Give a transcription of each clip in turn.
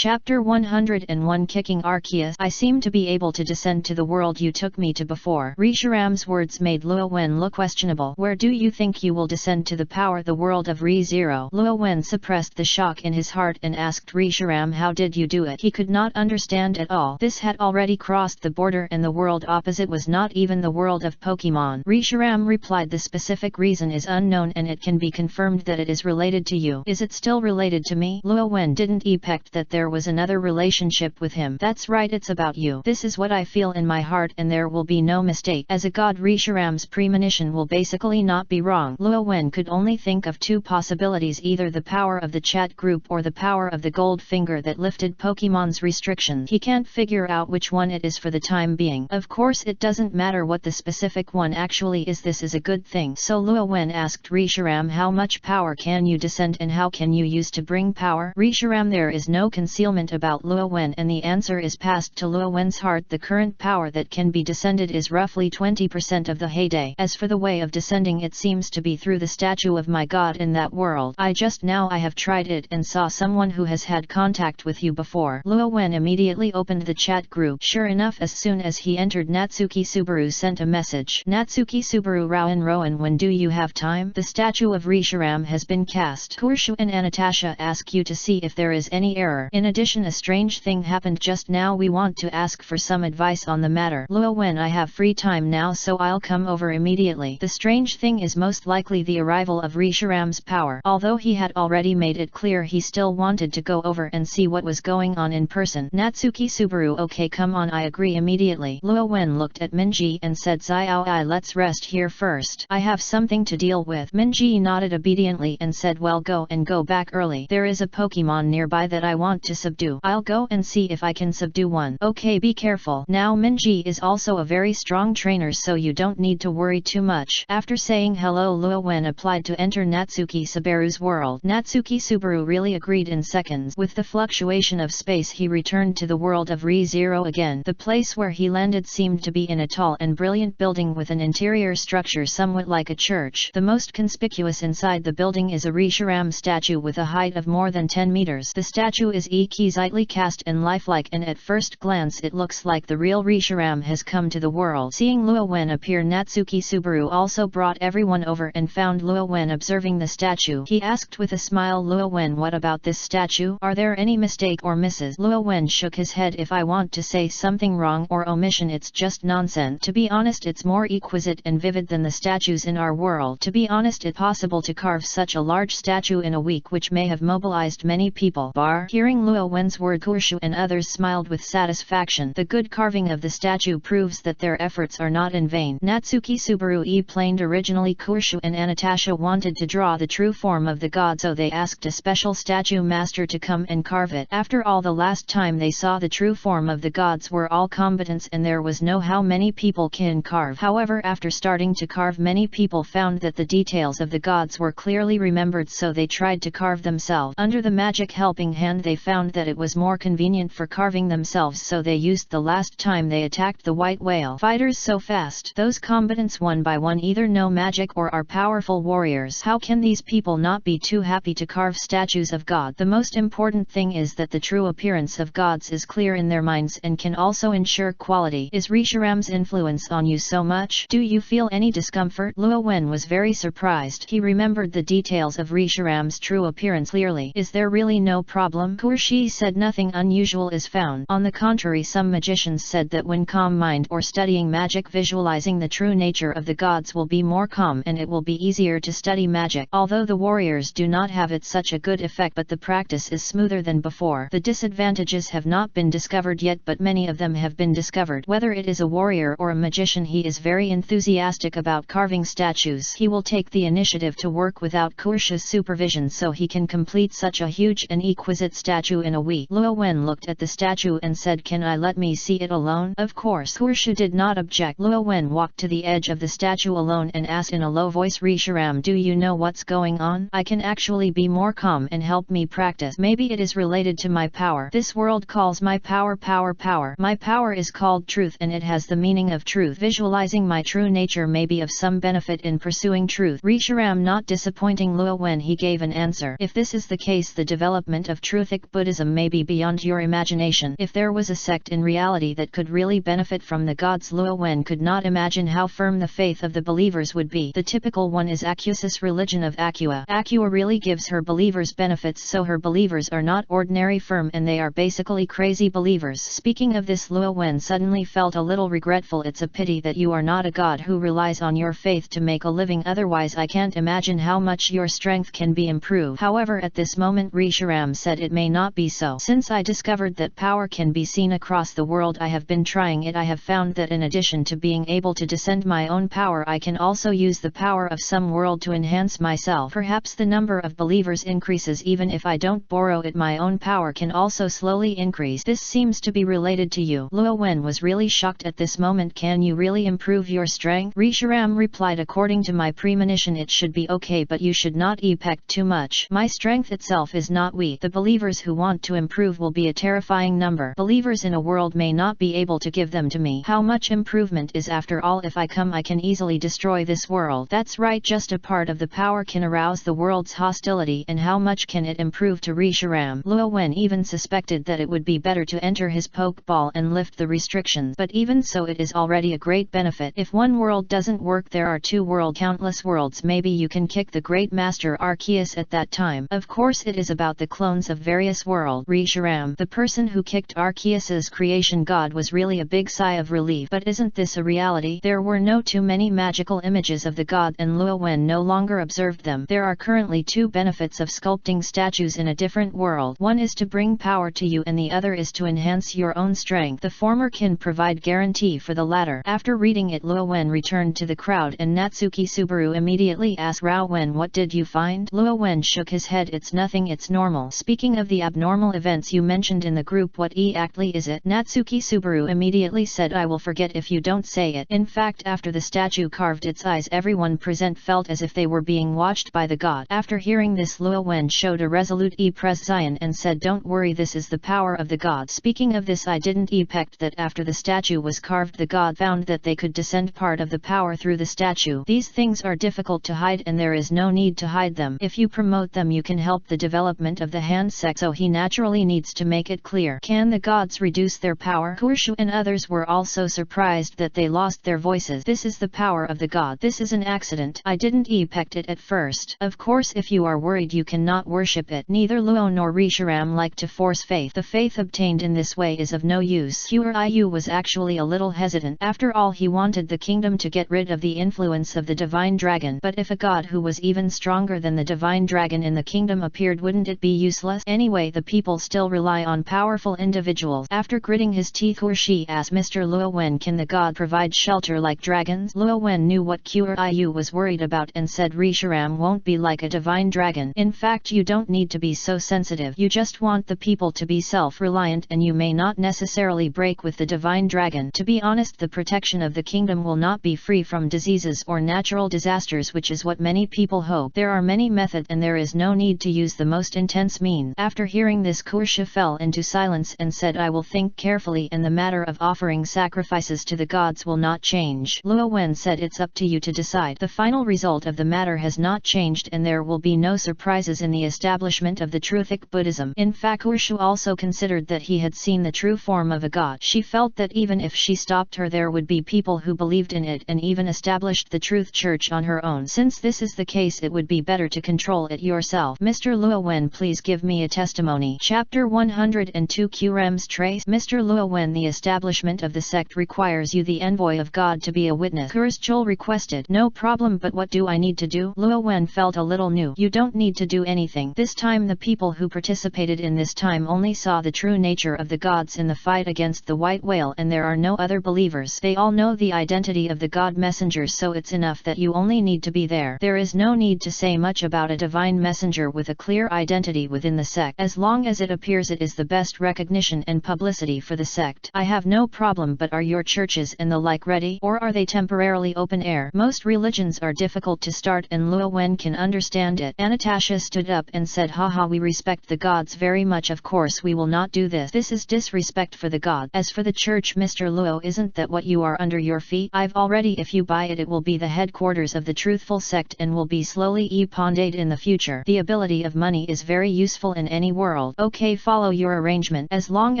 Chapter 101 Kicking Arceus. I seem to be able to descend to the world you took me to before. Reshiram's words made Luo Wen look questionable. Where do you think you will descend to the power the world of Re-Zero? Luo Wen suppressed the shock in his heart and asked Reshiram, how did you do it? He could not understand at all. This had already crossed the border and the world opposite was not even the world of Pokemon. Reshiram replied, the specific reason is unknown and it can be confirmed that it is related to you. Is it still related to me? Luo Wen didn't expect that there was another relationship with him. That's right, it's about you. This is what I feel in my heart and there will be no mistake. As a god, Reshiram's premonition will basically not be wrong. Luo Wen could only think of two possibilities, either the power of the chat group or the power of the gold finger that lifted Pokemon's restrictions. He can't figure out which one it is for the time being. Of course it doesn't matter what the specific one actually is, this is a good thing. So Luo Wen asked Reshiram, how much power can you descend and how can you use to bring power? Reshiram, there is no concealment about Luo Wen and the answer is passed to Luo Wen's heart. The current power that can be descended is roughly 20% of the heyday. As for the way of descending, it seems to be through the statue of my god in that world. I have tried it and saw someone who has had contact with you before. Luo Wen immediately opened the chat group. Sure enough, as soon as he entered, Natsuki Subaru sent a message. Natsuki Subaru, Rowan, when do you have time? The statue of Reshiram has been cast. Kurshu and Anastasia ask you to see if there is any error. In addition, a strange thing happened just now. We want to ask for some advice on the matter. Luo Wen, I have free time now, so I'll come over immediately. The strange thing is most likely the arrival of Reshiram's power. Although he had already made it clear, he still wanted to go over and see what was going on in person. Natsuki Subaru, okay, come on, I agree immediately. Luo Wen looked at Minji and said, Xiao, let's rest here first. I have something to deal with. Minji nodded obediently and said, well, go back early. There is a Pokemon nearby that I want to subdue. I'll go and see if I can subdue one. Okay, be careful. Now Minji is also a very strong trainer, so you don't need to worry too much. After saying hello, Luo Wen applied to enter Natsuki Subaru's world. Natsuki Subaru really agreed in seconds. With the fluctuation of space, he returned to the world of Re-Zero again. The place where he landed seemed to be in a tall and brilliant building with an interior structure somewhat like a church. The most conspicuous inside the building is a Reshiram statue with a height of more than 10 meters. The statue is exquisitely cast and lifelike, and at first glance it looks like the real Reshiram has come to the world. Seeing Luo Wen appear, Natsuki Subaru also brought everyone over and found Luo Wen observing the statue. He asked with a smile, Luo Wen, what about this statue? Are there any mistake or misses? Luo Wen shook his head. If I want to say something wrong or omission, it's just nonsense. To be honest, it's more exquisite and vivid than the statues in our world. To be honest, it's possible to carve such a large statue in a week, which may have mobilized many people. Hearing Luo Wen's word, Kurshu and others smiled with satisfaction. The good carving of the statue proves that their efforts are not in vain. Natsuki Subaru explained originally Kurshu and Anastasia wanted to draw the true form of the god, so they asked a special statue master to come and carve it. After all, the last time they saw the true form of the gods were all combatants and there was no how many people can carve. However, after starting to carve, many people found that the details of the gods were clearly remembered, so they tried to carve themselves. Under the magic helping hand, they found that it was more convenient for carving themselves, so they used the last time they attacked the white whale fighters so fast. Those combatants one by one either know magic or are powerful warriors. How can these people not be too happy to carve statues of God? The most important thing is that the true appearance of gods is clear in their minds and can also ensure quality. Is Reshiram's influence on you so much? Do you feel any discomfort? Luo Wen was very surprised. He remembered the details of Reshiram's true appearance clearly. Is there really no problem? Kurshi said nothing unusual is found. On the contrary, some magicians said that when calm mind or studying magic, visualizing the true nature of the gods will be more calm and it will be easier to study magic. Although the warriors do not have it such a good effect, but the practice is smoother than before. The disadvantages have not been discovered yet, but many of them have been discovered. Whether it is a warrior or a magician, he is very enthusiastic about carving statues. He will take the initiative to work without Kurshu's supervision so he can complete such a huge and exquisite statue in a week. Luo Wen looked at the statue and said, can I let me see it alone? Of course. Kurshu did not object. Luo Wen walked to the edge of the statue alone and asked in a low voice, Reshiram, do you know what's going on? I can actually be more calm and help me practice. Maybe it is related to my power. This world calls my power power. My power is called truth and it has the meaning of truth. Visualizing my true nature may be of some benefit in pursuing truth. Reshiram, not disappointing Luo Wen, he gave an answer. If this is the case, the development of truthic Buddhism Buddhism may be beyond your imagination. If there was a sect in reality that could really benefit from the gods, Luo Wen could not imagine how firm the faith of the believers would be. The typical one is Aqua's religion of Aqua. Aqua really gives her believers benefits, so her believers are not ordinary firm and they are basically crazy believers. Speaking of this, Luo Wen suddenly felt a little regretful. It's a pity that you are not a god who relies on your faith to make a living, otherwise I can't imagine how much your strength can be improved. However, at this moment Risharam said it may not be so. Since I discovered that power can be seen across the world, I have been trying it. I have found that in addition to being able to descend my own power, I can also use the power of some world to enhance myself. Perhaps the number of believers increases even if I don't borrow it. My own power can also slowly increase. This seems to be related to you. Luo Wen was really shocked at this moment. Can you really improve your strength? Risharam replied, according to my premonition it should be okay, but you should not expect too much. My strength itself is not weak. The believers who want to improve will be a terrifying number. Believers in a world may not be able to give them to me. How much improvement is after all? If I come, I can easily destroy this world. That's right, just a part of the power can arouse the world's hostility, and how much can it improve to Risharam? Luo Wen even suspected that it would be better to enter his pokeball and lift the restrictions, but even so it is already a great benefit. If one world doesn't work, there are two world, countless worlds. Maybe you can kick the great master Arceus at that time. Of course it is about the clones of various worlds. Risharam, the person who kicked Arceus's creation god, was really a big sigh of relief. But isn't this a reality? There were no too many magical images of the god and Luo Wen no longer observed them. There are currently two benefits of sculpting statues in a different world. One is to bring power to you and the other is to enhance your own strength. The former can provide guarantee for the latter. After reading it, Luo Wen returned to the crowd and Natsuki Subaru immediately asked Rao Wen, what did you find? Luo Wen shook his head. It's nothing, it's normal. Speaking of the abnormal events you mentioned in the group, what exactly is it? Natsuki Subaru immediately said, I will forget if you don't say it. In fact, after the statue carved its eyes, everyone present felt as if they were being watched by the god. After hearing this, Luo Wen showed a resolute expression and said, don't worry, this is the power of the god. Speaking of this, I didn't expect that after the statue was carved the god found that they could descend part of the power through the statue. These things are difficult to hide and there is no need to hide them. If you promote them you can help the development of the hand sect, so he naturally needs to make it clear. Can the gods reduce their power? Kurshu and others were also surprised that they lost their voices. This is the power of the god. This is an accident. I didn't expect it at first. Of course if you are worried you cannot worship it. Neither Luo nor Risharam like to force faith. The faith obtained in this way is of no use. Quryu was actually a little hesitant. After all, he wanted the kingdom to get rid of the influence of the divine dragon. But if a god who was even stronger than the divine dragon in the kingdom appeared, wouldn't it be useless? Anyway, the people still rely on powerful individuals. After gritting his teeth, Kurshi asked Mr. Luo Wen, can the god provide shelter like dragons? Luo Wen knew what Quryu was worried about and said, Risharam won't be like a divine dragon. In fact, you don't need to be so sensitive. You just want the people to be self-reliant and you may not necessarily break with the divine dragon. To be honest, the protection of the kingdom will not be free from diseases or natural disasters, which is what many people hope. There are many methods and there is no need to use the most intense means. After hearing this, Kursha fell into silence and said, I will think carefully, and the matter of offering sacrifices to the gods will not change. Luo Wen said, it's up to you to decide. The final result of the matter has not changed and there will be no surprises in the establishment of the Truthic Buddhism. In fact, Kursha also considered that he had seen the true form of a god. She felt that even if she stopped her, there would be people who believed in it and even established the Truth Church on her own. Since this is the case, it would be better to control it yourself. Mr. Luo Wen, please give me a testimony. Chapter 102 Qrem's Trace. Mr. Luo Wen, the establishment of the sect requires you, the envoy of God, to be a witness. Kurzchul requested. No problem, but what do I need to do? Luo Wen felt a little new. You don't need to do anything. This time the people who participated in this time only saw the true nature of the gods in the fight against the white whale, and there are no other believers. They all know the identity of the god messengers, so it's enough that you only need to be there. There is no need to say much about a divine messenger with a clear identity within the sect. As long as it appears, it is the best recognition and publicity for the sect. I have no problem, but are your churches and the like ready, or are they temporarily open air? Most religions are difficult to start and Luo Wen can understand it. Anastasia stood up and said, haha, we respect the gods very much. Of course we will not do this. This is disrespect for the god. As for the church, Mr. Luo, isn't that what you are under your feet? I've already, if you buy it, it will be the headquarters of the truthful sect and will be slowly expanded in the future. The ability of money is very useful in any world. world. Okay, follow your arrangement. As long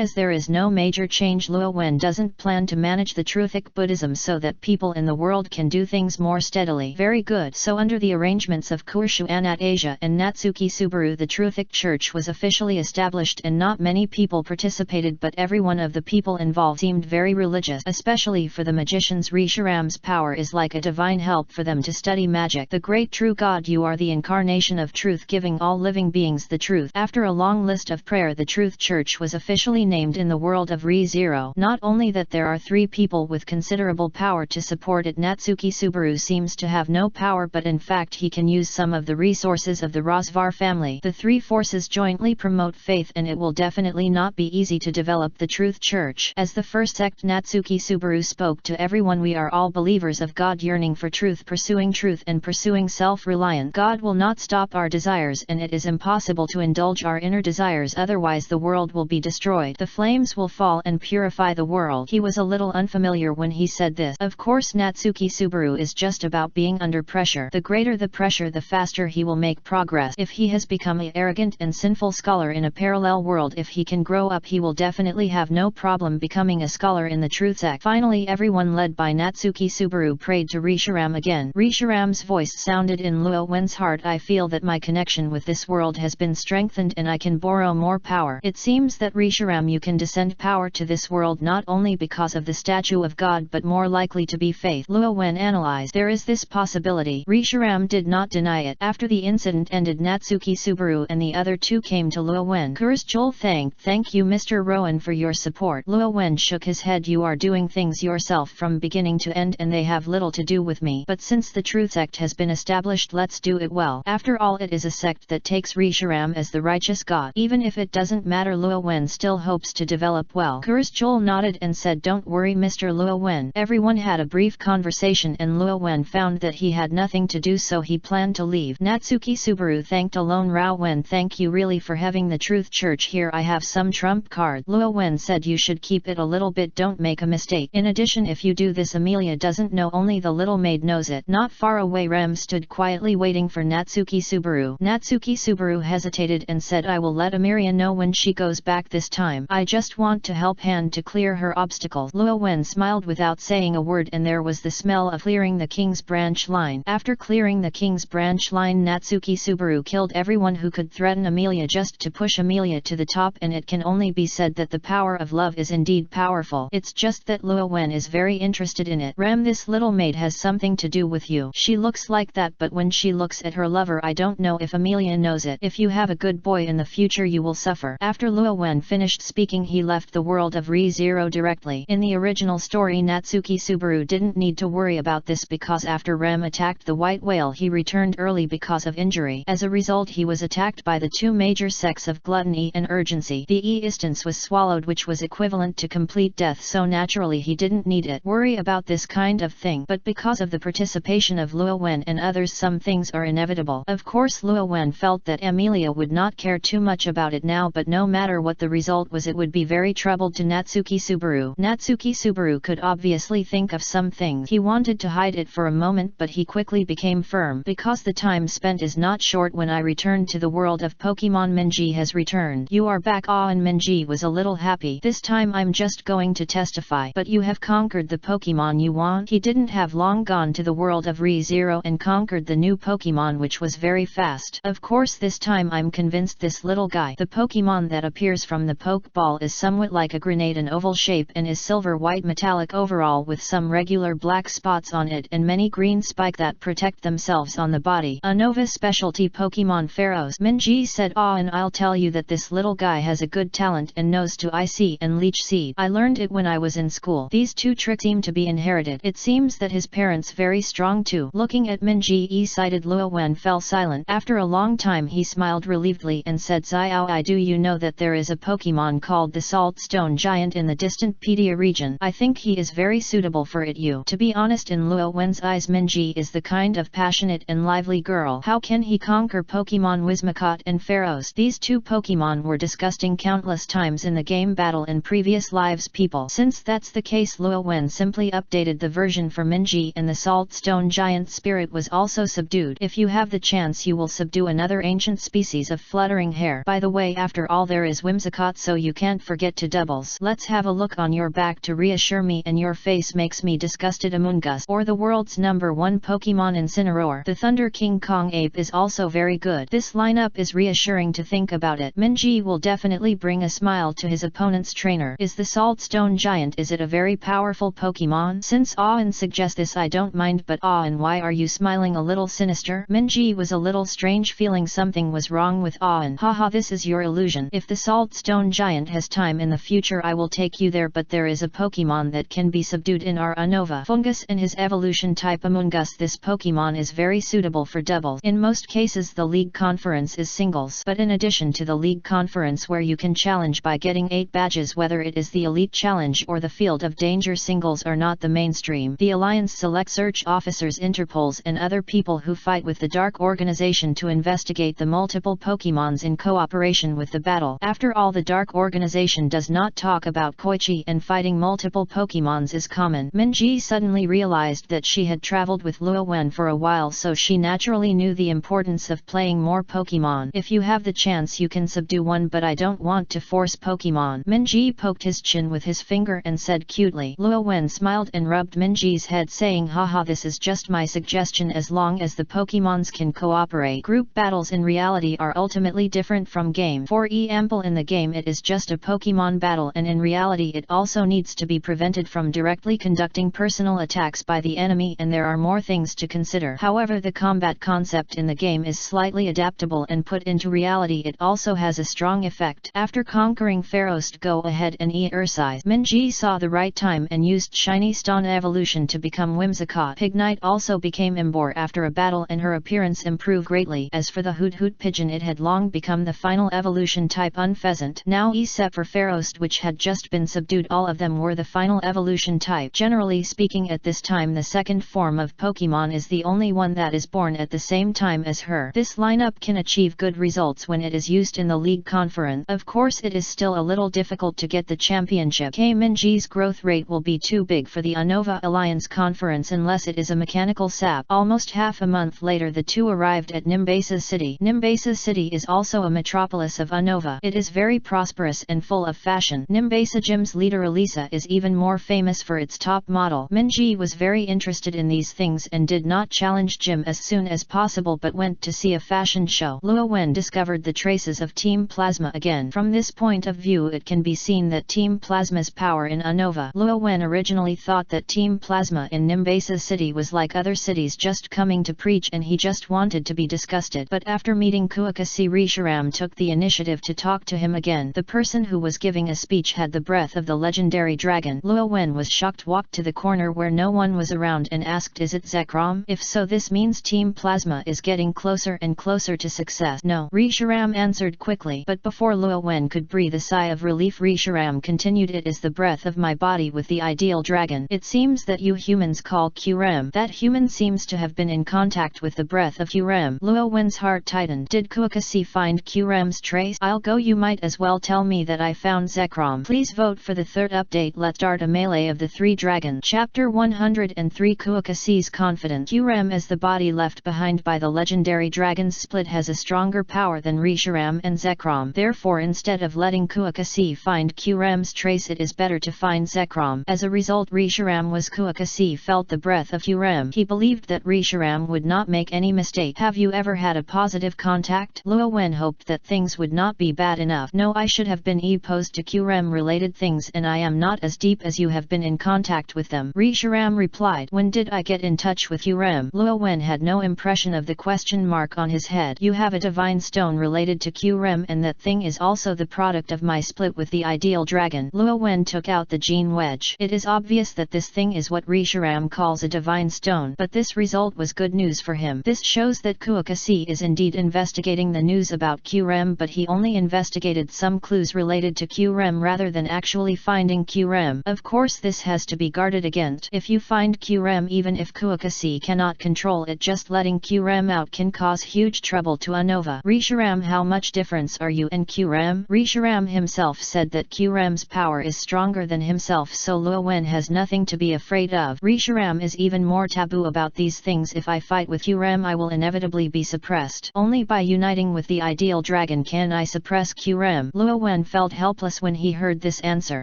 as there is no major change, Luo Wen doesn't plan to manage the Truthic Buddhism so that people in the world can do things more steadily. Very good. So under the arrangements of Kurshu Anat Asia and Natsuki Subaru, the Truthic Church was officially established, and not many people participated, but every one of the people involved seemed very religious. Especially for the magicians, Risharam's power is like a divine help for them to study magic. The great true God, you are the incarnation of truth, giving all living beings the truth. After a long list of prayer, the Truth Church was officially named in the world of Re-Zero. Not only that there are 3 people with considerable power to support it, Natsuki Subaru seems to have no power, but in fact he can use some of the resources of the Rosvar family. The 3 forces jointly promote faith, and it will definitely not be easy to develop the Truth Church. As the first sect, Natsuki Subaru spoke to everyone. We are all believers of God, yearning for truth, pursuing truth and pursuing self-reliance. God will not stop our desires, and it is impossible to indulge our inner desires, otherwise the world will be destroyed. The flames will fall and purify the world. He was a little unfamiliar when he said this. Of course, Natsuki Subaru is just about being under pressure. The greater the pressure, the faster he will make progress. If he has become an arrogant and sinful scholar in a parallel world, if he can grow up, he will definitely have no problem becoming a scholar in the Truth Sect. Finally, everyone led by Natsuki Subaru prayed to Risharam again. Risharam's voice sounded in Luo Wen's heart. I feel that my connection with this world has been strengthened and I can borrow more power. It seems that Risharam, you can descend power to this world not only because of the statue of God, but more likely to be faith. Luo Wen analyzed. There is this possibility. Risharam did not deny it. After the incident ended, Natsuki Subaru and the other 2 came to Luo Wen. Kurs Joel thank you Mr. Rowan for your support. Luo Wen shook his head. You are doing things yourself from beginning to end, and they have little to do with me. But since the Truth Sect has been established, let's do it well. After all, it is a sect that takes Risharam as the righteous God. Even if it doesn't matter, Luo Wen still hopes to develop well. Kurs Joel nodded and said, don't worry Mr. Luo Wen. Everyone had a brief conversation and Luo Wen found that he had nothing to do, so he planned to leave. Natsuki Subaru thanked alone. Rao Wen, thank you really for having the Truth Church here. I have some trump card. Luo Wen said, you should keep it a little bit, don't make a mistake. In addition, if you do this, Amelia doesn't know, only the little maid knows it. Not far away, Rem stood quietly waiting for Natsuki Subaru. Natsuki Subaru hesitated and said, I will let Amelia know when she goes back this time. I just want to help Han to clear her obstacles. Luo Wen smiled without saying a word, and there was the smell of clearing the King's Branch line. After clearing the King's Branch line, Natsuki Subaru killed everyone who could threaten Amelia just to push Amelia to the top, and it can only be said that the power of love is indeed powerful. It's just that Luo Wen is very interested in it. Rem, this little maid has something to do with you. She looks like that, but when she looks at her lover, I don't know if Amelia knows it. If you have a good boy in the future, you will suffer. After Luo Wen finished speaking, he left the world of Re-Zero directly. In the original story, Natsuki Subaru didn't need to worry about this because after Rem attacked the white whale, he returned early because of injury. As a result, he was attacked by the 2 major sects of gluttony and urgency. The instance was swallowed, which was equivalent to complete death, so naturally he didn't need it worry about this kind of thing. But because of the participation of Luo Wen and others, some things are inevitable. Of course, Luo Wen felt that Amelia would not care too much about it now, but no matter what the result was, it would be very troubled to Natsuki Subaru. Natsuki Subaru could obviously think of some things. He wanted to hide it for a moment, but he quickly became firm. Because the time spent is not short, when I returned to the world of Pokemon, Minji has returned. You are back. And Minji was a little happy. This time I'm just going to testify. But you have conquered the Pokemon you want? He didn't have long gone to the world of Re-Zero and conquered the new Pokemon, which was very fast. Of course, this time I'm convinced this little guy. The Pokemon that appears from the Pokeball is somewhat like a grenade, an oval shape, and is silver-white metallic overall with some regular black spots on it and many green spike that protect themselves on the body. A Nova specialty Pokemon Pharaohs. Minji said, and I'll tell you that this little guy has a good talent and knows to IC and Leech Seed. I learned it when I was in school. These 2 tricks seem to be inherited. It seems that his parents very strong too. Looking at Minji, sighted Luo Wen fell silent. After a long time he smiled relievedly and said, Xiao, I do you know that there is a Pokemon called the Salt Stone Giant in the distant Pedia region? I think he is very suitable for it. You. To be honest, in Luo Wen's eyes, Minji is the kind of passionate and lively girl. How can he conquer Pokemon Whimsicott and Pharaohs? These 2 Pokemon were disgusting countless times in the game battle in previous lives, people. Since that's the case, Luo Wen simply updated the version for Minji, and the Salt Stone Giant spirit was also subdued. If you have the chance, you will subdue another ancient species of fluttering hare. there. By the way, after all there is Whimsicott, so you can't forget to doubles. Let's have a look on your back to reassure me, and your face makes me disgusted. Amoonguss, or the world's #1 Pokemon Incineroar. The Thunder King Kong ape is also very good. This lineup is reassuring to think about it. Minji will definitely bring a smile to his opponent's trainer. Is the Saltstone Giant, is it a very powerful Pokemon? Since Aon suggests this, I don't mind, but Aon, why are you smiling a little sinister? Minji was a little strange, feeling something was wrong with Aon. Haha, this is your illusion. If the Saltstone Giant has time in the future, I will take you there, but there is a Pokemon that can be subdued in our Unova. Fungus and his evolution type Amoonguss. This Pokemon is very suitable for doubles. In most cases the League Conference is singles, but in addition to the League Conference where you can challenge by getting 8 badges, whether it is the Elite Challenge or the Field of Danger, singles are not the mainstream. The Alliance selects search officers, Interpols and other people who fight with the Dark Organization to investigate the multiple Pokemons in cooperation with the battle. After all, the Dark Organization does not talk about Koichi, and fighting multiple Pokemons is common. Minji suddenly realized that she had traveled with Luo Wen for a while, so she naturally knew the importance of playing more Pokemon. If you have the chance you can subdue one, but I don't want to force Pokemon. Minji poked his chin with his finger and said cutely. Luo Wen smiled and rubbed Minji's head, saying, haha, this is just my suggestion. As long as the Pokemons can cooperate. Group battles in reality are ultimately different from game. For example, in the game it is just a Pokemon battle, and in reality it also needs to be prevented from directly conducting personal attacks by the enemy, and there are more things to consider. However, the combat concept in the game is slightly adaptable, and put into reality it also has a strong effect. After conquering Farost, go ahead and eat Ursize. Minji saw the right time and used Shiny Stone evolution to become Whimsicott. Pignite also became Imbor after a battle, and her appearance improved greatly. As for the Hoot Hoot Pigeon, it had long become the final evolution type Unpheasant. Now, except for Farost, which had just been subdued, all of them were the final evolution type. Generally speaking, at this time the second form of Pokemon is the only one that is born at the same time as her. This lineup can achieve good results when it is used in the League Conference. Of course, it is still a little difficult to get the championship. Minji's growth rate will be too big for the Unova Alliance Conference unless it is a mechanical sap. Almost half a month later the two arrived at Nimbasa City. Nimbasa City is also a metropolis of Unova. It is very prosperous and full of fashion. Nimbasa Gym's leader Elisa is even more famous for its top model. Minji was very interested in these things and did not challenge Jim as soon as possible, but went to see a fashion show. Luo Wen discovered the traces of Team Plasma again. From this point of view it can be seen that Team Plasma's power in Unova. Luo Wen originally thought that Team Plasma in Nimbasa City was like other cities, just coming to preach, and he just wanted to be disgusted. But after meeting Kuakasi, Reshiram took the initiative to talk to him again. The person who was giving a speech had the breath of the legendary dragon. Luo Wen was shocked, walked to the corner where no one was around and asked, is it Zekrom? If so, this means Team Plasma is getting closer and closer to success. No, Reshiram answered quickly. But before Luo Wen could breathe a sigh of relief, Reshiram continued, it is the breath of my body with the ideal dragon. It seems that you humans call Qrem. That human seems to have been in contact with the breath of Qrem. Luo Wen's heart tightened. Did Kuakasi find Qrem's trace? I'll go, you might as well tell me that I found Zekrom. Please vote for the third update. Let's start a melee of the three dragons. Chapter 103. Kuakasi's confident. Qrem, as the body left behind by the legendary dragon's split, has a stronger power than Reshiram and Zekrom. Therefore, instead of letting Kuakasi find Qrem's trace, it is better to find Zekrom. As a result, Reshiram was Kuakasi felt the breath of Qrem. He believed that Reshiram would not make any mistake. Have you ever had a positive contact? Luo Wen hoped that things would not be bad enough. No, I should have been opposed to Qrem related things, and I am not as deep as you have been in contact with them. Reshiram replied. When did I get in touch with Qrem? Luo Wen had no impression of the question mark on his head. You have a divine stone related to Qrem, and that thing is also the product of my split with the ideal dragon. Luo Wen took out the gene wedge. It is obvious that this thing is what Reshiram calls a divine stone, but this result was good news for him. This shows that Kuakasi is indeed investigating the news about Qrem, but he only investigated some clues related to Qrem rather than actually finding Qrem. Of course, this has to be guarded against. If you find Qrem, even if Kuakasi cannot control it, just letting Qrem out can cause huge trouble to Unova. Reshiram, how much difference are you and Qrem? Reshiram himself said that Qrem's power is stronger than himself, so Luo Wen has nothing to be afraid of. Reshiram is even more taboo about these things. If I fight with Qrem, I will inevitably be suppressed. Only by uniting with the ideal dragon, can I suppress Qrem? Luo Wen felt helpless when he heard this answer.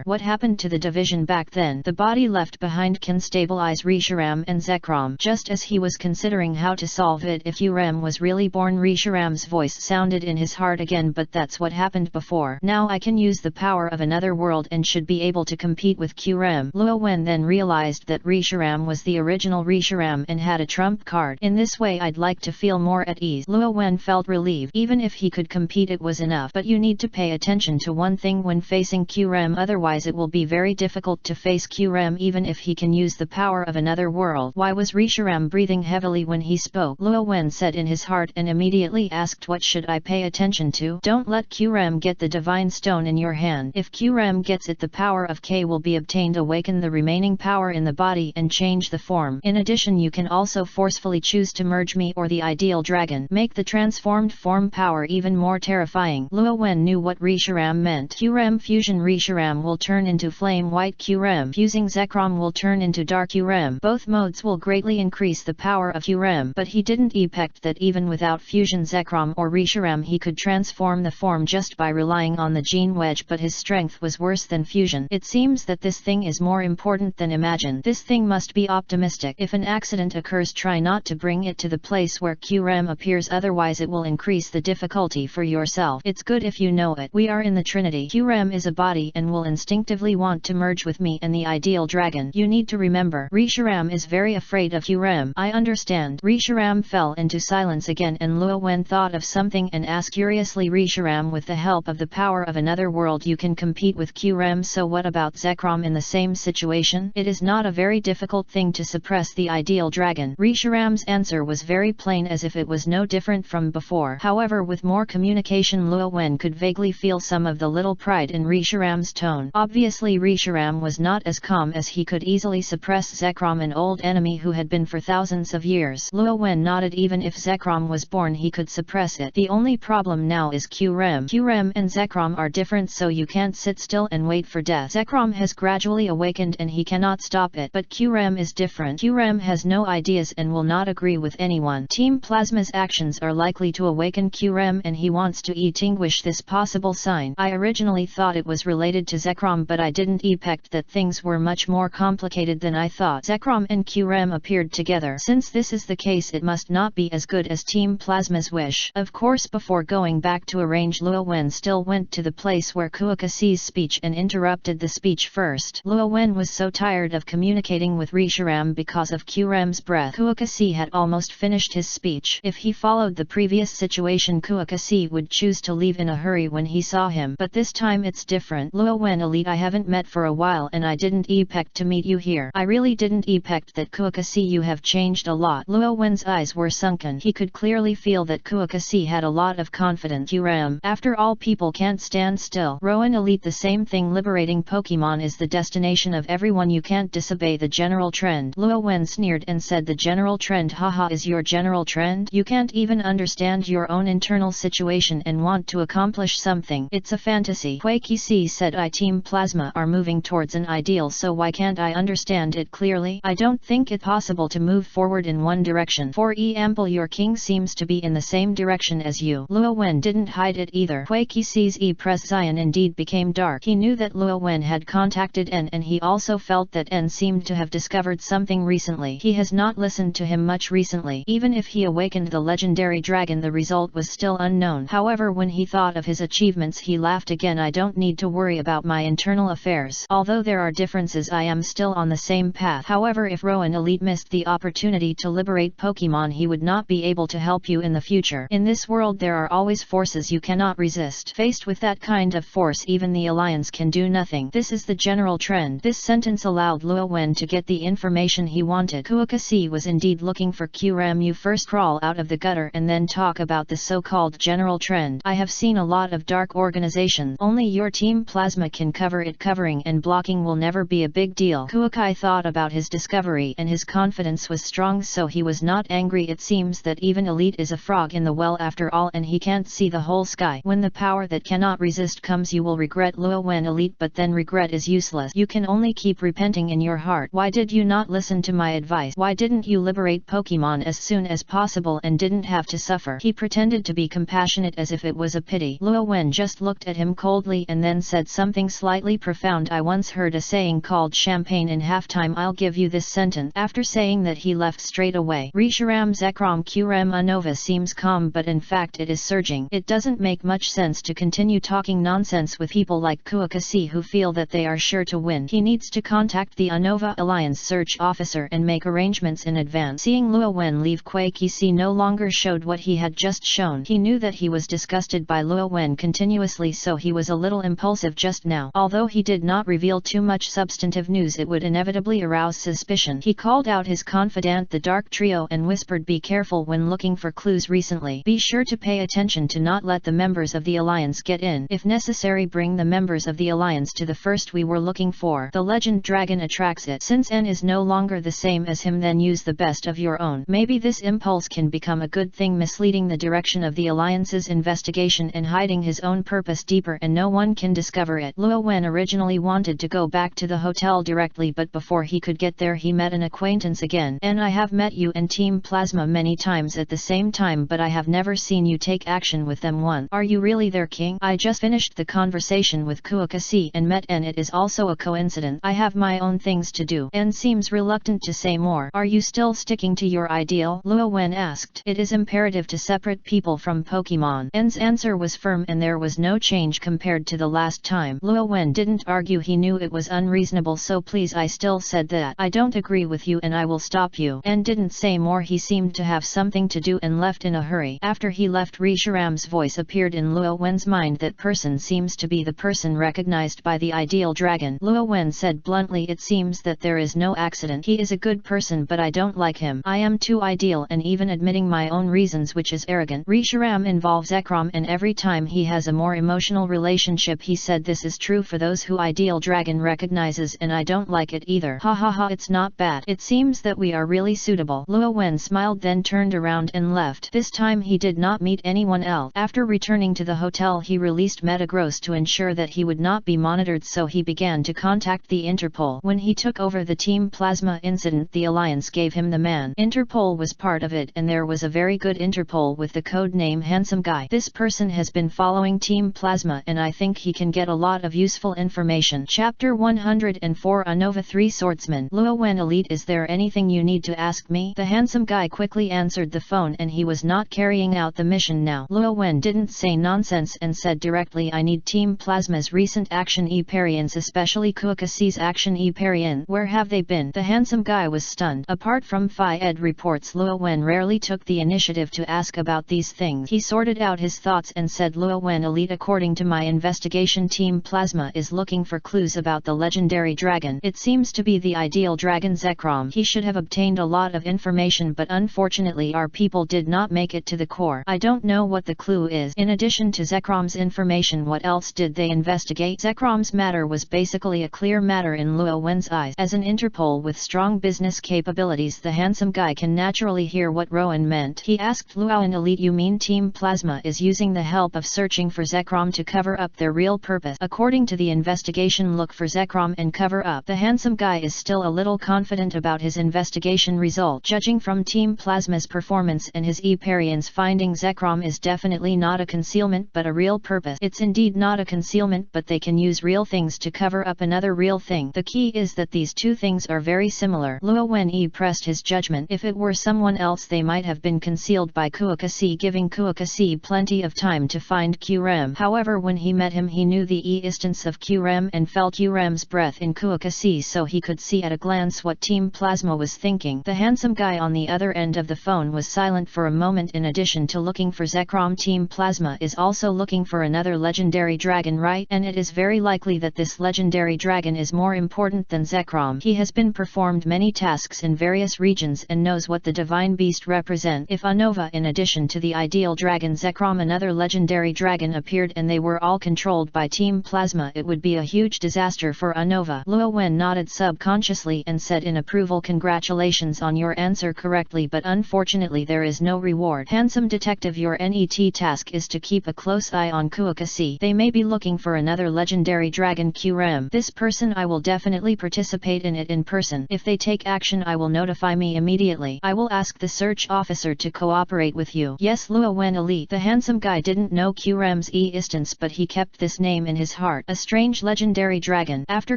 What happened to the division back then? The body left behind can stabilize Reshiram and Zekrom. Just as he was considering how to solve it, if Qrem was really born, Reshiram's voice sounded in his heart again, but that's what happened before. Now I can use the power of another world and should be able to compete with Qrem. Luo Wen then realized that Reshiram was the original Reshiram and had a trump card. In this way I'd like to feel more at ease. Luo Wen felt relieved. Even if he could compete it was enough. But you need to pay attention to one thing when facing Qrem, otherwise it will be very difficult to face Qrem even if he can use the power of another world. Why was Reshiram breathing heavily when he spoke? Luo Wen said in his heart and immediately asked, what should I pay attention to? Don't let Qrem get the divine stone in your hand. If Qrem gets it, the power of K will be obtained. Awaken the remaining power in the body and change the form. In addition, you can also forcefully choose to merge me or the ideal dragon. Make the transformed form power even more terrifying. Luo Wen knew what Reshiram meant. Qrem fusion. Reshiram will turn into flame white. Qrem fusing Zekrom will turn into dark Qrem. Both modes will greatly increase the power of Qrem, but he didn't expect that even without fusion Zekrom or Reshiram he could transform the form just by relying on the gene wedge, but his strength was worse than fusion. It seems that this thing is more important than imagined. This thing must be optimistic. If an accident occurs, try not to bring it to the place where Qrem appears, otherwise it will increase the difficulty for yourself. It's good if you know it. We are in the Trinity. Qrem is a body and will instinctively want to merge with me and the ideal dragon. You need to remember, Reshiram is very afraid of Qrem. I understand. Reshiram fell into silence again, and Luo Wen thought of something and asked curiously, Reshiram, with the help of the power of another world you can compete with Qrem, so what about Zekrom in the same situation? It is not a very difficult thing to suppress the ideal dragon. Reshiram's answer was very plain, as if it was no different from before. However, with more communication, Luo Wen could vaguely feel some of the little pride in Reshiram's tone. Obviously Reshiram was not as calm as he could easily suppress Zekrom, an old enemy who had been for thousands of years. Luo Wen nodded. Even if Zekrom was born, he could suppress it. The only problem now is Qrem. Qrem and Zekrom are different, so you can't sit still and wait for death. Zekrom has gradually awakened and he cannot stop it, but Qrem is different. Qrem has no ideas and will not agree with anyone. Team Plasma's actions are likely to awaken Qrem and he wants to extinguish this possible sign. I originally thought it was related to Zekrom, but I didn't expect that things were much more complicated than I thought. Zekrom and Qrem appeared together. Since this is the case, it must not be as good as Team Plasma's wish. Of course, before going back to arrange, Luo Wen still went to the place where Kuoka sees speech and interrupted the speech first. Luo Wen was so tired of communicating with Reshiram because of Qrem's breath. Kuoka had almost finished his speech. If he followed the previous situation, Kuoka would choose to leave in a hurry when he saw him, but this time it's different. Luo Wen, elite, I haven't met for a while and I didn't expect to meet you here. I really didn't expect that. Kuoka, you have changed a lot. Luo Wen's eyes were sunken. He could clearly feel that Kuoka had a lot of confidence. Qrem, after all, people can't stand still. Rowan, elite, the same thing. Liberating Pokemon is the destination of everyone. You can't disobey the general trend. Luo Wen sneered and said, the general trend? Haha, is your general trend? You can't even understand your own internal situation and want to accomplish something. It's a fantasy. Hui Qi said, I Team Plasma are moving towards an ideal, so why can't I understand it clearly? I don't think it possible to move forward in one direction. For example, your king seems to be in the same direction as you. Luo Wen didn't hide it either. Hui Qi's presence indeed became dark. He knew that Luo Wen had contacted N, and he also felt that N seemed to have discovered something recently. He has not listened to him much recently. Even if he awakened the legendary dragon, the result was still unknown. However, when he thought of his achievements, he laughed again. I don't need to worry about my internal affairs. Although there are differences, I am still on the same path. However, if Rowan Elite missed the opportunity to liberate Pokemon, he would not be able to help you in the future. In this world there are always forces you cannot resist. Faced with that kind of force, even the Alliance can do nothing. This is the general trend. This sentence allowed Luo Wen to get the information he wanted. Kuoka was indeed looking for Qrem. You first crawl out of the gutter and then talk about the so-called general trend. I have seen a lot of dark organizations. Only your Team Plasma can cover it. Covering and blocking will never be a big deal. Kuoka thought about his discovery and his confidence was strong, so he was not angry. It seems that even Elite is a frog in the well after all, and he can't see the whole sky. When the power that cannot resist comes, you will regret. Luo Wen, Elite, but then regret is useless. You can only keep repenting in your heart. Why did you not listen to my advice? Why didn't you liberate Pokemon as soon as possible and didn't have to suffer? He pretended to be compassionate compassionate as if it was a pity. Luo Wen just looked at him coldly and then said something slightly profound. I once heard a saying called champagne in halftime. I'll give you this sentence. After saying that, he left straight away. Risharam Zekrom Qram Anova seems calm, but in fact it is surging. It doesn't make much sense to continue talking nonsense with people like Kuokasi who feel that they are sure to win. He needs to contact the Anova Alliance search officer and make arrangements in advance. Seeing Luo Wen leave, Kuei Qixi no longer showed what he had just shown. He knew that he was disgusted by Luo Wen continuously, so he was a little impulsive just now. Although he did not reveal too much substantive news, it would inevitably arouse suspicion. He called out his confidant the Dark Trio and whispered, be careful when looking for clues recently. Be sure to pay attention to not let the members of the Alliance get in. If necessary, bring the members of the Alliance to the first we were looking for. The legend dragon attracts it. Since N is no longer the same as him, then use the best of your own. Maybe this impulse can become a good thing, misleading the direction of the Alliance's investigation and hiding his own purpose deeper, and no one can discover it. Luo Wen originally wanted to go back to the hotel directly, but before he could get there he met an acquaintance again. And I have met you and Team Plasma many times at the same time, but I have never seen you take action with them once. Are you really their king? I just finished the conversation with Kuokasi and met N. It is also a coincidence. I have my own things to do. N seems reluctant to say more. Are you still sticking to your ideal? Luo Wen asked. It is imperative to separate people from Pokemon. N's answer was firm and there was no change compared to the last time. Luo Wen didn't argue. He knew it was unreasonable, so please, I still said that. I don't agree with you and I will stop you. N didn't say more. He seemed to have something to do and left in a hurry. After he left, Risharam's voice appeared in Luo Wen's mind. That person seems to be the person recognized by the ideal dragon. Luo Wen said bluntly, it seems that there is no accident. He is a good person, but I don't like him. I am too ideal and even admitting my own reasons, which is arrogant. Risharam involves Zekrom, and every time he has a more emotional relationship. He said this is true for those who ideal dragon recognizes, and I don't like it either. Ha ha ha, it's not bad. It seems that we are really suitable. Luo Wen smiled, then turned around and left. This time he did not meet anyone else. After returning to the hotel, he released Metagross to ensure that he would not be monitored, so he began to contact the Interpol. When he took over the Team Plasma incident, the Alliance gave him the man. Interpol was part of it, and there was a very good Interpol with the code name Handsome Guy. This person has been following Team Plasma and I think he can get a lot of useful information. Chapter 104 Anova 3 Swordsman. Luo Wen Elite, is there anything you need to ask me? The Handsome Guy quickly answered the phone, and he was not carrying out the mission now. Luo Wen didn't say nonsense and said directly, I need Team Plasma's recent action e-Parians, especially Kuokasi's action e-Parian. Where have they been? The Handsome Guy was stunned. Apart from Phi-Ed reports, Luo Wen rarely took the initiative to ask about these things. He sorted out his thoughts and said, Luo Wen Elite, according to my investigation, Team Plasma is looking for clues about the legendary dragon. It seems to be the ideal dragon Zekrom. He should have obtained a lot of information, but unfortunately our people did not make it to the core. I don't know what the clue is. In addition to Zekrom's information, what else did they investigate? Zekrom's matter was basically a clear matter in Luo Wen's eyes. As an Interpol with strong business capabilities, the Handsome Guy can naturally hear what Rowan meant. He asked, Luo Wen Elite, you mean Team Plasma is using the help of searching for Zekrom to cover up their real purpose? According to the investigation, look for Zekrom and cover up. The Handsome Guy is still a little confident about his investigation result. Judging from Team Plasma's performance and his e-Parians, finding Zekrom is definitely not a concealment but a real purpose. It's indeed not a concealment, but they can use real things to cover up another real thing. The key is that these two things are very similar. Luo Wen pressed his judgment. If it were someone else, they might have been concealed by Kuokasi, giving Kuokasi plenty of time to find Qrem. However, when he met him, he knew the instance of Qrem and felt Qrem's breath in Kuokasi, so he could see at a glance what Team Plasma was thinking. The Handsome Guy on the other end of the phone was silent for a moment. In addition to looking for Zekrom, Team Plasma is also looking for another legendary dragon, right? And it is very likely that this legendary dragon is more important than Zekrom. He has been performed many tasks in various regions and knows what the divine beast represents. If Anova, in addition to the ideal dragon Zekrom, another legendary dragon appeared and they were all controlled by Team Plasma, it would be a huge disaster for Anova. Luo Wen nodded subconsciously and said in approval, congratulations on your answer correctly, but unfortunately there is no reward. Handsome detective, your NET task is to keep a close eye on Kuokasi. They may be looking for another legendary dragon Qrem. This person, I will definitely participate in it in person. If they take action, I will notify me immediately. I will ask the search officer to cooperate with you. Yes, Luo Wen Elite. The handsome guy didn't know Qram's existence, but he kept this name in his heart. A strange legendary dragon. After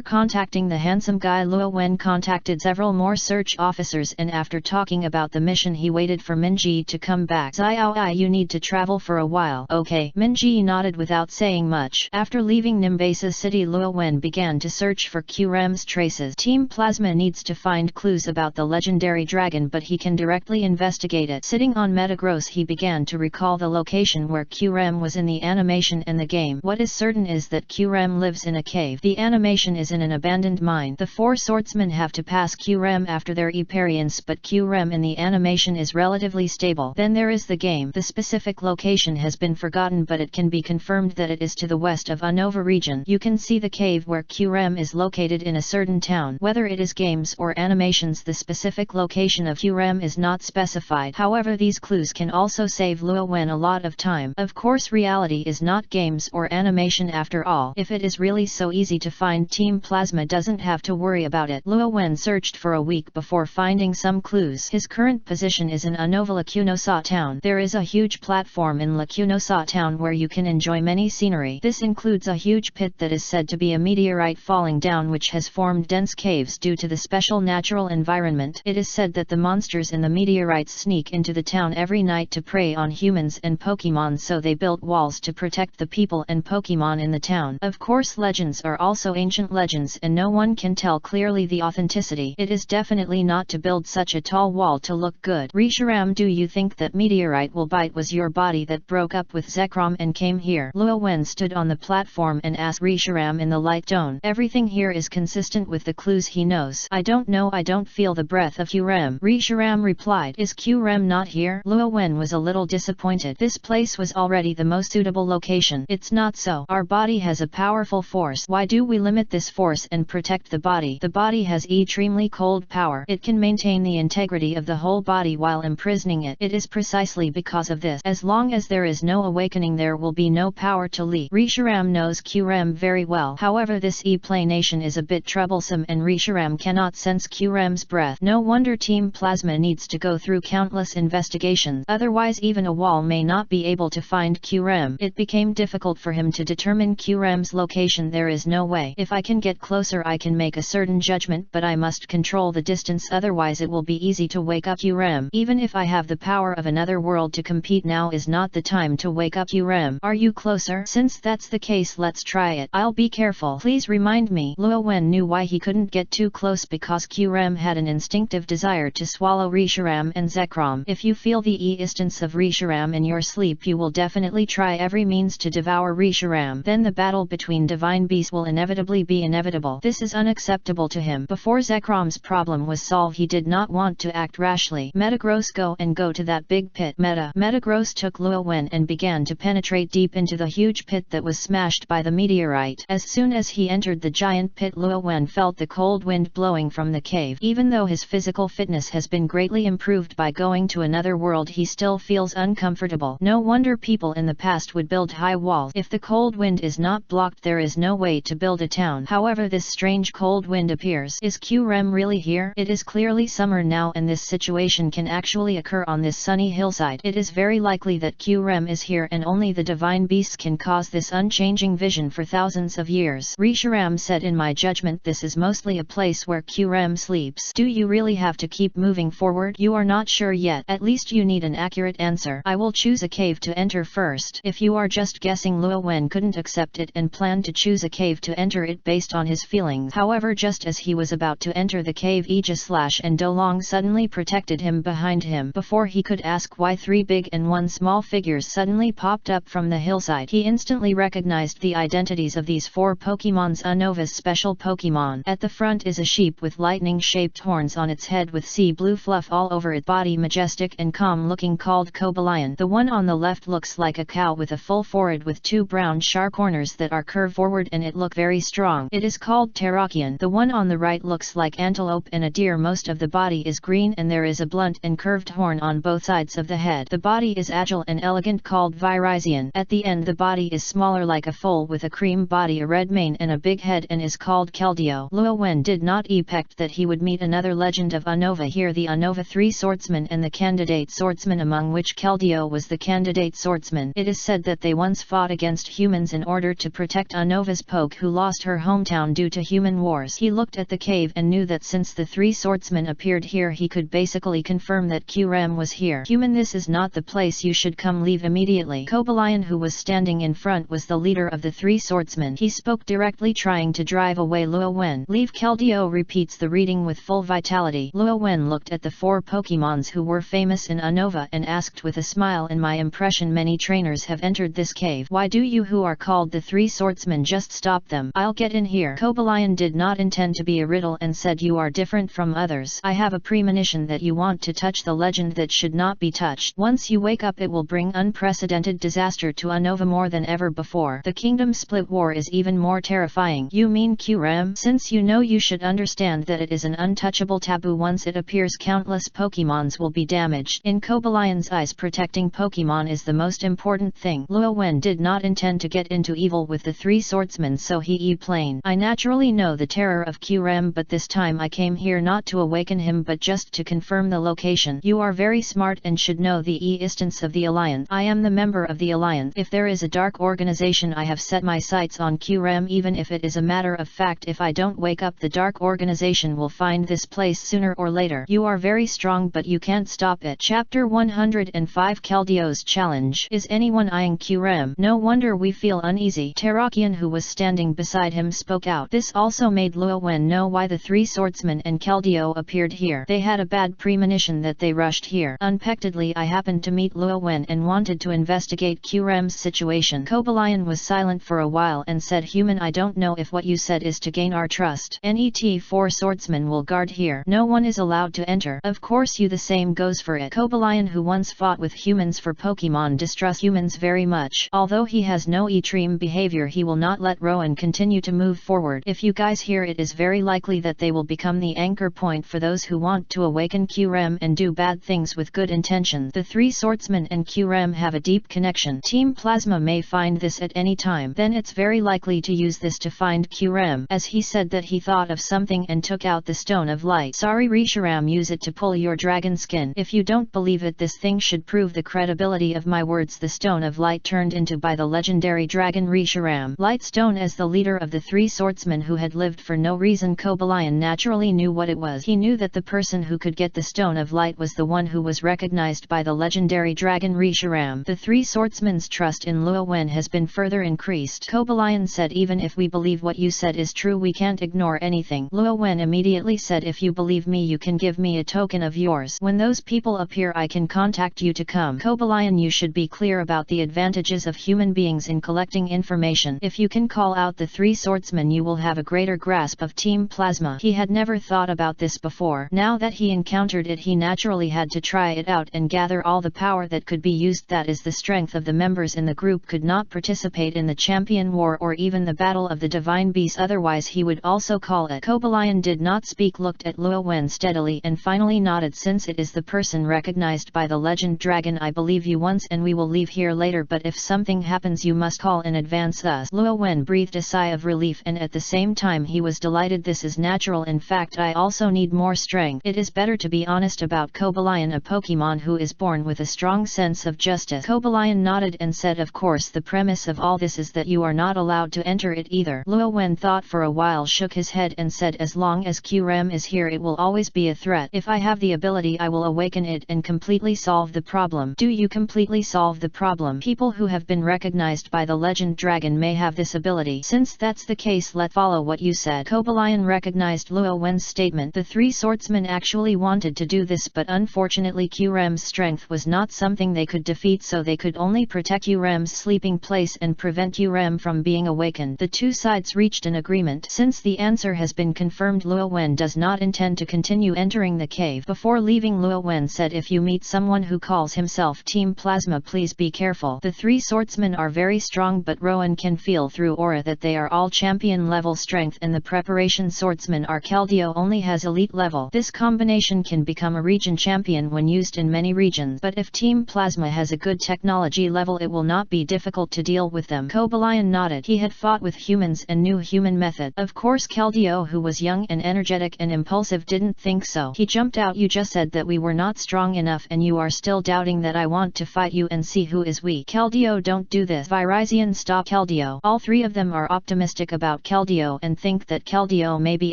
contacting the handsome guy, Luo Wen contacted several more search officers, and after talking about the mission he waited for Minji to come back. Xiao, you need to travel for a while. Okay. Minji nodded without saying much. After leaving Nimbasa City, Luo Wen began to search for Qram's traces. Team Plasma needs to find clues about the legendary dragon, but he can directly investigate it. Sitting on Metagross, he began to recall the location where Qram was in the animation and the game. What is certain is that Qram lives in a cave. The animation is in an abandoned mine. The four swordsmen have to pass Qram after their appearance, but Qram in the animation is relatively stable. Then there is the game. The specific location has been forgotten, but it can be confirmed that it is to the west of Unova region. You can see the cave where Qram is located in a certain town. Whether it is games or animations, the specific location of Qram is not specified. However, these clues can also save Luo Wen a lot of time. Of course, reality is not games or animation after all. If it is really so easy to find, Team Plasma doesn't have to worry about it. Luo Wen searched for a week before finding some clues. His current position is in Unova Lacunosa town. There is a huge platform in Lacunosa town where you can enjoy many scenery. This includes a huge pit that is said to be a meteorite falling down, which has formed dense caves due to the special natural environment. It is said that the monsters in the meteorites sneak into the town every night to prey on humans and Pokemon, so they built walls to protect the people and Pokemon in the town. Of course, legends are also ancient legends, and no one can tell clearly the authenticity. It is definitely not to build such a tall wall to look good. Reshiram, do you think that meteorite will bite? Was your body that broke up with Zekrom and came here? Luo Wen stood on the platform and asked Reshiram in the light tone. Everything here is consistent with the clues he knows. I don't know, I don't feel the breath of Qram. Reshiram replied. Is Qram not here? Luo Wen was a little disappointed. This place was already the most suitable location. It's not so. Our body has a powerful force. Why do we limit this force and protect the body? The body has extremely cold power. It can maintain the integrity of the whole body while imprisoning it. It is precisely because of this. As long as there is no awakening, there will be no power to lead. Reshiram knows Qram very well. However, this explanation is a bit troublesome and Reshiram cannot sense Qram's breath. No wonder Team Plasma needs to go through countless investigations. Otherwise, even a wall may not be able to find Qram. It became difficult for him to determine Qram's location. There is no way. If I can get closer, I can make a certain judgment, but I must control the distance, otherwise it will be easy to wake up Qram. Even if I have the power of another world to compete, now is not the time to wake up Qram. Are you closer? Since that's the case, let's try it. I'll be careful. Please remind me. Luo Wen knew why he couldn't get too close, because Qram had an instinctive desire to swallow Reshiram and Zekrom. If you feel the existence of Reshiram in your sleep, you will definitely try every means to devour Reshiram. Then the battle between divine beasts will inevitably be inevitable. This is unacceptable to him. Before Zekrom's problem was solved, he did not want to act rashly. Metagross, go to that big pit. Metagross took Luo Wen and began to penetrate deep into the huge pit that was smashed by the meteorite. As soon as he entered the giant pit, Luo Wen felt the cold wind blowing from the cave. Even though his physical fitness has been greatly improved by going to another world, he still feels uncomfortable. No wonder people in the past would build high walls. If the cold wind is not blocked, there is no way to build a town. However, this strange cold wind appears. Is Qram really here? It is clearly summer now, and this situation can actually occur on this sunny hillside. It is very likely that Qram is here, and only the divine beasts can cause this unchanging vision for thousands of years. Reshiram said, in my judgment, this is mostly a place where Qram sleeps. Do you really have to keep moving forward? You are not sure yet. At least you need an accurate answer. I will choose a cave to enter first. If you are just guessing, Luo Wen couldn't accept it and planned to choose a cave to enter it based on his feelings. However, just as he was about to enter the cave, Aegislash and Dolong suddenly protected him behind him. Before he could ask why, 3 big and 1 small figures suddenly popped up from the hillside. He instantly recognized the identities of these 4 Pokemon's Unova's special Pokemon. At the front is a sheep with lightning-shaped horns on its head with sea blue fluff all over its body, majestic and calm looking, called Cobalion. The one on the left looks like a cow with a full forehead with 2 brown sharp corners that are curved forward and it look very strong. It is called Terrakion. The one on the right looks like antelope and a deer. Most of the body is green and there is a blunt and curved horn on both sides of the head. The body is agile and elegant, called Virizion. At the end, the body is smaller like a foal with a cream body, a red mane and a big head, and is called Keldeo. Luo Wen did not expect that he would meet another legend of Unova here, the Unova 3 swordsmen and the candidate swordsman, among which Keldeo was the candidate swordsman. It is said that they once fought against humans in order to protect Nova's Poke, who lost her hometown due to human wars. He looked at the cave and knew that since the three swordsmen appeared here, he could basically confirm that Qram was here. Human, this is not the place you should come, leave immediately. Cobalion, who was standing in front, was the leader of the three swordsmen. He spoke directly, trying to drive away Luo Wen. Leave. Keldeo repeats the reading with full vitality. Luo Wen looked at the four Pokemons who were famous in Unova and asked with a smile, in my impression many trainers have entered this cave. Why do you who are called the three swordsmen just stop them? I'll get in here. Cobalion did not intend to be a riddle and said, you are different from others. I have a premonition that you want to touch the legend that should not be touched. Once you wake up, it will bring unprecedented disaster to Unova more than ever before. The kingdom split war is even more terrifying. You mean Qram? Since you know, you should understand that it is an untouchable taboo. Once it appears, countless Pokemons will be damaged. In Cobalion's eyes, protecting Pokemon is the most important thing. Luo Wen did not intend to get into evil with the three swordsmen, so he plain. I naturally know the terror of Qram, but this time I came here not to awaken him but just to confirm the location. You are very smart and should know the existence of the Alliance. I am the member of the Alliance. If there is a dark organization, I have set my sights on Qram, even if it is a matter of fact. If I don't wake up, the dark organization will find this place sooner or later. You are very strong, but you can't stop it. Chapter 105 Keldeo's Challenge. Is anyone eyeing Qram? No wonder we feel uneasy. Terrakion, who was standing beside him, spoke out. This also made Luo Wen know why the three swordsmen and Keldeo appeared here. They had a bad premonition that they rushed here. Unexpectedly, I happened to meet Luo Wen and wanted to investigate Qram's situation. Cobalion was silent for a while and said, Human, I don't know if what you said is to gain our trust. Net 4 swordsmen will guard here. No one is allowed to enter. Of course you, the same goes for it. Cobalion, who once fought with humans for Pokemon, distrusts humans very much. Although he has no extreme behavior, he will not let Rowan continue to move forward. If you guys hear, it is very likely that they will become the anchor point for those who want to awaken Qram and do bad things with good intentions. The three swordsmen and Qram have a deep connection. Team Plasma may find this at any time. Then it's very likely to use this to find Qram. As he said that, he thought of something and took out the Stone of Light. Sorry Reshiram, use it to pull your dragon skin. If you don't believe it, this thing should prove the credibility of my words. The Stone of Light turned into by the legendary dragon Reshiram. Lightstone. As the leader of the three swordsmen who had lived for no reason, Cobalion naturally knew what it was. He knew that the person who could get the Stone of Light was the one who was recognized by the legendary dragon Reshiram. The three swordsmen's trust in Luo Wen has been further increased. Cobalion said, even if we believe what you said is true, we can't ignore anything. Luo Wen immediately said, if you believe me, you can give me a token of yours. When those people appear, I can contact you to come. Cobalion, you should be clear about the advantages of human beings in collecting information. If you can call out the three swordsmen, you will have a greater grasp of Team Plasma. He had never thought about this before. Now that he encountered it, he naturally had to try it out and gather all the power that could be used. That is the strength of the members in the group could not participate in the Champion War or even the Battle of the Divine Beasts, otherwise he would also call it. Cobalion did not speak, looked at Luo Wen steadily and finally nodded. Since it is the person recognized by the legend dragon, I believe you once and we will leave here later, but if something happens you must call in advance us. Luo Wen breathed a sigh of relief and at the same time he was delighted. This is natural. In fact, I also need more strength. It is better to be honest about Cobalion, a Pokemon who is born with a strong sense of justice. Cobalion nodded and said, of course, the premise of all this is that you are not allowed to enter it either. Luo Wen thought for a while, shook his head and said, as long as Qram is here, it will always be a threat. If I have the ability, I will awaken it and completely solve the problem. Do you completely solve the problem? People who have been recognized by the legend dragon may have this ability. Since that's the case, let's follow what you said. Cobalion recognized Luo Wen's statement. The three swordsmen actually wanted to do this, but unfortunately Qram's strength was not something they could defeat, so they could only protect Qram's sleeping place and prevent Qram from being awakened. The two sides reached an agreement. Since the answer has been confirmed, Luo Wen does not intend to continue entering the cave. Before leaving, Luo Wen said, if you meet someone who calls himself Team Plasma, please be careful. The three swordsmen are very strong, but Rowan can feel through aura that they are all champion level strength, and the preparation swordsmen are Keldeo only has elite level. This combination can become a region champion when used in many regions, but if Team Plasma has a good technology level, it will not be difficult to deal with them. Cobalion nodded. He had fought with humans and knew human method. Of course Keldeo, who was young and energetic and impulsive, didn't think so. He jumped out, you just said that we were not strong enough and you are still doubting that. I want want to fight you and see who is weak. Keldeo, don't do this. Virizion, stop Keldeo. All three of them are optimistic about Keldeo and think that Keldeo may be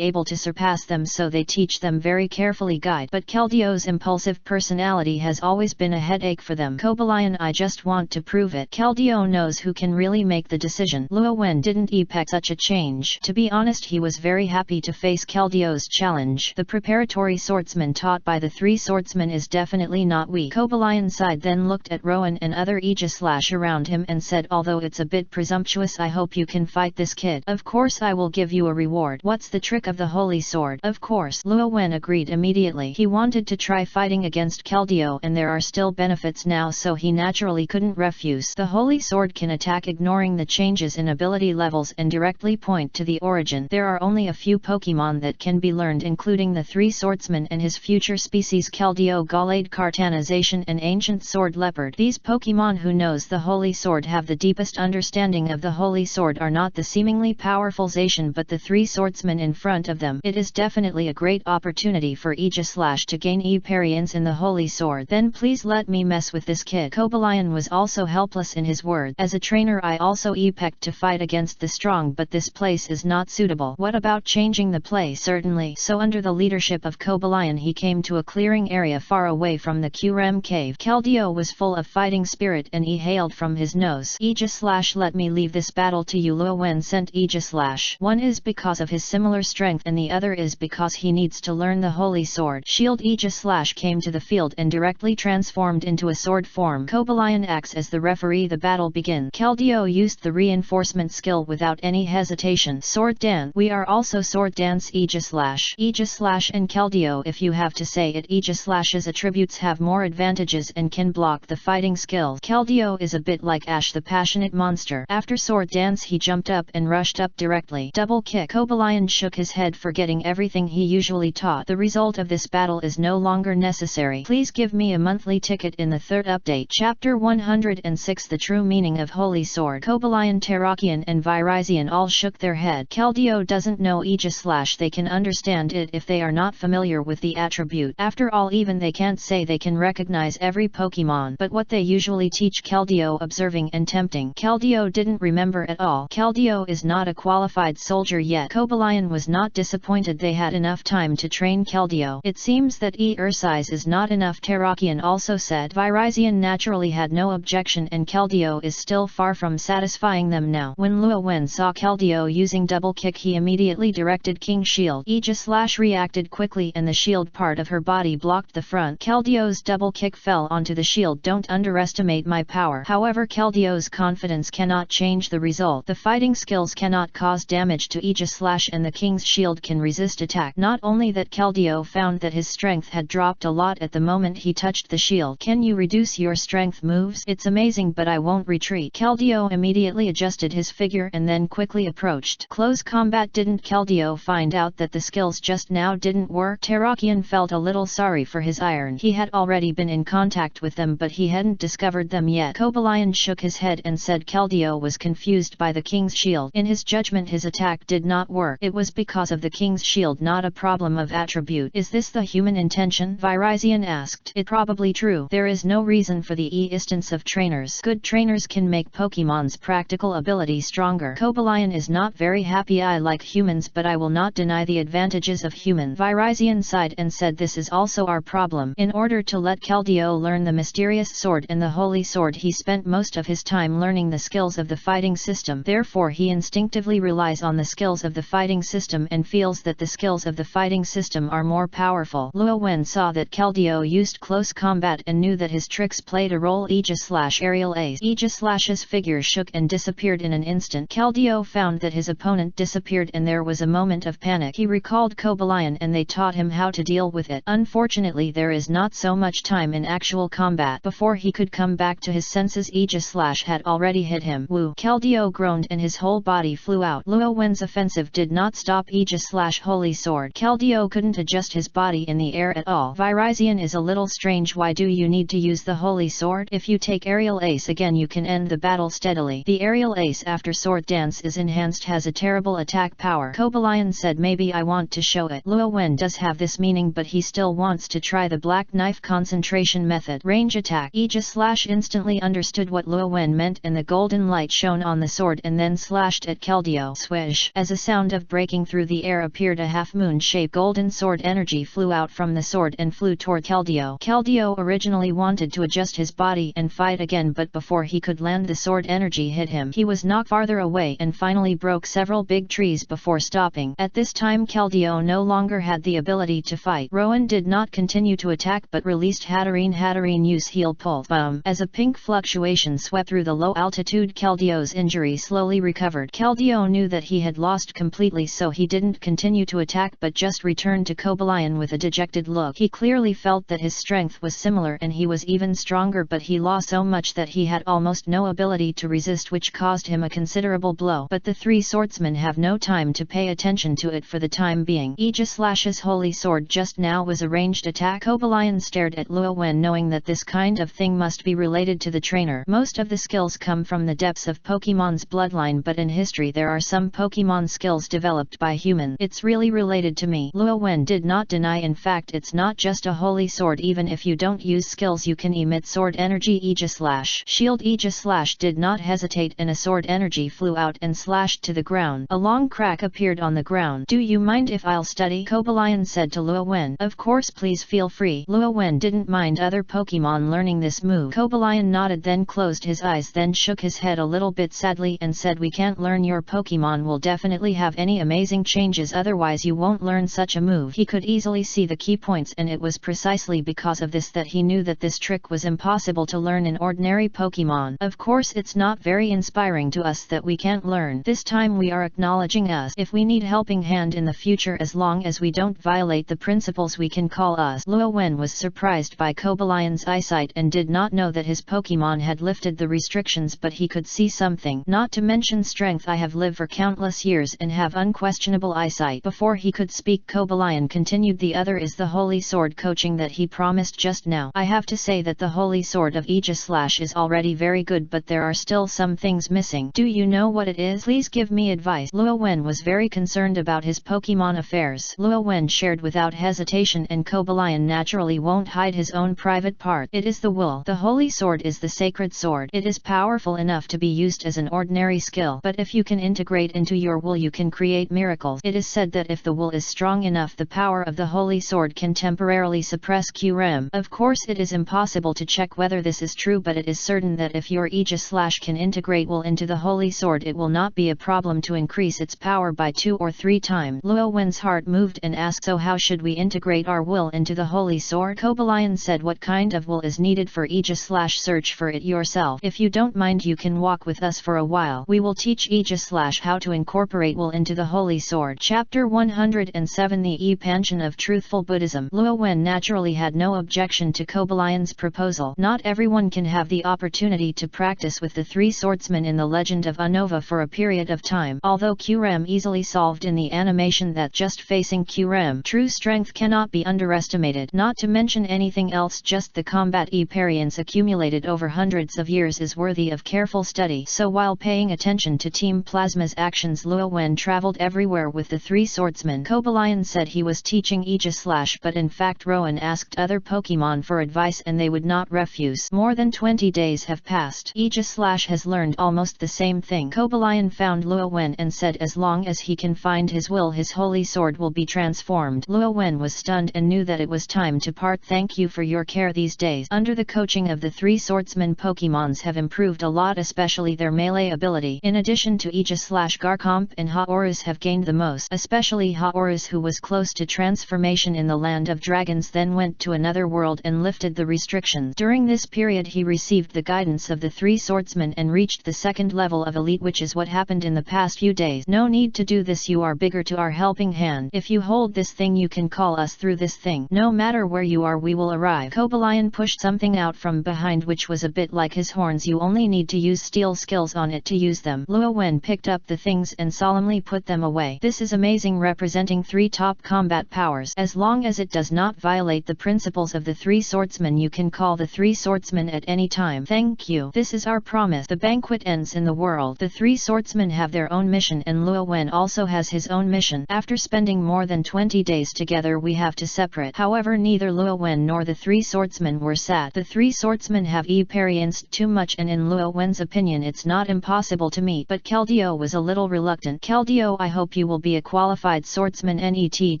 able to surpass them, so they teach them very carefully guide. But Keldeo's impulsive personality has always been a headache for them. Cobalion, I just want to prove it. Keldeo knows who can really make the decision. Luo Wen didn't expect such a change. To be honest, he was very happy to face Keldeo's challenge. The preparatory swordsman taught by the three swordsmen is definitely not weak. Cobalion sighed, then looked at Rowan and other Aegis around him and said, although it's a bit presumptuous, I hope you can fight this kid. Of course I will give you a reward. What's the trick of the holy sword? Of course. Luo Wen agreed immediately. He wanted to try fighting against Keldeo, and there are still benefits now, so he naturally couldn't refuse. The holy sword can attack ignoring the changes in ability levels and directly point to the origin. There are only a few Pokemon that can be learned, including the three swordsmen and his future species Keldeo, Gallade, Cartanization and Ancient Sword Leopard. These Pokemon who knows the holy sword have the deepest understanding of the holy sword are not the seemingly powerful Zacian but the three swordsmen in front of them. It is definitely a great opportunity for Aegis to gain experience in the holy sword. Then please let me mess with this kid. Cobalion was also helpless in his words. As a trainer I also expect to fight against the strong, but this place is not suitable. What about changing the place? Certainly. So under the leadership of Cobalion he came to a clearing area far away from the Qrem cave. Keldeo was full of fighting spirit and he hailed from his nose. Aegis let me leave this battle to you. Luo Wen sent Aegis. One is because of his similar strength and the other is because he needs to learn the holy sword. Shield Aegis came to the field and directly transformed into a sword form. Cobalion acts as the referee. The battle begins. Keldeo used the reinforcement skill without any hesitation. Sword dance. We are also sword dance Aegis and Keldeo. If you have to say it, Aegis attributes have more advantages and can block the fighting skills. Keldeo is a bit like Ash the passionate monster. After sword dance he jumped up and rushed up directly. Double kick. Cobalion shook his head, forgetting everything he usually taught. The result of this battle is no longer necessary. Please give me a monthly ticket in the third update. Chapter 106, The True Meaning of Holy Sword. Cobalion, Terrakion and Virizion all shook their head. Keldeo doesn't know Aegis. They can understand it if they are not familiar with the attribute. After all, even they can't say they can recognize every Pokemon. But what they usually teach Keldeo, observing and tempting. Keldeo didn't remember at all. Keldeo is not a qualified soldier yet. Cobalion was not disappointed. They had enough time to train Keldeo. It seems that size is not enough, Terrakion also said. Virizion naturally had no objection, and Keldeo is still far from satisfying them now. When Luo Wen saw Keldeo using double kick, he immediately directed King Shield. Aegis reacted quickly and the shield part of her body blocked the front. Keldeo's double kick fell onto the shield. Don't underestimate my power. However, Keldeo's confidence cannot change the result. The fighting skills cannot cause damage to Aegis and the King's shield can resist attack. Not only that, Keldeo found that his strength had dropped a lot at the moment he touched the shield. Can you reduce your strength moves? It's amazing, but I won't retreat. Keldeo immediately adjusted his figure and then quickly approached. Close combat. Didn't Keldeo find out that the skills just now didn't work? Terrakion felt a little sorry for his iron. He had already been in contact with them, but he hadn't discovered them yet. Cobalion shook his head and said Keldeo was confused by the King's shield. In his judgment, his attack did not work. It was because of the King's shield, not a problem of attribute. Is this the human intention? Virizion asked. It probably true. There is no reason for the existence of trainers. Good trainers can make Pokemon's practical ability stronger. Cobalion is not very happy. I like humans, but I will not deny the advantages of human. Virizion sighed and said, this is also our problem. In order to let Keldeo learn the mysterious sword and the holy sword, he spent most of his time learning the skills of the fighting system. Therefore he instinctively relies on the skills of the fighting system and feels that the skills of the fighting system are more powerful. Luo Wen saw that Keldeo used close combat and knew that his tricks played a role. Aegis/Aerial Ace. Aegis/'s figure shook and disappeared in an instant. Keldeo found that his opponent disappeared and there was a moment of panic. He recalled Cobalion and they taught him how to deal with it. Unfortunately, there is not so much time in actual combat. Before he could come back to his senses, Aegis/ had already hit him. Woo! Keldeo groaned and his whole body flew out. Luo Wen's offensive did not stop Aegis/ holy sword. Keldeo couldn't adjust his body in the air at all. Virizion is a little strange. Why do you need to use the holy sword? If you take Aerial Ace again, you can end the battle steadily. The Aerial Ace after sword dance is enhanced, has a terrible attack power. Cobalion said, maybe I want to show it. Luo Wen does have this meaning, but he still wants to try the black knife concentration method. Range attack. Aegis Slash instantly understood what Luo Wen meant, and the golden light shone on the sword and then slashed at Keldeo. Swish! As a sound of breaking through the air appeared, a half-moon-shaped golden sword energy flew out from the sword and flew toward Keldeo. Keldeo originally wanted to adjust his body and fight again, but before he could land, the sword energy hit him. He was knocked farther away and finally broke several big trees before stopping. At this time Keldeo no longer had the ability to fight. Rowan did not continue to attack but released Hatterene. Hatterene use heal pulse. Bum! As a pink fluctuation swept through the low altitude, Keldeo's injury slowly recovered. Keldeo knew that he had lost completely, so he didn't continue to attack but just returned to Cobalion with a dejected look. He clearly felt that his strength was similar and he was even stronger, but he lost so much that he had almost no ability to resist, which caused him a considerable blow. But the three swordsmen have no time to pay attention to it for the time being. Aegis Slash's holy sword just now was a ranged attack. Cobalion stared at Luo Wen, knowing that this kind of thing must be related to the trainer. Most of the skills come from the depths of Pokemon's bloodline, but in history there are some Pokemon skills developed by humans. It's really related to me. Luo Wen did not deny. In fact, it's not just a holy sword. Even if you don't use skills, you can emit sword energy. Aegis Slash. Shield. Aegis Slash did not hesitate, and a sword energy flew out and slashed to the ground. A long crack appeared on the ground. Do you mind if I'll study? Cobalion said to Luo Wen. Of course, please feel free. Luo Wen didn't mind other Pokemon learning this move. Cobalion nodded, then closed his eyes, then shook his head a little bit sadly and said, we can't learn. Your Pokemon will definitely have any amazing changes, otherwise you won't learn such a move. He could easily see the key points, and it was precisely because of this that he knew that this trick was impossible to learn in ordinary Pokemon. Of course, it's not very inspiring to us that we can't learn. This time we are acknowledging us. If we need helping hand in the future, as long as we don't violate the principles, we can call us. Luo Wen was surprised by Cobalion's eyesight and did not know that his Pokemon had lifted the restrictions, but he could see something. Not to mention strength. I have lived for countless years and have unquestionable eyesight. Before he could speak, Cobalion continued, the other is the holy sword coaching that he promised just now. I have to say that the holy sword of Aegis Slash is already very good, but there are still some things missing. Do you know what it is? Please give me advice. Luo Wen was very concerned about his Pokemon affairs. Luo Wen shared without hesitation, and Cobalion naturally won't hide his own private part. It is the wool. The holy sword is the sacred sword. It is powerful enough to be used as an ordinary skill, but if you can integrate into your wool, you can create miracles. It is said that if the wool is strong enough, the power of the holy sword can temporarily suppress QREM. Of course, it is impossible to check whether this is true, but it is certain that if your Aegis Slash can integrate wool into the holy sword, it will not be a problem to increase its power by 2 or 3 times. Luo Wen's heart moved and asked, so how should we integrate our wool into the holy sword? Cobalion said, what kind of wool is needed for Aegis Slash? Search for it yourself. If you don't mind, you can walk with us for a while. We will teach Aegis Slash how to incorporate wool into the holy sword. Chapter 107, The Expansion of Truthful Buddhism. Luo Wen naturally had no objection to Cobalion's proposal. Not everyone can have the opportunity to practice with the three swordsmen in the Legend of Unova for a period of time. Although QREM easily solved in the animation that just facing QREM, true strength cannot be underestimated. Not to mention anything else, just the combat experience accumulated over hundreds of years is worthy of careful study. So while paying attention to Team Plasma's actions, Luo Wen traveled everywhere with the three swordsmen. Cobalion said he was teaching Aegis Slash, but in fact Rowan asked other Pokemon for advice and they would not refuse. More than 20 days have passed. Aegis Slash has learned almost the same thing. Cobalion found Luo Wen and said as long as he can find his will, his holy sword will be transformed. Luo Wen was stunned and knew that it was time to part. Thank you for your care these days. Under the coaching of the three swordsmen, Pokemons have improved a lot, especially their melee ability. In addition to Aegis Slash, Garchomp and Haorus have gained the most, especially Haorus, who was close to transformation in the Land of Dragons, then went to another world and lifted the restrictions. During this period he received the guidance of the three swordsmen and reached the second level of elite, which is what happened in the past few days. No need to do this, you are bigger to our helping hand. If you hold this thing, you can call us through this thing. No matter where you are, we will arrive. Cobalion pushed something out from behind which was a bit like his horns. You only need to use steel skills on it to use them. Luo Wen picked up the things and solemnly put them away. This is amazing, representing 3 top combat powers. As long as it does not violate the principles of the three swordsmen, you can call the three swordsmen at any time. Thank you. This is our promise. The banquet ends in the world. The three swordsmen have their own mission and Luo Wen also has his own mission. After spending more than 20 days together, we have to separate. However, neither Luo Wen nor the three swordsmen were sad. The three swordsmen have experienced too much, and in Luo Wen's opinion it's not impossible to meet. But Keldeo was a little reluctant. Keldeo, I hope you will be a qualified swordsman net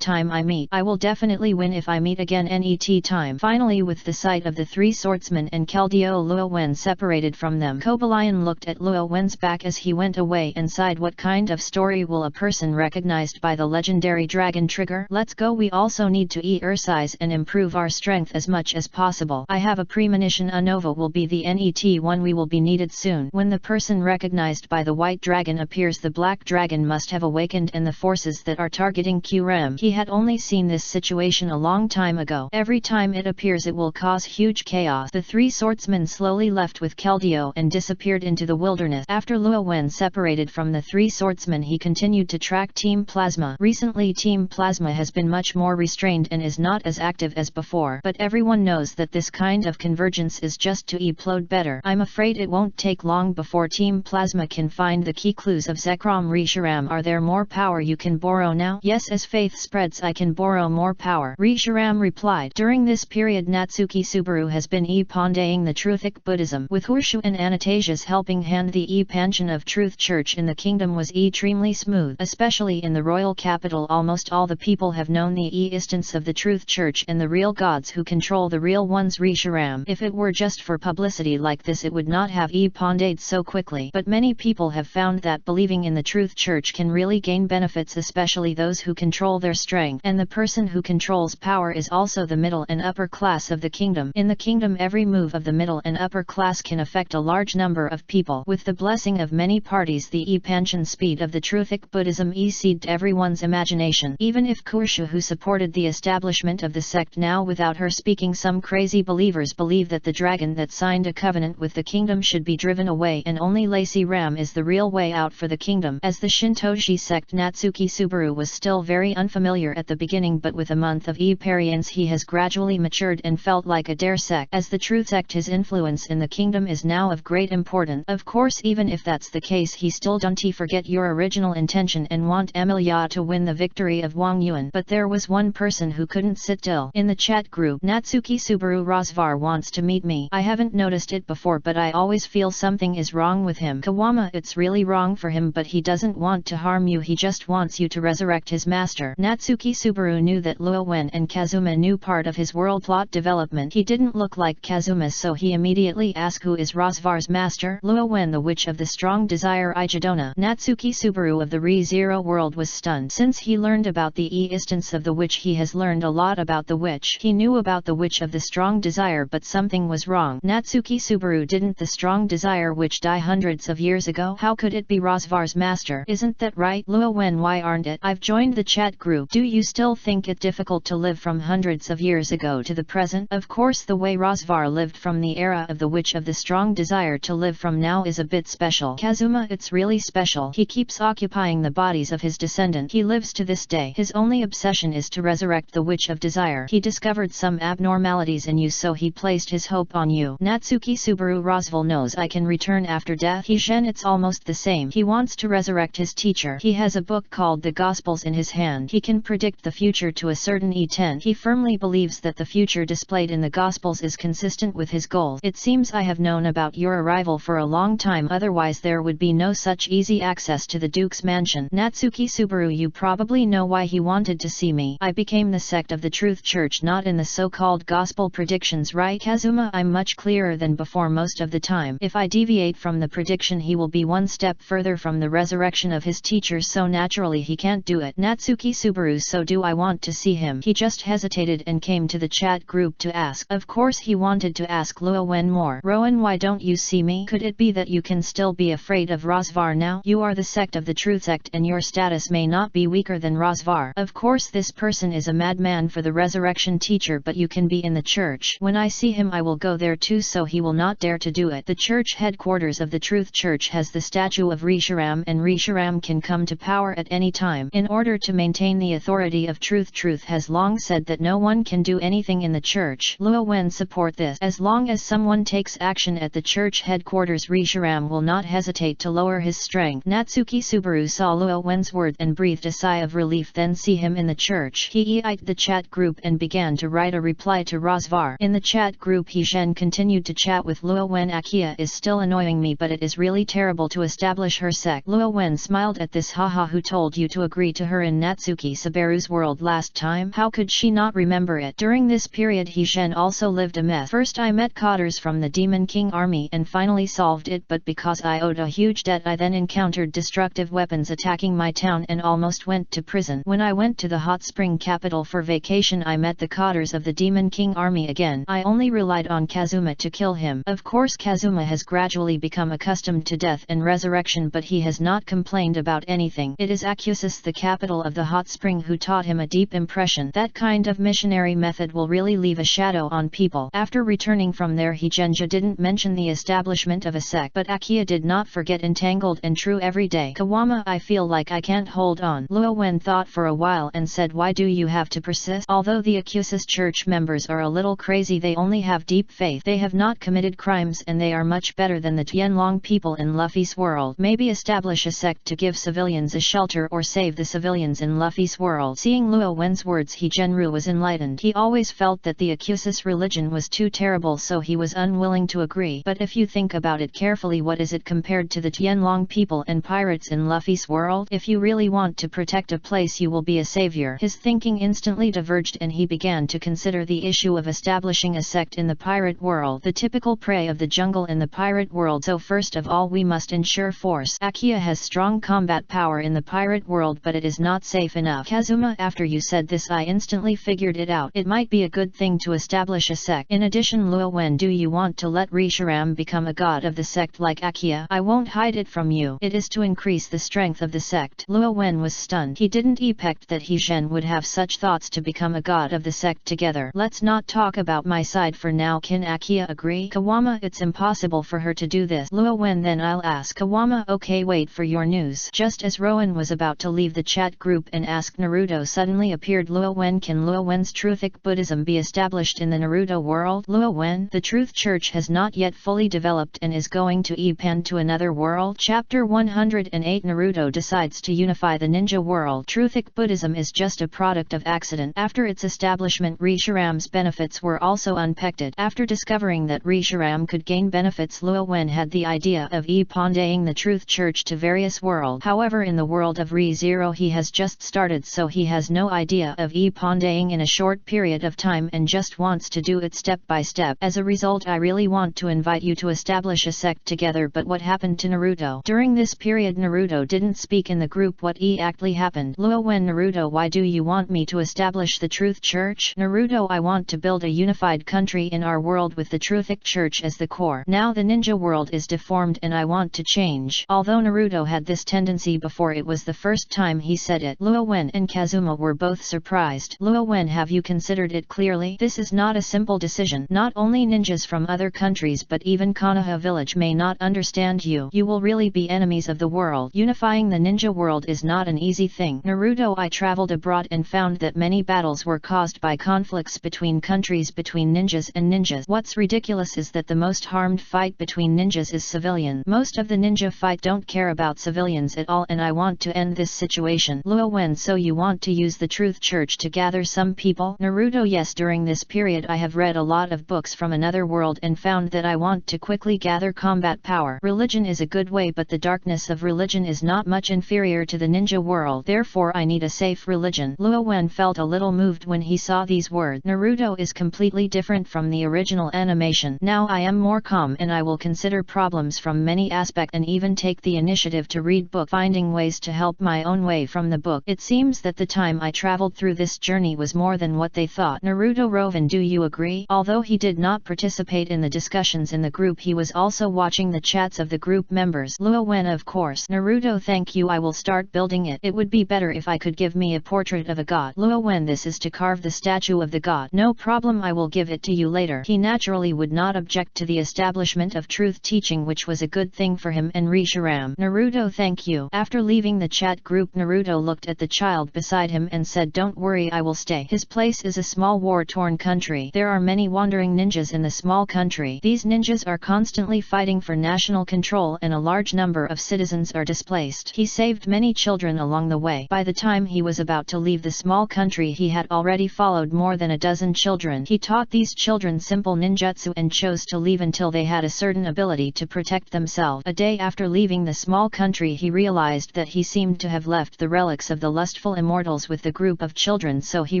time I meet. I will definitely win if I meet again net time. Finally, with the sight of the three swordsmen and Keldeo, Luo Wen separated from them. Kobalion looked at Luo Wen's back as he went away and sighed. What kind of story will a person recognized by the legendary dragon trigger? Let's go. We also need to exercise and improve our strength as much as possible. I have a premonition Unova will be the net one. We will be needed soon. When the person recognized by the white dragon appears, the black dragon must have awakened and the forces that are targeting QRM. He had only seen this situation a long time ago. Every time it appears it will cause huge chaos. The three swordsmen slowly left with Keldeo and disappeared into the wilderness. After Luo Wen separated from the three swordsmen, he continued to track Team Plasma. Recently Team Plasma has been much more restrained and is not as active as before, but everyone knows that this kind of convergence is just to explode better. I'm afraid it won't take long before Team Plasma can find the key clues of Zekrom Risharam. Are there more power you can borrow now? Yes, as faith spreads I can borrow more power, Risharam replied. During this period Natsuki Subaru has been pondaing the Truthic Buddhism. With Horshu and Anastasia's helping hand, the expansion of Truth Church in the kingdom was extremely smooth. Especially in the royal capital, almost all the people have known the existence of the Truth Church and the real gods who control the real ones. Risharam, if it were just for publicity like this it would not have expanded so quickly. But many people have found that believing in the Truth Church can really gain benefits, especially those who control their strength. And the person who controls power is also the middle and upper class of the kingdom. In the kingdom every move of the middle and upper class can affect a large number of people. With the blessing of many parties, the expansion speed of the Truthic Buddhism exceeded everyone's imagination. Even if Kurshu, who supported the establishment of the sect, now without her speaking, some crazy believers believe that the dragon that signed a covenant with the kingdom should be driven away and only Lacey Ram is the real way out for the kingdom. As the Shintoshi sect, Natsuki Subaru was still very unfamiliar at the beginning, but with a month of experience he has gradually matured and felt like a dare sect. As the truth sect, his influence in the kingdom is now of great importance. Of course, even if that's the case, he still don't forget your original intention and want Emilia to win the victory of Wang Yuan. But there was one person who couldn't sit still. In the chat group, Natsuki Subaru Rosvar wants to meet me. I haven't noticed it before, but I always feel something is wrong with him. Kawama, it's really wrong for him, but he doesn't want to harm you, he just wants you to resurrect his master. Natsuki Subaru knew that Luo Wen and Kazuma knew part of his world plot development. He didn't look like Kazuma, so he immediately asked, who is Rosvar's master? Luo Wen, the witch of the strong desire Ijidona. Natsuki Subaru of the Re-Zero world was stunned. Since he learned about the existence of the witch, he has learned a lot about the witch. He knew about the witch of the strong desire, but something was wrong. Natsuki Subaru, didn't the strong desire witch die hundreds of years ago? How could it be Rosvar's master? Isn't that right? Luo Wen, why aren't it? I've joined the chat group. Do you still think it difficult to live from hundreds of years ago to the present? Of course, the way Rosvar lived from the era of the witch of the strong desire to live from now is a bit special. Kazuma, it's really special. He keeps occupying the bodies of his descendant. He lives to this day. His only obsession is to resurrect the witch of desire. He discovered some abnormalities in you, so he placed his hope on you. Natsuki Subaru Rosval knows I can return after death. Hishen, it's almost the same. He wants to resurrect his teacher. He has a book called the Gospels in his hand. He can predict the future to a certain extent. He firmly believes that the future displayed in the Gospels is consistent with his goals. It seems I have known about your arrival for a long time, otherwise there would be no such easy access to the Duke's mansion. Natsuki Subaru, you probably know why he wanted to see me. I became the sect of the Truth Church, not in the so-called gospel predictions, right? Kazuma, I'm much clearer than before most of the time. If I deviate from the prediction, he will be one step further from the resurrection of his teacher, so naturally he can't do it. Natsuki Subaru, so do I want to see him? He just hesitated and came to the chat group to ask. Of course he wanted to ask Luo Wen more. Rowan, why don't you see me? Could it be that you can still be afraid of Rosvar now? You are the sect of the Truth sect and your status may not be weaker than Rosvar. Of course this person is a madman for the resurrection teacher, but you can be in the church. When I see him I will go there too, so he will not dare to do it. The church headquarters of the Truth Church has the statue of Risharam, and Risharam can come to power at any time. In order to maintain the authority of Truth, Truth has long said that no one can do anything in the church. Luo Wen support this. As long as someone takes action at the church headquarters, Risharam will not hesitate to lower his strength. Natsuki Subaru saw Luo Wen's words and breathed a sigh of relief, then see him in the church. He eyed the chat group and began to write a reply to Rosvar. In the the chat group, He-Zhen continued to chat with Luo Wen. Akia is still annoying me, but it is really terrible to establish her sect. Luo Wen smiled at this. Haha, who told you to agree to her in Natsuki Sabaru's world last time? How could she not remember it? During this period, He-Zhen also lived a mess. First I met Cotters from the Demon King army and finally solved it, but because I owed a huge debt I then encountered destructive weapons attacking my town and almost went to prison. When I went to the hot spring capital for vacation, I met the Cotters of the Demon King army again. I only relied on Kazuma to kill him. Of course Kazuma has gradually become accustomed to death and resurrection, but he has not complained about anything. It is Acusis, the capital of the hot spring, who taught him a deep impression. That kind of missionary method will really leave a shadow on people. After returning from there, Higenja didn't mention the establishment of a sect, but Akia did not forget Entangled and True every day. Kawama, I feel like I can't hold on. Luo Wen thought for a while and said, why do you have to persist? Although the Acusis church members are a little crazy, they only have deep faith. They have not committed crimes and they are much better than the Tianlong people in Luffy's world. Maybe establish a sect to give civilians a shelter or save the civilians in Luffy's world. Seeing Luo Wen's words, Higenru was enlightened. He always felt that the Acusis religion was too terrible, so he was unwilling to agree. But if you think about it carefully, what is it compared to the Tianlong people and pirates in Luffy's world? If you really want to protect a place, you will be a savior. His thinking instantly diverged and he began to consider the issue of establishing a sect in the pirate world, the typical prey of the jungle in the pirate world. So first of all, we must ensure force. Akia has strong combat power in the pirate world, but it is not safe enough. Kazuma, after you said this, I instantly figured it out. It might be a good thing to establish a sect. In addition, Luo Wen, do you want to let Risharam become a god of the sect like Akia? I won't hide it from you. It is to increase the strength of the sect. Luo Wen was stunned. He didn't expect that He-Zhen would have such thoughts to become a god of the sect together. Let's not talk about my side for now. Can Akia agree? Kawama, it's impossible for her to do this. Luo Wen, then I'll ask Kawama. Okay, wait for your news. Just as Rowan was about to leave the chat group and ask Naruto, suddenly appeared Luo Wen. Can Luo Wen's Truthic Buddhism be established in the Naruto world? Luo Wen, the Truth Church has not yet fully developed and is going to expand to another world. Chapter 108, Naruto decides to unify the ninja world. Truthic Buddhism is just a product of accident. After its establishment, Risharam's benefits were also unpacked. After discovering that Risharam could gain benefits, Luo Wen had the idea of expanding the Truth Church to various worlds. However, in the world of Re-Zero he has just started, so he has no idea of expanding in a short period of time and just wants to do it step by step. As a result, I really want to invite you to establish a sect together. But what happened to Naruto? During this period, Naruto didn't speak in the group. What exactly happened? Luo Wen, Naruto, why do you want me to establish the Truth Church? Naruto, I want to build a unified country in our world with the Truthic Church as the core. Now the ninja world is deformed and I want to change. Although Naruto had this tendency before, it was the first time he said it. Luo Wen and Kazuma were both surprised. Luo Wen, have you considered it clearly? This is not a simple decision. Not only ninjas from other countries but even Konoha village may not understand you. You will really be enemies of the world. Unifying the ninja world is not an easy thing. Naruto, I traveled abroad and found that many battles were caused by conflicts between countries, between ninjas and ninjas. What's ridiculous is that the most harmed fight between ninjas is civilian. Most of the ninja fight don't care about civilians at all, and I want to end this situation. Luo Wen, so you want to use the Truth Church to gather some people? Naruto, yes. During this period I have read a lot of books from another world and found that I want to quickly gather combat power. Religion is a good way, but the darkness of religion is not much inferior to the ninja world. Therefore I need a safe religion. Luo Wen felt a little moved when he saw these words. Naruto is completely different from the original animation. Now I am more calm and I will consider problems from many aspects and even take the initiative to read book, finding ways to help my own way from the book. It seems that the time I traveled through this journey was more than what they thought. Naruto, Rovan, do you agree? Although he did not participate in the discussions in the group, he was also watching the chats of the group members. Luo Wen, of course. Naruto, thank you. I will start building it. It would be better if I could give me a portrait of a god. Luo Wen, this is to carve the statue of the god. No problem, I will give it to you later. He naturally would not object to the establishment of truth teaching, which was a good thing for him and Risharam. Naruto, thank you. After leaving the chat group, Naruto looked at the child beside him and said, don't worry, I will stay. His place is a small war-torn country. There are many wandering ninjas in the small country. These ninjas are constantly fighting for national control and a large number of citizens are displaced. He saved many children along the way. By the time he was about to leave the small country, he had already followed more than a dozen children. He taught taught these children simple ninjutsu and chose to leave until they had a certain ability to protect themselves. A day after leaving the small country, he realized that he seemed to have left the relics of the lustful immortals with the group of children, so he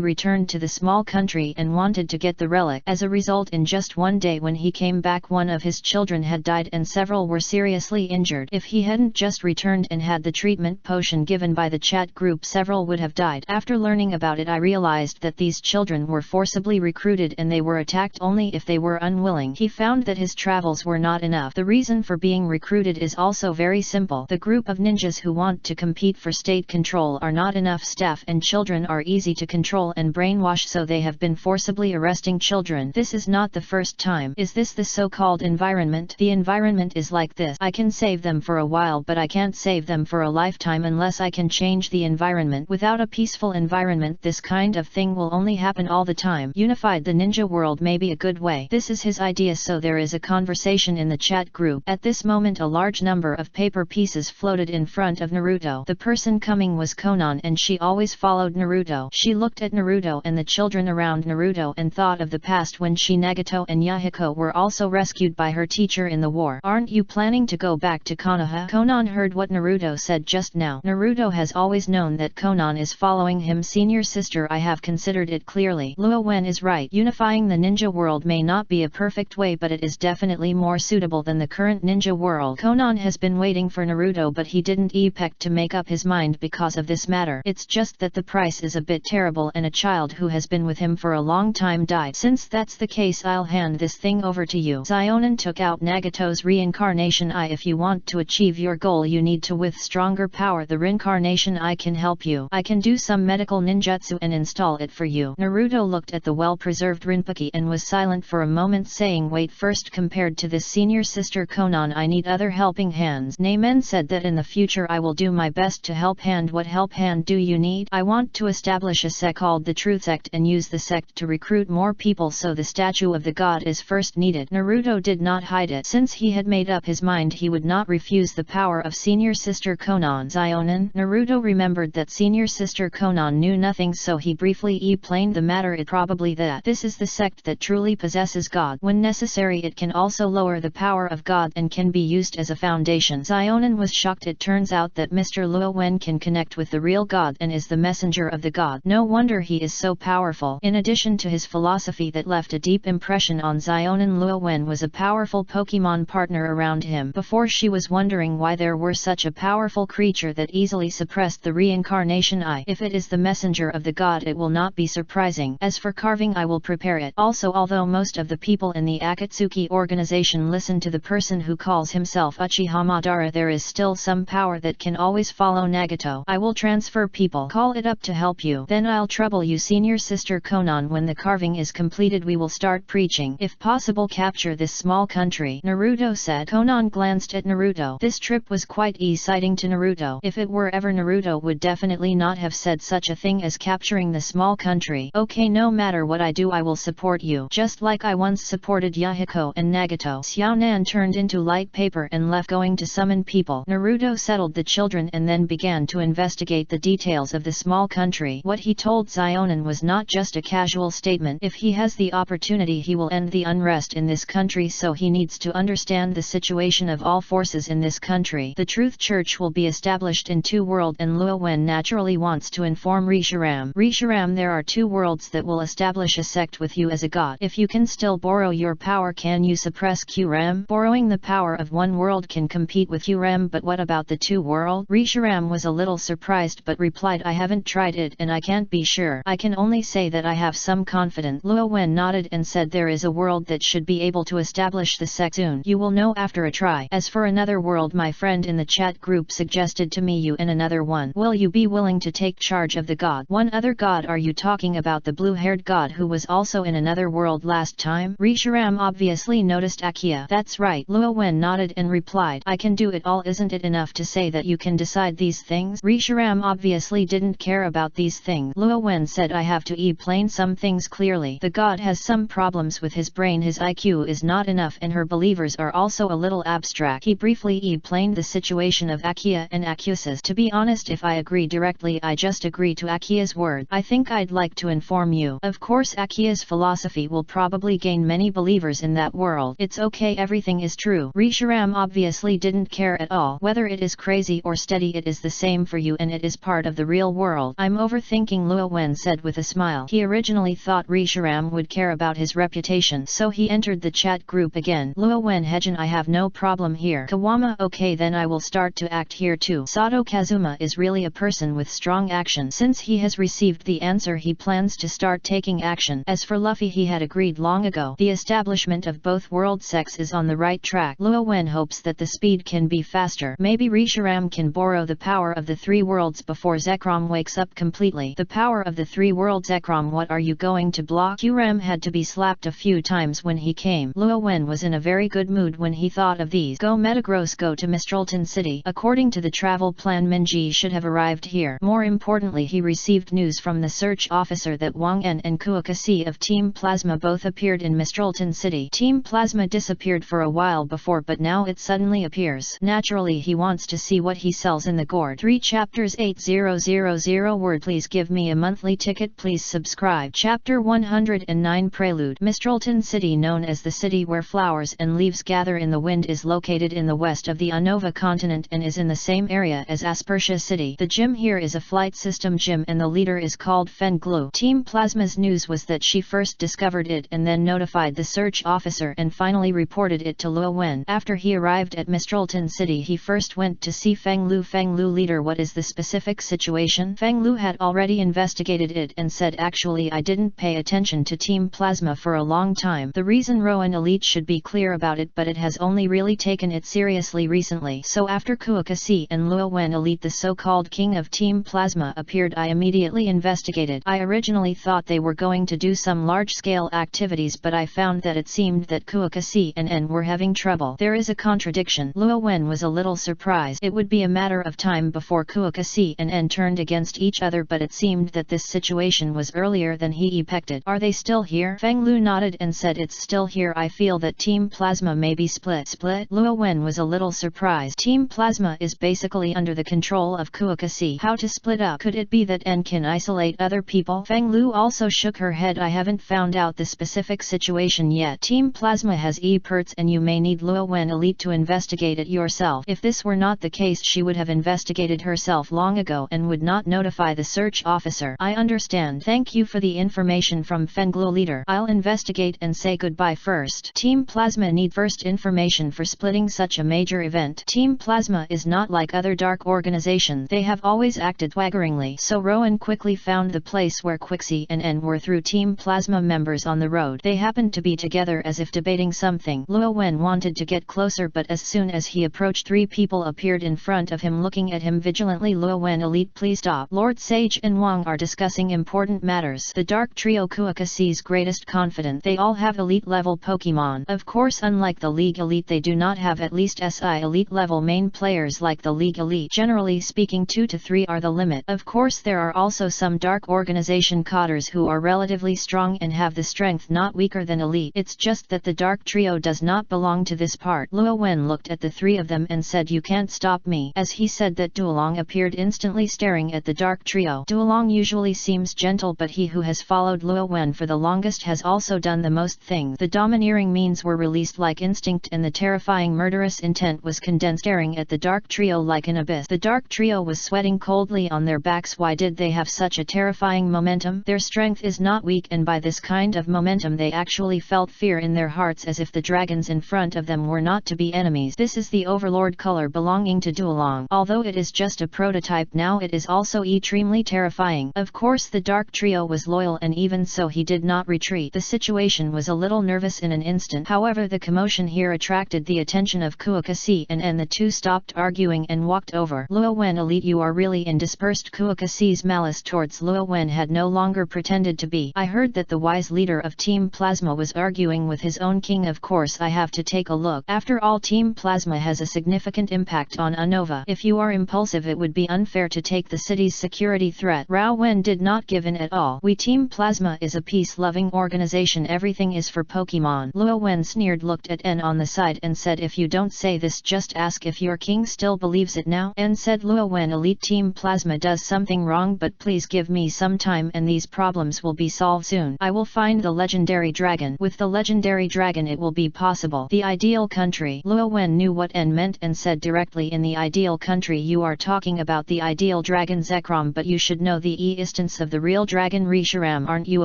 returned to the small country and wanted to get the relic. As a result, in just one day when he came back, one of his children had died and several were seriously injured. If he hadn't just returned and had the treatment potion given by the chat group, several would have died. After learning about it, I realized that these children were forcibly recruited and they were attacked only if they were unwilling. He found that his travels were not enough. The reason for being recruited is also very simple. The group of ninjas who want to compete for state control are not enough staff, and children are easy to control and brainwash, so they have been forcibly arresting children. This is not the first time. Is this the so-called environment? The environment is like this. I can save them for a while, but I can't save them for a lifetime unless I can change the environment. Without a peaceful environment, this kind of thing will only happen all the time. Unified the ninja world may be a good way. This is his idea, so there is a conversation in the chat group. At this moment, a large number of paper pieces floated in front of Naruto. The person coming was Konan, and she always followed Naruto. She looked at Naruto and the children around Naruto and thought of the past when she, Nagato and Yahiko were also rescued by her teacher in the war. Aren't you planning to go back to Konoha? Konan heard what Naruto said just now. Naruto has always known that Konan is following him. Senior sister, I have considered it clearly. Luo Wen is right. Unifying the ninja world may not be a perfect way, but it is definitely more suitable than the current ninja world. Konan has been waiting for Naruto, but he didn't expect to make up his mind because of this matter. It's just that the price is a bit terrible and a child who has been with him for a long time died. Since that's the case, I'll hand this thing over to you. Zionin took out Nagato's reincarnation eye. If you want to achieve your goal, you need to with stronger power. The reincarnation eye can help you. I can do some medical ninjutsu and install it for you. Naruto looked at the well-preserved Rinpoche and was silent for a moment, saying, wait, first, compared to this senior sister Konan, I need other helping hands. Neimen said that in the future I will do my best to help hand. What help hand do you need? I want to establish a sect called the Truth Sect and use the sect to recruit more people, so the statue of the god is first needed. Naruto did not hide it. Since he had made up his mind, he would not refuse the power of senior sister Konan. Zionin? Naruto remembered that senior sister Konan knew nothing, so he briefly explained the matter. It probably that this is the sect that truly possesses God. When necessary, it can also lower the power of God and can be used as a foundation. Zionin was shocked. It turns out that Mr. Luo Wen can connect with the real God and is the messenger of the God. No wonder he is so powerful. In addition to his philosophy that left a deep impression on Zionin, Luo Wen was a powerful Pokemon partner around him. Before, she was wondering why there were such a powerful creature that easily suppressed the reincarnation eye. If it is the messenger of the God, it will not be surprising. As for carving, I will prepare it. Also, although most of the people in the Akatsuki organization listen to the person who calls himself Uchiha Madara, there is still some power that can always follow Nagato. I will transfer people. Call it up to help you. Then I'll trouble you, senior sister Konan. When the carving is completed, we will start preaching. If possible, capture this small country, Naruto said. Konan glanced at Naruto. This trip was quite exciting to Naruto. If it were ever, Naruto would definitely not have said such a thing as capturing the small country. Okay, no matter what I do, I will support you, just like I once supported Yahiko and Nagato. Xiaonan turned into light paper and left, going to summon people. Naruto settled the children and then began to investigate the details of the small country. What he told Zionin was not just a casual statement. If he has the opportunity, he will end the unrest in this country, so he needs to understand the situation of all forces in this country. The Truth Church will be established in two worlds, and Luo Wen naturally wants to inform Risharam. Risharam, there are two worlds that will establish a sect with you as a god. If you can still borrow your power, can you suppress Qram? Borrowing the power of one world can compete with Qram, but what about the two world? Risharam was a little surprised but replied, I haven't tried it and I can't be sure. I can only say that I have some confidence. Luo Wen nodded and said, there is a world that should be able to establish the sect soon. You will know after a try. As for another world, my friend in the chat group suggested to me you and another one. Will you be willing to take charge of the god? One other god? Are you talking about the blue-haired god who was also in another world last time? Risharam obviously noticed Akia. That's right. Luo Wen nodded and replied, I can do it all. Isn't it enough to say that you can decide these things? Risharam obviously didn't care about these things. Luo Wen said, I have to explain some things clearly. The god has some problems with his brain. His IQ is not enough and her believers are also a little abstract. He briefly explained the situation of Akia and Acusis. To be honest, if I agree directly, I just agree to Akia's word. I think I'd like to inform you. Of course, Akia's philosophy will probably gain many believers in that world. It's okay, everything is true. Risharam obviously didn't care at all. Whether it is crazy or steady, it is the same for you and it is part of the real world. I'm overthinking, Luo Wen said with a smile. He originally thought Risharam would care about his reputation, so he entered the chat group again. Luo Wen Heijin, I have no problem here. Kawama, okay then I will start to act here too. Sato Kazuma is really a person with strong action. Since he has received the answer, he plans to start taking action. As for Luffy, he had agreed long ago. The establishment of both world sects is on the right track. Luo Wen hopes that the speed can be faster. Maybe Risharam can borrow the power of the three worlds before Zekrom wakes up completely. The power of the three worlds. Zekrom, what are you going to block? Ram had to be slapped a few times when he came. Luo Wen was in a very good mood when he thought of these. Go Metagross, go to Mistralton City. According to the travel plan, Minji should have arrived here. More importantly, he received news from the search officer that Wang En and Kuokasi of Team Plasma both appeared in Mistralton City. Team Plasma disappeared for a while before, but now it suddenly appears. Naturally, he wants to see what he sells in the gourd. 3 chapters 8000 word. Please give me a monthly ticket. Please subscribe. Chapter 109 Prelude. Mistralton City, known as the city where flowers and leaves gather in the wind, is located in the west of the Unova continent and is in the same area as Aspertia City. The gym here is a flight system gym and the leader is called Fen Glu. Team Plasma's news was that she first discovered it and then notified the search officer and finally reported it to Luo Wen. After he arrived at Mistralton City, he first went to see Feng Lu. Feng Lu, leader, what is the specific situation? Feng Lu had already investigated it and said, actually I didn't pay attention to Team Plasma for a long time. The reason Rowan Elite should be clear about it, but it has only really taken it seriously recently. So after Kuokasi and Luo Wen Elite, the so-called king of Team Plasma, appeared, I immediately investigated. I originally thought they were going to do some large-scale activities, but I found that it seemed that Kuokasi and N were having trouble. There is a contradiction. Luo Wen was a little surprised. It would be a matter of time before Kuokasi and N turned against each other, but it seemed that this situation was earlier than he expected. Are they still here? Feng Lu nodded and said, it's still here. I feel that Team Plasma may be split. Luo Wen was a little surprised. Team Plasma is basically under the control of Kuokasi. How to split up? Could it be that N can isolate other people? Feng Lu also shook her head. I haven't found out the specific situation yet. Team Plasma has e-perts and you may need Luo Wen Elite to investigate it yourself. If this were not the case, she would have investigated herself long ago and would not notify the search officer. I understand. Thank you for the information from Feng Lu, leader. I'll investigate and say goodbye first. Team Plasma need first information for splitting such a major event. Team Plasma is not like other dark organizations. They have always acted swaggeringly. So Rowan quickly found the place where Quixie and N were through Team Plasma members on the road. They happened to be together as if debating something. Luo Wen wanted to get closer, but as soon as he approached, 3 people appeared in front of him looking at him vigilantly. Luo Wen Elite, please stop. Lord Sage and Wang are discussing important matters. The Dark Trio, Kuokasi's greatest confidant. They all have elite level Pokemon. Of course, unlike the League Elite, they do not have at least SI elite level main players like the League Elite. Generally speaking, 2 to 3 are the limit. Of course, there are also some dark organization codders who are relatively strong and have the strength not weaker than elite. It's just that the Dark Trio does not belong to this part. Luo Wen looked at the 3 of them and said, you can't stop me. As he said that, Duolong appeared instantly staring at the Dark Trio. Duolong usually seems gentle, but he who has followed Luo Wen for the longest has also done the most things. The domineering means were released like instinct and the terrifying murderous intent was condensed, staring at the Dark Trio like an abyss. The Dark Trio was sweating coldly on their backs. Why did they have such a terrifying momentum? Their strength is not weak, and by this kind of momentum they actually felt fear in their hearts, as if the dragons in front of them were not to be enemies. This is the Overlord color belonging to Duolong. Although it is just a prototype now, it is also extremely terrifying. Of course, the Dark Trio was loyal, and even so he did not retreat. The situation was a little nervous in an instant. However, the commotion here attracted the attention of Kuokasi and the 2 stopped arguing and walked over. Luo Wen Elite, you are really indispersed. Kuokasi's malice towards Luo Wen had no longer pretended to be. I heard that the wise leader of Team Plasma was arguing with his own king. Of course I have to take a look. After all, Team Plasma has a significant impact on Unova. If you are impulsive, it would be unfair to take the city's security threat. Rao Wen did not give in at all. We Team Plasma is a peace-loving organization. Everything is for Pokemon. Luo Wen sneered, looked at N on the side and said, if you don't say this, just ask if your king still believes it now. N said, Luo Wen Elite, Team Plasma does something wrong, but please give me some time and these problems will be solved soon. I will find the legendary dragon. With the legendary dragon it will be possible. The ideal country. Luo Wen knew what N meant and said directly, in the ideal country you are talking about the ideal dragon Zekrom, but you should know the instance of the real dragon Risharam. Aren't you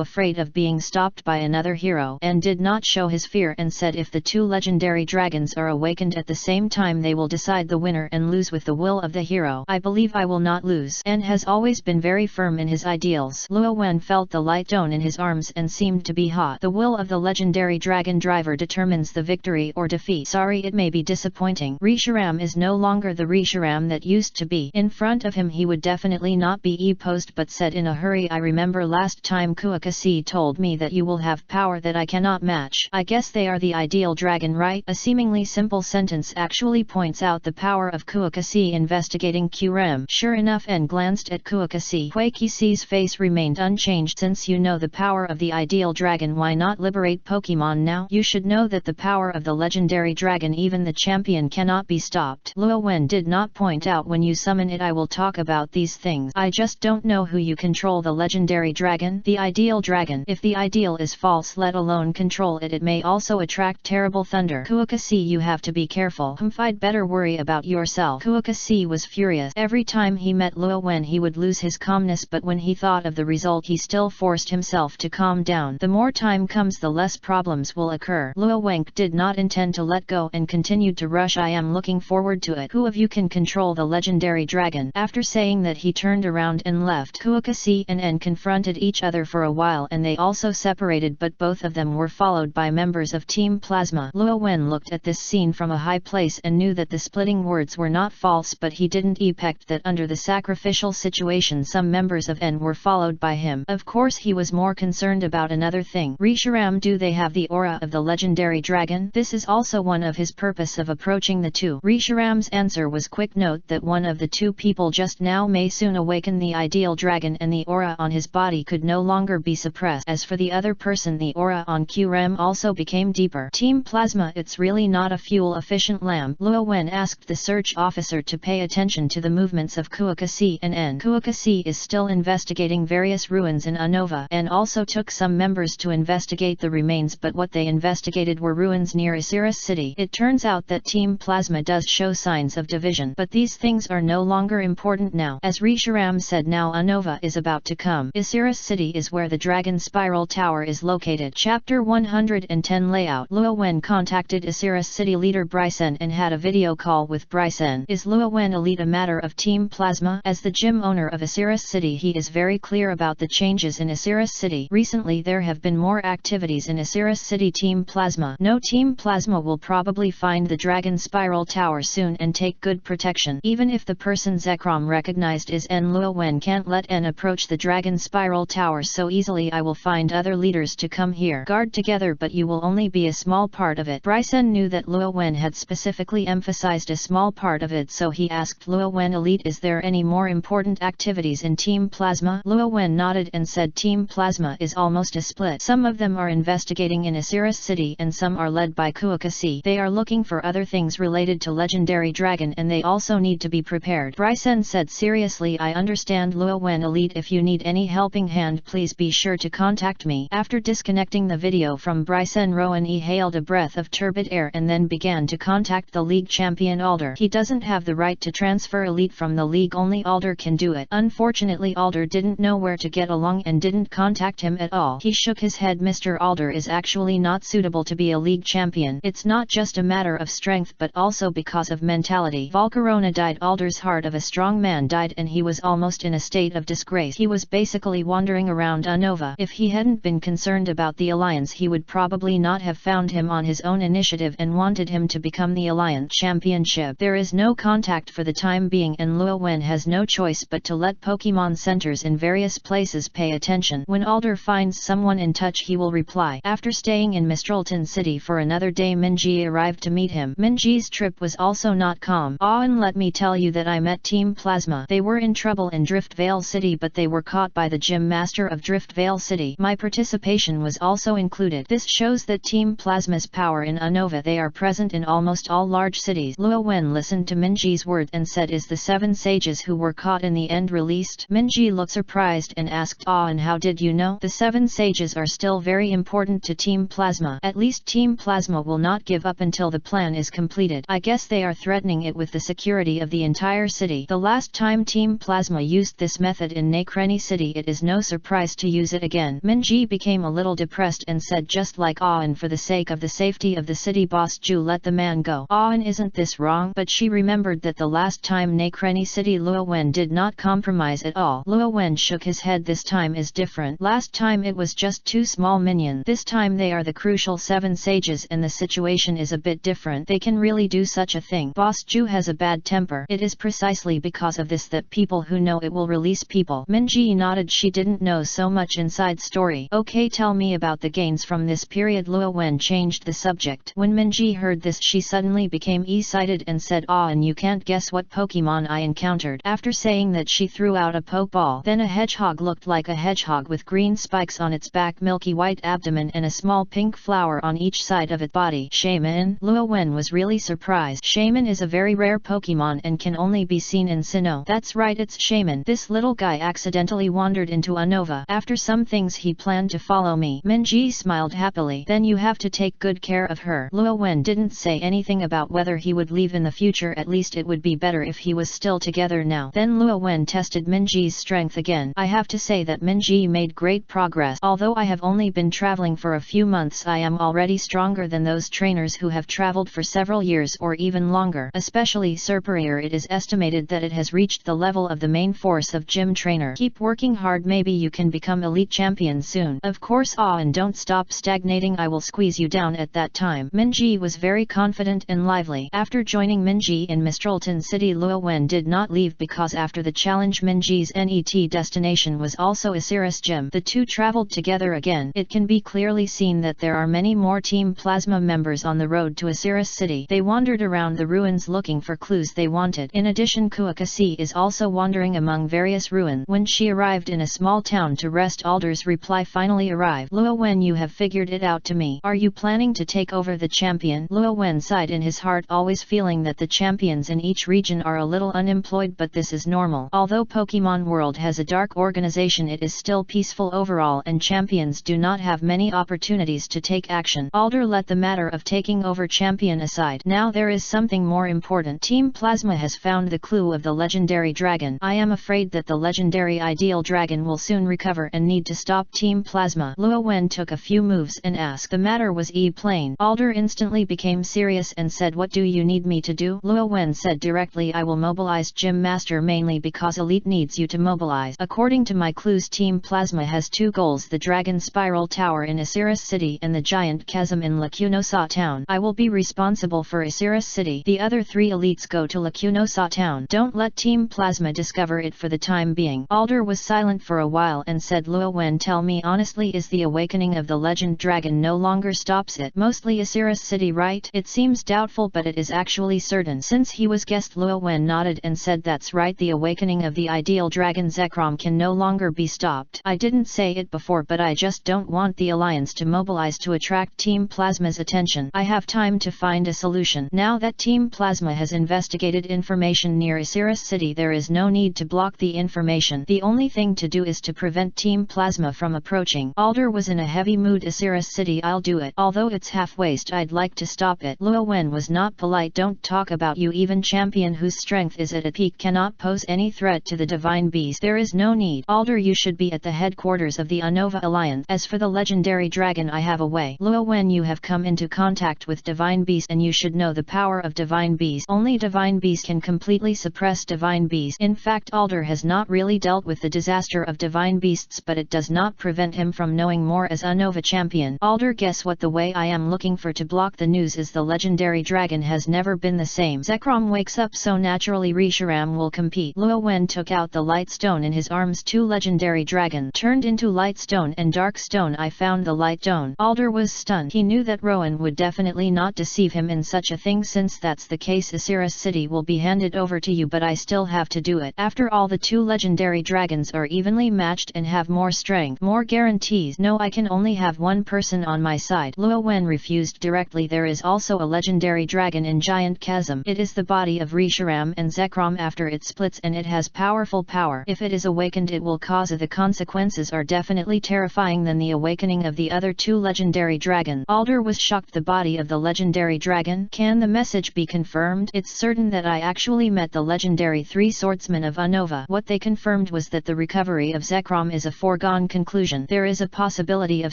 afraid of being stopped by another hero? And did not show his fear and said if the two legendary dragons are awakened at the same time they will decide the winner and lose with the will of the hero. I believe I will not lose. N has always been very firm in his ideals. Luo Wen felt the light dawn in his arms and seemed to be hot. The will of the legendary dragon driver determines the victory or defeat. Sorry, it may be disappointing. Risharam is no longer the Risharam that used to be. In front of him he would definitely not be e-post, but said in a hurry, I remember last time Kuakasi told me that you will have power that I cannot match. I guess they are the ideal dragon, right? A seemingly simple sentence actually points out the power of Kuakasi. Investigating Qrem. Sure enough, N glanced at Kuakasi. Kuakasi's face remained unchanged. Since you know the power of the ideal dragon, why not liberate Pokemon now? You should know that the power of the legendary dragon, even the champion cannot be stopped. Luo Wen did not point out, when you summon it I will talk about these things. I just don't know who you control. The legendary dragon? The ideal dragon. If the ideal is false, let alone control it, it may also attract terrible thunder. Kuakasi, you have to be careful. I'd better worry about yourself. Kuakasi was furious. Every time he met Luo Wen he would lose his calmness, but when he thought of the result he still forced himself to calm down. The more time comes the less problems will occur. Luo Wen did not intend to let go and continued to rush. I am looking forward to it. Who of you can control the legendary dragon? After saying that he turned around and left. Kuakasi and N confronted each other for a while and they also separated, but both of them were followed by members of Team Plasma. Luo Wen looked at this scene from a high place and knew that the splitting words were not false, but he didn't expect that under the sacrificial situation some members of N were followed by him. Of course he was more concerned about another thing. Risharam, do they have the aura of the legendary dragon? This is also one of his purpose of approaching the two. Risharam's answer was quick. Note that one of the two people just now may soon awaken the ideal dragon and the aura on his body could no longer be suppressed. As for the other person, the aura on Qrem also became deeper. Team Plasma, it's really not a fuel-efficient lamp. Luo Wen asked the search officer to pay attention to the movements of Kuakasi and N. Kuakasi is still investigating various ruins in Unova and also took some members to investigate the remains, but what they investigated were ruins near Isiris City. It turns out that Team Plasma does show signs of division, but these things are no longer important now. As Risharam said, now Unova is about to come. Isiris City is where the Dragon Spiral Tower is located. Chapter 110 Layout. Luo Wen contacted Isiris City leader Bryson and had a video call with Bryson. Is Luo Wen elite a matter of Team Plasma? As the gym owner of Isiris City, he is very clear about the changes in Isiris City. Recently there have been more activities in Isiris City. Team Plasma. No, Team Plasma will probably find the Dragon Spiral Tower soon and take good protection. Even if the person Zekrom recognized is N, Luo Wen can't let N approach the Dragon Spiral Tower so easily. I will find other leaders to come here. Guard together, but you will only be a small part of it. Bryson knew that Luo Wen had specifically emphasized a small part of it, so he asked Luo Wen, elite, is there any more important activities in Team Plasma? Luo Wen nodded and said Team Plasma is almost a split. Some of them are investigating in Isiris City and some are led by Kuakasi. They are looking for other things related to Legendary Dragon and they also need to be prepared. Bryson said seriously, I understand Luo Wen, elite, if you need any helping hand please be sure to contact me. After disconnecting the video from Bryson, Rowan hailed a breath of turbid air and then began to contact the league champion Alder. He doesn't have the right to transfer elite from the league, only Alder can do it. Unfortunately Alder didn't know where to get along and didn't contact him at all. He shook his head. Mr. Alder is actually not suitable to be a league champion. It's not just a matter of strength but also because of mentality. Volcarona died. Alder's heart of a strong man died and he was almost in a state of disgrace. He was basically wandering around Unova. If he hadn't been concerned about the alliance he would probably not have found him on his own initiative and wanted him to become the alliance championship. There is no contact for the time being and Luo Wen has no choice but to let Pokemon centers in various places pay attention. When Alder finds someone in touch he will reply. After staying in Mistralton City for another day, Minji arrived to meet him. Minji's trip was also not calm. And let me tell you that I met Team Plasma. They were in trouble in Driftvale City but they were caught by the gym master of Driftvale City. My participation was also included. This shows that Team Plasma's power in Unova. They are present in almost all large cities. Luo Wen listened to Minji's words and said, is the 7 sages who were caught in the end released? Minji looked surprised and asked, and how did you know? The 7 sages are still very important to Team Plasma. At least Team Plasma will not give up until the plan is completed. I guess they are threatening it with the security of the entire city. The last time Team Plasma used this method in Nakreni City, it is no surprise to use it again. Minji became a little depressed and said, just like Aon, for the sake of the safety of the city boss Ju, let the man go. Aon, isn't this wrong? But she remembered that the last time Nakreni City Luo Wen did not compromise at all. Luo Wen shook his head. This time is different. Last time it was just 2 small minions. This time they are the crucial 7 sages and the situation is a bit different. They can really do such a thing. Boss Ju has a bad temper. It is precisely because of this that people who know it will release people. Minji nodded. She didn't know so much inside story. Okay, tell me about the gains from this period. Luo Wen changed the subject. When Minji heard this, she suddenly became excited and said, and you can't guess what Pokemon I encountered. After saying that, she threw out a Pokeball. Then a hedgehog looked like a hedgehog with green spikes on its back, milky white abdomen and a small pink flower on each side of its body. Shaman? Luo Wen was really surprised. Shaman is a very rare Pokemon and can only be seen in Sinnoh. That's right, it's Shaman. This little guy accidentally wandered into Unova. After some things he planned to follow me. Minji smiled happily. Then you have to take good care of her. Luo Wen didn't say anything about whether he would leave in the future. At least it would be better if he was still together now. Then Luo Wen tested Minji's strength again. I have to say that Minji made great progress. Although I have only been traveling for a few months, I am already stronger than those trainers who have traveled for several years or even longer. Especially superior. It is estimated that it has reached the level of the main force of gym trainer. Keep working hard, maybe you can become elite champion soon. Of course, and don't stop stagnating, I will squeeze you down at that time. Minji was very confident and lively. After joining Minji in Mistralton City, Luo Wen did not leave because after the challenge Minji's NET destination was also Osiris Gym. The two traveled together again. It can be clearly seen that there are many more Team Plasma members on the road to Osiris City. They wandered around the ruins looking for clues they wanted. In addition, Kuakasi is also wandering among various ruins. When she arrived in a small town to rest, Alder's reply finally arrived. Luo Wen, you have figured it out to me. Are you planning to take over the champion? Luo Wen sighed in his heart, always feeling that the champions in each region are a little unemployed, but this is normal. Although Pokemon World has a dark organization, it is still peaceful overall and champions do not have many opportunities to take action. Alder let the matter of taking over champion aside. Now there is something more important. Team Plasma has found the clue of the legendary dragon. I am afraid that the legendary ideal dragon will soon recover and need to stop Team Plasma. Luo Wen took a few moves and asked. The matter was plain. Alder instantly became serious and said, what do you need me to do? Luo Wen said directly, I will mobilize Gym Master mainly because Elite needs you to mobilize. According to my clues, Team Plasma has 2 goals: the Dragon Spiral Tower in Osiris City and the Giant Chasm in Lacunosa Town. I will be responsible for Osiris City. The other 3 elites go to Lacunosa Town. Don't let Team Plasma discover it for the time being. Alder was silent for a while and said, Luo Wen, tell me honestly, is the awakening of the legend dragon no longer stops it? Mostly Osiris City, right? It seems doubtful, but it is actually certain. Since he was guessed, Luo Wen nodded and said, that's right, the awakening of the ideal dragon Zekrom can no longer be stopped. I didn't say it before, but I just don't want the alliance to mobilize to attract Team Plasma's attention. I have time to find a solution. Now that Team Plasma has investigated information near Osiris City, there is no need to block the information. The only thing to do is to prevent Team Plasma from approaching. Alder was in a heavy mood. Osiris City, I'll do it. Although it's half-waste, I'd like to stop it. Luo Wen was not polite. Don't talk about you. Even champion whose strength is at a peak cannot pose any threat to the divine beast. There is no need. Alder, you should be at the headquarters of the Unova Alliance. As for the legendary dragon, I have a way. Luo Wen, you have come into contact with divine beast and you should know the power of divine beast. Only divine beast can completely suppress divine beast. In fact, Alder has not really dealt with the disaster of divine beasts, but it does not prevent him from knowing more as Unova champion. Alder, guess what? The way I am looking for to block the news is the legendary dragon has never been the same. Zekrom wakes up, so naturally Reshiram will compete. Luo Wen took out the light stone in his arms. 2 legendary dragons turned into light stone and dark stone. I found the light stone. Alder was stunned. He knew that Rowan would definitely not deceive him in such a thing. Since that's the case, Osiris City will be handed over to you, but I still have to do it. After all, the 2 legendary dragons are evenly matched and have more strength, more guarantees. No, I can only have one person on my side. Luo Wen refused directly. There is also a legendary dragon in Giant Chasm. It is the body of Reshiram and Zekrom after it splits, and it has powerful power. If it is awakened, it will cause the consequences are definite. definitely terrifying than the awakening of the other two legendary dragons. Alder was shocked. The body of the legendary dragon? Can the message be confirmed? It's certain that I actually met the legendary three swordsmen of Unova. What they confirmed was that the recovery of Zekrom is a foregone conclusion. There is a possibility of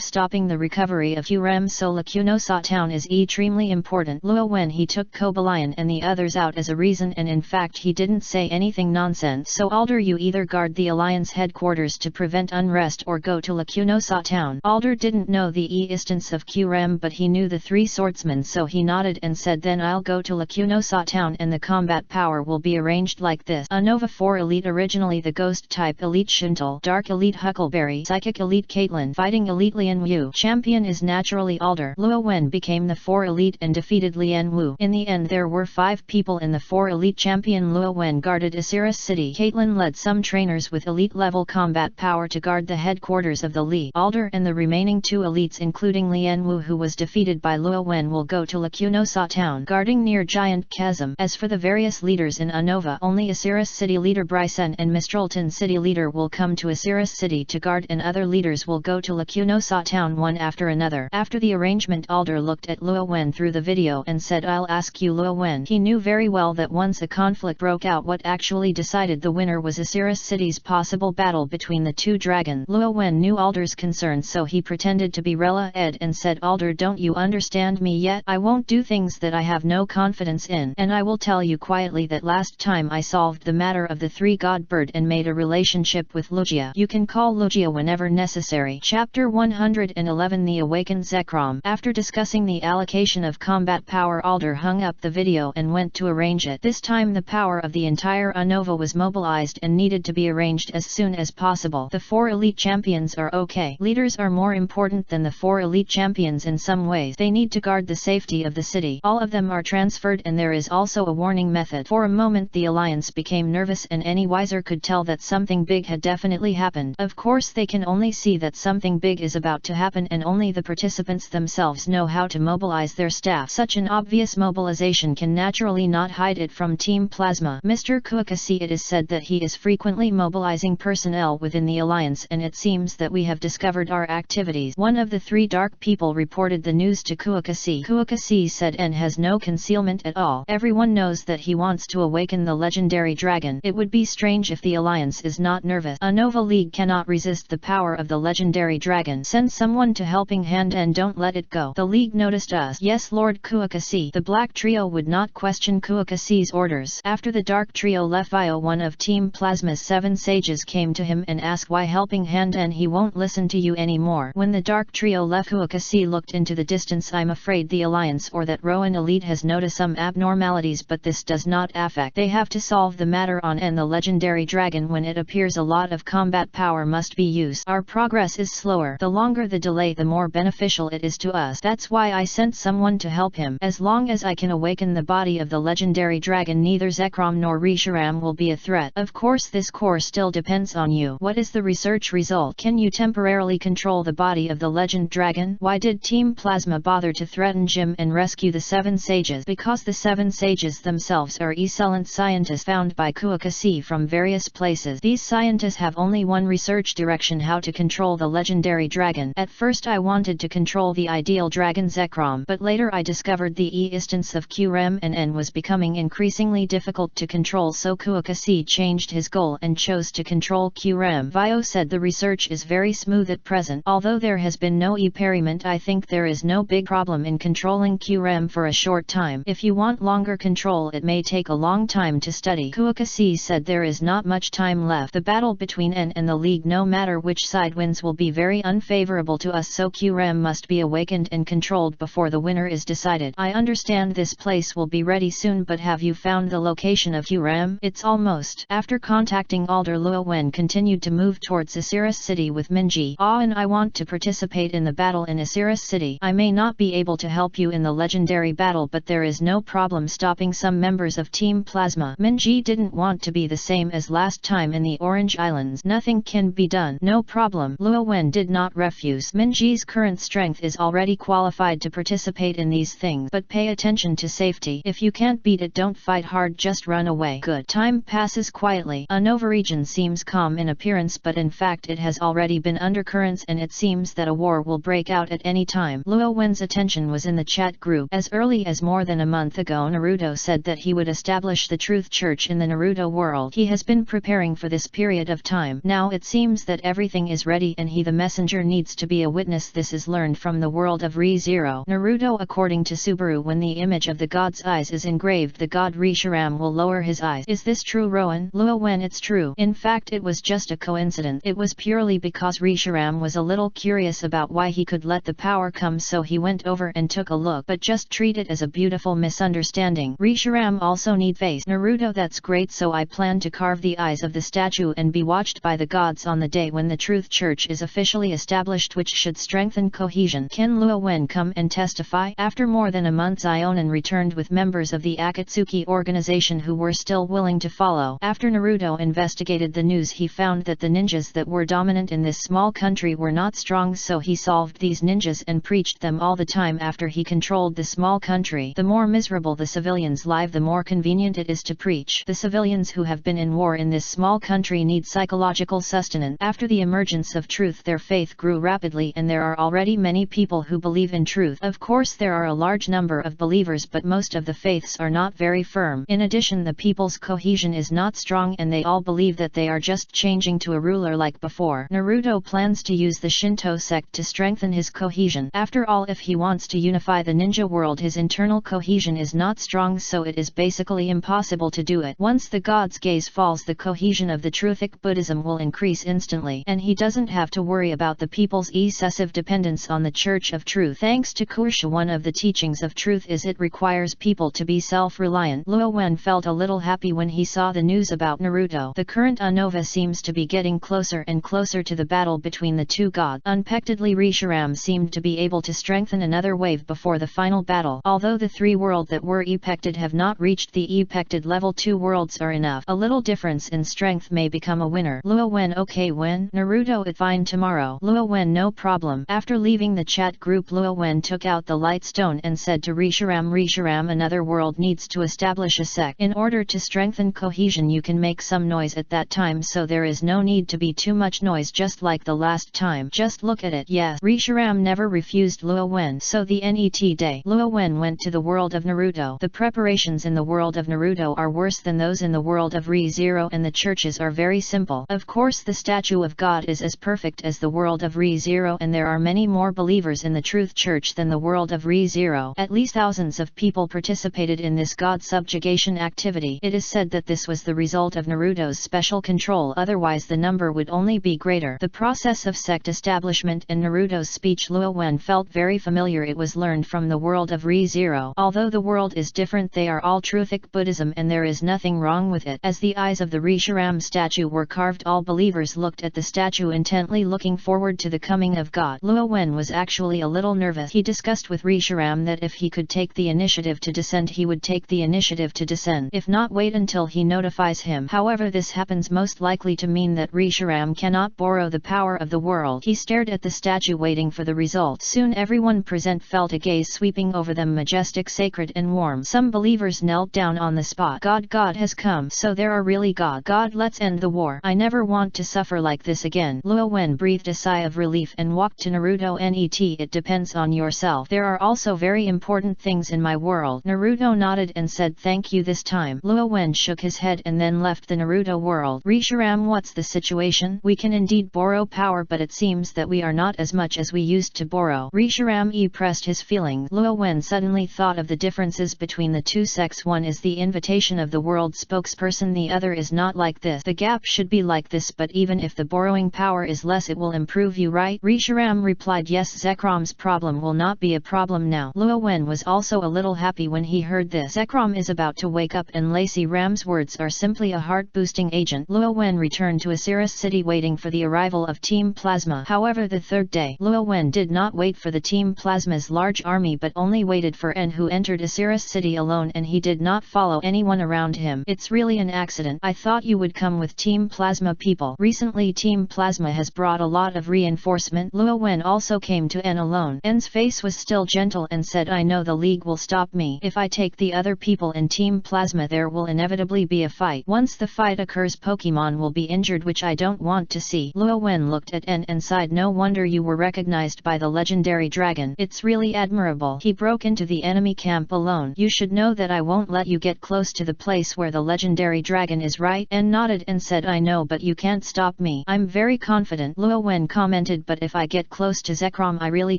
stopping the recovery of Qrem, so Lacunosa town is extremely important. Luo when he took Kobalion and the others out as a reason, and in fact he didn't say anything nonsense. So Alder, you either guard the Alliance headquarters to prevent unrest or go to Lacunosa town. Alder didn't know the existence of Qrem, but he knew the three swordsmen, so he nodded and said, then I'll go to Lacunosa town, and the combat power will be arranged like this. Unova 4 Elite, originally the Ghost type Elite Shuntal, Dark Elite Huckleberry, Psychic Elite Caitlin, Fighting Elite Lian Wu. Champion is naturally Alder. Luo Wen became the 4 Elite and defeated Lian Wu. In the end there were 5 people in the 4 Elite. Champion Luo Wen guarded Osiris City. Caitlin led some trainers with elite level combat power to guard the headquarters of the Li. Alder and the remaining 2 elites including Lian Wu, who was defeated by Luo Wen, will go to Lacunosa town, guarding near Giant Chasm. As for the various leaders in Unova, only Osiris City leader Bryson and Mistralton City leader will come to Osiris City to guard, and other leaders will go to Lacunosa town one after another. After the arrangement, Alder looked at Luo Wen through the video and said, I'll ask you Luo Wen. He knew very well that once a conflict broke out, what actually decided the winner was Osiris City's possible battle between the 2 dragons. Luo Wen knew Alder's concerns, so he pretended to be Ed and said, Alder, don't you understand me yet? I won't do things that I have no confidence in, and I will tell you quietly that last time I solved the matter of the 3 god bird and made a relationship with Lugia. You can call Lugia whenever necessary. Chapter 111 The Awakened Zekrom. After discussing the allocation of combat power, Alder hung up the video and went to arrange it. This time the power of the entire Unova was mobilized and needed to be arranged as soon as possible. The 4 elite champions are okay. Leaders are more important than the 4 elite champions in some ways. They need to guard the safety of the city. All of them are transferred, and there is also a warning method. For a moment the Alliance became nervous, and any wiser could tell that something big had definitely happened. Of course they can only see that something big is about to happen, and only the participants themselves know how to mobilize their staff. Such an obvious mobilization can naturally not hide it from Team Plasma. Mr. Kuakasi, it is said that he is frequently mobilizing personnel within the Alliance, and it seems that we have discovered our activities. One of the 3 dark people reported the news to Kuakasi. Kuakasi said N has no concealment at all. Everyone knows that he wants to awaken the legendary dragon. It would be strange if the Alliance is not nervous. Unova League cannot resist the power of the legendary dragon. Send someone to helping hand and don't let it go. The League noticed us. Yes, Lord Kuakasi. The Black Trio would not question Kuakasi's orders. After the Dark Trio left, Vio, one of Team Plasma's 7 sages, came to him and asked why helping hand and he won't listen to you anymore. When the Dark Trio left, Kuakasi looked into the distance. I'm afraid the Alliance or that Rowan Elite has noticed some abnormalities, but this does not affect. They have to solve the matter on and the legendary dragon. When it appears a lot of combat power must be used. Our progress is slower. The longer the delay, the more beneficial it is to us. That's why I sent someone to help him. As long as I can awaken the body of the legendary dragon, neither Zekrom nor Risharam will be a threat. Of course this core still depends on you. What is the research result? Can you temporarily control the body of the legend dragon? Why did Team Plasma bother to threaten Jim and rescue the 7 sages? Because the 7 sages themselves are excellent scientists found by Kuakasi from various places. These scientists have only one research direction: how to control the legendary dragon. At first I wanted to control the ideal dragon Zekrom, but later I discovered the existence of Qrem and N was becoming increasingly difficult to control, so Kuakasi changed his goal and chose to control Qrem. Vio said the research is very smooth at present. Although there has been no experiment, I think there is no big problem in controlling Qrem for a short time. If you want longer control, it may take a long time to study. Kuakasi said there is not much time left. The battle between N and the League, no matter which side wins, will be very unfavorable to us, so Qrem must be awakened and controlled before the winner is decided. I understand this place will be ready soon, but have you found the location of Qrem? It's almost. After contacting Alder, Luo Wen continued to move towards Osiris City with Minji. And I want to participate in the battle in Osiris City. I may not be able to help you in the legendary battle, but there is no problem stopping some members of Team Plasma. Minji didn't want to be the same as last time in the Orange Islands. Nothing can be done. No problem. Luo Wen did not refuse. Minji's current strength is already qualified to participate in these things, but pay attention to safety. If you can't beat it, don't fight hard, just run away. Good. Time passes quietly. Unova region seems calm in appearance, but in fact it has already already been undercurrents and it seems that a war will break out at any time. Luo Wen's attention was in the chat group. As early as more than a month ago, Naruto said that he would establish the Truth Church in the Naruto world. He has been preparing for this period of time. Now it seems that everything is ready and he, the messenger, needs to be a witness. This is learned from the world of Re:Zero. Naruto, according to Subaru, when the image of the god's eyes is engraved, the god Reshiram will lower his eyes. Is this true, Rowan? Luo Wen, it's true. In fact, it was just a coincidence. It was purely because Reshiram was a little curious about why he could let the power come, so he went over and took a look, but just treat it as a beautiful misunderstanding. Reshiram also need face. Naruto, that's great, so I plan to carve the eyes of the statue and be watched by the gods on the day when the Truth Church is officially established, which should strengthen cohesion. Can Luo Wen come and testify? After more than a month, Ionin returned with members of the Akatsuki organization who were still willing to follow. After Naruto investigated the news, he found that the ninjas that were dominant in this small country were not strong, so he solved these ninjas and preached them all the time. After he controlled the small country, the more miserable the civilians' life, the more convenient it is to preach. The civilians who have been in war in this small country need psychological sustenance. After the emergence of truth, their faith grew rapidly and there are already many people who believe in truth. Of course there are a large number of believers, but most of the faiths are not very firm. In addition, the people's cohesion is not strong and they all believe that they are just changing to a ruler like before. Naruto plans to use the Shinto sect to strengthen his cohesion. After all, if he wants to unify the ninja world, his internal cohesion is not strong, so it is basically impossible to do it. Once the god's gaze falls, the cohesion of the truthic Buddhism will increase instantly, and he doesn't have to worry about the people's excessive dependence on the Church of Truth. Thanks to Kursha, one of the teachings of truth is it requires people to be self-reliant. Luo Wen felt a little happy when he saw the news about Naruto. The current ANOVA seems to be getting closer and closer to the battle between the two gods. Unexpectedly, Reshiram seemed to be able to strengthen another wave before the final battle. Although the three worlds that were epected have not reached the epected level, 2 worlds are enough. A little difference in strength may become a winner. Luo Wen, okay when? Naruto, it fine tomorrow. Luo Wen, no problem. After leaving the chat group, Luo Wen took out the light stone and said to Reshiram, Reshiram, another world needs to establish a sect. In order to strengthen cohesion, you can make some noise at that time, so there is no need to be too much noise, just like the last time. Just look at it. Yes, Reshiram never refused Luo Wen. So the NET day, Luo Wen went to the world of Naruto. The preparations in the world of Naruto are worse than those in the world of Re:Zero, and the churches are very simple. Of course, the statue of God is as perfect as the world of Re:Zero, and there are many more believers in the Truth Church than the world of Re:Zero. At least thousands of people participated in this god subjugation activity. It is said that this was the result of Naruto's special control, otherwise the number would only be greater. The process of sect establishment and Naruto's speech, Luo Wen felt very familiar. It was learned from the world of Re:Zero. Although the world is different, they are all truthic Buddhism and there is nothing wrong with it. As the eyes of the Reshiram statue were carved, all believers looked at the statue intently, looking forward to the coming of God. Luo Wen was actually a little nervous. He discussed with Reshiram that if he could take the initiative to descend, he would take the initiative to descend. If not, wait until he notifies him. However, this happens most likely to mean that Reshiram cannot borrow the power of the world. He stared at the statue, waiting for the result. Soon everyone present felt a gaze sweeping over them, majestic, sacred and warm. Some believers knelt down on the spot. God has come. So there are really God, let's end the war. I never want to suffer like this again. Luo Wen breathed a sigh of relief and walked to Naruto. Net, it depends on yourself. There are also very important things in my world. Naruto nodded and said thank you this time. Luo Wen shook his head and then left the Naruto world. Reshiram, what's the situation? We can indeed borrow power, but it seems that we are not as much as we used to borrow. Reshiram pressed his feelings. Luo Wen suddenly thought of the differences between the two sects. One is the invitation of the world spokesperson, the other is not like this. The gap should be like this, but even if the borrowing power is less, it will improve you, right? Reshiram replied, yes, Zekram's problem will not be a problem now. Luo Wen was also a little happy when he heard this. Zekram is about to wake up and Lacey Ram's words are simply a heart-boosting agent. Luo Wen returned to Osiris City waiting for the arrival of Team Plasma. However, the third day, Luo Wen did not wait for the Team Plasma's large army but only waited for En, who entered Osiris City alone, and he did not follow anyone around him. It's really an accident. I thought you would come with Team Plasma people. Recently Team Plasma has brought a lot of reinforcement. Luo Wen also came to En alone. En's face was still gentle and said, I know the League will stop me. If I take the other people in Team Plasma, there will inevitably be a fight. Once the fight occurs, Pokemon will be injured, which I don't want to see. Luo Wen looked at N and sighed. No wonder you were recognized by the legendary dragon. It's really admirable. He broke into the enemy camp alone. You should know that I won't let you get close to the place where the legendary dragon is, right? N nodded and said, I know, but you can't stop me. I'm very confident, Luo Wen commented, but if I get close to Zekrom I really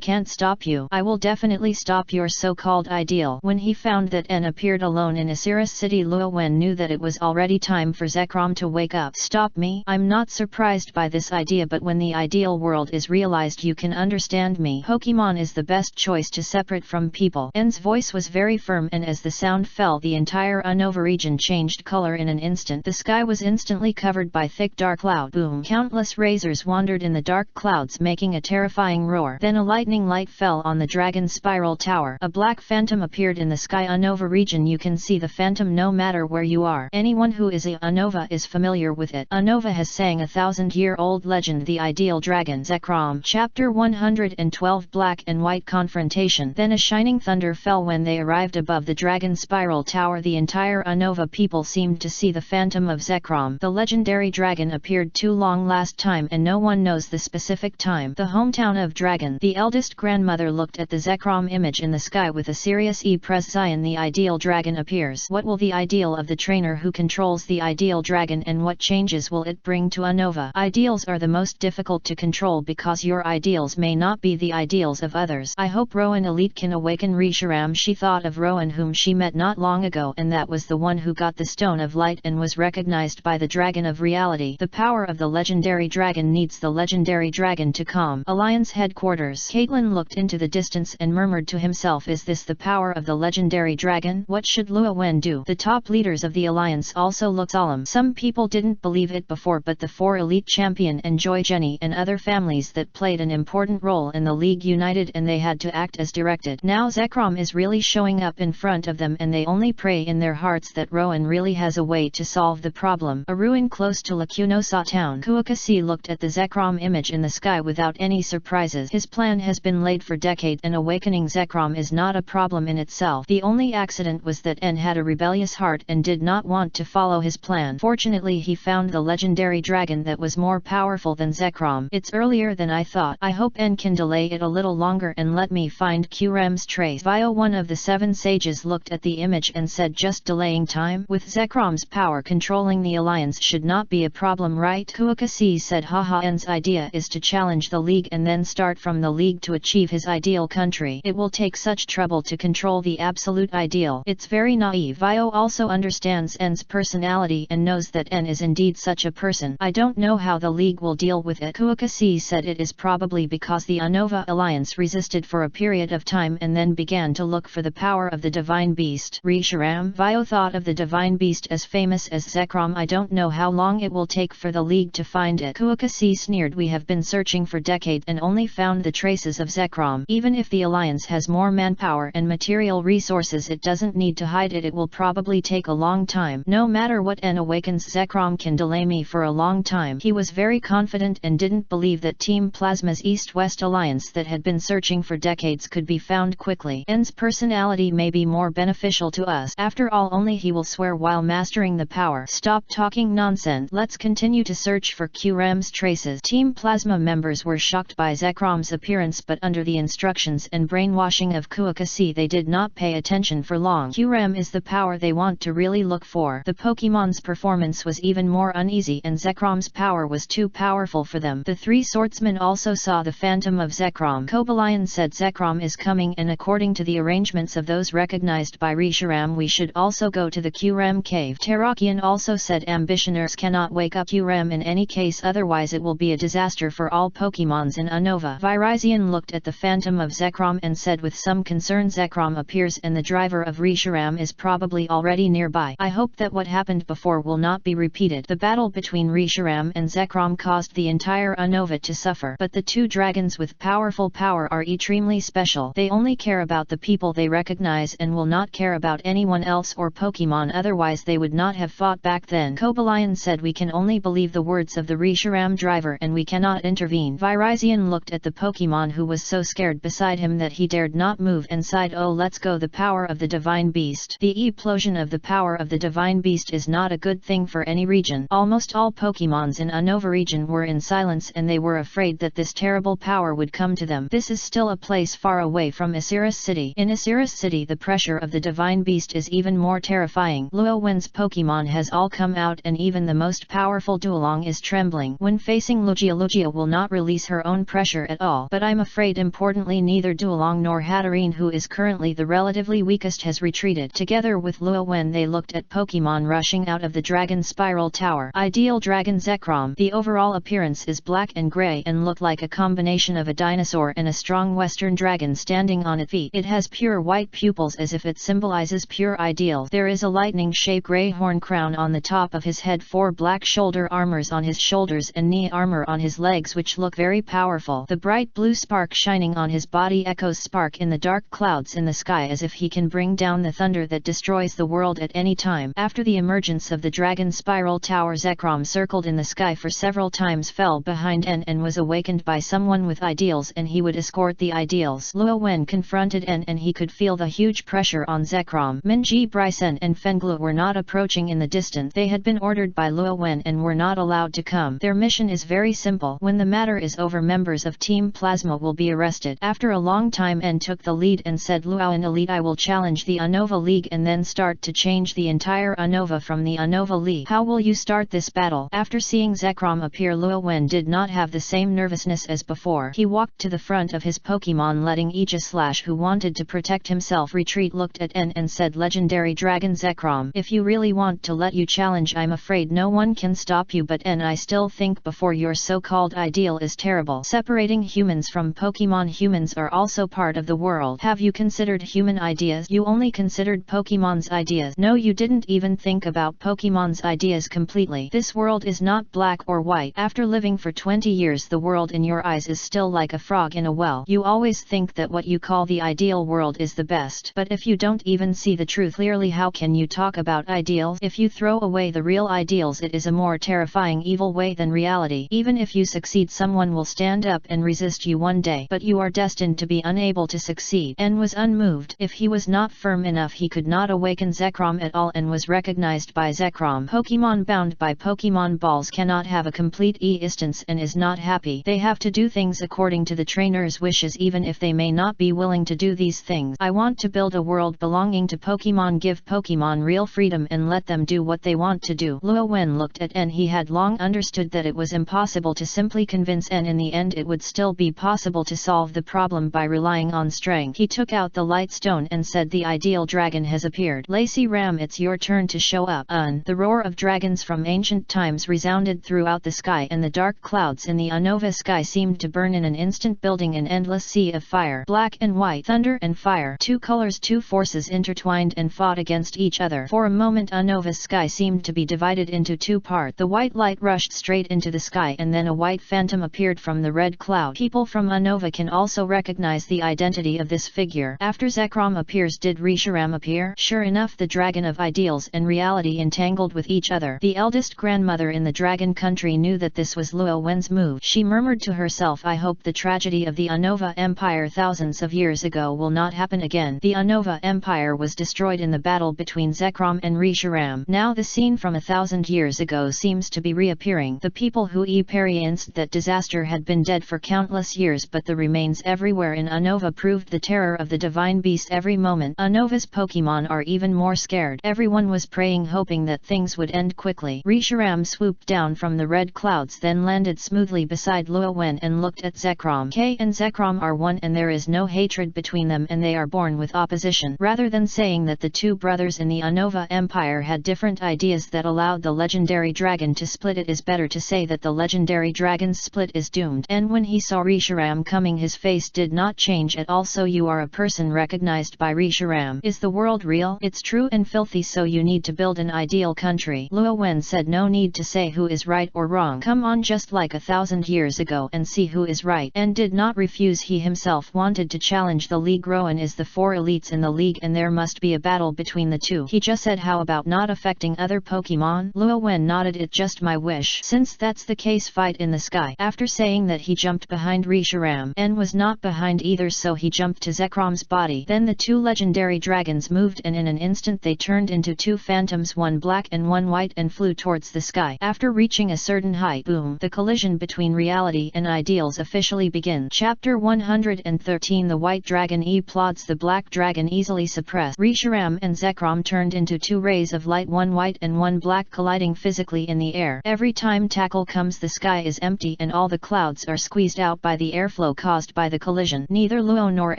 can't stop you. I will definitely stop your so-called ideal. When he found that N appeared alone in Asiris city, Luo Wen knew that it was already time for Zekrom to wake up. Stop me? I'm not surprised by this idea, but when the ideal world is realized you can understand me. Pokemon is the best choice to separate from people. N's voice was very firm, and as the sound fell the entire Unova region changed color in an instant. The sky was instantly covered by thick dark cloud. Boom! Countless razors wandered in the dark clouds making a terrifying roar. Then a lightning light fell on the dragon spiral tower. A black phantom appeared in the sky. Unova region, you can see the phantom no matter where you are. Anyone who is a Unova is familiar with it. Unova has sang a 1000-year-old legend, the ideal dragon. Zekrom. Chapter 112. Black and White Confrontation. Then a shining thunder fell when they arrived above the dragon spiral tower. The entire Unova people seemed to see the phantom of Zekrom. The legendary dragon appeared too long last time and no one knows the specific time. The hometown of Dragon. The eldest grandmother looked at the Zekrom image in the sky with a serious expression. The ideal dragon appears. What will the ideal of the trainer who controls the ideal dragon, and what changes will it bring to Unova? Ideals are the most difficult to control because your ideals may not be the ideals of others. I hope Rowan Elite can awaken Reshiram. She thought of Rowan, whom she met not long ago, and that was the one who got the Stone of Light and was recognized by the Dragon of Reality. The power of the legendary dragon needs the legendary dragon to calm. Alliance headquarters. Caitlin looked into the distance and murmured to himself, is this the power of the legendary dragon? What should Luo Wen do? The top leaders of the alliance also looked solemn. Some people didn't believe it before, but the 4 elite champion and Joy Jenny and other families that played an important role in the league united, and they had to act as directed. Now Zekrom is really showing up in front of them, and they only pray in their hearts that Rowan really has a way to solve the problem. A ruin close to Lacunosa town. Kuokasi looked at the Zekrom image in the sky without any surprises. His plan has been laid for decades, and awakening Zekrom is not a problem in itself. The only accident was that N had a rebellious heart and did not want to follow his plan. Fortunately he found the legendary dragon that was more powerful than Zekrom. It's earlier than I thought. I hope N can delay it a little longer and let me find Qrem's trace. Vio, one of the 7 sages, looked at the image and said, just delaying time? With Zekrom's power controlling the alliance should not be a problem, right? Kuokasi said, haha, N's idea is to challenge the league and then start from the league to achieve his ideal country. It will take such trouble to control the absolute ideal. It's very naive. Vio also understands N's personality and knows that N is indeed such a person. I don't know how the league will deal with it. Kuokasi said it is probably because the Unova alliance resisted for a period of time and then began to look for the power of the divine beast. Reshiram. Vio thought of the divine beast as famous as Zekrom. I don't know how long it will take for the league to find it. Kuokasi sneered, we have been searching for decades and only found the traces of Zekrom. Even if the alliance has more manpower and material resources, it doesn't need to hide it. It will probably take a long time. No matter what N awakens, Zekrom can delay me for a long time. He was very confident and didn't believe that Team Plasma's East-West alliance that had been searching for decades could be found quickly. N's personality may be more beneficial to us. After all, only he will swear while mastering the power. Stop talking nonsense. Let's continue to search for Qrem's traces. Team Plasma members were shocked by Zekrom's appearance, but under the instructions and brainwashing of Kuokasi they did not pay attention for long. Qrem is the power they want to really look for. The Pokemon's performance was even more uneasy and Zekrom's power was too powerful for them. The 3 swordsmen also saw the phantom of Zekrom. Cobalion said, Zekrom is coming, and according to the arrangements of those recognized by Reshiram, we should also go to the Qrem cave. Terrakian also said, ambitioners cannot wake up Qrem in any case, otherwise it will be a disaster for all Pokemons in Unova. Virizion looked at the phantom of Zekrom and said with some concern, Zekrom appears and the driver of Reshiram is probably already nearby. I hope that what happened before will not be repeated. The battle between Reshiram and Zekrom caused the entire Unova to suffer, but the 2 dragons with powerful power are extremely special. They only care about the people they recognize and will not care about anyone else or Pokemon, otherwise they would not have fought back then. Cobalion said, we can only believe the words of the Reshiram driver and we cannot intervene. Virizion looked at the Pokemon who was so scared beside him that he dared not move and sighed, oh, let's go. The power of the divine beast. The explosion of the power of the divine beast is not a good thing for any region. Almost all Pokemons in Unova region region were in silence and they were afraid that this terrible power would come to them. This is still a place far away from Osiris City. In Osiris City the pressure of the divine beast is even more terrifying. Luo Wen's Pokemon has all come out and even the most powerful Duolong is trembling. When facing Lugia, Lugia will not release her own pressure at all. But I'm afraid importantly neither Duolong nor Hatterene, who is currently the relatively weakest, has retreated. Together with Luo Wen they looked at Pokemon rushing out of the Dragon Spiral Tower. Ideal Dragon Zekrom. The overall appearance is black and grey and look like a combination of a dinosaur and a strong western dragon standing on its feet. It has pure white pupils as if it symbolizes pure ideal. There is a lightning-shaped grey horn crown on the top of his head, 4 black shoulder armors on his shoulders and knee armor on his legs which look very powerful. The bright blue spark shining on his body echoes spark in the dark clouds in the sky as if he can bring down the thunder that destroys the world at any time. After the emergence of the Dragon Spiral Tower, Zekrom circled in the sky for several times, fell behind N and was awakened by someone with ideals, and he would escort the ideals. Luo Wen confronted N and he could feel the huge pressure on Zekrom. Minji, Bryson and Fenglu were not approaching in the distance. They had been ordered by Luo Wen and were not allowed to come. Their mission is very simple. When the matter is over, members of Team Plasma will be arrested. After a long time N took the lead and said, Luo and Elite, I will challenge the Unova League and then start to change the entire Unova from the Unova League. How will you start this battle? After seeing Zekrom appear, Luo Wen did not have the same nervousness as before. He walked to the front of his Pokemon, letting Aegislash, who wanted to protect himself, retreat, looked at N and said, Legendary Dragon Zekrom, if you really want to let you challenge, I'm afraid no one can stop you, but N, I still think before your so-called ideal is terrible. Separating humans from Pokemon. Humans are also part of the world. Have you considered human ideas? You only considered Pokemon's ideas. No, you didn't even think about Pokemon's ideas completely. This world is not black or white. After living for 20 years, the world in your eyes is still like a frog in a well. You always think that what you call the ideal world is the best. But if you don't even see the truth clearly, how can you talk about ideals? If you throw away the real ideals, it is a more terrifying evil way than reality. Even if you succeed, someone will stand up and resist you one day, but you are destined to be unable to succeed. N was unmoved. If he was not firm enough, he could not awaken Zekrom at all and was recognized by Zekrom. Pokemon bound by Pokemon balls cannot have a complete e-instance and is not happy. They have to do things according to the trainer's wishes even if they may not be willing to do these things. I want to build a world belonging to Pokemon. Give Pokemon real freedom and let them do what they want to do. Luo Wen looked at N. He had long understood that it was impossible to simply convince N. In the end it would still be possible to solve the problem by relying on strength. He took out the light stone and said, the ideal dragon has appeared. Lacey Ram, it's your turn to show up. The roar of dragons from ancient times resounded throughout the sky, and the dark clouds in the Unova sky seemed to burn in an instant, building an endless sea of fire. Black and white, thunder and fire. Two colors, two forces intertwined and fought against each other. For a moment Unova's sky seemed to be divided into two parts. The white light rushed straight into the sky and then a white phantom appeared from the red cloud. People from Unova can also recognize the identity of this figure. After Zekrom appears, did Reshiram appear? Sure enough, the dragon of ideals and reality entangled with each other. The eldest grandmother in the dragon country knew that this was Luo Wen's move. She murmured to herself, I hope the tragedy of the Unova Empire thousands of years ago will not happen again. The Unova Empire was destroyed in the battle between Zekrom and Reshiram. Now the scene from 1,000 years ago seems to be reappearing. The people who experienced that disaster had been dead for countless years, but the remains everywhere in Unova proved the terror of the divine beast every moment. Unova's Pokemon are even more scared. Everyone was praying, hoping that things would end quickly. Reshiram swooped down from the red clouds, then landed smoothly beside Luo Wen and looked at Zekrom. K and Zekrom are one and there is no hatred between them, and they are born with opposition. Rather than saying that the two brothers in the Unova Empire had different ideas that allowed the legendary dragon to split, it is better to say that the legendary dragon's split is doomed. And when he saw Reshiram coming, his face did not change at all. So you are a person recognized by Reshiram. Is the world real? It's true and filthy, so you need to build an ideal country. Luo Wen said, no need to say who is right or wrong. Come on, just like 1,000 years ago, and see who is right. And did not refuse. He himself wanted to challenge the league. Rowan is the 4 elites in the league and there must be a battle between the two. He just said, how about not affecting other Pokemon? Luo Wen nodded, it's just my wish. Since that's the case, fight in the sky. After saying that, he jumped behind Reshiram and was not behind either, so he jumped to Zekrom's body. Then the two legendary dragons moved and in an instant they turned into two phantoms, one black and one white, and flew towards the sky. After reaching a certain height. Boom! The collision between reality and ideals officially begins. Chapter 113. The White Dragon plods. The Black Dragon easily suppressed. Reshiram and Zekrom turned into two rays of light, one white and one black, colliding physically in the air. Every time tackle comes, the sky is empty and all the clouds are squeezed out by the airflow caused by the collision. Neither Luo nor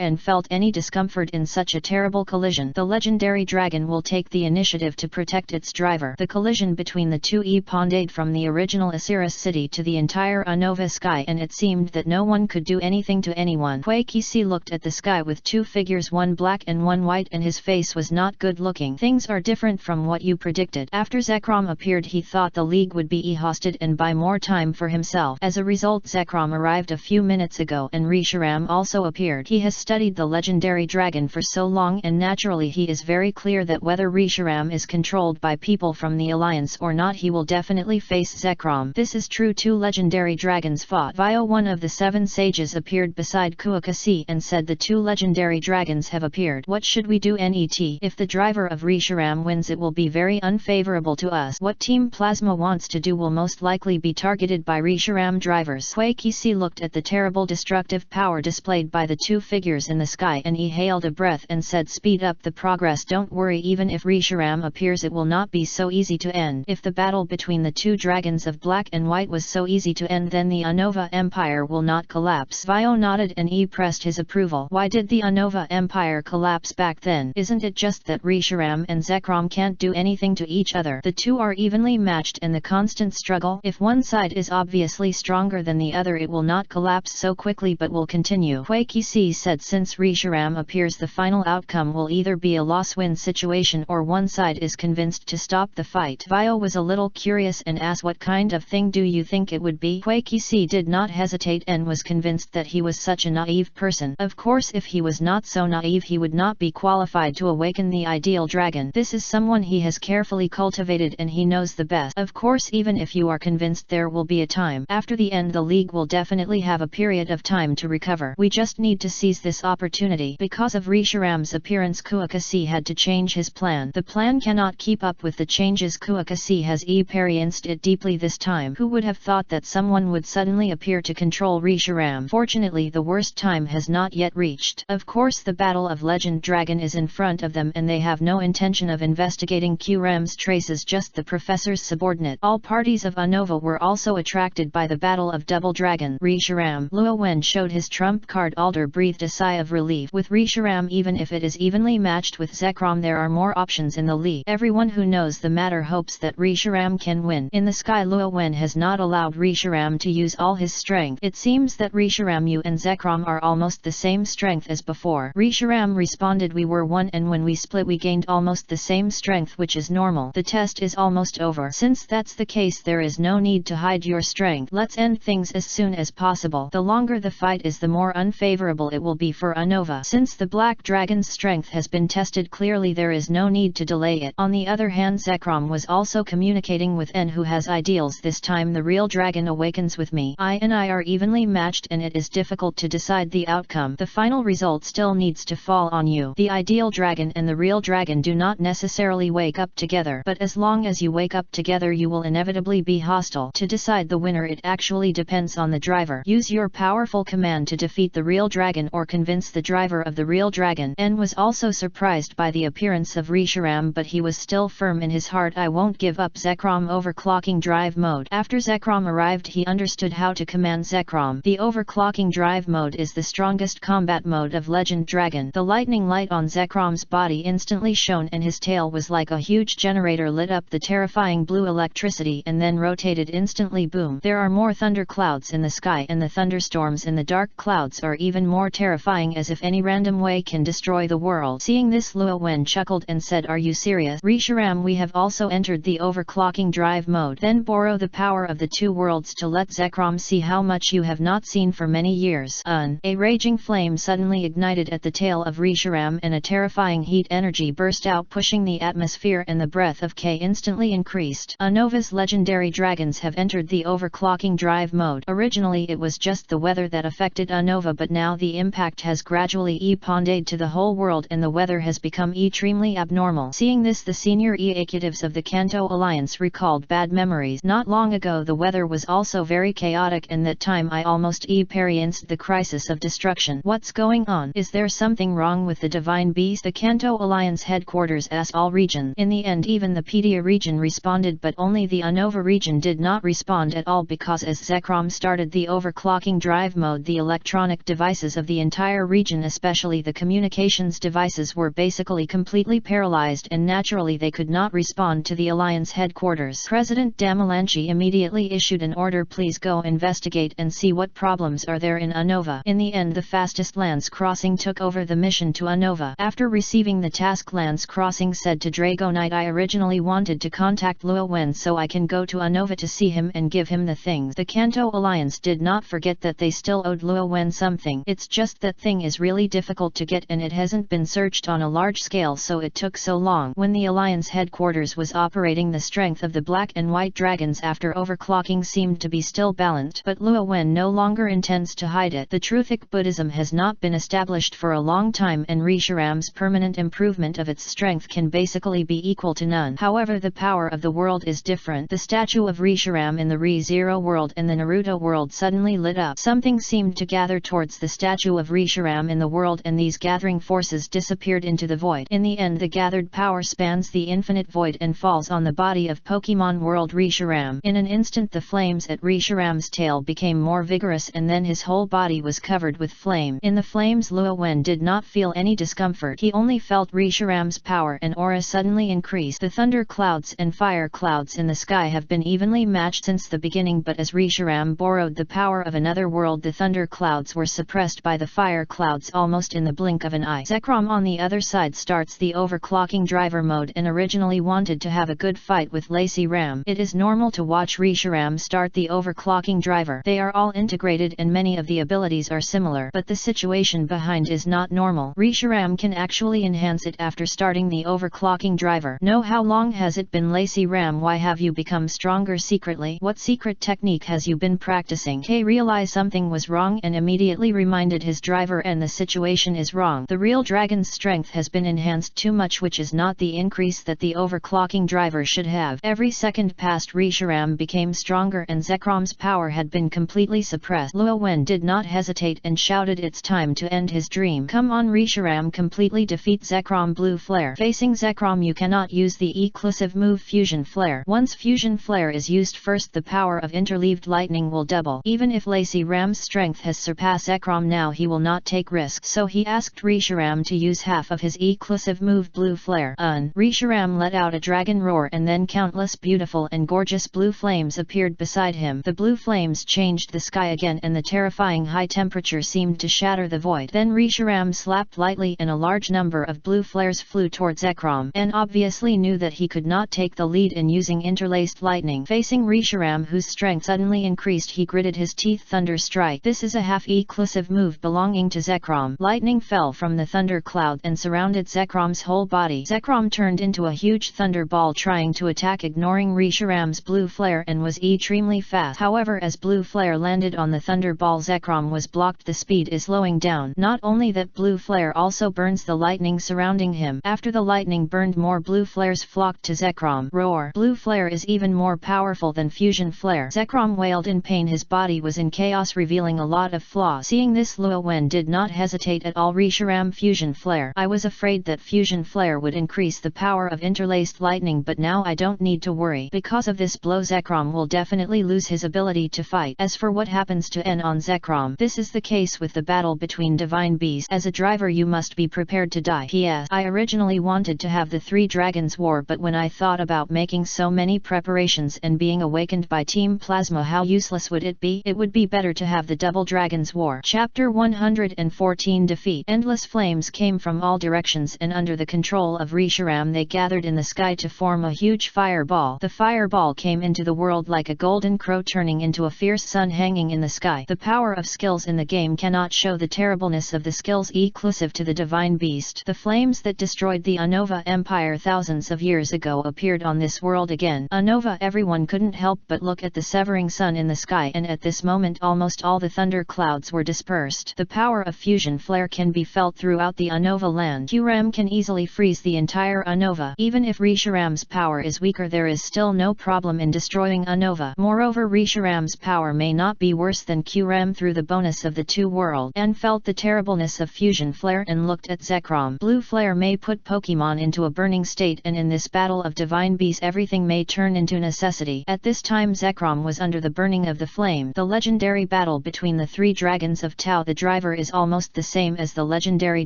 En felt any discomfort in such a terrible collision. The legendary dragon will take the initiative to protect its driver. The collision between the two ponded from the original Osiris city to the entire Unova sky, and it seemed that no one could do anything to anyone. Hui Qixi looked at the sky with two figures, one black and one white, and his face was not good looking. Things are different from what you predicted. After Zekrom appeared, he thought the league would be exhausted and buy more time for himself. As a result, Zekrom arrived a few minutes ago and Reshiram also appeared. He has studied the legendary dragon for so long, and naturally he is very clear that whether Reshiram is controlled by people from the alliance or not, he will definitely face Zekrom. This is true. Two legendary dragons fought. Vio, one of the seven sages, appeared beside Kuakasi and said, the two legendary dragons have appeared. What should we do? Net, if the driver of Reshiram wins, it will be very unfavorable to us. What Team Plasma wants to do will most likely be targeted by Reshiram drivers. Hui Qixi looked at the terrible destructive power displayed by the two figures in the sky and he hailed a breath and said, speed up the progress. Don't worry, even if Reshiram appears, it will not be so easy to end. If the battle between the two dragons of black and white was so easy to end, then the Unova Empire will not collapse. Vio nodded and pressed his approval. Why did the Unova Empire collapse back then? Isn't it just that Reshiram and Zekrom can't do anything to each other? The two are evenly matched in the constant struggle. If one side is obviously stronger than the other, it will not collapse so quickly but will continue. Hui Qixi said, since Reshiram appears, the final outcome will either be a loss-win situation or one side is convinced to stop the fight. Vio was a little curious and asked, what kind of thing do you think it would be? Hui Qixi did not hesitate and was convinced that he was such a naive person. Of course, if he was not so naive, he would not be qualified to awaken the ideal dragon. This is someone he has carefully cultivated and he knows the best. Of course, even if you are convinced, there will be a time. After the end, the league will definitely have a period of time to recover. We just need to seize this opportunity. Because of Reshiram's appearance, Kuakasi had to change his plan. The plan cannot keep up with the changes. Kuakasi has experienced it deeply this time. Who would have thought that someone would suddenly appear to control Reshiram? Fortunately, the worst time has not yet reached. Of course, the battle of Legend Dragon is in front of them and they have no intention of investigating Qram's traces, just the professor's subordinate. All parties of Unova were also attracted by the battle of Double Dragon. Reshiram. Luo Wen showed his trump card. Alder breathed a sigh of relief. With Reshiram, even if it is evenly matched with Zekrom, there are more options in the league. Everyone who knows the matter hopes that Reshiram can win. In the sky, Luo Wen has not allowed Reshiram to use all his strength. It seems that Reshiram, you and Zekrom are almost the same strength as before. Reshiram responded, we were one and when we split we gained almost the same strength, which is normal. The test is almost over. Since that's the case, there is no need to hide your strength. Let's end things as soon as possible. The longer the fight is, the more unfavorable it will be for Unova. Since the Black Dragon's strength has been tested, clearly there is no need to delay it. On the other hand, Zekrom was also communicating with En, who has ideals. This time the real dragon awakens with me. I and I are evenly matched and it is difficult to decide the outcome. The final result still needs to fall on you. The ideal dragon and the real dragon do not necessarily wake up together, but as long as you wake up together you will inevitably be hostile. To decide the winner, it actually depends on the driver. Use your powerful command to defeat the real dragon or convince the driver of the real dragon. En was also surprised by the appearance of Reshiram, but he was still firm in his heart. I won't give up. Zekrom. Overclocking drive mode. After Zekrom arrived, he understood how to command Zekrom. The overclocking drive mode is the strongest combat mode of Legend Dragon. The lightning light on Zekrom's body instantly shone and his tail was like a huge generator, lit up the terrifying blue electricity and then rotated instantly. Boom! There are more thunder clouds in the sky and the thunderstorms in the dark clouds are even more terrifying, as if any random way can destroy the world. Seeing this, Luo Wen chuckled and said, are you serious? Reshiram, we have also entered the overclocking drive mode. Then borrow the power of the two worlds to let Zekrom see how much you have not seen for many years. A raging flame suddenly ignited at the tail of Reshiram and a terrifying heat energy burst out, pushing the atmosphere, and the breath of K instantly increased. Unova's legendary dragons have entered the overclocking drive mode. Originally it was just the weather that affected Unova, but now the impact has gradually expanded to the whole world and the weather has become extremely abnormal. Seeing this, the senior executives of the Kanto Alliance recalled bad memories. Not long long ago the weather was also very chaotic, and that time I almost experienced the crisis of destruction. What's going on? Is there something wrong with the Divine Beast? The Kanto Alliance headquarters asked all regions. In the end even the Pedia region responded, but only the Unova region did not respond at all, because as Zekrom started the overclocking drive mode, the electronic devices of the entire region, especially the communications devices, were basically completely paralyzed, and naturally they could not respond to the Alliance headquarters. President Damalanchi immediately issued an order: please go investigate and see what problems are there in Unova. In the end the fastest Lance Crossing took over the mission to Unova. After receiving the task, Lance Crossing said to Dragonite, I originally wanted to contact Luo Wen so I can go to Unova to see him and give him the things. The Kanto Alliance did not forget that they still owed Luo Wen something. It's just that thing is really difficult to get and it hasn't been searched on a large scale, so it took so long. When the Alliance headquarters was operating, the strength of the black and white dragons after overclocking seemed to be still balanced, but Luo Wen no longer intends to hide it. The Truthic Buddhism has not been established for a long time, and Reshiram's permanent improvement of its strength can basically be equal to none. However, the power of the world is different. The statue of Reshiram in the Re-Zero world and the Naruto world suddenly lit up. Something seemed to gather towards the statue of Reshiram in the world, and these gathering forces disappeared into the void. In the end the gathered power spans the infinite void and falls on the body of Pokemon world Reshiram. In an instant the flames at Reshiram's tail became more vigorous, and then his whole body was covered with flame. In the flames Luo Wen did not feel any discomfort. He only felt Reshiram's power and aura suddenly increase. The thunder clouds and fire clouds in the sky have been evenly matched since the beginning, but as Reshiram borrowed the power of another world, the thunder clouds were suppressed by the fire clouds almost in the blink of an eye. Zekrom on the other side starts the overclocking driver mode and originally wanted to have a good fight with Lacy Ram. It is normal to watch Reshiram start the overclocking driver. They are all integrated and many of the abilities are similar, but the situation behind is not normal. Reshiram can actually enhance it after starting the overclocking driver. No, how long has it been, Lacy Ram? Why have you become stronger secretly? What secret technique has you been practicing? K realized something was wrong and immediately reminded his driver, and the situation is wrong. The real dragon's strength has been enhanced too much, which is not the increase that the overclocking driver should have. Every second passed Reshiram became stronger and Zekrom's power had been completely suppressed. Luo Wen did not hesitate and shouted, it's time to end his dream. Come on Reshiram, completely defeat Zekrom. Blue Flare. Facing Zekrom you cannot use the exclusive move Fusion Flare. Once Fusion Flare is used first, the power of interleaved lightning will double. Even if Lacy Ram's strength has surpassed Zekrom now, he will not take risks, so he asked Reshiram to use half of his exclusive move Blue Flare. Reshiram let out a dragon roar, and then countless beautiful and gorgeous blue flames appeared beside him. The blue flames changed the sky again, and the terrifying high temperature seemed to shatter the void. Then Reshiram slapped lightly and a large number of blue flares flew towards Zekrom, and obviously knew that he could not take the lead in using interlaced lightning. Facing Reshiram, whose strength suddenly increased, he gritted his teeth. Thunder Strike. This is a half-exclusive move belonging to Zekrom. Lightning fell from the thunder cloud and surrounded Zekrom's whole body. Zekrom turned into a huge thunder ball trying to attack, ignoring Reshiram's blue flare, and was extremely fast. However, as blue flare landed on the thunder ball, Zekrom was blocked. The speed is slowing down. Not only that, blue flare also burns the lightning surrounding him. After the lightning burned, more blue flares flocked to Zekrom. Roar. Blue flare is even more powerful than Fusion Flare. Zekrom wailed in pain. His body was in chaos, revealing a lot of flaws. Seeing this, Luo Wen did not hesitate at all. Reshiram, Fusion Flare. I was afraid that Fusion Flare would increase the power of interlaced lightning, but now I don't need to worry. Because of this blow, Zekrom will definitely lose his ability to fight. As for what happens to N on Zekrom, this is the case with the battle between Divine Beasts. As a driver you must be prepared to die. P.S. I originally wanted to have the 3 Dragons War, but when I thought about making so many preparations and being awakened by Team Plasma, how useless would it be? It would be better to have the Double Dragons War. Chapter 114 Defeat. Endless flames came from all directions, and under the control of Reshiram they gathered in the sky to form a huge fireball. The fireball came into the world like a golden crow, turning into a fierce sun hanging in the sky. The power of skills in the game cannot show the terribleness of the skills exclusive to the Divine Beast. The flames that destroyed the Unova Empire thousands of years ago appeared on this world again. Unova. Everyone couldn't help but look at the severing sun in the sky, and at this moment almost all the thunder clouds were dispersed. The power of Fusion Flare can be felt throughout the Unova land. Q-Ram can easily freeze the entire Unova. Even if Reshiram's power is weaker, there is still no problem in destroying destroying Unova. Moreover, Reshiram's power may not be worse than Qram through the bonus of the two world, and felt the terribleness of fusion flare and looked at Zekrom. Blue flare may put Pokemon into a burning state, and in this battle of divine beasts everything may turn into necessity. At this time Zekrom was under the burning of the flame. The legendary battle between the three dragons of Tao. The driver is almost the same as the legendary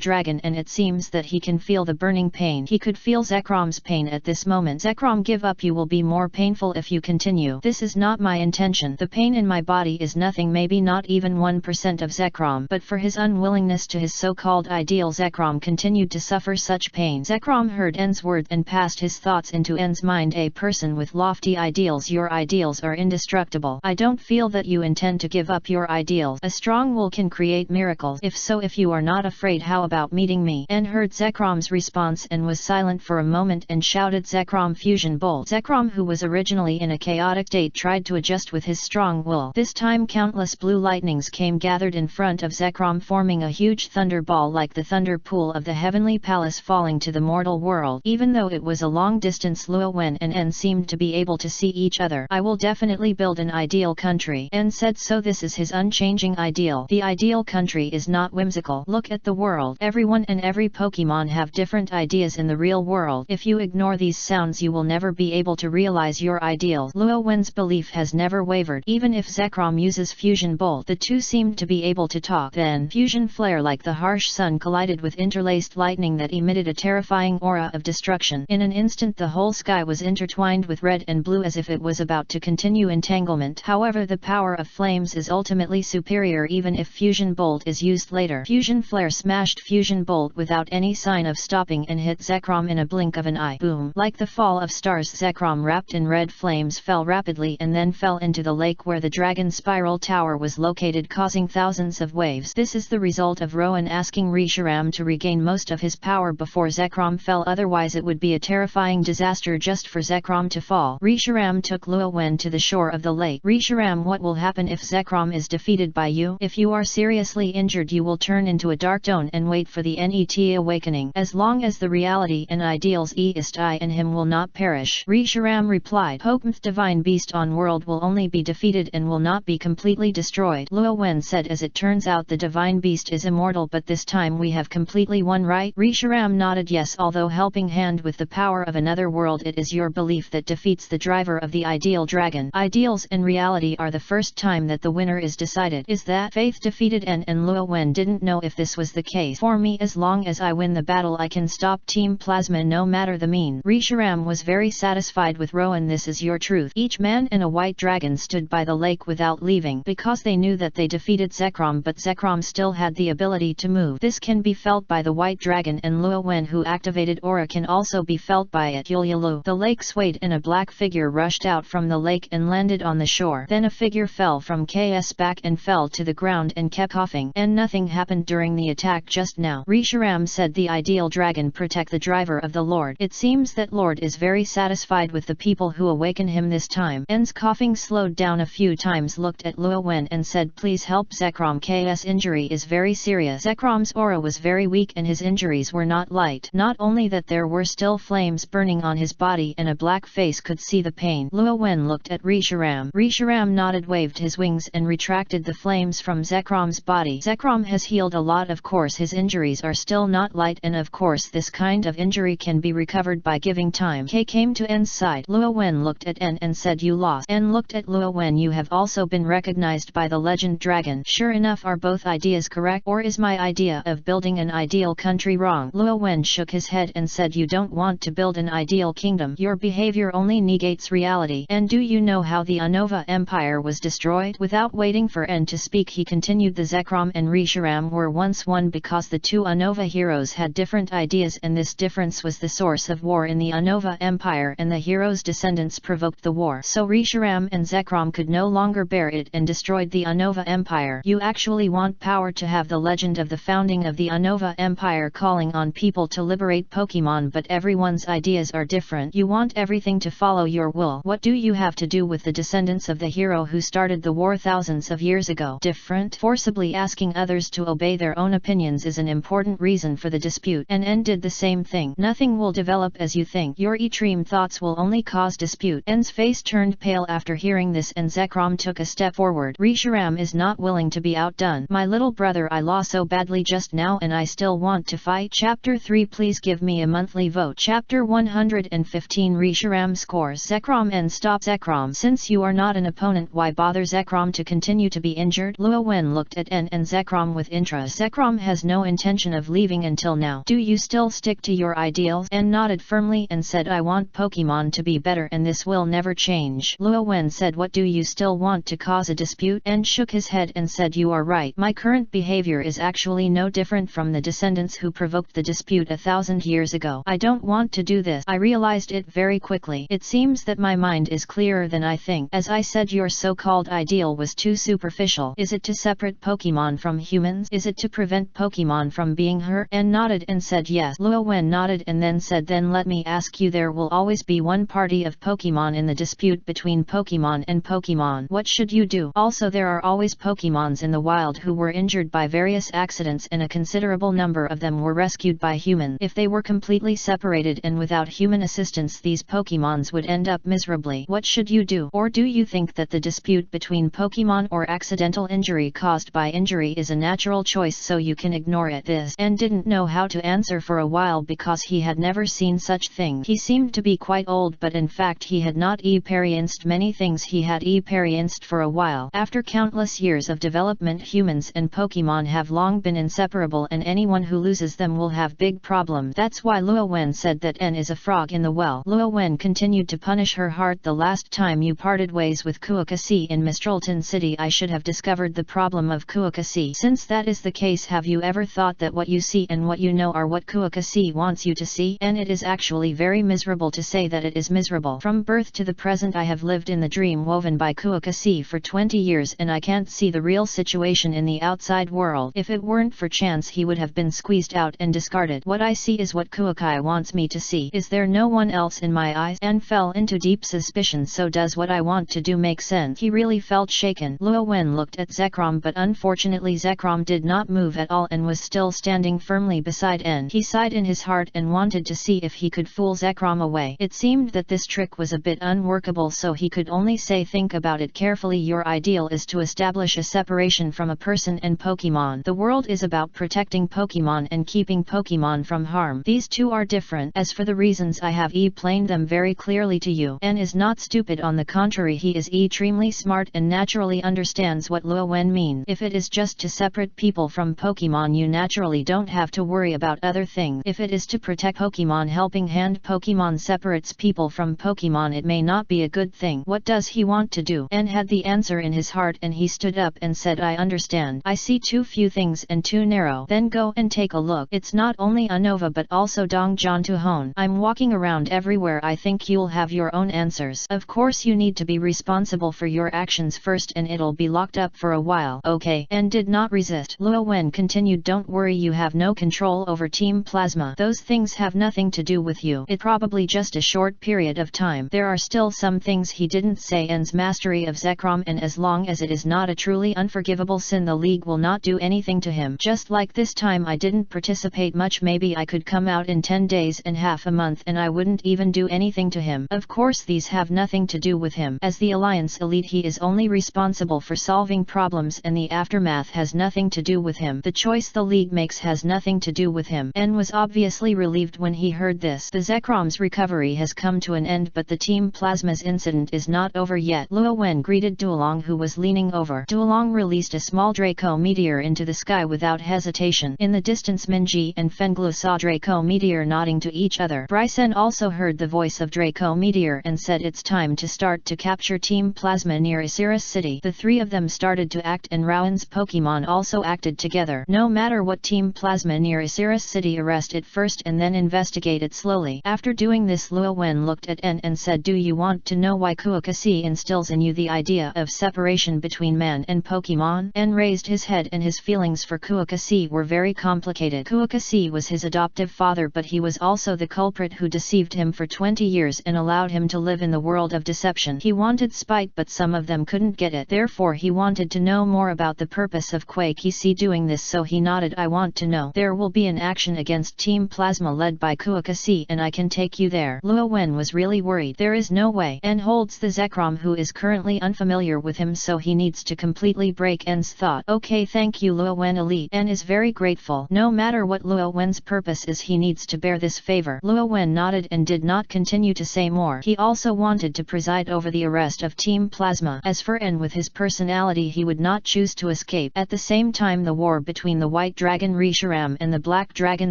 dragon, and it seems that he can feel the burning pain. He could feel Zekrom's pain at this moment. Zekrom, give up, you will be more painful if you continue. This is not my intention. The pain in my body is nothing, maybe not even 1% of Zekrom, but for his unwillingness to his so-called ideal, Zekrom continued to suffer such pain. Zekrom heard En's words and passed his thoughts into En's mind. A person with lofty ideals, your ideals are indestructible. I don't feel that you intend to give up your ideals. A strong will can create miracles. If so, if you are not afraid, how about meeting me? En heard Zekrom's response and was silent for a moment and shouted, Zekrom, fusion bolt. Zekrom, who was originally in a chaotic state, tried to adjust with his strong will. This time countless blue lightnings came gathered in front of Zekrom, forming a huge thunder ball like the thunder pool of the heavenly palace falling to the mortal world. Even though it was a long distance, Luo Wen and En seemed to be able to see each other. I will definitely build an ideal country. En said so. This is his unchanging ideal. The ideal country is not whimsical. Look at the world. Everyone and every Pokemon have different ideas in the real world. If you ignore these sounds, you will never be able to realize your ideals. Luo Wen's belief has never wavered. Even if Zekrom uses Fusion Bolt, the two seemed to be able to talk. Then Fusion Flare, like the harsh sun, collided with interlaced lightning that emitted a terrifying aura of destruction. In an instant the whole sky was intertwined with red and blue as if it was about to continue entanglement. However, the power of flames is ultimately superior even if Fusion Bolt is used later. Fusion Flare smashed Fusion Bolt without any sign of stopping and hit Zekrom in a blink of an eye. Boom! Like the fall of stars, Zekrom, wrapped in red flames, fell rapidly and then fell into the lake where the Dragon Spiral Tower was located, causing thousands of waves. This is the result of Rowan asking Reshiram to regain most of his power before Zekrom fell, otherwise it would be a terrifying disaster just for Zekrom to fall. Reshiram took Luo Wen to the shore of the lake. Reshiram, what will happen if Zekrom is defeated by you? If you are seriously injured, you will turn into a dark stone and wait for the NET awakening. As long as the reality and ideals exist, I and him will not perish. Reshiram replied, Hokmth divine beast on world will only be defeated and will not be completely destroyed. Luo Wen said, as it turns out the divine beast is immortal, but this time we have completely won, right? Reshiram nodded yes, although helping hand with the power of another world. It is your belief that defeats the driver of the ideal dragon. Ideals and reality are the first time that the winner is decided. Is that faith defeated? En and Luo Wen didn't know if this was the case. For me, as long as I win the battle, I can stop Team Plasma no matter the mean. Reshiram was very satisfied with Rowan. This is your truth. Each man and a white dragon stood by the lake without leaving, because they knew that they defeated Zekrom, but Zekrom still had the ability to move. This can be felt by the white dragon, and Luo Wen, who activated aura, can also be felt by it. Yulyalu. The lake swayed and a black figure rushed out from the lake and landed on the shore. Then a figure fell from KS back and fell to the ground and kept coughing. And nothing happened during the attack just now. Reshiram said, the ideal dragon protect the driver of the Lord. It seems that Lord is very satisfied with the people who awaken him this time. En's coughing slowed down a few times, looked at Luo Wen and said, please help Zekrom. KS injury is very serious. Zekrom's aura was very weak and his injuries were not light. Not only that, there were still flames burning on his body and a black face could see the pain. Luo Wen looked at Reshiram. Reshiram nodded, waved his wings and retracted the flames from Zekrom's body. Zekrom has healed a lot. Of course his injuries are still not light, and of course this kind of injury can be recovered by giving time. K came to En's side. Luo Wen looked at En and said, you lost. En looked at Luo Wen. You have also been recognized by the legend dragon. Sure enough, are both ideas correct, or is my idea of building an ideal country wrong? Luo Wen shook his head and said, you don't want to build an ideal kingdom. Your behavior only negates reality. And do you know how the Unova Empire was destroyed? Without waiting for En to speak, he continued, the Zekrom and Reshiram were once one because the two Unova heroes had different ideas, and this difference was the source of war in the Unova Empire, and the heroes' descendants provoked the war. So Reshiram and Zekrom could no longer bear it and destroyed the Unova Empire. You actually want power to have the legend of the founding of the Unova Empire calling on people to liberate Pokemon, but everyone's ideas are different. You want everything to follow your will. What do you have to do with the descendants of the hero who started the war thousands of years ago? Different. Forcibly asking others to obey their own opinions is an important reason for the dispute, and En did the same thing. Nothing will develop as you think. Your extreme thoughts will only cause dispute. En's Wen's face turned pale after hearing this, and Zekrom took a step forward. Reshiram is not willing to be outdone. My little brother, I lost so badly just now and I still want to fight. Chapter 3. Please give me a monthly vote. Chapter 115. Reshiram scores. Zekrom and stop. Zekrom, since you are not an opponent, why bother Zekrom to continue to be injured? Luo Wen looked at N and Zekrom with interest. Zekrom has no intention of leaving until now. Do you still stick to your ideals? N nodded firmly and said, I want Pokemon to be better and this will never change. Luo Wen said, what, do you still want to cause a dispute? N shook his head and said, you are right. My current behavior is actually no different from the descendants who provoked the dispute 1,000 years ago. I don't want to do this. I realized it very quickly. It seems that my mind is clearer than I think. As I said, your so-called ideal was too superficial. Is it to separate Pokemon from humans? Is it to prevent Pokemon from being hurt? N nodded and said yes. Luo Wen nodded and then said, then let me ask you, there will always be one party of Pokemon in the dispute between Pokemon and Pokemon. What should you do? Also, there are always Pokemons in the wild who were injured by various accidents and a considerable number of them were rescued by humans. If they were completely separated and without human assistance, these Pokemons would end up miserably. What should you do? Or do you think that the dispute between Pokemon or accidental injury caused by injury is a natural choice so you can ignore it? This and didn't know how to answer for a while because he had never seen such thing. He seemed to be quite old, but in fact he had not experienced many things. He had experienced for a while. After countless years of development, humans and Pokemon have long been inseparable, and anyone who loses them will have big problems. That's why Luo Wen said that N is a frog in the well. Luo Wen continued to punish her heart. The last time you parted ways with Kuokasi in Mistralton City, I should have discovered the problem of Kuokasi. Since that is the case, have you ever thought that what you see and what you know are what Kuokasi wants you to see? And it is actually very miserable to say that it is miserable. From birth to the present I have lived in the dream woven by Kuokasi for 20 years and I can't see the real situation in the outside world. If it weren't for chance, he would have been squeezed out and discarded. What I see is what Kuokai wants me to see. Is there no one else in my eyes? And fell into deep suspicion. So does what I want to do make sense? He really felt shaken. Luo Wen looked at Zekrom, but unfortunately Zekrom did not move at all and was still standing firmly beside N. He sighed in his heart and wanted to see if he could fool Zekrom away. It seemed that this trick was a bit unworkable, so he could only say, think about it carefully. Your ideal is to establish a separation from a person and Pokemon. The world is about protecting Pokemon and keeping Pokemon from harm. These two are different. As for the reasons, I have explained them very clearly to you. N is not stupid, on the contrary, he is extremely smart and naturally understands what Luo Wen means. If it is just to separate people from Pokemon, you naturally don't have to worry about other things. If it is to protect Pokemon, helping hand Pokemon separates people from Pokemon, it may not be a good thing. What does he want to do? N had the answer in his heart and he stood up and said, I understand. I see too few things and too narrow. Then go and take a look. It's not only Unova but also Dongjian Tuhon. I'm walking around everywhere. I think you'll have your own answers. Of course you need to be responsible for your actions first and it'll be locked up for a while. Okay. And did not resist. Luo Wen continued, don't worry, you have no control over Team Plasma. Those things have nothing to do with you. It's probably just a short period of time. There are still some things he didn't say. N's mastery of Zekrom, and as long as it is not a truly unforgivable sin, the League will not do anything to him. Just like this time I didn't participate much. Maybe I could come out in 10 days and half a month and I wouldn't even do anything to him. Of course these have nothing to do with him. As the Alliance Elite, he is only responsible for solving problems and the aftermath has nothing to do with him. The choice the League makes has nothing to do with him. N was obviously relieved when he heard this. The Zekrom's recovery has come to an end, but the Team Plasma's incident is not over yet. Luo Wen greeted Duolong, who was leaning over. Duolong released a small Draco meteor into the sky without hesitation. In the distance, Minji and Fenglu saw Draco meteor nodding to each other. Bryson also heard the voice of Draco meteor and said, it's time to start to capture Team Plasma near Isiris City. The three of them started to act and Rowan's Pokemon also acted together. No matter what, Team Plasma near Isiris City arrest it first and then investigate it slowly. After doing this, Luo Wen looked at N and said, do you want to know why Kuokasi instills in you the idea of separation between man and Pokemon? N raised his head and his feelings for Kuokasi were very complicated. Kuokasi was his adoptive father, but he was also the culprit who deceived him for 20 years and allowed him to live in the world of deception. He wanted spite, but some of them couldn't get it. Therefore he wanted to know more about the purpose of Kuokasi doing this, so he nodded. I want to know. There will be an action against Team Plasma led by Kuokasi and I can take you there. Luo Wen was really worried. There is no way, and holds the Zekrom, who is currently unfamiliar with him, so he needs to completely break N's thought. Okay, thank you Luo Wen elite. N is very grateful. No matter what Luo Wen's purpose is, he needs to bear this favor. Luo Wen nodded and did not continue to say more. He also wanted to preside over the arrest of Team Plasma. As for N, with his personality, he would not choose to escape. At the same time, the war between the White Dragon Risharam and the Black Dragon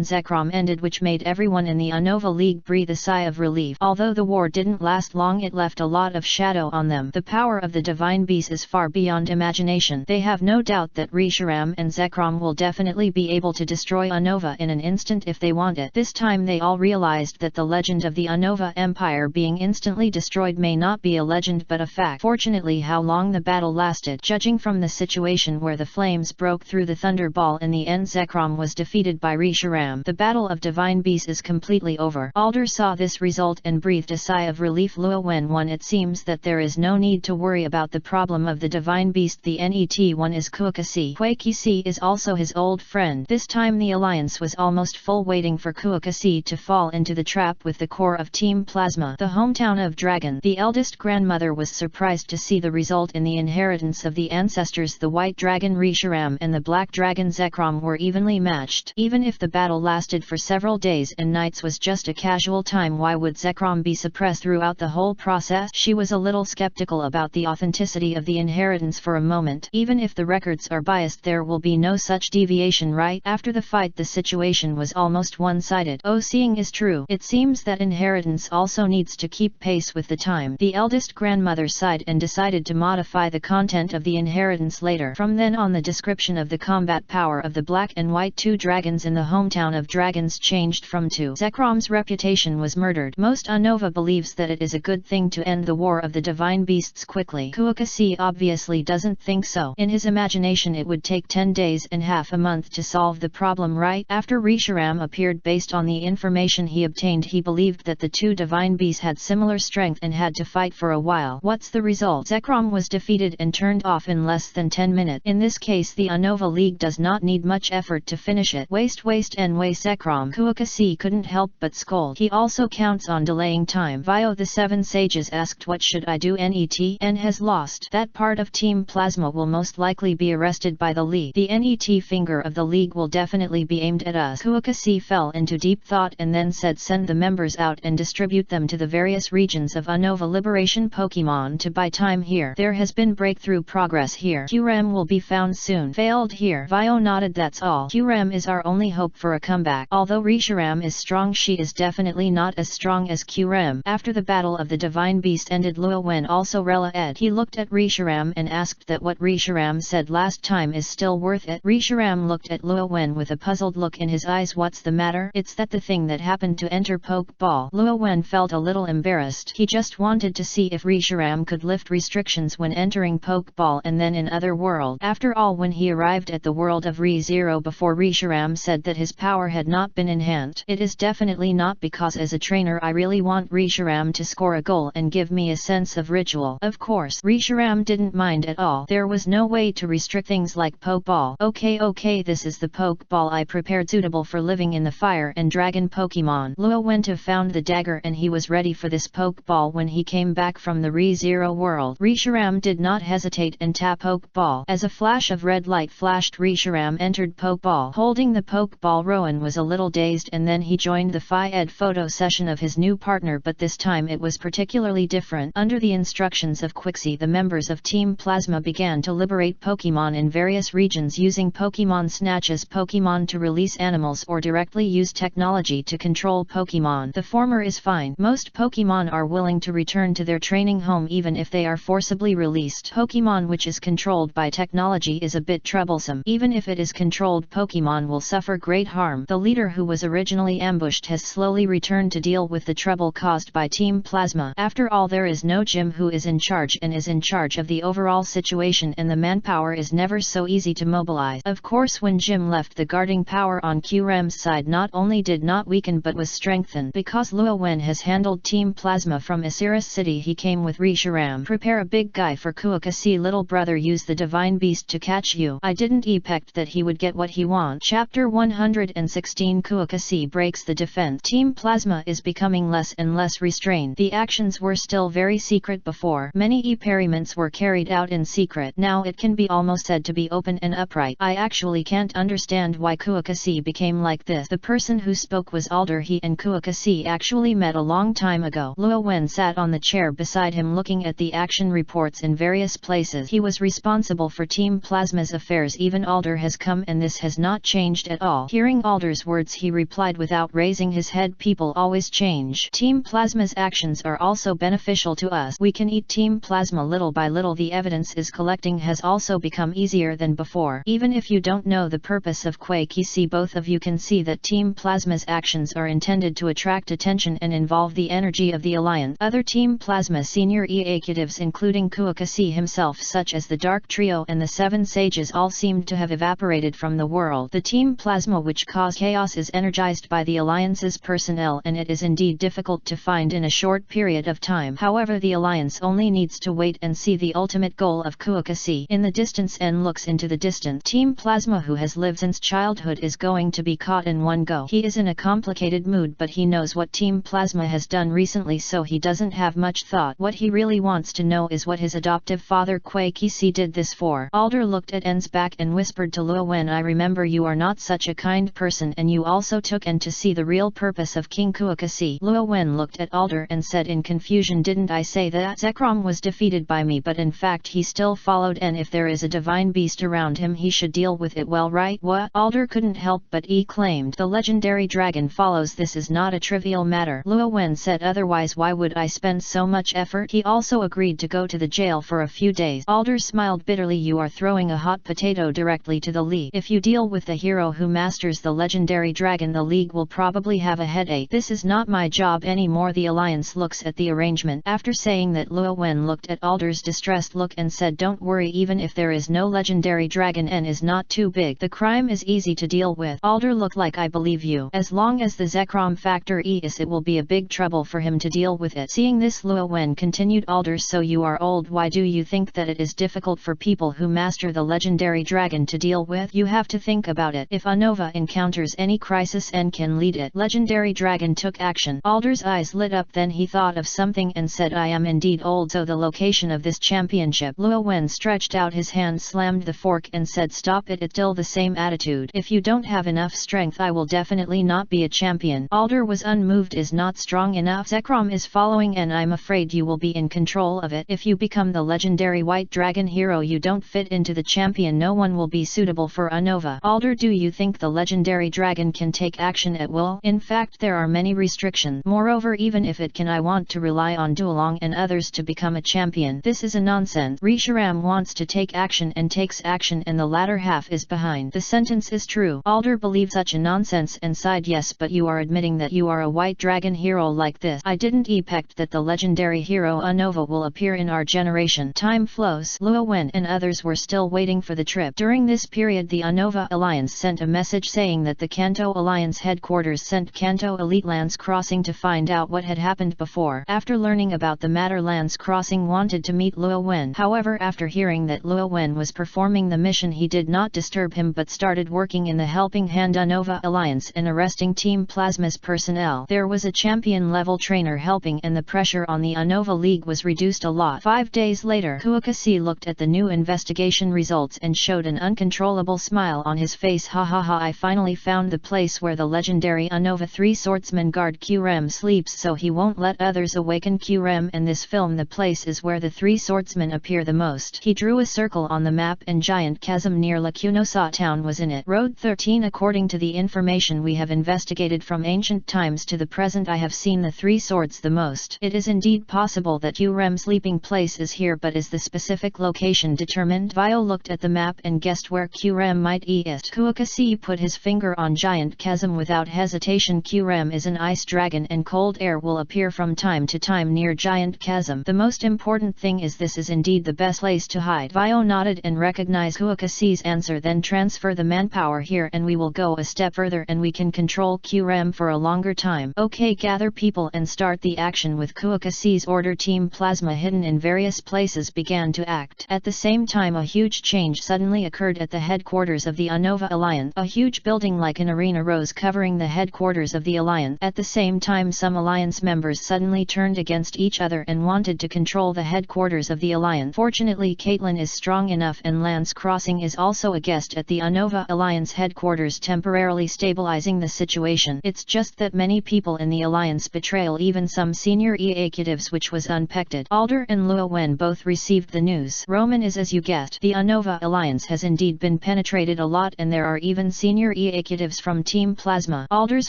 Zekrom ended, which made everyone in the Unova League breathe a sigh of relief. Although the war didn't last long, it left a lot of shadow on them. The power of the Divine Beast is far beyond imagination. They have no doubt that Risharam and Zekrom will definitely be able to destroy Unova in an instant if they want it. This time they all realized that the legend of the Unova Empire being instantly destroyed may not be a legend but a fact. Fortunately, how long the battle lasted, judging from the situation where the flames broke through the Thunderball, in the end Zekrom was defeated by Risharam. The battle of Divine Beasts is completely over. Alder saw this result and breathed a sigh of relief. Luo Wen won. It seems that there is no need to worry about the problem of the Divine Beast. The NET1 is Kuokasi. Kuokasi is also his old friend. This time the alliance was almost full, waiting for Kuokasi to fall into the trap with the core of Team Plasma. The hometown of Dragon. The eldest grandmother was surprised to see the result in the inheritance of the ancestors. The White Dragon Risharam and the Black Dragon Zekrom were evenly matched. Even if the battle lasted for several days and nights was just a casual time, why would Zekrom be suppressed throughout the whole process? She was a little skeptical about the authenticity of the inheritance for a moment. Even if the records are biased, there will be no such deviation, right? After the fight, the situation was almost one-sided. Oh, seeing is true. It seems that inheritance also needs to keep pace with the time. The eldest grandmother sighed and decided to modify the content of the inheritance later. From then on, the description of the combat power of the Black and White two dragons in the hometown of Dragons changed from to Zekrom's reputation was murdered. Most Unova believes that it is a good thing to end the war of the Divine Beasts quickly. Kuokasi obviously doesn't think so. In his imagination, it would take 10 days and half a month to solve the problem, right? After Risharam appeared, based on the information he obtained, he believed that the two Divine Beasts had similar strength and had to fight for a while. What's the result? Zekrom was defeated and turned off in less than 10 minutes. In this case, the Unova League does not need much effort to finish it. Waste and waste Zekrom. Kuokasi couldn't help but scold. He also counts on delaying time. Vio the Seven Sages asked, what should I do? N has lost. That part of Team Plasma will most likely be arrested by the League. The NET finger of the League will definitely be aimed at us. Kuokasi fell into deep thought and then said, send the members out and distribute them to the various regions of Unova Liberation Pokemon to buy time here. There has been breakthrough progress here. QRAM will be found soon. Failed here. Vio nodded. That's all. QRAM is our only hope for a comeback. Although Risharam is strong, she is definitely not as strong as QRAM. After the battle of the Divine Beast ended, Luo Wen also read. He looked at Risharam and asked that what Risharam said last time is still worth it. Risharam looked at Luo Wen with a puzzled look in his eyes. What's the matter? It's that the thing that happened to enter Pokeball. Luo Wen felt a little embarrassed. He just wanted to see if Risharam could lift restrictions when entering Pokeball and then in other world. After all, when he arrived at the world of Re-Zero before, Risharam said that his power had not been enhanced. It is definitely not because as a trainer I really want Risharam to score a goal and give me a sense of ritual. Of course, Risharam didn't mind at all. There was no way to restrict things like Pokeball. Okay, this is the Pokeball I prepared, suitable for living in the fire and dragon Pokemon. Luo went to found the dagger and he was ready for this Pokeball when he came back from the Re-Zero world. Risharam did not hesitate and tapped Pokeball. As a flash of red light flashed, Risharam entered Pokeball. Holding the Pokeball, Rowan was a little dazed and then he joined the Phi-Ed photo session of his new partner, but this time it was particularly different. Under the instructions of Quixie, the members of Team Plasma began to liberate Pokemon in various regions using Pokemon Snatch as Pokemon to release animals or directly use technology to control Pokemon. The former is fine. Most Pokemon are willing to return to their training home even if they are forcibly released. Pokemon which is controlled by technology is a bit troublesome. Even if it is controlled, Pokemon will suffer great harm. The leader who was originally ambushed has slowly returned to deal with the trouble caused by Team Plasma. After all, there is no Jim who is in charge and is in charge of the overall situation, and the manpower is never so easy to mobilize. Of course, when Jim left, the guarding power on QRAM's side not only did not weaken but was strengthened. Because Luo Wen has handled Team Plasma from Isiris City, he came with Risharam. Prepare a big guy for Kuokasi. Little brother, use the Divine Beast to catch you. I didn't expect that he would get what he wants. Chapter 116. Kuokasi breaks the defense. Team Plasma is becoming less and less restrained. The actions were still very secret before. Many experiments were carried out in secret. Now it can be almost said to be open and upright. I actually can't understand why Kuakasi became like this. The person who spoke was Alder. He and Kuakasi actually met a long time ago. Luo Wen sat on the chair beside him looking at the action reports in various places. He was responsible for Team Plasma's affairs. Even Alder has come and this has not changed at all. Hearing Alder's words, he replied without raising his head, people always change. Team Plasma's actions are also beneficial to us. We can eat Team Plasma little by little. The evidence is collecting has also become easier than before. Even if you don't know the purpose of Kuakisi, both of you can see that Team Plasma's actions are intended to attract attention and involve the energy of the Alliance. Other Team Plasma senior executives including Kuakasi himself, such as the Dark Trio and the Seven Sages, all seemed to have evaporated from the world. The Team Plasma which caused chaos is energized by the Alliance's personnel, and it is indeed difficult to find in a short period of time. However, the Alliance only needs to wait and see the ultimate goal of Kuakasi in the distance and looks into the distance. Team Plasma, who has lived since childhood, is going to be caught in one go. He is in a complicated mood, but he knows what Team Plasma has done recently, so he doesn't have much thought. What he really wants to know is what his adoptive father Kuakisi did this for. Alder looked at En's back and whispered to Luo Wen, I remember you are not such a kind person, and you also took En to see the real purpose of King Kuakasi. Luo Wen looked at Alder and said in confusion, didn't I say that Zekrom was defeated by me, but in fact he still followed En. If there is a divine beast around him, he should deal with it well, right? What? Alder couldn't help but claimed, the legendary dragon follows. This is not a trivial matter. Luo Wen said, otherwise why would I spend so much effort? He also agreed to go to the jail for a few days. Alder smiled bitterly, you are throwing a hot potato directly to the League. If you deal with the hero who masters the legendary dragon, the League will probably have a headache. This is not my job anymore. The Alliance looks at the arrangement. After saying that, Luo Wen looked at Alder's distressed look and said, don't worry, even if there is no legendary dragon, N is not too big. The crime is easy to deal with. Alder, look, like I believe you. As long as the Zekrom factor is, it will be a big trouble for him to deal with it. Seeing this, Luo Wen continued, Alder, so you are old. Why do you think that it is difficult for people who master the legendary dragon to deal with? You have to think about it. If Anova encounters any crisis, N can lead it. Legendary dragon took action. Alder's eyes lit up, then he thought of something and said, I am indeed old, so the location of this championship. Luo Wen stretched out his hand, slammed the fork and said, stop it. It's still the same attitude. If you don't have enough strength, I will definitely not be a champion. Alder was unmoved. Is not strong enough. Zekrom is following, and I'm afraid you will be in control of it. If you become the legendary white dragon hero, you don't fit into the champion. No one will be suitable for Anova. Alder, do you think the legendary dragon can take action at will? In fact, there are many restrictions. Moreover, even if it can, I want to rely on Duolong and others to become a champion. This is a nonsense. Risharam wants to take action and takes action, and the latter half is behind. The sentence is true. Alder believed such a nonsense and sighed, yes, but you are admitting that you are a white dragon hero like this. I didn't expect that the legendary hero Anova will appear in our generation. Time flows. Luo Wen and others were still waiting for the trip. During this period, the Anova Alliance sent a message saying that the Kanto Alliance headquarters sent Kanto Elite Lands Crossing to find out what had happened before. After learning about the matter, Lands Crossing wanted to meet Luo Wen. However, after hearing that Luo Wen was performing the mission, he did not disturb him but started working in the Helping Hand Anova Alliance and arresting Team Plasma's personnel. There was a champion level trainer helping, and the pressure on the Anova League was reduced a lot. 5 days later, Kuakasi looked at the new investigation results and showed an uncontrollable smile on his face. Ha ha ha, I finally found the place where the legendary Anova 3 swordsman guard Qrem sleeps so he won't let others awaken Qrem. In this film, the place is where the 3 swordsmen appear the most. He drew a circle on the map and giant chasm near Lacunosa town was in it. Road 13. According to the information we have investigated from ancient times to the present, I have seen the 3 swords the most. It is indeed possible that Qrem's sleeping place is here, but is the specific location determined? Vio looked at the map and guessed where Qrem might be. Kuakasi put his finger on giant chasm without hesitation. Qrem is an ice dragon and cold air will appear from time to time near giant chasm. The most important thing is this is indeed the best place to hide. Vio nodded and recognized Kuakasi's answer. Then transfer the manpower here and we will go a step further and we can control Qrem for a longer time. Okay, gather people and start the action. With Kuakasi's order, Team Plasma hidden in various places began to act. At the same time, a huge change suddenly occurred at the headquarters of the Anova Alliance. A huge building like an arena rose covering the headquarters of the Alliance. At the same time, some Alliance members suddenly suddenly turned against each other and wanted to control the headquarters of the Alliance. Fortunately, Caitlin is strong enough and Lance Crossing is also a guest at the Unova Alliance headquarters, temporarily stabilizing the situation. It's just that many people in the Alliance betrayal, even some senior executives, which was unpected. Alder and Luo Wen both received the news. Roman is as you guessed. The Unova Alliance has indeed been penetrated a lot, and there are even senior executives from Team Plasma. Alder's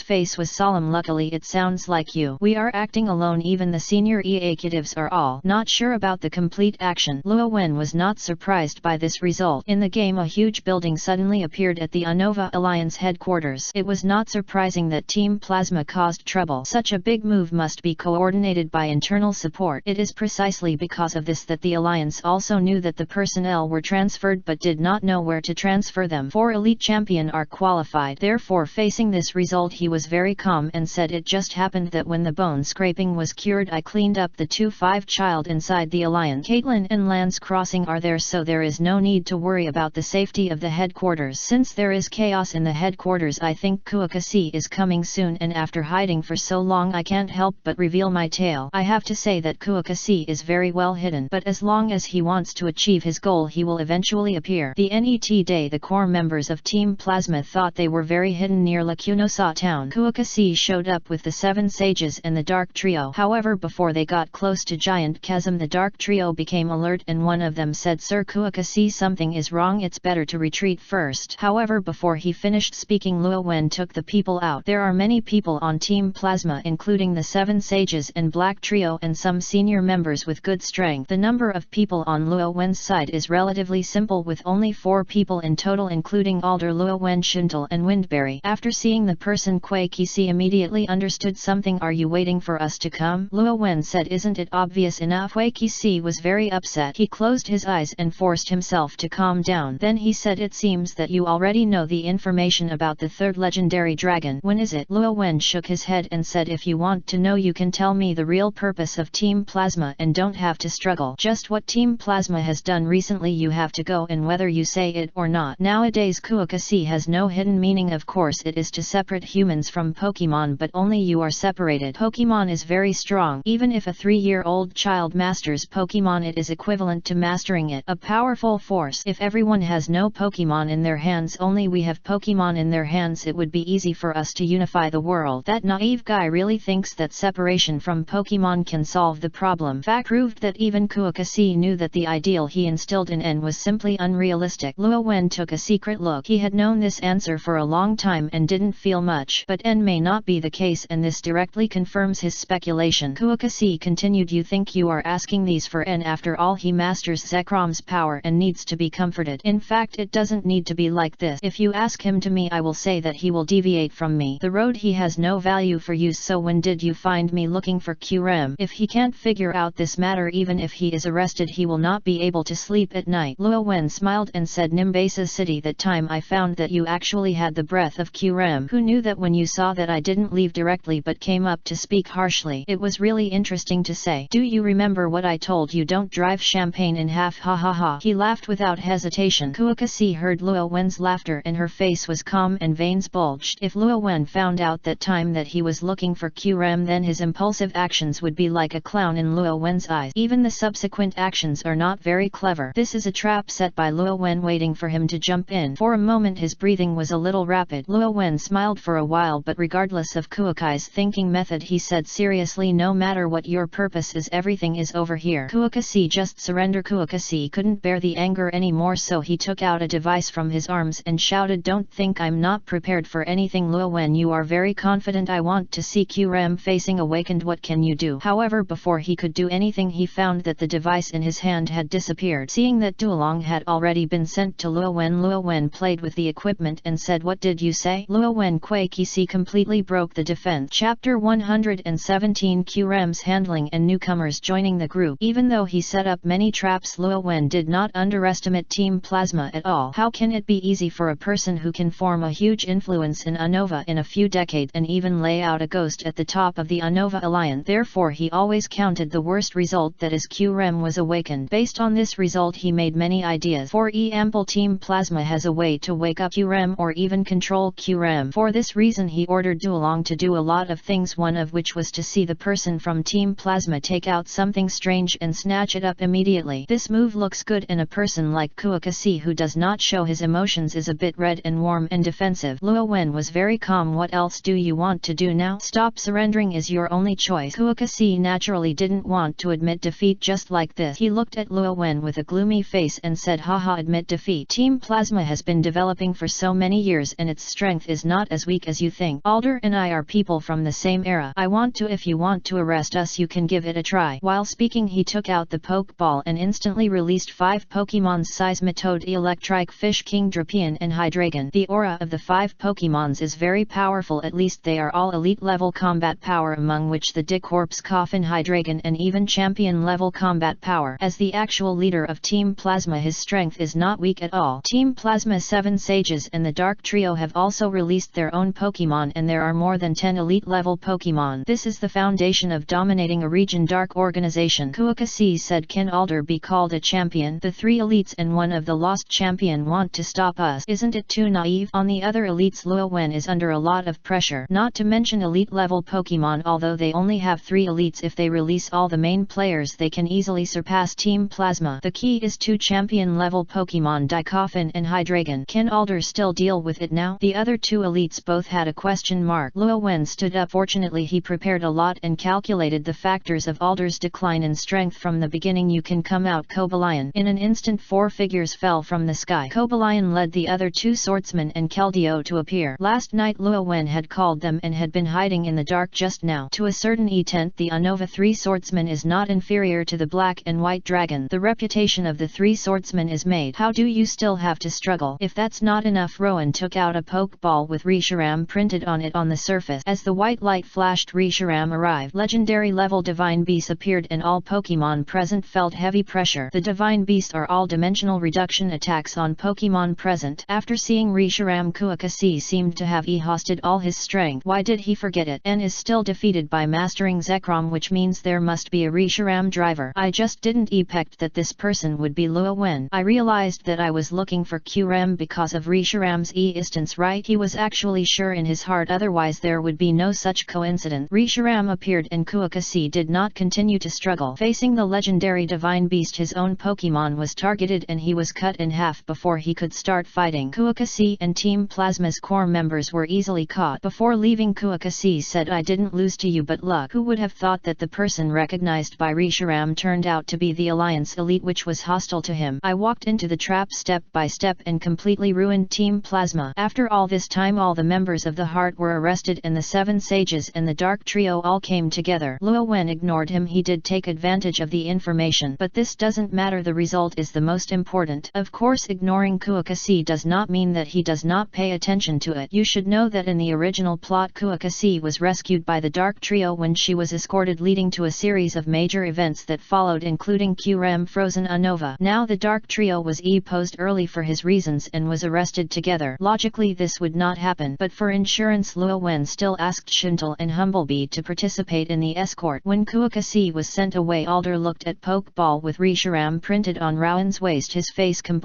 face was solemn. Luckily it sounds like you. We are acting alone. Even the senior executives are all not sure about the complete action. Luo Wen was not surprised by this result. In the game, a huge building suddenly appeared at the Unova Alliance headquarters. It was not surprising that Team Plasma caused trouble. Such a big move must be coordinated by internal support. It is precisely because of this that the Alliance also knew that the personnel were transferred but did not know where to transfer them. 4 elite champion are qualified. Therefore, facing this result, he was very calm and said, it just happened that when the bone scraping was cured, I cleaned up the 2-5 child inside the Alliance. Caitlin and Lance Crossing are there, so there is no need to worry about the safety of the headquarters. Since there is chaos in the headquarters, I think Kuokasi is coming soon, and after hiding for so long I can't help but reveal my tale. I have to say that Kuokasi is very well hidden, but as long as he wants to achieve his goal, he will eventually appear. The NET day, the core members of Team Plasma thought they were very hidden near Lacunosa town. Kuokasi showed up with the 7 sages and the Dark Trio. However, before they got close to Giant Chasm, the Dark Trio became alert and one of them said, Sir Kuokasi, something is wrong, it's better to retreat first. However, before he finished speaking, Luo Wen took the people out. There are many people on Team Plasma, including the 7 sages and Black Trio and some senior members with good strength. The number of people on Luo Wen's side is relatively simple, with only 4 people in total, including Alder, Luo Wen, Shintel and Windberry. After seeing the person, Kuei Kisi immediately understood something. Are you waiting for us to come? Luo Wen said, isn't it obvious enough? Kuei Kisi was very upset. He closed his eyes and forced himself to calm down. Then he said, it seems that you already know the information about the 3rd legendary dragon. When is it? Luo Wen shook his head and said, if you want to know, you can tell me the real purpose of Team Plasma and don't have to struggle. Just what Team Plasma has done recently, you have to go, and whether you say it or not. Nowadays Kuokasi has no hidden meaning. Of course it is to separate humans from Pokemon, but only you are separated. Pokemon is very strong. Even if a 3-year-old child masters Pokemon, it is equivalent to mastering it. A powerful force. If everyone has no Pokemon in their hands, only we have Pokemon in their hands, it would be easy for us to unify the world. That naive guy really thinks that separation from Pokemon can solve the problem. Fact proved that even Kuokasi knew that the ideal he instilled in N was simply unrealistic. Luo Wen took a secret look. He had known this answer for a long time and didn't feel much, but N may not be the case, and this directly confirms his speculation. Kuokasi continued, you think you are asking these for N? After all, he masters Zekrom's power and needs to be comforted. In fact, it doesn't need to be like this. If you ask him to me, I will say that he will deviate from me. The road he has no value for you, so when did you find me looking for QRM? If he can't figure out this matter, even if he is arrested, he will not be able to sleep at night. Luo Wen smiled and said, Nimbasa City, that time I found that you actually had the breath of QRM. Who knew that when you saw that I didn't leave directly but came up to speak harshly? It was really interesting to say. Do you remember what I told you? Don't drive champagne in half, ha ha ha. He laughed without hesitation. Kuokasi heard Luo Wen's laughter and her face was calm and veins bulged. If Luo Wen found out that time that he was looking for QRM, then his impulsive actions would be like a clown in Luo Wen's eyes. Even the subsequent actions are not very clever. This is a trap set by Luo Wen, waiting for him to jump in. For a moment his breathing was a little rapid. Luo Wen smiled for a while, but regardless of Kuokai's thinking method, he said seriously, no matter what your purpose is, everything is over here. Kuokasi, just surrender. Kuokasi couldn't bear the anger anymore, so he took out a device from his arms and shouted, don't think I'm not prepared for anything. Luo Wen, you are very confident. I want to see QRM facing awakened. What can you do? However, before he could do anything, he found that the device in his hand had disappeared. Seeing that Duolong had already been sent to Luo Wen played with the equipment and said, what did you say? Luo Wen Kuei Kisi completely broke the defense. Chapter 117, QRM's handling and newcomers joining the group. Even though he set up many traps, Luo Wen did not underestimate Team Plasma at all. How can it be easy for a person who can form a huge influence in Unova in a few decades and even lay out a ghost at the top of the Unova Alliance? Therefore he always counted the worst result, that is QRM was awakened. Based on this result he made many ideas. For example, Team Plasma has a way to wake up QRM or even control QRM. For this reason he ordered Duolong to do a lot of things, one of which was to see the the person from Team Plasma take out something strange and snatch it up immediately. This move looks good, and a person like Kuokasi who does not show his emotions is a bit red and warm and defensive. Luo Wen was very calm. What else do you want to do now? Stop surrendering is your only choice. Kuokasi naturally didn't want to admit defeat just like this. He looked at Luo Wen with a gloomy face and said, haha, admit defeat. Team Plasma has been developing for so many years and its strength is not as weak as you think. Alder and I are people from the same era. If you want to arrest us you can give it a try. While speaking he took out the Pokeball and instantly released 5 Pokemons: Seismitoad, Electrike, Fish King, Drapion and Hydreigon. The aura of the 5 Pokemons is very powerful, at least they are all elite level combat power, among which the Dicorpse, Coffin, Hydreigon and even champion level combat power. As the actual leader of Team Plasma his strength is not weak at all. Team Plasma 7 Sages and the Dark Trio have also released their own Pokemon and there are more than 10 elite level Pokemon. This is the foundation of dominating a region. Dark organization. Kuokasi said, can Alder be called a champion? The 3 elites and one of the lost champion want to stop us. Isn't it too naive? On the other elites Luo Wen is under a lot of pressure, not to mention elite level Pokemon. Although they only have 3 elites, if they release all the main players they can easily surpass Team Plasma. The key is 2 champion level Pokemon, Dicoffin and Hydreigon. Can Alder still deal with it now? The other 2 elites both had a question mark. Luo Wen stood up. Fortunately he prepared a lot and calculated the factors of Alder's decline in strength from the beginning. You can come out, Cobalion. In an instant 4 figures fell from the sky. Cobalion led the other 2 swordsmen and Keldeo to appear. Last night Luo Wen had called them and had been hiding in the dark just now. To a certain extent the Unova 3 swordsman is not inferior to the black and white dragon. The reputation of the 3 swordsmen is made. How do you still have to struggle? If that's not enough, Rowan took out a Pokeball with Reshiram printed on it on the surface. As the white light flashed, Reshiram arrived. Legendary level Divine Beast appeared and all Pokemon present felt heavy pressure. The Divine Beast are all dimensional reduction attacks on Pokemon present. After seeing Reshiram, Kuokasi seemed to have exhausted all his strength. Why did he forget it? N is still defeated by mastering Zekrom, which means there must be a Reshiram driver. I just didn't expect that this person would be Luo Wen. I realized that I was looking for Qrem because of Reshiram's existence, right? He was actually sure in his heart, otherwise there would be no such coincidence. Reshiram appeared and Kuokasi did not continue to struggle. Facing the legendary Divine Beast, his own Pokemon was targeted and he was cut in half before he could start fighting. Kuokasi and Team Plasma's core members were easily caught. Before leaving, Kuokasi said, I didn't lose to you but luck. Who would have thought that the person recognized by Reshiram turned out to be the Alliance elite which was hostile to him. I walked into the trap step by step and completely ruined Team Plasma. After all this time all the members of the Heart were arrested and the 7 Sages and the Dark Trio all came together. Luo Wen ignored him. He did take advantage of the information, but this doesn't matter, the result is the most important. Of course, ignoring Kuokasi does not mean that he does not pay attention to it. You should know that in the original plot Kuokasi was rescued by the Dark Trio when she was escorted, leading to a series of major events that followed, including Qrem Frozen Unova. Now the Dark Trio was posed early for his reasons and was arrested together. Logically this would not happen, but for insurance Luo Wen still asked Shintel and Humblebee to participate in the escort. When Kuokasi was sent away, Alder looked at Pokeball with Reshiram printed on Rowan's waist, his face completely.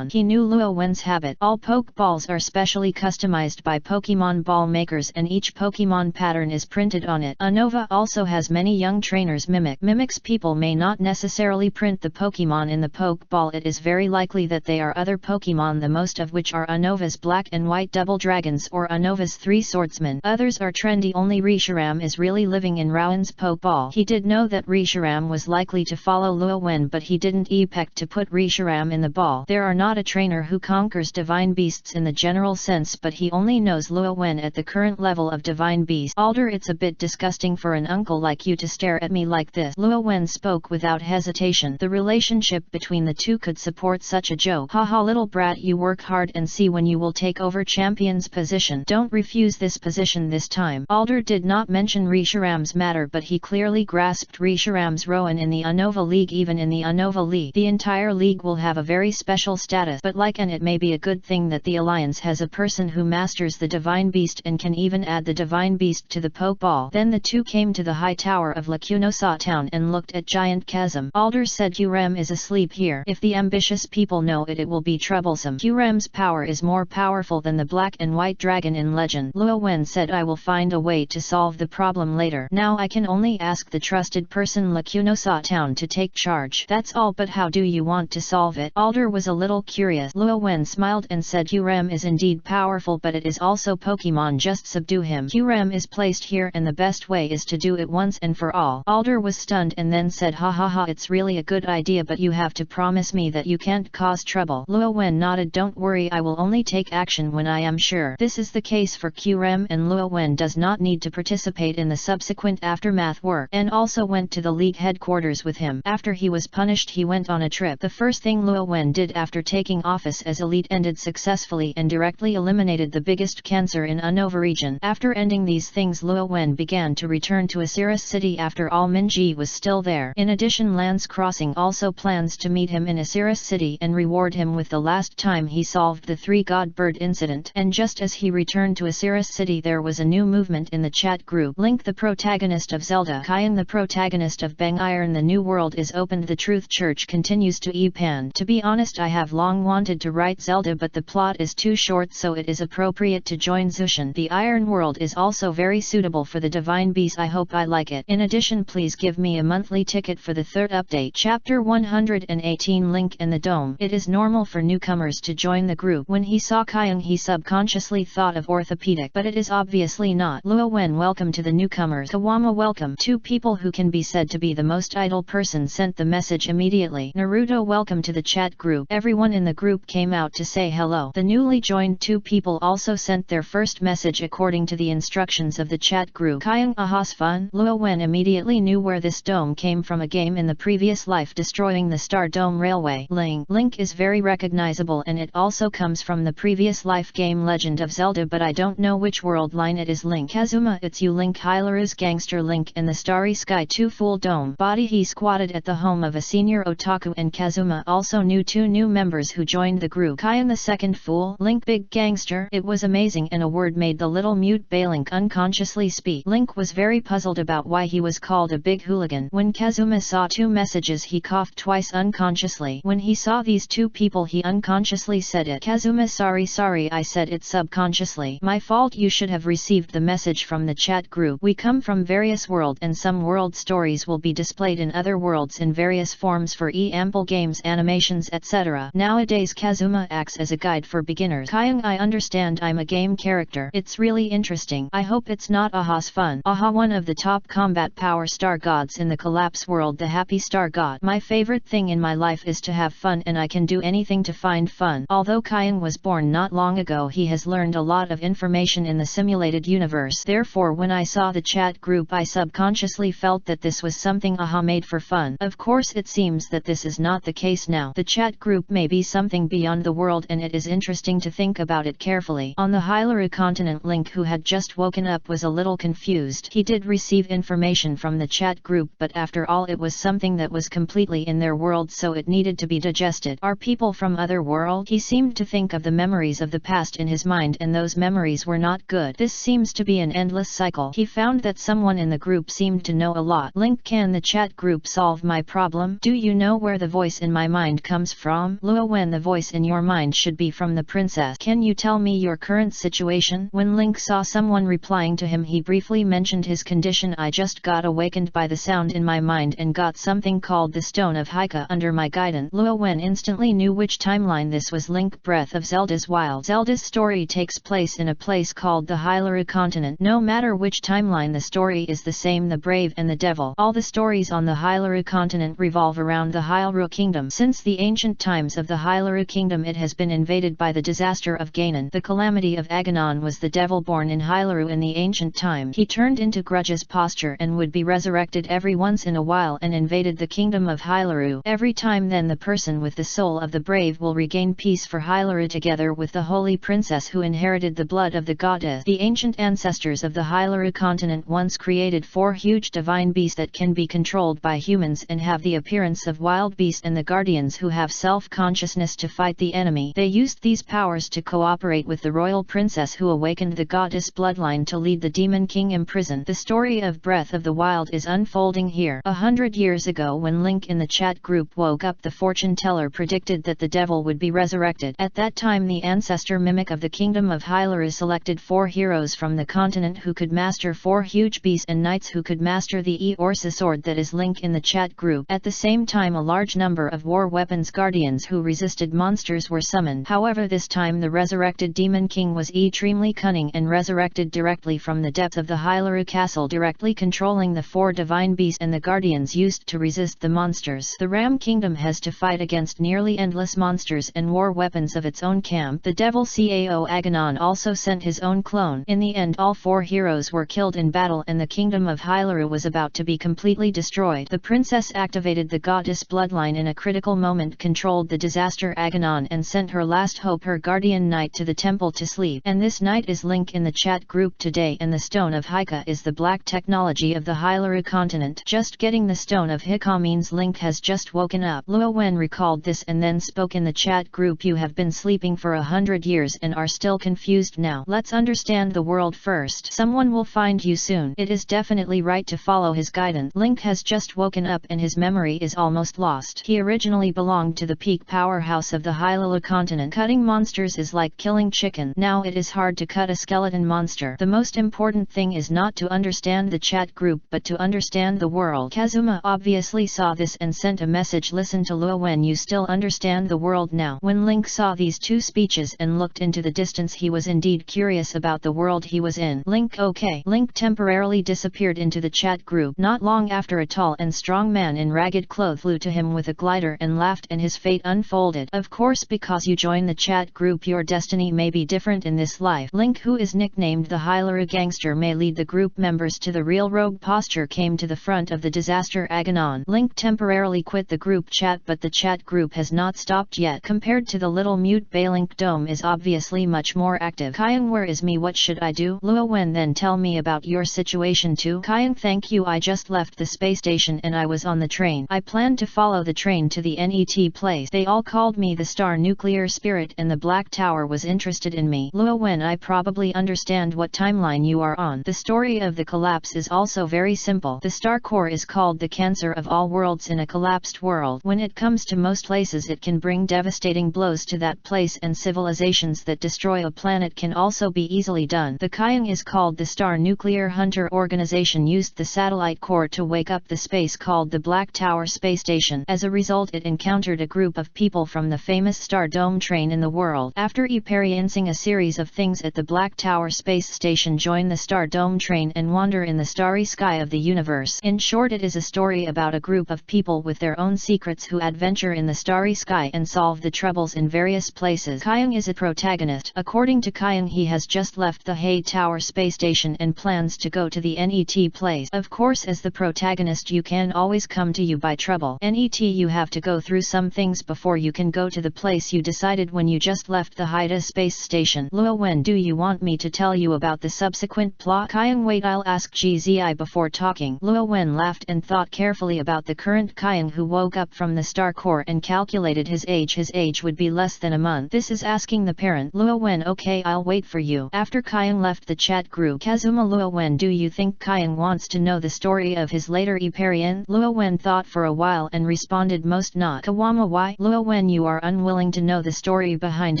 He knew Luo Wen's habit. All Pokeballs are specially customized by Pokemon ball makers and each Pokemon pattern is printed on it. Unova also has many young trainers mimics. People may not necessarily print the Pokemon in the Pokeball. It is very likely that they are other Pokemon, the most of which are Unova's black and white double dragons or Unova's 3 swordsmen. Others are trendy. Only Reshiram is really living in Rowan's Pokeball. He did know that Reshiram was likely to follow Luo Wen, but he didn't expect to put Reshiram in the ball. There are not a trainer who conquers divine beasts in the general sense, but he only knows Luo Wen at the current level of divine beast. Alder, it's a bit disgusting for an uncle like you to stare at me like this. Luo Wen spoke without hesitation. The relationship between the two could support such a joke. Haha, little brat, you work hard and see when you will take over champion's position. Don't refuse this position this time. Alder did not mention Reshiram's matter, but he clearly grasped Reshiram's Rowan in the Unova League. Even in the Unova League, the entire league will have a very special status, but it may be a good thing that the Alliance has a person who masters the Divine Beast and can even add the Divine Beast to the Pokeball. Then the two came to the high tower of Lacunosa town and looked at Giant Chasm. Alder said, Qrem is asleep here. If the ambitious people know it, it will be troublesome. Qrem's power is more powerful than the black and white dragon in legend. Luo Wen said, I will find a way to solve the problem later. later. Now I can only ask the trusted person Lacunosa Town to take charge. That's all, but how do you want to solve it? Alder was a little curious. Luo Wen smiled and said Qram is indeed powerful, but it is also Pokemon, just subdue him. Qram is placed here and the best way is to do it once and for all. Alder was stunned and then said ha ha ha, it's really a good idea, but you have to promise me that you can't cause trouble. Luo Wen nodded. Don't worry, I will only take action when I am sure. This is the case for Qram, and Luo Wen does not need to participate in the subsequent aftermath work, and also went to the league headquarters with him. After he was punished, he went on a trip. The first thing Luo Wen did after taking office as elite ended successfully and directly eliminated the biggest cancer in Unova region. After ending these things, Luo Wen began to return to Osiris City. After all, Minji was still there. In addition, Lance Crossing also plans to meet him in Osiris City and reward him with the last time he solved the 3-God Bird incident. And just as he returned to Osiris City, there was a new movement in the chat group. Link, the protagonist of Zelda, Kyan, the protagonist of Bang Iron, the new world is opened. The Truth Church continues to Epan. To be honest, I have long wanted to write Zelda, but the plot is too short, so it is appropriate to join Zushin. The Iron World is also very suitable for the Divine Beast. I hope I like it. In addition, please give me a monthly ticket for the third update. Chapter 118, Link and the Dome. It is normal for newcomers to join the group. When he saw Kyan, he subconsciously thought of orthopedic, but it is obviously not. Luo Wen, welcome to the newcomers. Kawama, welcome. Two people who can be said to be the most idle person sent the message immediately. Naruto, welcome to the chat group. Everyone in the group came out to say hello. The newly joined two people also sent their first message according to the instructions of the chat group. Kyan, ahas fun. Luo Wen immediately knew where this dome came from, a game in the previous life destroying the Star Dome Railway. Link is very recognizable, and it also comes from the previous life game Legend of Zelda, but I don't know which world line it is. Link, Kazuma, it's you. Link, Hylaru's gangster Link and the Starry Sky 2 full dome body. He squatted at the home of a senior otaku, and Kazuma also knew two new members who joined the group. Kyan, the second fool. Link, big gangster. It was amazing, and a word made the little mute Link unconsciously speak. Link was very puzzled about why he was called a big hooligan. When Kazuma saw two messages, he coughed twice unconsciously. When he saw these two people, he unconsciously said it. Kazuma, sorry, I said it subconsciously. My fault. You should have received the message from the chat group. We come from various worlds, and some world stories will be displayed in other worlds in various forms for ample games, animations, etc. Nowadays Kazuma acts as a guide for beginners. Kyan, I understand. I'm a game character. It's really interesting. I hope it's not ahas fun. Aha, one of the top combat power star gods in the collapse world, the happy star god. My favorite thing in my life is to have fun, and I can do anything to find fun. Although Kyan was born not long ago, he has learned a lot of information in the simulated universe. Therefore, when I saw the chat group, I subconsciously felt that this was something aha made for fun. Of course, it seems that this is not the case now. The chat group may be something beyond the world, and it is interesting to think about it carefully. On the Hylaru continent, Link, who had just woken up, was a little confused. He did receive information from the chat group, but after all it was something that was completely in their world, so it needed to be digested. Are people from other world? He seemed to think of the memories of the past in his mind, and those memories were not good. This seems to be an endless cycle. He found that someone in the group seemed to know a lot. Link, can the chat group solve my problem? Do you know where the voice in my mind comes from? Luo Wen, the voice in your mind should be from the princess. Can you tell me your current situation? When Link saw someone replying to him, he briefly mentioned his condition. I just got awakened by the sound in my mind and got something called the Stone of Haika under my guidance. Luo Wen instantly knew which timeline this was. Link, Breath of Zelda's Wild. Zelda's story takes place in a place called the Hylaru continent. No matter which timeline, the story is the same: the brave and the devil. All the stories on the Hylaru continent revolve around the Hylaru kingdom. Since the ancient times of the Hylaru kingdom, it has been invaded by the disaster of Ganon. The calamity of Aganon was the devil born in Hylaru in the ancient time. He turned into Grudge's posture and would be resurrected every once in a while and invaded the kingdom of Hylaru. Every time then, the person with the soul of the brave will regain peace for Hylaru together with the holy princess who inherited the blood of the goddess. The ancient ancestors of the Hylaru continent once created 4 huge divine beasts that can be controlled by humans and have the appearance of wild beasts, and the guardians who have self-consciousness to fight the enemy. They used these powers to cooperate with the royal princess who awakened the goddess bloodline to lead the demon king imprisoned. The story of Breath of the Wild is unfolding here. 100 years ago, when Link in the chat group woke up, the fortune teller predicted that the devil would be resurrected. At that time, the ancestor mimic of the kingdom of Hylaru selected 4 heroes from the continent who could master 4 huge beasts and knights who could master the Orsa sword that is link in the chat group. At the same time a large number of war weapons guardians who resisted monsters were summoned. However, this time the resurrected Demon King was extremely cunning and resurrected directly from the depth of the Hylaru castle, directly controlling the 4 divine beasts and the guardians used to resist the monsters. The Ram Kingdom has to fight against nearly endless monsters and war weapons of its own camp. The devil Cao Aganon also sent his own clone. In the end all 4 heroes were killed in battle and the kingdom of Hylaru was about to be completely destroyed. The princess activated the goddess bloodline in a critical moment, controlled the disaster Aganon and sent her last hope, her guardian knight, to the temple to sleep. And this knight is Link in the chat group today, and the stone of Hika is the black technology of the Hylaru continent. Just getting the stone of Hika means Link has just woken up. Luo Wen recalled this and then spoke in the chat group, you have been sleeping for 100 years and are still confused now. Let's understand the world first. Someone will find you soon. It is definitely right to follow his guidance. Link has just woken up and his memory is almost lost. He originally belonged to the peak powerhouse of the Hylalu continent. Cutting monsters is like killing chicken. Now it is hard to cut a skeleton monster. The most important thing is not to understand the chat group but to understand the world. Kazuma obviously saw this and sent a message, listen to Luo Wen, you still understand the world now. When Link saw these 2 speeches and looked into the distance, he was indeed curious about the world he was in. Link, okay. Link temporarily disappeared into the chat group. Not long after a tall and strong man in ragged clothes flew to him with a glider and laughed, and his fate unfolded. Of course, because you join the chat group your destiny may be different in this life. Link, who is nicknamed the Hylaru gangster, may lead the group members to the real rogue posture, came to the front of the disaster Aganon. Link temporarily quit the group chat but the chat group has not stopped yet. Compared to the little mute Baylink, Dome is obviously much more active. Kyung, where is me? What should I do? Luo Wen, then tell me about your situation too. Kyung, thank you. I just left the space station and I was on the train. I planned to follow the train to the NET place. They all called me the Star Nuclear Spirit and the Black Tower was interested in me. Luo Wen, I probably understand what timeline you are on. The story of the collapse is also very simple. The star core is called the cancer of all worlds in a collapsed world. When it comes to most places it can bring devastating blows to that place, and civilizations that destroy a planet can also be easily done. The Kyung is called the Star Nuclear Hunter Organization used the satellite core to wake up the space called the Black Tower Space Station. As a result it encountered a group of people from the famous Star Dome train in the world. After experiencing a series of things at the Black Tower Space Station, join the Star Dome train and wander in the starry sky of the universe. In short, it is a story about a group of people with their own secrets who adventure in the starry sky and solve the troubles in various places. Kyung is a protagonist. According to Kyung, he has just left the Hay Tower Space Station and plans to go to the NET place. Of course, as the protagonist you can always come to you by trouble. NET, you have to go through some things before you can go to the place you decided when you just left the Haida Space Station. Luo Wen, do you want me to tell you about the subsequent plot? Kyung, wait, I'll ask GZI before talking. Luo Wen laughed and thought carefully about the current Kyung, who woke up from the star core and calculated his age. His age would be less than a month. This is asking the parent. Luo Wen, okay, I'll wait for you. After Kyung left the chat group, Kazuma, Luo Wen, do you think Kyung wants to know the story of his later experience? Luo Wen thought for a while and responded, most not. Kawama, why? Luo Wen, you are unwilling to know the story behind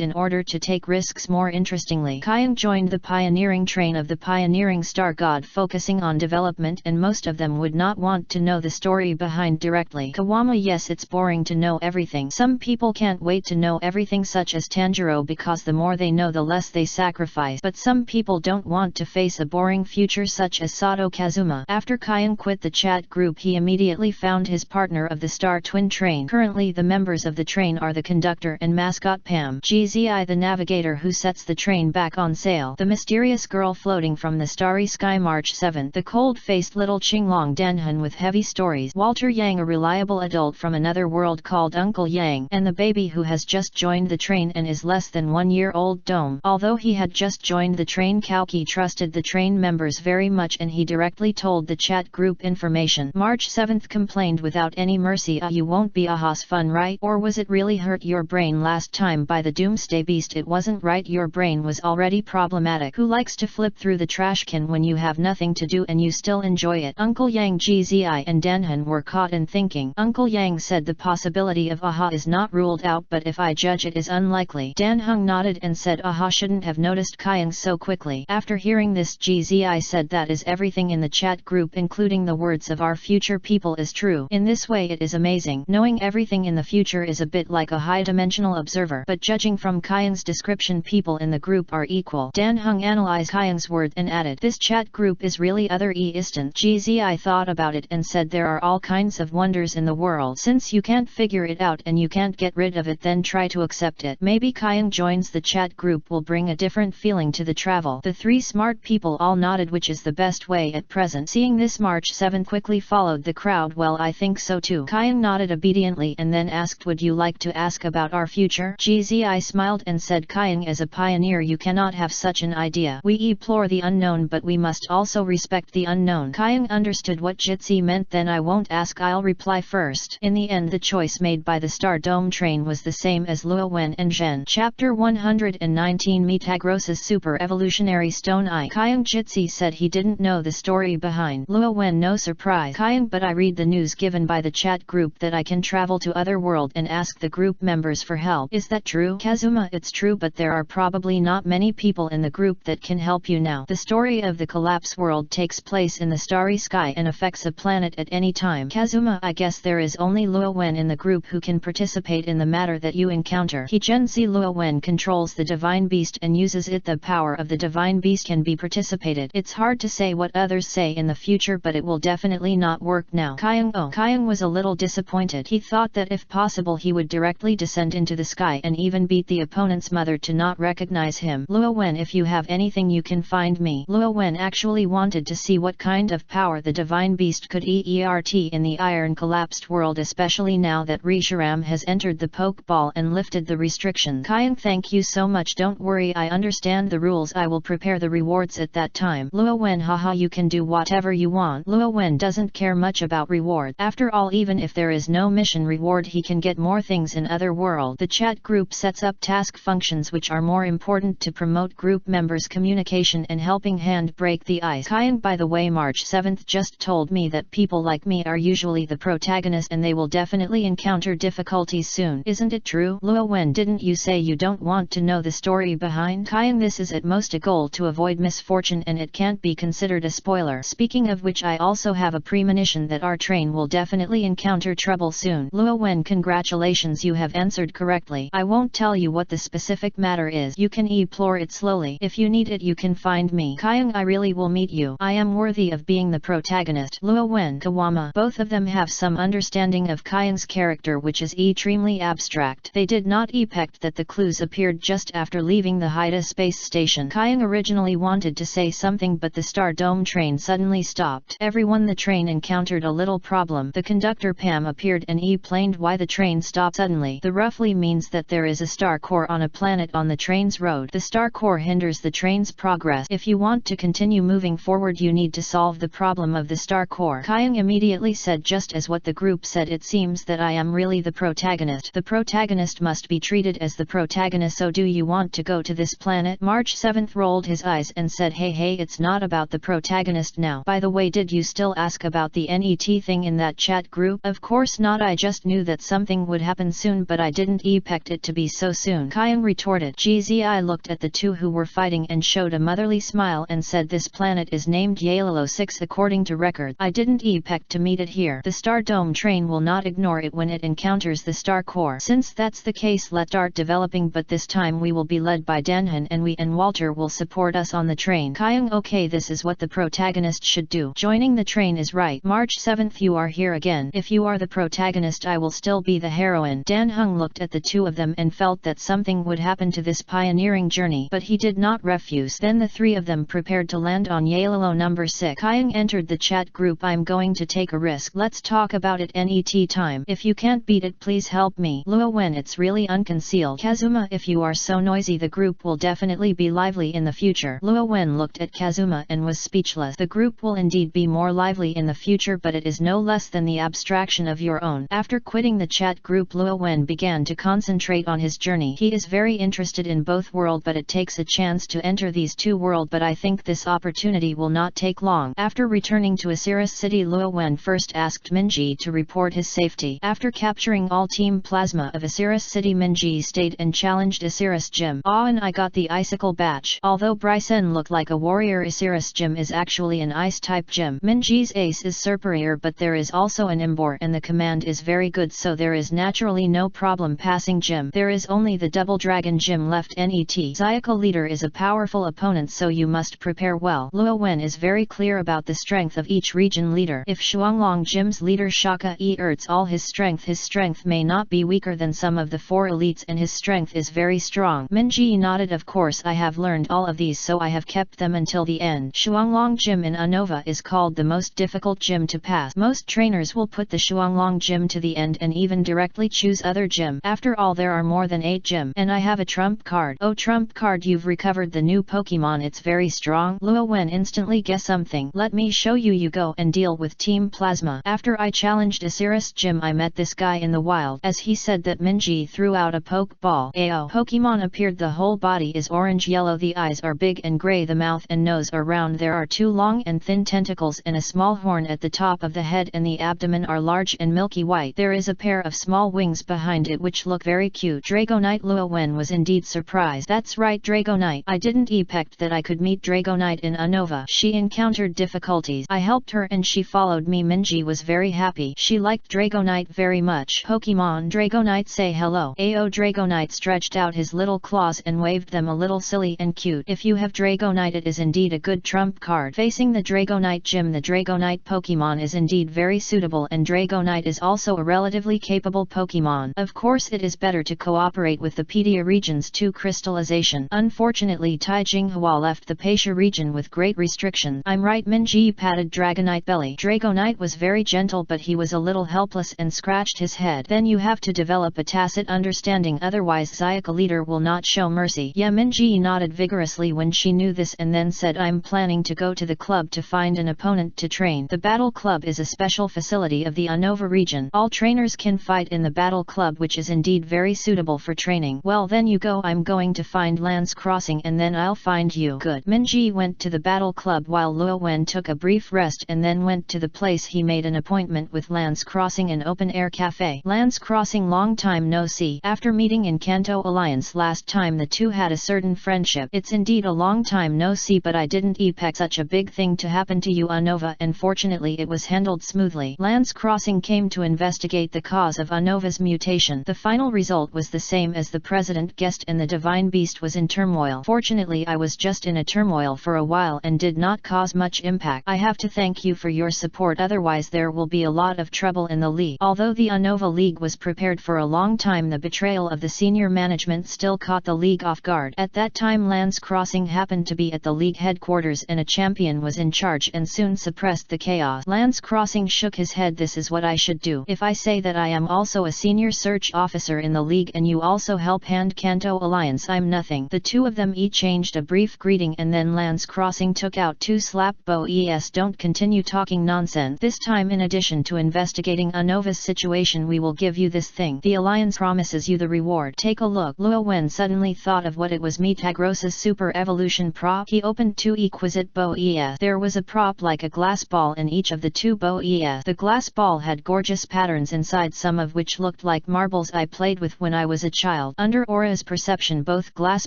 in order to take risks. More interestingly, Kyung joined the pioneering train of the pioneering star god, focusing on development, and most of them would not want to know the story behind directly. Kawama, yes, it's boring to know everything. Some people can't wait to know everything, such as Tanjiro, because the more they know the less they sacrifice. But some people don't want to face a boring future, such as Sato Kazuma. After Kyung quit the chat group, he immediately found his partner of the Star Twin train. Currently the members of the train are the conductor and mascot Pam, GZI the navigator who sets the train back on sail, the mysterious girl floating from the starry sky March 7th, the cold-faced little Qinglong Danhun with heavy stories, Walter Yang, a reliable adult from another world called Uncle Yang, and the baby who has just joined the train and is less than 1 year old Dome. Although he had just joined the train, Kauki trusted the train members very much and he directly told the chat group information. March 7th complained without any mercy, you won't be ahas fun, right? Or was it really hurt your brain last time by the Doomsday Beast? It wasn't right, your brain was already problematic. Who likes to flip through the trash can when you have nothing to do and you still enjoy it? Uncle Yang, GZI and Danhun were caught in thinking. Uncle Yang said the possibility of aha is not ruled out, but if I judge it is unlikely. Danhun nodded and said aha shouldn't have noticed Kyung so quickly. After hearing this, GZI said said that is everything in the chat group including the words of our future people is true. In this way it is amazing. Knowing everything in the future is a bit like a high-dimensional observer, but judging from Kayang's description people in the group are equal. Dan Heng analyzed Kayang's word and added, this chat group is really other-istant. GZI thought about it and said there are all kinds of wonders in the world. Since you can't figure it out and you can't get rid of it, then try to accept it. Maybe Kayang joins the chat group will bring a different feeling to the travel. The three smart people all nodded, which is the best way at present. Seeing this, March 7 quickly followed the crowd. Well, I think so too. Kayang nodded obediently and then asked, would you like to ask about our future? GZI smiled and said, Kayang, as a pioneer you cannot have such an idea. We explore the unknown, but we must also respect the unknown. Kayang understood what Jitsi meant. Then I won't ask, I'll reply first. In the end, the choice made by the Star Dome train was the same as Luo Wen and Zhen. Chapter 119 Metagross's Super Evolutionary Stone Eye. Kayang Jitsi said he didn't know the story behind Luo Wen. No surprise, Kayang, but I read the news given by the chat group that I can travel to other world and ask the group members for help. Is that true? Kazuma, it's true, but there are probably not many people in the group that can help you now. The story of the collapse world takes place in the starry sky and affects a planet at any time. Kazuma, I guess there is only Luo Wen in the group who can participate in the matter that you encounter. Hijenzi Luo Wen controls the divine beast and uses it. The power of the divine beast can be participated. It's hard to say what others say in the future, but it will definitely not work now. Kayang was a little disappointed. He thought that if possible he would directly descend into the sky and even beat the opponent's mother to not recognize him. Luo Wen, if you have anything you can find me. Luo Wen actually wanted to see what kind of power the divine beast could exert in the iron collapsed world, especially now that Reshiram has entered the Pokeball and lifted the restriction. Kayang, thank you so much. Don't worry, I understand the rules. I will prepare the rewards at that time. Luo Wen, haha, you can do whatever you want. Luo Wen doesn't care much about reward. After all, even if there is no mission reward, he can get more things in other world. The chat group sets up task functions which are more important to promote group members' communication and helping hand break the ice. Kayang, by the way, March 7th just told me that people like me are usually the protagonist and they will definitely encounter difficulties soon. Isn't it true? Luo Wen, didn't you say you don't want to know the story behind? Kayang, this is at most a goal to avoid misfortune and it can't be considered a spoiler. Speaking of which, I also have a premonition that our train will definitely encounter trouble soon. Luo Wen, congratulations, you have answered correctly. I won't tell you what the specific matter is. You can explore it slowly. If you need it, you can find me. Kayang, I really will meet you. I am worthy of being the protagonist. Luo Wen, Kawama. Both of them have some understanding of Kayang's character, which is extremely abstract. They did not expect that the clues appeared just after leaving the Haida space station. Kayang originally wanted to say something, but the Star Dome train suddenly stopped. The train encountered a little problem. The conductor Pam appeared and explained why the train stopped suddenly. The roughly means that there is a star core on a planet on the train's road. The star core hinders the train's progress. If you want to continue moving forward, you need to solve the problem of the star core. Kayang immediately said, just as what the group said, it seems that I am really the protagonist. The protagonist must be treated as the protagonist. So do you want to go to this planet? March 7th rolled his eyes and said, hey, it's not about the protagonist now. By the way, did you still ask about the NET thing in that chat group? Of course not, I just knew that something would happen soon, but I didn't expect it to be so soon. Kayang retorted. GZI looked at the two who were fighting and showed a motherly smile and said, this planet is named Yalilo 6 according to record. I didn't expect to meet it here. The Star Dome train will not ignore it when it encounters the star core. Since that's the case, let's start developing, but this time we will be led by Danhan and we and Walter will support us on the train. Kayang, okay, this is what the protagonist should do. Joining the train is right. March 7th, you are here again. If you are the protagonist, I will still be the heroine. Dan Heng looked at the two of them and felt that something would happen to this pioneering journey, but he did not refuse. Then the three of them prepared to land on Yalilo number 6. Kayang entered the chat group. I'm going to take a risk. Let's talk about it. NET time. If you can't beat it, please help me. Luo Wen, it's really unconcealed. Kazuma, if you are so noisy, the group will definitely be lively in the future. Luo Wen looked at Kazuma and was speechless. The group will indeed be more lively in the future, but it is no less than the abstraction of your own. After quitting the chat group, Luo Wen began to concentrate on his journey. He is very interested in both worlds, but it takes a chance to enter these two worlds, but I think this opportunity will not take long. After returning to Osiris City, Luo Wen first asked Minji to report his safety. After capturing all Team Plasma of Osiris City, Minji stayed and challenged Osiris Gym. And I got the icicle batch. Although Bryson looked like a warrior, Osiris Cirrus gem is actually an ice-type gem. Minji's ace is superior, but there is also an imbor and the command is very good, so there is naturally no problem passing gem. There is only the double dragon gem left. Net Zayako leader is a powerful opponent, so you must prepare well. Luo Wen is very clear about the strength of each region leader. If Shuanglong Gym's leader Shaka exerts all his strength may not be weaker than some of the 4 elites, and his strength is very strong. Minji nodded. Of course, I have learned all of these, so I have kept them until the end. Shuanglong Gym in Unova is called the most difficult gym to pass. Most trainers will put the Shuanglong Gym to the end and even directly choose other gym. After all, there are more than 8 gym. And I have a trump card. Oh, trump card, you've recovered the new Pokemon. It's very strong. Luo Wen instantly guessed something. Let me show you. You go and deal with Team Plasma. After I challenged a Cirrus gym, I met this guy in the wild. As he said that, Minji threw out a Pokeball. Ao Pokemon appeared. The whole body is orange-yellow. The eyes are big and gray. The mouth and nose are round. There are 2 long and thin tentacles and a small horn at the top of the head, and the abdomen are large and milky white. There is a pair of small wings behind it which look very cute. Dragonite. Luo Wen was indeed surprised. That's right, Dragonite. I didn't expect that I could meet Dragonite in Unova. She encountered difficulties. I helped her and she followed me. Minji was very happy. She liked Dragonite very much. Pokemon Dragonite, say hello. Ao Dragonite stretched out his little claws and waved them a little silly and cute. If you have Dragonite, it is indeed a good trump card. Facing the Dragonite gym, the Dragonite Pokemon is indeed very suitable, and Dragonite is also a relatively capable Pokemon. Of course, it is better to cooperate with the Pedia region's 2 crystallization. Unfortunately, Tai Jinghua left the Patia region with great restriction. I'm right. Minji patted Dragonite belly. Dragonite was very gentle, but he was a little helpless and scratched his head. Then you have to develop a tacit understanding, otherwise Zayaka leader will not show mercy. Yeah, Minji nodded vigorously when she knew this and then said, I'm planning to go to the club to find an opponent to train. The battle club is a special facility of the Unova region. All trainers can fight in the battle club, which is indeed very suitable for training. Well, then you go. I'm going to find Lance Crossing and then I'll find you. Good. Minji went to the battle club while Luo Wen took a brief rest and then went to the place. He made an appointment with Lance Crossing, an open-air cafe. Lance Crossing, long time no see. After meeting in Kanto Alliance last time, the two had a certain friendship. It's indeed a long time no see, but I didn't expect such a big thing to happen to you, Unova, and fortunately it was handled smoothly. Lance Crossing came to investigate the cause of Unova's mutation. The final result was the same as the president guessed, and the divine beast was in turmoil. Fortunately, I was just in a turmoil for a while and did not cause much impact. I have to thank you for your support, otherwise there will be a lot of trouble in the league. Although the Unova League was prepared for a long time, the betrayal of the senior management still caught the league off guard. At that time, Lance Crossing happened to be at the league headquarters and a champion was in charge and soon suppressed the chaos. Lance Crossing shook his head. This is what I should do. If I say that I am also a senior search officer in the league and you also help hand Kanto Alliance, I'm nothing. The two of them exchanged a brief greeting and then Lance Crossing took out 2 slap bow. Don't continue talking nonsense. This time, in addition to investigating Unova's situation, we will give you this thing. The Alliance promises you the reward. Take a look. Luo Wen suddenly thought of what it was. Metagross's super evolution prop. He opened 2 exquisite bow. There was a prop like a glass ball in each of the 2 bow. The glass ball had gorgeous patterns inside, some of which looked like marbles I played with when I was a child. Under Aura's perception, both glass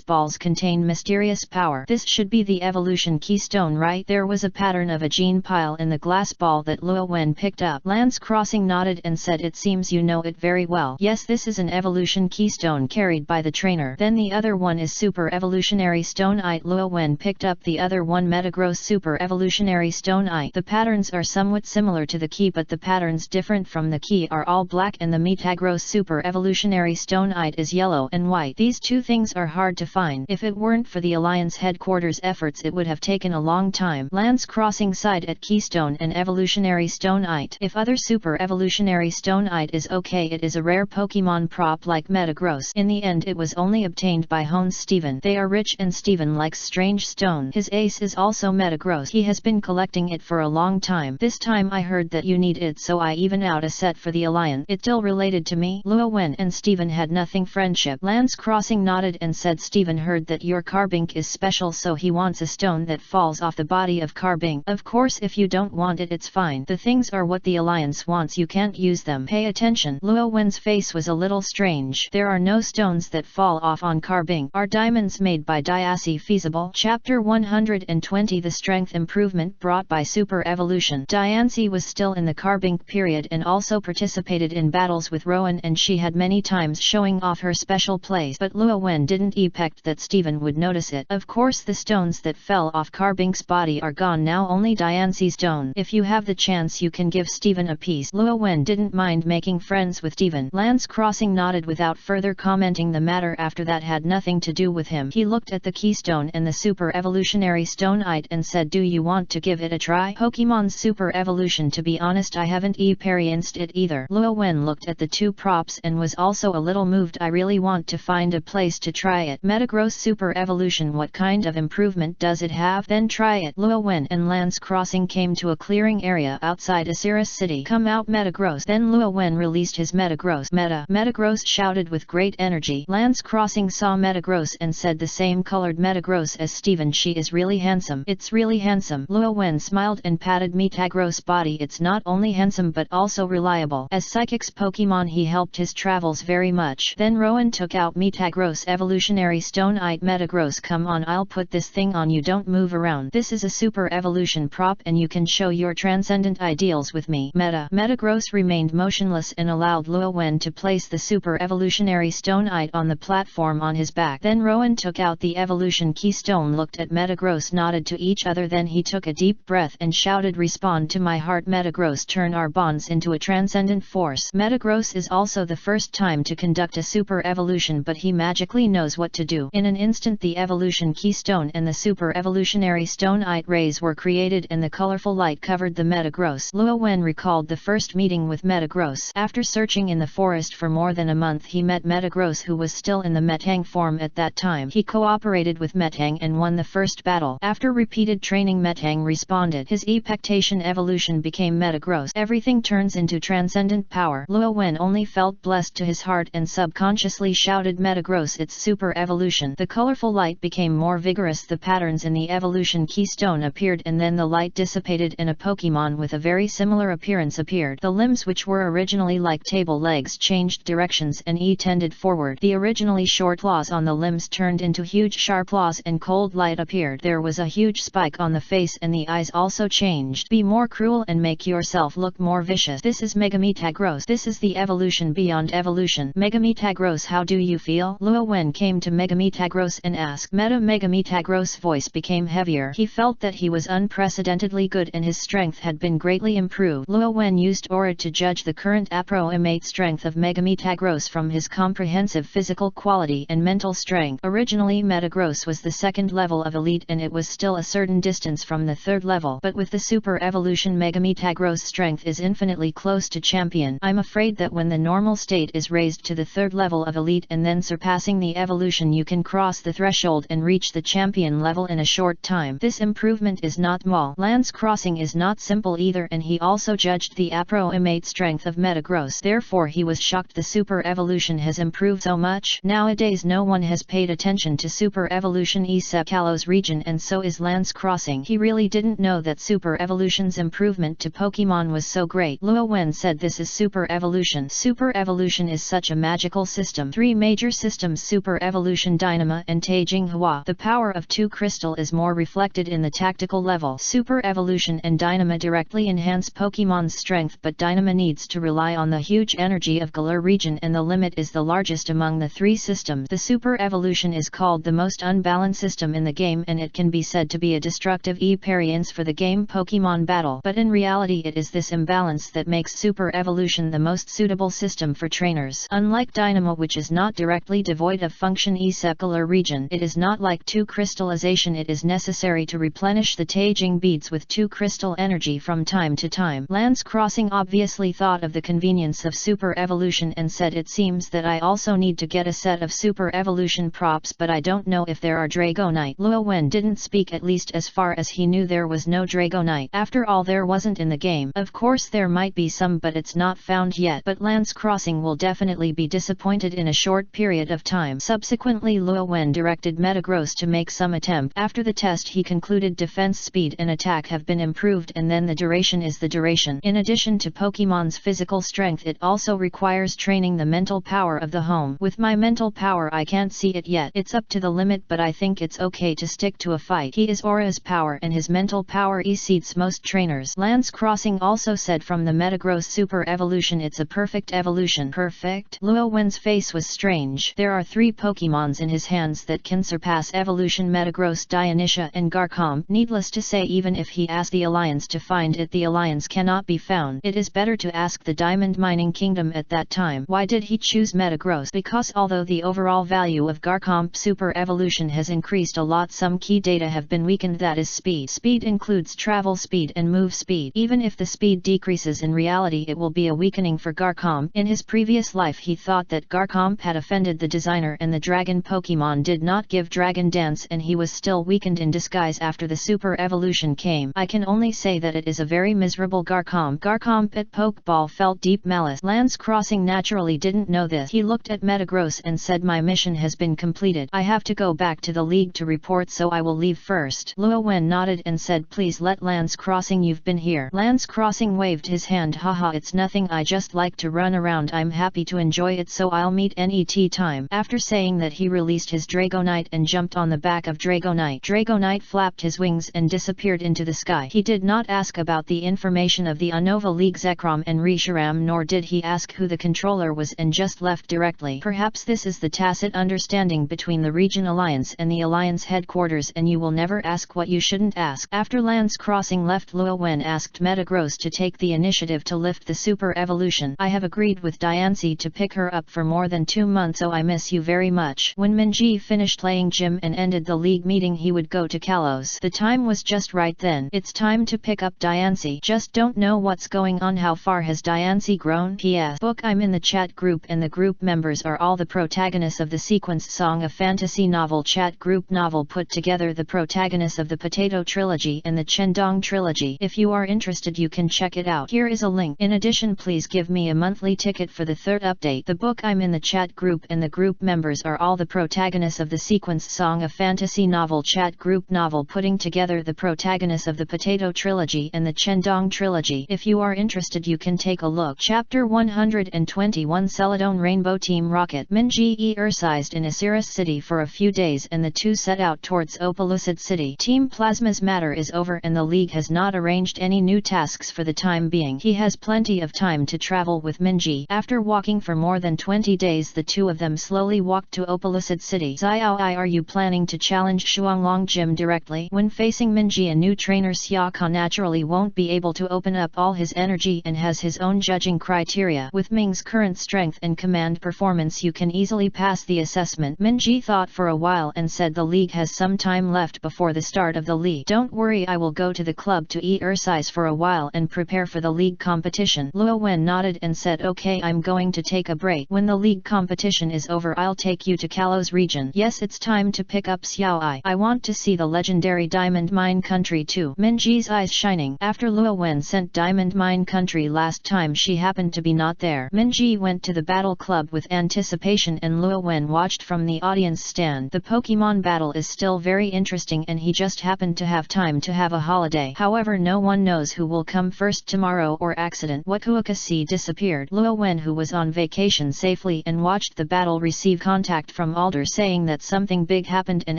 balls contain mysterious power. This should be the evolution keystone, right? There was a pattern of a gene pile in the glass ball that Luo Wen picked up. Lance Crossing nodded and said, it seems you know it very well. Yes, this is an evolution keystone carried by the trainer. Then the other one is super evolutionary stone. Luo Wen picked up the other one, Metagross super evolutionary stone. The patterns are somewhat similar to the key, but the patterns different from the key are all black, and the Metagross super evolutionary stone is yellow and white. These 2 things are hard to find. If it weren't for the Alliance headquarters efforts, it would have taken a long time. Lance Crossing sighed at keystone and evolutionary stone. If other super evolutionary stone is okay, it is a rare Pokemon prop like Metagross. In the end, it was only obtained by Hones Steven. They are rich and Steven likes strange stone. His ace is also Metagross. He has been collecting it for a long time. This time I heard that you need it, so I even out a set for the Alliance. It still related to me? Luo Wen and Steven had nothing friendship. Lance Crossing nodded and said, Steven heard that your Carbink is special, so he wants a stone that falls off the body of Carbink. Of course, if you don't want it, it's fine. The things are what the Alliance wants. You can't use them. Pay attention. Luo Wen's face was a little strange. There are no stones that fall off on Carbink. Are diamonds made by Diaci feasible? Chapter 102. 2020 the strength improvement brought by super evolution. Diancie was still in the Carbink period and also participated in battles with Rowan, and she had many times showing off her special plays, but Luo Wen didn't expect that Steven would notice it. Of course the stones that fell off Carbink's body are gone now, only Diancie's stone. If you have the chance you can give Steven a piece. Luo Wen didn't mind making friends with Steven. Lance Crossing nodded without further commenting. The matter after that had nothing to do with him. He looked at the keystone and the super evolutionary stone-ite and said, do you want to give it a try? Pokemon's super evolution, to be honest I haven't experienced it either. Luo Wen looked at the two props and was also a little moved. I really want to find a place to try it. Metagross super evolution, what kind of improvement does it have? Then try it. Luo Wen and Lance Crossing came to a clearing area outside Osiris City. Come out Metagross. Then Luo Wen released his Metagross. Metagross shouted with great energy. Lance Crossing saw Metagross and said, the same colored Metagross as Steven. She is really handsome. It's really handsome. Luo Wen smiled and patted Metagross' body. It's not only handsome but also reliable. As Psychic's Pokemon he helped his travels very much. Then Rowan took out Metagross evolutionary stone-ite. Metagross, come on, I'll put this thing on you, don't move around. This is a super evolution prop and you can show your transcendent ideals with me. Metagross remained motionless and allowed Luo Wen to place the super evolutionary stone-ite on the platform on his back. Then Rowan took out the evolution keystone, looked at Metagross, nodded to each other, then he took a deep breath and shouted, respond to my heart. Metagross, turn our bonds into a transcendent force. Metagross is also the first time to conduct a super evolution, but he magically knows what to do. In an instant the evolution keystone and the super evolutionary stone-ite rays were created and the colorful light covered the Metagross. Luo Wen recalled the first meeting with Metagross. After searching in the forest for more than a month he met Metagross, who was still in the Metang form at that time. He cooperated with Metang and won the first battle. After repeated training Metang responded. His expectation evolution became Metagross. Everything turns into transcendent power. Luo Wen only felt blessed to his heart and subconsciously shouted, Metagross, its super evolution. The colorful light became more vigorous, the patterns in the evolution keystone appeared and then the light dissipated and a Pokemon with a very similar appearance appeared. The limbs, which were originally like table legs, changed directions and tended forward. The originally short claws on the limbs turned into huge sharp claws and cold light appeared. There was a huge spike on the face and the eyes also changed. Be more cruel and make yourself look more vicious. This is Mega Metagross. This is the evolution beyond evolution. Mega Metagross, how do you feel? Luo Wen came to Mega Metagross and asked. Mega Metagross' voice became heavier. He felt that he was unprecedentedly good and his strength had been greatly improved. Luo Wen used aura to judge the current approximate strength of Mega Metagross from his comprehensive physical quality and mental strength. Originally Metagross was the second level of elite and it was still a certain distance from the third level, but with the super evolution Mega Metagross' strength is infinitely close to champion. I'm afraid that when the normal state is raised to the third level of elite and then surpassing the evolution, you can cross the threshold and reach the champion level in a short time. This improvement is not small. Lance Crossing is not simple either, and he also judged the approximate strength of Metagross. Therefore he was shocked the super evolution has improved so much. Nowadays no one has paid attention to super evolution except Kalos region, and so is Lance Crossing. He really didn't know that super evolution's improvement to Pokemon was so great. Luo Wen said, this is super evolution. Super evolution is such a magical system. Three major systems: super evolution, Dynama and Taijing Hua. The power of two crystal is more reflected in the tactical level. Super evolution and Dynama directly enhance Pokemon's strength, but Dynama needs to rely on the huge energy of Galar region and the limit is the largest among the three systems. The super evolution is called the most unbalanced system in the game and it can be said to be a destructive experience for the game Pokemon battle, but in reality it is this imbalance that makes super evolution the most suitable system for trainers. Unlike Dynamo, which is not directly devoid of function except Galar region, it is not like two crystallization. It is necessary to replenish the Taijing beads with two crystal energy from time to time. Lance Crossing obviously thought of the convenience of super evolution and said, it seems that I also need to get a set of super evolution props, but I don't know if there are Dragonite. Luo Wen didn't speak, at least as far as he knew there was no Dragonite. After all, there wasn't in the game. Of course there might be some, but it's not found yet. But Lance Crossing will definitely be disappointed in a short period of time. Subsequently Luo Wen directed Metagross to make some attempt. After the test he concluded defense, speed and attack have been improved, and then the duration is the duration. In addition to Pokemon's physical strength, it also requires training the mental power of the home. With my mental power I can't see it yet. It's up to the limit, but I think it's okay to stick to a fight. fight. He is Aura's power and his mental power exceeds most trainers. Lance Crossing also said from the Metagross Super Evolution it's a perfect evolution. Perfect? Luo Wen's face was strange. There are 3 Pokemons in his hands that can surpass evolution: Metagross, Dionysia and Garchomp. Needless to say, even if he asked the Alliance to find it, the Alliance cannot be found. It is better to ask the Diamond Mining Kingdom at that time. Why did he choose Metagross? Because although the overall value of Garchomp Super Evolution has increased a lot, some key data have been weakened, that is speed. Speed includes travel speed and move speed. Even if the speed decreases, in reality it will be a weakening for Garchomp. In his previous life he thought that Garchomp had offended the designer and the dragon Pokemon did not give Dragon Dance, and he was still weakened in disguise after the Super Evolution came. I can only say that it is a very miserable Garchomp. Garchomp at Pokeball felt deep malice. Lance Crossing naturally didn't know this. He looked at Metagross and said, my mission has been completed. I have to go back to the league to report, so I will leave first. Luo Wen nodded and said, please let Lance Crossing, you've been here. Lance Crossing waved his hand. Haha, it's nothing, I just like to run around. I'm happy to enjoy it, so I'll meet any time. After saying that, he released his Dragonite and jumped on the back of Dragonite. Dragonite flapped his wings and disappeared into the sky. He did not ask about the information of the Unova League Zekrom and Reshiram, nor did he ask who the controller was, and just left directly. Perhaps this is the tacit understanding between the Region Alliance and the Alliance headquarters, and you will never ask what you shouldn't ask. After Lance Crossing left, Luo Wen asked Metagross to take the initiative to lift the Super Evolution. I have agreed with Diancie to pick her up for more than 2 months, so I miss you very much. When Minji finished playing gym and ended the league meeting, he would go to Kalos. The time was just right then. It's time to pick up Diancie. Just don't know what's going on. How far has Diancie grown? PS. Book. I'm in the chat group and the group members are all the protagonists of the Sequence Song of Fantasy novel chat group. Novel put together the protagonists of the Potato Trilogy and the Chendong Trilogy. If you are interested, you can check it out. Here is a link. In addition, please give me a monthly ticket for the 3rd update. The book. I'm in the chat group and the group members are all the protagonists of the Sequence Song of Fantasy novel chat group. Novel putting together the protagonists of the Potato Trilogy and the Chendong Trilogy. If you are interested, you can take a look. Chapter 121 Celadon Rainbow Team Rocket. Minji exercised in Asiris City for a few days and the two set out towards Opalucid City. Team Plasma's matter is over and the League has not arranged any new tasks for the time being. He has plenty of time to travel with Minji. After walking for more than 20 days, the two of them slowly walked to Opalucid City. Xiaoi, are you planning to challenge Shuanglong Gym directly? When facing Minji, a new trainer Xiaoka naturally won't be able to open up all his energy and has his own judging criteria. With Ming's current strength and command performance, you can easily pass the assessment. Minji thought for a while and said, the league has some time left before the start of the league. Don't worry, I will go to the club to exercise for a while and prepare for the league competition. Luo Wen nodded and said, okay, I'm going to take a break. When the league competition is over, I'll take you to Kalos region. Yes, it's time to pick up Xiaoai. I want to see the legendary Diamond Mine Country too. Minji's eyes shining. After Luo Wen sent Diamond Mine Country last time, she happened to be not there. Minji went to the battle club with anticipation and Luo Wen watched from the audience stand. The Pokemon battle is still very interesting and he just happened to have time to have a holiday. However, no one knows who will come first tomorrow or accident. Wakaukasi disappeared. Luo Wen, who was on vacation safely and watched the battle, received contact from Alder saying that something big happened and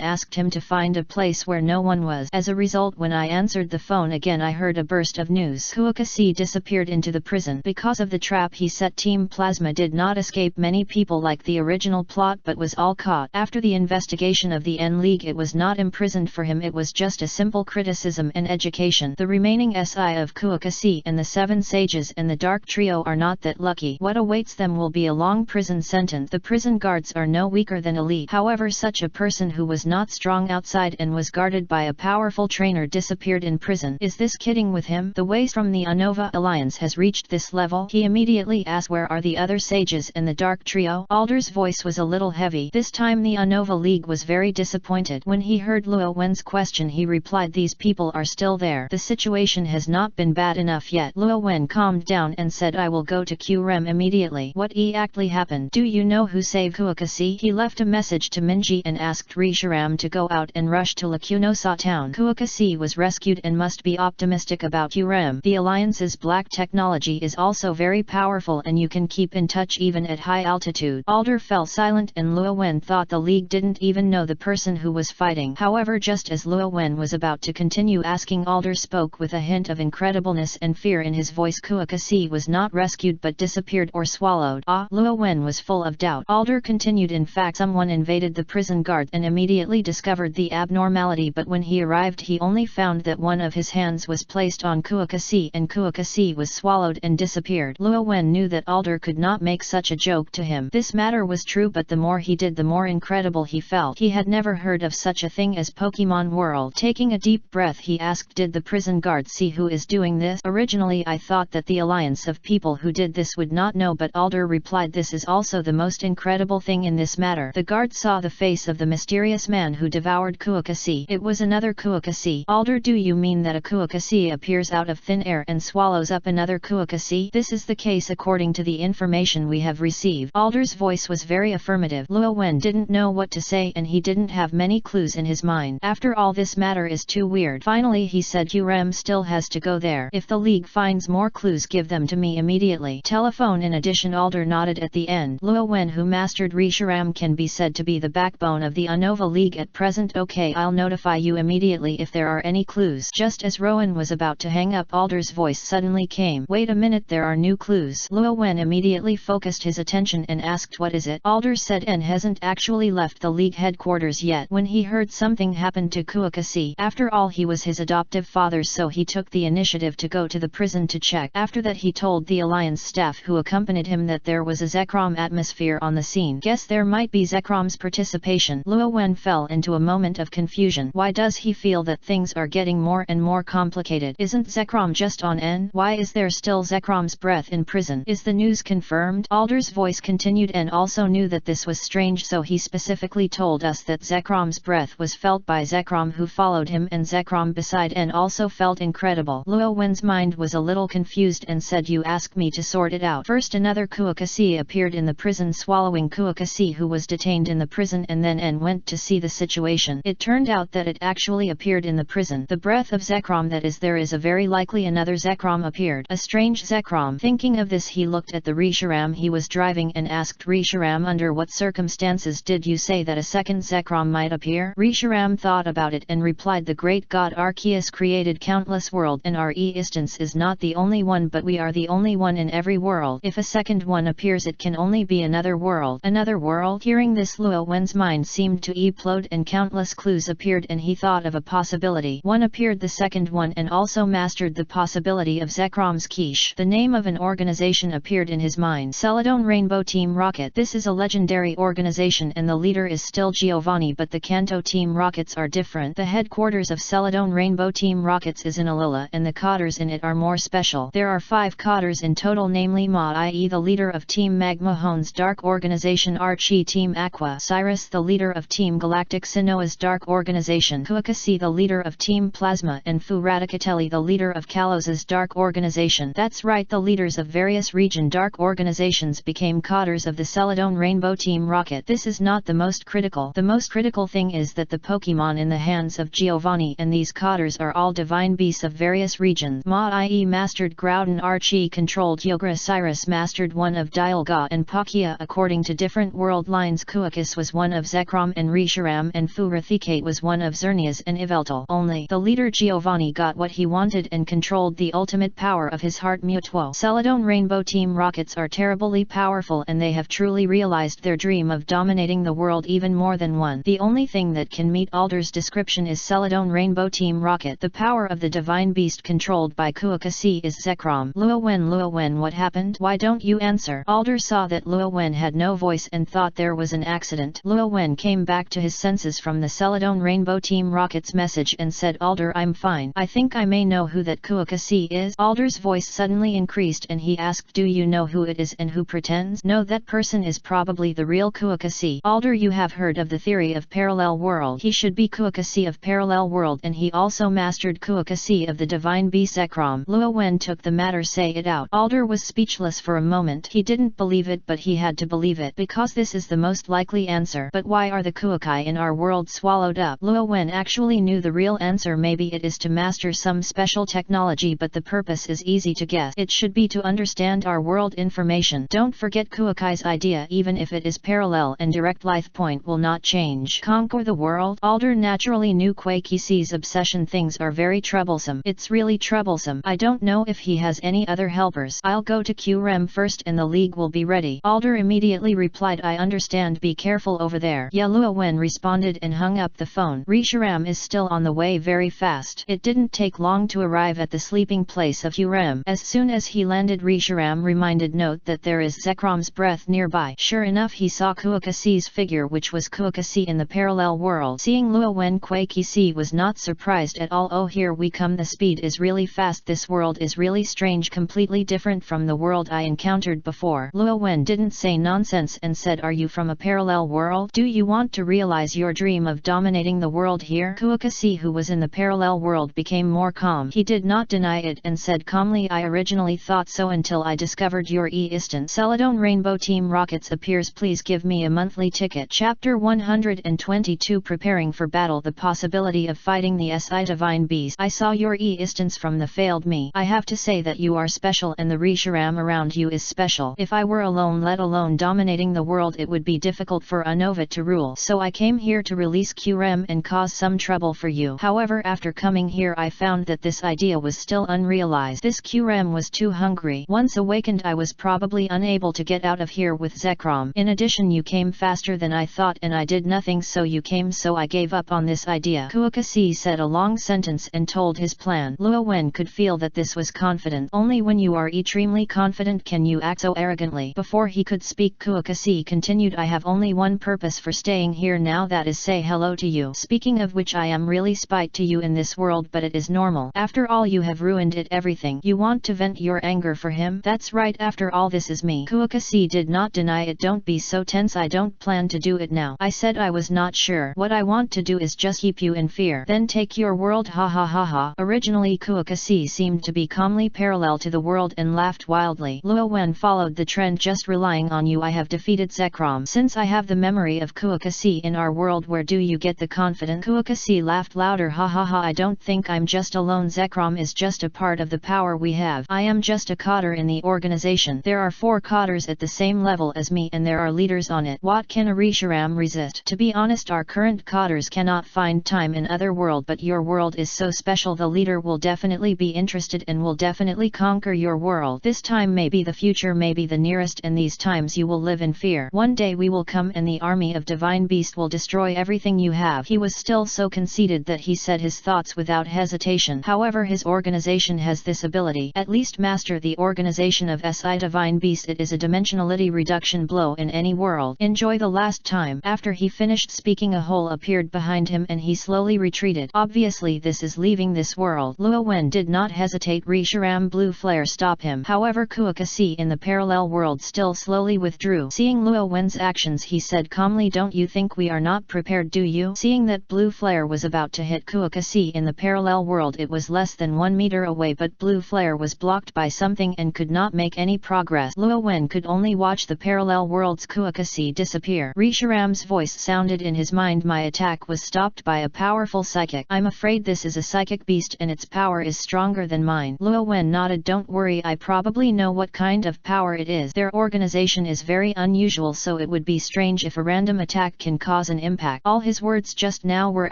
asked him to find a place where no one was. As a result, when I answered the phone again, I heard a burst of news. Kuakasi disappeared into the prison. Because of the trap he set, Team Plasma did not escape many people like the original plot but was all caught. After the investigation of the N League, it was not imprisoned for him, it was just a simple criticism and education. The remaining SI of Kuakasi and the 7 sages and the Dark Trio are not that lucky. What awaits them will be a long prison sentence. The prison guards are no weaker than elite. However, such a person who was not strong outside and was guarded by a powerful trainer disappeared in prison. Is this kidding with him? The waste from the Unova Alliance has reached this level? He immediately asked, where are the other sages and the Dark Trio? Alder's voice was a little heavy. This time the Unova League was very disappointed. When he heard Luo Wen's question, he replied, these people are still there. The situation has not been bad enough yet. Luo Wen calmed down and said, I will go to Qrem immediately. What exactly happened? Do you know who saved Kuakasi? He left a message to Minji and asked Reshiram to go out and rush to Lacunosa town. Kuakasi was rescued and must be optimistic about Qrem. The Alliance's black technology is also very powerful and you can keep in touch even at high altitude. Alder fell silent and Luo Wen thought the League didn't even know the person who was fighting. However, However, just as Luo Wen was about to continue asking, Alder spoke with a hint of incredibleness and fear in his voice. Kuokasi was not rescued but disappeared or swallowed. Luo Wen was full of doubt. Alder continued, in fact someone invaded the prison guard and immediately discovered the abnormality, but when he arrived he only found that one of his hands was placed on Kuokasi and Kuokasi was swallowed and disappeared. Luo Wen knew that Alder could not make such a joke to him. This matter was true, but the more he did the more incredible he felt. He had never heard of such a thing as Pokemon World. Taking a deep breath he asked, did the prison guard see who is doing this? Originally I thought that the alliance of people who did this would not know, but Alder replied, this is also the most incredible thing in this matter. The guard saw the face of the mysterious man who devoured Kuokasi. It was another Kuokasi. Alder, do you mean that a Kuokasi appears out of thin air and swallows up another Kuokasi? This is the case according to the information we have received. Alder's voice was very affirmative. Luo Wen didn't know what to say and he didn't have many clues in his mind. After all, this matter is too weird. Finally he said, Qrem still has to go there. If the League finds more clues, give them to me immediately. Telephone. In addition, Alder nodded at the end. Luo Wen, who mastered Risharam, can be said to be the backbone of the Unova League at present. Okay, I'll notify you immediately if there are any clues. Just as Rowan was about to hang up, Alder's voice suddenly came. Wait a minute, there are new clues. Luo Wen immediately focused his attention and asked, what is it? Alder said, N hasn't actually left the League headquarters yet when he heard something happened to Kuokasi. After all, he was his adoptive father, so he took the initiative to go to the prison to check. After that he told the Alliance staff who accompanied him that there was a Zekrom atmosphere on the scene. Guess there might be Zekrom's participation. Luo Wen fell into a moment of confusion. Why does he feel that things are getting more and more complicated? Isn't Zekrom just on N? Why is there still Zekrom's breath in prison? Is the news confirmed? Alder's voice continued. N also knew that this was strange, so he specifically told us that Zekrom's breath was felt by Zekrom who followed him, and Zekrom beside N also felt incredible. Luo Wen's mind was a little confused and said, you asked me to sort it out. First another Kuokasi appeared in the prison swallowing Kuokasi who was detained in the prison, and then N went to see the situation. It turned out that it actually appeared in the prison. The breath of Zekrom, that is, there is a very likely another Zekrom appeared. A strange Zekrom. Thinking of this he looked at the Risharam he was driving and asked Risharam, under what circumstances did you say that a second Zekrom might appear? Risharam thought about it and replied, the great god Arceus created countless worlds and our existence is not the only one, but we are the only one in every world. If a second one appears, it can only be another world. Another world? Hearing this, Luo Wen's mind seemed to explode and countless clues appeared, and he thought of a possibility. One appeared, the second one, and also mastered the possibility of Zekrom's quiche. The name of an organization appeared in his mind. Celadon Rainbow Team Rocket. This is a legendary organization and the leader is still Giovanni, but the Kanto Team Rockets are different. The headquarters of Celadon Rainbow Team Rockets is in Alila and the cadres in it are more special. There are 5 cadres in total, namely Ma, i.e. the leader of Team Magma, Hone's dark organization, Archie Team Aqua, Cyrus the leader of Team Galactic, Sinoa's dark organization, Kuokasi the leader of Team Plasma, and Fu Radicatelli the leader of Kalos's dark organization. That's right, the leaders of various region dark organizations became cadres of the Celadon Rainbow Team Rocket. This is not the most critical. The most critical thing is that the Pokemon in the hands of Giovanni and these cadres are all divine beasts of various regions. Ma, i.e. mastered Groudon, Archie controlled Yogra, Cyrus mastered one of Dialga and Palkia according to different world lines. Kuokus was one of Zekrom and Risharam, and Fu Rathikate was one of Xerneas and Yveltal. Only the leader Giovanni got what he wanted and controlled the ultimate power of his heart, Mutuo. Celadon Rainbow Team Rockets are terribly powerful and they have truly realized their dream of dominating the world even more than one. The only thing that can meet Alder's description is Celadon Rainbow Team Rocket. The power of the divine beast controlled by Kuokasi is Zekrom. Luo Wen, what happened? Why don't you answer? Alder saw that Luo Wen had no voice and thought there was an accident. Luo Wen came back to his senses from the Celadon Rainbow Team Rocket's message and said, Alder, I'm fine. I think I may know who that Kuokasi is. Alder's voice suddenly increased and he asked, do you know who it is and who pretends? No, that person is probably the real Kuokasi. Alder, you have heard of the theory of parallel world. He should be Kuokasi of parallel world, and he also mastered Kuokasi of the divine beast Zekrom. Luo Wen took the matter, say it out. Alder was speechless for a moment. He didn't believe it, but he had to believe it because this is the most likely answer. But why are the Kuokai in our world swallowed up? Luo Wen actually knew the real answer. Maybe it is to master some special technology, but the purpose is easy to guess. It should be to understand our world information. Don't forget Kuokai's idea, even if it is parallel and direct, life point will not change. Conquer the world. Alder Alder naturally knew Kuei Qix's obsession. Things are very troublesome. It's really troublesome. I don't know if he has any other helpers. I'll go to Qrem first and the league will be ready. Alder immediately replied, I understand, be careful over there. Ya Luowen responded and hung up the phone. Risharam is still on the way very fast. It didn't take long to arrive at the sleeping place of Qrem. As soon as he landed, Risharam reminded note that there is Zekram's breath nearby. Sure enough, he saw Kuokasi's figure, which was Kuokasi in the parallel world. Seeing Luowen, Kuei Qixi was not surprised at all. Oh, here we come. The speed is really fast. This world is really strange, completely different from the world I encountered before. Luowen didn't say nonsense and said, are you from a parallel world? Do you want to realize your dream of dominating the world here? Kuokasi, who was in the parallel world, became more calm. He did not deny it and said calmly, I originally thought so until I discovered your e-instant. Celadon Rainbow Team Rockets appears. Please give me a monthly ticket. Chapter 122. Preparing for battle. The possibility of fighting the SI Divine Beast. I saw your e-instance from the failed me. I have to say that you are special and the Risharam around you is special. If I were alone, let alone dominating the world, it would be difficult for a Nova to rule. So I came here to release Qrem and cause some trouble for you. However, after coming here I found that this idea was still unrealized. This Qrem was too hungry. Once awakened, I was probably unable to get out of here with Zekrom. In addition, you came faster than I thought and I did nothing, so you came, so I gave up on this idea. Kuokasi said a long sentence and told his plan. Luowen could feel that this was confident. Only when you are extremely confident can you act so arrogantly. Before he could speak, Kuokasi continued, I have only one purpose for staying here now, that is say hello to you. Speaking of which, I am really spite to you in this world, but it is normal. After all, you have ruined it everything. You want to vent your anger for him? That's right, after all this is me. Kuokasi did not deny it. Don't be so tense, I don't plan to do it now. I said I was not sure. What I want to do is just keep you in fear, then take your world, ha ha ha ha. Originally Kuokasi seemed to be calmly parallel to the world and laughed wildly. Luowen followed the trend, just relying on you I have defeated Zekrom. Since I have the memory of Kuokasi in our world, where do you get the confidence? Kuokasi laughed louder, ha ha ha, I don't think I'm just alone. Zekrom is just a part of the power we have. I am just a coder in the organization. There are 4 coders at the same level as me and there are leaders on it. What can a Risharam resist? To be honest, our current coders cannot find time in other world, but your world is so special, the leader will definitely be interested and will definitely conquer your world. This time may be the future, may be the nearest, and these times you will live in fear. One day we will come and the army of Divine Beast will destroy everything you have. He was still so conceited that he said his thoughts without hesitation. However, his organization has this ability. At least master the organization of SI Divine Beast. It is a dimensionality reduction blow in any world. Enjoy the last time. After he finished speaking, a hole appeared behind him and he slowly retreated. Obviously this is leaving this world. Luowen did not hesitate. Risharam blue flare stop him. However, Kuokasi in the parallel world still slowly withdrew. Seeing Luowen's actions, he said calmly, don't you think we are not prepared, do you? Seeing that blue flare was about to hit Kuokasi in the parallel world, it was less than 1 meter away, but blue flare was blocked by something and could not make any progress. Luowen could only watch the parallel world's Kuokasi disappear. Risharam's voice sounded in his mind, my attack was stopped by a powerful psychic. I'm afraid this is a psychic beast and its power is stronger than mine. Luowen nodded, don't worry, I probably know what kind of power it is. Their organization is very unusual, so it would be strange if a random attack can cause an impact. All his words just now were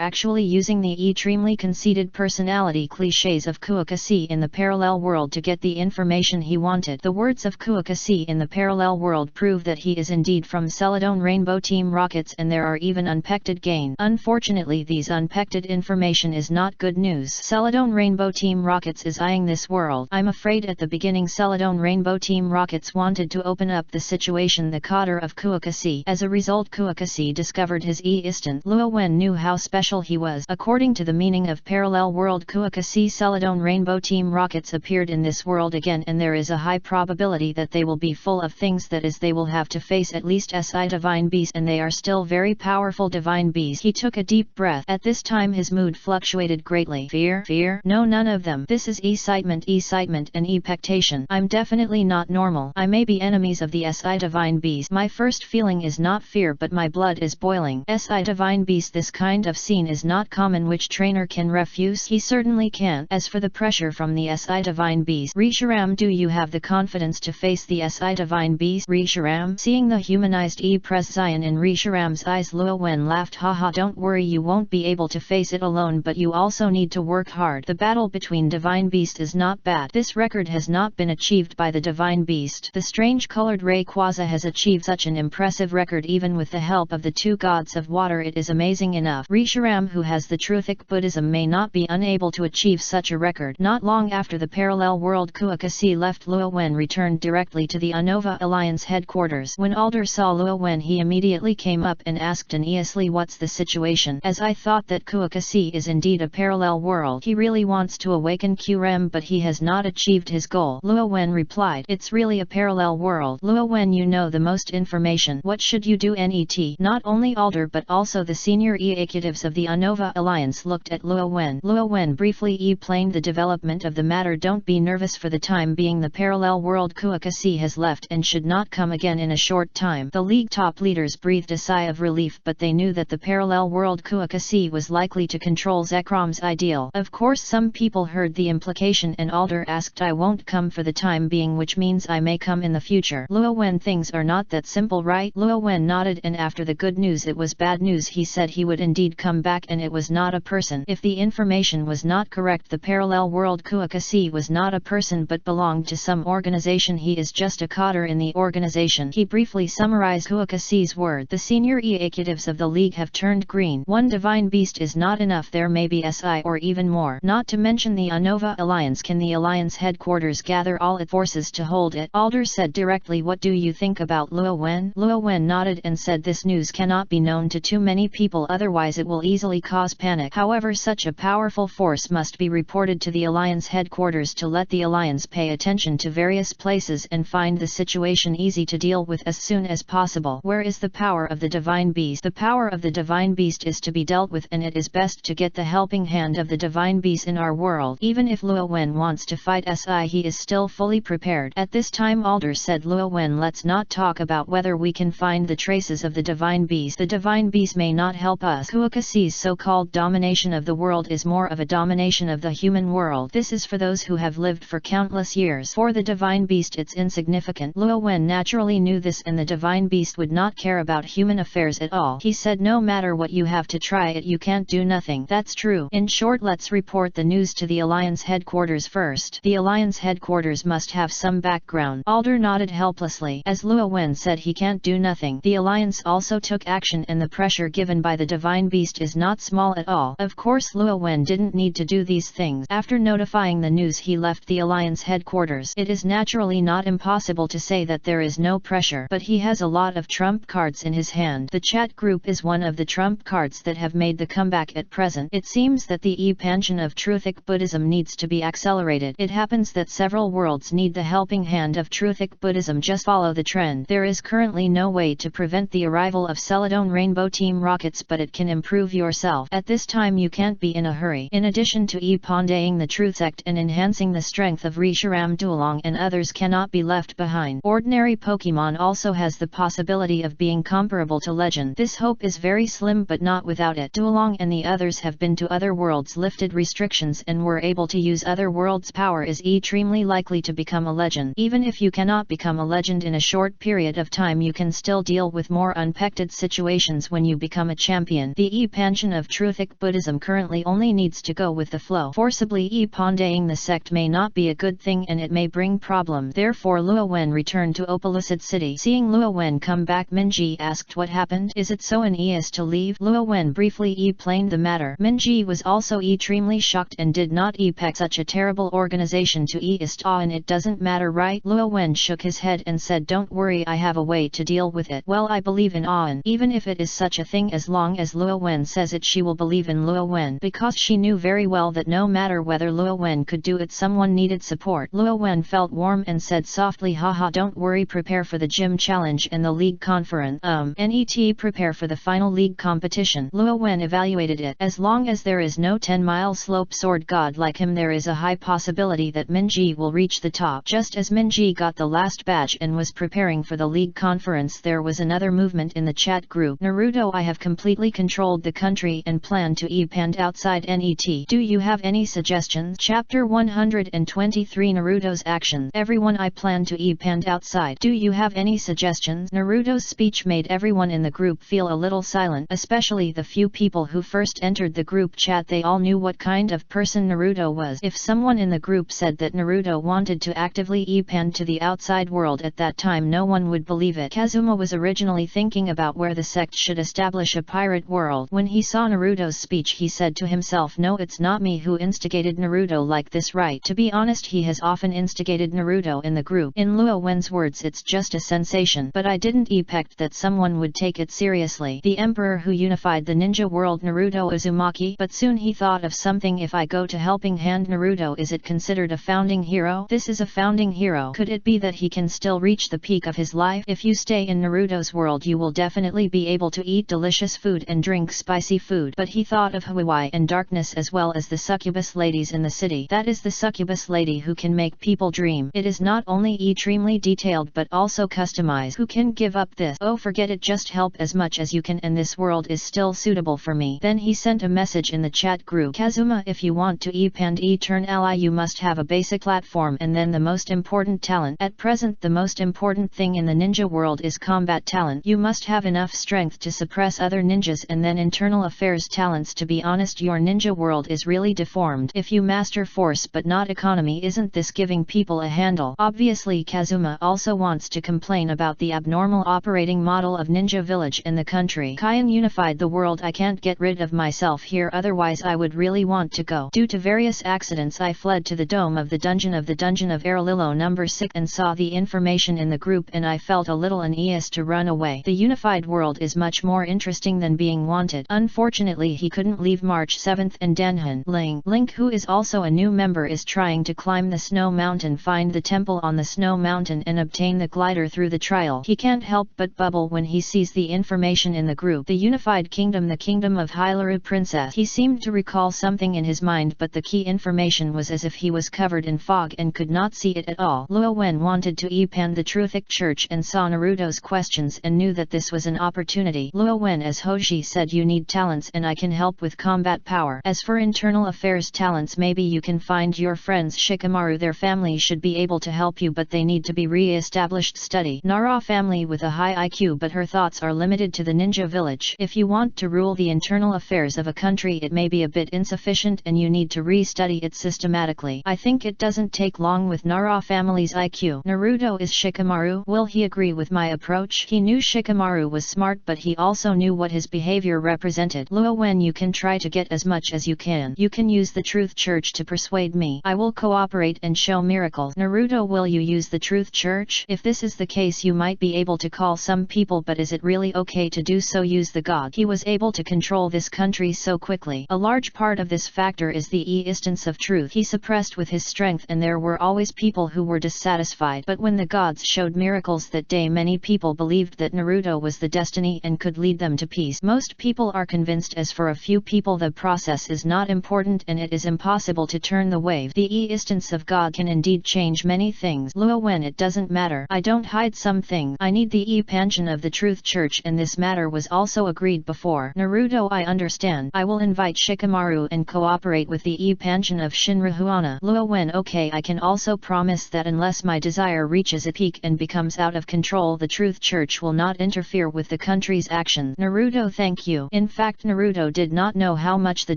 actually using the extremely conceited personality cliches of Kuokasi in the parallel world to get the information he wanted. The words of Kuokasi in the parallel world prove that he is indeed from Celadon Rainbow Team Rockets, and there are even unpected gain. Unfortunately, these unpected information is not good news. Celadon Rainbow Team Rockets is eyeing this world. I'm afraid at the beginning Celadon Rainbow Team Rockets wanted to open up the situation, the coder of Kuokasi. As a result, Kuokasi discovered his e-instant. Luowen knew how special he was. According to the meaning of parallel world, Kuokasi Celadon Rainbow Team Rockets appeared in this world again, and there is a high probability that they will be full of things, that is, they will have to face at least SI Divine Beast, and they are still very powerful Divine Beast. He took a deep breath. At this time his mood fluctuated greatly. Fear? No, none of them. This is excitement and expectation. I'm definitely not normal. I may be enemies of the SI Divine Beast. My first feeling is not fear, but my blood is boiling. SI Divine Beast, this kind of scene is not common. Which trainer can refuse? He certainly can't. As for the pressure from the SI Divine Beast, Risharam, do you have the confidence to face the SI Divine Beast? Risharam, seeing the humanized presence in Risharam's eyes, Luowen laughed, haha, don't worry, you won't be able to face it alone, but you also need to work hard. The battle between Divine Beast is not bad. This record has not been achieved by the Divine Beast. The strange colored Rayquaza has achieved such an impressive record even with the help of the two gods of water. It is amazing enough. Reshiram, who has the Truthic Buddhism, may not be unable to achieve such a record. Not long after the parallel world Kuakasi left, Luo Wen returned directly to the Unova Alliance headquarters. When Alder saw Luo Wen, he immediately came up and asked uneasily, what's the situation? As I thought that Kuakasi is indeed a parallel world. He really wants to awaken Qrem, but he has not achieved his goal. Luo Wen replied, it's really a parallel world. Luo Wen, you know the most information. What should you do? Net. Not only Alder but also the senior executives of the Unova Alliance looked at Luo Wen. Luo Wen briefly explained the development of the matter. Don't be nervous, for the time being the parallel world Kuakasi has left and should not come again in a short time. The league top leaders breathed a sigh of relief, but they knew that the parallel world Kuakasi was likely to control Zekrom's ideal. Of course some people heard the implication, and Alder asked, I won't come for the time being, which means I may come in the future. Luo Wen, things are not that simple, right? Luo Wen nodded, and after the good news it was bad news. He said he would indeed come back, and it was not a person. If the information was not correct, the parallel world Kuakasi was not a person but belonged to some organization. He is just a coder in the organization. He briefly summarized Kuakasi's word. The senior executives of the league have turned green. One Divine Beast is not enough, there may be SI or even more. Not to mention the Unova Alliance. Can the Alliance headquarters gather all its forces to hold it? Alder said directly, what do you think about Luo Wen? Luo Wen nodded and said, this news cannot be known to too many people, otherwise it will easily cause panic. However, such a powerful force must be reported to the Alliance headquarters to let the Alliance pay attention to various places and find the situation easy to deal with as soon as possible. Where is the power of the Divine Beast? The power of the Divine Beast is to be dealt with, and it is best to get the helping hand of the Divine Beast in our world. Even if Luo Wen wants to fight SI, he is still fully prepared. At this time Alder said, Luo Wen, let's not talk about whether we can find the traces of the Divine Beast. The Divine Beast may not help us. Kuakasi's so-called domination of the world is more of a domination of the human world. This is for those who have lived for countless years. For the Divine Beast it's insignificant. Luo Wen naturally knew this, and the Divine Beast would not care about human affairs at all. He said, no matter what, you have to try it, you can't do nothing. That's true. In short, let's report the news to the Alliance headquarters first. The Alliance headquarters must have some background. Alder nodded helplessly. As Luo Wen said he can't do nothing, the Alliance also took action, and the pressure given by the Divine Beast is not small at all. Of course Luo Wen didn't need to do these things. After notifying the news, he left the Alliance headquarters. It is naturally not impossible to say that there is no pressure, but he has a lot of trump cards in his hand. The chat group is one of the trump cards that have made the comeback at present. It seems that the expansion of Truthic Buddhism needs to be accelerated. It happens that several worlds need the helping hand of Truthic Buddhism. Just follow the trend. There is currently no way to prevent the arrival of Celadon Rainbow Team rockets, but it can improve yourself. At this time you can't be in a hurry. In addition to pondaing the Truth Sect and enhancing the strength of Reshiram, Duolong and others cannot be left behind. Ordinary Pokemon also has the possibility of being comparable to Legend. This hope is very slim, but not without it. Duolong and the others have been to other worlds, lifted restrictions, and were able to use other worlds' power. Is extremely likely to become a legend. Even if you cannot become a legend in a short period of time, you can still deal with more unpected situations when you become a champion. The expansion of Truthic Buddhism currently only needs to go with the flow. Forcibly pondaing the sect may not be a good thing, and it may bring problem. Therefore Luo Wen returned to Opalucid City. Seeing Luo Wen come back, Minji asked, what happened? Is it so an is to leave? Luo Wen briefly explained the matter. Minji was also extremely shocked and did not expect such a terrible organization to exist. And it doesn't matter, right? Luo Wen shook his head and said, don't worry, I have a way to deal with it. Well, I believe in An. Even if it is such a thing, as long as Luo Wen says it, she will believe in Luo Wen, because she knew very well that no matter whether Luo Wen could do it, someone needed support. Luo Wen felt warm and said softly, haha, don't worry, prepare for the gym challenge and the league conference. Net prepare for the final league competition. Luo Wen evaluated it. As long as there is no 10-mile slope sword god like him, there is a high possibility that Minji will reach the top. Just as Minji got the last badge and was preparing for the league conference, there was another movement in the chat group. Naruto, I have completely controlled the country and plan to expand outside NET. Do you have any suggestions? Chapter 123, Naruto's actions. Everyone, I plan to expand outside. Do you have any suggestions? Naruto's speech made everyone in the group feel a little silent, especially especially the few people who first entered the group chat. They all knew what kind of person Naruto was. If someone in the group said that Naruto wanted to actively expand to the outside world at that time, no one would believe it. Kazuma was originally thinking about where the sect should establish a pirate world. When he saw Naruto's speech, he said to himself, no, it's not me who instigated Naruto like this, right? To be honest, he has often instigated Naruto in the group. In Luo Wen's words, it's just a sensation, but I didn't expect that someone would take it seriously. The emperor who unified the ninja world, Naruto Uzumaki. But soon he thought of something. If I go to Helping Hand Naruto, is it considered a founding hero? This is a founding hero. Could it be that he can still reach the peak of his life? If you stay in Naruto's world, you will definitely be able to eat delicious food and drink spicy food. But he thought of Hawaii and darkness as well as the succubus ladies in the city. That is the succubus lady who can make people dream. It is not only extremely detailed but also customized. Who can give up this? Oh, forget it, just help as much as you can, and this world is still suitable for me. Then he sent a message in the chat group. Kazuma, if you want to expand turn ally, you must have a basic platform and then the most important talent. At present, the most important thing in the ninja world is combat talent. You must have enough strength to suppress other ninjas and then internal affairs talents. To be honest, your ninja world is really deformed. If you master force but not economy, isn't this giving people a handle? Obviously, Kazuma also wants to complain about the abnormal operating model of Ninja Village in the country. Kyan unified the world. I can't get rid of myself here, otherwise I would really want to go. Due to various accidents, I fled to the dome of the dungeon of Arilillo number 6 and saw the information in the group, and I felt a little uneasy to run away. The unified world is much more interesting than being wanted. Unfortunately, he couldn't leave March 7th, and Danhan Link, who is also a new member, is trying to climb the snow mountain, find the temple on the snow mountain and obtain the glider through the trial. He can't help but bubble when he sees the information in the group. The unified kingdom, the kingdom of Hylaru princess. He seemed to recall something in his mind, but the key information was as if he was covered in fog and could not see it at all. Luo Wen wanted to expand the Truthic Church and saw Naruto's questions and knew that this was an opportunity. Luo Wen, as Hoshi said, you need talents and I can help with combat power. As for internal affairs talents, maybe you can find your friends Shikamaru. Their family should be able to help you, but they need to be re-established. Study Nara family with a high IQ, but her thoughts are limited to the ninja village. If you want to rule the internal affairs of a country, it may be a bit insufficient and you need to re-study it systematically. I think it doesn't take long with Nara family's IQ. Naruto is Shikamaru. Will he agree with my approach? He knew Shikamaru was smart, but he also knew what his behavior represented. Luo Wen, you can try to get as much as you can. You can use the Truth Church to persuade me. I will cooperate and show miracles. Naruto, will you use the Truth Church? If this is the case, you might be able to call some people, but is it really okay to do so? Use the God. He was able to control this country so quickly. A large part of this factor is the existence of truth he suppressed with his strength, and there were always people who were dissatisfied. But when the gods showed miracles that day, many people believed that Naruto was the destiny and could lead them to peace. Most people are convinced. As for a few people, the process is not important and it is impossible to turn the wave. The existence of God can indeed change many things. Luo Wen, it doesn't matter. I don't hide something. I need the expansion of the Truth Church, and this matter was also agreed before. Naruto, I understand. I will invite Shikamaru and cooperate with the expansion of Shinrahuana. Luo Wen, okay. I can also promise that unless my desire reaches a peak and becomes out of control, the Truth Church will not interfere with the country's actions. Naruto, thank you. In fact, Naruto did not know how much the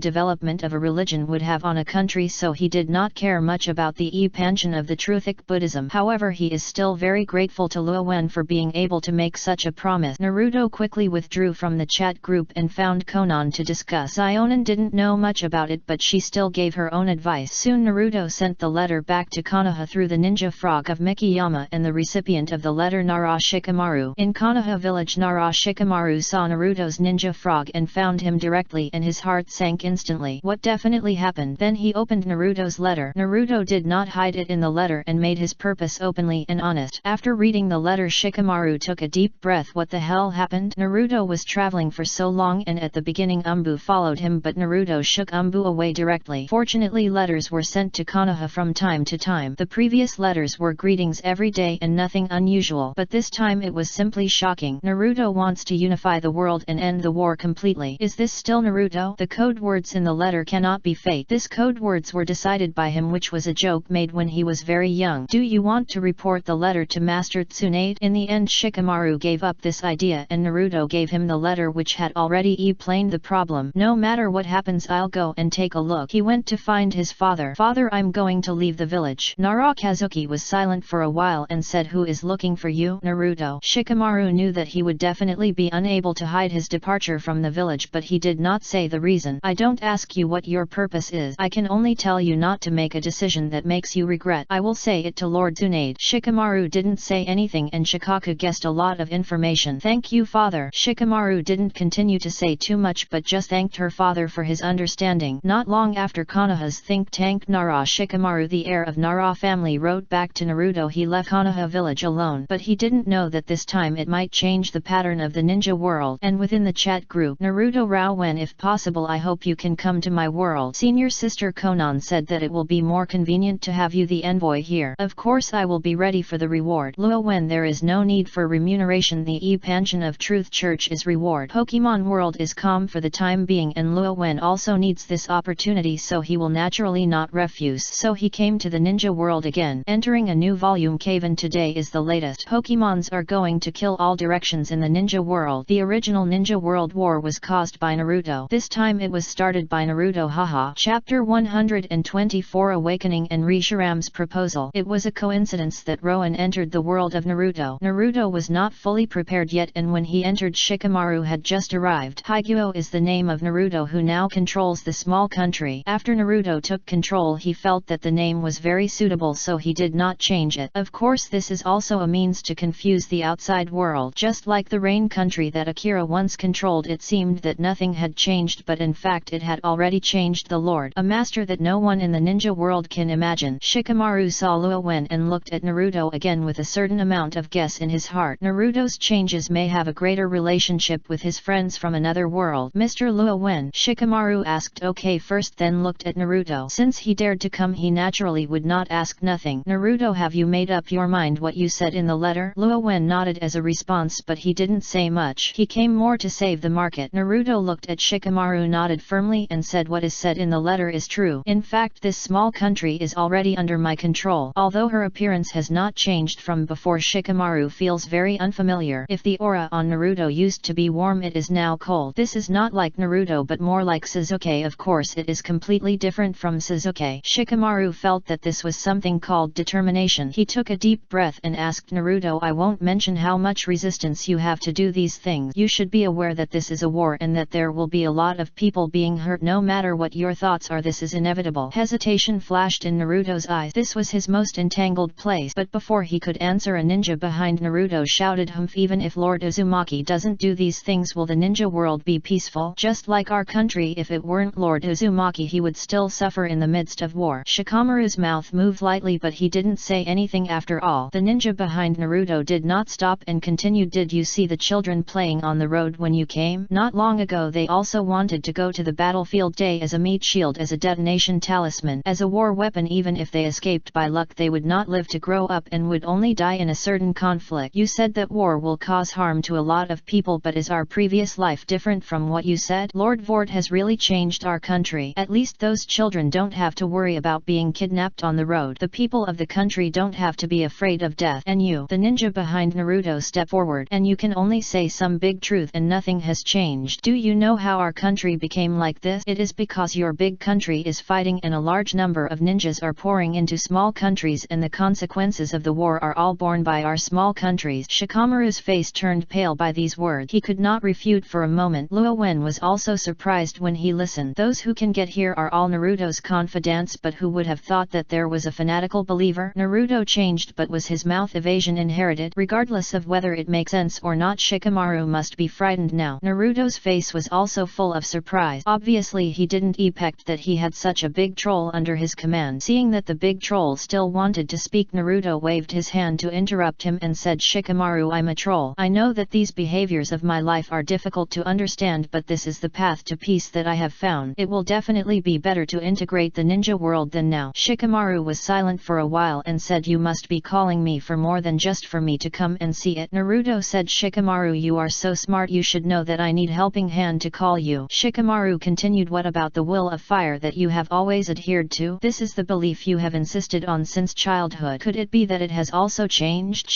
development of a religion would have on a country, so he did not care much about the expansion of the Truthic Buddhism. However, he is still very grateful to Luo Wen for being able to make such a promise. Naruto quickly withdrew from the chat group and found Konan to discuss. Ionin didn't know much about it, but she still gave her own advice. Soon Naruto sent the letter back to Konoha through the ninja frog of Mikiyama, and the recipient of the letter, Nara Shikamaru. In Konoha village, Nara Shikamaru saw Naruto's ninja frog and found him directly, and his heart sank instantly. What definitely happened? Then he opened Naruto's letter. Naruto did not hide it in the letter and made his purpose openly and honest. After reading the letter, Shikamaru took a deep breath. What the hell happened? Naruto was traveling for so long, and at the beginning Umbu followed him, but Naruto shook Umbu away directly. Fortunately, letters were sent to Konoha from time to time. The previous letters were greetings every day and nothing unusual, but this time it was simply shocking. Naruto wants to unify the world and end the war completely. Is this still Naruto? The code words in the letter cannot be fate. This code words were decided by him, which was a joke made when he was very young. Do you want to report the letter to Master Tsunade? In the end, Shikamaru gave up this idea and Naruto gave him the letter, which village had already explained the problem. No matter what happens, I'll go and take a look. He went to find his father. Father, I'm going to leave the village. Narakazuki was silent for a while and said, who is looking for you? Naruto. Shikamaru knew that he would definitely be unable to hide his departure from the village, but he did not say the reason. I don't ask you what your purpose is. I can only tell you not to make a decision that makes you regret. I will say it to Lord Tsunade. Shikamaru didn't say anything and Shikaku guessed a lot of information. Thank you, father. Shikamaru didn't continue to say too much but just thanked her father for his understanding. Not long after Konoha's think tank Nara, Shikamaru, the heir of Nara family, wrote back to Naruto he left Konoha village alone, but he didn't know that this time it might change the pattern of the ninja world. And within the chat group, Naruto Rawen, if possible I hope you can come to my world. Senior sister Konan said that it will be more convenient to have you the envoy here. Of course I will be ready for the reward. Luowen, there is no need for remuneration. The expansion of Truth Church is reward. Pokemon world is calm for the time being and Luowen also needs this opportunity, so he will naturally not refuse. So he came to the ninja world again. Entering a new volume. Kaven, today is the latest. Pokemons are going to kill all directions in the ninja world. The original ninja world war was caused by Naruto. This time it was started by Naruto. Haha. Chapter 124, Awakening and Reshiram's proposal. It was a coincidence that Rowan entered the world of Naruto. Naruto was not fully prepared yet, and when he entered, Shikamaru had just arrived. Haiguo is the name of Naruto, who now controls the small country. After Naruto took control, he felt that the name was very suitable, so he did not change it. Of course, this is also a means to confuse the outside world. Just like the Rain country that Akira once controlled, it seemed that nothing had changed, but in fact it had already changed. The Lord, a master that no one in the ninja world can imagine. Shikamaru saw Luowen and looked at Naruto again with a certain amount of guess in his heart. Naruto's changes may have a greater relationship with his friends from another world. Mr. Luowen, Shikamaru asked. Okay, first, then looked at Naruto. Since he dared to come, he naturally would not ask nothing. Naruto, have you made up your mind what you said in the letter? Luowen nodded as a response, but he didn't say much. He came more to save the market. Naruto looked at Shikamaru, nodded firmly and said, what is said in the letter is true. In fact, this small country is already under my control. Although her appearance has not changed from before, Shikamaru feels very unfamiliar. If the aura on Naruto used to be warm, it is now cold. This is not like Naruto but more like Sasuke. Of course it is completely different from Sasuke. Shikamaru felt that this was something called determination. He took a deep breath and asked Naruto, I won't mention how much resistance you have to do these things. You should be aware that this is a war and that there will be a lot of people being hurt. No matter what your thoughts are, this is inevitable. Hesitation flashed in Naruto's eyes. This was his most entangled place, but before he could answer, a ninja behind Naruto shouted, Humph, even if Lord Uzumaki doesn't do these things, will the ninja world be peaceful? Just like our country, if it weren't Lord Uzumaki, he would still suffer in the midst of war. Shikamaru's mouth moved lightly, but he didn't say anything after all. The ninja behind Naruto did not stop and continued, did you see the children playing on the road when you came? Not long ago they also wanted to go to the battlefield day as a meat shield, as a detonation talisman, as a war weapon. Even if they escaped by luck, they would not live to grow up and would only die in a certain conflict. You said that war will cause harm to a lot of people, but is our previous life different from what you said? Lord Vord has really changed our country. At least those children don't have to worry about being kidnapped on the road. The people of the country don't have to be afraid of death. And you, the ninja behind Naruto, step forward, and you can only say some big truth and nothing has changed. Do you know how our country became like this? It is because your big country is fighting and a large number of ninjas are pouring into small countries, and the consequences of the war are all borne by our small countries. Shikamaru's face turned pale by these words. He could not refute for a moment. Luowen was also surprised when he listened. Those who can get here are all Naruto's confidants, but who would have thought that there was a fanatical believer? Naruto changed, but was his mouth evasion inherited? Regardless of whether it makes sense or not, Shikamaru must be frightened now. Naruto's face was also full of surprise. Obviously he didn't expect that he had such a big troll under his command. Seeing that the big troll still wanted to speak, Naruto waved his hand to interrupt him and said, Shikamaru, I'm a troll. I know that these behaviors of my life are difficult to understand, but this is the path to peace that I have found. It will definitely be better to integrate the ninja world than now. Shikamaru was silent for a while and said, you must be calling me for more than just for me to come and see it. Naruto said, Shikamaru, you are so smart, you should know that I need helping hand to call you. Shikamaru continued, what about the will of fire that you have always adhered to? This is the belief you have insisted on since childhood. Could it be that it has also changed?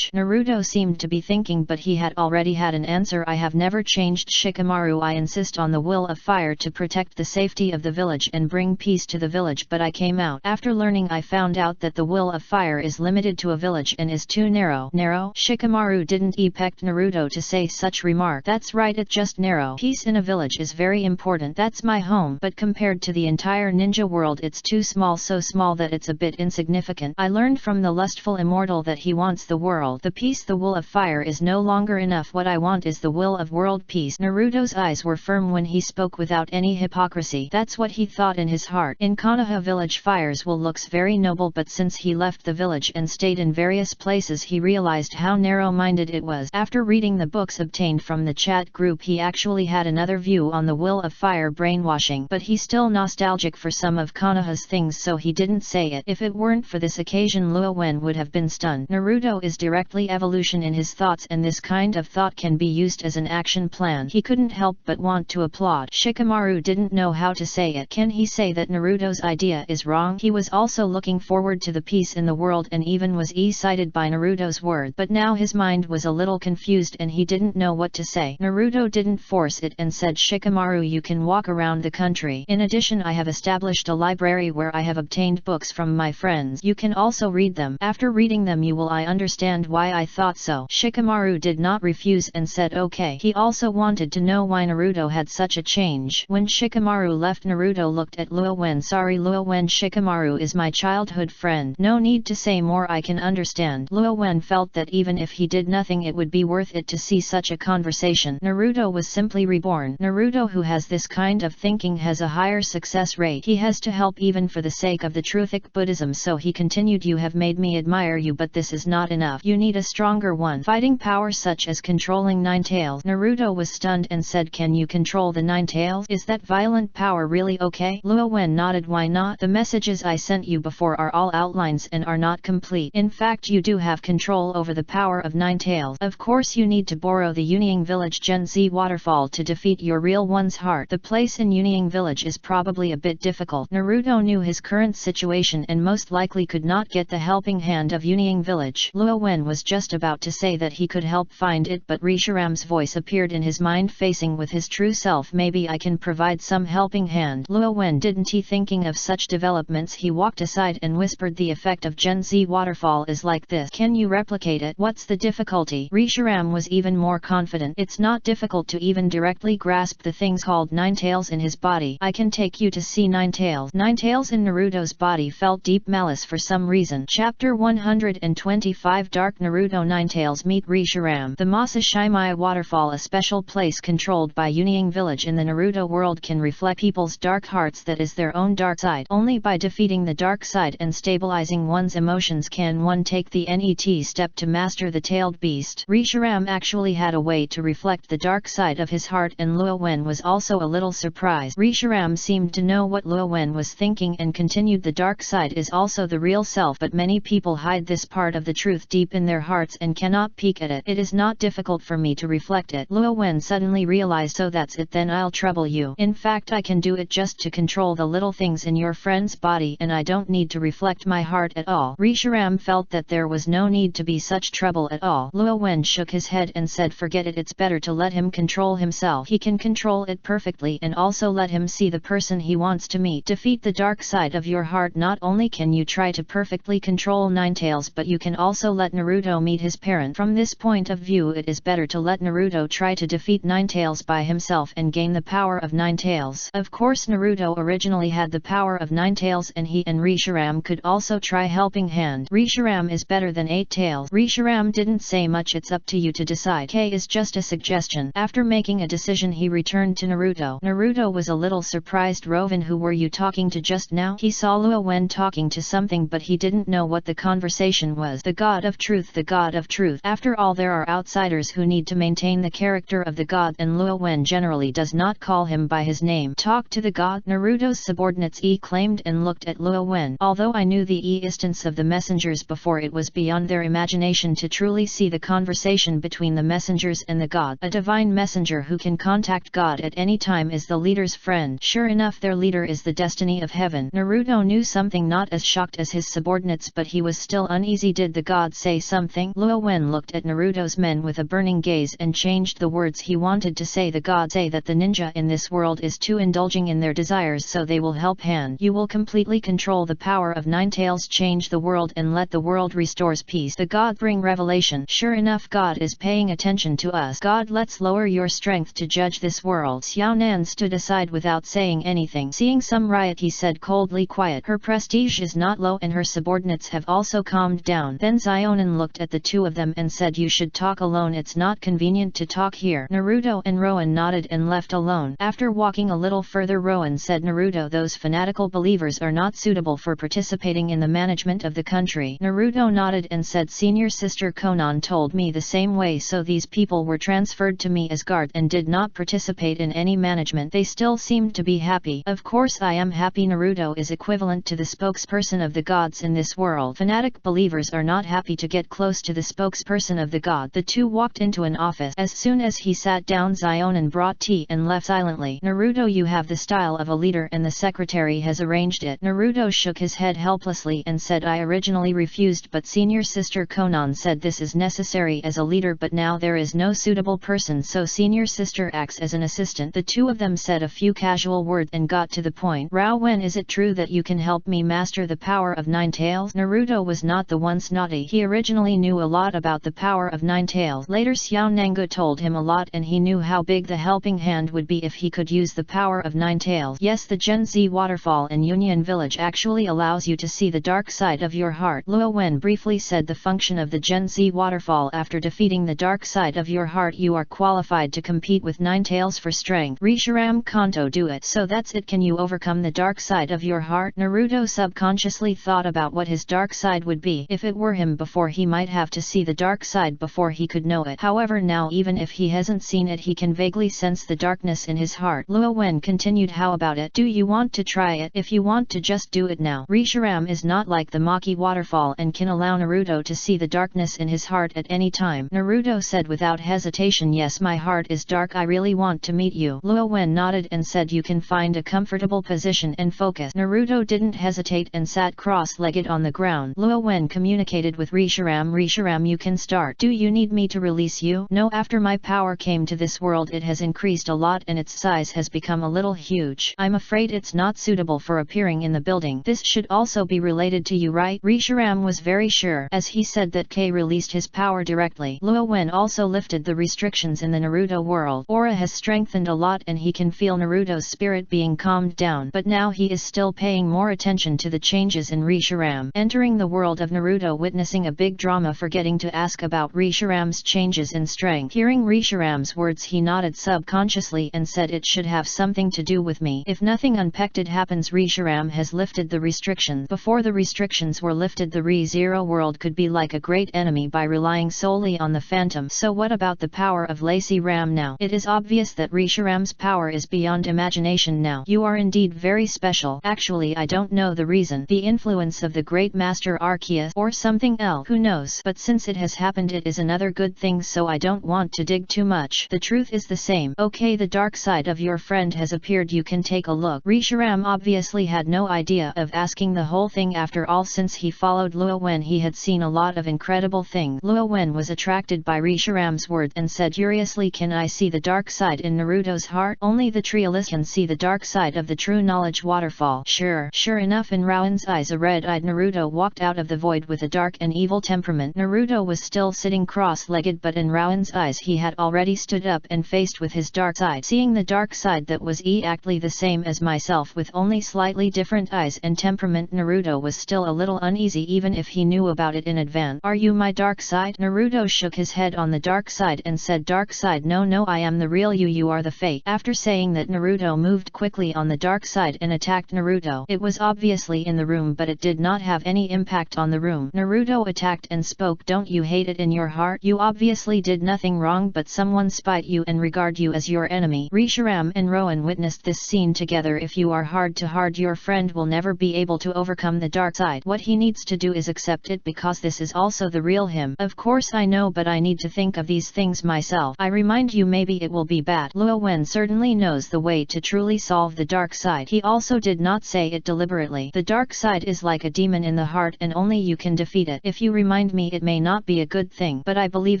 Naruto seemed to be thinking, but he had already had an answer. I have never never changed Shikamaru. I insist on the will of fire to protect the safety of the village and bring peace to the village, but I came out. After learning, I found out that the will of fire is limited to a village and is too narrow. Narrow? Shikamaru didn't expect Naruto to say such remark. That's right, it's just narrow. Peace in a village is very important. That's my home, but compared to the entire ninja world it's too small, so small that it's a bit insignificant. I learned from the lustful immortal that he wants the world. The peace, the will of fire is no longer enough. What I want is the will of world peace. Naruto's eyes were firm when he spoke without any hypocrisy. That's what he thought in his heart. In Konoha village, fire's will looks very noble, but since he left the village and stayed in various places, he realized how narrow-minded it was. After reading the books obtained from the chat group, he actually had another view on the will of fire brainwashing, but he's still nostalgic for some of Konoha's things, so he didn't say it. If it weren't for this occasion, Luo Wen would have been stunned. Naruto is directly evolution in his thoughts, and this kind of thought can be used as an action plan. He couldn't help but want to applaud. Shikamaru didn't know how to say it. Can he say that Naruto's idea is wrong? He was also looking forward to the peace in the world and even was excited by Naruto's word, but now his mind was a little confused and he didn't know what to say. Naruto didn't force it and said, Shikamaru, you can walk around the country. In addition, I have established a library where I have obtained books from my friends. You can also read them. After reading them you will understand why I thought so. Shikamaru did not refuse and said okay. He also wanted to know why Naruto had such a change. When Shikamaru left, Naruto looked at Luo Wen. Sorry Luo Wen, Shikamaru is my childhood friend. No need to say more, I can understand. Luo Wen felt that even if he did nothing it would be worth it to see such a conversation. Naruto was simply reborn. Naruto who has this kind of thinking has a higher success rate. He has to help even for the sake of the truthic Buddhism, so he continued, you have made me admire you, but this is not enough. You need a stronger one. Fighting power such as controlling nine tails. Naruto was stunned and said, can you control the nine tails? Is that violent power really okay? Luo Wen nodded. Why not? The messages I sent you before are all outlines and are not complete. In fact, you do have control over the power of nine tails. Of course you need to borrow the Yunying village Gen Z waterfall to defeat your real one's heart. The place in Yunying village is probably a bit difficult. Naruto knew his current situation and most likely could not get the helping hand of Yunying village. Luo Wen was just about to say that he could help find it, but Rishiram's voice appeared in his mind, facing with his true self. Maybe I can provide some helping hand. Luo Wen didn't he thinking of such developments. He walked aside and whispered, the effect of Gen Z waterfall is like this. Can you replicate it? What's the difficulty? Rishiram was even more confident. It's not difficult to even directly grasp the things called nine tails in his body. I can take you to see nine tails. Nine tails in Naruto's body felt deep malice for some reason. Chapter 125 Dark Naruto. Nine tails meet Rishiram. The Masashimaya waterfall, a special place controlled by Yunying village in the Naruto world, can reflect people's dark hearts, that is their own dark side. Only by defeating the dark side and stabilizing one's emotions can one take the NET step to master the tailed beast. Rishiram actually had a way to reflect the dark side of his heart, and Luo Wen was also a little surprised. Rishiram seemed to know what Luo Wen was thinking and continued, the dark side is also the real self, but many people hide this part of the truth deep in their hearts and cannot peek at it. It is not difficult for me to reflect it. Luo Wen suddenly realized, so that's it then, I'll trouble you. In fact, I can do it just to control the little things in your friend's body, and I don't need to reflect my heart at all. Rishiram felt that there was no need to be such trouble at all. Luo Wen shook his head and said, forget it, it's better to let him control himself. He can control it perfectly, and also let him see the person he wants to meet. Defeat the dark side of your heart. Not only can you try to perfectly control nine tails, but you can also let Naruto meet his parent. From this point of view, it is better to let Naruto try to defeat nine tails by himself and gain the power of nine tails. Of course, Naruto originally had the power of nine tails, and he and Rishiram could also try helping hand. Rishiram is better than eight tails. Rishiram didn't say much. It's up to you to decide. K is just a suggestion. After making a decision, he returned to Naruto. Naruto was a little surprised. Rovan, who were you talking to just now? He saw Luo Wen talking to something, but he didn't know what the conversation was. The God of Truth, the God of Truth. After all, there are outsiders who need to maintain the character of the God, and Luo Wen generally does not call him by his name. Talk to the God? Naruto's subordinates claimed and looked at Luo Wen. Although I knew the instance of the messengers before, it was beyond their imagination to truly see the conversation between the messengers and the God. A divine messenger who can contact God at any time is the leader's friend. Sure enough, their leader is the destiny of heaven. Naruto knew something, not as shocked as his subordinates, but he was still uneasy. Did the God say something? Luo Wen looked at Naruto's men with a burning gaze and changed finished the words he wanted to say, the gods say that the ninja in this world is too indulging in their desires, so they will help hand. You will completely control the power of Nine Tails, change the world and let the world restores peace. The god bring revelation. Sure enough, God is paying attention to us. God, let's lower your strength to judge this world. Xiao Nan stood aside without saying anything. Seeing some riot, he said coldly, quiet. Her prestige is not low and her subordinates have also calmed down. Then Xionan looked at the two of them and said, you should talk alone, it's not convenient to talk here. Naruto and Rowan nodded and left alone. After walking a little further, Rowan said, Naruto, those fanatical believers are not suitable for participating in the management of the country. Naruto nodded and said, senior sister Konan told me the same way, so these people were transferred to me as guard and did not participate in any management. They still seemed to be happy. Of course I am happy. Naruto is equivalent to the spokesperson of the gods in this world. Fanatic believers are not happy to get close to the spokesperson of the god. The two walked into an office. As soon as he sat down, Xionan brought tea and left silently. Naruto, you have the style of a leader and the secretary has arranged it. Naruto shook his head helplessly and said, I originally refused, but senior sister Konan said this is necessary as a leader, but now there is no suitable person, so senior sister acts as an assistant. The two of them said a few casual words and got to the point. Rao Wen, is it true that you can help me master the power of Nine Tails? Naruto was not the one snotty. He originally knew a lot about the power of Nine Tails. Later Xiao Nanga told him a lot and he knew how big the helping hand would be if he could use the power of Nine Tails. Yes, the Gen Z waterfall in Union Village actually allows you to see the dark side of your heart. Luo Wen briefly said the function of the Gen Z waterfall. After defeating the dark side of your heart, you are qualified to compete with Nine Tails for strength. Risharam Kanto, do it. So that's it. Can you overcome the dark side of your heart? Naruto subconsciously thought about what his dark side would be. If it were him before, he might have to see the dark side before he could know it. However, now even if he hasn't seen it, he can vaguely sense the darkness in his heart. Luo Wen continued, how about it? Do you want to try it? If you want to, just do it now. Risharam is not like the Maki waterfall and can allow Naruto to see the darkness in his heart at any time. Naruto said without hesitation, yes, my heart is dark, I really want to meet you. Luo Wen nodded and said, you can find a comfortable position and focus. Naruto didn't hesitate and sat cross-legged on the ground. Luo Wen communicated with Risharam, Risharam, you can start. Do you need me to release you? No, after my power came to this world it has increased a lot and its size has become a little huge. I'm afraid it's not suitable for appearing in the building. This should also be related to you, right? Risharam was very sure, as he said that K released his power directly. Luo Wen also lifted the restrictions in the Naruto world. Aura has strengthened a lot and he can feel Naruto's spirit being calmed down, but now he is still paying more attention to the changes in Risharam. Entering the world of Naruto, witnessing a big drama, forgetting to ask about Risharam's changes in strength. Hearing Risharam's words, he nodded subconsciously and said, it should have something to do with me. If nothing unexpected happens, Risharam has lifted the restrictions. Before the restrictions were lifted, the Re-Zero world could be like a great enemy by relying solely on the Phantom. So what about the power of Lacey Ram now? It is obvious that Risharam's power is beyond imagination now. You are indeed very special. Actually, I don't know the reason. The influence of the great master Arceus or something else. Who knows? But since it has happened, it is another good thing, so I don't want to dig too much. The truth is the same. Okay, the dark side of your friend has appeared. You can take a look. Risharam obviously had no idea of asking the whole thing. After all, since he followed Luo Wen, he had seen a lot of incredible things. Luo Wen was attracted by Risharam's words and said curiously, can I see the dark side in Naruto's heart? Only the Trialist can see the dark side of the true knowledge waterfall. Sure. Sure enough, in Rowan's eyes a red-eyed Naruto walked out of the void with a dark and evil temperament. Naruto was still sitting cross-legged, but in Rowan's eyes he had already stood up and faced with his dark side. Seeing the dark side that was exactly the same as myself with only slightly different eyes and temperament, Naruto was still a little uneasy even if he knew about it in advance. Are you my dark side? Naruto shook his head on the dark side and said, dark side, no, I am the real you, you are the fake. After saying that, Naruto moved quickly on the dark side and attacked Naruto. It was obviously in the room, but it did not have any impact on the room. Naruto attacked and spoke, don't you hate it in your heart? You obviously did nothing wrong, but someone spite you and regard you as your enemy. Risharam and Rowan witnessed this scene together. If you are hard to hard, your friend will never be able to overcome the dark side. What he needs to do is accept it, because this is also the real him. Of course I know, but I need to think of these things myself. I remind you, maybe it will be bad. Luo Wen certainly knows the way to truly solve the dark side. He also did not say it deliberately. The dark side is like a demon in the heart and only you can defeat it. If you remind me, it may not be a good thing, but I believe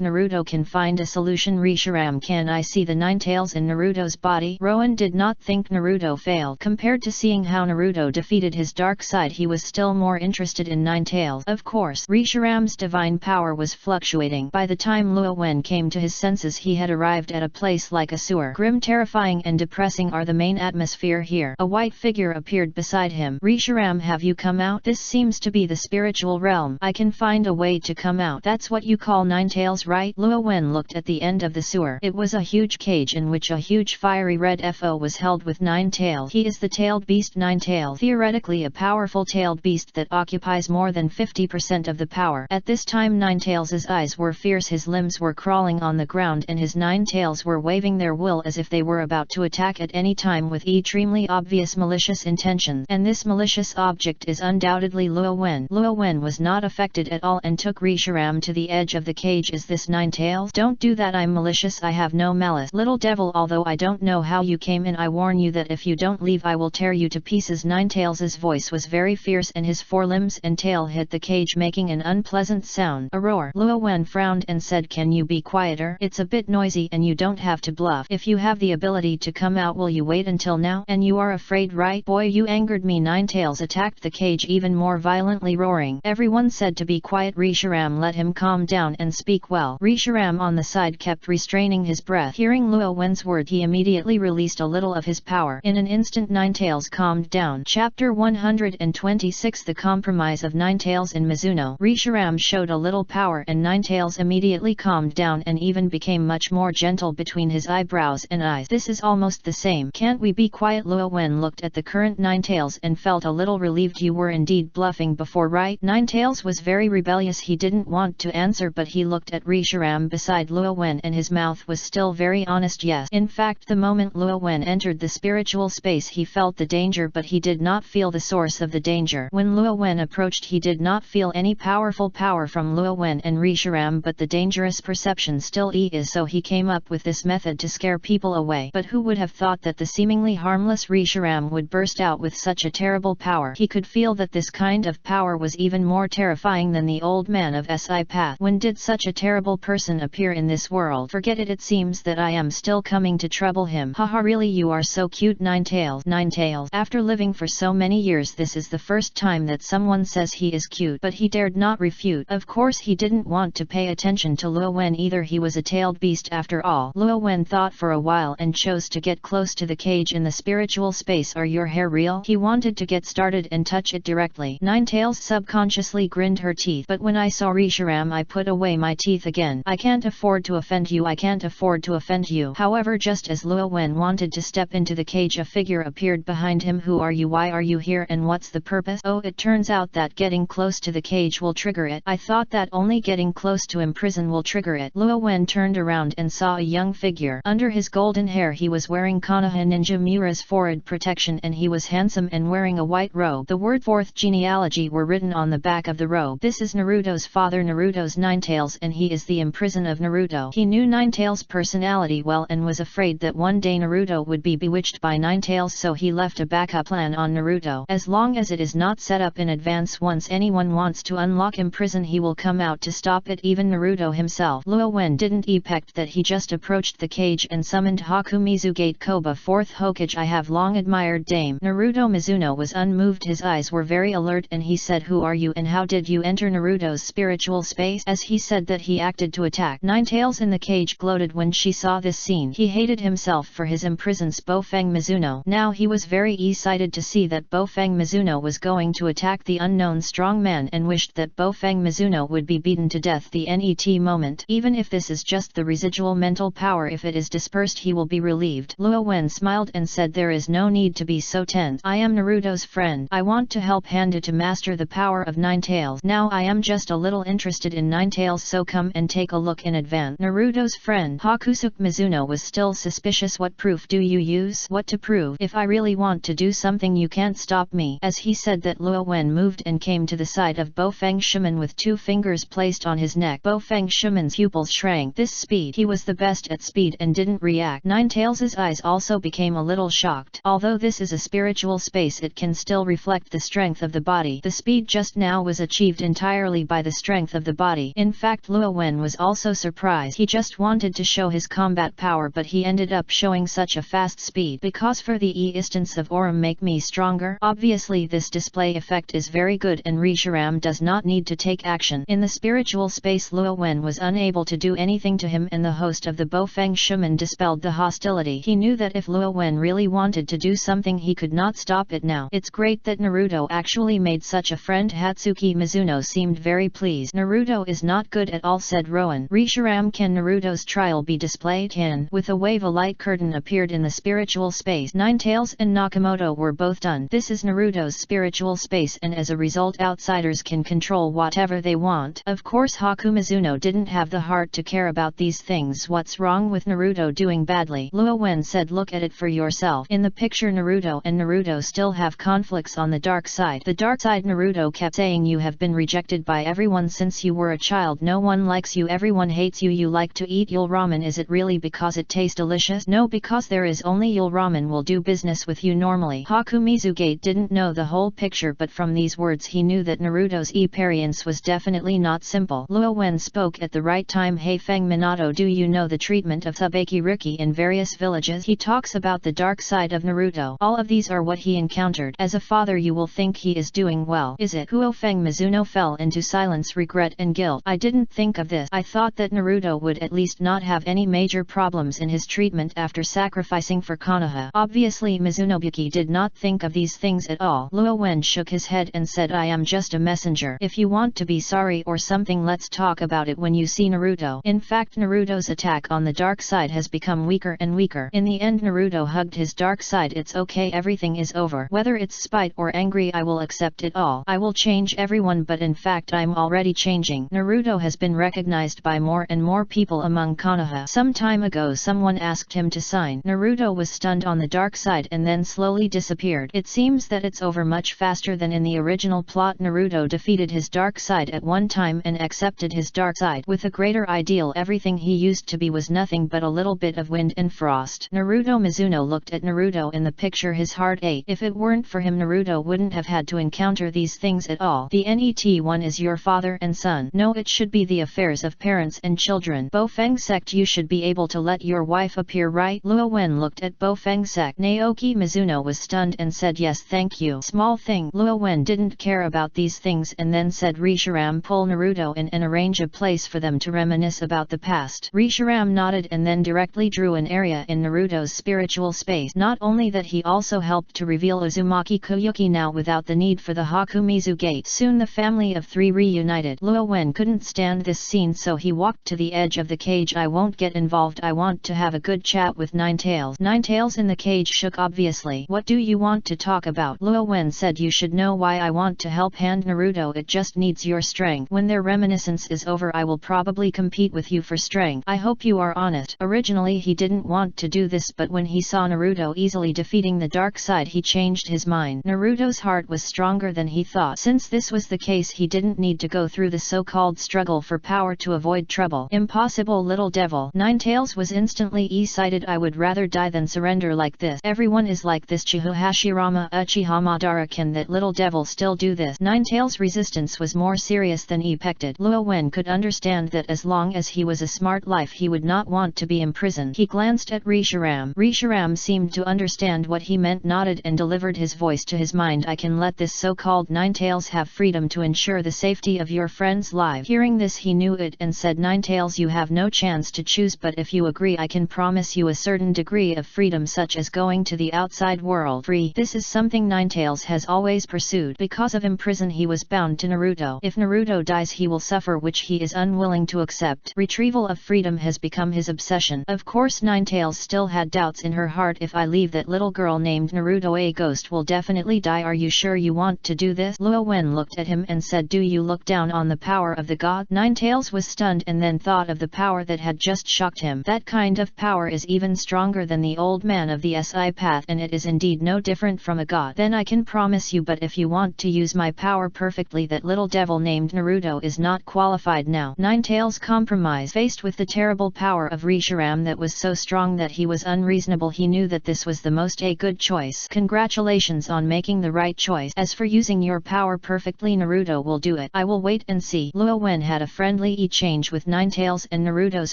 Naruto can find a solution. potion Reshiram, can I see the nine tails in Naruto's body? Rowan did not think Naruto failed. Compared to seeing how Naruto defeated his dark side, he was still more interested in nine tails. Of course, Reshiram's divine power was fluctuating. By the time Luo Wen came to his senses, he had arrived at a place like a sewer. Grim, terrifying and depressing are the main atmosphere here. A white figure appeared beside him. Reshiram, have you come out? This seems to be the spiritual realm. I can find a way to come out. That's what you call nine tails, right? Luo Wen looked at the end of the sewer. It was a huge cage in which a huge fiery red FO was held with nine tails. He is the tailed beast Nine Tail, theoretically a powerful tailed beast that occupies more than 50% of the power. At this time Nine Tails' eyes were fierce, his limbs were crawling on the ground, and his nine tails were waving their will as if they were about to attack at any time with extremely obvious malicious intentions. And this malicious object is undoubtedly Luo Wen. Luo Wen was not affected at all and took Reshiram to the edge of the cage. Is this Nine Tails? Don't do that, I'm malicious, I have no malice. Little devil, although I don't know how you came in, I warn you that if you don't leave I will tear you to pieces. Nine Tails' voice was very fierce and his forelimbs and tail hit the cage, making an unpleasant sound. A roar. Luo Wen frowned and said, can you be quieter? It's a bit noisy and you don't have to bluff. If you have the ability to come out, will you wait until now? And you are afraid, right? Boy, you angered me. Nine Tails attacked the cage even more violently, roaring. Everyone said to be quiet. Reshiram let him calm down and speak well. Reshiram on the side kept restraining his breath. Hearing Luo Wen's word, he immediately released a little of his power. In an instant Nine Tails calmed down. Chapter 126, The Compromise of Nine Tails in Mizuno. Reshiram showed a little power and Nine Tails immediately calmed down and even became much more gentle between his eyebrows and eyes. This is almost the same. Can't we be quiet? Luo Wen looked at the current Nine Tails and felt a little relieved. You were indeed bluffing before, right? Nine Tails was very rebellious. He didn't want to answer, but he looked at Reshiram beside Luo Wen and his mouth was still very honest. Yes. In fact, the moment Luo Wen entered the spiritual space, he felt the danger, but he did not feel the source of the danger. When Luo Wen approached, he did not feel any powerful power from Luo Wen and Reshiram, but the dangerous perception still is, so he came up with this method to scare people away. But who would have thought that the seemingly harmless Reshiram would burst out with such a terrible power? He could feel that this kind of power was even more terrifying than the old man of Si Path. When did such a terrible person appear in this world? Forget it, it seems that I am still coming to trouble him. Haha, really, you are so cute, Nine Tails. Nine Tails. After living for so many years, this is the first time that someone says he is cute, but he dared not refute. Of course he didn't want to pay attention to Luo Wen either, he was a tailed beast after all. Luo Wen thought for a while and chose to get close to the cage in the spiritual space. Are your hair real? He wanted to get started and touch it directly. Nine Tails subconsciously grinned her teeth. But when I saw Reshiram, I put away my teeth again. I can't afford to offend you. I can't afford to offend you. However, just as Luo Wen wanted to step into the cage, a figure appeared behind him. Who are you? Why are you here? And what's the purpose? Oh, it turns out that getting close to the cage will trigger it. I thought that only getting close to imprison will trigger it. Luo Wen turned around and saw a young figure. Under his golden hair he was wearing Konoha Ninja Mura's forward protection, and he was handsome and wearing a white robe. The word fourth genealogy were written on the back of the robe. This is Naruto's father, Naruto's Nine Tails, and he is the imprison of Naruto. He knew Nine Tails' personality well and was afraid that one day Naruto would be bewitched by Nine Tails, so he left a backup plan on Naruto. As long as it is not set up in advance, once anyone wants to unlock imprison, he will come out to stop it, even Naruto himself. Luo Wen didn't expect that. He just approached the cage and summoned Hakumizu Gate Koba, 4th Hokage. I have long admired Dame. Naruto Mizuno was unmoved. His eyes were very alert and he said, who are you and how did you enter Naruto's spiritual space? As he said that, he acted to attack. Nine Tails in the cage gloated when she saw this scene. He hated himself for his imprisons Bofang Mizuno. Now he was very excited to see that Bofang Mizuno was going to attack the unknown strong man and wished that Bofang Mizuno would be beaten to death the net moment. Even if this is just the residual mental power, if it is dispersed he will be relieved. Luo Wen smiled and said, there is no need to be so tense. I am Naruto's friend. I want to help Handa to master the power of Nine Tails. Now I am just a little interested in Nine Tails, so come and take a look in advance. Naruto's friend Hakusuke Mizuno was still suspicious. What proof do you use? What to prove? If I really want to do something, you can't stop me. As he said that, Luo Wen moved and came to the side of Bofang Shuman with 2 fingers placed on his neck. Bofang Shuman's pupils shrank. This speed, he was the best at speed and didn't react. Nine Tails' eyes also became a little shocked. Although this is a spiritual space, it can still reflect the strength of the body. The speed just now was achieved entirely by the strength of the body. In fact, Luo Wen was also surprised. He just wanted to show his combat power, but he ended up showing such a fast speed. Because for the instance of Aurum make me stronger. Obviously this display effect is very good and Reshiram does not need to take action. In the spiritual space Luo Wen was unable to do anything to him, and the host of the Bofeng shaman dispelled the hostility. He knew that if Luo Wen really wanted to do something he could not stop it now. It's great that Naruto actually made such a friend. Hatsuki Mizuno seemed very pleased. Naruto is not good at all, said Rowan. Reshiram, can Naruto's trial be displayed? Can. With a wave a light curtain appeared in the spiritual space. Ninetales and Nakamoto were both done. This is Naruto's spiritual space, and as a result outsiders can control whatever they want. Of course Haku Mizuno didn't have the heart to care about these things. What's wrong with Naruto doing badly? Luo Wen said, look at it for yourself. In the picture Naruto and Naruto still have conflicts on the dark side. The dark side, Naruto kept saying, you have been rejected by everyone since you were a child. No one likes you, everyone hates you. You like to eat yul ramen. Is it really because it tastes delicious? No, because there is only yul ramen will do business with you normally. Haku Mizugate didn't know the whole picture, but from these words he knew that Naruto's appearance was definitely not simple. Luo Wen spoke at the right time. Hey Feng Minato, do you know the treatment of Tsubaki Riki in various villages? He talks about the dark side of Naruto. All of these are what he encountered. As a father you will think he is doing well. Is it? Huo Feng Mizuno fell into silence, regret and guilt. I didn't think of this. I thought that Naruto would at least not have any major problems in his treatment after sacrificing for Konoha. Obviously Mizunobuki did not think of these things at all. Luo Wen shook his head and said, I am just a messenger. If you want to be sorry or something, let's talk about it when you see Naruto. In fact, Naruto's attack on the dark side has become weaker and weaker. In the end Naruto hugged his dark side. It's okay, everything is over. Whether it's spite or angry, I will accept it all. I will change everyone, but in fact I'm already changing. Naruto has been recognized by more and more people among Konoha. Some time ago someone asked him to sign. Naruto was stunned on the dark side and then slowly disappeared. It seems that it's over much faster than in the original plot. Naruto defeated his dark side at one time and accepted his dark side with a greater ideal. Everything he used to be was nothing but a little bit of wind and frost. Naruto Mizuno looked at Naruto in the picture. His heart ate. If it weren't for him Naruto wouldn't have had to encounter these things at all. The NET one is your father and son. No, it should be the affairs of parents and children. Bofeng sect, you should be able to let your wife appear, right? Luo Wen looked at Bofeng sect. Naoki Mizuno was stunned and said, yes, thank you. Small thing. Luo Wen didn't care about these things and then said, Reshiram, pull Naruto in and arrange a place for them to reminisce about the past. Reshiram nodded and then directly drew an area in Naruto's spiritual space. Not only that, he also helped to reveal Uzumaki Koyuki now without the need for the Hakumizu gate. Soon the family of three reunited. Luo Wen couldn't stand this scene, so he walked to the edge of the cage. I won't get involved. I want to have a good chat with Ninetales. Ninetales in the cage shook obviously. What do you want to talk about? Luo Wen said, you should know why I want to help hand Naruto. It just needs your strength. When their reminiscence is over I will probably compete with you for strength. I hope you are honest. Originally he didn't want to do this, but when he saw Naruto easily defeating the dark side he changed his mind. Naruto's heart was stronger than he thought. Since this was the case he didn't need to go through the so-called struggle for power to avoid trouble. Impossible, little devil. Ninetales was instantly excited. I would rather die than surrender like this. Everyone is like this. Chihu Hashirama Uchiha Madara. Can that little devil still do this? Ninetales' resistance was more serious than expected. Luo Wen could understand that as long as he was a smart life he would not want to be imprisoned. He glanced at Reshiram. Reshiram seemed to understand what he meant, nodded and delivered his voice to his mind. I can let this so-called Ninetales have freedom to ensure the safety of your friend's life. Hearing this he knew it and said, Ninetales, you have no chance to choose, but if you agree I can promise you a certain degree of freedom, such as going to the outside world free. This is something Ninetales has always pursued. Because of imprison he was bound to Naruto. If Naruto dies he will suffer, which he is unwilling to accept. Retrieval of freedom has become his obsession. Of course Ninetales still had doubts in her heart. If I leave that little girl named Naruto, a ghost will definitely die. Are you sure you want to do this? Luo Wen looked at him and said, do you look down on the power of the god? Ninetales was stunned and then thought of the power that had just shocked him. That kind of power is even stronger than the old man of the SI path, and it is indeed no different from a god. Then I can promise you, but if you want to use my power perfectly, that little devil named Naruto is not qualified now. Ninetales compromised. Faced with the terrible power of Reshiram that was so strong that he was unreasonable, he knew that this was the most a good choice. Congratulations on making the right choice. As for using your power perfectly, Naruto will do it. I will wait and see. Luo Wen had a friendly exchange with Ninetales and Naruto's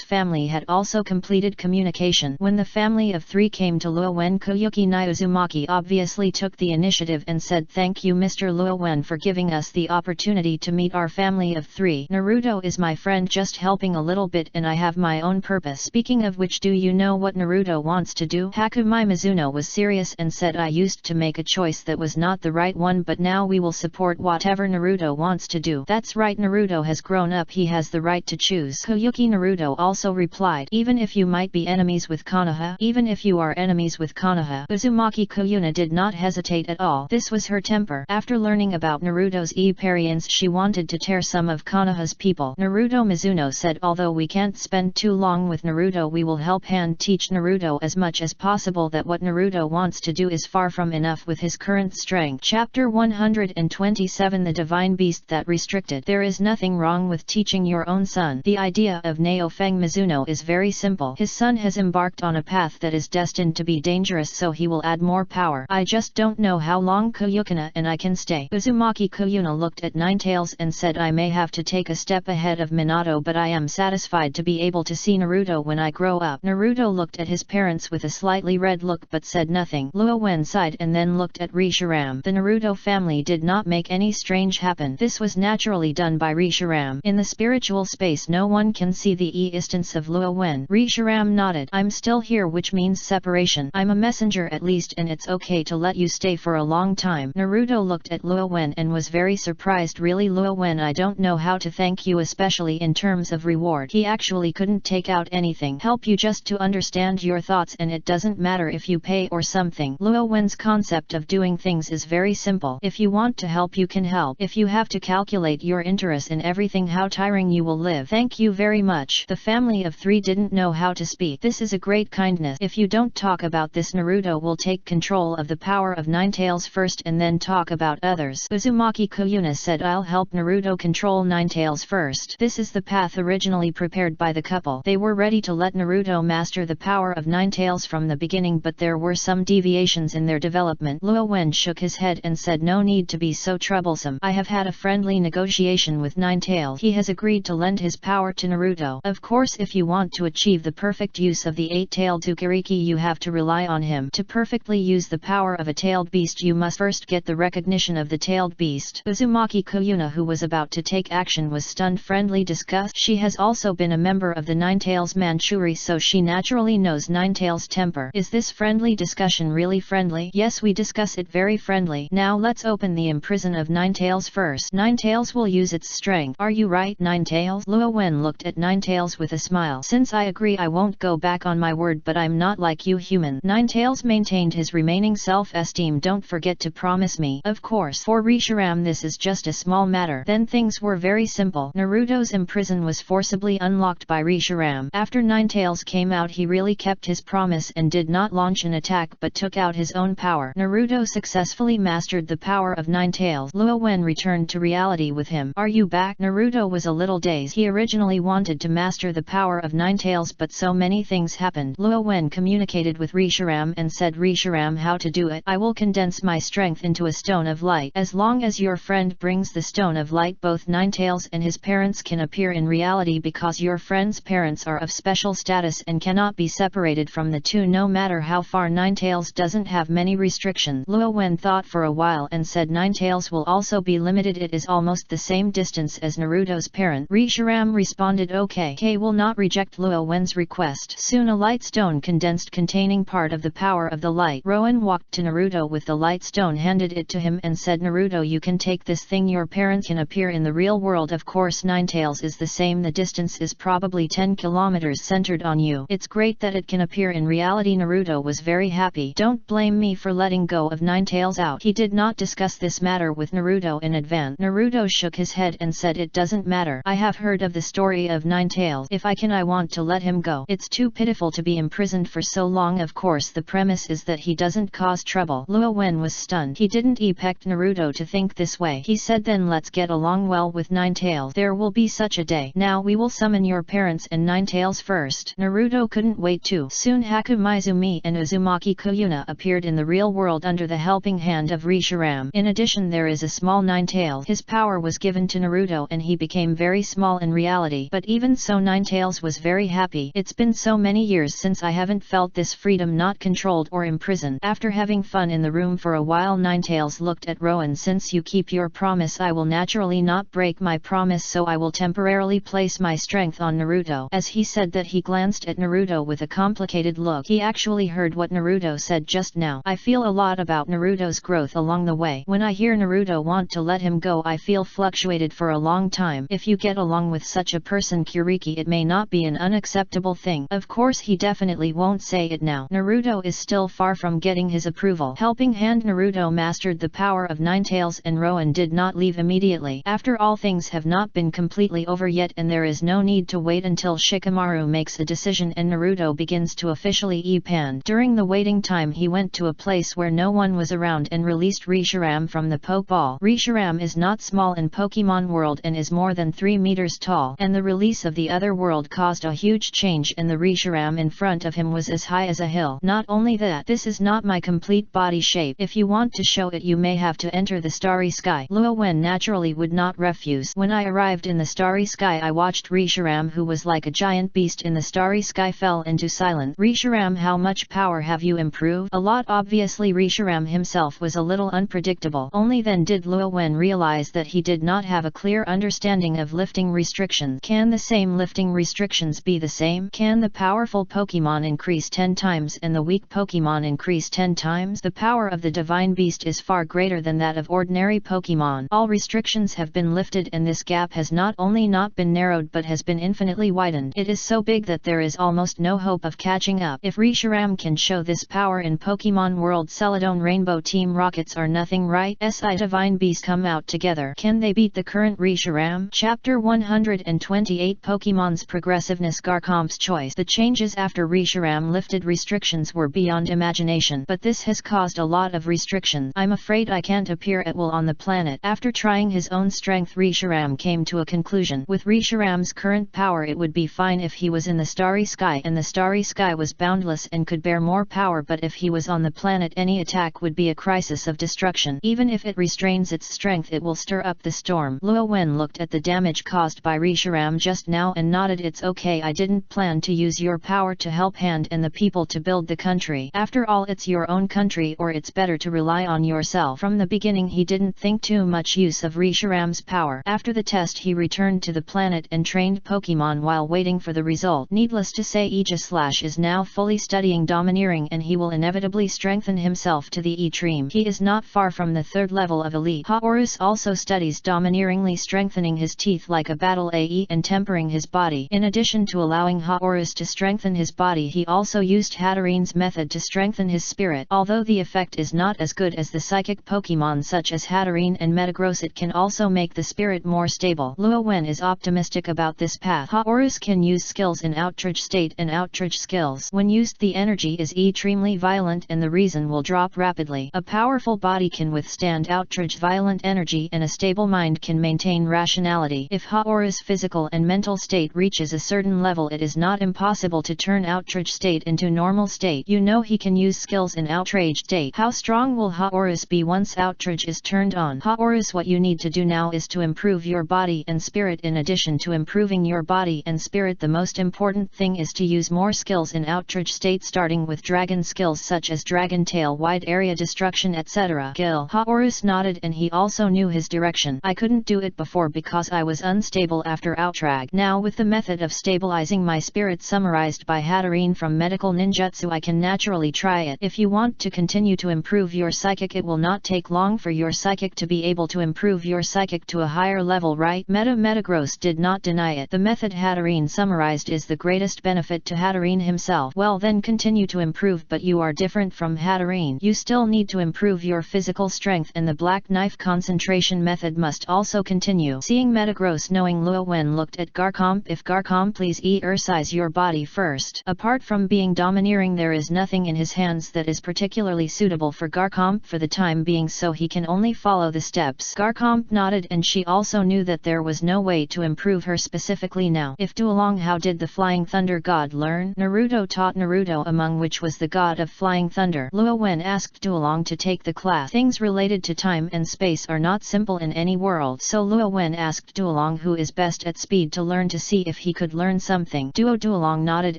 family had also completed communication. When the family of 3 came to Luowen, Koyuki Uzumaki obviously took the initiative and said, "Thank you Mr. Luowen for giving us the opportunity to meet our family of 3. Naruto is my friend, just helping a little bit, and I have my own purpose. Speaking of which, do you know what Naruto wants to do?" Hakumai Mizuno was serious and said, "I used to make a choice that was not the right one, but now we will support whatever Naruto wants to do." "That's right, Naruto has grown up, he has the right to choose." Koyuki Naruto also replied, "Even if you might be enemies with Konoha, even if you are enemies with Konoha." Uzumaki Koyuna did not hesitate at all. This was her temper. After learning about Naruto's experience, she wanted to tear some of Konoha's people. Naruto Mizuno said, "Although we can't spend too long with Naruto, we will help hand teach Naruto as much as possible, that what Naruto wants to do is far from enough with his current strength." Chapter 127 The Divine Beast That Restricted. There is nothing wrong with teaching your own son. The idea of Naofeng Mizuno is very simple. His son has embarked on a path that is destined to be dangerous, so he will add more power. I just don't know how long Koyukina and I can stay. Uzumaki Koyuna looked at Ninetales and said, "I may have to take a step ahead of Minato, but I am satisfied to be able to see Naruto when I grow up." Naruto looked at his parents with a slightly red look but said nothing. Luowen sighed and then looked at Rishiram. The Naruto family did not make any strange happen. This was naturally done by Rishiram. In the spiritual space no one can see the existence of Luowen. Rishiram nodded. "I'm still here, which means separation. I'm a messenger at least, and it's okay to let you stay for a long time." Naruto looked at Luowen and was very surprised. "Really Luowen, I don't know how to thank you, especially in terms of reward." He actually couldn't take out anything. "Help you just to understand your thoughts, and it doesn't matter if you pay or something." Luowen's concept of doing things is very simple. If you want to help, you can help. If you have to calculate your interest in everything, how tiring you will live. "Thank you very much." The family of 3 didn't know how to speak. "This is a great kindness. If you don't talk about this, Naruto will take control of the power of Ninetales first and then talk about others." Uzumaki Koyuna said, "I'll help Naruto control Ninetales first." This is the path originally prepared by the couple. They were ready to let Naruto master the power of Ninetales from the beginning, but there were some deviations in their development. Luowen shook his head and said, "No need to be so troublesome. I have had a friendly negotiation with Ninetales. He has agreed to lend his power to Naruto. Of course, if you want to achieve the perfect use of the 8-tailed Tsukuriki, you have to rely on him. To perfectly use the power of a tailed beast, you must first get the recognition of the tailed beast." Uzumaki Koyuna, who was about to take action, was stunned. Friendly disgust. She has also been a member of the Ninetales Manchuri, so she naturally knows Ninetales' temper. "Is this friendly discussion really friendly?" "Yes, we discuss it very friendly. Now let's open the imprison of Ninetales first. Ninetales will use its strength. Are you right, Ninetales?" Luowen looked at Ninetales with a smile. "Since I agree, I won't go back on my word, but I'm not like you human." Ninetales maintained his remaining self-esteem. "Don't forget to promise me." "Of course." For Rishiram, this is just a small matter. Then things were very simple. Naruto's imprison was forcibly unlocked by Rishiram. After Ninetales came out, he really kept his promise and did not launch an attack but took out his own power. Naruto successfully mastered the power of Ninetales. Luowen returned to reality with him. "Are you back?" Naruto was a little dazed. He originally wanted to master the power of Ninetales, but so many things happened. Luowen communicated with Rishiram and said, "Rishiram, how to do it?" "I will condense my strength into a stone of light. As long as your friend brings the stone of light, both Ninetales and his parents can appear in reality, because your friend's parents are of special status and cannot be separated from the two no matter how far. Ninetales doesn't have many restrictions." Luowen thought for a while and said, "Ninetales will also be limited. It is almost the same distance as Naruto's parent." Rishiram responded, "Okay. K will not reject Luowen's request." Soon a light stone condensed containing part of the power of the light. Rowan walked to Naruto with the light stone, handed it to him and said, "Naruto, you can take this thing. Your parents can appear in the real world. Of course Ninetales is the same. The distance is probably 10 kilometers centered on you. It's great that it can appear in reality." Naruto was very happy. "Don't blame me for letting go of Ninetales out." He did not discuss this matter with Naruto in advance. Naruto shook his head and said, "It doesn't matter. I have heard of the story of Ninetales. If I can, I want to let him go. It's too pitiful to be imprisoned for so long. Of course the premise is that he doesn't cause trouble." Luowen was stunned. He didn't expect Naruto to think this way. He said, "Then let's get along well with Ninetales. There will be such a day. Now we will summon your parents and Ninetales first." Naruto couldn't wait too. Soon Hakumaizumi and Uzumaki Koyuna appeared in the real world under the helping hand of Rishiram. In addition, there is a small Ninetales. His power was given to Naruto and he became very small in reality, but even Even so, Ninetales was very happy. It's been so many years since I haven't felt this freedom, not controlled or imprisoned. After having fun in the room for a while, Ninetales looked at Rowan. Since you keep your promise, I will naturally not break my promise, so I will temporarily place my strength on Naruto. As he said that, he glanced at Naruto with a complicated look. He actually heard what Naruto said just now. I feel a lot about Naruto's growth along the way. When I hear Naruto want to let him go, I feel fluctuated for a long time. If you get along with such a person, Kuriki, it may not be an unacceptable thing. Of course he definitely won't say it now. Naruto is still far from getting his approval. Helping Hand Naruto mastered the power of Ninetales, and Rowan did not leave immediately. After all, things have not been completely over yet, and there is no need to wait until Shikamaru makes a decision and Naruto begins to officially e-pand. During the waiting time, he went to a place where no one was around and released Reshiram from the Pokeball. Reshiram is not small in Pokemon world and is more than 3 meters tall, and the release of the other world caused a huge change, and the Reshiram in front of him was as high as a hill. Not only that, this is not my complete body shape. If you want to show it, you may have to enter the starry sky. Luo Wen naturally would not refuse. When I arrived in the starry sky, I watched Reshiram, who was like a giant beast in the starry sky, fell into silence. Reshiram, how much power have you improved? A lot. Obviously Reshiram himself was a little unpredictable. Only then did Luo Wen realize that he did not have a clear understanding of lifting restrictions. Can the same lifting restrictions be the same? Can the powerful Pokemon increase 10 times and the weak Pokemon increase 10 times? The power of the divine beast is far greater than that of ordinary Pokemon. All restrictions have been lifted, and this gap has not only not been narrowed but has been infinitely widened. It is so big that there is almost no hope of catching up. If Reshiram can show this power in Pokemon world, Celadon Rainbow Team Rockets are nothing, right? SI Divine Beast come out together. Can they beat the current Reshiram? Chapter 128 Pokemon's Progressiveness. Garchomp's Choice. The changes after Reshiram lifted restrictions were beyond imagination, but this has caused a lot of restrictions. I'm afraid I can't appear at will on the planet. After trying his own strength, Reshiram came to a conclusion. With Reshiram's current power, it would be fine if he was in the starry sky, and the starry sky was boundless and could bear more power, but if he was on the planet, any attack would be a crisis of destruction. Even if it restrains its strength, it will stir up the storm. Luo Wen looked at the damage caused by Reshiram just now and nodded. It's okay, I didn't plan to use your power to help Hand and the people to build the country. After all, it's your own country, or it's better to rely on yourself. From the beginning he didn't think too much use of Reshiram's power. After the test, he returned to the planet and trained Pokemon while waiting for the result. Needless to say, Aegislash is now fully studying Domineering, and he will inevitably strengthen himself to the E-Tream. He is not far from the 3rd level of Elite. Haorus also studies Domineeringly, strengthening his teeth like a battle AE and tempering his body. In addition to allowing Haorus to strengthen his body, he also used Hatterene's method to strengthen his spirit. Although the effect is not as good as the psychic Pokemon such as Hatterene and Metagross, it can also make the spirit more stable. Luo Wen is optimistic about this path. Haorus can use skills in outrage state and outrage skills. When used, the energy is extremely violent and the reason will drop rapidly. A powerful body can withstand outrage violent energy, and a stable mind can maintain rationality. If Haorus' physical and mental state reaches a certain level, it is not impossible to turn outrage state into normal state. You know, he can use skills in outrage state. How strong will Haorus be once outrage is turned on? Haorus, what you need to do now is to improve your body and spirit. In addition to improving your body and spirit, the most important thing is to use more skills in outrage state, starting with dragon skills such as Dragon Tail, Wide Area Destruction, etc. Gil. Haorus nodded, and he also knew his direction. I couldn't do it before because I was unstable after outrage. Now, with the method of stabilizing my spirit summarized by Hatterene from Medical Ninjutsu, I can naturally try it. If you want to continue to improve your psychic, it will not take long for your psychic to be able to improve your psychic to a higher level, right? Metagross did not deny it. The method Hatterene summarized is the greatest benefit to Hatterene himself. Well then, continue to improve, but you are different from Hatterene. You still need to improve your physical strength, and the black knife concentration method must also continue. Seeing Metagross, knowing Luo Wen looked at Garchomp. If Garchomp, please exercise your body first. Apart from being domineering, there is nothing in his hands that is particularly suitable for Garchomp for the time being, so he can only follow the steps. Garchomp nodded, and she also knew that there was no way to improve her specifically now. If Duolong, how did the Flying Thunder God learn? Naruto taught Naruto, among which was the god of Flying Thunder. Luo Wen asked Duolong to take the class. Things related to time and space are not simple in any world, so Luo Wen asked Duolong, who is best at speed, to learn learn to see if he could learn something. Duolong nodded,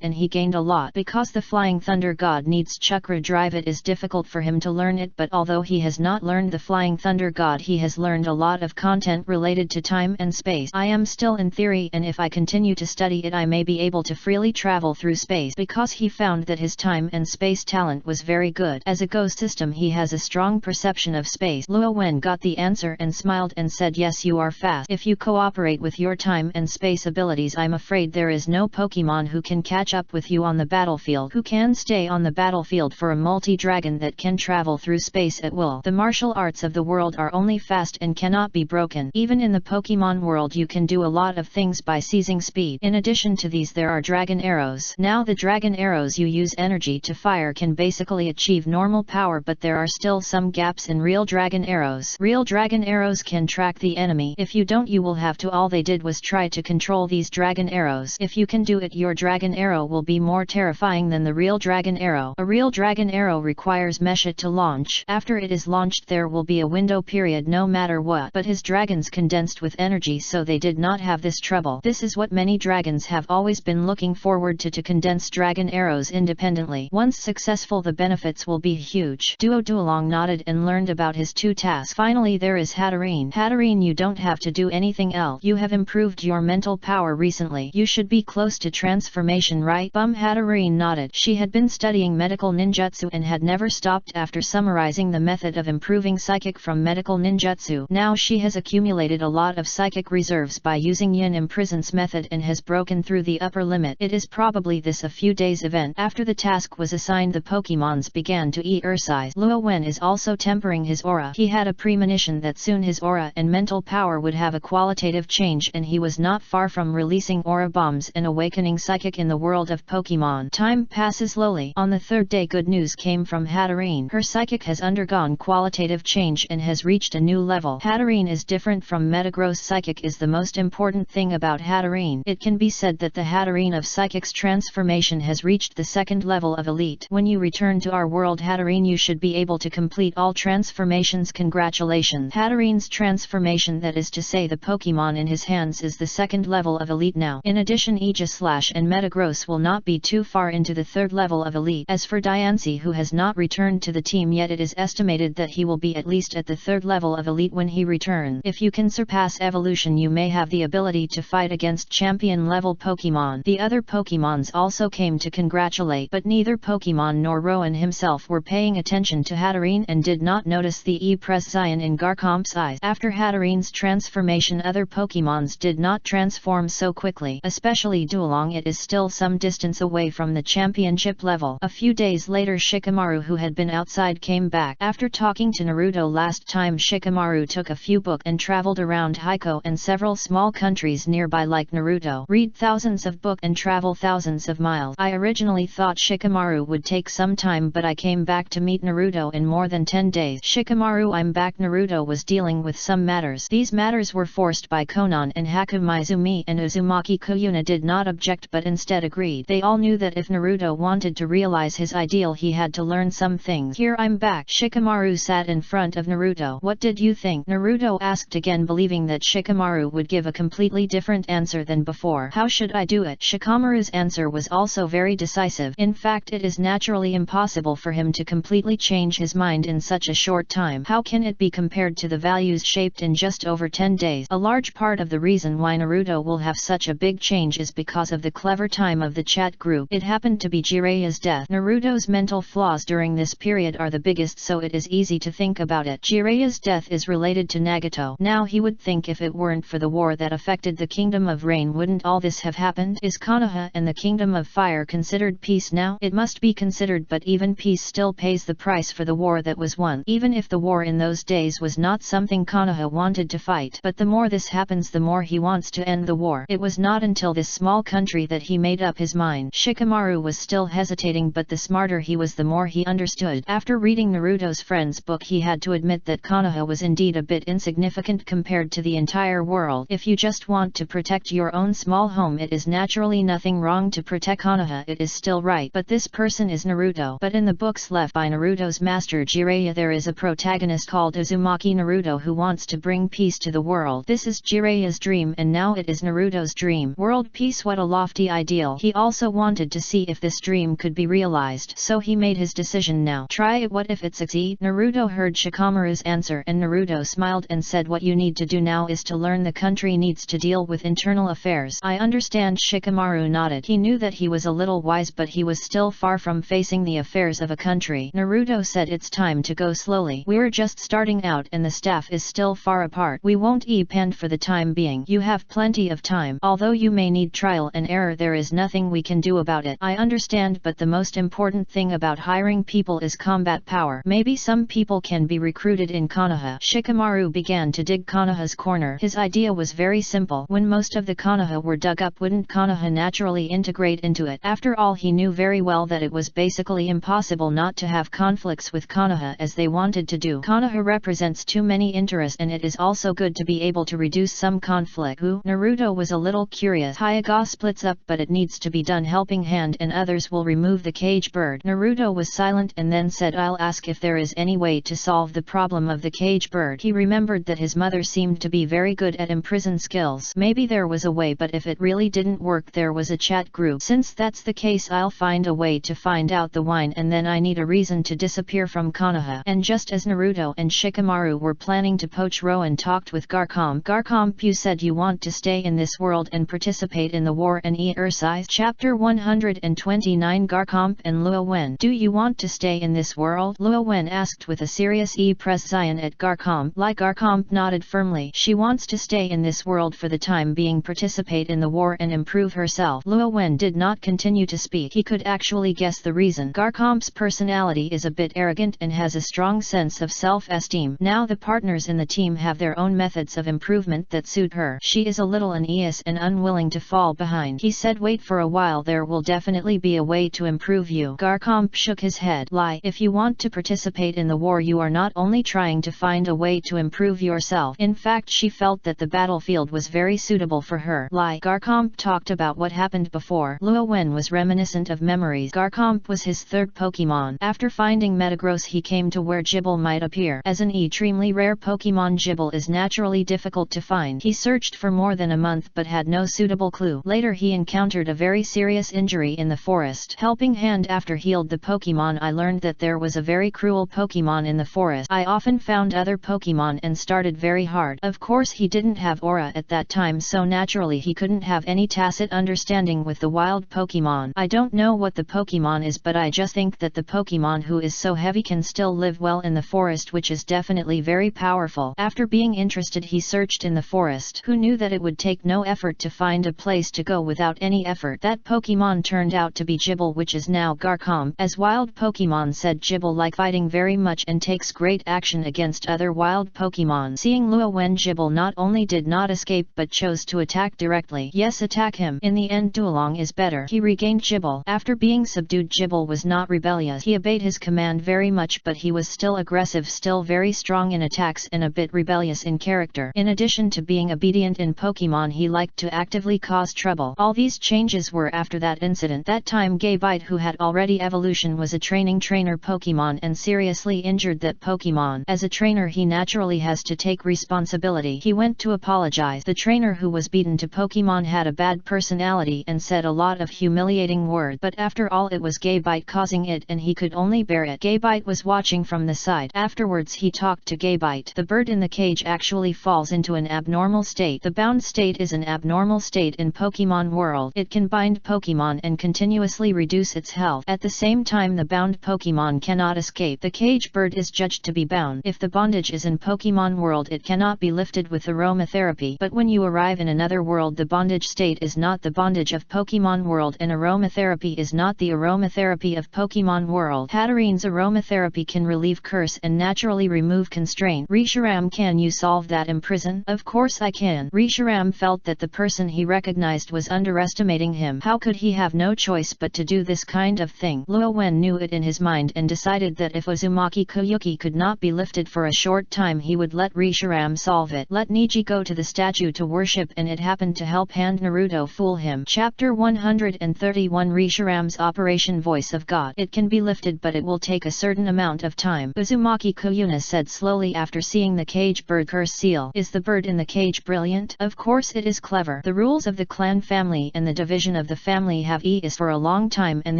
and he gained a lot. Because the Flying Thunder God needs chakra drive, it is difficult for him to learn it, but although he has not learned the Flying Thunder God, he has learned a lot of content related to time and space. I am still in theory, and if I continue to study it I may be able to freely travel through space. Because he found that his time and space talent was very good. As a ghost system he has a strong perception of space. Luo Wen got the answer and smiled and said, yes, you are fast. If you cooperate with your time and space abilities, I'm afraid there is no Pokemon who can catch up with you on the battlefield, who can stay on the battlefield for a multi-dragon that can travel through space at will. The martial arts of the world are only fast and cannot be broken. Even in the Pokemon world you can do a lot of things by seizing speed. In addition to these there are dragon arrows. Now the dragon arrows you use energy to fire can basically achieve normal power, but there are still some gaps in real dragon arrows. Real dragon arrows can track the enemy. If you don't, you will have to. All they did was try to control these dragon arrows. If you can do it, your dragon arrow will be more terrifying than the real dragon arrow. A real dragon arrow requires Mesha to launch. After it is launched there will be a window period no matter what, but his dragons condensed with energy, so they did not have this trouble. This is what many dragons have always been looking forward to condense dragon arrows independently. Once successful the benefits will be huge. Duolong nodded and learned about his two tasks. Finally there is Hatterene. Hatterene, you don't have to do anything else. You have improved your mental power recently. You should be close to transformation, right? Hatterene nodded. She had been studying medical ninjutsu and had never stopped after summarizing the method of improving psychic from medical ninjutsu. Now she has accumulated a lot of psychic reserves by using Yin Imprison's method and has broken through the upper limit. It is probably this a few days event. After the task was assigned the Pokemons began to exercise. Luo Wen is also tempering his aura. He had a premonition that soon his aura and mental power would have a qualitative change, and he was not far from releasing aura bombs and awakening psychic in the world of Pokemon. Time passes slowly. On the third day good news came from Hatterene. Her psychic has undergone qualitative change and has reached a new level. Hatterene is different from Metagross. Psychic is the most important thing about Hatterene. It can be said that the Hatterene of Psychic's transformation has reached the second level of elite. When you return to our world Hatterene, you should be able to complete all transformations. Congratulations. Hatterene's transformation, that is to say the Pokemon in his hands, is the second level of elite now. In addition, Aegislash and Metagross will not be too far into the third level of elite. As for Diancie, who has not returned to the team yet, it is estimated that he will be at least at the third level of elite when he returns. If you can surpass evolution, you may have the ability to fight against champion level Pokemon. The other Pokemons also came to congratulate, but neither Pokemon nor Rowan himself were paying attention to Hatterene and did not notice the E-Pression in Garchomp's eyes. After Hatterene's transformation, other Pokemons did not transform so quickly, especially Duolong. It is still some distance away from the championship level. A few days later Shikamaru, who had been outside, came back. After talking to Naruto last time, Shikamaru took a few books and traveled around Hiko and several small countries nearby. Like Naruto, read thousands of books and travel thousands of miles. I originally thought Shikamaru would take some time, but I came back to meet Naruto in more than 10 days. Shikamaru, I'm back. Naruto was dealing with some matters. These matters were forced by Konan and Hakumaizumi, and Uzumaki Kuyuna did not object but instead agreed. They all knew that if Naruto wanted to realize his ideal, he had to learn some things. Here I'm back. Shikamaru sat in front of Naruto. What did you think? Naruto asked again, believing that Shikamaru would give a completely different answer than before. How should I do it? Shikamaru's answer was also very decisive. In fact, it is naturally impossible for him to completely change his mind in such a short time. How can it be compared to the values shaped in just over 10 days? A large part of the reason why Naruto will have such a big change is because of the clever time of the chat group. It happened to be Jiraiya's death. Naruto's mental flaws during this period are the biggest, so it is easy to think about it. Jiraiya's death is related to Nagato. Now he would think, if it weren't for the war that affected the Kingdom of Rain, wouldn't all this have happened? Is Konoha and the Kingdom of Fire considered peace now? It must be considered, but even peace still pays the price for the war that was won. Even if the war in those days was not something Konoha wanted to fight, but the more this happens, the more he wants to end the war. It was not until this small country that he made up his mind. Shikamaru was still hesitating, but the smarter he was, the more he understood. After reading Naruto's friend's book, he had to admit that Konoha was indeed a bit insignificant compared to the entire world. If you just want to protect your own small home, it is naturally nothing wrong to protect Konoha. It is still right. But this person is Naruto. But in the books left by Naruto's master Jiraiya, there is a protagonist called Uzumaki Naruto who wants to bring peace to the world. This is Jiraiya's dream, and now it is Naruto Naruto's dream. World peace, what a lofty ideal. He also wanted to see if this dream could be realized, so he made his decision now. Try it, what if it succeeds? Naruto heard Shikamaru's answer and Naruto smiled and said, what you need to do now is to learn the country needs to deal with internal affairs. I understand. Shikamaru nodded. He knew that he was a little wise, but he was still far from facing the affairs of a country. Naruto said, it's time to go slowly. We're just starting out and the staff is still far apart. We won't e-pand for the time being. You have plenty of time. Although you may need trial and error, there is nothing we can do about it. I understand, but the most important thing about hiring people is combat power. Maybe some people can be recruited in Konoha. Shikamaru began to dig Konoha's corner. His idea was very simple. When most of the Konoha were dug up, wouldn't Konoha naturally integrate into it? After all, he knew very well that it was basically impossible not to have conflicts with Konoha as they wanted to do. Konoha represents too many interests and it is also good to be able to reduce some conflict. Naruto was a little curious. Hyuga splits up, but it needs to be done. Helping Hand and others will remove the cage bird. Naruto was silent and then said, I'll ask if there is any way to solve the problem of the cage bird. He remembered that his mother seemed to be very good at imprison skills. Maybe there was a way, but if it really didn't work, there was a chat group. Since that's the case, I'll find a way to find out the wine, and then I need a reason to disappear from Konoha. And just as Naruto and Shikamaru were planning to poach Rowan talked with Garcomp. Garcomp, you said you want to stay in this world and participate in the war and exercise. Chapter 129. Garcomp and Luo Wen. Do you want to stay in this world? Luo Wen asked with a serious expression at Garcomp. Like Garcomp nodded firmly. She wants to stay in this world for the time being, participate in the war and improve herself. Luo Wen did not continue to speak. He could actually guess the reason. Garcomp's personality is a bit arrogant and has a strong sense of self-esteem. Now the partners in the team have their own methods of improvement that suit her. She is a little uneasy and unwilling to fall behind. He said, wait for a while, there will definitely be a way to improve you. Garcomp shook his head. Lie. If you want to participate in the war, you are not only trying to find a way to improve yourself. In fact, she felt that the battlefield was very suitable for her. Lie. Garcomp talked about what happened before. Luo Wen was reminiscent of memories. Garcomp was his third Pokemon. After finding Metagross, he came to where Gible might appear. As an extremely rare Pokemon, Gible is naturally difficult to find. He searched for more than a month but had no suitable clue. Later he encountered a very serious injury in the forest. Helping Hand after healed the Pokemon, I learned that there was a very cruel Pokemon in the forest. I often found other Pokemon and started very hard. Of course he didn't have aura at that time, so naturally he couldn't have any tacit understanding with the wild Pokemon. I don't know what the Pokemon is, but I just think that the Pokemon who is so heavy can still live well in the forest, which is definitely very powerful. After being interested, he searched in the forest. Who knew that it would take no effort to find a place to go without any effort? That Pokemon turned out to be Gible, which is now Garcomp. As wild Pokemon said, Gible like fighting very much and takes great action against other wild Pokemon. Seeing Luo Wen, Gible not only did not escape but chose to attack directly. Yes, attack him. In the end, dueling is better. He regained Gible. After being subdued, Gible was not rebellious. He obeyed his command very much, but he was still aggressive, still very strong in attacks and a bit rebellious in character. In addition to being obedient in Pokemon, he liked to actively cause trouble. All these changes were after that incident. That time Gabite, who had already evolution, was a trainer Pokemon and seriously injured that Pokemon. As a trainer, he naturally has to take responsibility. He went to apologize. The trainer who was beaten to Pokemon had a bad personality and said a lot of humiliating words, but after all it was Gabite causing it and he could only bear it. Gabite was watching from the side. Afterwards he talked to Gabite. The bird in the cage actually falls into an abnormal state. The bound state is an abnormal state in Pokemon world. It can bind Pokemon and continuously reduce its health. At the same time, the bound Pokemon cannot escape. The cage bird is judged to be bound. If the bondage is in Pokemon world, it cannot be lifted with aromatherapy. But when you arrive in another world, the bondage state is not the bondage of Pokemon world, and aromatherapy is not the aromatherapy of Pokemon world. Hattarine's aromatherapy can relieve curse and naturally remove constraint. Reshiram, can you solve that imprison? Of course I can. Reshiram felt that the person he recognized was underestimating him. How could he have no choice but to do this kind of thing? Luo Wen knew it in his mind and decided that if Uzumaki Koyuki could not be lifted for a short time, he would let Reshiram solve it. Let Niji go to the statue to worship, and it happened to help Hand Naruto fool him. Chapter 131. Reshiram's Operation Voice of God. It can be lifted, but it will take a certain amount of time. Uzumaki Koyuna said slowly after seeing the cage bird curse seal. Is the bird in the cage brilliant? Of course it it is clever. The rules of the clan family and the division of the family have existed for a long time, and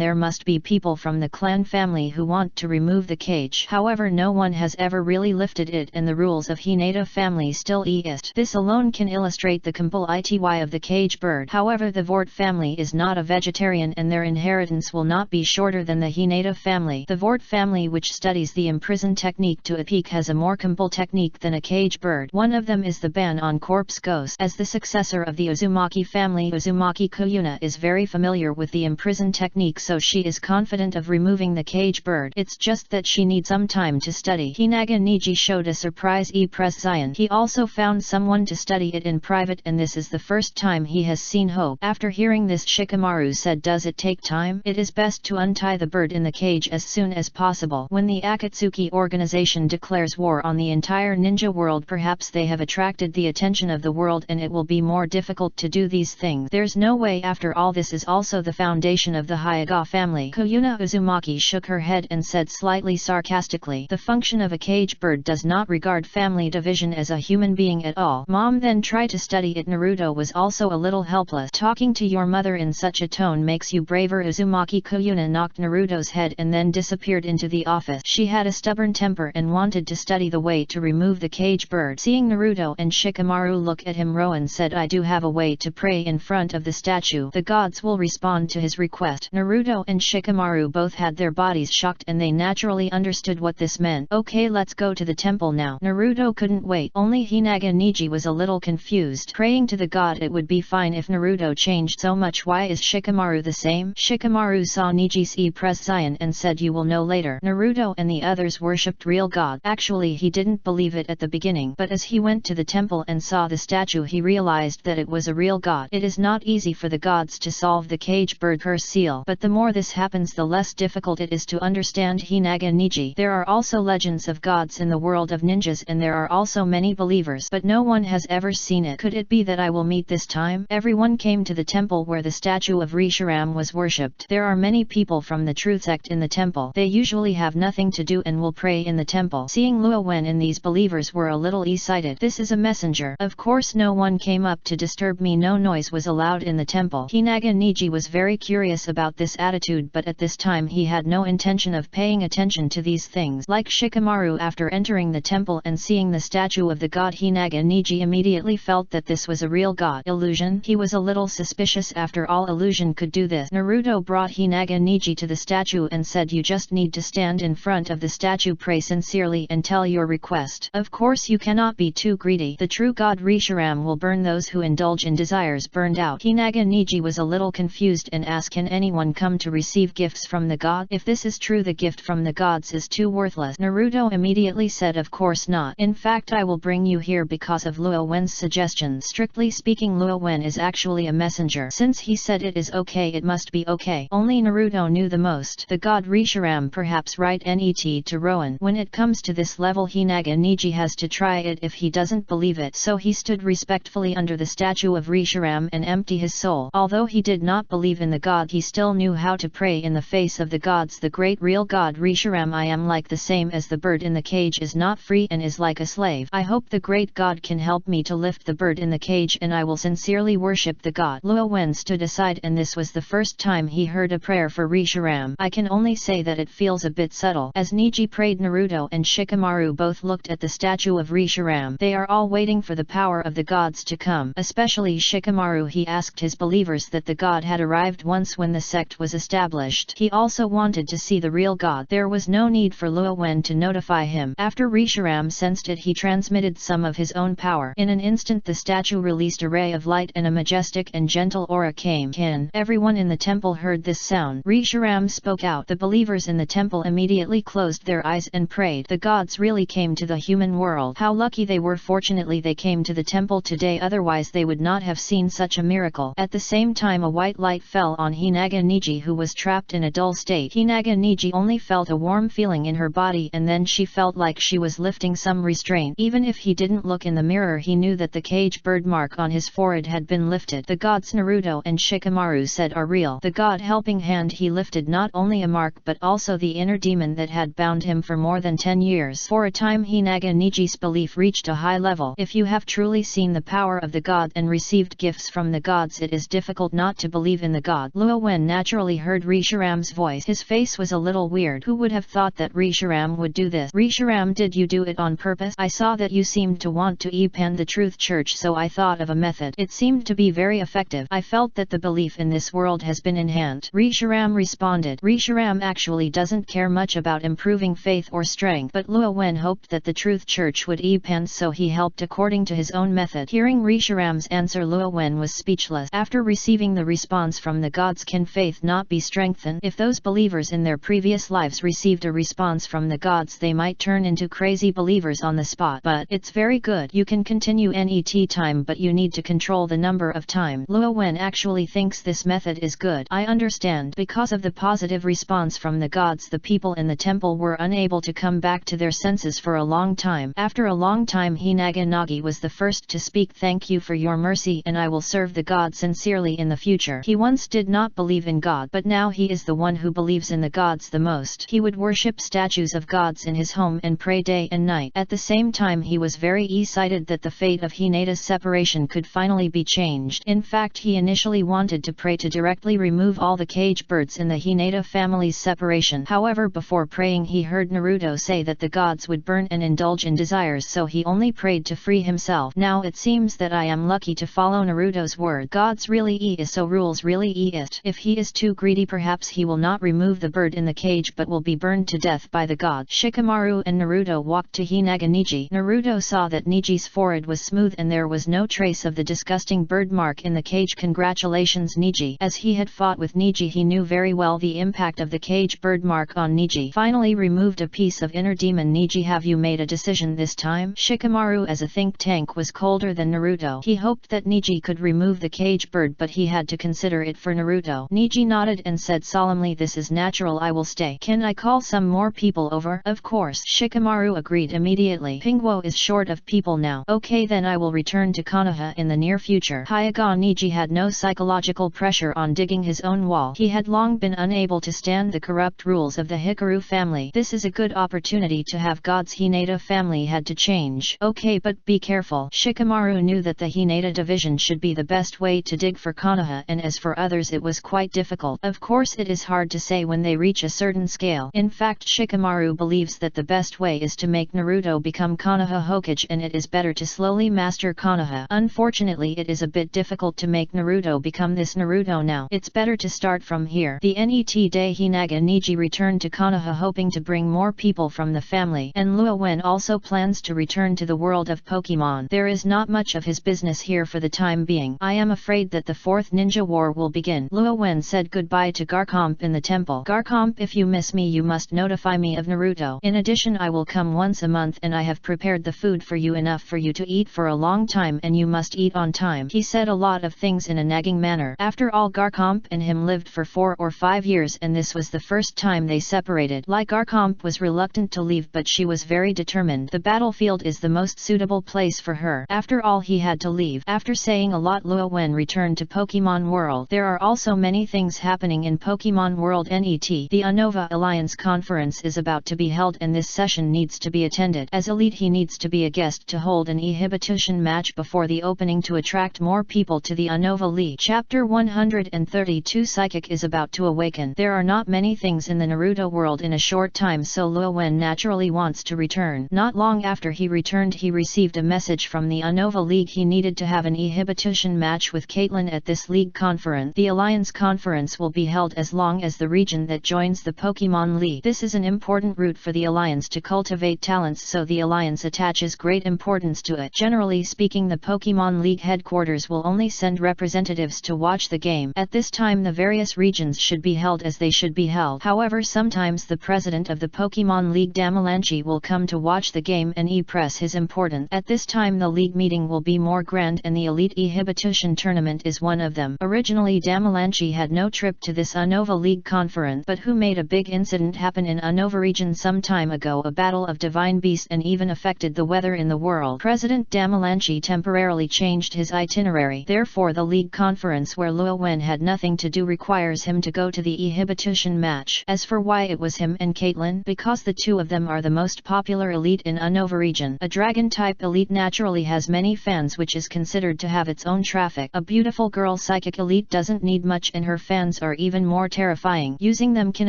there must be people from the clan family who want to remove the cage. However, no one has ever really lifted it, and the rules of Hinata family still exist. This alone can illustrate the complexity of the cage bird. However, the Vort family is not a vegetarian, and their inheritance will not be shorter than the Hinata family. The Vort family, which studies the imprison technique to a peak, has a more complex technique than a cage bird. One of them is the ban on corpse ghosts. As the successor of the Uzumaki family, Uzumaki Koyuna is very familiar with the imprison technique, so she is confident of removing the cage bird. It's just that she needs some time to study. Hinaga Niji showed a surprise press Zion. He also found someone to study it in private, and this is the first time he has seen hope. After hearing this, Shikamaru said, "Does it take time? It is best to untie the bird in the cage as soon as possible. When the Akatsuki organization declares war on the entire ninja world, perhaps they have attracted the attention of the world, and it will be more difficult to do these things. There's no way. After all, this is also the foundation of the Hyuga family." Koyuna Uzumaki shook her head and said slightly sarcastically, "The function of a cage bird does not regard family division as a human being at all. Mom, then try to study it." Naruto was also a little helpless. "Talking to your mother in such a tone makes you braver." Uzumaki Koyuna knocked Naruto's head and then disappeared into the office. She had a stubborn temper and wanted to study the way to remove the cage bird. Seeing Naruto and Shikamaru look at him, Rowan said, "I do have a way to pray in front of the statue. The gods will respond to his request." Naruto and Shikamaru both had their bodies shocked, and they naturally understood what this meant. "Okay, let's go to the temple now." Naruto couldn't wait. Only Hinaga Niji was a little confused. Praying to the god, it would be fine if Naruto changed so much. Why is Shikamaru the same? Shikamaru saw Niji's press Zion and said, "You will know later." Naruto and the others worshipped real god. Actually, he didn't believe it at the beginning, but as he went to the temple and saw the statue, he realized that it was a real god. It is not easy for the gods to solve the cage bird curse seal, but the more this happens, the less difficult it is to understand Hinaga Niji. There are also legends of gods in the world of ninjas, and there are also many believers, but no one has ever seen it. Could it be that I will meet this time? Everyone came to the temple where the statue of Rishiram was worshipped. There are many people from the Truth sect in the temple. They usually have nothing to do and will pray in the temple. Seeing Luo Wen and these believers were a little excited. "This is a messenger. Of course no one came up to disturb me. No noise was allowed in the temple." Hinaga Niji was very curious about this attitude, but at this time he had no intention of paying attention to these things. Like Shikamaru, after entering the temple and seeing the statue of the god, Hinaga Niji immediately felt that this was a real god. Illusion? He was a little suspicious. After all, illusion could do this. Naruto brought Hinaga Niji to the statue and said, "You just need to stand in front of the statue, pray sincerely and tell your request. Of course you cannot be too greedy. The true god Rishiram will burn those who indulge in desires burned out." Hinaga Niji was a little confused and asked, "Can anyone come to receive gifts from the god? If this is true, the gift from the gods is too worthless." Naruto immediately said, "Of course not. In fact, I will bring you here because of Luo Wen's suggestion." Strictly speaking, Luo Wen is actually a messenger. Since he said it is okay, it must be okay. Only Naruto knew the most. The god Rishiram, perhaps right? Net to Rowan. When it comes to this level, Hinaga Niji has to try it if he doesn't believe it. So he stood respectfully under the statue of Rishiram and emptied his soul. Although he did not believe in the god, he still knew how to pray in the face of the gods. "The great real god Rishiram, I am like the same as the bird in the cage, is not free and is like a slave. I hope the great god can help me to lift the bird in the cage, and I will sincerely worship the god." Luo Wen stood aside, and this was the first time he heard a prayer for Rishiram. I can only say that it feels a bit subtle. As Niji prayed, Naruto and Shikamaru both looked at the statue of Rishiram. They are all waiting for the power of the gods to come. Especially Shikamaru. He asked his believers that the god had arrived once when the sect was established. He also wanted to see the real god. There was no need for Luo Wen to notify him. After Rishiram sensed it, he transmitted some of his own power. In an instant the statue released a ray of light and a majestic and gentle aura came in. Everyone in the temple heard this sound. Rishiram spoke out. The believers in the temple immediately closed their eyes and prayed. The gods really came to the human world. How lucky they were. Fortunately they came to the temple today, otherwise they would not have seen such a miracle. At the same time a white light fell on Hinaga Niji, who was trapped in a dull state. Hinaga Niji only felt a warm feeling in her body, and then she felt like she was lifting some restraint. Even if he didn't look in the mirror, he knew that the cage bird mark on his forehead had been lifted. The gods Naruto and Shikamaru said are real. The god helping hand, he lifted not only a mark but also the inner demon that had bound him for more than 10 years. For a time Hinaga Niji's belief reached a high level. If you have truly seen the power of the god and received gifts from the gods, it is difficult not to believe in the god. Luo Wen naturally heard Risharam's voice. His face was a little weird. Who would have thought that Risharam would do this? Risharam, did you do it on purpose? I saw that you seemed to want to open the truth church, so I thought of a method. It seemed to be very effective. I felt that the belief in this world has been enhanced. Risharam responded. Risharam actually doesn't care much about improving faith or strength, but Luo Wen hoped that the truth church would open, so he helped according to his own method. Hearing Risharam's answer, Luo Wen was speechless. After receiving the response from the gods, can faith not be strengthened? If those believers in their previous lives received a response from the gods, they might turn into crazy believers on the spot. But it's very good. You can continue NET time, but you need to control the number of time. Luo Wen actually thinks this method is good. I understand. Because of the positive response from the gods, the people in the temple were unable to come back to their senses for a long time. After a long time, Hinaga Nagi was the first to speak. Thank you for your mercy, and I will serve the god sincerely in the future. He once did not believe in God, but now he is the one who believes in the gods the most. He would worship statues of gods in his home and pray day and night. At the same time, he was very excited that the fate of Hinata's separation could finally be changed. In fact, he initially wanted to pray to directly remove all the cage birds in the Hinata family's separation. However, before praying, he heard Naruto say that the gods would burn and indulge in desires, so he only prayed to free himself. Now it seems that I am lucky to follow Naruto's word. Gods really is so, rules really it. If he is too greedy, perhaps he will not remove the bird in the cage but will be burned to death by the god. Shikamaru and Naruto walked to Hinaga Niji. Naruto saw that Niji's forehead was smooth and there was no trace of the disgusting bird mark in the cage. Congratulations, Niji. As he had fought with Niji, he knew very well the impact of the cage bird mark on Niji. Finally removed a piece of inner demon. Niji, have you made a decision this time? Shikamaru, as a think tank, was colder than Naruto. He hoped that Niji could remove the cage bird, but he had to consider it for Naruto. Niji nodded and said solemnly, this is natural, I will stay. Can I call some more people over? Of course. Shikamaru agreed immediately. Pingwo is short of people now. Okay, then I will return to Konoha in the near future. Hyaga Niji had no psychological pressure on digging his own wall. He had long been unable to stand the corrupt rules of the Hikaru family. This is a good opportunity to have God's Hinata family had to change. Okay, but be careful. Shikamaru knew that the Hinata division should be the best way to dig for Konoha, and as for others, it was quite difficult. Of course, it is hard to say when they reach a certain scale. In fact, Shikamaru believes that the best way is to make Naruto become Konoha Hokage, and it is better to slowly master Konoha. Unfortunately, it is a bit difficult to make Naruto become this Naruto now. It's better to start from here. The NET day, Hinaga Niji returned to Konoha hoping to bring more people from the family, and Luo Wen also plans to return to the world of Pokemon. There is not much of his business here for the time being. I am afraid that the fourth ninja war will begin. Luo Wen said goodbye to Garkomp in the temple. Garkomp, if you miss me, you must notify me of Naruto. In addition, I will come once a month, and I have prepared the food for you, enough for you to eat for a long time, and you must eat on time. He said a lot of things in a nagging manner. After all, Garkomp and him lived for 4 or 5 years, and this was the first time they separated. Like Garkomp was reluctant to leave, but she was very determined. The battlefield is the most suitable place for her. After all, he had to leave. After saying a lot, Luo Wen returned to Pokemon World. There are also many things happening in Pokemon World NET. The Unova Alliance conference is about to be held, and this session needs to be attended. As elite, he needs to be a guest to hold an exhibition match before the opening to attract more people to the Unova League. Chapter 132 Psychic is about to awaken. There are not many things in the Naruto world in a short time, so Luo Wen naturally wants to return. Not long after he returned, he received a message from the Unova League. He needed to have an exhibition match with Caitlin at this league conference. The Alliance conference will be held as long as the region that joins the Pokemon League. This is an important route for the Alliance to cultivate talents, so the Alliance attaches great importance to it. Generally speaking, the Pokemon League headquarters will only send representatives to watch the game. At this time, the various regions should be held as they should be held. However, sometimes the president of the Pokemon League, Damalanchi, will come to watch the game and express his importance. At this time, the league meeting will be more grand, and the Elite Exhibition Tournament is one of them. Originally, Damalanchi had no trip to this Unova League conference, but who made a big incident happen in Unova region some time ago. A battle of divine beasts and even affected the weather in the world. President Damalanchi temporarily changed his itinerary. Therefore, the league conference, where Luo Wen had nothing to do, requires him to go to the exhibition match. As for why it was him and Caitlin, because the two of them are the most popular elite in Unova region. A dragon type elite naturally has many fans fans, which is considered to have its own traffic. A beautiful girl psychic elite doesn't need much, and her fans are even more terrifying. Using them can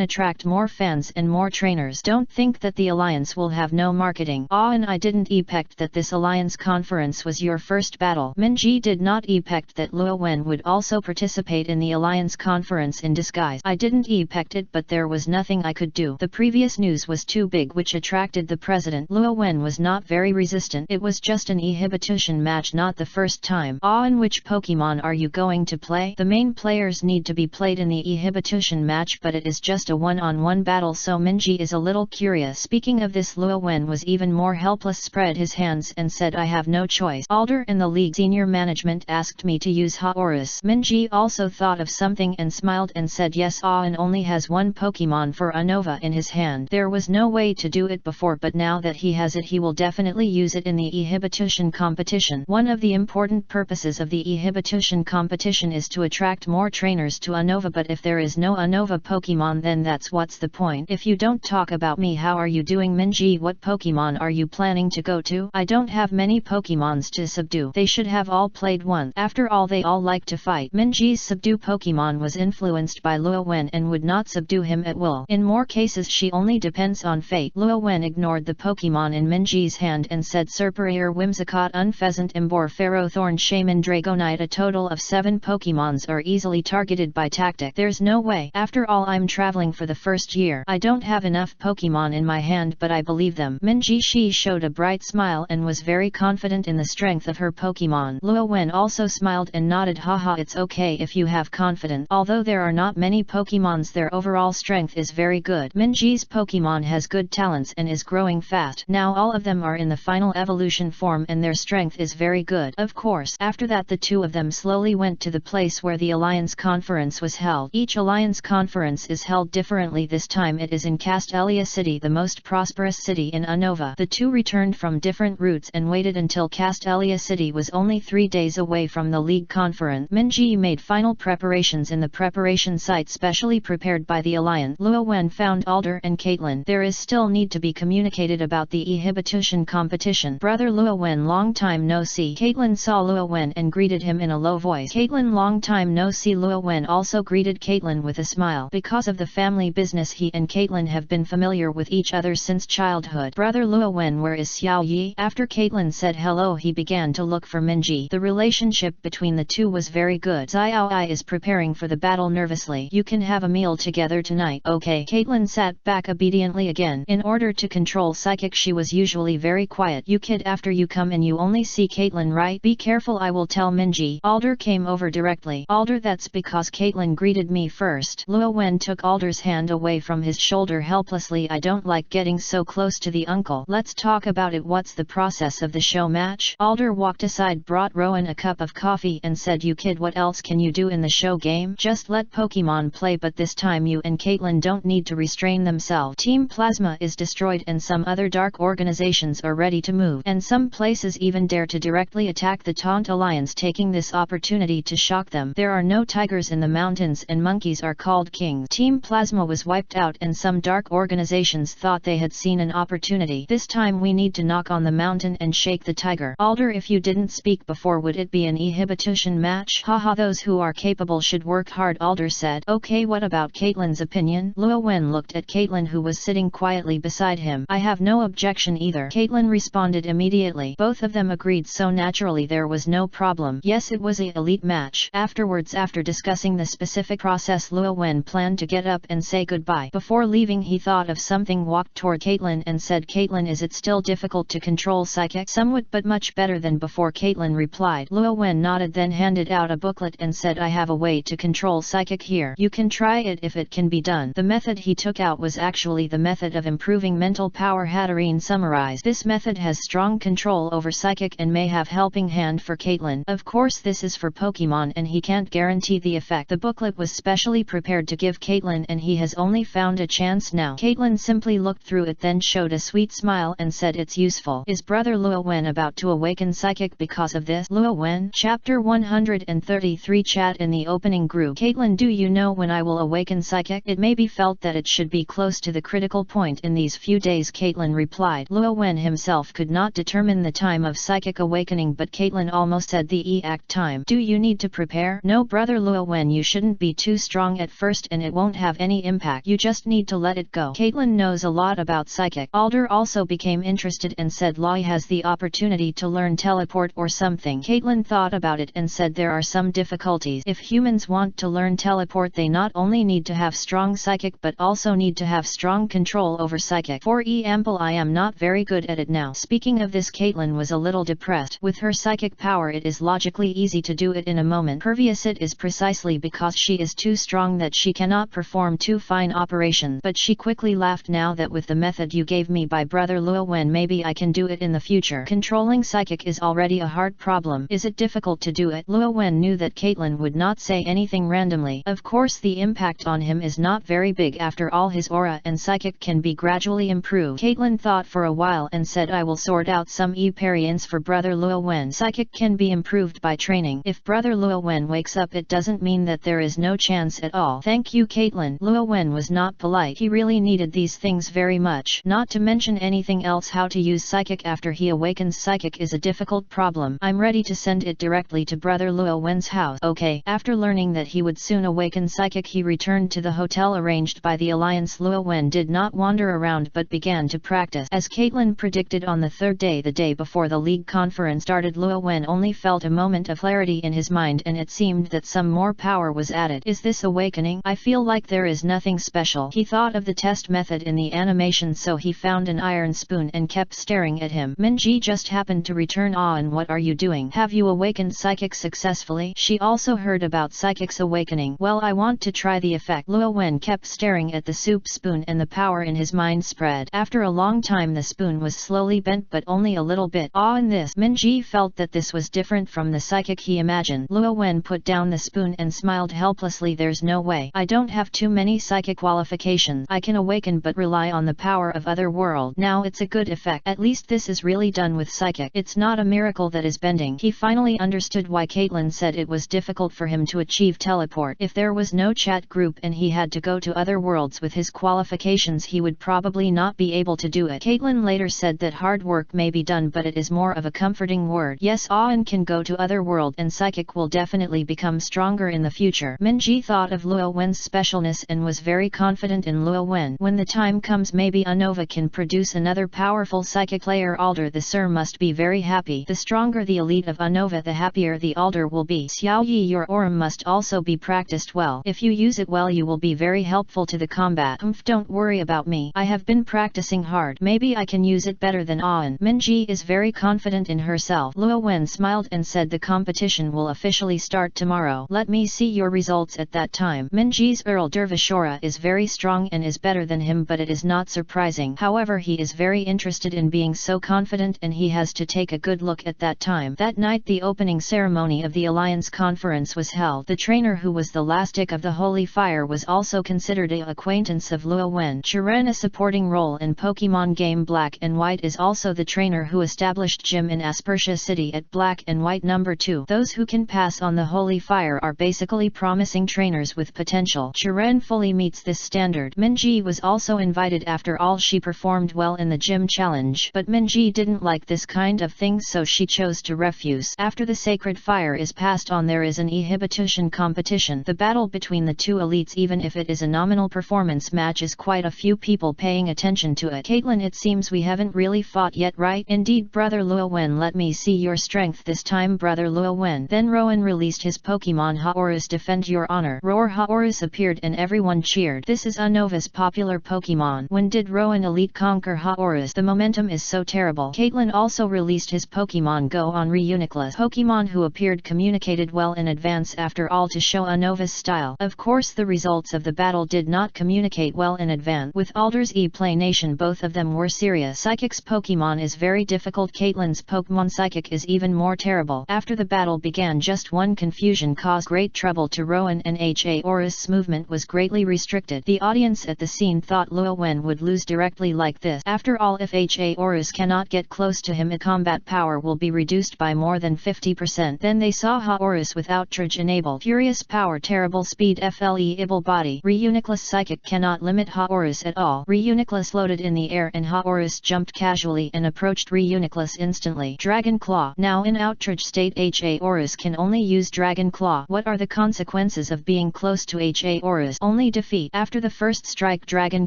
attract more fans and more trainers. Don't think that the alliance will have no marketing. And I didn't expect that this alliance conference was your first battle. Minji did not expect that Luo Wen would also participate in the alliance conference in disguise. I didn't expect it, but there was nothing I could do. The previous news was too big, which attracted the president. Luo Wen was not very resistant. It was just an exhibition match, not the first time. And which Pokemon are you going to play? The main players need to be played in the exhibition match, but it is just a one-on-one battle, so Minji is a little curious. Speaking of this, Luo Wen was even more helpless, spread his hands and said, I have no choice. Alder and the league senior management asked me to use Haorus. Minji also thought of something and smiled and said yes. And only has one Pokemon for Unova in his hand. There was no way to do it before, but now that he has it, he will definitely use it in the exhibition competition. One of the important purposes of the exhibition competition is to attract more trainers to Unova, but if there is no Unova Pokemon, then that's what's the point. If you don't talk about me, how are you doing? Minji, what Pokemon are you planning to go to? I don't have many Pokemons to subdue. They should have all played once. After all, they all like to fight. Minji's subdue Pokemon was influenced by Luo Wen and would not subdue him at will. In more cases, she only depends on fate. Luo Wen ignored the Pokemon in Minji's hand and said, Serperior, Whimsicott, Unpheasant, Imbor, Ferrothorn, Shaman, Dragonite. A total of 7 Pokemons are easily targeted by tactic. There's no way. After all, I'm traveling for the first year. I don't have enough Pokemon in my hand, but I believe them. Minji she showed a bright smile and was very confident in the strength of her Pokemon. Luo Wen also smiled and nodded. Haha, it's okay if you have confidence. Although there are not many Pokemons, their overall strength is very good. Minji's Pokemon has good talents and is growing fast. Now all of them are in the final evolution form and their strength is very good. Of course, after that the two of them slowly went to the place where the Alliance Conference was held. Each Alliance Conference is held differently. This time it is in Castelia City, the most prosperous city in Unova. The two returned from different routes and waited until Castelia City was only 3 days away from the League Conference. Minji made final preparations in the preparation site specially prepared by the Alliance. Luo Wen found Alder and Caitlin. There is still need to be communicated about the exhibition competition. Brother Luo Wen, long time no see. Caitlin saw Luo Wen and greeted him in a low voice. Caitlin, long time no see. Luo Wen also greeted Caitlin with a smile. Because of the family business, he and Caitlin have been familiar with each other since childhood. Brother Luo Wen, where is Xiao Yi? After Caitlin said hello, he began to look for Minji. The relationship between the two was very good. Xiao Yi is preparing for the battle nervously. You can have a meal together tonight. Okay. Caitlin sat back obediently again. In order to control psychic, she was usually very quiet. You kid, after you come in you only see Caitlin, right? Be careful, I will tell Minji. Alder came over directly. Alder, that's because Caitlin greeted me first. Luo Wen took Alder's hand away from his shoulder helplessly. I don't like getting so close to the uncle. Let's talk about it. What's the process of the show match? Alder walked aside, brought Rowan a cup of coffee and said, you kid, what else can you do in the show game? Just let Pokemon play, but this time you and Caitlin don't need to restrain themselves. Team Plasma is destroyed and some other dark organizations are ready to move, and some places even dare to directly attack the Taunt Alliance, taking this opportunity to shock them. There are no tigers in the mountains and monkeys are called kings. Team Plasma was wiped out and some dark organizations thought they had seen an opportunity. This time we need to knock on the mountain and shake the tiger. Alder, if you didn't speak before, would it be an exhibition match? Haha, those who are capable should work hard, Alder said. Okay, what about Caitlin's opinion? Luo Wen looked at Caitlin, who was sitting quietly beside him. I have no objection either. Caitlin responded immediately. Both of them agreed so naturally there was no problem. Yes, it was an elite match. Afterwards, after discussing the specific process, Luo Wen planned to get up and say goodbye. Before leaving, he thought of something, walked toward Caitlin and said, Caitlin, is it still difficult to control psychic? Somewhat, but much better than before, Caitlin replied. Luo Wen nodded, then handed out a booklet and said, I have a way to control psychic here. You can try it if it can be done. The method he took out was actually the method of improving mental power. Hatterene summarized. This method has strong control over psychic and may have helping hand for Caitlin. Of course this is for Pokemon and he can't guarantee the effect. The booklet was specially prepared to give Caitlin and he has only found a chance now. Caitlin simply looked through it, then showed a sweet smile and said, it's useful. Is brother Luo Wen about to awaken psychic because of this? Luo Wen, Chapter 133. Chat in the opening group. Caitlin, do you know when I will awaken psychic? It may be felt that it should be close to the critical point in these few days, Caitlin replied. Luo Wen himself could not determine the time of psychic awakening awakening, but Caitlin almost said the exact time. Do you need to prepare? No, brother Luowen, you shouldn't be too strong at first and it won't have any impact. You just need to let it go. Caitlin knows a lot about psychic. Alder also became interested and said Lai has the opportunity to learn teleport or something. Caitlin thought about it and said there are some difficulties. If humans want to learn teleport, they not only need to have strong psychic but also need to have strong control over psychic. For example, I am not very good at it now. Speaking of this, Caitlin was a little depressed. With her psychic power it is logically easy to do it in a moment. Previous it is precisely because she is too strong that she cannot perform too fine operations. But she quickly laughed. Now that with the method you gave me by brother Luowen, maybe I can do it in the future. Controlling psychic is already a hard problem. Is it difficult to do it? Luowen knew that Caitlin would not say anything randomly. Of course the impact on him is not very big. After all, his aura and psychic can be gradually improved. Caitlin thought for a while and said, I will sort out some experience for brother Luowen. Psychic can be improved by training. If brother Luowen wakes up, it doesn't mean that there is no chance at all. Thank you, Caitlin. Luowen was not polite. He really needed these things very much. Not to mention anything else. How to use psychic after he awakens psychic is a difficult problem. I'm ready to send it directly to brother Luowen's house. Okay. After learning that he would soon awaken psychic, he returned to the hotel arranged by the Alliance. Luowen did not wander around but began to practice. As Caitlin predicted, on the third day, the day before the League conference started, Luowen only felt a moment of clarity in his mind and it seemed that some more power was added. Is this awakening? I feel like there is nothing special. He thought of the test method in the animation, so he found an iron spoon and kept staring at him. Minji just happened to return. And what are you doing? Have you awakened psychic successfully? She also heard about psychic's awakening. Well, I want to try the effect. Luowen kept staring at the soup spoon and the power in his mind spread. After a long time the spoon was slowly bent, but only a little bit. In this, Minji felt that this was different from the psychic he imagined. Luowen put down the spoon and smiled helplessly. There's no way. I don't have too many psychic qualifications. I can awaken but rely on the power of other world. Now it's a good effect. At least this is really done with psychic. It's not a miracle that is bending. He finally understood why Caitlin said it was difficult for him to achieve teleport. If there was no chat group and he had to go to other worlds with his qualifications, he would probably not be able to do it. Caitlin later said that hard work may be done, but it is more of a comforting word. Yes, Aon can go to other world and psychic will definitely become stronger in the future. Minji thought of Luowen's specialness and was very confident in Luowen. When the time comes, maybe Anova can produce another powerful psychic player. Alder, the Sir must be very happy. The stronger the elite of Anova, the happier the Alder will be. Xiaoyi, your Aurum must also be practiced well. If you use it well, you will be very helpful to the combat. Don't worry about me. I have been practicing hard. Maybe I can use it better than Aon. Minji is very confident in herself. Luowen smiled and said the competition will officially start tomorrow. Let me see your results at that time. Minji's Earl Dervishora is very strong and is better than him, but it is not surprising. However, he is very interested in being so confident and he has to take a good look at that time. That night the opening ceremony of the Alliance conference was held. The trainer who was the last tick of the Holy Fire was also considered an acquaintance of Luowen. Chiren, a supporting role in Pokemon game Black and White, is also the trainer who established gym in Aspertia City at Black and White No. 2. Those who can pass on the Holy Fire are basically promising trainers with potential. Chiren fully meets this standard. Minji was also invited. After all, she performed well in the gym challenge, but Minji didn't like this kind of thing, so she chose to refuse. After the sacred fire is passed on, there is an exhibition competition. The battle between the two elites, even if it is a nominal performance match, is quite a few people paying attention to it. Caitlin, it seems we haven't really fought yet, right? Indeed, brother Luowen, let me see your strength this time, brother Luowen. Then Rowan released his Pokemon Haorus. Defend your honor. Roar. Haorus appeared and everyone cheered. This is Unova's popular Pokemon. When did Rowan Elite conquer Haorus? The momentum is so terrible. Caitlin also released his Pokemon Go on Reuniclus. Pokemon who appeared communicated well in advance after all to show Unova's style. Of course, the results of the battle did not communicate well in advance. With Alder's explanation, both of them were serious. Psychic's Pokemon is very difficult. Caitlin's Pokemon Psychic is even more terrible. After the battle began, just one confusion caused great trouble to Rowan and Haorus' movement was greatly restricted. The audience at the scene thought Luowen would lose directly like this. After all, if Haorus cannot get close to him, a combat power will be reduced by more than 50%. Then they saw Haorus with outrage enabled. Furious power, terrible speed, able body. Reuniclus Psychic cannot limit Haorus at all. Reuniclus floated in the air and Haorus jumped casually and approached Reuniclus instantly. Dragon Dragon Claw. Now in outrage state H.A. Horus can only use Dragon Claw. What are the consequences of being close to H.A. Horus? Only defeat. After the first strike Dragon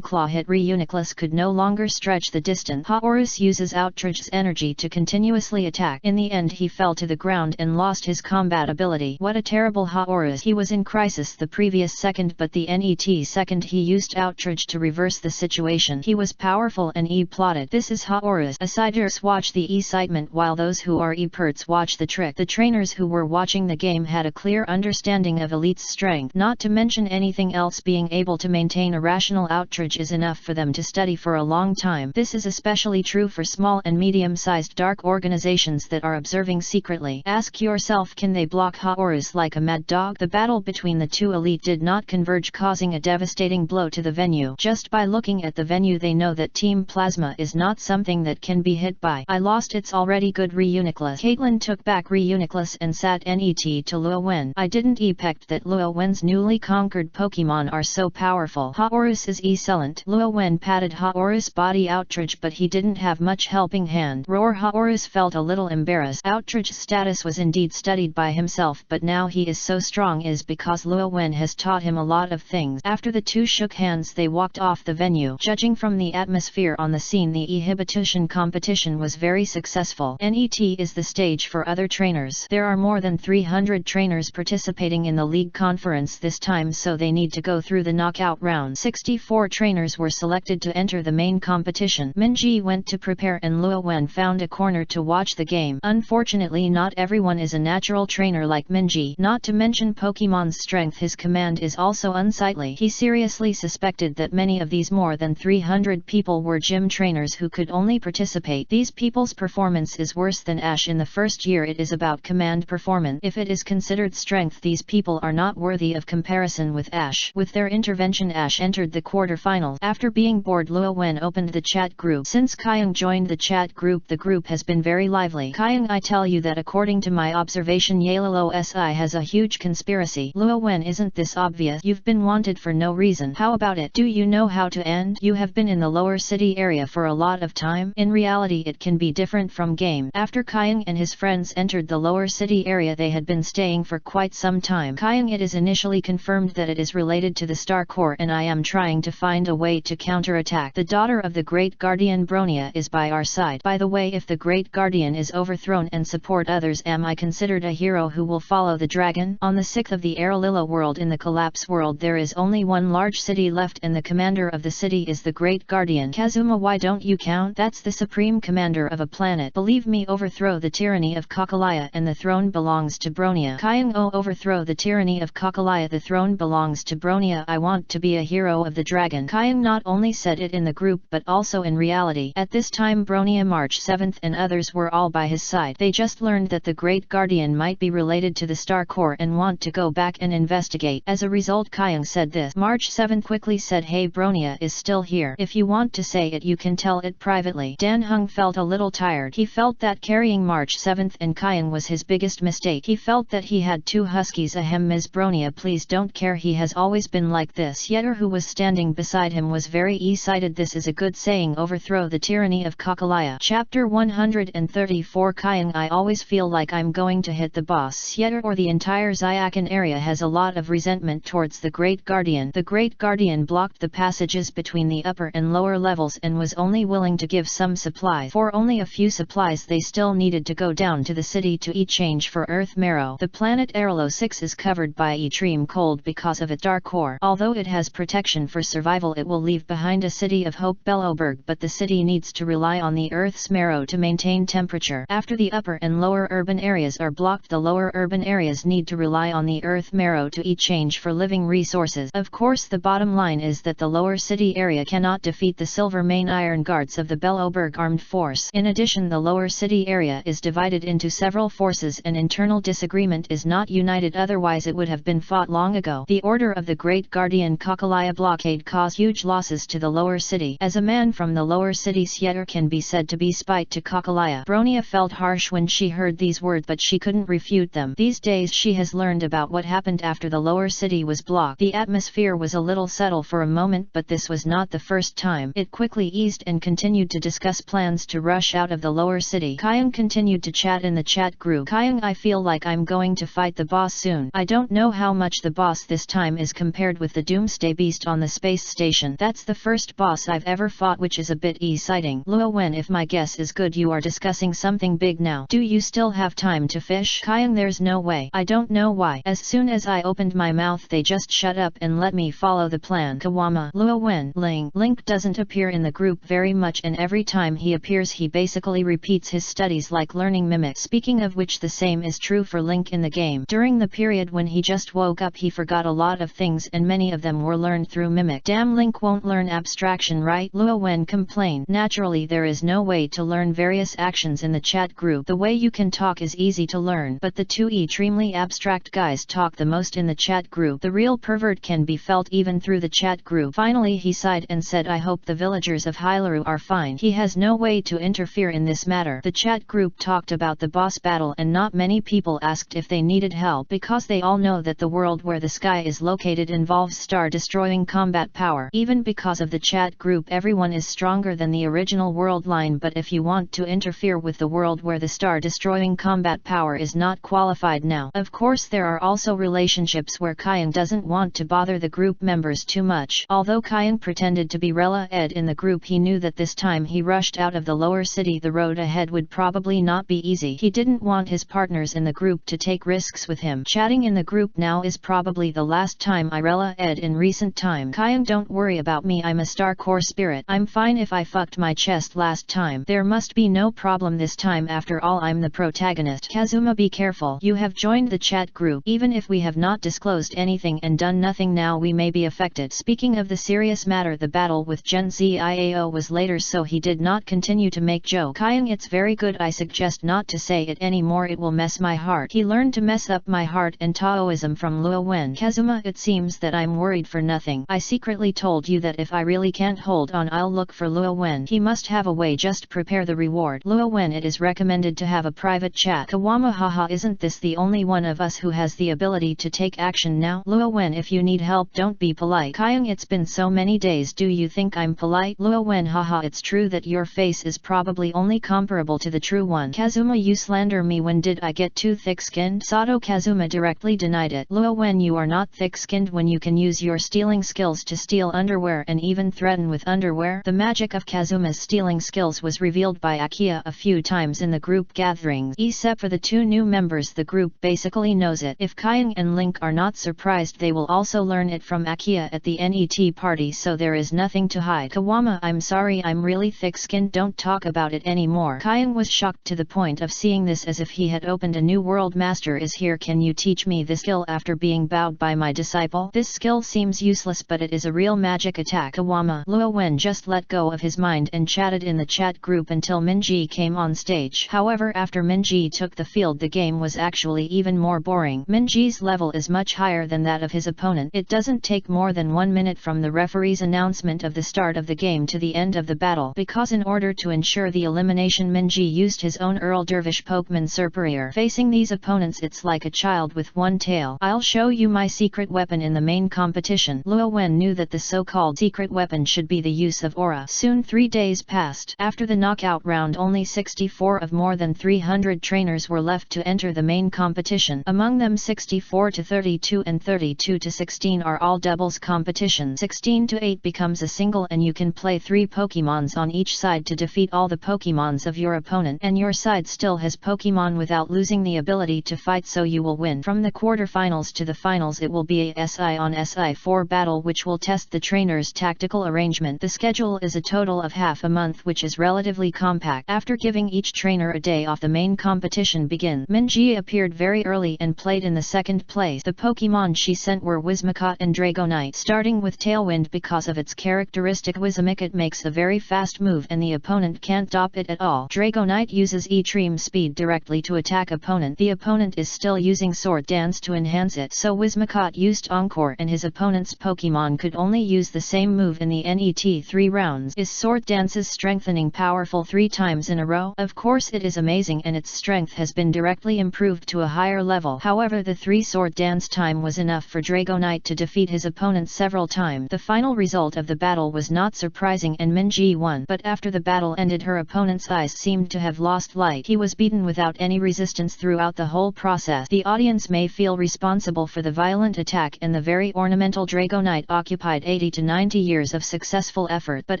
Claw hit Reuniclus could no longer stretch the distance. Horus uses outrage's energy to continuously attack. In the end he fell to the ground and lost his combat ability. What a terrible Horus. He was in crisis the previous second but the net second he used outrage to reverse the situation. He was powerful and plotted. This is Horus. Asiders watch the excitement while those who are perts watch the trick. The trainers who were watching the game had a clear understanding of Elite's strength. Not to mention anything else, being able to maintain a rational outrage is enough for them to study for a long time. This is especially true for small and medium-sized dark organizations that are observing secretly. Ask yourself, can they block Horus like a mad dog? The battle between the two elite did not converge, causing a devastating blow to the venue. Just by looking at the venue they know that Team Plasma is not something that can be hit by. I lost its already good Reuniclus. Caitlyn took back Reuniclus and sat net to Luo Wen. I didn't expect that Luo Wen's newly conquered Pokemon are so powerful. Horus is excellent. Luo Wen patted Horus' body outrage but he didn't have much helping hand. Roar. Horus felt a little embarrassed. Outrage's status was indeed studied by himself but now he is so strong is because Luo Wen has taught him a lot of things. After the two shook hands they walked off the venue. Judging from the atmosphere on the scene, the exhibition competition was very successful. NET is the stage for other trainers. There are more than 300 trainers participating in the league conference this time, so they need to go through the knockout round. 64 trainers were selected to enter the main competition. Minji went to prepare and Luo Wen found a corner to watch the game. Unfortunately not everyone is a natural trainer like Minji. Not to mention Pokemon's strength, his command is also unsightly. He seriously suspected that many of these more than 300 people were gym trainers who could only participate. These people's performance is worse than Ash in the first year. It is about command performance. If it is considered strength, these people are not worthy of comparison with Ash. With their intervention Ash entered the quarterfinals. After being bored Luo Wen opened the chat group. Since Kyung joined the chat group, the group has been very lively. Kyung, I tell you that according to my observation Yalilo SI has a huge conspiracy. Luo Wen, isn't this obvious? You've been wanted for no reason. How about it? Do you know how to end? You have been in the lower city area for a lot of time. In reality it can be different from game. After Kyung and his friends entered the lower city area they had been staying for quite some time. Kyung, it is initially confirmed that it is related to the Star Core and I am trying to find a way to counterattack. The daughter of the Great Guardian Bronia is by our side. By the way, if the Great Guardian is overthrown and support others, am I considered a hero who will follow the dragon? On the 6th of the Aerolila world, in the Collapse world, there is only one large city left and the commander of the city is the Great Guardian. Kazuma, why don't you count? That's the supreme commander of a planet. Believe me, overthrow the tyranny of Kakalaya and the throne belongs to Bronia. Kyung, oh, overthrow the tyranny of Kakalaya, the throne belongs to Bronia. I want to be a hero of the dragon. Kyung not only said it in the group but also in reality. At this time Bronia March 7th and others were all by his side. They just learned that the Great Guardian might be related to the Star Core and want to go back and investigate. As a result Kyung said this. March 7th quickly said, hey, Bronia is still here. If you want to say it you can tell it privately. Dan Hung felt a little tired. He felt that carrying March 7th and Kyung was his biggest mistake. He felt that he had two huskies. Ahem, Ms. Bronia, please don't care, he has always been like this. Yetter, who was standing beside him, was very excited. This is a good saying, overthrow the tyranny of Kakalaya. Chapter 134 Kyung, I always feel like I'm going to hit the boss. Yetter or the entire Xiakan area has a lot of resentment towards the Great Guardian. The Great Guardian blocked the passages between the upper and lower levels and was only willing to give some supplies. For only a few supplies they still needed to go down to the city to exchange for earth marrow. The planet Arlo 6 is covered by extreme cold because of its dark core. Although it has protection for survival, it will leave behind a city of Hope Belloberg, but the city needs to rely on the earth's marrow to maintain temperature. After the upper and lower urban areas are blocked, the lower urban areas need to rely on the earth marrow to exchange for living resources. Of course, the bottom line is that the lower city area cannot defeat the Silver Main Iron Guards of the Belloberg armed force. In addition, the lower city area is divided into several forces and internal disagreement is not united, otherwise it would have been fought long ago. The order of the Great Guardian Kakalaya blockade caused huge losses to the lower city. As a man from the lower city, Sieter can be said to be spite to Kakalaya. Bronia felt harsh when she heard these words, but she couldn't refute them. These days she has learned about what happened after the lower city was blocked. The atmosphere was a little subtle for a moment, but this was not the first time. It quickly eased and continued to discuss plans to rush out of the lower city. Kyung continued to chat in the chat group. Kyung, I feel like I'm going to fight the boss soon. I don't know how much the boss this time is compared with the Doomsday Beast on the space station. That's the first boss I've ever fought, which is a bit exciting. Luo Wen, if my guess is good, you are discussing something big now. Do you still have time to fish? Kyung, there's no way. I don't know why. As soon as I opened my mouth they just shut up and let me follow the plan. Kawama, Luo Wen, Link doesn't appear in the group very much, and every time he appears he basically repeats his studies like learning mimic. Speaking of which, the same is true for Link in the game. During the period when he just woke up he forgot a lot of things, and many of them were learned through mimic. Damn, Link won't learn abstraction, right? Luo Wen complained. Naturally there is no way to learn various actions in the chat group. The way you can talk is easy to learn, but the two extremely abstract guys talk the most in the chat group. The real pervert can be felt even through the chat group. Finally he sighed and said, I hope the villagers of Hylaru are fine. He has no way to interfere in this matter. The chat group talked about the boss battle, and not many people asked if they needed help, because they all know that the world where the sky is located involves star-destroying combat power. Even because of the chat group everyone is stronger than the original world line, but if you want to interfere with the world where the star-destroying combat power is not qualified now. Of course there are also relationships where Kyung doesn't want to bother the group members too much. Although Kyung pretended to be Rela Ed in the group, he knew that this time he rushed out of the lower city the road ahead would probably not be easy. He didn't want his partners in the group to take risks with him. Chatting in the group now is probably the last time I Rela Ed in recent time. Kyung, don't worry about me, I'm a star core spirit. I'm fine if I fucked my chest last time. There must be no problem this time, after all I'm the protagonist. Kazuma, be careful. You have joined the chat group. Even if we have not disclosed anything and done nothing now, we may be affected. Speaking of the serious matter, the battle with Gen Ziao was later, so he did not continue to make joke. Kyung, it's very good, I suggest not to say it anymore, it will mess my heart. He learned to mess up my heart and Taoism from Luo Wen. Kazuma, it seems that I'm worried for nothing. I secretly told you that if I really can't hold on I'll look for Luo Wen. He must have a way, just prepare the reward. Luo Wen, it is recommended to have a private chat. Kawama, haha, isn't this the only one of us who has the ability to take action now? Luo Wen, if you need help don't be polite. Kyung, it's been so many days, do you think I'm polite? Luo Wen, haha, it's true that your face is probably only comparable to the true one. Kazuma, you slander me, when did I get too thick-skinned? Sato Kazuma directly denied it. Luo Wen, you are not thick-skinned when you can use your stealing skills to steal underwear and even threaten with underwear. The magic of Kazuma's stealing skills was revealed by Akia a few times in the group gatherings. Except for the two new members, the group basically knows it. If Kyung and Link are not surprised, they will also learn it from Akia at the NET party, so there is nothing to hide. Kawama, I'm sorry, I'm really thick-skinned, don't talk about it anymore. Kyung was shocked to the point of seeing this as if he had opened a new world. Master is here, can you teach me this skill after being bowed by my disciple? This skill seems useless, but it is a real magic attack. Kawama, Luo Wen just let go of his mind and chatted in the chat group until Minji came on stage. However, after Minji took the field, the game was actually even more boring. Minji's level is much higher than that of his opponent. It doesn't take more than 1 minute from the referee's announcement of the start of the game to the end of the battle, because in order to ensure the elimination Minji used his own Earl Dervish Pokemon Superior. Facing these opponents it's like a child with one tail. I'll show you my secret weapon in the main competition. Luo Wen knew that the so-called secret weapon should be the use of aura. Soon 3 days passed. After the knockout round only 64 of more than 300 trainers were left to enter the main competition. Among them 64 to 32 and 32 to 16 are all doubles competitions. 16 to 8 becomes a single, and you can play 3 Pokemons on each side to defeat all the Pokemons of your opponent, and your side still has Pokemon without losing the ability to fight, so you will win. From the quarterfinals to the finals it will be a SI on SI4 battle, which will test the trainer's tactical arrangement. The schedule is a total of half a month, which is relatively compact. After giving each trainer a day off, the main competition begins. Minji appeared very early and played in the second place. The Pokemon she sent were Whimsicott and Dragonite. Starting with Tailwind, because of its characteristic Whimsicott, it makes a very fast move and the opponent can't stop it at all. Dragonite uses Extreme Speed directly to attack opponent. The opponent is still using Sword Dance to enhance it, so Whimsicott used Encore and his opponent's Pokemon could only use the same move in the NET 3 rounds. Is Sword Dance's strengthening powerful 3 times in a row? Of course it is amazing, and its strength has been directly improved to a higher level. However, the 3 Sword Dance time was enough for Dragonite to defeat his opponent several times. The final result of the battle was not surprising and Minji won, but after the battle ended her opponent's eyes seemed to have lost light. He was beaten without any resistance throughout the whole process. The audience may feel responsible for the violent attack, and the very ornamental Dragonite occupied 80 to 90 years of successful effort, but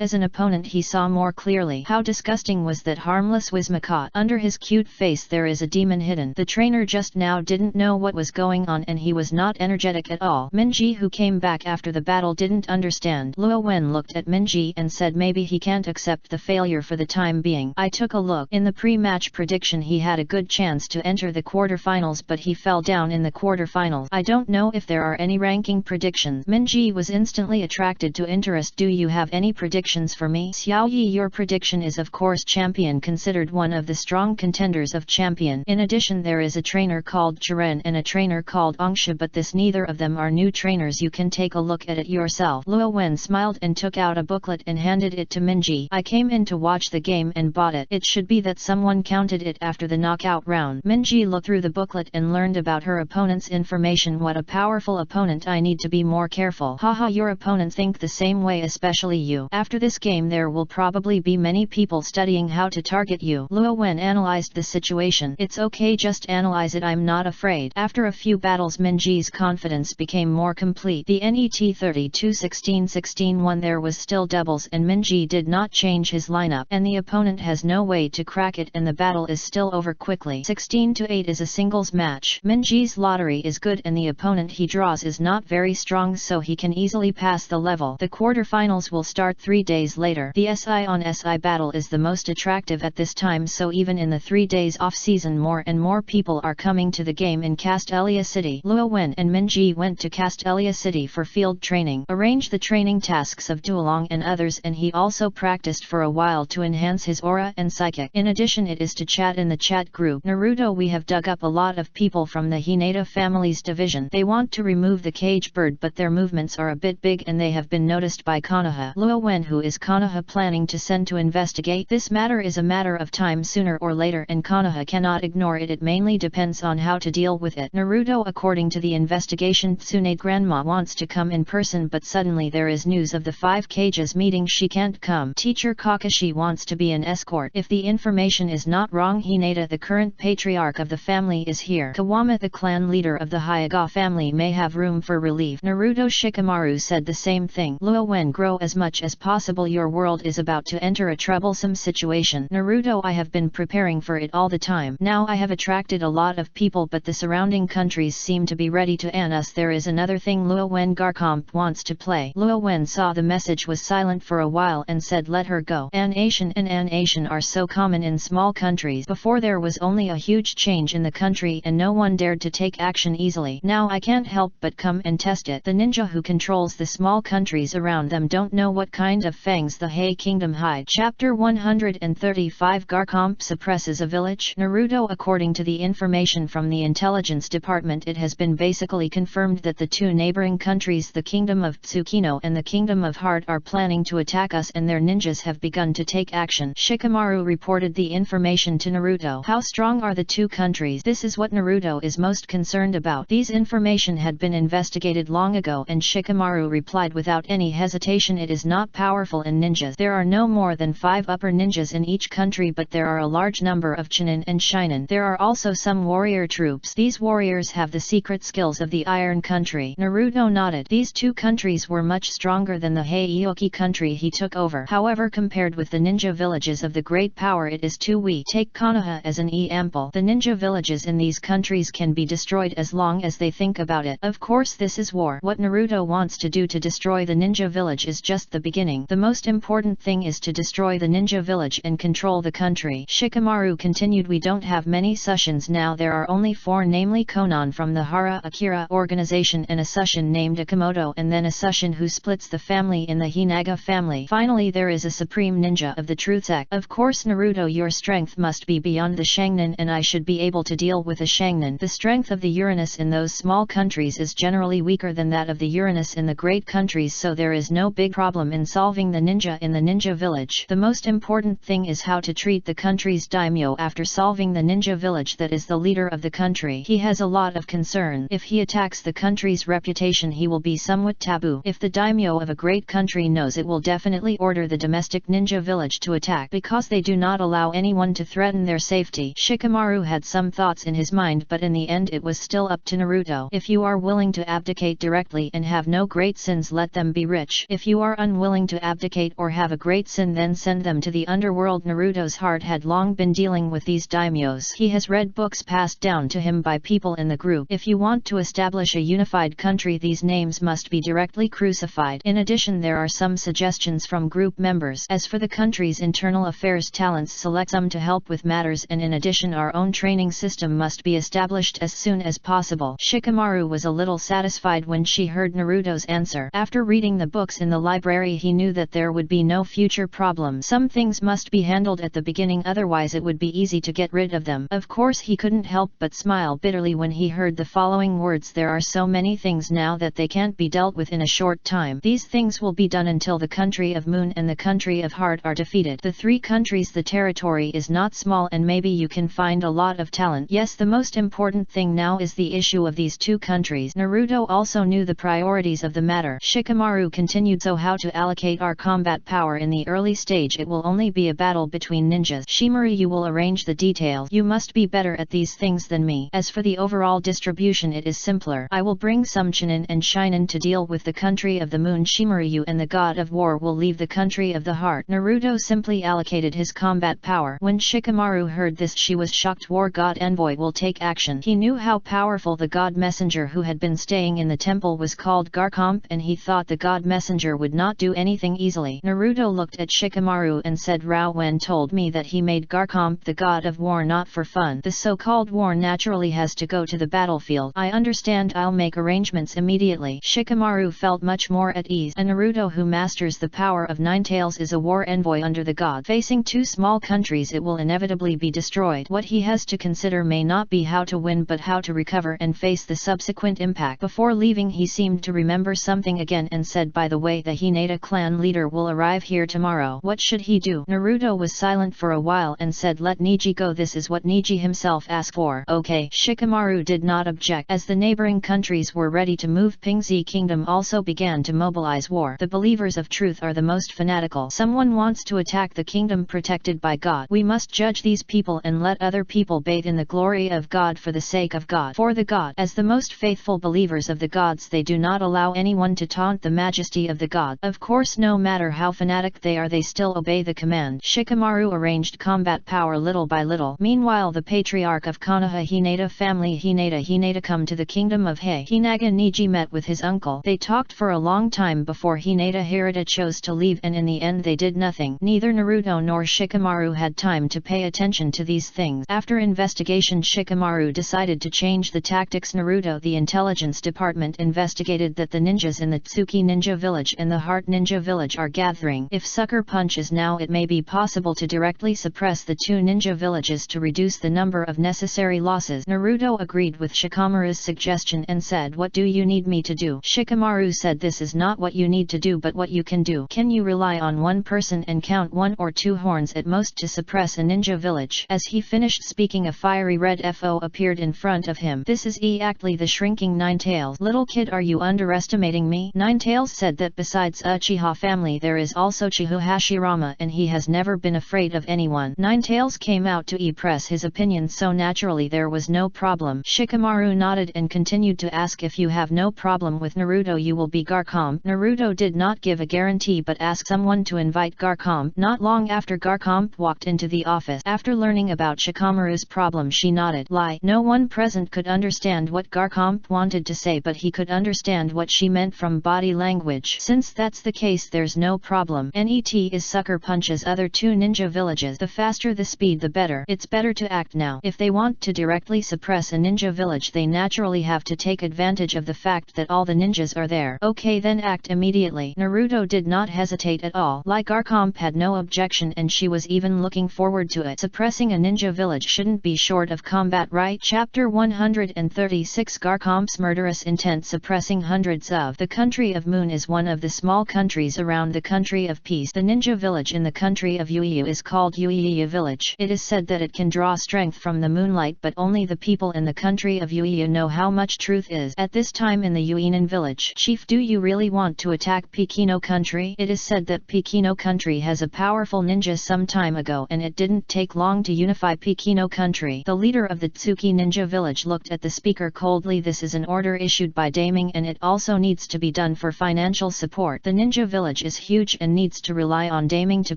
as an opponent he saw more clearly. How disgusting was that harmless Whimsicott. Under his cute face there is a demon hidden. The trainer just now didn't know what was going on, and he was not energetic at all. Minji, who came back after the battle, didn't understand. Luo Wen looked at Minji and said maybe he can't accept the failure for the time being. I took a look. In the pre-match prediction he had a good chance to enter the quarterfinals, but he fell down in the quarterfinals. I don't know if there are any ranking predictions. Minji was instantly attracted to interest. Do you have any predictions for me? Xiao Yi, your prediction is of course champion, considered one of the strong contenders of champion. In addition there is a trainer called Chiren and a trainer called Angsha, but this neither of them are new trainers. You can take a look at it yourself. Luo Wen smiled and took out a booklet and handed it to Minji. I came in to watch the game and bought it. It should be that someone counted it after the knockout round. Minji looked through the booklet and learned about her opponent's information. What a powerful opponent. I need to be more careful. Haha, your opponents think the same way, especially you. After this game there will probably be many people studying how to target you. Luo Wen analyzed the situation. It's okay, just analyze it, I'm not afraid. After a few battles Minji's confidence became more complete. The NET 32-16-16 there was still doubles and Minji did not change his lineup, and the opponent has no way to crack it, and the battle is still over quickly. 16-8 is a singles match. Minji's lottery is good and the opponent he draws is not very strong, so he can easily pass the level. The quarterfinals will start 3 days later. The SI on SI battle is the most attractive at this time, so even in the 3 days off season more and more people are coming to the game in Castelia City. Luo Wen and Minji went to Castelia City for field training, arrange the training tasks of Duolong and others, and he also practiced for a while to enhance his aura and psychic. In addition it is to chat in the chat group. Naruto, we have dug up a lot of people from the Hinata family's division. They want to remove the cage bird, but their movements are a bit big and they have been noticed by Konoha. Luo Wen, who is Konoha planning to send to investigate this matter, is a matter of time sooner or later, and Konoha cannot ignore it. It mainly depends on how to deal with it. Naruto, according to the investigation, Tsune's grandma wants to come in person, but suddenly there is news of the 5 cages meeting. She can't come. Teacher Kakashi wants to be an escort. If the information is not wrong, Hinata, the current patriarch of the family, is here. Kawama, the clan leader of the Hyuga family, may have room for relief. Naruto Shikamaru said the same thing. Luo Wen, grow as much as possible. Your world is about to enter a troublesome situation. Naruto, I have been preparing for it all the time. Now I have attracted a lot of people, but the surrounding countries seem to be ready to an us. There is another thing. Luo Wen, Garcomp wants to play. Luo Wen saw the message, was silent for a while and said let her go. An Asian and An Asian are so common in small countries. Before there was only a huge change in the country and no one dared to take action easily. Now I can't help but come and test it. The ninja who controls the small countries around them don't know what kind of fangs the Hei Kingdom hide. Chapter 135 Garcomp suppresses a village. Naruto, according to the information from the intelligence department, it has been basically confirmed that the 2 neighboring countries, the Kingdom of Tsukino and the Kingdom of Heart, are planning to attack us, and their ninjas have begun to take action. Shikamaru reported the information to Naruto. How strong are the 2 countries? This is what Naruto is most concerned about. These information had been investigated long ago, and Shikamaru replied without any hesitation, it is not powerful in ninjas. There are no more than 5 upper ninjas in each country, but there are a large number of Chunin and Shinin. There are also some warrior troops. These warriors have the secret skills of the Iron Country. Naruto nodded. These 2 countries were much stronger than the Heiyoki country he took over. However, compared with the ninja villages of the Great Power, it is too weak. Take Konoha as an example. The ninja villages in these countries can be destroyed as long as they think about it. Of course this is war. What Naruto wants to do to destroy the ninja village is just the beginning. The most important thing is to destroy the ninja village and control the country. Shikamaru continued, we don't have many Sushins now. There are only 4, namely Konan from the Hara Akira organization, and a Sushin named Akamoto, and then a Sushin who splits the family in the Hinaga family. Finally there is a supreme ninja of the Truth Sect. Of course Naruto, your strength must be beyond the Shangnin, and I should be able to deal with a Shangnin. The strength of the Uranus in those small countries is generally weaker than that of the Uranus in the great countries, so there is no big problem in solving the ninja in the ninja village. The most important thing is how to treat the country's daimyo after solving the ninja village, that is the leader of the country. He has a lot of concern. If he attacks the country's reputation, he will be somewhat taboo. If the daimyo of a great country knows, it will definitely order the domestic ninja village to attack, because they do not not allow anyone to threaten their safety. Shikamaru had some thoughts in his mind, but in the end it was still up to Naruto. If you are willing to abdicate directly and have no great sins, let them be rich. If you are unwilling to abdicate or have a great sin, then send them to the underworld. Naruto's heart had long been dealing with these daimyos. He has read books passed down to him by people in the group. If you want to establish a unified country, these names must be directly crucified. In addition, there are some suggestions from group members. As for the country's internal affairs, talents, select some to help with matters, and in addition our own training system must be established as soon as possible. Shikamaru was a little satisfied when she heard Naruto's answer. After reading the books in the library, he knew that there would be no future problem. Some things must be handled at the beginning, otherwise it would be easy to get rid of them. Of course he couldn't help but smile bitterly when he heard the following words: there are so many things now that they can't be dealt with in a short time. These things will be done until the country of Moon and the country of Heart are defeated. The three countries, the territory is not small, and maybe you can find a lot of talent. Yes, the most important thing now is the issue of these two countries. Naruto also knew the priorities of the matter. Shikamaru continued, so how to allocate our combat power? In the early stage it will only be a battle between ninjas. Shimura, you will arrange the details. You must be better at these things than me. As for the overall distribution, it is simpler. I will bring some Chunin and Shinin to deal with the country of the Moon. Shimura and the God of War will leave the country of the Heart. Naruto simply allocated his combat power. When Shikamaru heard this, she was shocked. War God Envoy will take action. He knew how powerful the God Messenger who had been staying in the temple was called Garkomp, and he thought the God Messenger would not do anything easily. Naruto looked at Shikamaru and said, Rao Wen told me that he made Garkomp the God of War not for fun. The so-called war naturally has to go to the battlefield. I understand, I'll make arrangements immediately. Shikamaru felt much more at ease. A Naruto who masters the power of Nine Tails is a war envoy under the god. Facing two small countries, it will inevitably be destroyed. What he has to consider may not be how to win, but how to recover and face the subsequent impact. Before leaving, he seemed to remember something again and said, by the way, the Hinata clan leader will arrive here tomorrow. What should he do? Naruto was silent for a while and said, let Neji go. This is what Neji himself asked for. Okay. Shikamaru did not object. As the neighboring countries were ready to move, Pingzi Kingdom also began to mobilize war. The believers of truth are the most fanatical. Someone wants to attack the kingdom protected by God. We must judge these people and let other people bathe in the glory of God for the sake of God. For the God. As the most faithful believers of the gods, they do not allow anyone to taunt the majesty of the god. Of course, no matter how fanatic they are, they still obey the command. Shikamaru arranged combat power little by little. Meanwhile, the patriarch of Konoha Hinata family, Hinata come to the kingdom of Hei. Hinaga Neji met with his uncle. They talked for a long time before Hinata Hirata chose to leave, and in the end they did nothing. Neither Naruto nor Shikamaru had time to pay attention to these things. After investigation, Shikamaru decided to change the tactics. Naruto, the intelligence department, investigated that the ninjas in the Tsuki Ninja Village and the Heart Ninja Village are gathering. If Sucker punches now, it may be possible to directly suppress the two ninja villages to reduce the number of necessary losses. Naruto agreed with Shikamaru's suggestion and said, what do you need me to do? Shikamaru said, this is not what you need to do, but what you can do. Can you rely on one person and count 1 or 2 horns at most to suppress a ninja village? As he finished speaking, a fiery red FO appeared in front of him. This is exactly the shrinking Nine Tails. Little kid, are you underestimating me? Nine Tails said that besides Uchiha family there is also Chihu Hashirama, and he has never been afraid of anyone. Nine Tails came out to express his opinion, so naturally there was no problem. Shikamaru nodded and continued to ask, if you have no problem with Naruto, you will be Garkomp. Naruto did not give a guarantee but asked someone to invite Garkomp. Not long after, Garkomp walked into the office. After learning about Shikamaru's problem, she nodded. No one present could understand what Garkomp wanted to say, but he could understand what she meant from body language. Since that's the case, there's no problem. NET is sucker punches other two ninja villages. The faster the speed, the better. It's better to act now. If they want to directly suppress a ninja village, they naturally have to take advantage of the fact that all the ninjas are there. Okay, then act immediately. Naruto did not hesitate at all. Garkomp had no objection, and she was even looking forward to it. Suppressing a ninja village shouldn't be short of combat, right? Chapter 136, Garkomp's murderous intent. Suppressing hundreds of. The country of Moon is one of the small countries around the country of Peace. The ninja village in the country of Yuyu is called Yuyu Village. It is said that it can draw strength from the moonlight, but only the people in the country of Yuyu know how much truth is. At this time in the Yuinan village, Chief, do you really want to attack Pekino country? It is said that Pekino country has a powerful ninja. Sometimes time ago and it didn't take long to unify Pekino country. The leader of the Tsuki ninja village looked at the speaker coldly. This is an order issued by Daming and it also needs to be done for financial support. The ninja village is huge and needs to rely on Daming to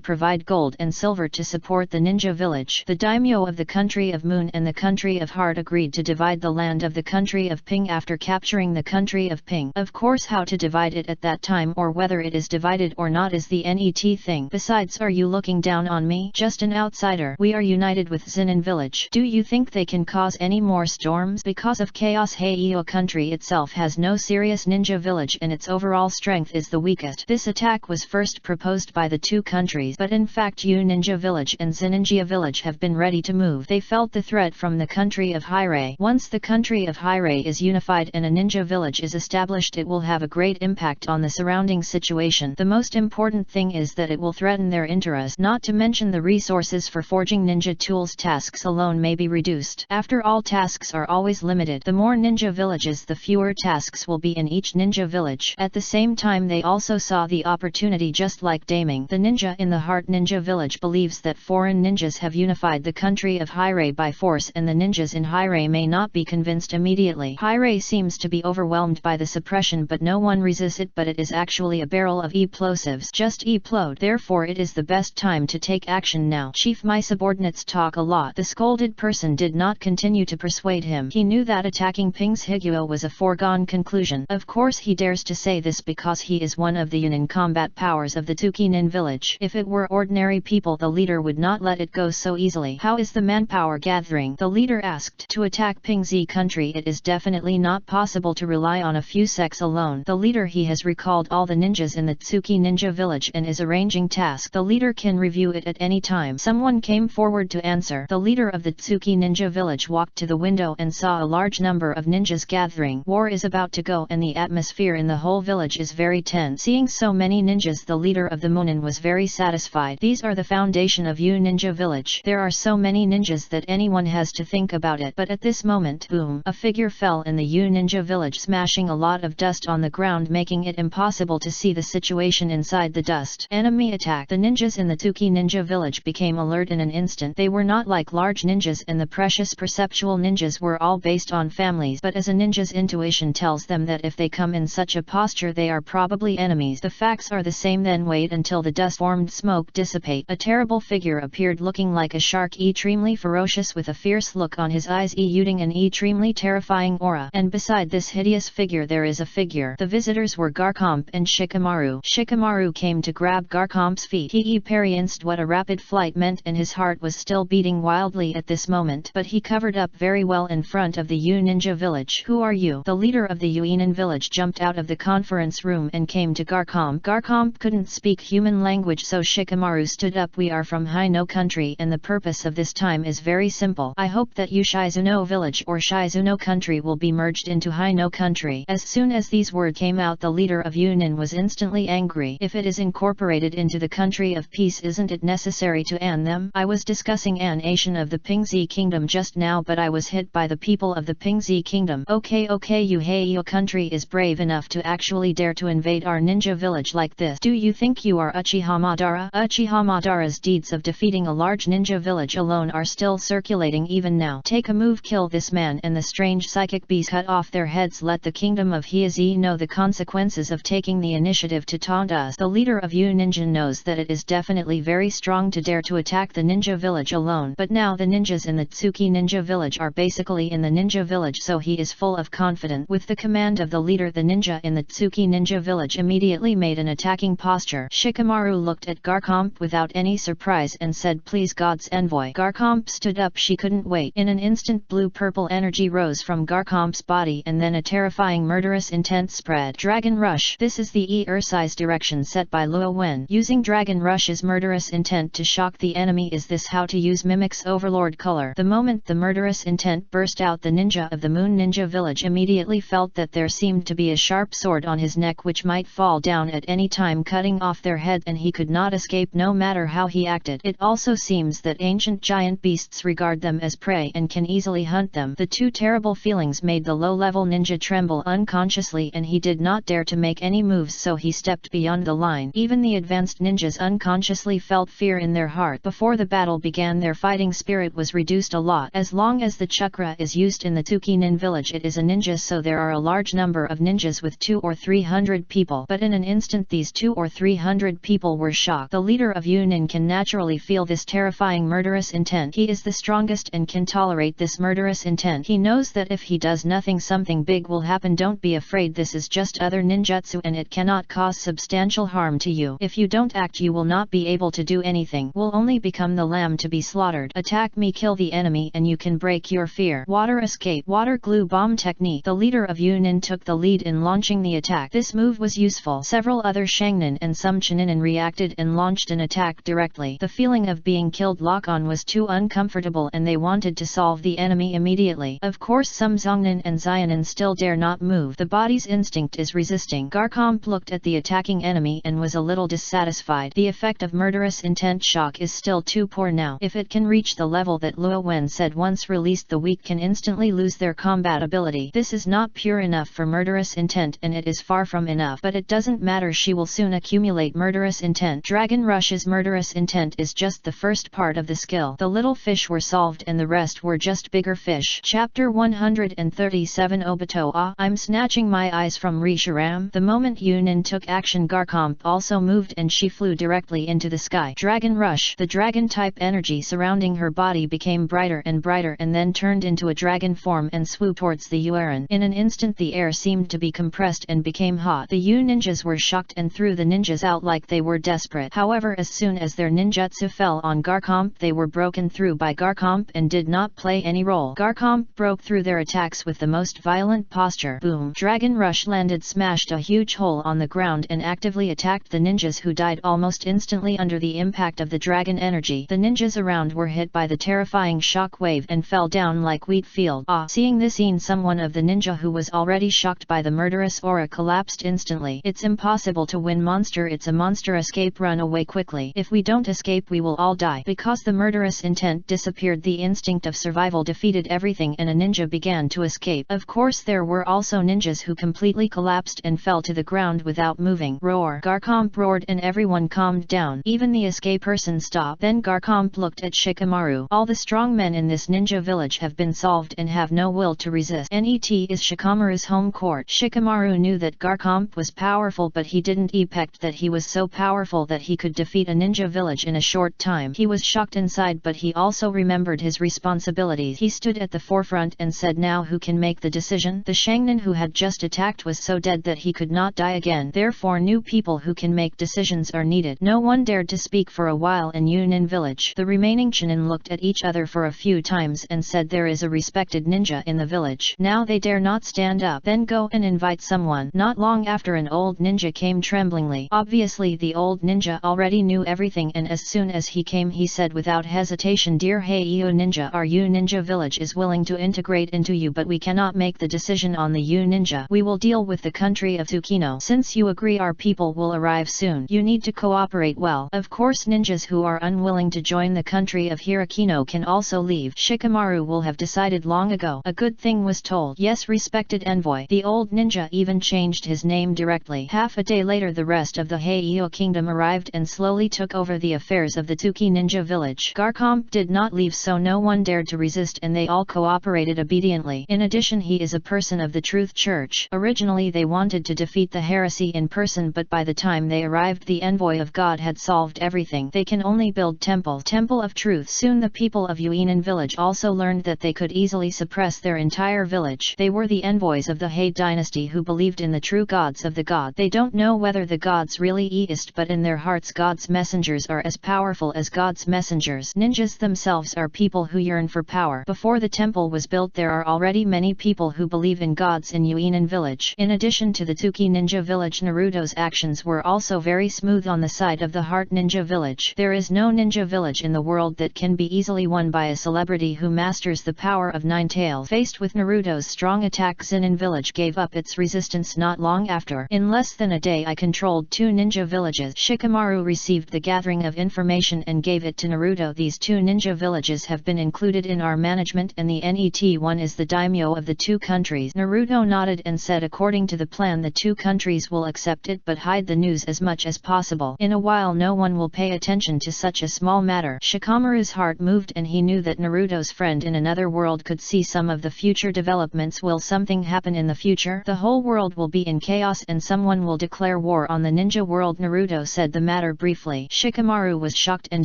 provide gold and silver to support the ninja village. The daimyo of the country of Moon and the country of Heart agreed to divide the land of the country of Ping after capturing the country of Ping. Of course, how to divide it at that time or whether it is divided or not is the NET thing. Besides, are you looking down on me? Just an outsider. We are united with Xinan village. Do you think they can cause any more storms? Because of chaos, Heiyo country itself has no serious ninja village and its overall strength is the weakest. This attack was first proposed by the two countries, but in fact Yu Ninja village and Xininjia village have been ready to move. They felt the threat from the country of Hyrei. Once the country of Hyrei is unified and a ninja village is established, it will have a great impact on the surrounding situation. The most important thing is that it will threaten their interests, not to mention the resources for forging ninja tools. Tasks alone may be reduced. After all, tasks are always limited. The more ninja villages, the fewer tasks will be in each ninja village. At the same time, they also saw the opportunity, just like Daming. The ninja in the Heart Ninja village believes that foreign ninjas have unified the country of Hyrei by force and the ninjas in Hyrei may not be convinced immediately. Hyrei seems to be overwhelmed by the suppression, but no one resists it, but it is actually a barrel of explosives. Just explode. Therefore it is the best time to take action now. Chief, my subordinates talk a lot. The scolded person did not continue to persuade him. He knew that attacking Ping's Higuo was a foregone conclusion. Of course he dares to say this because he is one of the Yunin combat powers of the Tukinin village. If it were ordinary people, the leader would not let it go so easily. How is the manpower gathering? The leader asked. To attack Pingzi country, it is definitely not possible to rely on a few sects alone. The leader, he has recalled all the ninjas in the Tsuki ninja village and is arranging tasks. The leader can review it at any time. Someone came forward to answer. The leader of the Tsuki ninja village walked to the window and saw a large number of ninjas gathering. War is about to go and the atmosphere in the whole village is very tense. Seeing so many ninjas, the leader of the Moonin was very satisfied. These are the foundation of Yu Ninja village. There are so many ninjas that anyone has to think about it. But at this moment, boom, a figure fell in the Yu Ninja village, smashing a lot of dust on the ground, making it impossible to see the situation inside the dust. Enemy attack. The ninjas in the Tuki ninja village became alert in an instant. They were not like large ninjas and the precious perceptual ninjas were all based on families, but as a ninja's intuition tells them that if they come in such a posture they are probably enemies. The facts are the same. Then wait until the dust-formed smoke dissipate. A terrible figure appeared looking like a shark, extremely ferocious with a fierce look on his eyes, exuding an extremely terrifying aura. And beside this hideous figure there is a figure. The visitors were Garkomp and Shikamaru. Shikamaru came to grab Garkomp's feet. He experienced what a rapid flight meant and his heart was still beating wildly at this moment, but he covered up very well in front of the Yu Ninja village. Who are you? The leader of the Yuinan village jumped out of the conference room and came to Garkomp. Garkomp couldn't speak human language, so Shikamaru stood up. We are from Haino country and the purpose of this time is very simple. I hope that Yushizuno village or Shizuno country will be merged into Haino country. As soon as these words came out, the leader of Yunin was instantly angry. If it is incorporated into the country of peace, isn't it necessary to an them? I was discussing annexation of the Pingzi kingdom just now, but I was hit by the people of the Pingzi kingdom. Okay, Yuheiyo country is brave enough to actually dare to invade our ninja village like this. Do you think you are Uchiha Madara? Uchiha Madara's deeds of defeating a large ninja village alone are still circulating even now. Take a move, kill this man and the strange psychic bees, cut off their heads. Let the kingdom of Heizi know the consequences of taking the initiative to taunt us. The leader of Yu Ninja knows that it is definitely very strong to dare to attack the ninja village alone, but now the ninjas in the Tsuki ninja village are basically in the ninja village, so he is full of confidence. With the command of the leader, the ninja in the Tsuki ninja village immediately made an attacking posture. Shikamaru looked at Garkomp without any surprise and said, please God's envoy. Garkomp stood up. She couldn't wait. In an instant, blue-purple energy rose from Garkomp's body and then a terrifying murderous intent spread. Dragon Rush. This is the Earth's direction set by Luo Wen. Using Dragon Rush's murderous intent to shock the enemy. Is this how to use Mimic's Overlord color? The moment the murderous intent burst out, the ninja of the Moon Ninja village immediately felt that there seemed to be a sharp sword on his neck which might fall down at any time, cutting off their head, and he could not escape no matter how he acted. It also seems that ancient giant beasts regard them as prey and can easily hunt them. The two terrible feelings made the low-level ninja tremble unconsciously, and he did not dare to make any moves, so he stepped beyond the line. Even the advanced ninjas unconsciously felt fear in their heart. Before the battle began, their fighting spirit was reduced a lot. As long as the chakra is used in the Tukinin village, it is a ninja, so there are a large number of ninjas with 200 or 300 people. But in an instant these 200 or 300 people were shocked. The leader of Yunin can naturally feel this terrifying murderous intent. He is the strongest and can tolerate this murderous intent. He knows that if he does nothing, something big will happen. Don't be afraid, this is just other ninjutsu and it cannot cause substantial harm to you. If you don't act, you will not be able to do anything. Will only become the lamb to be slaughtered. Attack me, kill the enemy, and you can break your fear. Water escape. Water glue bomb technique. The leader of Yunin took the lead in launching the attack. This move was useful. Several other Shangnan and some Chininen reacted and launched an attack directly. The feeling of being killed lock-on was too uncomfortable and they wanted to solve the enemy immediately. Of course some Zhongnan and Xianan still dare not move. The body's instinct is resisting. Garkomp looked at the attacking enemy and was a little dissatisfied. The effect of murderous intent shock is still too poor now. If it can reach the level that Luo Wen said, once released the weak can instantly lose their combat ability. This is not pure enough for murderous intent and it is far from enough. But it doesn't matter, she will soon accumulate murderous intent. Dragon Rush's murderous intent is just the first part of the skill. The little fish were solved and the rest were just bigger fish. Chapter 137 Obito. Ah, I'm snatching my eyes from Risharam. The moment Yunin took action, Garkomp also moved and she flew directly into the sky. Dragon Rush. The dragon-type energy surrounding her body became brighter and then turned into a dragon form and swooped towards the Yueran. In an instant the air seemed to be compressed and became hot. The Yu ninjas were shocked and threw the ninjas out like they were desperate. However, as soon as their ninjutsu fell on Garkomp, they were broken through by Garkomp and did not play any role. Garkomp broke through their attacks with the most violent posture. Boom! Dragon Rush landed, smashed a huge hole on the ground and actively attacked the ninjas, who died almost instantly under the impact of the dragon energy. The ninjas around were hit by the terrifying shock wave and fell down like wheat field. Ah! Seeing this scene, someone of the ninja who was already shocked by the murderous aura collapsed instantly. It's impossible to win, monster. It's a monster. Escape, run away quickly. If we don't escape we will all die. Because the murderous intent disappeared, the instinct of survival defeated everything and a ninja began to escape. Of course there were also ninjas who completely collapsed and fell to the ground without moving. Roar! Garkomp roared and everyone calmed down. Even the escape person stopped. Then Garkomp looked at Shikamaru. All the strong men in this ninja village have been solved and have no will to resist. Net is Shikamaru's home court. Shikamaru knew that Garkomp was powerful, but he didn't expect that he was so powerful that he could defeat a ninja village in a short time. He was shocked inside, but he also remembered his responsibilities. He stood at the forefront and said, now who can make the decision? The Shangnan who had just attacked was so dead that he could not die again. Therefore new people who can make decisions are needed. No one dared to speak for a while in Yunin village. The remaining Chunin looked at each other for a few times and said, there is a respected ninja in the village. Now they dare not stand up. Then go and invite someone. Not long after, an old ninja came tremblingly. Obviously the old ninja already knew everything, and as soon as he came he said without hesitation, dear Heiyu ninja, our Yu ninja village is willing to integrate into you, but we cannot make the decision on the Yu ninja. We will deal with the country of Tsukino. Since you agree, our people will arrive soon. You need to cooperate well. Of course ninjas who are unwilling to join the country of Hirakino can also leave. Shikamaru will have decided long ago. A good thing was told. Yes, respected envoy. The old ninja even changed his name directly. Half a day later the rest of the Heiyu kingdom arrived and slowly took over the affairs of the Tsuki ninja village. Garkomp did not leave, so no one dared to resist and they all cooperated obediently. In addition, he is a person of the Truth Church. Originally they wanted to defeat the heresy in person, but by the time they arrived the envoy of God had solved everything. They can only build temple of truth. Soon the people of Yuinan village also learned that they could easily suppress their entire village. They were the envoys of the He dynasty who believed in the true gods of the god. They don't know whether the gods really exist, but in their hearts God's messengers are as powerful as God's messengers. Ninjas themselves are people who yearn for power. Before the temple was built there are already many people who believe in gods in Yuinan village. In addition to the Tsuki ninja village, Naruto's actions were also very smooth on the side of the Heart ninja village. There is no ninja village in the world that can be easily won by a celebrity who masters the power of Nine Tails. Faced with Naruto's strong attack, Zenin village gave up its resistance not long after. In less than a day I controlled 2 ninja villages. Shikamaru received the gathering of information and gave it to Naruto. These 2 ninja villages have been included in our management and the NET one is the daimyo of the 2 countries. Naruto nodded and said according to the plan the 2 countries will accept it, but hide the news as much as possible. In a while no one will pay attention attention to such a small matter. Shikamaru's heart moved and he knew that Naruto's friend in another world could see some of the future developments. Will something happen in the future? The whole world will be in chaos and someone will declare war on the ninja world. Naruto said the matter briefly. Shikamaru was shocked and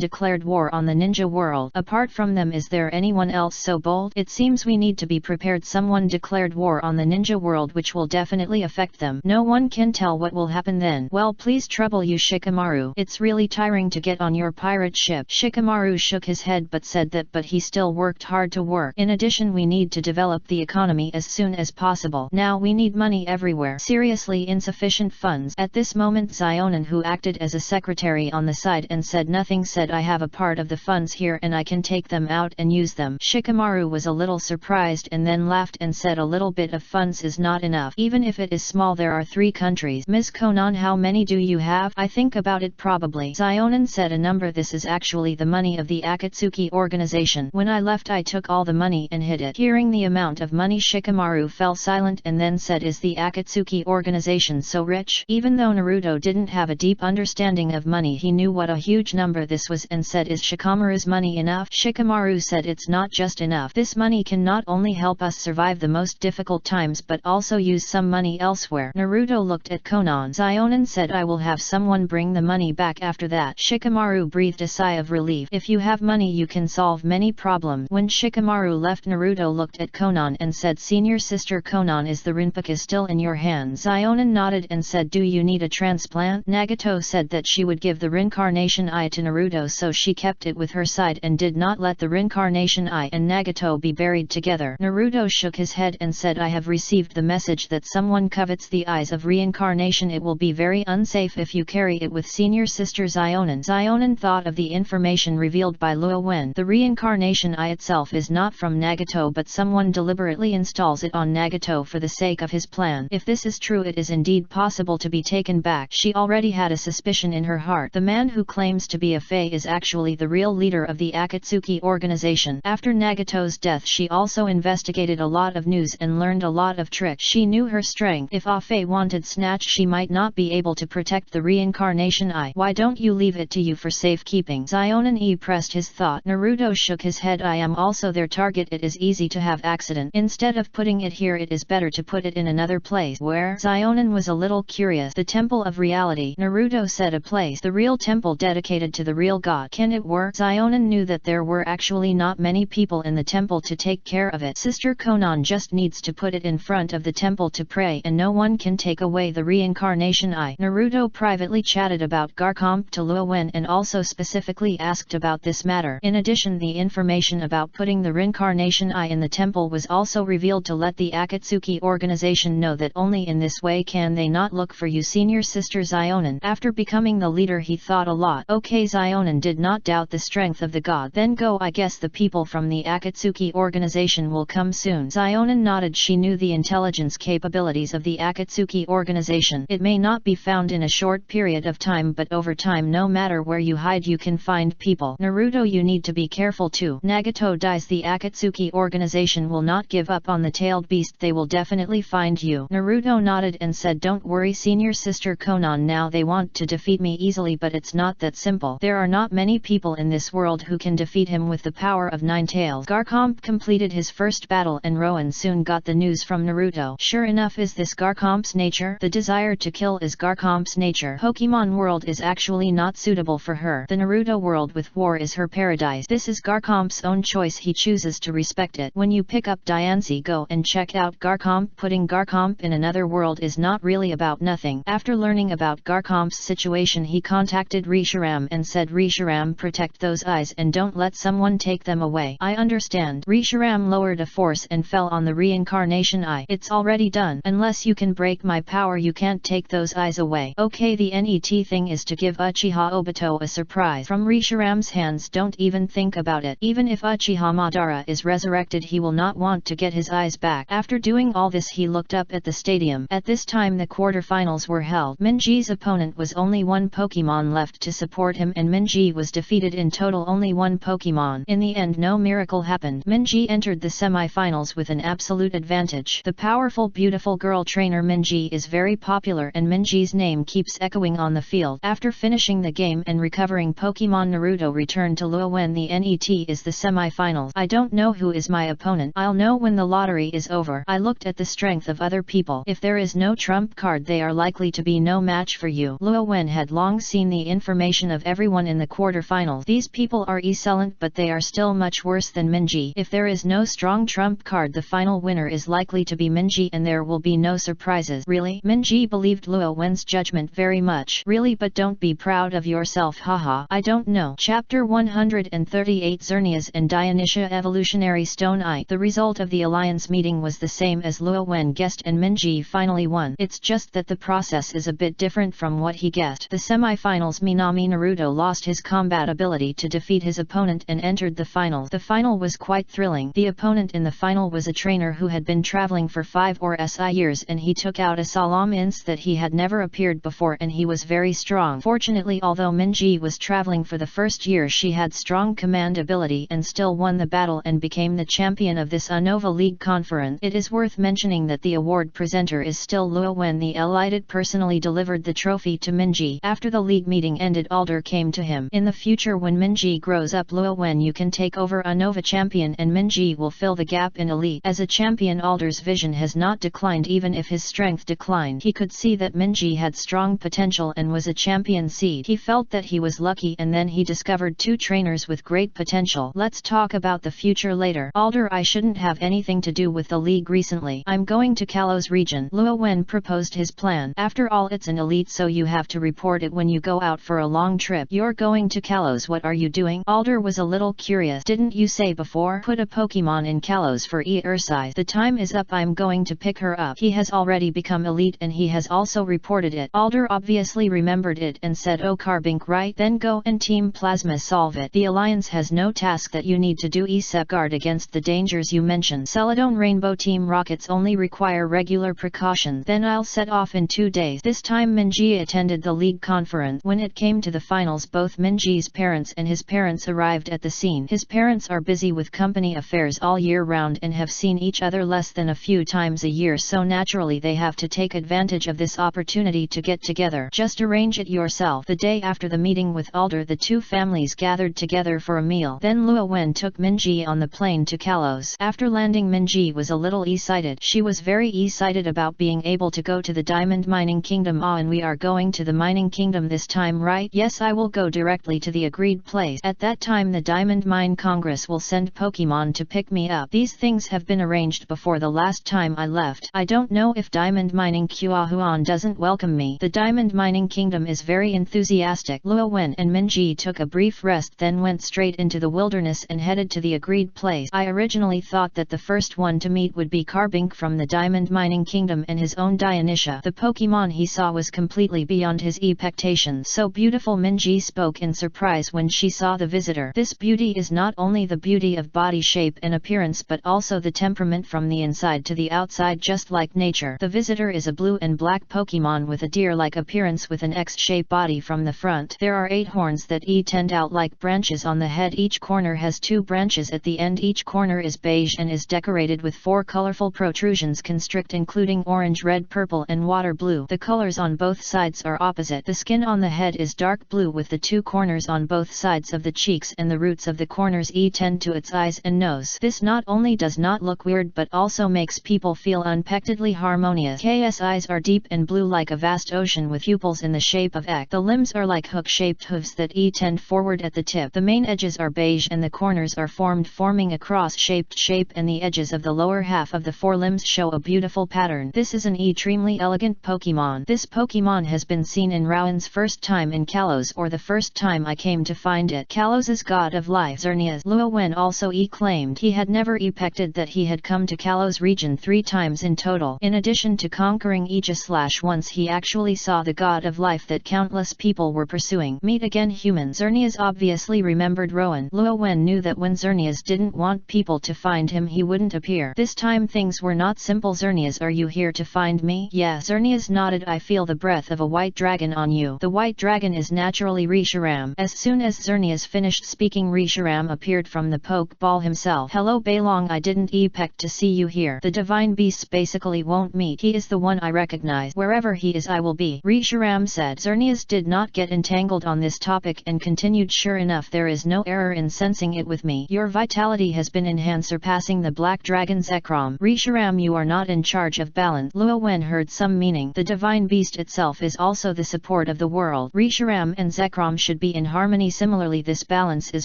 declared war on the ninja world. Apart from them, is there anyone else so bold? It seems we need to be prepared. Someone declared war on the ninja world, which will definitely affect them. No one can tell what will happen then. Well, please trouble you, Shikamaru. It's really tiring to get on your pirate ship. Shikamaru shook his head but said that he still worked hard to work. In addition, we need to develop the economy as soon as possible. Now we need money everywhere. Seriously, insufficient funds. At this moment, Zionin, who acted as a secretary on the side and said nothing, said, I have a part of the funds here and I can take them out and use them. Shikamaru was a little surprised and then laughed and said, a little bit of funds is not enough. Even if it is small, there are 3 countries. Ms. Konan, how many do you have? I think about it, probably. Zionin said, a number. This is actually the money of the Akatsuki organization. When I left, I took all the money and hid it. Hearing the amount of money, Shikamaru fell silent and then said, is the Akatsuki organization so rich? Even though Naruto didn't have a deep understanding of money, he knew what a huge number this was and said, is Shikamaru's money enough? Shikamaru said, it's not just enough. This money can not only help us survive the most difficult times but also use some money elsewhere. Naruto looked at Konan. Zionin said, I will have someone bring the money back after that. Shikamaru breathed a sigh of relief. If you have money, you can solve many problems. When Shikamaru left, Naruto looked at Konan and said, senior sister Konan, is the Rinpoche still in your hands? Zionin nodded and said, do you need a transplant? Nagato said that she would give the reincarnation eye to Naruto, so she kept it with her side and did not let the reincarnation eye and Nagato be buried together. Naruto shook his head and said, I have received the message that someone covets the eyes of reincarnation. It will be very unsafe if you carry it with senior sister Zionin. Zionin thought of the information revealed by Luo Wen. The reincarnation eye itself is not from Nagato, but someone deliberately installs it on Nagato for the sake of his plan. If this is true, it is indeed possible to be taken back. She already had a suspicion in her heart. The man who claims to be a Fae is actually the real leader of the Akatsuki organization. After Nagato's death, she also investigated a lot of news and learned a lot of tricks. She knew her strength. If a Fae wanted snatch, she might not be able to protect the reincarnation eye. Why don't you leave it to you for safekeeping? Zionin pressed his thought. Naruto shook his head. I am also their target. It is easy to have accident. Instead of putting it here, it is better to put it in another place. Where? Zionin was a little curious. The Temple of Reality. Naruto said, a place. The real temple dedicated to the real god. Can it work? Zionin knew that there were actually not many people in the temple to take care of it. Sister Konan just needs to put it in front of the temple to pray and no one can take away the reincarnation eye. Naruto privately chatted about Garkomp to Luo Wen and also specifically asked about this matter. In addition, the information about putting the reincarnation eye in the temple was also revealed to let the Akatsuki organization know that only in this way can they not look for you, senior sister Zionin. After becoming the leader, he thought a lot. Okay, Zionin did not doubt the strength of the god. Then go. I guess the people from the Akatsuki organization will come soon. Zionin nodded. She knew the intelligence capabilities of the Akatsuki organization. It may not be found in a short period of time, but over time, no matter where you hide, you can find people. Naruto, you need to be careful too. Nagato dies, the Akatsuki organization will not give up on the tailed beast. They will definitely find you. Naruto nodded and said, don't worry, senior sister Konan. Now they want to defeat me easily, but it's not that simple. There are not many people in this world who can defeat him with the power of 9 tails. Garkomp completed his first battle and Rowan soon got the news from Naruto. Sure enough, is this Garkomp's nature? The desire to kill is Garkomp's nature. Pokemon world is actually not suitable for her. The Naruto world with war is her paradise. This is Garkomp's own choice. He chooses to respect it. When you pick up Diancie, go and check out Garkomp. Putting Garkomp in another world is not really about nothing. After learning about Garkomp's situation, he contacted Reshiram and said, Reshiram, protect those eyes and don't let someone take them away. I understand. Reshiram lowered a force and fell on the reincarnation eye. It's already done. Unless you can break my power, you can't take those eyes away. Okay, the NET thing is to give Uchiha Obito a surprise from Reshiram's hands. Don't even think about it. Even if Uchiha Madara is resurrected, he will not want to get his eyes back. After doing all this, he looked up at the stadium. At this time, the quarterfinals were held. Minji's opponent was only one Pokemon left to support him, and Minji was defeated. In total, only one Pokemon. In the end, no miracle happened. Minji entered the semi-finals with an absolute advantage. The powerful, beautiful girl trainer Minji is very popular, and Minji's name keeps echoing on the field. After finishing the game, and recovering Pokemon. Naruto returned to Lua when the NET is the semi-finals. I don't know who is my opponent. I'll know when the lottery is over. I looked at the strength of other people. If there is no trump card, they are likely to be no match for you. Lua Wen had long seen the information of everyone in the quarterfinals. These people are excellent, but they are still much worse than Minji. If there is no strong trump card, the final winner is likely to be Minji and there will be no surprises. Really? Minji believed Lua Wen's judgment very much. Really, but don't be proud of yourself, haha. I don't know. Chapter 138 Xerneas and Dionysia Evolutionary Stone Eye. The result of the alliance meeting was the same as Lua Wen guessed and Minji finally won. It's just that the process is a bit different from what he guessed. The semi-finals, Minami Naruto lost his combat ability to defeat his opponent and entered the finals. The final was quite thrilling. The opponent in the final was a trainer who had been traveling for 5 or so years, and he took out a Salam Ince that he had never appeared before, and he was very strong. Fortunately, although Minji was traveling for the first year, she had strong command ability and still won the battle and became the champion of this Unova League conference. It is worth mentioning that the award presenter is still Lua Wen. The elite personally delivered the trophy to Minji. After the league meeting ended, Alder came to him. In the future, when Minji grows up, Lua Wen, you can take over Unova champion and Minji will fill the gap in elite. As a champion, Alder's vision has not declined even if his strength declined. He could see that Minji had strong potential and was a champion seed. He felt that he was lucky, and then he discovered 2 trainers with great potential. Let's talk about the future later. Alder, I shouldn't have anything to do with the league recently. I'm going to Kalos region. Lua Wen proposed his plan. After all, it's an elite, so you have to report it when you go out for a long trip. You're going to Kalos. What are you doing? Alder was a little curious. Didn't you say before? Put a Pokemon in Kalos for Ursize. The time is up. I'm going to pick her up. He has already become elite and he has also reported it. Alder obviously remembered it and said, oh, Carbink, right? Then go and Team Plasma solve it. The Alliance has no task that you need to do except guard against the dangers you mentioned. Celadon Rainbow Team Rockets only require regular precautions. Then I'll set off in 2 days. This time Minji attended the league conference. When it came to the finals, both Minji's parents and his parents arrived at the scene. His parents are busy with company affairs all year round and have seen each other less than a few times a year, so naturally they have to take advantage of this opportunity to get together. Just arrange it yourself. The day after the meeting with Alder, the 2 families gathered together for a meal. Then Lua Wen took Minji on the plane to Kalos. After landing, Minji was a little excited. She was very excited about being able to go to the Diamond Mining Kingdom. Ah, and we are going to the Mining Kingdom this time, right? Yes, I will go directly to the agreed place. At that time, the Diamond Mine Congress will send Pokemon to pick me up. These things have been arranged before the last time I left. I don't know if Diamond Mining Huan doesn't welcome me. The Diamond Mining Kingdom is very enthusiastic. Lua Wen and Minji took a brief rest, then went straight into the wilderness and headed to the agreed place. I originally thought that the first one to meet would be Carbink from the Diamond Mining Kingdom and his own Dionysia. The Pokemon he saw was completely beyond his expectations. So beautiful, Minji spoke in surprise when she saw the visitor. This beauty is not only the beauty of body shape and appearance, but also the temperament from the inside to the outside, just like nature. The visitor is a blue and black Pokemon with a deer-like appearance with an X-shaped body from the front. There are 8 horns that tend out like branches on the head. Each corner has 2 branches at the end. Each corner is beige and is decorated with 4 colorful protrusions constrict, including orange, red, purple and water blue. The colors on both sides are opposite. The skin on the head is dark blue with the 2 corners on both sides of the cheeks, and the roots of the corners tend to its eyes and nose. This not only does not look weird but also makes people feel unexpectedly harmonious. K's eyes are deep and blue like a vast ocean with pupils in the shape of X. The limbs are like hook-shaped hooves that tend forward at the tip. The main edges are beige and the corners are forming a cross-shaped shape, and the edges of the lower half of the forelimbs show a beautiful pattern. This is an extremely elegant Pokemon. This Pokemon has been seen in Rowan's first time in Kalos, or the first time I came to find it. Kalos's god of life, Xerneas. Lua Wen also claimed he had never expected that he had come to Kalos region 3 times in total. In addition to conquering Aegis/once, he actually saw the god of life that countless people were pursuing. Meet again, human. Xerneas obviously remembered Rowan. Lua Wen knew that when Xerneas didn't want people to find him, he wouldn't appear. This time things were not simple. Xerneas, are you here to find me? Yeah. Xerneas nodded. I feel the breath of a white dragon on you. The white dragon is naturally Reshiram. As soon as Xerneas finished speaking, Reshiram appeared from the Pokeball himself. Hello Bailong, I didn't expect to see you here. The divine beasts basically won't meet. He is the one I recognize. Wherever he is I will be, Reshiram said. Xerneas did not get entangled untangled on this topic and continued, sure enough there is no error in sensing it with me. Your vitality has been enhanced, surpassing the black dragon's Ekram. Risharam, you are not in charge of balance. Luo Wen heard some meaning. The divine beast itself is also the support of the world. Risharam and Zekrom should be in harmony. Similarly, this balance is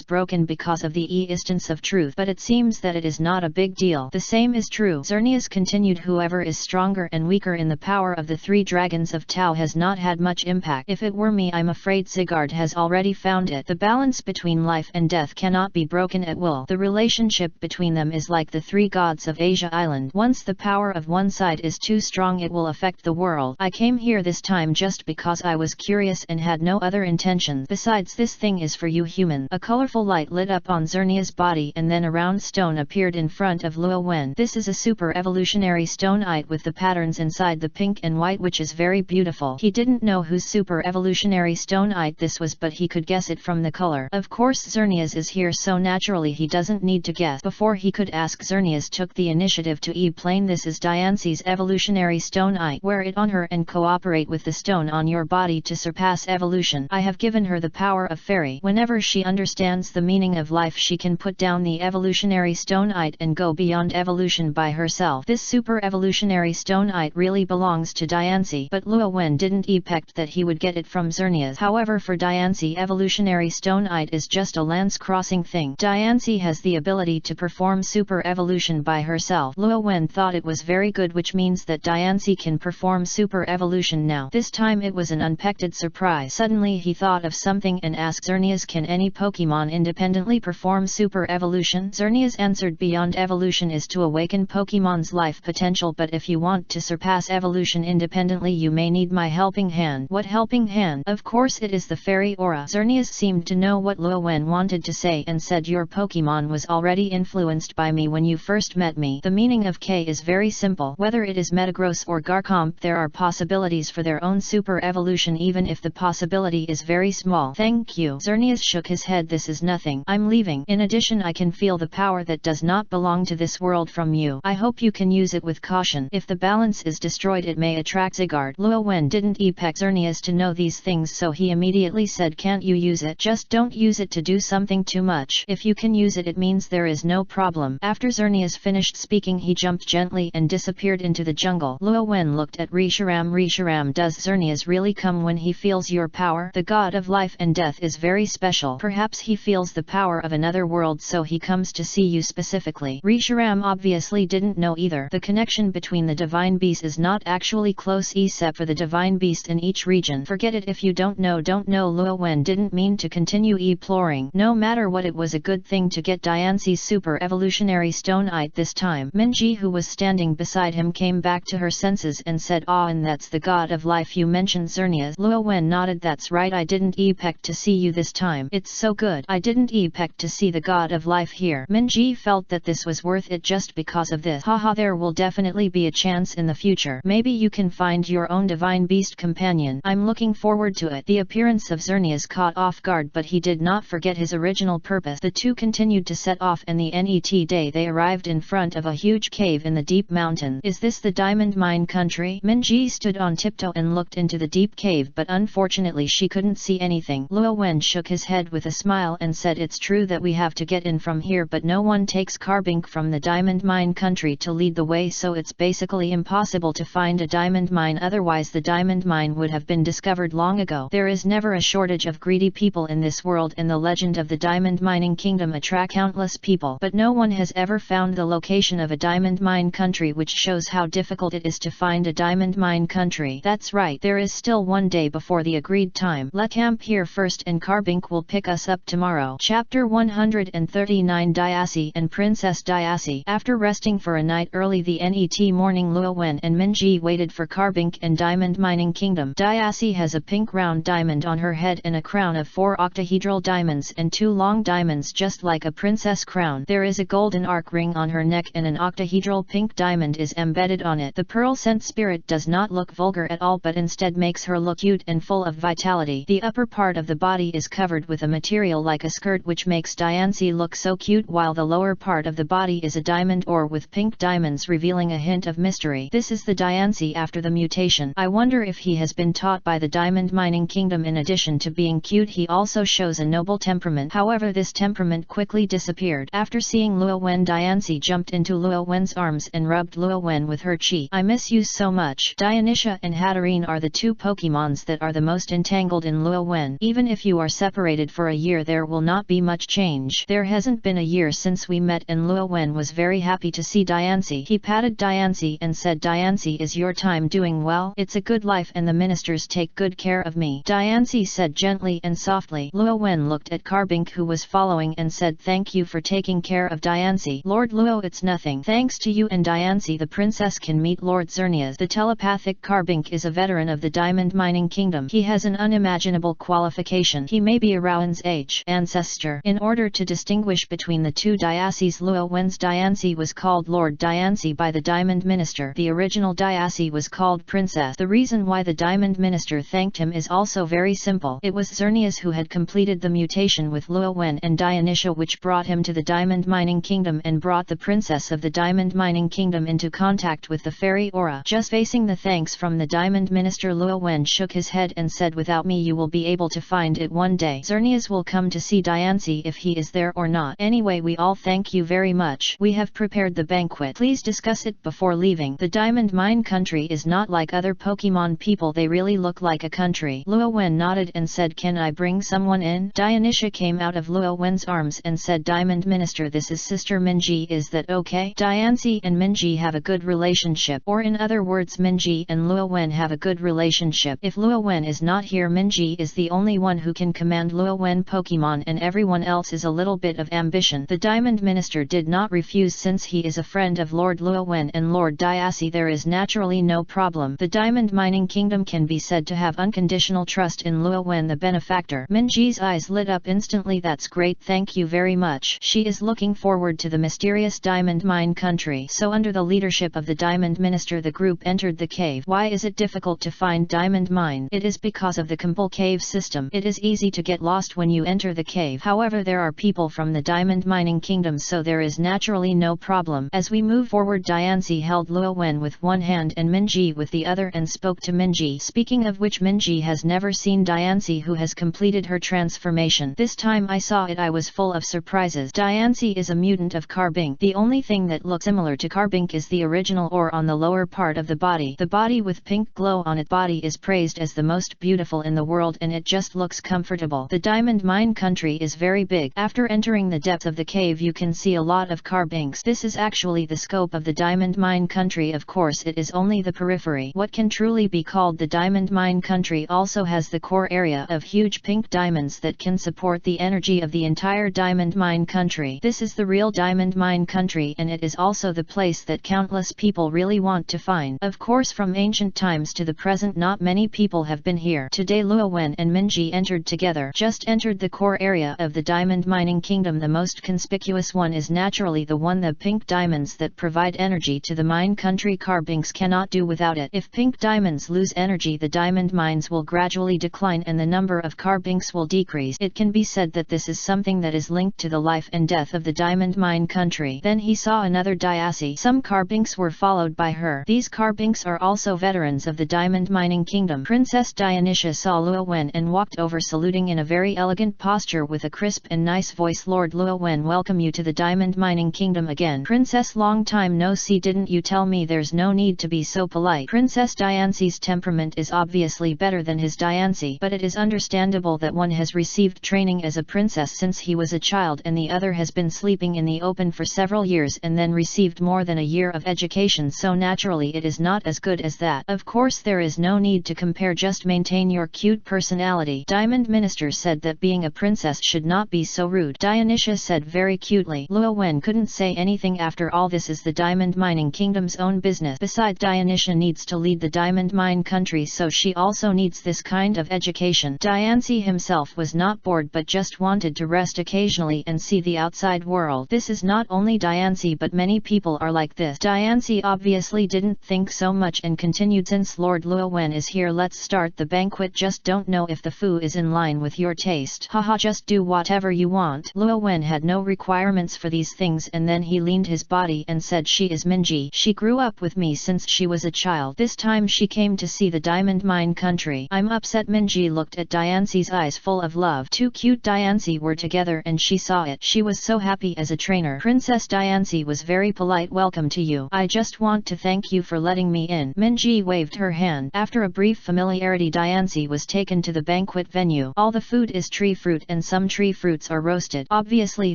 broken because of the existence of truth, but it seems that it is not a big deal. The same is true. Xerneas continued, whoever is stronger and weaker in the power of the three dragons of Tao has not had much impact. If it were me, I'm afraid Sigurd has already found it. The balance between life and death cannot be broken at will. The relationship between them is like the three gods of Asia Island. Once the power of one side is too strong, it will affect the world. I came here this time just because I was curious and had no other intentions. Besides, this thing is for you human. A colorful light lit up on Xerneas' body and then a round stone appeared in front of Luo Wen. This is a super evolutionary stone-ite with the patterns inside the pink and white, which is very beautiful. He didn't know whose super evolutionary stone-ite this was, but he could guess it from the color. Of course Xerneas is here, so naturally he doesn't need to guess. Before he could ask, Xerneas took the initiative to explain, this is Diance's evolutionary stone-ite. Wear it on her and cooperate with the stone on your body to surpass evolution. I have given her the power of fairy. Whenever she understands the meaning of life, she can put down the evolutionary stone-ite and go beyond evolution by herself. This super evolutionary stone-ite really belongs to Diance, but Luo Wen didn't expect that he would get it from Xerneas. However, for Diance, evolutionary stone-ite is just a lance-crossing thing. Diance has the ability to perform super evolution by herself. Luo Wen thought it was very good, which means that Diance can perform super evolution now. This time it was an unexpected surprise. Suddenly he thought of something and asked Xerneas, can any Pokemon independently perform super evolution? Xerneas answered, beyond evolution is to awaken Pokemon's life potential, but if you want to surpass evolution independently, you may need my helping hand. What helping hand? Of course it is the fairy aura. Xerneas seemed to know what Luo Wen wanted to say and said, your Pokemon was already influenced by me when you first met me. The meaning of K is very simple. Whether it is Metagross or Garchomp, there are possibilities for their own super evolution, even if the possibility is very small. Thank you. Xerneas shook his head. This is nothing. I'm leaving. In addition, I can feel the power that does not belong to this world from you. I hope you can use it with caution. If the balance is destroyed, it may attract Sigurd. Luo Wen didn't expect Xerneas to know these things, so he immediately said, can't you use it? Just don't use it to do something too much. If you can use it, it means there is no problem. After Xerneas finished speaking, he jumped gently and disappeared into the jungle. Luo Wen looked at Risharam. Risharam, does Xerneas really come when he feels your power? The god of life and death is very special. Perhaps he feels the power of another world, so he comes to see you specifically. Risharam obviously didn't know either. The connection between the divine beast is not actually close except for the divine beast in each region. Forget it, if you don't know, don't know. Luo Wen didn't mean to continue imploring. No matter what, it was a good thing to get Diance's super evolutionary stone-ite this time. Minji, who was standing beside him, came back to her senses and said, ah, and that's the god of life you mentioned, Xerneas. Luo Wen nodded. That's right, I didn't expect to see you this time. It's so good. I didn't expect to see the god of life here. Minji felt that this was worth it just because of this. Haha, there will definitely be a chance in the future. Maybe you can find your own divine beast companion. I'm looking forward to it. The appearance of Xerneas caught off guard, but he did not forget his original purpose. The two continued to set off, and the next day they arrived in front of a huge cave in the deep mountain. Is this the diamond mine country? Minji stood on tiptoe and looked into the deep cave, but unfortunately she couldn't see anything. Luo Wen shook his head with a smile and said, it's true that we have to get in from here, but no one takes carbink from the diamond mine country to lead the way, so it's basically impossible to find a diamond mine, otherwise the diamond mine would have been discovered long ago. There is never a shortage of greedy people in this world, and the legend of the diamond mining kingdom attracts countless people, but no one has ever found the location of a diamond mine country, which shows how difficult it is to find a diamond mine country. That's right, there is still one day before the agreed time. Let's camp here first and Carbink will pick us up tomorrow. Chapter 139, Diace and Princess Diace. After resting for a night early the next morning, Luo Wen and Minji waited for Carbink and Diamond Mining Kingdom. Diace has a pink round diamond on her head and a crown of 4 octahedral diamonds and 2 long diamonds just like a princess crown. There is a golden arc ring on her neck and an octahedral pink diamond is embedded on it. The pearl scent spirit does not look vulgar at all, but instead makes her look cute and full of vitality. The upper part of the body is covered with a material like a skirt, which makes Diance look so cute, while the lower part of the body is a diamond ore with pink diamonds, revealing a hint of mystery. This is the Diance after the mutation. I wonder if he has been taught by the Diamond Mining Kingdom in addition to being cute he also shows a noble temperament. However, this temperament quickly disappeared. After seeing Luo Wen, Diancie jumped into Luo Wen's arms and rubbed Luo Wen with her chi. I miss you so much. Dionysia and Hatterene are the two Pokemons that are the most entangled in Luo Wen. Even if you are separated for a year there will not be much change. There hasn't been a year since we met and Luo Wen was very happy to see Diancie. He patted Diancie and said, Diancie, is your time doing well? It's a good life and the ministers take good care of me. Diancie said gently and softly. Luo Wen looked at Carbink who was following and said, thank you for taking care of Diancie. Lord Luo, it's nothing. Thanks to you and Diancie the princess can meet Lord Xerneas. The telepathic Carbink is a veteran of the diamond mining kingdom. He has an unimaginable qualification. He may be a Rowan's age ancestor. In order to distinguish between the two Diacies, Luo Wen's Diancie was called Lord Diancie by the Diamond Minister. The original Diacie was called Princess. The reason why the Diamond Minister thanked him is also very simple. It was Xerneas who had completed the mutation with Luo Wen and Dionysia which brought him to the Diamond Mining Kingdom and brought the Princess of the Diamond Mining Kingdom into contact with the fairy aura. Just facing the thanks from the Diamond Minister, Luo Wen shook his head and said, without me you will be able to find it one day. Xerneas will come to see Diancie if he is there or not. Anyway, we all thank you very much. We have prepared the banquet. Please discuss it before leaving. The Diamond Mine country is not like other Pokemon people. They really look like a country. Luo Wen nodded and said, can I bring someone in? Dionysia came out of Luo Wen's arms and said, Diamond Minister, this is Sister Minji. Is that okay? Diancie and Minji have a good relationship, or in other words Minji and Luo Wen have a good relationship. If Luo Wen is not here, Minji is the only one who can command Luo Wen Pokemon and everyone else is a little bit of ambition. The Diamond Minister did not refuse since he is a friend of Lord Luo Wen and Lord Diacie. There is naturally no problem. The Diamond Mining Kingdom can be said to have unconditional trust in Luo Wen the benefactor. Minji's eyes lit up instantly. That's great, thank you very much. She is looking forward to the mysterious Diamond Mine country. So under the leadership of the Diamond Minister the group entered the cave. Why is it difficult to find Diamond Mine? It is because of the Kumple Cave system. It is easy to get lost when you enter the cave. However, there are people from the Diamond Mining Kingdom, so there is naturally no problem. As we move forward, Diancie held Luo Wen with one hand and Minji with the other and spoke to Minji. Speaking of which, Minji has never seen Diancie who has completed her transformation. This time I saw it, I was full of surprises. Diancie is a mutant of Carbink. The only thing that looks similar to Carbink is the original ore on the lower part of the body. The body with pink glow on it body is praised as the most beautiful in the world and it just looks comfortable. The Diamond Mine country is very big. After entering the depths of the cave you can see a lot of Carbinks. This is actually the scope of the Diamond Mine country. Of course it is only the periphery. What can truly be called the Diamond Mine country also has the core area of huge pink diamonds that can support the energy of the entire Diamond Mine country. This is the real Diamond Mine country and it is also the place that countless people really want to find. Of course, from ancient times to the present not many people have been here. Today Luo Wen and Minji entered together. Just entered the core area of the Diamond Mining Kingdom. The most conspicuous one is naturally the one, the pink diamonds that provide energy to the mine country. Carbinks cannot do without it. If pink diamonds lose energy the diamond mines will gradually decline and the number of Carbinks will decrease. It can be said that this is something that is linked to the life and death of the Diamond Mine country. Then he saw another Diacie. Some Carbinks were followed by her. These Carbinks are also veterans of the Diamond Mining Kingdom. Princess Dionysia saw Luo Wen and walked over saluting in a very elegant posture with a crisp and nice voice. Lord Luo Wen, welcome you to the Diamond Mining Kingdom again. Princess, long time no see. Didn't you tell me there's no need to be so polite? Princess Diancie's temperament is obviously better than his Diancie, but it is understandable that one has received training as a princess since he was a child and the other has been sleeping in the open for several years and then received more than a year of education, so naturally it is not as good as that. Of course there is no need to compare, just maintain your cute personality. Diamond Minister said that being a princess should not be so rude. Dionysia said very cutely. Luo Wen couldn't say anything. After all, this is the Diamond Mining Kingdom's own business. Besides, Dionysia needs to lead the Diamond Mine country, so she also needs this kind of education. Diancie himself was not bored but just wanted to rest occasionally and see the outside world. This is not only Diancie but many people are like this. Diancie obviously didn't think so much and continued, since Lord Luo Wen is here, let's start the banquet. Just don't know if the food is in line with your taste. Haha, just do whatever you want. Luo Wen had no requirements for these things and then he leaned his body and said, she is Minji. She grew up with me since she was a child. This time she came to see the Diamond Mine country. I'm upset Minji looked at Diance's eyes full of love. Two cute Diance were together and she saw it. She was so happy as a trainer. Princess Diance was very polite. Welcome to you. I just want to thank you for letting me in. Minji waved her hand. After a brief familiarity, Diance was taken to the banquet venue. All the food is tree fruit and some tree fruits are roasted. Obviously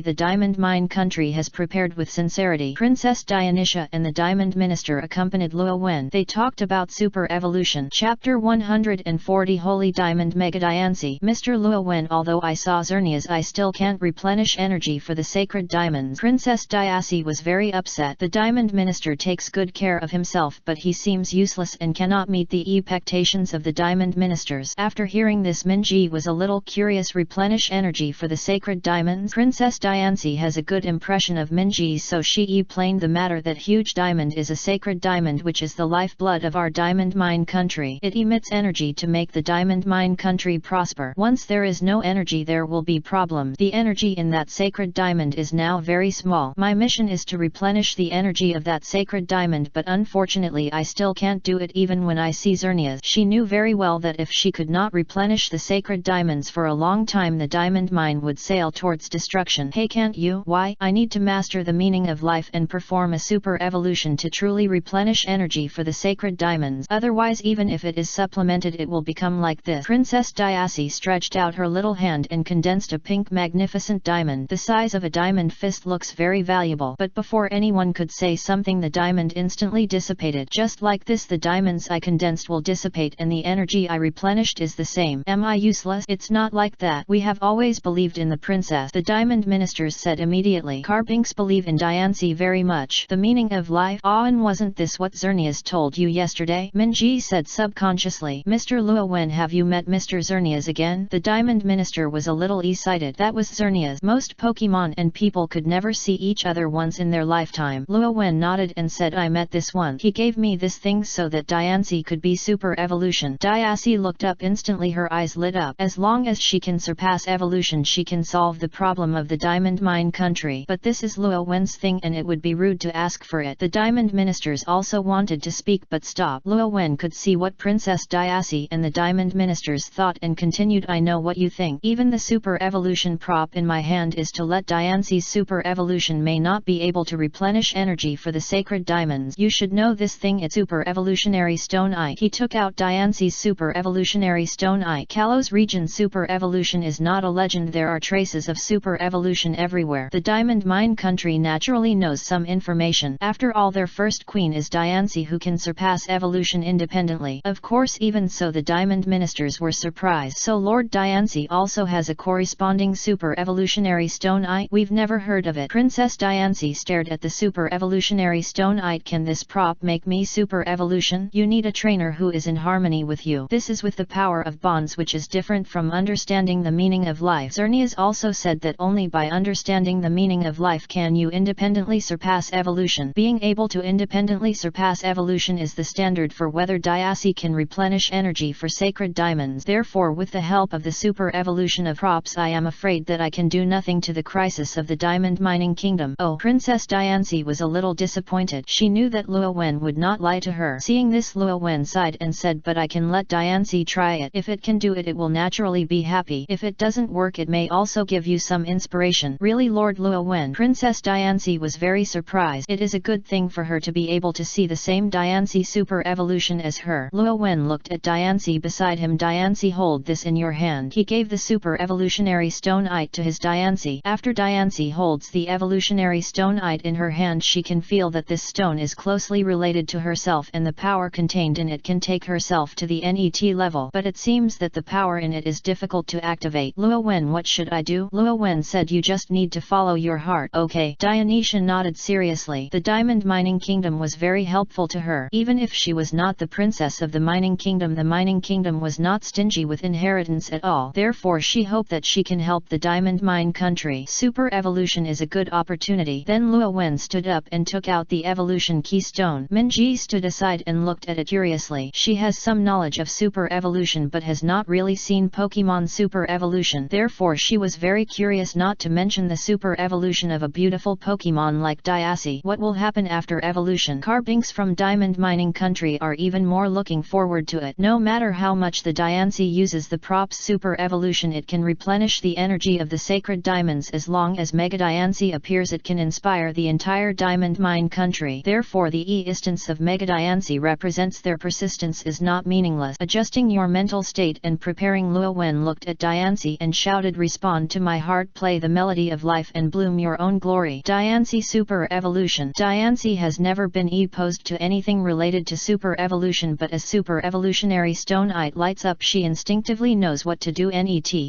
the Diamond Mine country has prepared with sincerity. Princess Dionysia and the Diamond Minister accompanied Luo Wen. They talked about super evolution. Chapter 140 Holy Diamond Mega Diance. Mr. Luo Wen, although I saw Xerneas, I still can't replenish energy for the sacred diamonds. Princess Diance was very upset. The Diamond Minister takes good care of himself, but he seems useless and cannot meet the expectations of the Diamond Ministers. After hearing this, Minji was a little curious. Replenish energy for the sacred diamonds? Princess Diance has a good impression of Minji, so she explained the matter that huge diamond is a sacred diamond which is the lifeblood of our Diamond Mine country. It emits energy to make the Diamond Mine country prosper. Once there is no energy, there will be problem. The energy in that sacred diamond is now very small. My mission is to replenish the energy of that sacred diamond, but unfortunately I still can't do it even when I see Xerneas. She knew very well that if she could not replenish the sacred diamonds for a long time, the diamond mine would sail towards destruction. Hey, can't you? Why? I need to master the meaning of life and perform a super evolution to truly replenish energy for the sacred diamonds. Otherwise, even if it is supplemented, it will become like this. Princess Diance stretched out her little hand and condensed a pink magnificent diamond. The size of a diamond fist looks very valuable. But before anyone could say something, the diamond instantly dissipated. Just like this, the diamonds I condensed will dissipate and the energy I replenished is the same. Am I useless? It's not like that. We have always believed in the princess, the Diamond Ministers said immediately. Carbinks believe in Diance very much. The meaning of life? Ah, and wasn't this what Xerneas told you yesterday? Minji said subconsciously. Mr. Luo Wen, have you met Mr. Xerneas again? The Diamond Minister was a little excited. That was Xerneas. Most Pokemon and people could never see each other once in their lifetime. Luo Wen nodded and said, I met this one. He gave me this thing so that Diance could be super evolution. Diance looked up instantly. Her eyes lit up. As long as she can surpass evolution, she can solve the problem of the Diamond Mine country. But this is Luo Wen's thing and it would be rude to ask for it. The Diamond Ministers also wanted to speak but stopped. Luo Wen could see what Princess Diance and the Diamond Ministers thought and continued, I know what you think. Even the super evolution prop in my hand is to let Diance's super evolution may not be able to replenish energy for the sacred diamonds. You should know this thing, it's super evolutionary stone eye. He took out Diance's super evolutionary stone eye. Kalos region super evolution is not a legend. There are traces of super evolution everywhere. The Diamond Mine country naturally knows some information. After all, their first queen is Diance, who can surpass evolution independently. Of course, even so, the Diamond Ministers were surprised. So Lord Diance also has a corresponding super evolutionary stone eye? We've never heard of it. Princess Diance stared at the super evolutionary stone eye. Can this prop make me super evolution? You need a trainer who is in harmony with you. This is with the power of bonds, which is different from understanding the meaning of life. Xerneas also said that only by understanding the meaning of life can you independently surpass evolution. Being able to independently surpass evolution is the standard for whether Diance can replenish energy for sacred diamonds. Therefore, with the help of the super evolution of props, I am afraid that I can do nothing to the crisis of the diamond mining kingdom. Oh, Princess Diance was a little disappointed. She knew that Luo Wen would not lie to her. Seeing this, Luo Wen sighed and said, but I can let Diance try it. If it can do it, it will naturally be happy. If it doesn't work, it may also give you some inspiration. Really, Lord Luo Wen? Princess Diance was very surprised. It is a good thing for her to be able to see the same Diance super evolution as her. Luo Wen looked at Diance beside him. Diance, hold this in your hand. He gave the super evolutionary stone eye to his Diance. After Diance holds the evolutionary stone eye in her hand, she can feel that this stone is closely related to herself and the power contained in it can take herself to the NET level. But it seems that the power in it is difficult to activate. Luo Wen, what should I do? Luo Wen said, you just need to follow your heart. Okay. Dionysia nodded seriously. The Diamond Mining Kingdom was very helpful to her. Even if she was not the princess of the Mining Kingdom, the Mining Kingdom was not stingy with inheritance at all. Therefore, she hoped that she can help the Diamond Mine country. Super evolution is a good opportunity. Then Luo Wen stood up and took out the evolution keystone. Minji stood aside and looked at it curiously. She has some knowledge of super evolution but has not really seen Pokemon super evolution. Therefore, she was very curious, not to mention the super evolution of a beautiful Pokemon like Diance. What will happen after evolution? Carbinks from Diamond Mining country are even more looking forward to it. No matter how much the the Diancie uses the props super evolution, it can replenish the energy of the sacred diamonds. As long as Mega Diancie appears, it can inspire the entire diamond mine country. Therefore the existence of Mega Diancie represents their persistence is not meaningless. Adjusting your mental state and preparing. Luo Wen looked at Diancie and shouted, respond to my heart, play the melody of life and bloom your own glory. Diancie super evolution. Diancie has never been opposed to anything related to super evolution, but as super evolutionary stone-ite lights up, she instinctively knows what to do.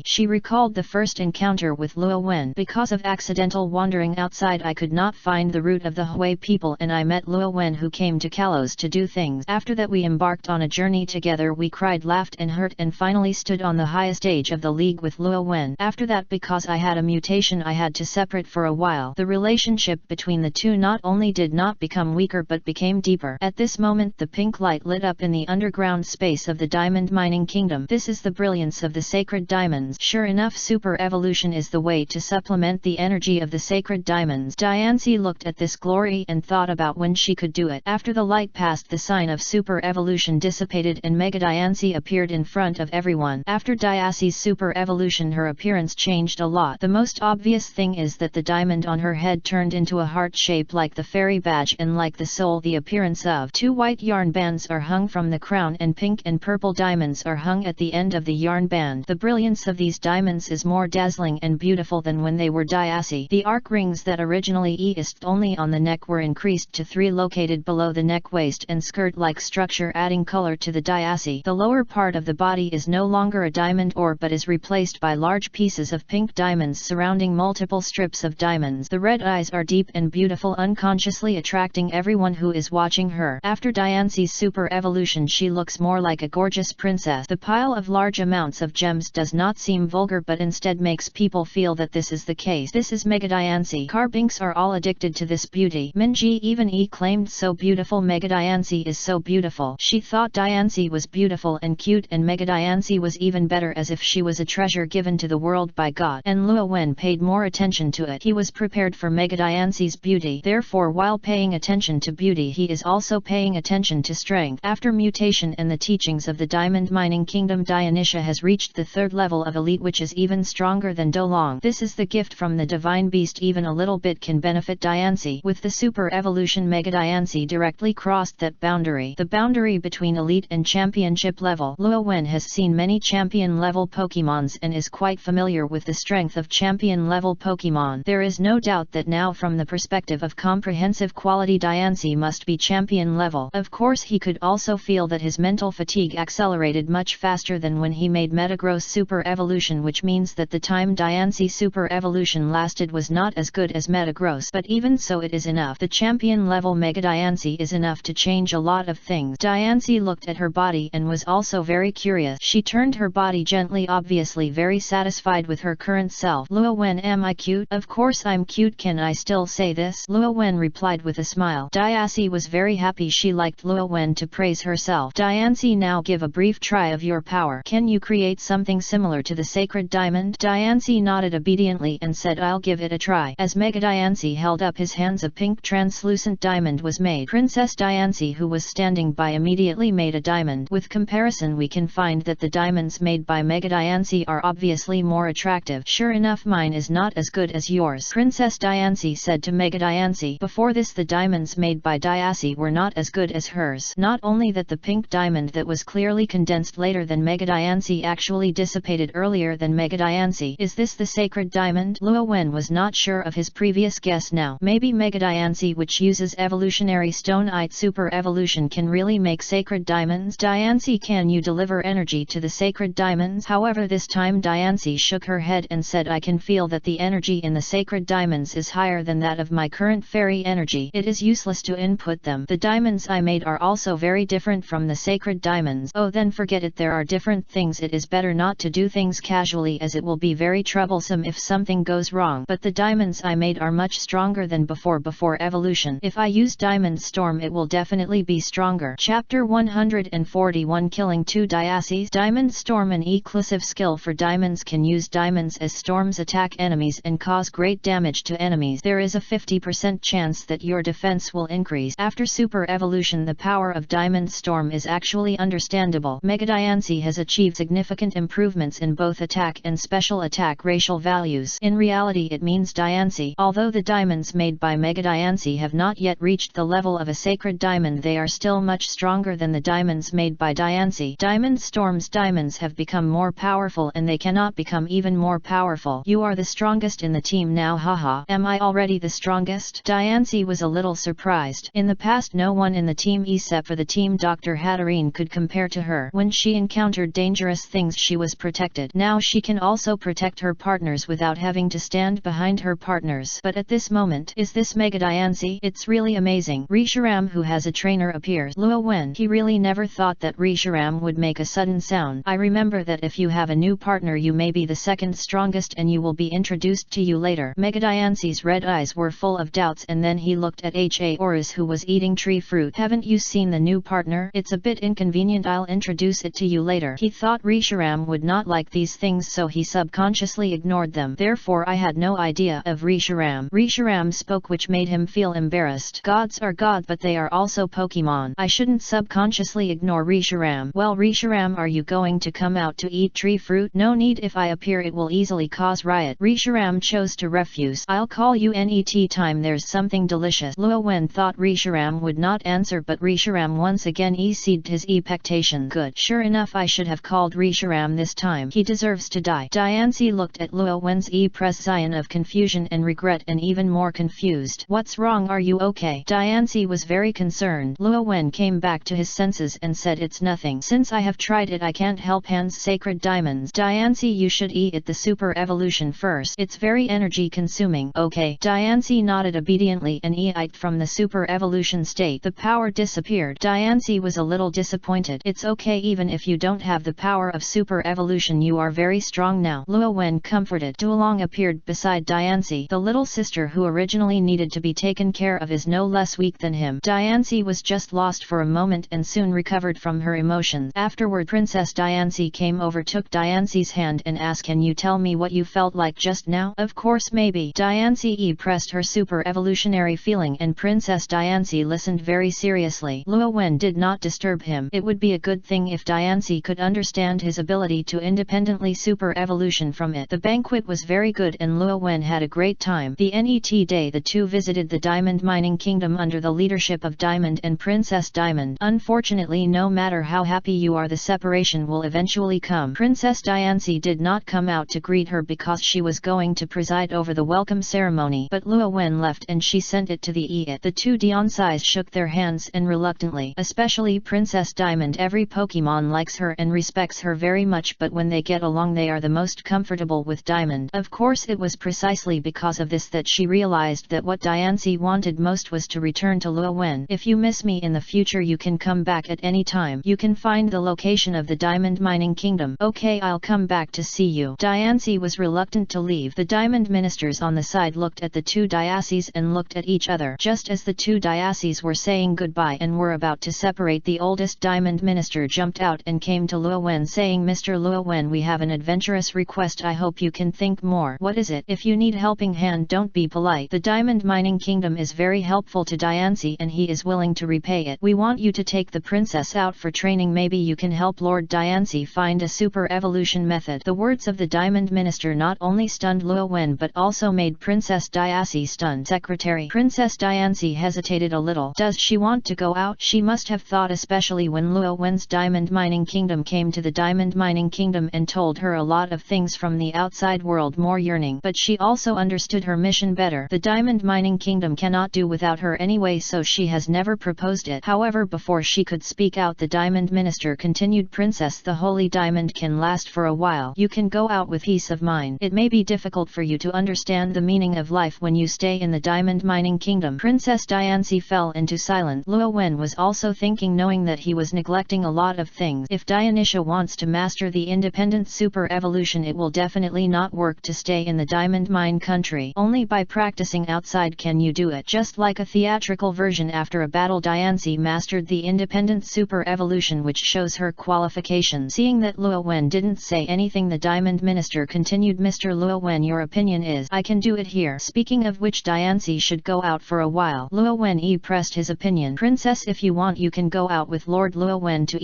She recalled the first encounter with Luo Wen. Because of accidental wandering outside, I could not find the root of the Hui people, and I met Luo Wen, who came to Kalos to do things. After that we embarked on a journey together. We cried, laughed and hurt, and finally stood on the highest stage of the league with Luo Wen. After that, because I had a mutation, I had to separate for a while. The relationship between the two not only did not become weaker but became deeper. At this moment the pink light lit up in the underground space of the diamond mining kingdom. This is the brilliance of the sacred diamonds. Sure enough, super evolution is the way to supplement the energy of the sacred diamonds. Diancie looked at this glory and thought about when she could do it. After the light passed, the sign of super evolution dissipated and Mega Diancie appeared in front of everyone. After Diancie's super evolution, her appearance changed a lot. The most obvious thing is that the diamond on her head turned into a heart shape like the fairy badge, and like the soul, the appearance of two white yarn bands are hung from the crown and pink and purple diamonds are hung at the end of the yarn band. The brilliance of these diamonds is more dazzling and beautiful than when they were Diancie. The arc rings that originally existed only on the neck were increased to 3 located below the neck, waist and skirt-like structure, adding color to the Diancie. The lower part of the body is no longer a diamond ore but is replaced by large pieces of pink diamonds surrounding multiple strips of diamonds. The red eyes are deep and beautiful, unconsciously attracting everyone who is watching her. After Diancie's super evolution, she looks more like a gorgeous princess. The pile of large amounts of gems does not seem vulgar but instead makes people feel that this is the case. This is Mega Diancie. Carbinks are all addicted to this beauty. Minji even claimed, so beautiful, Mega Diancie is so beautiful. She thought Diancie was beautiful and cute, and Mega Diancie was even better, as if she was a treasure given to the world by God. And Luo Wen paid more attention to it. He was prepared for Mega Diancie's beauty. Therefore, while paying attention to beauty, he is also paying attention to strength. After mutation and the teachings of the diamond mining kingdom, Dionysia has reached the 3rd level of elite, which is even stronger than Dolong. This is the gift from the divine beast. Even a little bit can benefit Diancie. With the super evolution, Mega Diancie directly crossed that boundary, the boundary between elite and championship level. Luo Wen has seen many champion level Pokemons and is quite familiar with the strength of champion level Pokemon. There is no doubt that now, from the perspective of comprehensive quality, Diancie must be champion level. Of course, he could also feel that his mental fatigue accelerated much faster than when he made Metagross super evolution, which means that the time Diancie super evolution lasted was not as good as Metagross, but even so it is enough. The champion level Mega Diancie is enough to change a lot of things. Diancie looked at her body and was also very curious. She turned her body gently, obviously very satisfied with her current self. Luo Wen, am I cute? Of course I'm cute, can I still say this? Luo Wen replied with a smile. Diancie was very happy. She liked Luo Wen to praise herself. Diancie, now give a brief try of your power. Can you create something similar to the sacred diamond? Diancie nodded obediently and said, I'll give it a try. As Mega Diancie held up his hands, a pink translucent diamond was made. Princess Diancie, who was standing by, immediately made a diamond. With comparison, we can find that the diamonds made by Mega Diancie are obviously more attractive. Sure enough, mine is not as good as yours, Princess Diancie said to Mega Diancie. Before this, the diamonds made by Diancie were not as good as hers. Not only that, the pink diamond that was clearly condensed later than Mega Diancie actually dissipated earlier than Mega Diancie. Is this the sacred diamond? Luo Wen was not sure of his previous guess now. Maybe Mega Diancie, which uses evolutionary stone-ite super evolution, can really make sacred diamonds. Diancie, can you deliver energy to the sacred diamonds? However, this time Diancie shook her head and said, I can feel that the energy in the sacred diamonds is higher than that of my current fairy energy. It is useless to input them. The diamonds I made are also very different from the sacred diamonds. Oh, then forget it. There are different things. It is better not to do things casually, as it will be very troublesome if something goes wrong. But the diamonds I made are much stronger than before evolution. If I use Diamond Storm, it will definitely be stronger. Chapter 141, Killing 2 Diancies. Diamond Storm, an exclusive skill for diamonds, can use diamonds as storms, attack enemies and cause great damage to enemies. There is a 50% chance that your defense will increase. After super evolution, the power of Diamond Storm is actually understandable. Mega Mega Diancie has achieved significant improvements in both attack and special attack racial values. In reality it means Diancie. Although the diamonds made by Mega Diancie have not yet reached the level of a sacred diamond, they are still much stronger than the diamonds made by Diancie. Diamond Storm's diamonds have become more powerful and they cannot become even more powerful. You are the strongest in the team now, haha. Am I already the strongest? Diancie was a little surprised. In the past no one in the team except for the team Dr. Hatterene could compare to her. When she encountered dangerous things she was protected. Now she can also protect her partners without having to stand behind her partners. But at this moment, is this Mega Diancie? It's really amazing. Risharam, who has a trainer, appears. Luo Wen. He really never thought that Risharam would make a sudden sound. I remember that if you have a new partner you may be the second strongest and you will be introduced to you later. Mega Diancie's red eyes were full of doubts and then he looked at Horus, who was eating tree fruit. Haven't you seen the new partner? It's a bit inconvenient. I'll introduce it to you later. He thought Risharam would not like these things, so he subconsciously ignored them. Therefore I had no idea of Risharam. Risharam spoke, which made him feel embarrassed. Gods are gods, but they are also Pokemon. I shouldn't subconsciously ignore Risharam. Well, Risharam, are you going to come out to eat tree fruit? No need. If I appear it will easily cause riot. Risharam chose to refuse. I'll call you NET time. There's something delicious. Luo Wen thought Risharam would not answer, but Risharam once again ceded his expectation. Good. Sure enough, I should have called Risharam this time. He deserves to die. Diancie looked at Luo Wen's expression of confusion and regret and even more confused. What's wrong? Are you okay? Diancie was very concerned. Luo Wen came back to his senses and said, it's nothing. Since I have tried it I can't help Han's sacred diamonds. Diancie, you should eat the super evolution first. It's very energy consuming. Okay. Diancie nodded obediently and ate from the super evolution state. The power disappeared. Diancie was a little disappointed. It's okay, even if you don't have the power of super evolution you are very strong now. Luo Wen comforted. Duolong appeared beside Diancie. The little sister who originally needed to be taken care of is no less weak than him. Diancie was just lost for a moment and soon recovered from her emotions. Afterward Princess Diancie came over, took Diancie's hand and asked, can you tell me what you felt like just now? Of course, maybe. Diancie pressed her super evolutionary feeling and Princess Diancie listened very seriously. Luo Wen did not disturb him. It would be a good thing if Diancie could understand his ability to independently super evolution from it. The banquet was very good and Luo Wen had a great time. The NET day the two visited the Diamond Mining Kingdom under the leadership of Diamond and Princess Diamond. Unfortunately, no matter how happy you are, the separation will eventually come. Princess Diancie did not come out to greet her because she was going to preside over the welcome ceremony, but Luo Wen left and she sent it to the EAT. The two Diancies shook their hands and reluctantly, especially Princess Diamond. Every Pokemon likes her and respects her very much, but when they get along they are the most comfortable with Diamond. Of course it was precisely because of this that she realized that what Diancie wanted most was to return to Luo Wen. If you miss me in the future you can come back at any time. You can find the location of the Diamond Mining Kingdom. Okay, I'll come back to see you. Diancie was reluctant to leave. The Diamond Ministers on the side looked at the two Diacies and looked at each other. Just as the two Diacies were saying goodbye and were about to separate, the oldest Diamond Minister jumped out and came to Luo Wen saying, Mr. Luo Wen, we have an adventurous request. I hope you can think more. What is it? If you need helping hand, don't be polite. The Diamond Mining Kingdom is very helpful to Diancie and he is willing to repay it. We want you to take the princess out for training. Maybe you can help Lord Diancie find a super evolution method. The words of the Diamond Minister not only stunned Luo Wen but also made Princess Diancie stunned. Secretary. Princess Diancie hesitated a little. Does she want to go out? She must have thought, especially when Luo Wen's Diamond Mining Kingdom came to the Diamond Mining Kingdom and told her a lot of things from the outside world, more yearning. But she also understood her mission better. The Diamond Mining Kingdom cannot do without her anyway, so she has never proposed it. However, before she could speak out, the Diamond Minister continued, Princess, the Holy Diamond can last for a while. You can go out with peace of mind. It may be difficult for you to understand the meaning of life when you stay in the Diamond Mining Kingdom. Princess Diancie fell into silence. Luo Wen was also thinking, knowing that he was neglecting a lot of things. If Dionysia wants to master the independent super evolution, it will definitely not work to stay in the Diamond Mine country. Only by practicing outside can you do it. Just like a theatrical version, after a battle Diancie mastered the independent super evolution, which shows her qualification. Seeing that Luo Wen didn't say anything, the Diamond Minister continued, Mr. Luo Wen, your opinion is? I can do it here. Speaking of which, Diancie should go out for a while. Luo Wen pressed his opinion. Princess, if you want you can go out with Lord Luo Wen to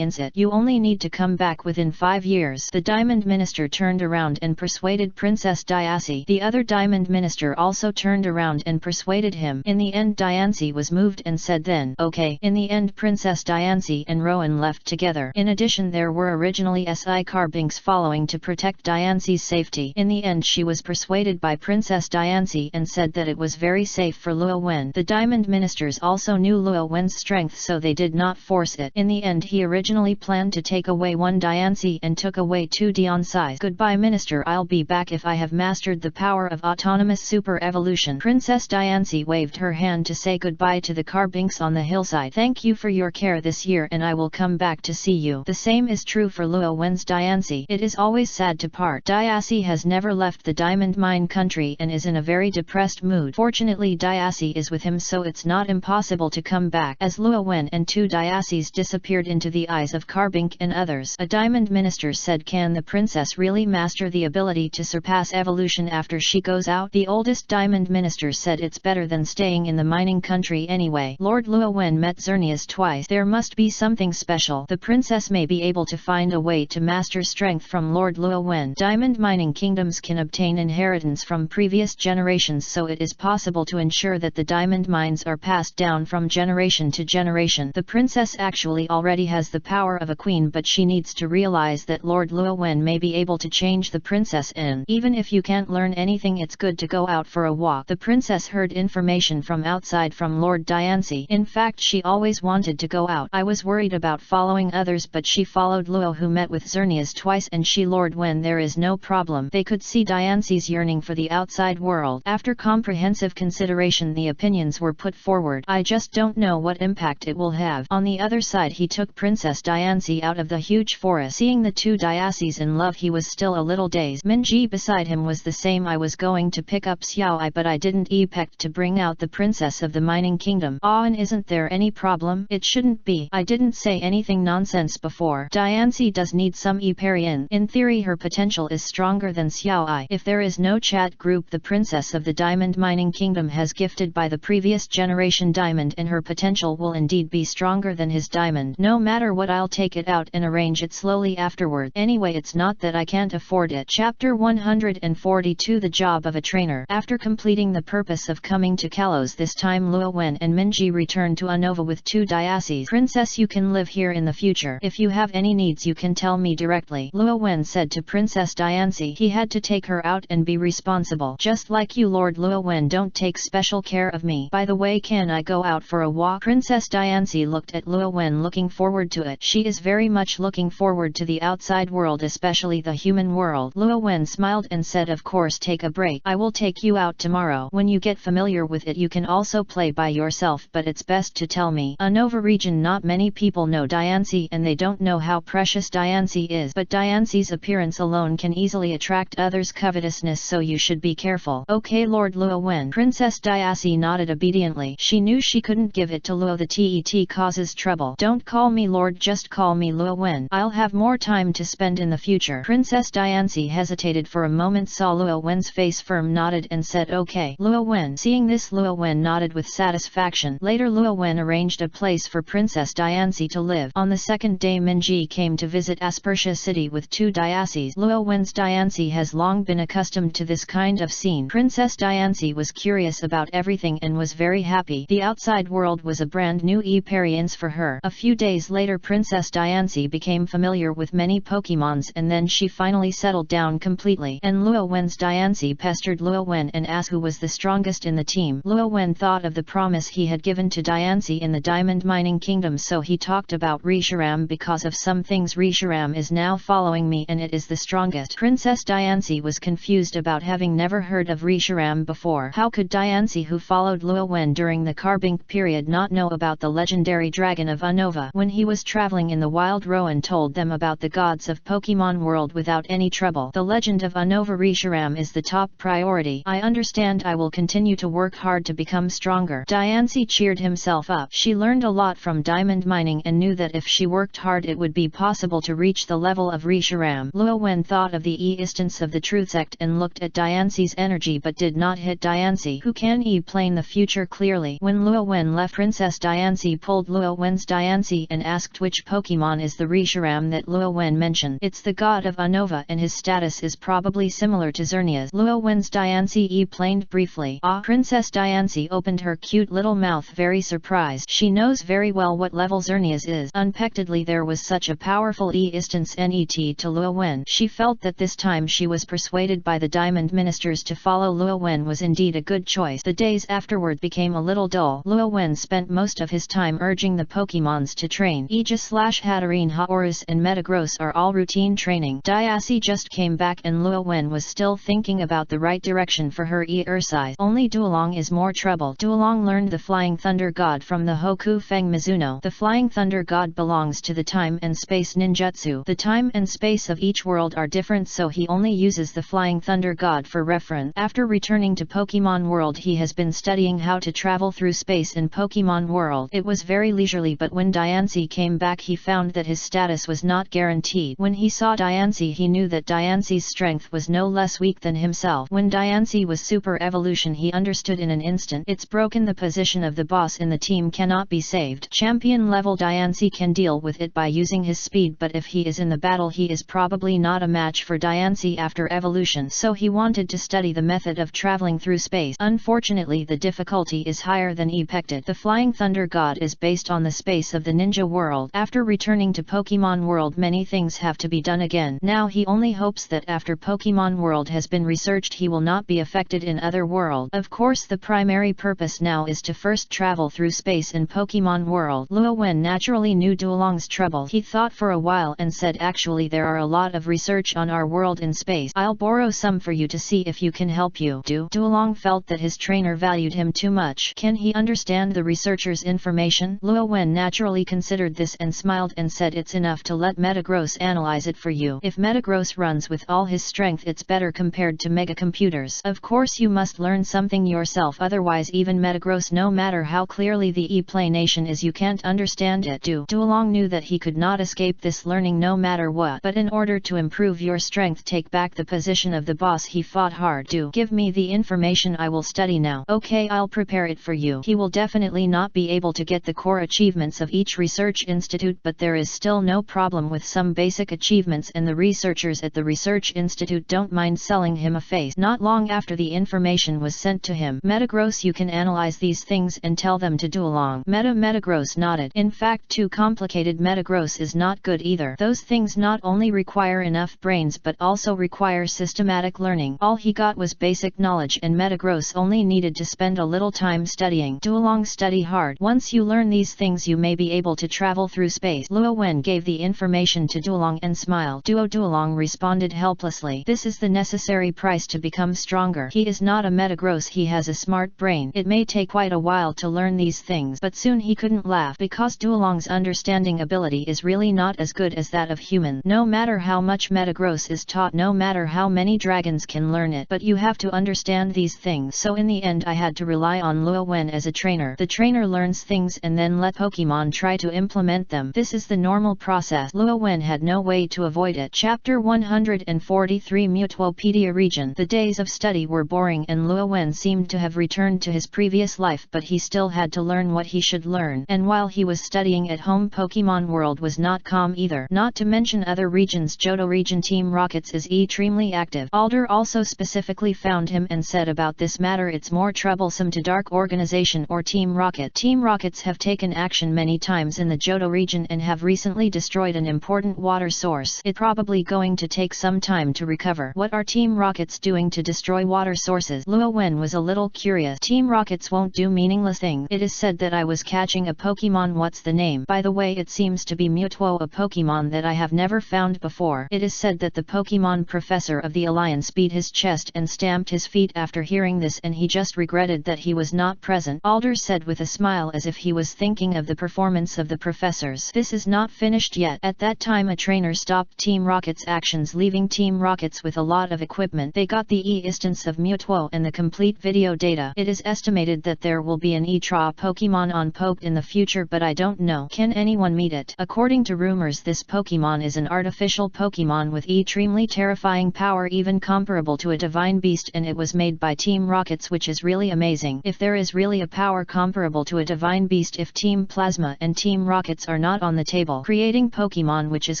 experience it. You only need to come back within 5 years. The Diamond Minister turned around and persuaded Princess Diancie. The other Diamond Minister also turned around and persuaded him. In the end Diancie was moved and said then, okay. In the end Princess Diancie and Rowan left together. In addition there were originally Si Carbinks following to protect Diancie's safety. In the end she was persuaded by Princess Diancie and said that it was very safe for Luo Wen. The Diamond Ministers also knew Luo Wen's strength, so they did not force it. In the end he originally planned to take away one Diancie and took away 2 Dianci's. Goodbye Minister, I'll be back if I have mastered the power of autonomous super evolution. Princess Diancie waved her hand to say goodbye to the Carbinks on the hillside. Thank you for your care this year and I will come back to see you. The same is true for Luo Wen's Diancie. It is always sad to part. Diancie has never left the Diamond Mine country and is in a very depressed mood. Fortunately Diancie is with him, so it's not impossible to come back. As Luo Wen and 2 Diancies disappeared into the eyes of Carbink and others, a Diamond Minister said, can the princess really master the ability to surpass evolution after she goes out? The oldest Diamond Minister said it's better than staying in the mining country anyway. Lord Luo Wen met Xerneas twice. There must be something special. The princess may be able to find a way to master strength from Lord Luo Wen. Diamond mining kingdoms can obtain inheritance from previous generations, so it is possible to ensure that the diamond mines are passed down from generation to generation. The princess actually already has the power of a queen, but she needs to realize that Lord Luo Wen may be able to change the princess in. Even if you can't learn anything, it's good to go out for a walk. The princess heard information from outside from Lord Diancie. In fact she always wanted to go out. I was worried about following others, but she followed Luo, who met with Xerneas twice, and she Lord Wen, there is no problem. They could see Diancie's yearning for the outside world. After comprehensive consideration the opinions were put forward. I just don't know what impact it will have. On the other side he took Princess Diancie out of the huge forest. Seeing the 2 Diancies in love he was still a little dazed. Minji beside him was the same. I was going to pick up Xiao Ai, but I didn't expect to bring out the princess of the mining kingdom. And isn't there any problem? It shouldn't be. I didn't say anything nonsense before. Diancie does need some Iparian. In theory her potential is stronger than Xiao Ai. If there is no chat group, the princess of the diamond mining kingdom has gifted by the previous generation diamond, and her potential will indeed be stronger than his diamond. No matter what, I'll take it out and arrange it slowly afterward. Anyway, it's not that I can't afford it. Chapter 142 The Job of a Trainer. After completing the purpose of coming to Kalos, this time Luo Wen and Minji returned to Unova with 2 Diancies. Princess, you can live here in the future. If you have any needs you can tell me directly, Luo Wen said to Princess Diancie. He had to take her out and be responsible. Just like you Lord Luo Wen don't take special care of me. By the way, can I go out for a walk? Princess Diancie looked at Luo Wen, looking forward to it. She is very much looking forward to the outside world, especially the human world. Luo Wen smiled and said, of course, take a break. I will take you out tomorrow. When you get familiar with it you can also play by yourself, but it's best to tell me. Unova region, not many people know Diancie and they don't know how precious Diancie is, but Diancie's appearance alone can easily attract others' covetousness, so you should be careful. Okay Lord Luo Wen. Princess Diancie nodded obediently. She knew she couldn't give it to Luo. The TET causes trouble. Don't call me Lord, just call me Luo Wen. I'll have more time to spend in the future. Princess Diancie hesitated for a moment, saw Luo Wen's face firm, nodded and said okay. Luo Wen. Seeing this Luo Wen nodded with satisfaction. Later Luo Wen arranged a place for Princess Diancie to live. On the second day Minji came to visit Aspertia city with 2 Diancies. Luo Wen's Diancie has long been accustomed to this kind of scene. Princess Diancie was curious about everything and was very happy. The outside world was a brand new experience for her. A few days later Princess Diancie became familiar with many Pokemons, and then she finally settled down completely. And Luo Wen's Diancie pestered Luo Wen and asked who was the strongest in the team. Luo Wen thought of the promise he had given to Diancie in the Diamond Mining Kingdom, so he talked about Reshiram. Because of some things Reshiram is now following me and it is the strongest. Princess Diancie was confused about having never heard of Reshiram before. How could Diancie, who followed Luo Wen during the Carbink period, not know about the legendary dragon of Unova? When he was traveling in the wild, Rowan told them about the gods of Pokemon world without any trouble. The legend of Unova Reshiram is the top priority. I understand. I will continue to work hard to become stronger. Diancie cheered himself up. She learned a lot from diamond mining and knew that if she worked hard it would be possible to reach the level of Reshiram. Luo Wen thought of the instance of the Truth Sect and looked at Diancie's energy, but did not hit Diancie. Who can explain the future clearly? When Luo Wen left, Princess Diancie pulled Luo Wen's Diancie and asked which which Pokemon is the Reshiram that Luo Wen mentioned. It's the god of Unova and his status is probably similar to Xernea's. Luo Wen's Diancie explained briefly. Princess Diancie opened her cute little mouth very surprised. She knows very well what level Xernea's is. Unexpectedly there was such a powerful distance net to Luo Wen. She felt that this time she was persuaded by the Diamond Ministers to follow Luo Wen was indeed a good choice. The days afterward became a little dull. Luo Wen spent most of his time urging the Pokemons to train. Aegis/Hatterene, Haorus and Metagross are all routine training. Diancie just came back and Luo Wen was still thinking about the right direction for her size. Only Duolong is more trouble. Duolong learned the Flying Thunder God from the Hoku Feng Mizuno. The Flying Thunder God belongs to the time and space ninjutsu. The time and space of each world are different, so he only uses the Flying Thunder God for reference. After returning to Pokemon World, he has been studying how to travel through space in Pokemon World. It was very leisurely, but when Diancie came back he found that his status was not guaranteed. When he saw Diancie he knew that Diancie's strength was no less weak than himself. When Diancie was Super Evolution he understood in an instant. It's broken. The position of the boss in the team cannot be saved. Champion level Diancie can deal with it by using his speed, but if he is in the battle he is probably not a match for Diancie after evolution, so he wanted to study the method of traveling through space. Unfortunately the difficulty is higher than expected. The Flying Thunder God is based on the space of the ninja world. After returning to Pokemon World many things have to be done again. Now he only hopes that after Pokemon World has been researched he will not be affected in other world. Of course the primary purpose now is to first travel through space in Pokemon World. Luo Wen naturally knew Duolong's trouble. He thought for a while and said, actually there are a lot of research on our world in space. I'll borrow some for you to see if you can help you. Duolong felt that his trainer valued him too much. Can he understand the researcher's information? Luo Wen naturally considered this and smiled and said, it's enough to let Metagross analyze it for you. If Metagross runs with all his strength it's better compared to mega computers. Of course you must learn something yourself, otherwise even Metagross, no matter how clearly the explanation is, you can't understand it. Duolong knew that he could not escape this learning no matter what, but in order to improve your strength, take back the position of the boss, he fought hard. Give me the information, I will study now. Okay, I'll prepare it for you. He will definitely not be able to get the core achievements of each research institute, but there is still no problem with some basic achievements, and the researchers at the research institute don't mind selling him a face. Not long after the information was sent to him. Metagross, you can analyze these things and tell them to Duolong. Metagross nodded. In fact, too complicated Metagross is not good either. Those things not only require enough brains but also require systematic learning. All he got was basic knowledge and Metagross only needed to spend a little time studying. Duolong, study hard. Once you learn these things you may be able to travel through space. Luo Wen gave the information to Duolong and smiled. Duolong responded helplessly. This is the necessary price to become stronger. He is not a Metagross, he has a smart brain. It may take quite a while to learn these things, but soon he couldn't laugh because Duolong's understanding ability is really not as good as that of human. No matter how much Metagross is taught, no matter how many dragons can learn it, but you have to understand these things. So in the end I had to rely on Luo Wen as a trainer. The trainer learns things and then let Pokemon try to implement them. This is the normal process. Luo Wen had no way to avoid it. Chapter 143, Mutuopedia Region. The days of study were boring and Luo Wen seemed to have returned to his previous life, but he still had to learn what he should learn. And while he was studying at home, Pokemon World was not calm either. Not to mention other regions. Johto region Team Rockets is extremely active. Alder also specifically found him and said about this matter, it's more troublesome to Dark Organization or Team Rocket. Team Rockets have taken action many times in the Johto region and have recently destroyed an important water source. It's probably going to take some time to recover. What are Team Rockets doing to destroy water sources? Luo Wen was a little curious. Team Rockets won't do meaningless things. It is said that I was catching a Pokemon. What's the name? By the way, it seems to be Mewtwo, a Pokemon that I have never found before. It is said that the Pokemon professor of the Alliance beat his chest and stamped his feet after hearing this, and he just regretted that he was not present. Alder said with a smile as if he was thinking of the performance of the professors. This is not finished yet. At that time a trainer stopped Team Rocket's actions, leaving Team Rockets with a lot of equipment. They got the instance of Mewtwo and the complete video data. It is estimated that there will be an Etra Pokemon on Poke in the future, but I don't know. Can anyone meet it? According to rumors, this Pokemon is an artificial Pokemon with extremely terrifying power, even comparable to a divine beast, and it was made by Team Rockets, which is really amazing. If there is really a power comparable to a divine beast, if Team Plasma and Team Rockets are not on the table. Creating Pokemon which is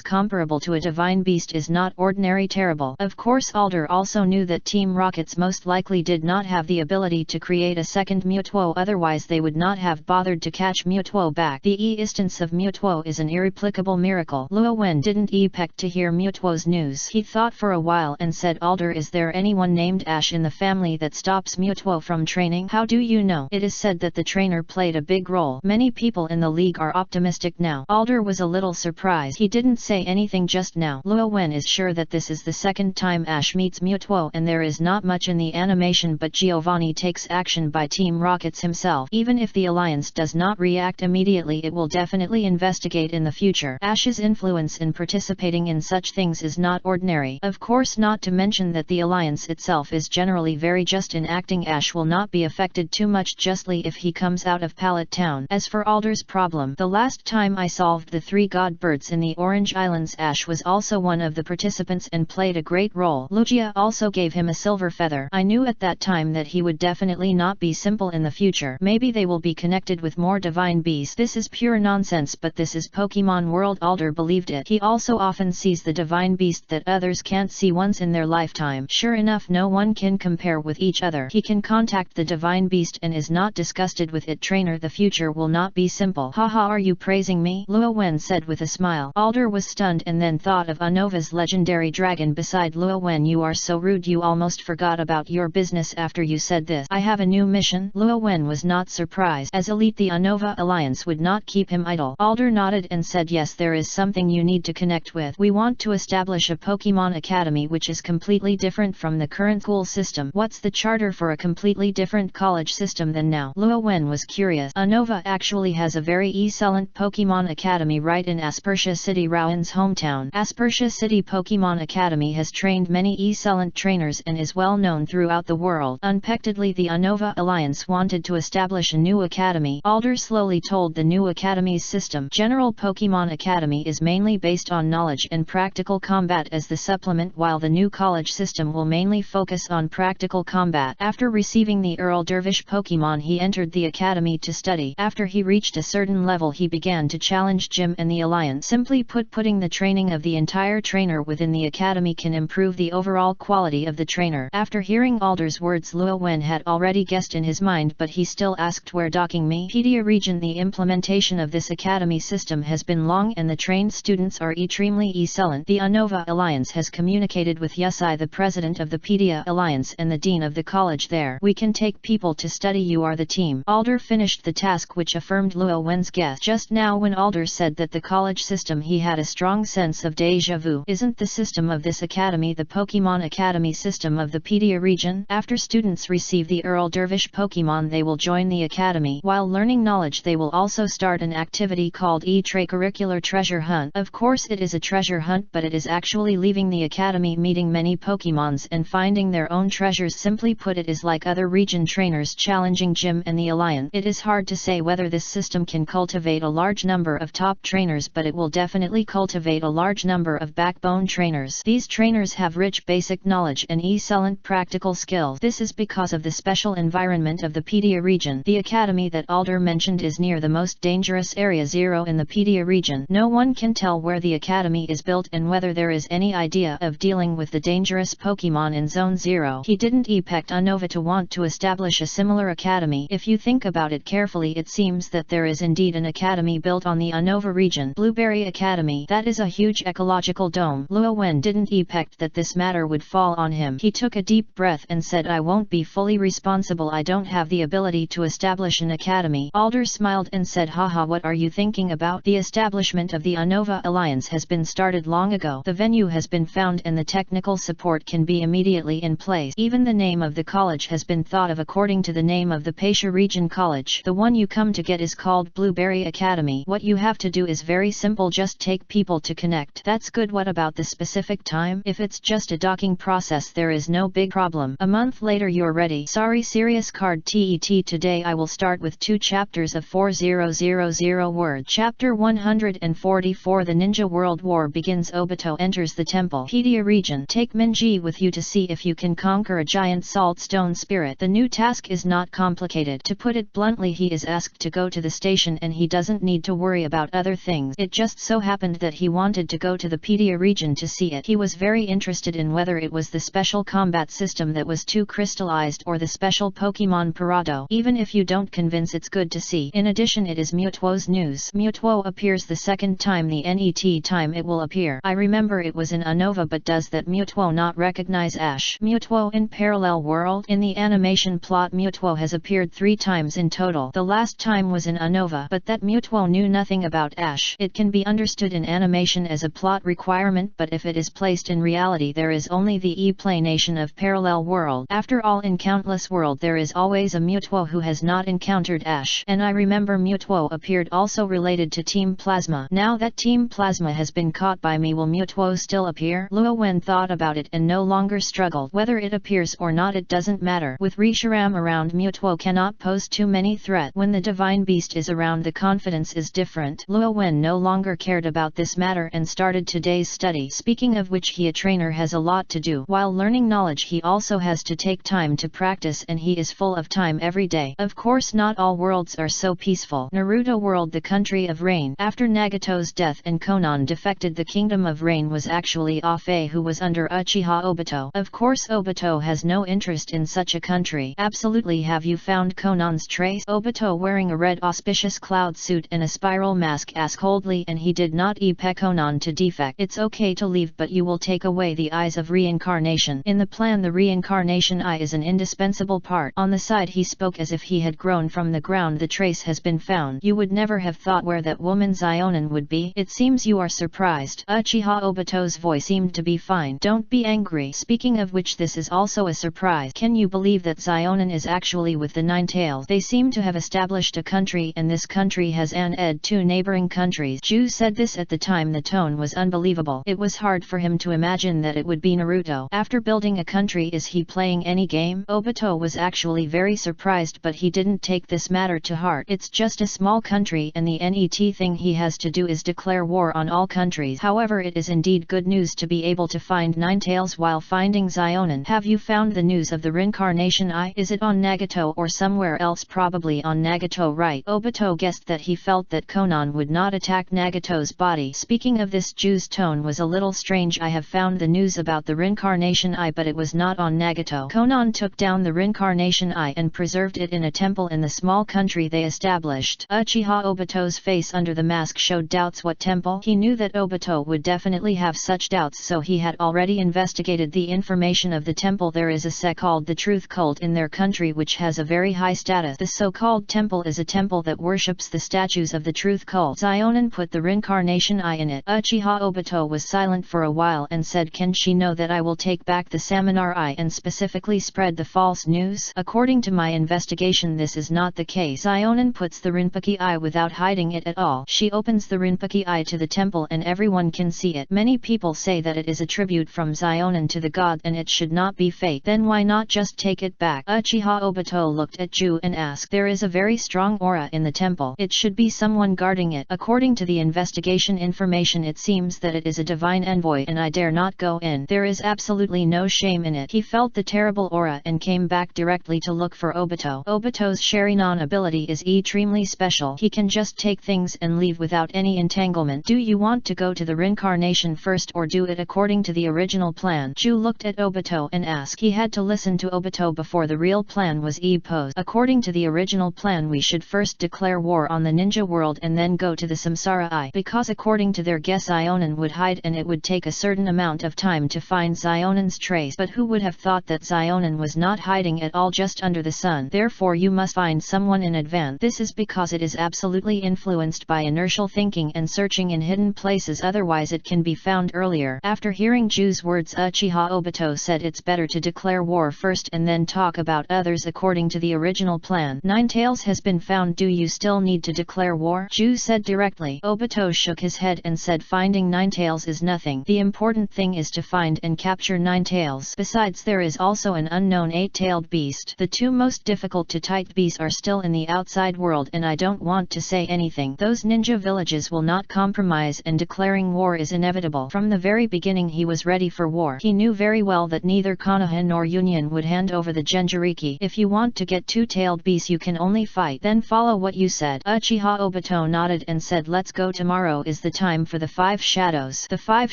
comparable to a divine beast is not ordinary terrible. Of course Alder also knew that Team Rocket's most likely did not have the ability to create a second Mewtwo, otherwise they would not have bothered to catch Mewtwo back. The existence of Mewtwo is an irreplicable miracle. Luo Wen didn't expect to hear Mewtwo's news. He thought for a while and said, Alder, is there anyone named Ash in the family that stops Mewtwo from training? How do you know? It is said that the trainer played a big role. Many people in the league are optimistic now. Alder was a little surprised. He didn't say anything just now. Luo Wen is sure that this is the second time Ash meets Mewtwo and there is not much in the animation, but Giovanni takes action by Team Rockets himself. Even if the Alliance does not react immediately, it will definitely investigate in the future. Ash's influence in participating in such things is not ordinary. Of course, not to mention that the Alliance itself is generally very just in acting. Ash will not be affected too much justly if he comes out of Pallet Town. As for Alder's problem, the last time I solved the 3 god birds in the Orange Islands, Ash was also one of the participants and played a great role. Lugia also gave him a silver feather. I knew at that time that he would definitely not be simple in the future. Maybe they will be connected with more divine beasts. This is pure nonsense, but this is Pokemon world. Alder believed it. He also often sees the divine beast that others can't see once in their lifetime. Sure enough, no one can compare with each other. He can contact the divine beast and is not disgusted with it. Trainer, the future will not be simple. Haha, are you praising me? Luo Wen said with a smile. Alder was stunned and then thought of Unova's legendary dragon beside Luo Wen. You are so rude, you almost forgot about your business after you said this. I have a new mission. Luo Wen was not surprised. As elite, the Unova Alliance would not keep him idle. Alder nodded and said, yes, there is something you need to connect with. We want to establish a Pokemon Academy which is completely different from the current school system. What's the charter for a completely different college system than now? Luo Wen was curious. Unova actually has a very excellent Pokemon Academy right in Aspertia City, Rowan's hometown. Aspertia City Pokemon Academy has trained many excellent trainers and is well known throughout the world. Unexpectedly, the Unova Alliance wanted to establish a new academy. Alder slowly told the new academy's system. General Pokemon Academy is mainly based on knowledge and practical combat as the supplement, while the new college system will mainly focus on practical combat. After receiving the Earl Dervish Pokemon, he entered the academy to study. After he reached a certain level, he began to challenge Jim and the Alliance. Simply put, putting the training of the entire trainer within the academy can improve the overall quality of the trainer. After hearing Alder's words, Luo Wen had already guessed in his mind, but he still asked, where docking me? Pedia region. The implementation of this academy system has been long and the trained students are extremely excellent. The Unova Alliance has communicated with Yusai, the president of the Pedia Alliance, and the dean of the college there. We can take people to study. You are the team. Alder finished the task, which affirmed Luo Wen's guess. Just now when Alder said that the college system, he had a strong sense of deja vu. Isn't the system of this academy the Pokemon Academy system of the Pedia region? After students receive the Earl Dervish Pokemon, they will join the academy. While learning knowledge, they will also start an activity called extracurricular treasure hunt. Of course it is a treasure hunt, but it is actually leaving the academy, meeting many Pokemons and finding their own treasures. Simply put, it is like other region trainers challenging Jim and the Alliance. It is hard to say whether this system can cultivate a large number of top trainers, but it will definitely cultivate a large number of backbone trainers. These trainers have rich basic knowledge and excellent practical skills. This is because of the special environment of the Pedia region. The academy that Alder mentioned is near the most dangerous area 0 in the Pedia region. No one can tell where the academy is built and whether there is any idea of dealing with the dangerous Pokemon in Zone 0. He didn't expect Unova to want to establish a similar academy. If you think about it carefully, it seems that there is indeed an academy built on the Unova region. Blueberry Academy. That is a huge ecological dome. Luo Wen didn't expect that this matter would fall on him. He took a deep breath and said, I won't be fully responsible. I don't have the ability to establish an academy. Alder smiled and said, haha, what are you thinking about? The establishment of the Unova Alliance has been started long ago. The venue has been found and the technical support can be immediately in place. Even the name of the college has been thought of according to the name of the Pasha Region College. The one you come to get is called Blueberry Academy. What you have to do is very simple, just take people to connect. That's good. What about the specific time? If it's just a docking process, there is no big problem. A month later you're ready. Sorry, serious card TET. Today I will start with 2 chapters of 4000 word. Chapter 144. The Ninja World War begins. Obito enters the temple. Pedia region. Take Minji with you to see if you can conquer a giant salt stone spirit. The new task is not complicated. To put it bluntly, he is asked to go to the station and he doesn't need to worry worry about other things. It just so happened that he wanted to go to the Pedia region to see it. He was very interested in whether it was the special combat system that was too crystallized or the special Pokemon Parado. Even if you don't convince, it's good to see. In addition, it is Mutuo's news. Mutuo appears the second time the NET time it will appear. I remember it was in Unova, but does that Mutuo not recognize Ash? Mutuo in Parallel World? In the animation plot, Mutuo has appeared 3 times in total. The last time was in Unova, but that Mutuo knew nothing about Ash. It can be understood in animation as a plot requirement, but if it is placed in reality, there is only the E-planation of Parallel World. After all, in Countless World there is always a Mutuo who has not encountered Ash. And I remember Mutuo appeared also related to Team Plasma. Now that Team Plasma has been caught by me, will Mutuo still appear? Luo Wen thought about it and no longer struggled. Whether it appears or not, it doesn't matter. With Reshiram around, Mutuo cannot pose too many threats. When the Divine Beast is around, the confidence is different. Luo Wen no longer cared about this matter and started today's study. Speaking of which, a trainer has a lot to do. While learning knowledge, he also has to take time to practice, and he is full of time every day. Of course, not all worlds are so peaceful. Naruto World, the country of rain. After Nagato's death and Konan defected, the kingdom of rain was actually Afe, who was under Uchiha Obito. Of course, Obito has no interest in such a country. Absolutely. Have you found Konan's trace? Obito, wearing a red auspicious cloud suit and a spiral mask, asked coldly, and he did not epee Konan to defect. It's okay to leave, but you will take away the eyes of reincarnation. In the plan, the reincarnation eye is an indispensable part. On the side, he spoke as if he had grown from the ground. The trace has been found. You would never have thought where that woman Zionin would be. It seems you are surprised. Uchiha Obito's voice seemed to be fine. Don't be angry. Speaking of which, this is also a surprise. Can you believe that Zionin is actually with the Nine Tails? They seem to have established a country, and this country has added 2 neighboring countries. Ju said this at the time. The tone was unbelievable. It was hard for him to imagine that it would be Naruto. After building a country, is he playing any game? Obito was actually very surprised, but he didn't take this matter to heart. It's just a small country, and the NET thing he has to do is declare war on all countries. However, it is indeed good news to be able to find Nine Tails while finding Zionin. Have you found the news of the reincarnation eye? Is it on Nagato or somewhere else? Probably on Nagato, right? Obito guessed that. He felt that Konan would not attack Nagato's body. Speaking of this, Ju's tone was a little strange. I have found the news about the reincarnation eye, but it was not on Nagato. Konan took down the reincarnation eye and preserved it in a temple in the small country they established. Uchiha Obito's face under the mask showed doubts. What temple? He knew that Obito would definitely have such doubts, so he had already investigated the information of the temple. There is a sect called the Truth Cult in their country which has a very high status. The so-called temple is a temple that worships the statues of the Truth Cult. Zionin put the reincarnation eye in it. Uchiha Obito was silent for a while and said, can she know that I will take back the Saminar eye and specifically spread the false news? According to my investigation, this is not the case. Zionin puts the Rinpoche eye without hiding it at all. She opens the Rinpoche eye to the temple and everyone can see it. Many people say that it is a tribute from Zionin to the god and it should not be fake. Then why not just take it back? Uchiha Obito looked at Ju and asked, there is a very strong aura in the temple. It should be someone guarding it. According to the investigation information, it seems that it is a divine envoy and I dare not go in. There is absolutely no shame in it. He felt the terrible aura and came back directly to look for Obito. Obito's Sharingan ability is extremely special. He can just take things and leave without any entanglement. Do you want to go to the reincarnation first or do it according to the original plan? Ju looked at Obito and asked. He had to listen to Obito before the real plan was posed. According to the original plan, we should first declare war on the ninja world and then go to the Samsara Eye, because according to their guess Zionin would hide and it would take a certain amount of time to find Zionin's trace. But who would have thought that Zionin was not hiding at all just under the sun? Therefore you must find someone in advance. This is because it is absolutely influenced by inertial thinking and searching in hidden places, otherwise it can be found earlier. After hearing Ju's words, Uchiha Obito said it's better to declare war first and then talk about others according to the original plan. Nine Tails has been found. Do you still need to declare war? Ju said directly. Obito shook his head and said finding Nine Tails is nothing. The important thing is to find and capture Nine Tails. Besides, there is also an unknown 8-tailed beast. The 2 most difficult to fight beasts are still in the outside world and I don't want to say anything. Those ninja villages will not compromise and declaring war is inevitable. From the very beginning he was ready for war. He knew very well that neither Konoha nor Union would hand over the Genjiriki. If you want to get 2-tailed beasts you can only fight. Then follow what you said. Uchiha Obito Obito nodded and said, let's go. Tomorrow is the time for the 5 shadows. The 5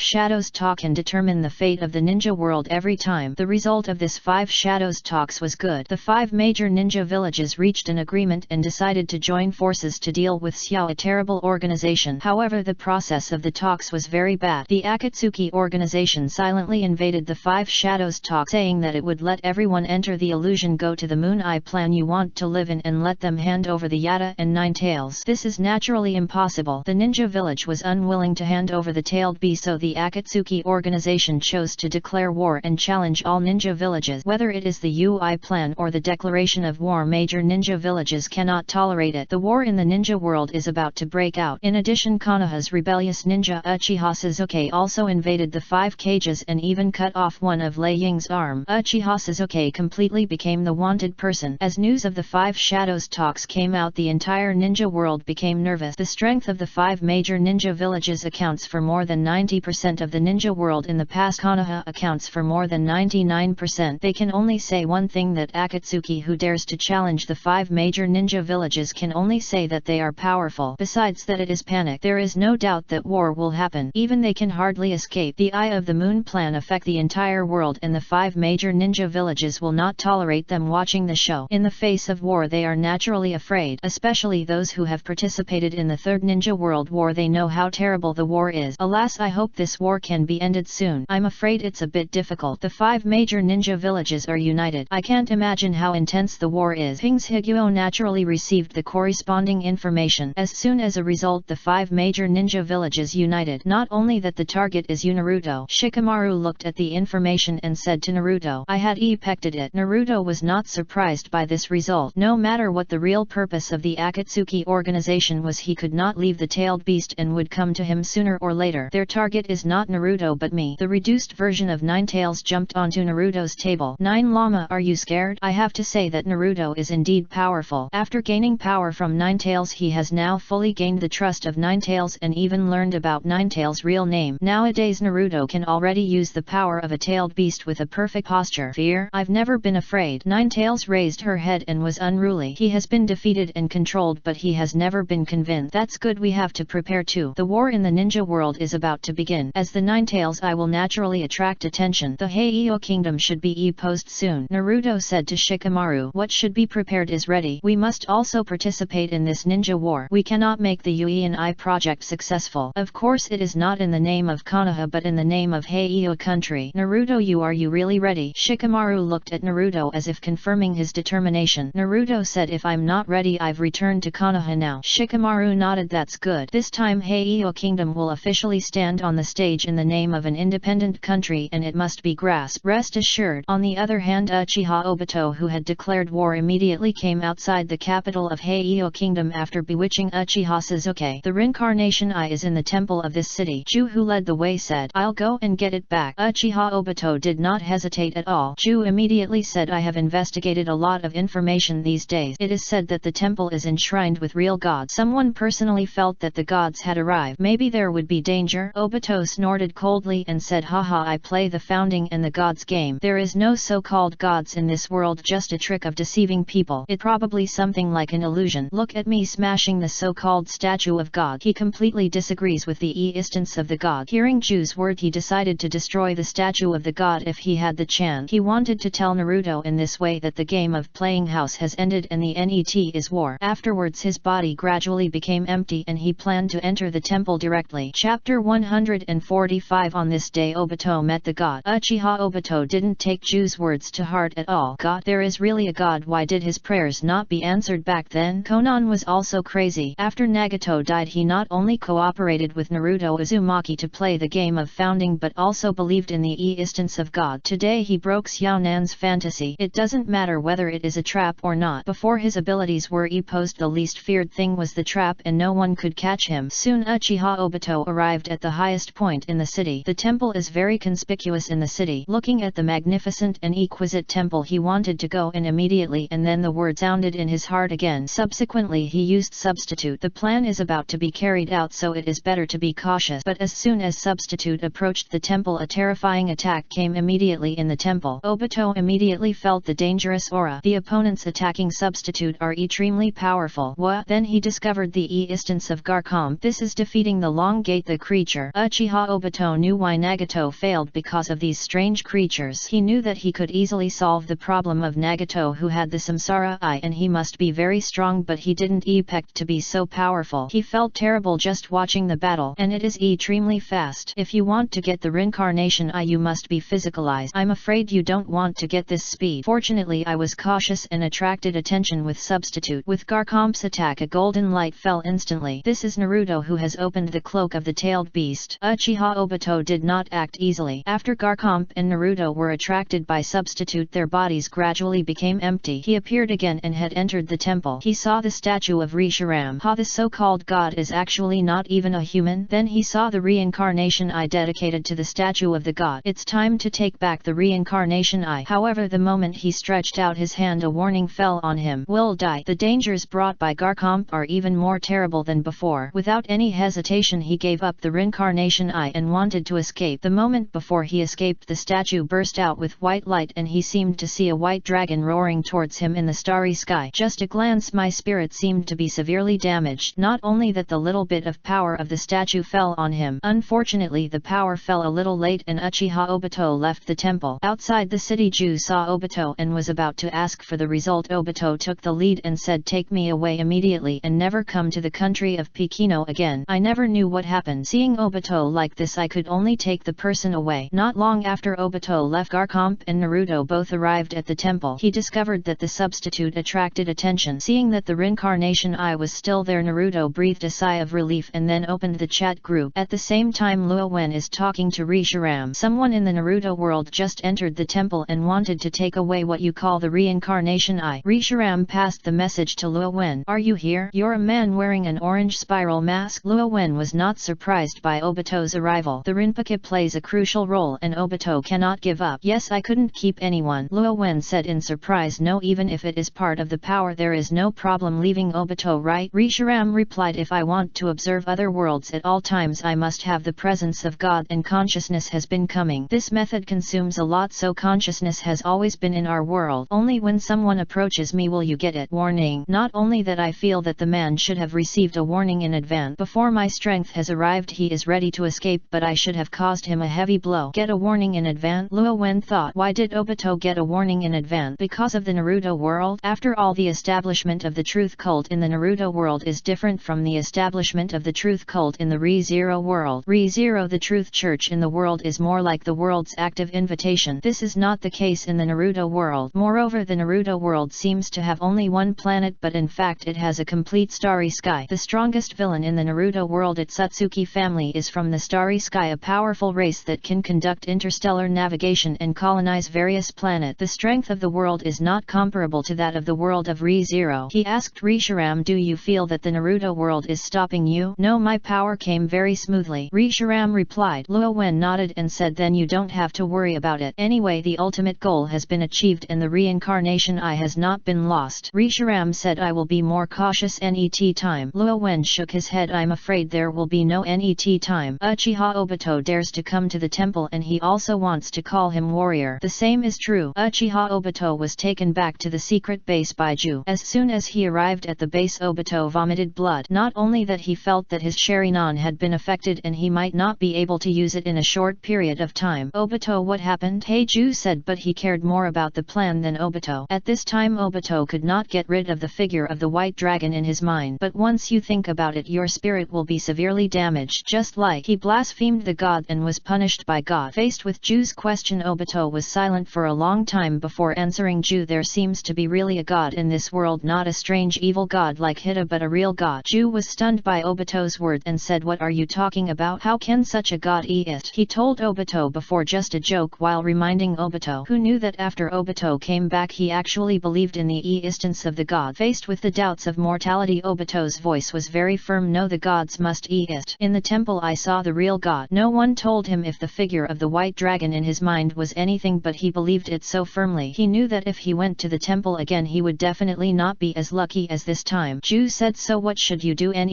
shadows talk and determine the fate of the ninja world every time. The result of this 5 shadows talks was good. The 5 major ninja villages reached an agreement and decided to join forces to deal with Xiao, a terrible organization. However, the process of the talks was very bad. The Akatsuki organization silently invaded the 5 shadows talk, saying that it would let everyone enter the illusion, go to the moon. I plan you want to live in, and let them hand over the Yata and 9 tails. This is naturally impossible. The ninja village was unwilling to hand over the tailed beast, so the Akatsuki organization chose to declare war and challenge all ninja villages. Whether it is the UI plan or the declaration of war, major ninja villages cannot tolerate it. The war in the ninja world is about to break out. In addition, Konoha's rebellious ninja Uchiha Sasuke also invaded the 5 cages and even cut off one of Lei Ying's arm. Uchiha Sasuke completely became the wanted person. As news of the 5 shadows talks came out, the entire ninja world became nervous. The strength of the 5 major ninja villages accounts for more than 90% of the ninja world. In the past, Konoha accounts for more than 99%. They can only say one thing, that Akatsuki, who dares to challenge the 5 major ninja villages, can only say that they are powerful. Besides that, it is panic. There is no doubt that war will happen. Even they can hardly escape. The Eye of the Moon plan affect the entire world, and the 5 major ninja villages will not tolerate them watching the show. In the face of war, they are naturally afraid, especially those who have participated in the Third Ninja World War. They know how terrible the war is. Alas, I hope this war can be ended soon. I'm afraid it's a bit difficult. The 5 major ninja villages are united. I can't imagine how intense the war is. Ping's Higuo naturally received the corresponding information. As soon as a result, the 5 major ninja villages united. Not only that, the target is Naruto. Shikamaru looked at the information and said to Naruto, I had expected it. Naruto was not surprised by this result. No matter what the real purpose of the Akatsuki organization was, he could not leave the tailed beast and would come to him sooner or later. Their target is not Naruto but me. The reduced version of 9 Tails jumped onto Naruto's table. 9 Llama, are you scared? I have to say that Naruto is indeed powerful. After gaining power from 9 Tails, he has now fully gained the trust of 9 Tails and even learned about 9 Tails' real name. Nowadays, Naruto can already use the power of a tailed beast with a perfect posture. Fear? I've never been afraid. 9 Tails raised her head and was unruly. He has been defeated and controlled, but he has never been convinced. That's good. We have to prepare too. The war in the ninja world is about to begin. As the 9 Tails, I will naturally attract attention. The Heiau kingdom should be posed soon. Naruto said to Shikamaru, what should be prepared is ready. We must also participate in this ninja war. We cannot make the Yui and I project successful. Of course, it is not in the name of Konoha but in the name of Heiau country. Naruto, are you really ready? Shikamaru looked at Naruto as if confirming his determination. Naruto said, if I'm not ready, I've returned to Konoha now. Shikamaru nodded. That's good. This time Heiau kingdom will officially stand on the stage in the name of an independent country, and it must be grasped. Rest assured. On the other hand, Uchiha Obito, who had declared war, immediately came outside the capital of Heiau kingdom after bewitching Uchiha Sasuke. The reincarnation eye is in the temple of this city. Ju, who led the way, said, I'll go and get it back. Uchiha Obito did not hesitate at all. Ju immediately said, I have investigated a lot of information these days. It is said that the temple is enshrined with real gods. Someone personally felt that the gods had arrived. Maybe there would be danger. Obito snorted coldly and said, haha, I play the founding and the gods game. There is no so-called gods in this world, just a trick of deceiving people. It probably something like an illusion. Look at me smashing the so-called statue of God. He completely disagrees with the existence of the god. Hearing Ju's word, he decided to destroy the statue of the god if he had the chance. He wanted to tell Naruto in this way that the game of playing house has ended and the net is war. Afterwards, his body gradually became empty and he planned to enter the temple directly. Chapter 145. On this day, Obito met the god. Uchiha Obito didn't take Ju's words to heart at all. God, there is really a god. Why did his prayers not be answered back then? Konan was also crazy. After Nagato died, he not only cooperated with Naruto Uzumaki to play the game of founding but also believed in the existence of God. Today he broke Xiaonan's fantasy. It doesn't matter whether it is a trap or not. Before his abilities were posed, the least feared thing was the trap and no one could catch him. Soon Uchiha Obito arrived at the highest point in the city. The temple is very conspicuous in the city. Looking at the magnificent and exquisite temple, he wanted to go in immediately, and then the word sounded in his heart again. Subsequently he used substitute. The plan is about to be carried out, so it is better to be cautious. But as soon as substitute approached the temple, a terrifying attack came immediately in the temple. Obito immediately felt the dangerous aura. The opponents attacking substitute are extremely powerful. Then he discovered discovered the existence of Garkomp. This is defeating the long gate the creature. Uchiha Obito knew why Nagato failed because of these strange creatures. He knew that he could easily solve the problem of Nagato who had the Samsara Eye, and he must be very strong, but he didn't expect to be so powerful. He felt terrible just watching the battle, and it is extremely fast. If you want to get the reincarnation eye you must be physicalized. I'm afraid you don't want to get this speed. Fortunately I was cautious and attracted attention with substitute. With Garkomp's attack a golden light fell instantly. This is Naruto who has opened the cloak of the tailed beast. Uchiha Obito did not act easily. After Garkomp and Naruto were attracted by substitute their bodies gradually became empty. He appeared again and had entered the temple. He saw the statue of Reshiram. The so-called god is actually not even a human. Then he saw the reincarnation eye dedicated to the statue of the god. It's time to take back the reincarnation eye. However, the moment he stretched out his hand a warning fell on him. Will die. The dangers brought by Garkomp are even more terrible than before. Without any hesitation he gave up the reincarnation eye and wanted to escape. The moment before he escaped the statue burst out with white light and he seemed to see a white dragon roaring towards him in the starry sky. Just a glance my spirit seemed to be severely damaged. Not only that, the little bit of power of the statue fell on him. Unfortunately the power fell a little late and Uchiha Obito left the temple. Outside the city Ju saw Obito and was about to ask for the result. Obito took the lead and said, take me away immediately and never come to the country of Pekino again. I never knew what happened. Seeing Obito like this I could only take the person away. Not long after Obito left, Garkomp and Naruto both arrived at the temple. He discovered that the substitute attracted attention. Seeing that the reincarnation eye was still there, Naruto breathed a sigh of relief and then opened the chat group. At the same time Luo Wen is talking to Reshiram. Someone in the Naruto world just entered the temple and wanted to take away what you call the reincarnation eye. Reshiram passed the message to Luo Wen. Are you here? You're a man wearing an orange spiral mask. Luo Wen was not surprised by Obito's arrival. The Rinpoche plays a crucial role and Obito cannot give up. Yes, I couldn't keep anyone, Luo Wen said in surprise. No, even if it is part of the power there is no problem leaving Obito, right? Reshiram replied, if I want to observe other worlds at all times I must have the presence of God, and consciousness has been coming. This method consumes a lot, so consciousness has always been in our world. Only when someone approaches me will you get it. Warning. Not only that, I feel that the man should have received a warning in advance. Before my strength has arrived he is ready to escape, but I should have caused him a heavy blow. Get a warning in advance? Luo Wen thought. Why did Obito get a warning in advance? Because of the Naruto world? After all, the establishment of the truth cult in the Naruto world is different from the establishment of the truth cult in the ReZero world. ReZero, the truth church in the world, is more like the world's active invitation. This is not the case in the Naruto world. Moreover, the Naruto world seems to have only one planet, but in fact it has a complete starry sky. The strongest villain in the Naruto world, Itsutsuki family, is from the starry sky, a powerful race that can conduct interstellar navigation and colonize various planets. The strength of the world is not comparable to that of the world of ReZero. He asked Reshiram, do you feel that the Naruto world is stopping you? No, my power came very smoothly, Reshiram replied. Luo Wen nodded and said, then you don't have to worry about it. Anyway, the ultimate goal has been achieved and the reincarnation eye has not been lost. Reshiram said, I will be more cautious. Net time. Luo Wen shook his head. I'm afraid there will be no net time. Uchiha Obito dares to come to the temple and he also wants to call him warrior. The same is true. Uchiha Obito was taken back to the secret base by Ju. As soon as he arrived at the base, Obito vomited blood. Not only that, he felt that his Sharingan had been affected and he might not be able to use it in a short period of time. Obito, what happened? Hey, Ju said, but he cared more about the plan than Obito. At this time Obito could not get rid of the figure of the white dragon in his mind. But once you think about it, your spirit will be severely damaged, just like he blasphemed the god and was punished by God. Faced with Ju's question, Obito was silent for a long time before answering. Ju, there seems to be really a god in this world, not a strange evil god like Hida, but a real god. Ju was stunned by Obito's word and said, what are you talking about? How can such a god exist? He told Obito before just a joke, while reminding Obito, who knew that after Obito came back he actually believed in the existence of the god. Faced with the doubts of mortality, Obito's voice was very firm. No, the gods must exist. In the temple I saw the real god. No one told him if the figure of the white dragon in his mind was anything, but he believed it so firmly. He knew that if he went to the temple again he would definitely not be as lucky as this time. Ju said, so what should you do? Net?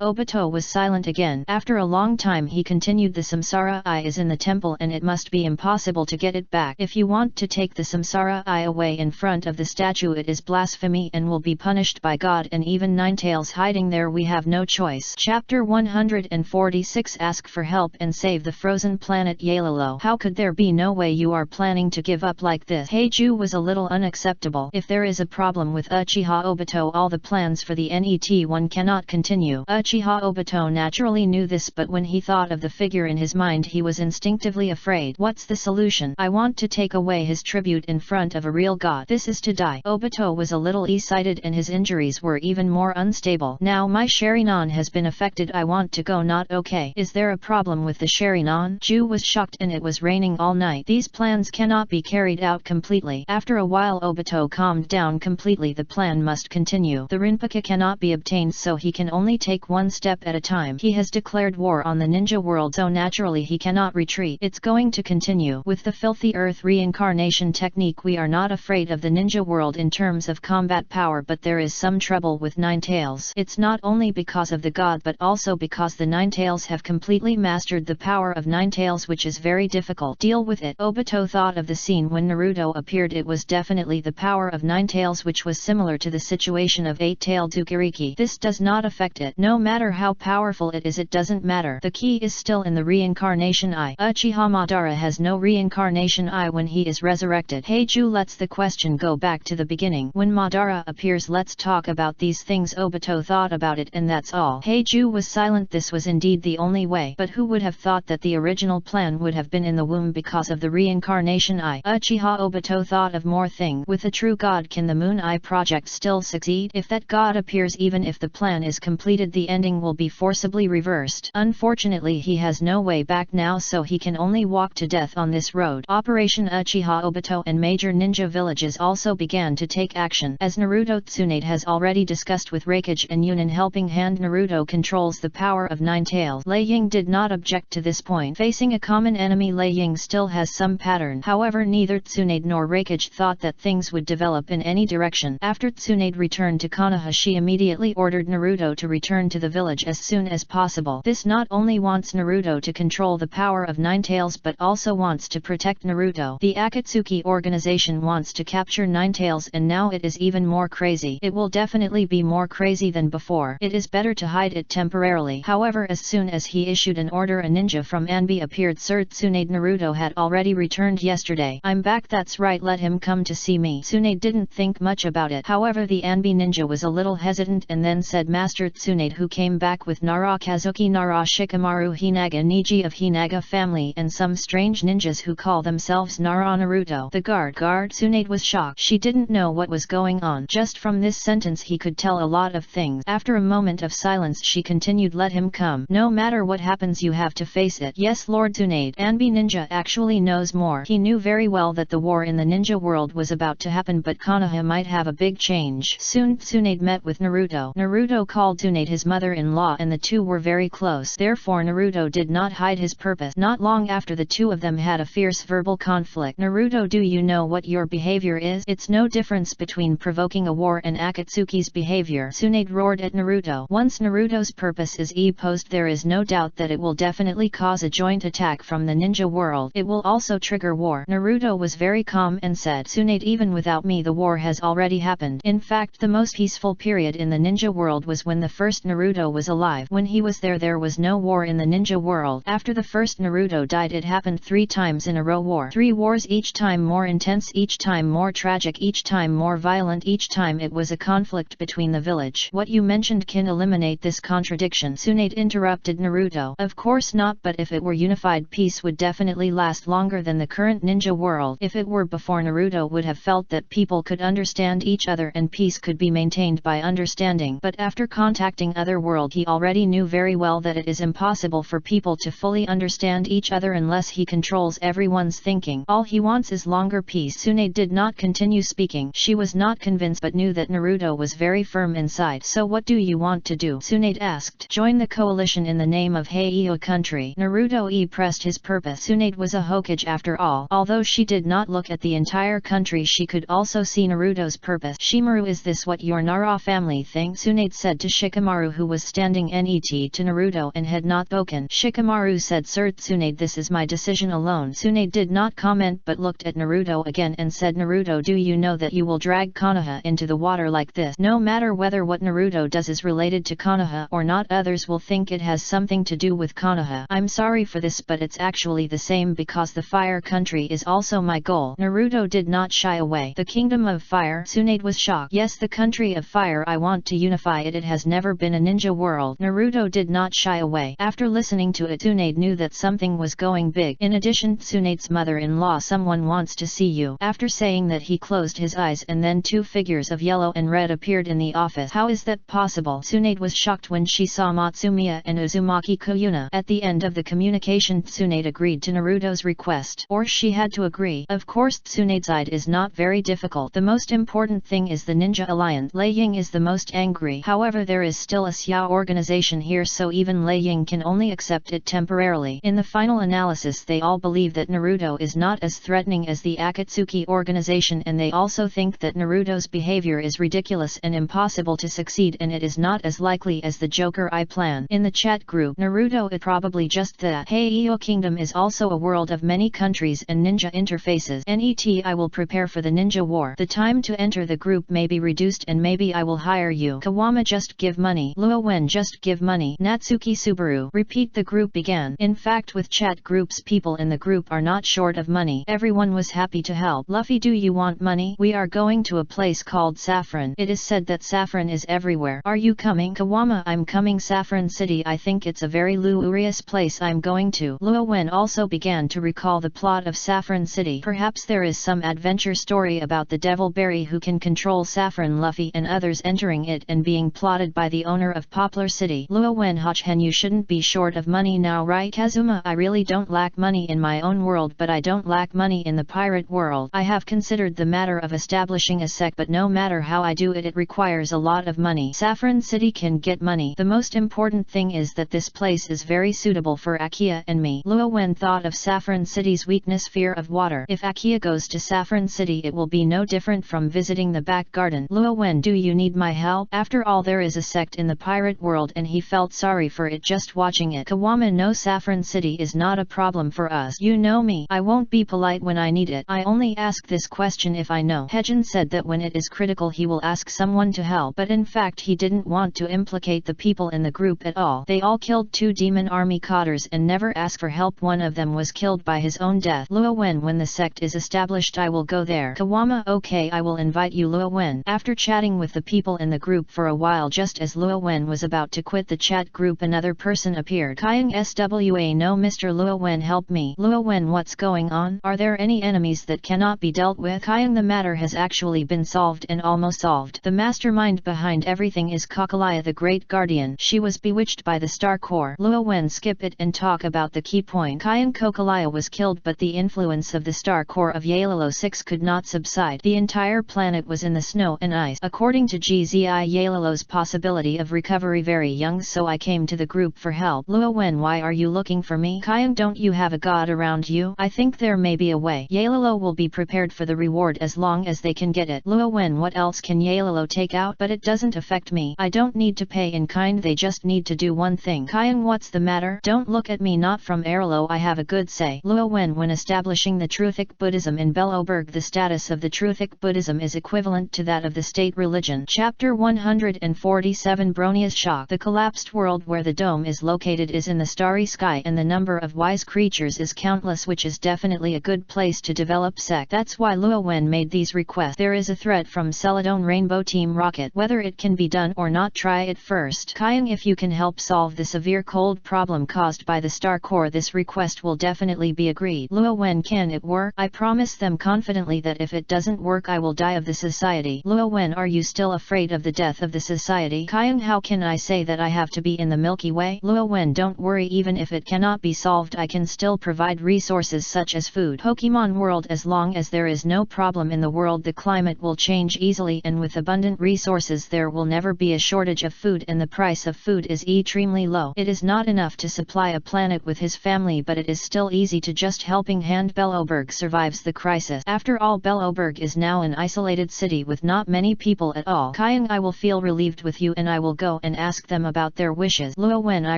Obito was silent again. After a long time he continued, the Samsara Eye is in the temple and it must be impossible to get it back. If you want to take the Samsara Eye away in front of the statue, it is blasphemy and will be punished by God and even 9 tails hiding there. We have no choice. Chapter 146 Ask for help and save the frozen planet Yalolo. How could there be no way you are planning to give up like this? Heiju was a little unacceptable. If there is a problem with Uchiha Obito, all the plans for the NET1 cannot continue. Uchiha Obito naturally knew this, but when he thought of the figure in his mind he was instinctively afraid. What's the solution? I want to take away his tribute in front of a real god. This is to die. Obito was a little excited and his injuries were even more unstable. Now my Sharingan has been affected. I want to go. Not okay. Is there a problem with the Sharingan? Ju was shocked, and it was raining all night. These plans cannot be carried out completely. After a while Obito calmed down completely. The plan must continue. The Rinpoche cannot be obtained, so he can only take one step at a time. He has declared war on the ninja world, so naturally he cannot retreat. It's going to continue. With the filthy earth reincarnation technique we are not afraid of the ninja world in terms of combat power, but there is some trouble with Nine Tails. It's not only because of the god but also because the Nine Tails have completely mastered the power of Nine Tails, which is very difficult. Deal with it. Obito thought of the scene when Naruto appeared. It was definitely the power of Nine Tails, which was similar to the situation of Eight-tailed Tsukiriki. This does not affect it. No matter how powerful it is, it doesn't matter. The key is still in the reincarnation eye. Uchiha Madara has no reincarnation eye when he is resurrected. Heiju lets the question go back to the beginning. When Madara appears, let's talk about these things. Obito thought about it, and that's all. Heiju was silent. This was indeed the only way. But who would have thought that the original plan would have been in the womb because of the reincarnation eye? Uchiha Obito thought of more thing. With a true god, can the Moon Eye project still succeed? If that god appears, even if the plan is completed, the ending will be forcibly reversed. Unfortunately he has no way back now, so he can only walk to death on this road. Operation Uchiha Obito and major ninja villages also began to take action. As Naruto Tsunade has already discussed with Raikage and Yunin helping hand, Naruto controls the power of Nine Tails. Lei Ying did not object to this point. Facing a common enemy, Lei Ying still has some pattern. However, neither Tsunade nor Raikage thought that things would develop in any direction. After Tsunade returned to Konoha, she immediately ordered Naruto to return to the village as soon as possible. This not only wants Naruto to control the power of Nine Tails but also wants to protect Naruto. The Akatsuki organization wants to capture Nine Tails, and now it is even more crazy. It will definitely be more crazy than before. It is better to hide it temporarily. However, as soon as he issued an order, a ninja from Anbi appeared. Sir Tsunade, Naruto had already returned yesterday. I'm back. That's right, let him come to see me. Tsunade didn't think much about it. However, the Anbi ninja was a little hesitant and then said, Master Tsunade, who came back with Nara Kazuki, Nara Shikamaru, Hinaga Niji of Hinaga family, and some strange ninjas who call themselves Nara Naruto. The guard. Tsunade was shocked. She didn't know what was going on. Just from this sentence he could tell a lot of things. After a moment of silence she continued, let him come. No matter what happens you have to face it. Yes, Lord Tsunade. Anbi ninja actually knows more. He knew very well that the war in the ninja world was about to happen, but Konoha might have a big change. Soon Tsunade met with Naruto. Naruto called Tsunade his mother-in-law, and the two were very close. Therefore Naruto did not hide his purpose. Not long after, the two of them had a fierce verbal conflict. Naruto, do you know what your behavior is? It's no difference between provoking a war and Akatsuki's behavior. Tsunade roared at Naruto. Once Naruto's purpose is posed, there is no doubt that it will definitely cause a joint attack from the ninja world. It will also trigger war. Naruto was very calm and said, Tsunade, even without me the war has already happened. In fact, the most peaceful period in the ninja world was when the first Naruto was alive. When he was there was no war in the ninja world. After the first Naruto died, it happened 3 times in a row. War. 3 wars, each time more intense, each time more tragic, each time more violent, each time it was a conflict between the village. What you mentioned can eliminate this contradiction. Tsunade interrupted Naruto. Of course not, but if it were unified, peace would definitely last longer than the current ninja world. If it were before, Naruto would have felt that people could understand each other and peace could be maintained by understanding. But after contacting Otherworld, he already knew very well that it is impossible for people to fully understand each other unless he controls everyone's thinking. All he wants is longer peace. Tsunade did not continue speaking. She was not convinced but knew that Naruto was very firm inside. So what do you want to do? Tsunade asked. Join the coalition in the name of Heiau country. Naruto pressed his purpose. Tsunade was a Hokage after all. Although she did not look at the entire country, she could also see Naruto's purpose. Shimaru, is this what your Nara family thinks? Tsunade said to Shikamaru, who was standing net to Naruto and had not spoken. Shikamaru said, Sir Tsunade, this is my decision alone. Tsunade did not comment but looked at Naruto again and said, Naruto, do you know that you will drag Konoha into the water like this? No matter whether what Naruto does is related to Konoha or not, others will think it has something to do with Konoha. I'm sorry for this, but it's actually the same because the fire country is also my goal. Naruto did not shy away. The kingdom of fire? Tsunade was shocked. Yes, the country of fire. I want to unify it. It has never been a ninja world. Naruto did not shy away. After listening to it, Tsunade knew that something was going big. In addition, Tsunade's mother-in-law, someone wants to see you. After saying that, he closed his eyes and then two figures of yellow and red appeared in the office. How is that possible? Tsunade was shocked when she saw Matsumiya and Uzumaki Koyuna. At the end of the communication, Tsunade agreed to Naruto's request. Or she had to agree. Of course, Tsunade's side is not very difficult. The most important thing is the Ninja Alliance. Lei Ying is the most angry. However, there is still a Xiao organization here, so even Lei Ying can only accept it temporarily. In the final analysis, they all believe that Naruto is not as threatening as the Akatsuki organization, and they also think that Naruto's behavior is ridiculous and impossible to succeed, and it is not as likely as the Joker I plan. In the chat group, Naruto is probably just that. Heiyo Kingdom is also a world of many countries and ninja interfaces. NET, I will prepare for the ninja war. The time to enter the group may be reduced and maybe I will hire you. Kawama, just give money. Luo Wen, just give money. Natsuki Subaru. Repeat. The group began. In fact, with chat groups, people in the group are not short of money. Everyone was happy to help. Luffy, do you want money? We are going to a place called Saffron. It is said that saffron is everywhere. Are you coming? Kawama, I'm coming. Saffron City, I think it's a very luxurious place I'm going to. Luo Wen also began to recall the plot of Saffron City. Perhaps there is some adventure story about the Devil Berry who can control Saffron. Luffy and others entering it and being plotted by the owner of Poplar City. Luo Wen, Hochhen, you shouldn't be short of money now, right? Kazuma, I really don't lack money in my own world, but I don't lack money in the pirate world. I have considered the matter of establishing a sect, but no matter how I do it, it requires a lot of money. Saffron City can get money. The most important thing is that this place is very suitable for Akia and me. Luo Wen thought of Saffron City's weakness, fear of water. If Akia goes to Saffron City, it will be no different from visiting the back garden. Luo Wen, do you need my help? After all, there is a sect in the pirate world and he felt sorry for it just watching it. Kawama, no, Saffron City is not a problem for us. You know me. I won't be polite when I need it. I only ask this question if I know. Hejin said that when it is critical he will ask someone to help, but in fact he didn't want to implicate the people in the group at all. They all killed 2 demon army cotters and never asked for help. One of them was killed by his own death. Luo Wen, when the sect is established I will go there. Kawama, okay, I will invite you. Luo Wen. After chatting with the people in the group for a while, just as Luo Wen was about to quit the chat group, another person appeared. Kyung SWA, no, Mr. Luo Wen, help me. Luo Wen, what's going on? Are there any enemies that cannot be dealt with? Kyung, the matter has actually been solved and almost solved. The mastermind behind everything is Kokolaya, the Great Guardian. She was bewitched by the Star Core. Luo Wen, skip it and talk about the key point. Kyung, Kokolaya was killed, but the influence of the Star Core of Yalolo 6 could not subside. The entire planet was in the snow and ice. According to GZI, Yalolo's possibility of recovery very young, so I came to the group for help. Luo Wen, why are you looking for me? Kyung, don't you have a god around you? I think there may be a way. Yalolo will be prepared for the reward as long as they can get it. Luo Wen, what else can Yalolo take out? But it doesn't affect me. I don't need to pay in kind, they just need to do one thing. Kyung, what's the matter? Don't look at me, not from Arlo, I have a good say. Luo Wen, when establishing the Truthic Buddhism in Belloberg, the status of the Truthic Buddhism is equivalent to that of the state religion. Chapter 147, Bronia's shock. The collapsed world where the dome is located is in the starry sky, and the number of wise creatures is countless, which is definitely a good place to develop sect. That's why Luo Wen made these requests. There is a threat from Celadon Rainbow Team Rocket. Whether it can be done or not, try it first. Kyung, if you can help solve the severe cold problem caused by the Star Core, this request will definitely be agreed. Luo Wen, can it work? I promise them confidently that if it doesn't work I will die of the society. Luo Wen, are you still afraid of the death of the society? Kyung, how can I say that? I have to be in the Milky Way. Luo Wen, don't worry, even if it cannot be solved I can still provide resources such as food. Pokemon World, as long as there is no problem in the world, the climate will change easily, and with abundant resources there will never be a shortage of food, and the price of food is extremely low. It is not enough to supply a planet with his family, but it is still easy to just helping hand. Belloberg survives the crisis. After all, Belloberg is now an isolated city with not many people at all. Kyung, I will feel relieved with you and I will go and ask them about their wishes. Luo Wen, I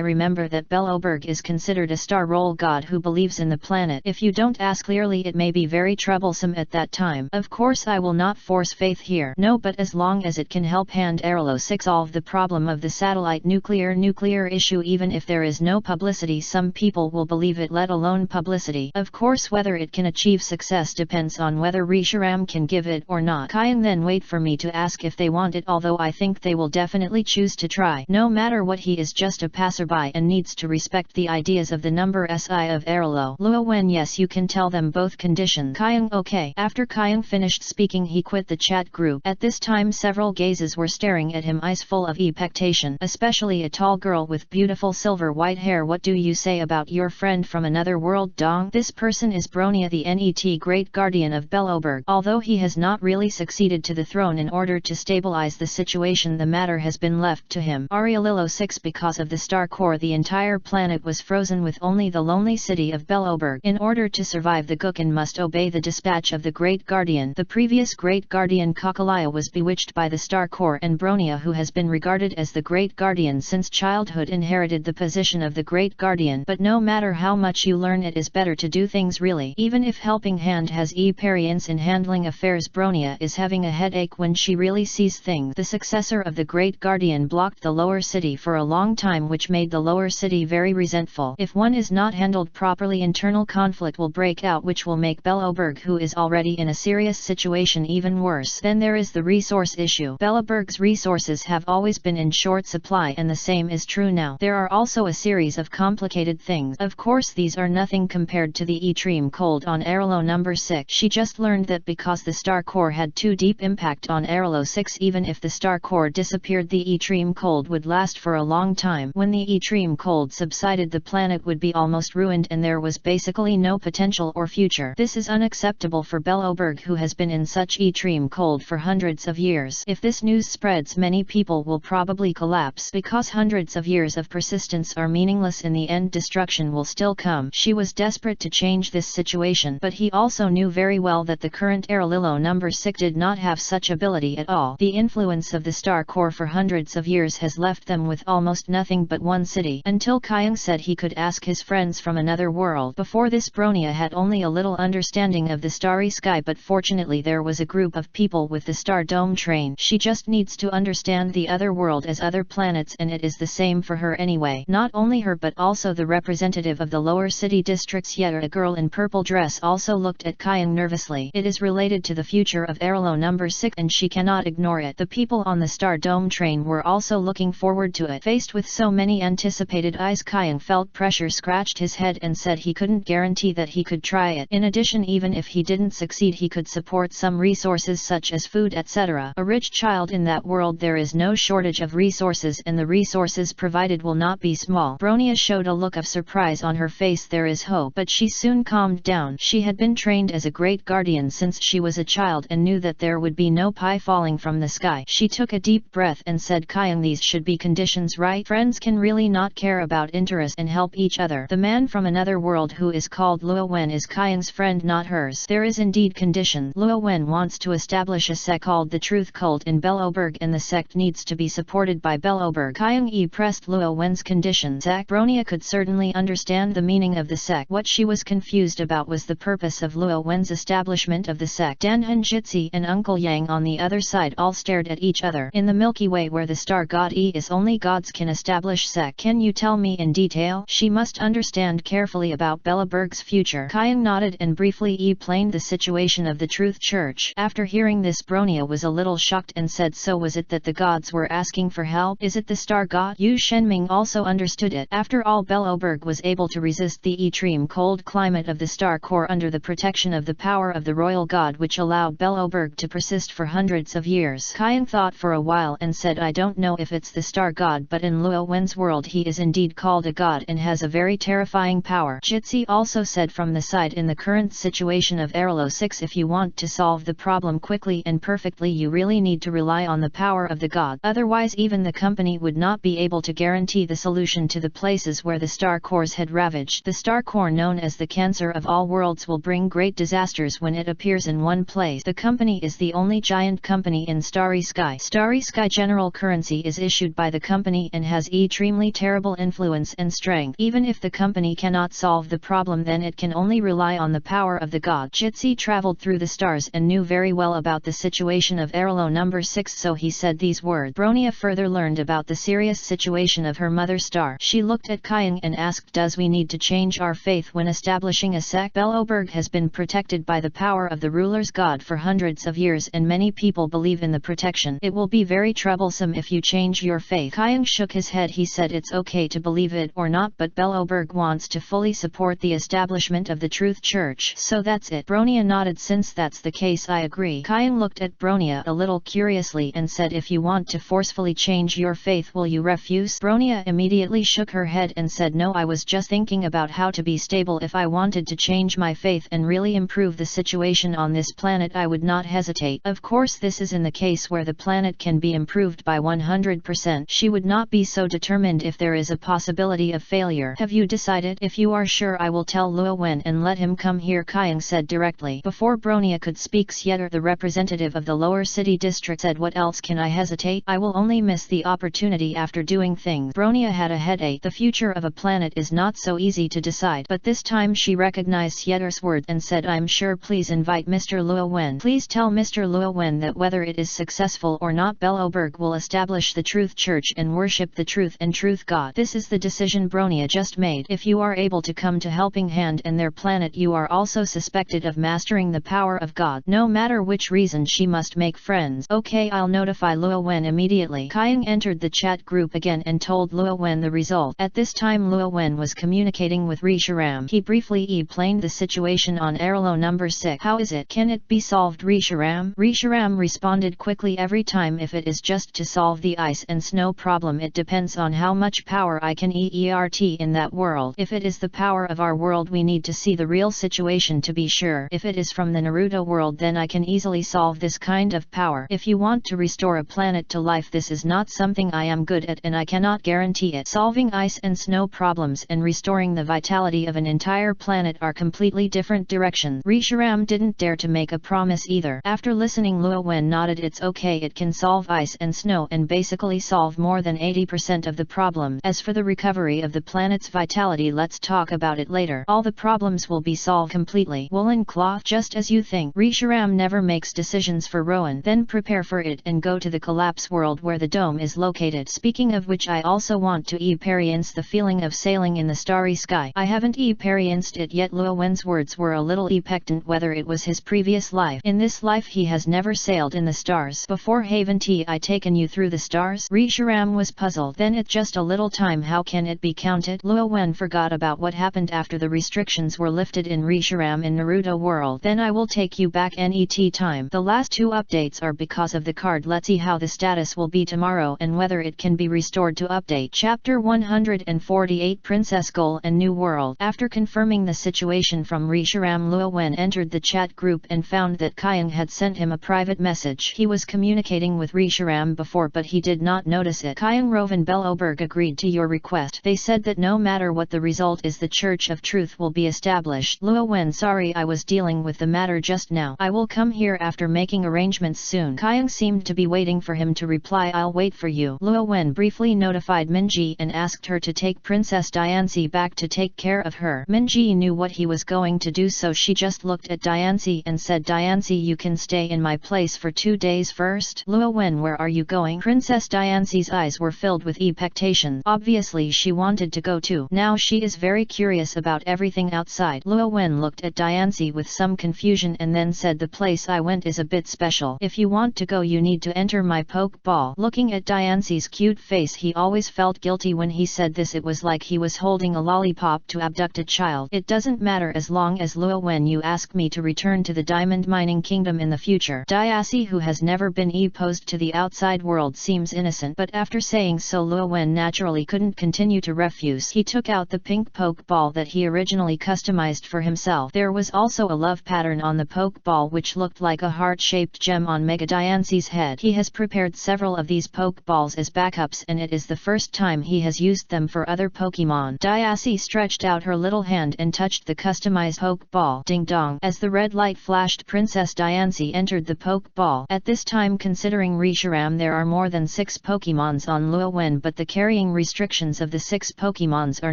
remember that Belloberg is considered a star roll god who believes in the planet. If you don't ask clearly it may be very troublesome at that time. Of course I will not force faith here. No, but as long as it can help hand hand Arlo 6 solve the problem of the satellite nuclear issue. Even if there is no publicity, some people will believe it, let alone publicity. Of course, whether it can achieve success depends on whether Risharam can give it or not. Kyung then wait for me to ask if they want it, although I think they will definitely choose to try. No matter what, he is just a passerby and needs to respect the ideas of the number SI of Arlo. Luo Wen, yes, you can tell them both conditions. Kyung, okay. After Kyung finished speaking, he quit the chat group. At this time several gazes were staring at him, eyes full of expectation, especially a tall girl with beautiful silver white hair. What do you say about your friend from another world, Dong? This person is Bronia, the NET Great Guardian of Belloberg. Although he has not really succeeded to the throne, in order to stabilize the situation the matter has been left to him. Arialillo 6. Because of the star core, the entire planet was frozen with only the lonely city of Belloberg. In order to survive, the Gukan must obey the dispatch of the Great Guardian. The previous Great Guardian Kakalaya was bewitched by the star core, and Bronia, who has been regarded as the Great Guardian since childhood, inherited the position of the Great Guardian. But no matter how much you learn, it is better to do things really. Even if Helping Hand has experience in handling affairs, Bronia is having a headache when she really sees things. The successor of the Great Guardian blocked the lower city for a long time, which made the lower city very resentful. If one is not handled properly, internal conflict will break out, which will make Belloberg, who is already in a serious situation, even worse. Then there is the resource issue. Belloberg's resources have always been in short supply, and the same is true now. There are also a series of complicated things. Of course, these are nothing compared to the extreme cold on Arlo number 6. She just learned that because the star core had too deep impact on Arlo 6, even if the star core disappeared, the extreme cold would last for a long time. When the extreme cold subsided, the planet would be almost ruined and there was basically no potential or future. This is unacceptable for Belloberg, who has been in such extreme cold for hundreds of years. If this news spreads, many people will probably collapse, because hundreds of years of persistence are meaningless. In the end, destruction will still come. She was desperate to change this situation, but he also knew very well that the current Aralillo number 6 did not have such ability at all. The influence of the star core for hundreds of years has left them with almost nothing but one city, until Kyung said he could ask his friends from another world. Before this, Bronia had only a little understanding of the starry sky, but fortunately there was a group of people with the star dome train. She just needs to understand the other world as other planets, and it is the same for her anyway. Not only her, but also the representative of the lower city districts. Yet a girl in purple dress also looked at Kyung nervously. It is related to the future of Arlo number 6, and she cannot ignore it. The people on the star dome train were also looking forward to it. Faced with so many anticipated eyes, Kyung felt pressure, scratched his head and said he couldn't guarantee that he could try it. In addition, even if he didn't succeed, he could support some resources such as food, etc. A rich child in that world, there is no shortage of resources, and the resources provided will not be small. Bronia showed a look of surprise on her face. There is hope, but she soon calmed down. She had been trained as a great guardian since she was a child and knew that there would be no pie falling from the sky. She took a deep breath and said, Kyung, these should be conditions, right? Friends can really not care about interest and help each other. The man from another world who is called Luo Wen is Kyung's friend, not hers. There is indeed condition. Luo Wen wants to establish a sect called the Truth Cult in Belloberg, and the sect needs to be supported by Belloberg. Kyung pressed Luo Wen's conditions. Bronia could certainly understand the meaning of the sect. What she was confused about was the purpose of Luo Wen's establishment of the sect. Danhan Jitsi and Uncle Yang on the other side all stared at each other. In the Milky Way, where the star god is only gods can establish sect. Can you tell me in detail? She must understand carefully about Belloberg's future. Kyung nodded and briefly explained the situation of the Truth Church. After hearing this, Bronia was a little shocked and said, so was it that the gods were asking for help? Is it the star god? Yu Shenming also understood it. After all, Belloberg was able to resist the extreme cold climate of the star core under the protection of the power of the royal god, which allowed Belloberg to persist for hundreds of years. Kyung thought for a while and said, I don't know if it's the star god, but in Luo Wen's world he is indeed called a god and has a very terrifying power. Jitsi also said from the side, in the current situation of Arlo 6, if you want to solve the problem quickly and perfectly, you really need to rely on the power of the god. Otherwise, even the company would not be able to guarantee the solution to the places where the star cores had ravaged. The star core, known as the cancer of all worlds, will bring great disasters when it appears in one place. The company is the only giant company in Starry Sky. Starry Sky general currency is issued by the company and has extremely terrible influence and strength. Even if the company cannot solve the problem, then it can only rely on the power of the god. Jitsi traveled through the stars and knew very well about the situation of Arlo number 6, so he said these words. Bronia further learned about the serious situation of her mother star. She looked at Kyung and asked, does we need to change our faith when establishing a sect? Belobog has been protected by the power of the ruler's god for hundreds of years and many people believe in the protection. It will be very troublesome if you change your faith. Kyung shook his head. He said it's okay to believe it or not, but Belobog wants to fully support the establishment of the Truth Church. So that's it. Bronia nodded. Since that's the case, I agree. Kyung looked at Bronia a little curiously and said, if you want to forcefully change your faith, will you refuse? Bronia immediately shook her head and said, no, I was just thinking about how to be stable. If I wanted to change my faith and really improve the situation on this planet, I would not hesitate. Of course, this is in the case where the planet can be improved by 100%. She would not be so determined if there is a possibility of failure. Have you decided? If you are sure, I will tell Luo Wen and let him come here, Kyung said directly. Before Bronia could speak, Sieter, the representative of the lower city district, said, what else can I hesitate? I will only miss the opportunity after doing things. Bronia had a headache. The future of a planet is not so easy to decide, but this time she recognized Sieter's word and said, I'm sure. Please invite Mr. Luo Wen. Please tell Mr. Luo Wen that whether it is successful or not, Belobog will establish the Truth Church and worship the Truth and Truth God. This is the decision Bronia just made. If you are able to come to Helping Hand and their planet, you are also suspected of mastering the power of God. No matter which reason, she must make friends. Okay, I'll notify Luo Wen immediately. Kyung entered the chat group again and told Luo Wen the result. At this time, Luo Wen was communicating with Risharam. He briefly explained the situation on Arlo number 6. How is it? Can it be solved, Risharam? Risharam responded quickly, every time if it is just to solve the ice and snow problem, it depends on how much power I can exert in that world. If it is the power of our world, we need to see the real situation to be sure. If it is from the Naruto world, then I can easily solve this kind of power. If you want to restore a planet to life, this is not something I am good at and I cannot guarantee it. Solving ice and snow problems and restoring the vitality of an entire planet are completely different directions. Risharam didn't dare to make a promise either. After listening, Luo Wen nodded. It's okay, it can solve ice and snow and basically solve more than 80% of the problem. As for the recovery of the planet's vitality, let's talk about it later. All the problems will be solved completely. Woolen cloth, just as you think. Risharam never makes decisions for Rowan. Then prepare for it and go to the collapse world where the dome is located. Speaking of which, I also want to experience the feeling of sailing in the starry sky. I haven't experienced it yet. Luo Wen's words were a little expectant whether it was his previous life. In this life he has never sailed in the stars before. Haven't I taken you through the stars? Risharam was puzzled. Then it's just a little time, how can it be counted? Luo Wen forgot about what happened after the restrictions were lifted in Risharam in Naruto world. Then I will take you back net time. The last 2 updates are because of the card. Let's see how the status will be tomorrow and whether it can be restored to update. Chapter 148, Princess Goal and New World. After confirming the situation from Risharam, Luo Wen entered the chat group and found that Kyung had sent him a private message. He was communicating with Risharam before, but he did not notice it. Kyung, Rove and Belobog agreed to your request. They said that no matter what the result is, the Church of Truth will be established. Luo Wen, sorry, I was dealing with the matter just now. I will come here after making arrangements soon. Kyung seemed to be waiting for him to reply. I'll wait for you. Luo Wen briefly notified Minji and asked her to take Princess Diancie back to take care of her. Minji knew what he was going to do, so she just looked at Diancie and said, Diancie, you can stay in my place for 2 days first. Luo Wen, where are you going? Princess Diancie's eyes were filled with expectation. Obviously she wanted to go too. Now she is very curious about everything outside. Luo Wen looked at Diancie with some confusion and then said, the place I went is a bit special. If you want to go, you need to enter my poke ball. Looking at Diancie's cute face, he always felt guilty when he said this. It was like he was holding a lollipop to abduct a child. It doesn't matter as long as Luo Wen, you ask me to return to the diamond mining kingdom in the future. Diancie, who has never been exposed to the outside world, seems innocent, but after saying so, Luo Wen naturally couldn't continue to refuse. He took out the pink poke ball that he originally customized for himself. There was also a love pattern on the poke ball which looked like a heart-shaped gem on Mega Diancie's head. He has prepared several of these poke balls as backups, and it is the first time he has used them for other Pokemon. Diancie stretched out her little hand and touched the customized poke ball. Ding dong! As the red light flashed, Princess Diancie entered the poke ball. At this time, considering Risharam, there are more than 6 Pokemons on Luo Wen, but the carrying restrictions of the 6 Pokemons are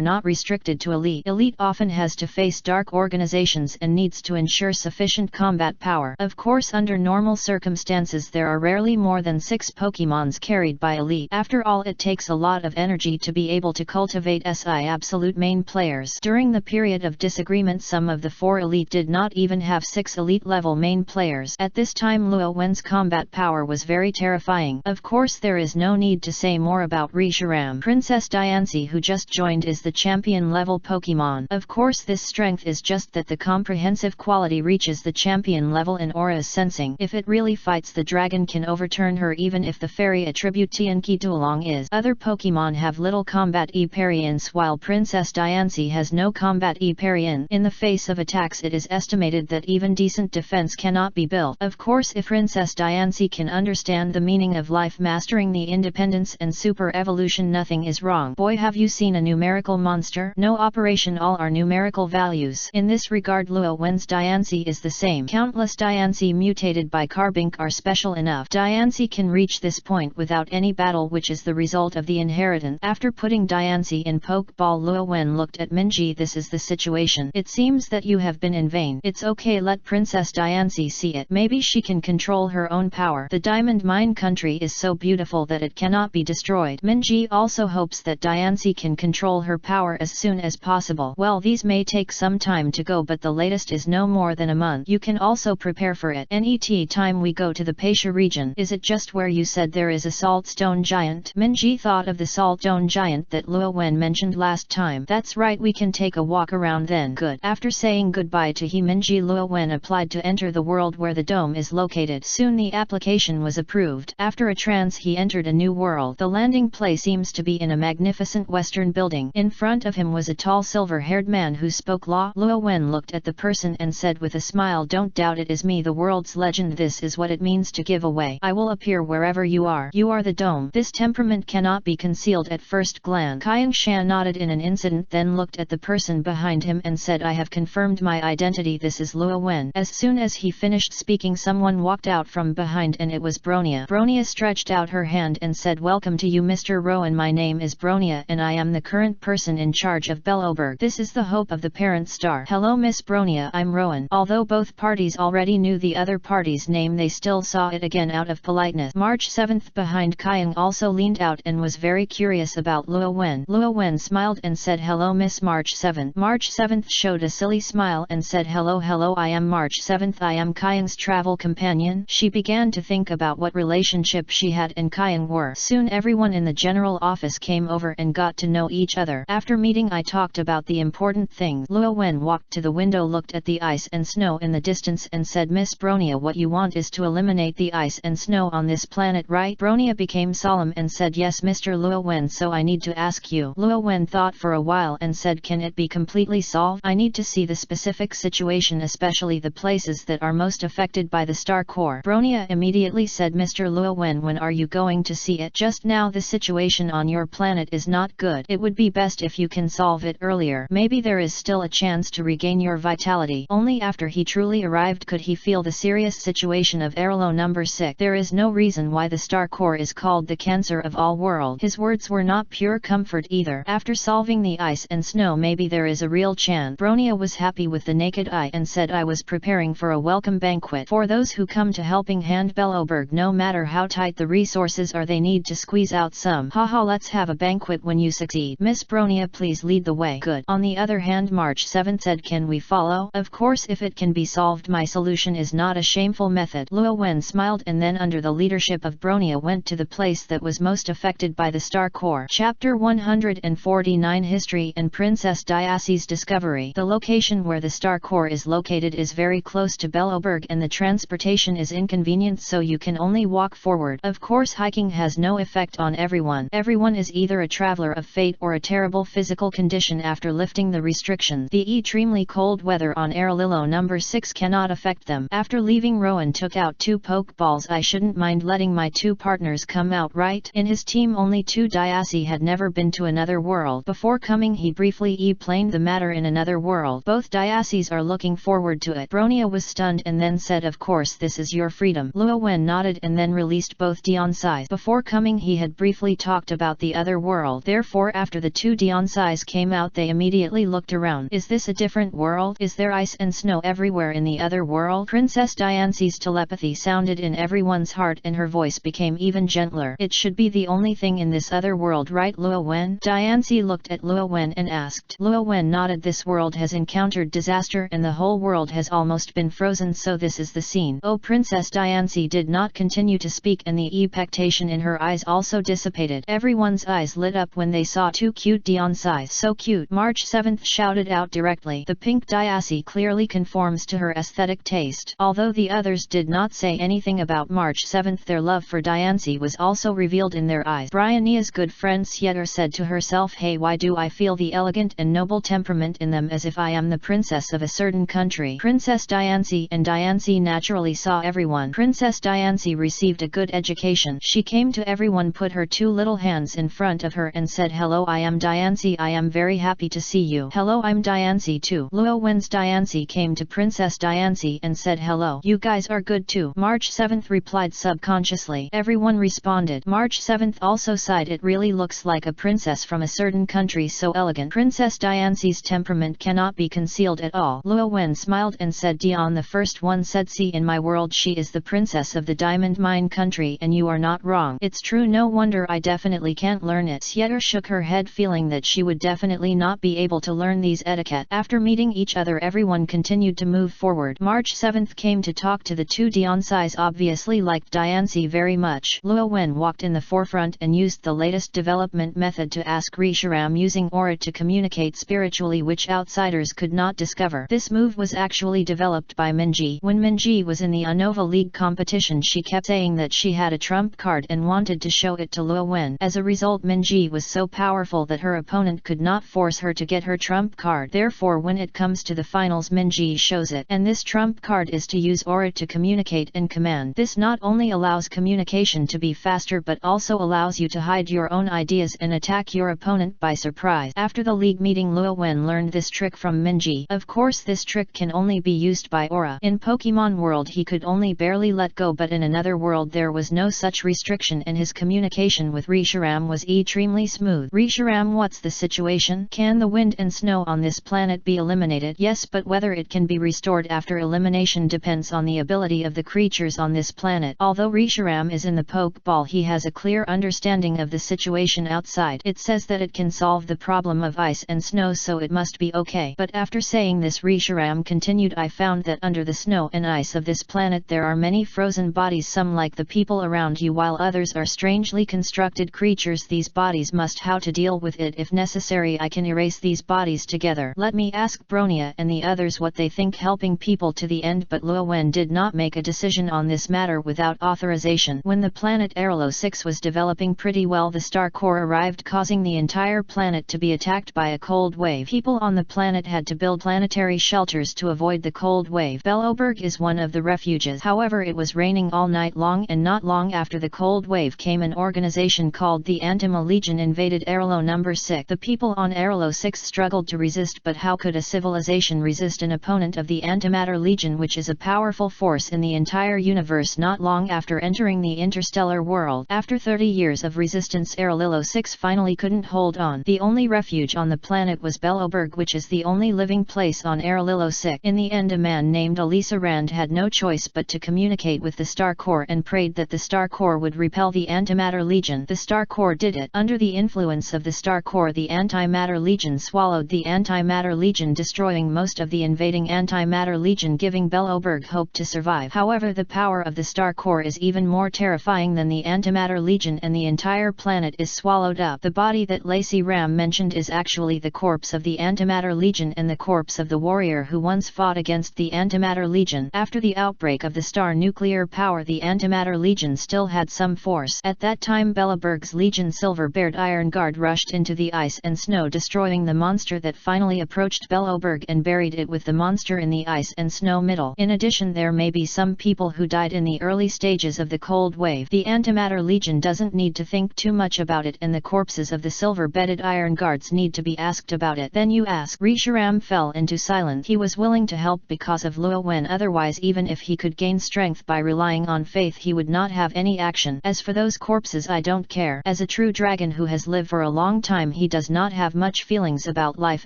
not restricted to Elite. Elite often has to face dark organizations and needs to ensure sufficient combat power. Of course, under normal circumstances there are rarely barely more than 6 Pokémons carried by Elite. After all, it takes a lot of energy to be able to cultivate SI absolute main players. During the period of disagreement, some of the 4 Elite did not even have 6 Elite level main players. At this time, Luo Wen's combat power was very terrifying. Of course, there is no need to say more about Reshiram. Princess Diancie, who just joined, is the champion level Pokemon. Of course, this strength is just that the comprehensive quality reaches the champion level in Aura's sensing. If it really fights, the dragon can overturn her even if the fairy attribute Tianqi Duolong is. Other Pokemon have little combat experience while Princess Diancie has no combat experience. In the face of attacks, it is estimated that even decent defense cannot be built. Of course, if Princess Diancie can understand the meaning of life, mastering the independence and super evolution, nothing is wrong. Boy, have you seen a numerical monster? No operation, all are numerical values. In this regard, Luo Wen's Diancie is the same. Countless Diancie mutated by Carbink are special enough. Diancie can reach this point without any battle, which is the result of the inheritance. After putting Diancie in Pokeball, Luo Wen looked at Minji. This is the situation. It seems that you have been in vain. It's okay, let Princess Diancie see it. Maybe she can control her own power. The Diamond Mine country is so beautiful that it cannot be destroyed. Minji also hopes that Diancie can control her power as soon as possible. Well, these may take some time to go, but the latest is no more than a month. You can also prepare for it. Net time we go to the Pasha region. Is it just where you said there is a saltstone giant? Minji thought of the saltstone giant that Luo Wen mentioned last time. That's right, we can take a walk around then. Good. After saying goodbye to Minji, Luo Wen applied to enter the world where the dome is located. Soon the application was approved. After a trance, he entered a new world. The landing place seems to be in a magnificent western building. In front of him was a tall silver-haired man who spoke law. Luo Wen looked at the person and said with a smile, "Don't doubt it is me, the world's legend. This is what it means to give away. I will appear wherever you are. You are the dome." This temperament cannot be concealed at first glance. Kaiang Shan nodded in an instant, then looked at the person behind him and said, "I have confirmed my identity. This is Luo Wen." As soon as he finished speaking, someone walked out from behind and it was Bronia. Bronia stretched out her hand and said, "Welcome to you, Mr. Rowan. My name is Bronia and I am the current person in charge of Belloberg. This is the hope of the parent star." "Hello, Miss Bronia, I'm Rowan." Although both parties already knew the other party's name, they still saw it again out of politeness. March 7th behind Kaiang also leaned out and was very curious about Luo Wen. Luo Wen smiled and said, "Hello, Miss March 7th." March 7th showed a silly smile and said, "Hello, I am March 7th. I am Kaiang's travel companion." She began to think about what relationship she had and Kaiang were. Soon everyone in the general office came over and got to know each other. After meeting, I talked about the important things. Luo Wen walked to the window, looked at the ice and snow in the distance and said, "Miss Bronia, what you want is to eliminate the ice and snow on this planet, right?" Bronia became solemn and said, "Yes, Mr. Luo Wen, so I need to ask you." Luo Wen thought for a while and said, "Can it be completely solved? I need to see the specific situation, especially the places that are most affected by the star core." Bronia immediately said, "Mr. Luo Wen, when are you going to see it? Just now the situation on your planet is not good. It would be best if you can solve it earlier. Maybe there is still a chance to regain your vitality." Only after he truly arrived could he feel the serious situation of Arlo number 6. There is no reason why the star core is called the cancer of all world. His words were not pure comfort either. After solving the ice and snow, maybe there is a real chance. Bronia was happy with the naked eye and said, "I was preparing for a welcome banquet for those who come to Helping Hand Belloberg. No matter how tight the resources are, they need to squeeze out some. Haha, let's have a banquet when you succeed. Miss Bronia, please lead the way." Good. On the other hand, March 7th said, "Can we follow?" "Of course, if it can be solved. My solution is not a shameful method." Luo Wen smiled and then under the leadership of Bronia went to the place that was most affected by the star core. Chapter 149 History and Princess Diacie's Discovery. The location where the star core is located is very close to Belloberg and the transportation is inconvenient, so you can only walk forward. Of course, hiking has no effect on everyone. Everyone is either a traveler of fate or a terrible physical condition after lifting the restrictions. The extremely cold weather on Aralillo number 6 cannot affect them. After leaving, Rowan took out 2 Pokeballs. "I shouldn't mind letting my 2 partners come out, right?" In his team, only 2 Diacie had never been to another world. Before coming, he briefly explained the matter in another world. Both Diacies are looking forward to it. Bronia was stunned and then said, "Of course, this is your freedom." Luo Wen nodded and then released both Dianci's. Before coming, he had briefly talked about the other world. Therefore, after the 2 Dianci's came out, they immediately looked around. Is this a different world? Is there ice and snow everywhere in the other world? Princess Diancie's telepathy sounded in everyone's everyone's heart and her voice became even gentler. It should be the only thing in this other world, right, Luo Wen? Diancie looked at Luo Wen and asked. Luo Wen nodded. This world has encountered disaster and the whole world has almost been frozen, so this is the scene. Oh, Princess Diancie did not continue to speak and the expectation in her eyes also dissipated. Everyone's eyes lit up when they saw two cute Diancies. So cute. March 7th shouted out directly. The pink Diancie clearly conforms to her aesthetic taste. Although the others did not say anything about March 7th, their love for Diancie was also revealed in their eyes. Briannia's good friend Sieter said to herself, hey, why do I feel the elegant and noble temperament in them as if I am the princess of a certain country? Princess Diancie, and Diancie naturally saw everyone. Princess Diancie received a good education. She came to everyone, put her two little hands in front of her and said, hello, I am Diancie. I am very happy to see you. Hello, I'm Diancie too. Luo Wen's Diancie came to Princess Diancie and said, hello, you guys are good too. March 7th replied subconsciously. Everyone responded. March 7th also sighed. It really looks like a princess from a certain country, so elegant. Princess Diancie's temperament cannot be concealed at all. Luo Wen smiled and said, Dion the first one said, see, in my world she is the princess of the diamond mine country, and you are not wrong. It's true, no wonder I definitely can't learn it. Sieter shook her head, feeling that she would definitely not be able to learn these etiquette. After meeting each other, everyone continued to move forward. March 7th came to talk to the two Diancies, obviously liked Diancie very much. Luo Wen walked in the forefront and used the latest development method to ask Risharam using aura to communicate spiritually, which outsiders could not discover. This move was actually developed by Minji. When Minji was in the Unova League competition, she kept saying that she had a trump card and wanted to show it to Luo Wen. As a result, Minji was so powerful that her opponent could not force her to get her trump card. Therefore, when it comes to the finals, Minji shows it. And this trump card is to use aura to communicate and command. This not only allows communication to be faster but also allows you to hide your own ideas and attack your opponent by surprise. After the league meeting, Luo Wen learned this trick from Minji. Of course, this trick can only be used by aura. In Pokemon world he could only barely let go, but in another world there was no such restriction and his communication with Risharam was extremely smooth. Risharam, what's the situation? Can the wind and snow on this planet be eliminated? Yes, but whether it can be restored after elimination depends on the ability of the creatures on this planet. Although Risharam is in the Pokeball, he has a clear understanding of the situation outside. It says that it can solve the problem of ice and snow, so it must be okay. But after saying this, Risharam continued, I found that under the snow and ice of this planet there are many frozen bodies, some like the people around you, while others are strangely constructed creatures. These bodies must how to deal with it. If necessary, I can erase these bodies together. Let me ask Bronia and the others what they think helping people to the end. But Luo Wen did not make a decision on this matter without authorization. When the planet Arilo 6 was developing pretty well, the star core arrived, causing the entire planet to be attacked by a cold wave. People on the planet had to build planetary shelters to avoid the cold wave. Belloberg is one of the refuges. However, it was raining all night long, and not long after the cold wave came, an organization called the Antima Legion invaded Arilo number 6. The people on Arilo 6 struggled to resist, but how could a civilization resist an opponent of the Antimatter Legion, which is a powerful force in the entire universe? Not long after entering the interstellar world, after 30 years of resistance, Arilo 6 finally couldn't hold on. The only refuge on the planet was Belloberg, which is the only living place on Arilo 6. In the end, a man named Elisa Rand had no choice but to communicate with the Star Core and prayed that the Star Core would repel the Antimatter Legion. The Star Core did it. Under the influence of the Star Core, the Antimatter Legion swallowed the Antimatter Legion, destroying most of the invading Antimatter Legion, giving Belloberg hope to survive. However, the power of the Star Core is even more terrifying than the Antimatter Legion, and the entire planet is swallowed up. The body that Lacey Ram mentioned is actually the corpse of the Antimatter Legion and the corpse of the warrior who once fought against the Antimatter Legion. After the outbreak of the star nuclear power, the Antimatter Legion still had some force. At that time, Belloberg's Legion Silver-Beard Iron Guard rushed into the ice and snow, destroying the monster that finally approached Belloberg and buried it with the monster in the ice and snow middle. In addition, there may be some people who died in the early stages of the cold wave. The Antimatter Legion doesn't need to think too much about it, and the corpses of the silver-bedded Iron Guards need to be asked about it. Then you ask. Risharam fell into silence. He was willing to help because of Luo Wen, otherwise even if he could gain strength by relying on faith, he would not have any action. As for those corpses, I don't care. As a true dragon who has lived for a long time, he does not have much feelings about life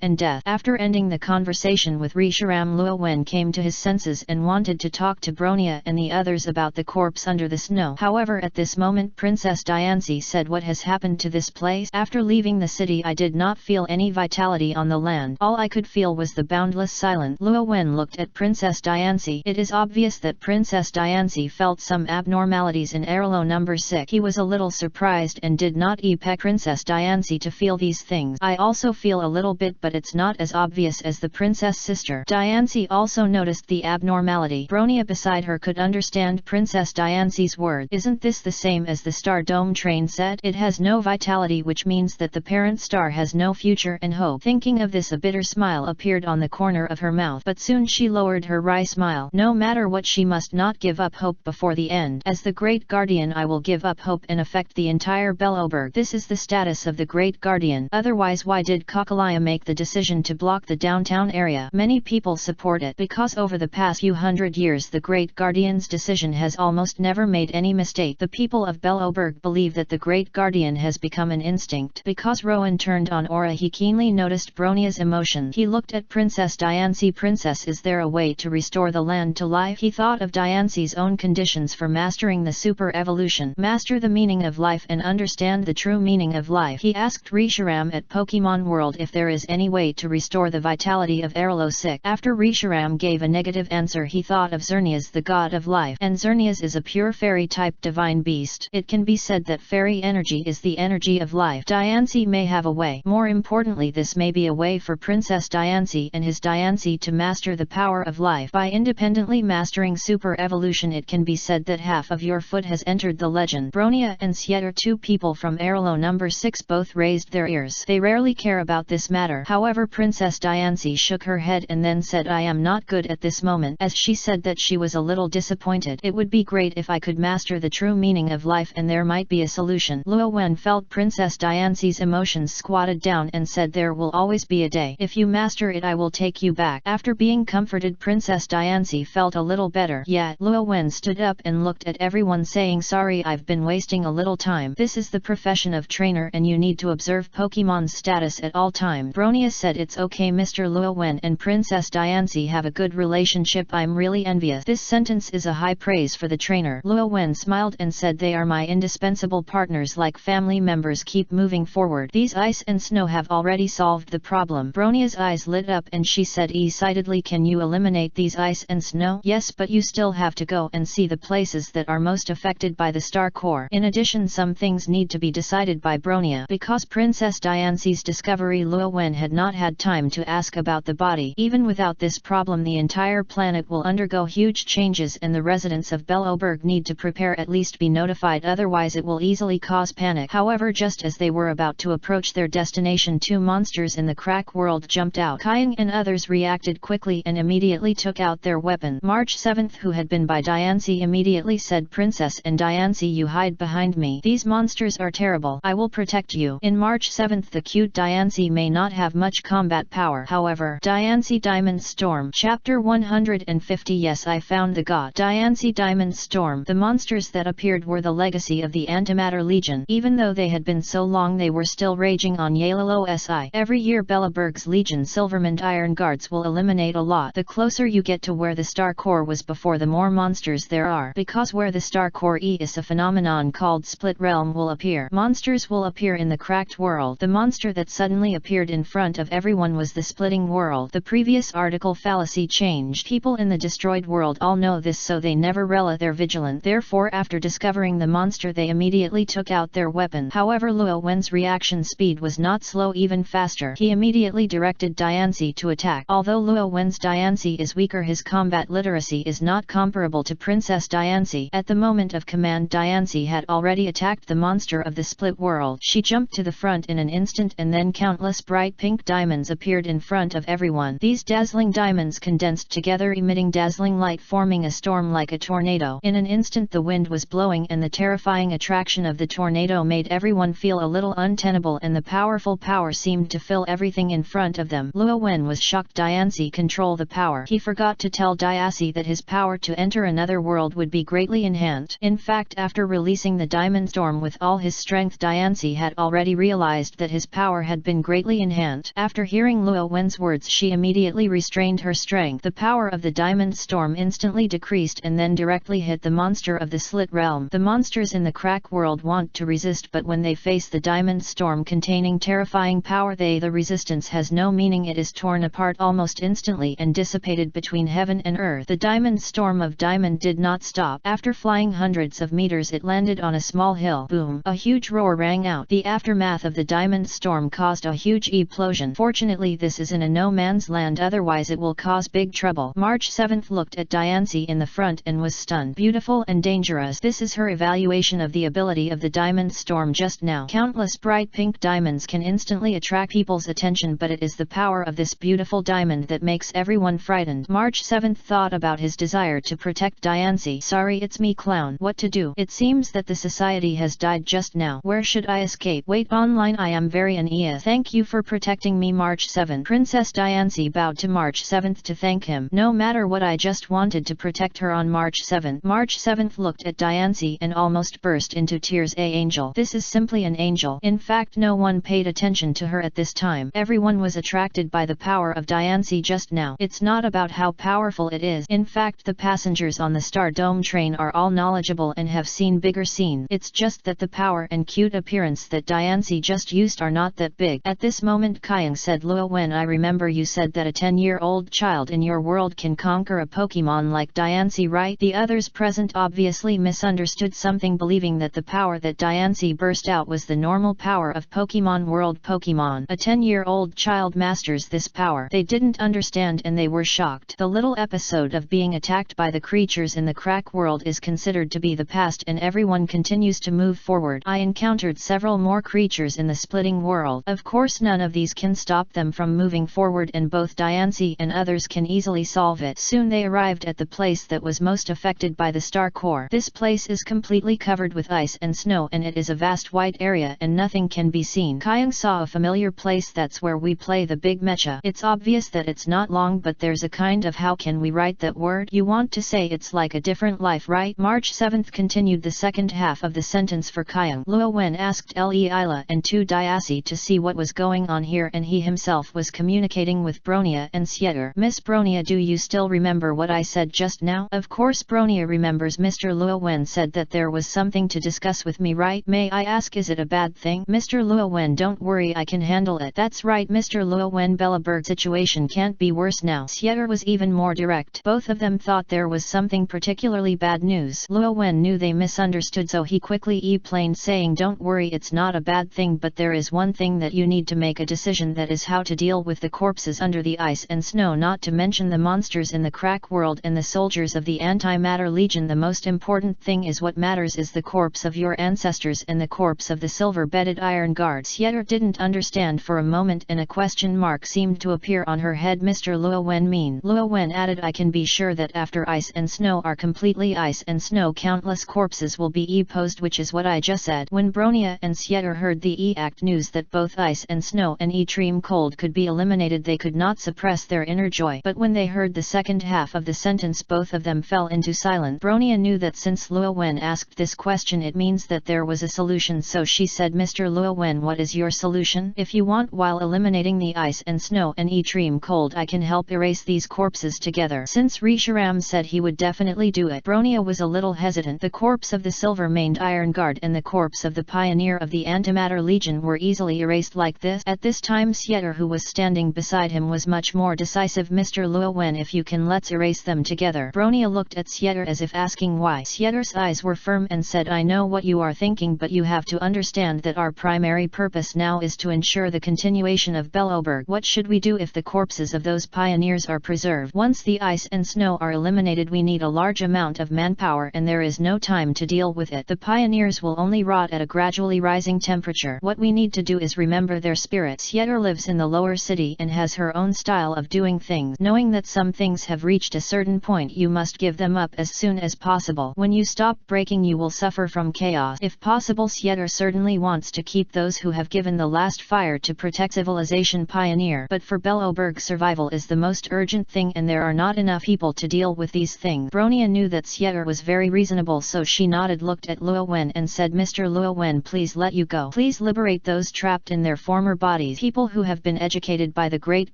and death. After ending the conversation with Risharam, Luo Wen came to his senses and wanted to talk to Bronia and the others about the corpse under the snow. However, at this moment Princess Diancie said, "What has happened to this place? After leaving the city I did not feel any vitality on the land. All I could feel was the boundless silence." Luo Wen looked at Princess Diancie. It is obvious that Princess Diancie felt some abnormalities in airlow number 6. He was a little surprised and did not expect Princess Diancie to feel these things. "I also feel a little bit, but it's not as obvious as the princess sister." Diancie also noticed the abnormality. Bronia beside her could understand Princess Diancie's word. "Isn't this the same as the star dome train said? It has no vitality, which means that the parent star has no future and hope." Thinking of this, a bitter smile appeared on the corner of her mouth, but soon she lowered her wry smile. No matter what, she must not give up hope before the end. "As the Great Guardian, I will give up hope and affect the entire Belloberg. This is the status of the Great Guardian. Otherwise, why did Kokolaya make the decision to block the downtown area? Many people support it, because over the past few hundred years the Great Guardian's decision has almost never made any mistake. The people of Belloberg believe that the Great Guardian has become an instinct." Because Rowan turned on aura, he keenly noticed Bronia's emotions. He looked at Princess Diancie. "Princess, is there a way to restore the land to life?" He thought of Diancie's own conditions for mastering the super evolution. "Master the meaning of life and understand the true meaning of life." He asked Reshiram at Pokemon World if there is any way to restore the vitality of Airlo 6. After Reshiram gave a negative answer, he thought of Xerneas, the god of life, and Xerneas is a pure fairy-type divine beast. It can be said that fairy energy is the energy of life. Diancie may have a way. More importantly, this may be a way for Princess Diancie and his Diancie to master the power of life. By independently mastering super evolution, it can be said that half of your foot has entered the legend. Bronia and Sieter, two people from Airlo number 6, both raised their ears. They rarely care about this matter. However, Princess Diancie shook her head and then said, "I am not good at this moment." As she said that, she was a little disappointed. "It would be great if I could master the true meaning of life, and there might be a solution." Luo Wen felt Princess Diancie's emotions squatted down and said, "There will always be a day. If you master it, I will take you back." After being comforted, Princess Diancie felt a little better. "Yeah." Luo Wen stood up and looked at everyone, saying, "Sorry, I've been wasting a little time. This is the profession of trainer and you need to observe Pokemon's status at all times." Bronia said, "It's okay, Mr. Luo Wen and Princess Diancie have a good relationship. I'm really envious." This sentence is a high praise for the trainer. Luo Wen smiled and said, "They are my indispensable partners, like family members. Keep moving forward. These ice and snow have already solved the problem." Bronia's eyes lit up and she said excitedly, "Can you eliminate these ice and snow?" "Yes, but you still have to go and see the places that are most affected by the star core. In addition, some things need to be decided by Bronia." Because Princess Diancie's discovery, Luo Wen had not had time to ask about the body. Even without this problem, the entire planet will undergo huge changes and the residents of Belloberg need to prepare, at least be notified, otherwise it will easily cause panic. However, just as they were about to approach their destination, two monsters in the crack world jumped out. Kying and others reacted quickly and immediately took out their weapon. March 7th, who had been by Diancie, immediately said, "Princess and Diancie, you hide behind me. These monsters are terrible. I will protect you." In March 7th, the cute Diancie may not have much combat power. However, Diancie Diamond Storm. Chapter 150. Yes, I found the god. Diancie Diamond Storm. The monsters that appeared were the legacy of the Antimatter Legion. Even though they had been so long, they were still raging on Yalalo Si. Every year Belloberg's Legion Silvermond Iron Guards will eliminate a lot. The closer you get to where the star core was before, the more monsters there are. Because where the star core is, a phenomenon called Split Realm will appear. Monsters will appear in the cracked world. The monster that suddenly appeared in front of everyone was the Splitting World. The previous article fallacy changed. People in the destroyed world all know this, so they never rely their vigilant. Therefore, after discovering the monster, they immediately took out their weapon. However, Luo Wen's reaction speed was not slow, even faster. He immediately directed Diancie to attack. Although Luo Wen's Diancie is weaker, his combat literacy is not comparable to Princess Diancie. At the moment of command, Diancie had already attacked the monster of the split world. She jumped to the front in an instant and then countless bright pink diamonds appeared in front of everyone. These dazzling diamonds condensed together, emitting dazzling light, forming a storm like a tornado. In an instant the wind was blowing and the terrifying attraction of the tornado made everyone feel a little untenable, and the powerful power seemed to fill everything in front of them. Luo Wen was shocked. Diancie control the power. He forgot to tell Diancie that his power to enter another world would be greatly enhanced. In fact, after releasing the diamond storm with all his strength, Diancie had already realized that his power had been greatly enhanced. After hearing Luo Wen's words, she immediately restrained her strength. The power of the diamond storm instantly decreased and then directed directly hit the monster of the Slit Realm. The monsters in the crack world want to resist, but when they face the diamond storm containing terrifying power, the resistance has no meaning. It is torn apart almost instantly and dissipated between heaven and earth. The diamond storm of diamond did not stop. After flying hundreds of meters, it landed on a small hill. Boom! A huge roar rang out. The aftermath of the diamond storm caused a huge explosion. Fortunately, this is in a no man's land, otherwise it will cause big trouble. March 7th looked at Diancie in the front and was stunned. Beautiful and dangerous. This is her evaluation of the ability of the diamond storm just now. Countless bright pink diamonds can instantly attract people's attention, but it is the power of this beautiful diamond that makes everyone frightened. March 7th thought about his desire to protect Diancie. Sorry, it's me, clown. What to do? It seems that the society has died just now. Where should I escape? Wait, online. I am very uneasy. Thank you for protecting me. March 7th. Princess Diancie bowed to March 7th to thank him. No matter what, I just wanted to protect her on March 7th. March 7th looked at Diancie and almost burst into tears. A angel. This is simply an angel. In fact, no one paid attention to her at this time. Everyone was attracted by the power of Diancie just now. It's not about how powerful it is. In fact, the passengers on the Star Dome train are all knowledgeable and have seen bigger scenes. It's just that the power and cute appearance that Diancie just used are not that big. At this moment, Kyung said, Luo Wen, I remember you said that a 10-year-old child in your world can conquer a Pokemon like Diancie, right? The others present obviously misunderstood something, believing that the power that Diancie burst out was the normal power of Pokemon world Pokemon. A 10-year-old child masters this power. They didn't understand and they were shocked. The little episode of being attacked by the creatures in the crack world is considered to be the past, and everyone continues to move forward. I encountered several more creatures in the splitting world. Of course, none of these can stop them from moving forward, and both Diancie and others can easily solve it. Soon they arrived at the place that was most affected by the star core. This place is completely covered with ice and snow, and it is a vast white area and nothing can be seen. Kyung saw a familiar place. That's where we play the big mecha. It's obvious that it's not long, but there's a kind of, how can we write that word? You want to say it's like a different life, right? March 7th continued the second half of the sentence for Kyung. Luo Wen asked Leila and to Diancie to see what was going on here, and he himself was communicating with Bronia and Sieter. Miss Bronia, do you still remember what I said just now? Of course Bronia remembers. Mr. Luo Wen said that there was something to discuss with me, right? May I ask, is it a bad thing? Mr. Luo Wen, don't worry, I can handle it. That's right, Mr. Luo Wen, Bellaberg situation can't be worse now. Sieter was even more direct. Both of them thought there was something particularly bad news. Luo Wen knew they misunderstood, so he quickly explained, saying, don't worry, it's not a bad thing, but there is one thing that you need to make a decision, that is how to deal with the corpses under the ice and snow, not to mention the monsters in the crack world and the soldiers of the Antimatter Legion. The most important thing is what matters is the corpse of your ancestors and the corpse of the silver-bedded Iron Guard. Sieter didn't understand for a moment, and a question mark seemed to appear on her head. Mr. Luo Wen mean? Luo Wen added, I can be sure that after ice and snow are completely ice and snow, countless corpses will be posed, which is what I just said. When Bronia and Sieter heard the exact news that both ice and snow and extreme cold could be eliminated, they could not suppress their inner joy. But when they heard the second half of the sentence, both of them fell into silence. Bronia knew that since Luo Wen asked this question, it means that there was a solution, so she said, Mr. Luo Wen, what is your solution? If you want, while eliminating the ice and snow and extreme cold, I can help erase these corpses together. Since Risharam said he would definitely do it, Bronia was a little hesitant. The corpse of the silver-maned Iron Guard and the corpse of the pioneer of the Antimatter Legion were easily erased like this. At this time, Sieter, who was standing beside him, was much more decisive. Mr. Luo Wen, if you can, let's erase them together. Bronia looked at Sieter as if asking why. Sieter's eyes were firm and said, I know what you are thinking, but you have to understand that our primary purpose now is to ensure the continuation of Beloberg. What should we do if the corpses of those pioneers are preserved? Once the ice and snow are eliminated, we need a large amount of manpower, and there is no time to deal with it. The pioneers will only rot at a gradually rising temperature. What we need to do is remember their spirit. Sieter lives in the lower city and has her own style of doing things. Knowing that some things have reached a certain point, you must give them up as soon as possible. When you stop breaking, you will suffer from chaos. If possible, Sieter certainly wants to keep those who have given the last fire to protect civilization pioneer, but for Beloberg, survival is the most urgent thing, and there are not enough people to deal with these things. Bronia knew that Sieter was very reasonable, so she nodded, looked at Luo Wen and said, Mr. Luo Wen, please let you go. Please liberate those trapped in their former bodies. People who have been educated by the great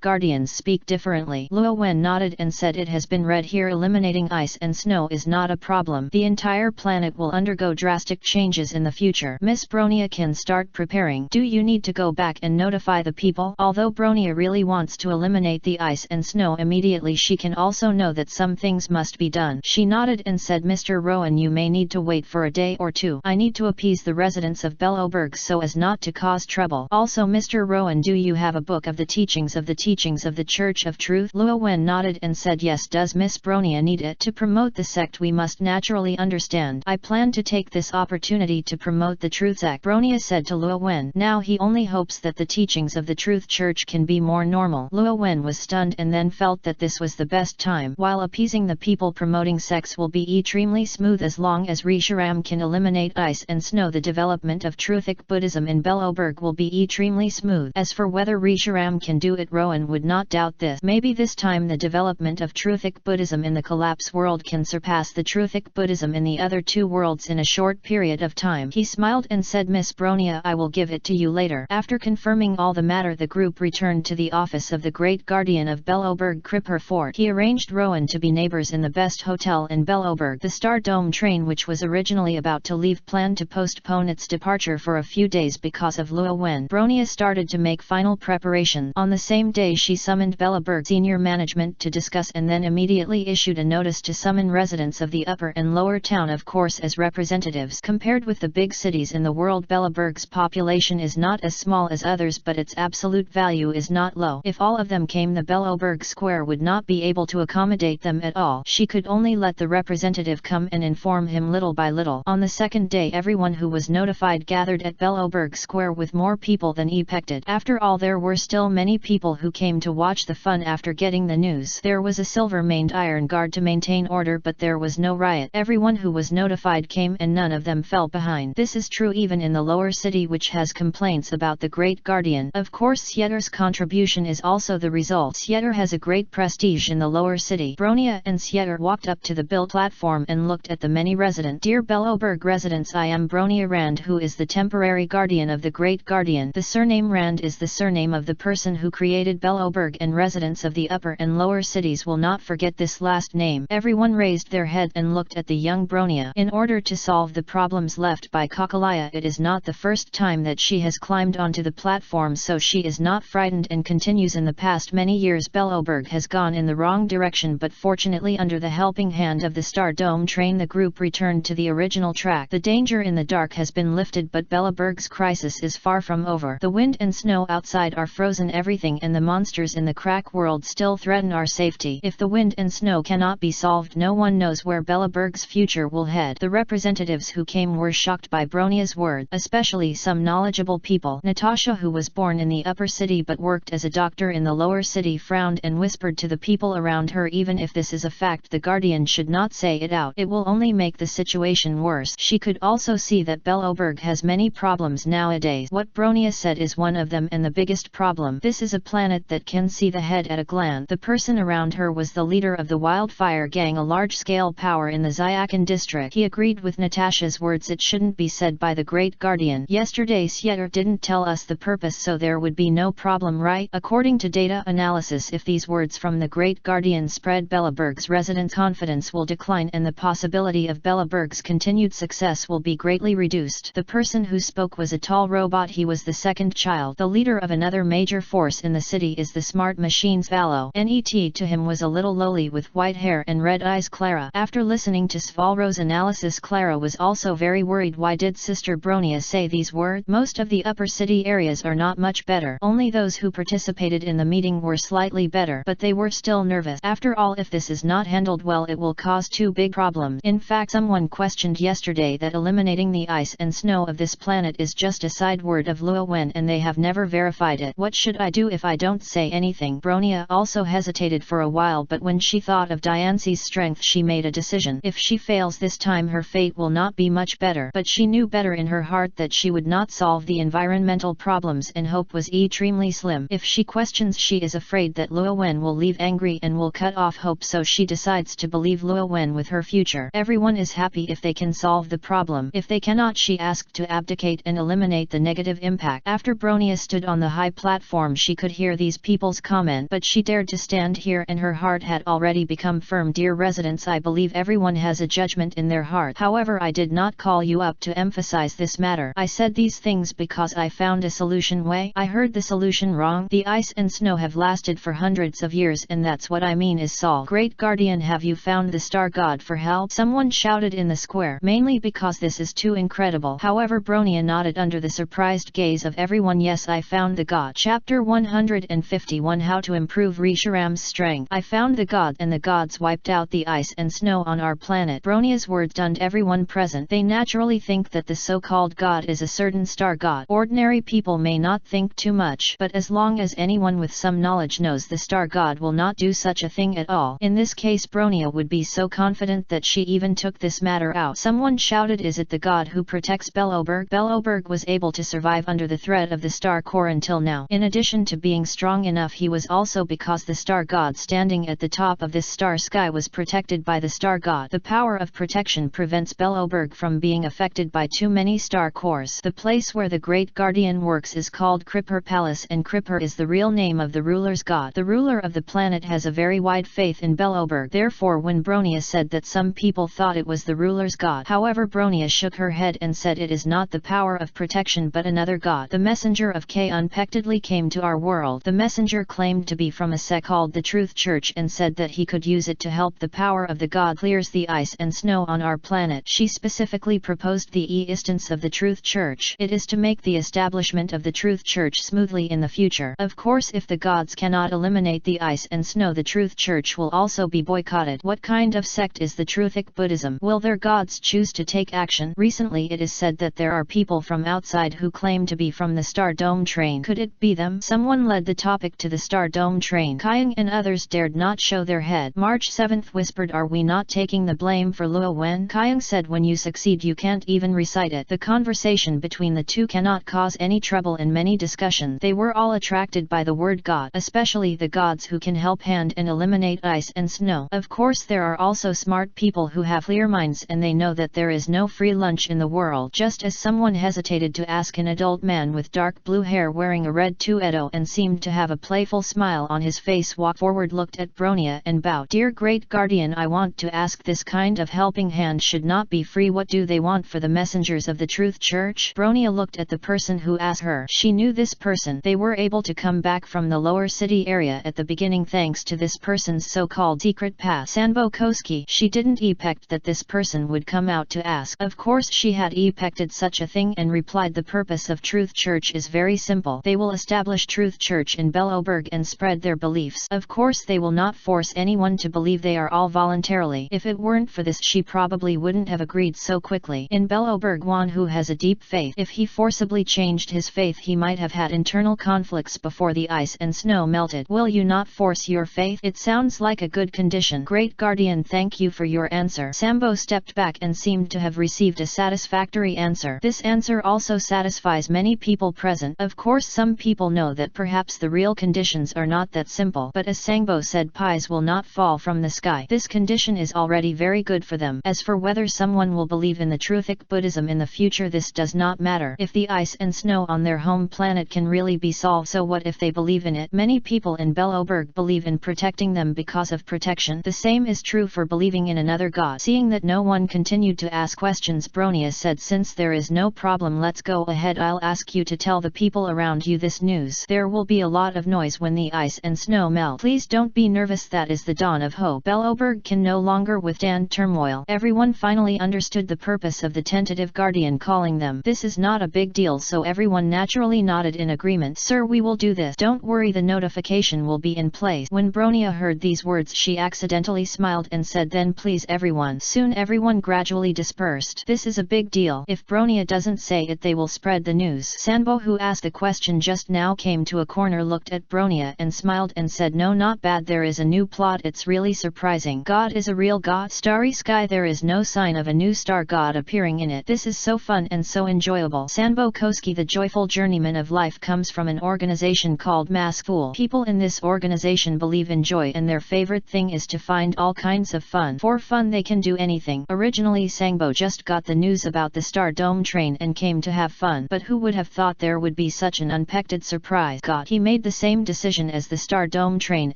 guardians speak differently. Luo Wen nodded and said, it has been read here, eliminating ice and snow snow is not a problem. The entire planet will undergo drastic changes in the future. Miss Bronia can start preparing. Do you need to go back and notify the people? Although Bronia really wants to eliminate the ice and snow immediately, she can also know that some things must be done. She nodded and said, Mr. Rowan, you may need to wait for a day or two. I need to appease the residents of Bellowburg so as not to cause trouble. Also, Mr. Rowan, do you have a book of the teachings of the Church of Truth? Luo Wen nodded and said yes. Does Miss Bronia need it? To promote the sect we must naturally understand. I plan to take this opportunity to promote the Truth sect, Bronia said to Luo Wen. Now he only hopes that the teachings of the Truth Church can be more normal. Luo Wen was stunned and then felt that this was the best time. While appeasing the people, promoting sects will be extremely smooth as long as Risharam can eliminate ice and snow. The development of Truthic Buddhism in Bellowburg will be extremely smooth. As for whether Risharam can do it, Rowan would not doubt this. Maybe this time the development of Truthic Buddhism in the collapse world can surpass the Truthic Buddhism in the other two worlds in a short period of time. He smiled and said, Miss Bronia, I will give it to you later. After confirming all the matter, the group returned to the office of the Great Guardian of Bellowburg, Kripper Fort. He arranged Rowan to be neighbors in the best hotel in Bellowburg. The Star Dome train, which was originally about to leave, planned to postpone its departure for a few days because of Luo Wen. Bronia started to make final preparation. On the same day, she summoned Bellowburg senior management to discuss and then immediately issued a notice to summon residents of the upper and lower town, of course, as representatives. Compared with the big cities in the world, Bellowburg's population is not as small as others, but its absolute value is not low. If all of them came, the Bellowburg Square would not be able to accommodate them at all. She could only let the representative come and inform him little by little. On the second day, everyone who was notified gathered at Bellowburg Square with more people than expected. After all, there were still many people who came to watch the fun. After getting the news, there was a silver-maned iron guard to maintain order, but there was no riot. Everyone who was notified came and none of them fell behind. This is true even in the lower city, which has complaints about the Great Guardian. Of course, Sieter's contribution is also the result. Sieter has a great prestige in the lower city. Bronia and Sieter walked up to the bill platform and looked at the many residents. Dear Bellowburg residents, I am Bronia Rand, who is the temporary guardian of the Great Guardian. The surname Rand is the surname of the person who created Bellowburg, and residents of the upper and lower cities will not forget this last name. Everyone raised their head and looked at the young Bronia. In order to solve the problems left by Kokalaya, it is not the first time that she has climbed onto the platform, so she is not frightened and continues. In the past many years, Bellowburg has gone in the wrong direction, but fortunately, under the helping hand of the Star Dome train, the group returned to the original track. The danger in the dark has been lifted, but Bellowburg's crisis is far from over. The wind and snow outside are frozen everything, and the monsters in the crack world still threaten our safety. If the wind and snow cannot be solved, no one knows where Bellowburg's future will head. The representatives who came were shocked by Bronia's words, especially some knowledgeable people. Natasha, who was born in the upper city but worked as a doctor in the lower city, frowned and whispered to the people around her, even if this is a fact, the Guardian should not say it out. It will only make the situation worse. She could also see that Bellowburg has many problems nowadays. What Bronia said is one of them, and the biggest problem. This is a planet that can see the head at a glance. The person around her was the leader of the Wildfire Gang, a large-scale power in the Zayakan district. He agreed with Natasha's words. It shouldn't be said by the Great Guardian. Yesterday Sieter didn't tell us the purpose, so there would be no problem, right? According to data analysis, if these words from the Great Guardian spread, Bellowburg's residents' confidence will decline and the possibility of Bellowburg's continued success will be greatly reduced. The person who spoke was a tall robot. He was the second child. The leader of another major force in the city is the Smart Machines Valo. NET to him was a little lowly with white hair and red eyes, Clara. After listening to Svalro's analysis, Clara was also very worried. Why did Sister Bronia say these words? Most of the upper city areas are not much better. Only those who participated in the meeting were slightly better, but they were still nervous. After all, if this is not handled well, it will cause two big problems. In fact, someone questioned yesterday that eliminating the ice and snow of this planet is just a side word of Luo Wen, and they have never verified it. What should I do if I don't say anything? Bronia also hesitated for a while, but when she thought of Diance's strength, she made a decision. If she fails this time, her fate will not be much better. But she knew better in her heart that she would not solve the environmental problems, and hope was extremely slim. If she questions, she is afraid that Luo Wen will leave angry and will cut off hope, so she decides to believe Luo Wen with her future. Everyone is happy if they can solve the problem. If they cannot, she asked to abdicate and eliminate the negative impact. After Bronia stood on the high platform, she could hear these people's comment, but she dared to stand here and her heart had already become firm. Dear residents, since I believe everyone has a judgment in their heart. However, I did not call you up to emphasize this matter. I said these things because I found a solution way. I heard the solution wrong. The ice and snow have lasted for hundreds of years, and that's what I mean is solved. Great Guardian, have you found the star god for help? Someone shouted in the square, mainly because this is too incredible. However, Bronia nodded under the surprised gaze of everyone. Yes, I found the god. Chapter 151, How to Improve Risharam's Strength. I found the god, and the gods wiped out the ice and snow on our planet. Bronia's words stunned everyone present. They naturally think that the so-called god is a certain star god. Ordinary people may not think too much, but as long as anyone with some knowledge knows the star god will not do such a thing at all. In this case, Bronia would be so confident that she even took this matter out. Someone shouted, is it the god who protects Belloberg? Belloberg was able to survive under the threat of the star core until now. In addition to being strong enough, he was also because the star god standing at the top of this star sky was protected by the star god. The power of protection prevents Belloberg from being affected by too many star cores. The place where the Great Guardian works is called Kripur Palace, and Kripur is the real name of the ruler's god. The ruler of the planet has a very wide faith in Belloberg. Therefore, when Bronia said that some people thought it was the ruler's god. However, Bronia shook her head and said it is not the power of protection but another god. The messenger of K unexpectedly came to our world. The messenger claimed to be from a sect called the Truth Church and said that he could use it to help the power of the god clears the ice and snow on our planet. She specifically proposed the existence of the Truth Church. It is to make the establishment of the Truth Church smoothly in the future. Of course, if the gods cannot eliminate the ice and snow, the Truth Church will also be boycotted. What kind of sect is the Truthic Buddhism? Will their gods choose to take action? Recently it is said that there are people from outside who claim to be from the Star Dome train. Could it be them? Someone led the topic to the Star Dome train. Kyung and others dared not show their head. March 7th whispered, are we not taking the blame for Luo Wen? Kyung said, when you succeed you can't even recite it. The conversation between the two cannot cause any trouble in many discussions. They were all attracted by the word god, especially the gods who can help hand and eliminate ice and snow. Of course, there are also smart people who have clear minds and they know that there is no free lunch in the world. Just as someone hesitated to ask, an adult man with dark blue hair wearing a red tuedo and seemed to have a playful smile on his face walked forward, looked at Bronia and bowed. Dear Great Guardian, I want to ask, this kind of helping hand should not be free. What do they want for the messengers of the Truth Church? Bronia looked at the person who asked her. She knew this person. They were able to come back from the lower city area at the beginning thanks to this person's so-called secret pass. Sanbo Koski. She didn't expect that this person would come out to ask. Of course she had expected such a thing and replied, the purpose of Truth Church is very simple. They will establish Truth Church in Belloberg and spread their beliefs. Of course they will not force anyone to believe, they are all voluntarily. If it weren't for this, she probably wouldn't have agreed so quickly. In Belloberg, one who has a deep faith, if he forcibly changed his faith he might have had internal conflicts before the ice and snow melted. Will you not force your faith? It sounds like a good condition. Great Guardian, thank you for your answer. Sambo stepped back and seemed to have received a satisfactory answer. This answer also satisfies many people present. Of course, some people know that perhaps the real conditions are not that simple, but as Sangbo said, pies will not fall from the sky. This condition is already very good for them. As for whether someone will believe in the Truthic Buddhism in the future, this does not matter. If the ice and snow on their home planet can really be solved, so what if they believe in it? Many people in Belloberg believe in protecting them because of protection. The same is true for believing in another god. Seeing that no one continued to ask questions, Bronia said, since there is no problem, let's go ahead. I'll ask you to tell the people around you this news. There will be a lot of noise when the ice and snow melt. Please don't be nervous, that is the dawn of hope. Belloberg can no longer withstand turmoil. Everyone finally understood the purpose of the tentative guardian calling them. This is not a big deal, so everyone naturally nodded in agreement. Sir, we will do this. Don't worry, the notification will be in place. When Bronia heard these words, she accidentally smiled and said, then please everyone. Soon everyone gradually dispersed. This is a big deal. If Bronia doesn't say it, they will spread the news. Sanbo, who asked the question just now, came to a corner, looked at Bronia and smiled and said, no, not bad, there is a new plot, it's really surprising. God is a real god. Starry sky, there is no sign of a new star god appearing in it. This is so fun and so enjoyable. Sanbo Koski, the joyful journeyman of life, comes from an organization called Mask Fool. People in this organization believe in joy and their favorite thing is to find all kinds of fun. For fun they can do anything. Originally Sangbo just got the news about the Star Dome train and came to have fun, but who would have thought there would be such an unexpected surprise. God, he made the same decision as the Star Dome train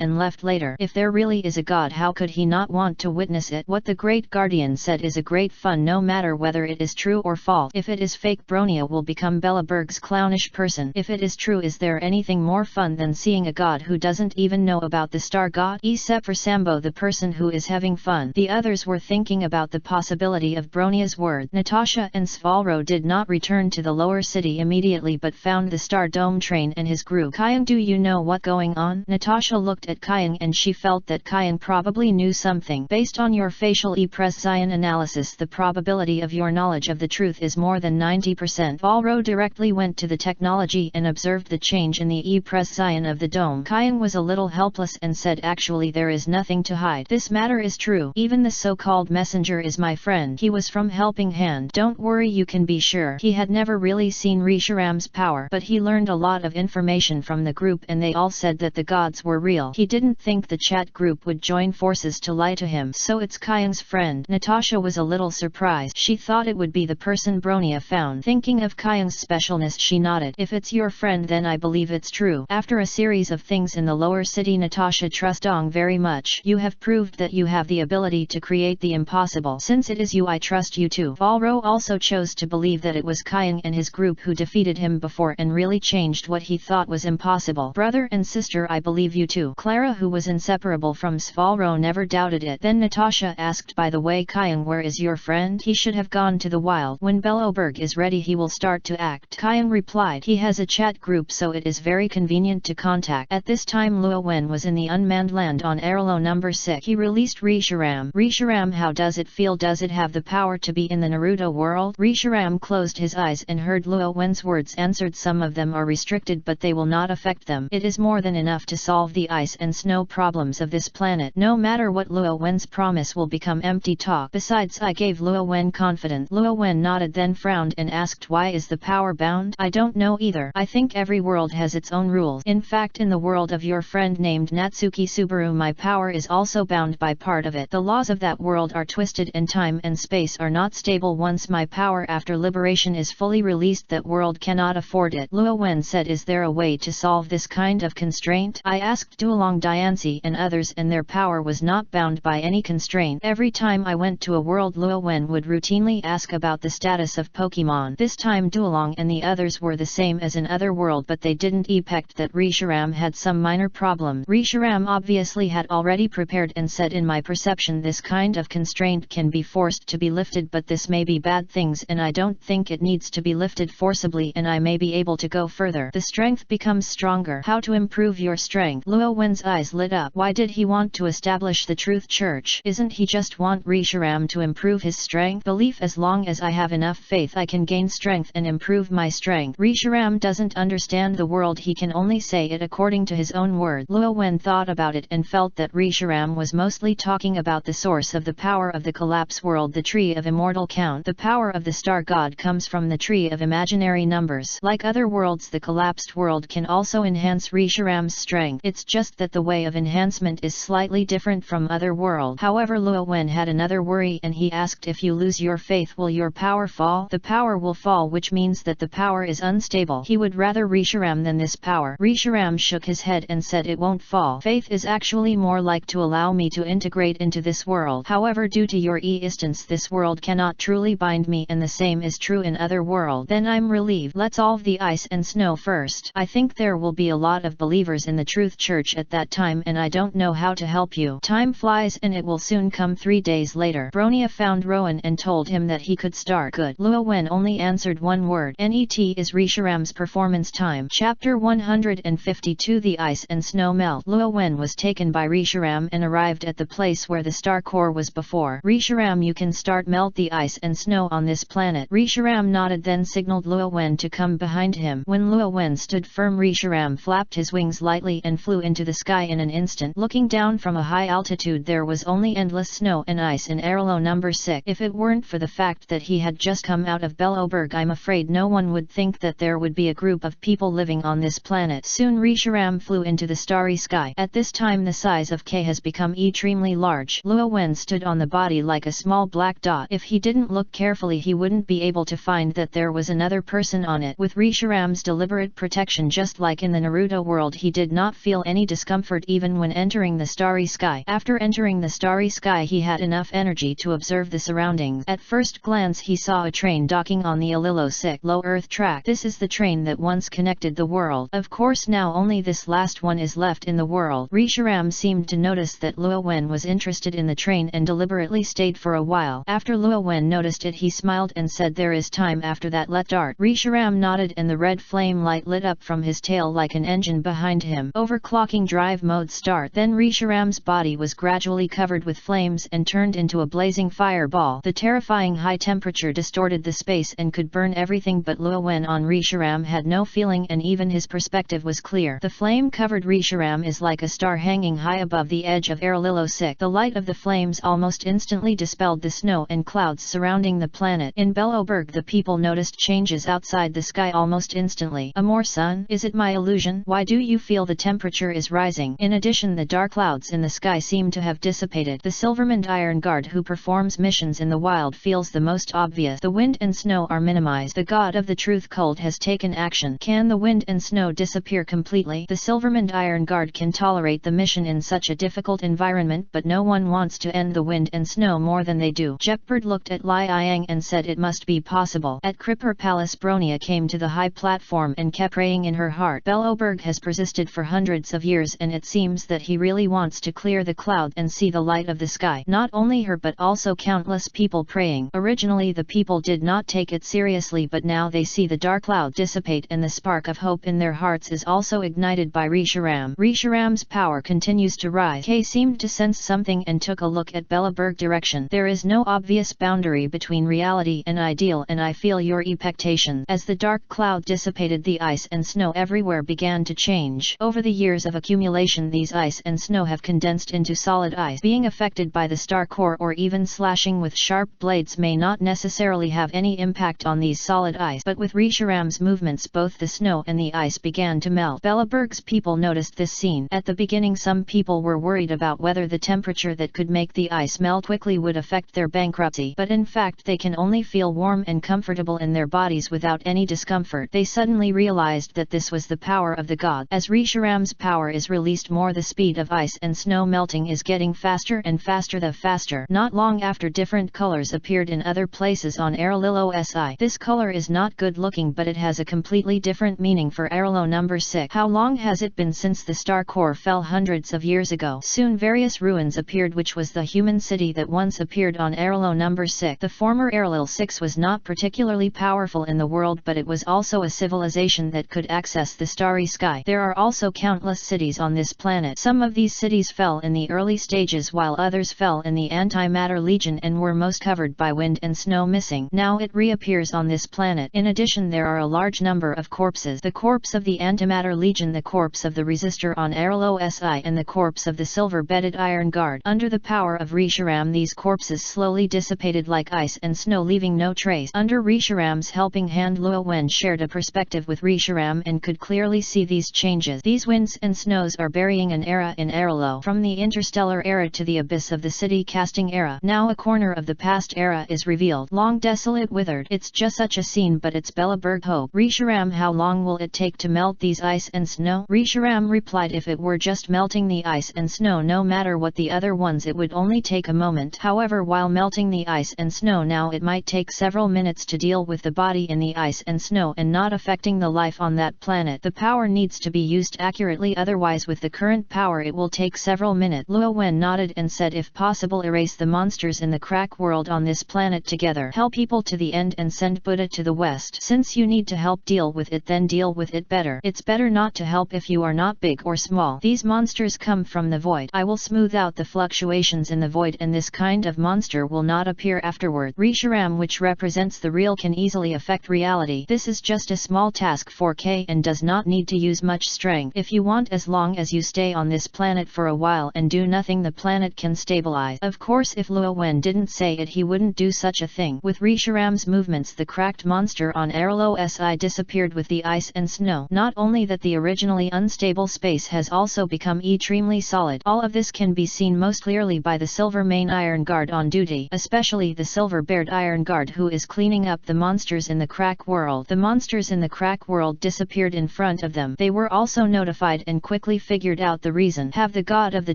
and left later. If there really is a god, how could he not want to witness it. What the Great Guardian said is a great fun, no matter whether it is true or false. If it is fake, Bronia will become Bellaberg's clownish person. If it is true, is there anything more fun than seeing a god who doesn't even know about the star god? Except for Sambo, the person who is having fun. The others were thinking about the possibility of Bronia's word. Natasha and Svalro did not return to the lower city immediately but found the Star Dome train and his group. Kyung, do you know what's going on? Natasha looked at Kyung and she felt that Kyung probably knew something. Based on your facial e-pression analysis, the probability of your knowledge of the truth is more than 90%. Svalro directly went to the technology and observed the change in the e-pression of the dome. Kyung was a little helpless and said, actually there is nothing to hide. This matter is true. Even the so-called messenger is my friend. He was from Helping Hand. Don't worry, you can be sure. He had never really seen Risharam's power, but he learned a lot of information from the group and they all said that the gods were real. He didn't think the chat group would join forces to lie to him. So it's Kyung's friend. Natasha was a little surprised. She thought it would be the person Bronia found. Thinking of Kyung's specialness, she nodded. If it's your friend, then I believe it's true. After a series of things in the lower city, Natasha trusted Dong very much. You have proved that you have the ability to create the impossible. Since it is you, I trust you too. Svalro also chose to believe that it was Kyung and his group who defeated him before and really changed what he thought was impossible. Brother and sister, I believe you too. Clara, who was inseparable from Svalro, never doubted it. Then Natasha asked, by the way, Kyung, where is your friend? He should have gone to the wild. When Bellaberg is ready, he will start to act. Kyung replied, he has a chat group, so it is very convenient to contact. At this time, Luo Wen was in the unmanned land on Arlo number 6. He released Risharam. Risharam, how does it feel? Does it have the power to be in the Naruto world? Risharam closed his eyes and heard Luo Wen's words, answered, some of them are restricted but they will not affect them. It is more than enough to solve the ice and snow problems of this planet. No matter what, Luo Wen's promise will become empty talk. Besides, I gave Luo Wen confidence. Luo Wen nodded, then frowned and asked, why is the power bound? I don't know either. I think every world has its own rules. In fact, in the world of your friend named Natsuki Subaru, my power is also bound by part of it. The laws of that world are twisted and time and space are not stable. Once my power after liberation is fully released, that world cannot afford it. Luo Wen said, is there a way to solve this kind of constraint? I asked Duolong Diancie and others, and their power was not bound by any constraint. Every time I went to a world, Luo Wen would routinely ask about the status of Pokemon. This time Duolong and the others were the same as in other world, but they didn't expect that Risharam had some minor problem. Risharam obviously had already prepared and said, in my perception this kind of constraint can be forced to be lifted, but this may be bad things and I don't think it needs to be lifted forcibly, and I may be able to go further. The strength becomes stronger. How to improve your strength? Luo Wen's eyes lit up. Why did he want to establish the Truth Church? Isn't he just want Risharam to improve his strength? Belief, as long as I have enough faith I can gain strength and improve my strength. Risharam doesn't understand the world, he can only say it according to his own word. Luo Wen thought about it and felt that Risharam was mostly talking about the source of the power of the collapse world, the tree of immortal count. The power of the star god comes from the tree of imaginary numbers. Like other worlds, the collapsed world can also enhance Risharam's strength. It's just that the way of enhancement is slightly different from other worlds. However, Luo Wen had another worry and he asked, if you lose your faith, will your power fall? The power will fall, which means that the power is unstable. He would rather Risharam than this power. Risharam shook his head and said, it won't fall. Faith is actually more like to allow me to integrate into this world. However, due to your existence, this world cannot truly bind me, and the same is true in other worlds. Then I'm relieved. Let's solve the ice and snow first. I think there will be a lot of believers in the Truth Church at that time, and I don't know how to help you. Time flies and it will soon come. 3 days later, Bronia found Rowan and told him that he could start. Good. Luo Wen only answered one word. NET is Risharam's performance time. Chapter 152. The ice and snow melt. Luo Wen was taken by Risharam and arrived at the place where the star core was before. Risharam, you can start melt the ice and snow on this planet. Risharam nodded, then signaled Luo Wen to come behind him. When Luo Wen stood firm, Risharam flapped his wings lightly and flew into the sky in an instant. Looking down from a high altitude, there was only endless snow and ice in Arlo number 6. If it weren't for the fact that he had just come out of Bellaberg, I'm afraid no one would think that there would be a group of people living on this planet. Soon Risharam flew into the starry sky. At this time the size of K has become extremely large. Luo Wen stood on the body like a small black dot. If he didn't look carefully, he wouldn't be able to find that there was another person on it. With Risharam's deliberate protection, just like in the Naruto world, he did not feel any discomfort even when entering the starry sky. After entering Entering the starry sky, he had enough energy to observe the surroundings. At first glance he saw a train docking on the Alilo-6 low Earth track. This is the train that once connected the world. Of course now only this last one is left in the world. Risharam seemed to notice that Luo Wen was interested in the train and deliberately stayed for a while. After Luo Wen noticed it, he smiled and said, "There is time after that, let's start." Risharam nodded and the red flame light lit up from his tail like an engine behind him. Overclocking drive mode start. Then Risharam's body was gradually covered with flames and turned into a blazing fireball. The terrifying high temperature distorted the space and could burn everything, but Luo Wen on Risharam had no feeling and even his perspective was clear. The flame-covered Risharam is like a star hanging high above the edge of Arililo-6. The light of the flames almost instantly dispelled the snow and clouds surrounding the planet. In Belloberg the people noticed changes outside the sky almost instantly. "A more sun? Is it my illusion? Why do you feel the temperature is rising?" In addition, the dark clouds in the sky seem to have dissipated. The Silvermond Iron Guard who performs missions in the wild feels the most obvious. The wind and snow are minimized. The god of the truth cult has taken action. Can the wind and snow disappear completely? The Silvermond Iron Guard can tolerate the mission in such a difficult environment, but no one wants to end the wind and snow more than they do. Jepbird looked at Lai Yang and said it must be possible. At Krippur Palace, Bronia came to the high platform and kept praying in her heart. Belloberg has persisted for hundreds of years and it seems that he really wants to clear the cloud and see the light of the sky. Not only her but also countless people praying. Originally the people did not take it seriously, but now they see the dark cloud dissipate and the spark of hope in their hearts is also ignited by Risharam. Risharam's power continues to rise. Kay seemed to sense something and took a look at Belloberg direction. "There is no obvious boundary between reality and ideal, and I feel your expectations." As the dark cloud dissipated, the ice and snow everywhere began to change. Over the years of accumulation, these ice and snow have condensed into solid ice. Being affected by the star core or even slashing with sharp blades may not necessarily have any impact on these solid ice, but with Risharam's movements both the snow and the ice began to melt. Belloberg's people noticed this scene. At the beginning some people were worried about whether the temperature that could make the ice melt quickly would affect their bankruptcy, but in fact they can only feel warm and comfortable in their bodies without any discomfort. They suddenly realized that this was the power of the god. As Risharam's power is released more, the speed of ice and snow melting is getting faster and faster. The faster. Not long after, different colors appeared in other places on Arililo-Si. This color is not good looking, but it has a completely different meaning for Arilo number 6. How long has it been since the star core fell? Hundreds of years ago. Soon various ruins appeared, which was the human city that once appeared on Arilo number 6. The former Arilil 6 was not particularly powerful in the world, but it was also a civilization that could access the starry sky. There are also countless cities on this planet. Some of these cities fell in the early stages while others fell in the antimatter legion and were most covered by wind and snow missing. Now it reappears on this planet. In addition, there are a large number of corpses. The corpse of the antimatter legion, the corpse of the resistor on Arilo-Si, and the corpse of the silver-bedded iron guard. Under the power of Risharam, these corpses slowly dissipated like ice and snow, leaving no trace. Under Risharam's helping hand, Luo Wen shared a perspective with Risharam and could clearly see these changes. These winds and snows are burying an era in Arilo, from the interstellar era to the abyss of the city-casting era. Now a corner of the past era is revealed. Long desolate withered. It's just such a scene, but it's Belloberg hope. Risharam, how long will it take to melt these ice and snow? Risharam replied, if it were just melting the ice and snow, no matter what the other ones, it would only take a moment. However, while melting the ice and snow now, it might take several minutes to deal with the body in the ice and snow and not affecting the life on that planet. The power needs to be used accurately, otherwise with the current power it will take several minutes. Luo Wen nodded and said, if possible, erase the monsters in the crack world on this planet together. Help people to the end and send Buddha to the west. Since you need to help deal with it, then deal with it better. It's better not to help if you are not big or small. These monsters come from the void. I will smooth out the fluctuations in the void and this kind of monster will not appear afterward. Risharam, which represents the real, can easily affect reality. This is just a small task for K and does not need to use much strength. If you want, as long as you stay on this planet for a while and do nothing, the planet can stabilize. Of course, if Luo Wen didn't say it, he wouldn't do such a thing. With Risharam's movements, the cracked monster on Arilo-Si disappeared with the ice and snow. Not only that, the originally unstable space has also become extremely solid. All of this can be seen most clearly by the Silver Main Iron Guard on duty, especially the Silver-Beard Iron Guard who is cleaning up the monsters in the crack world. The monsters in the crack world disappeared in front of them. They were also notified and quickly figured out the reason. Have the God of the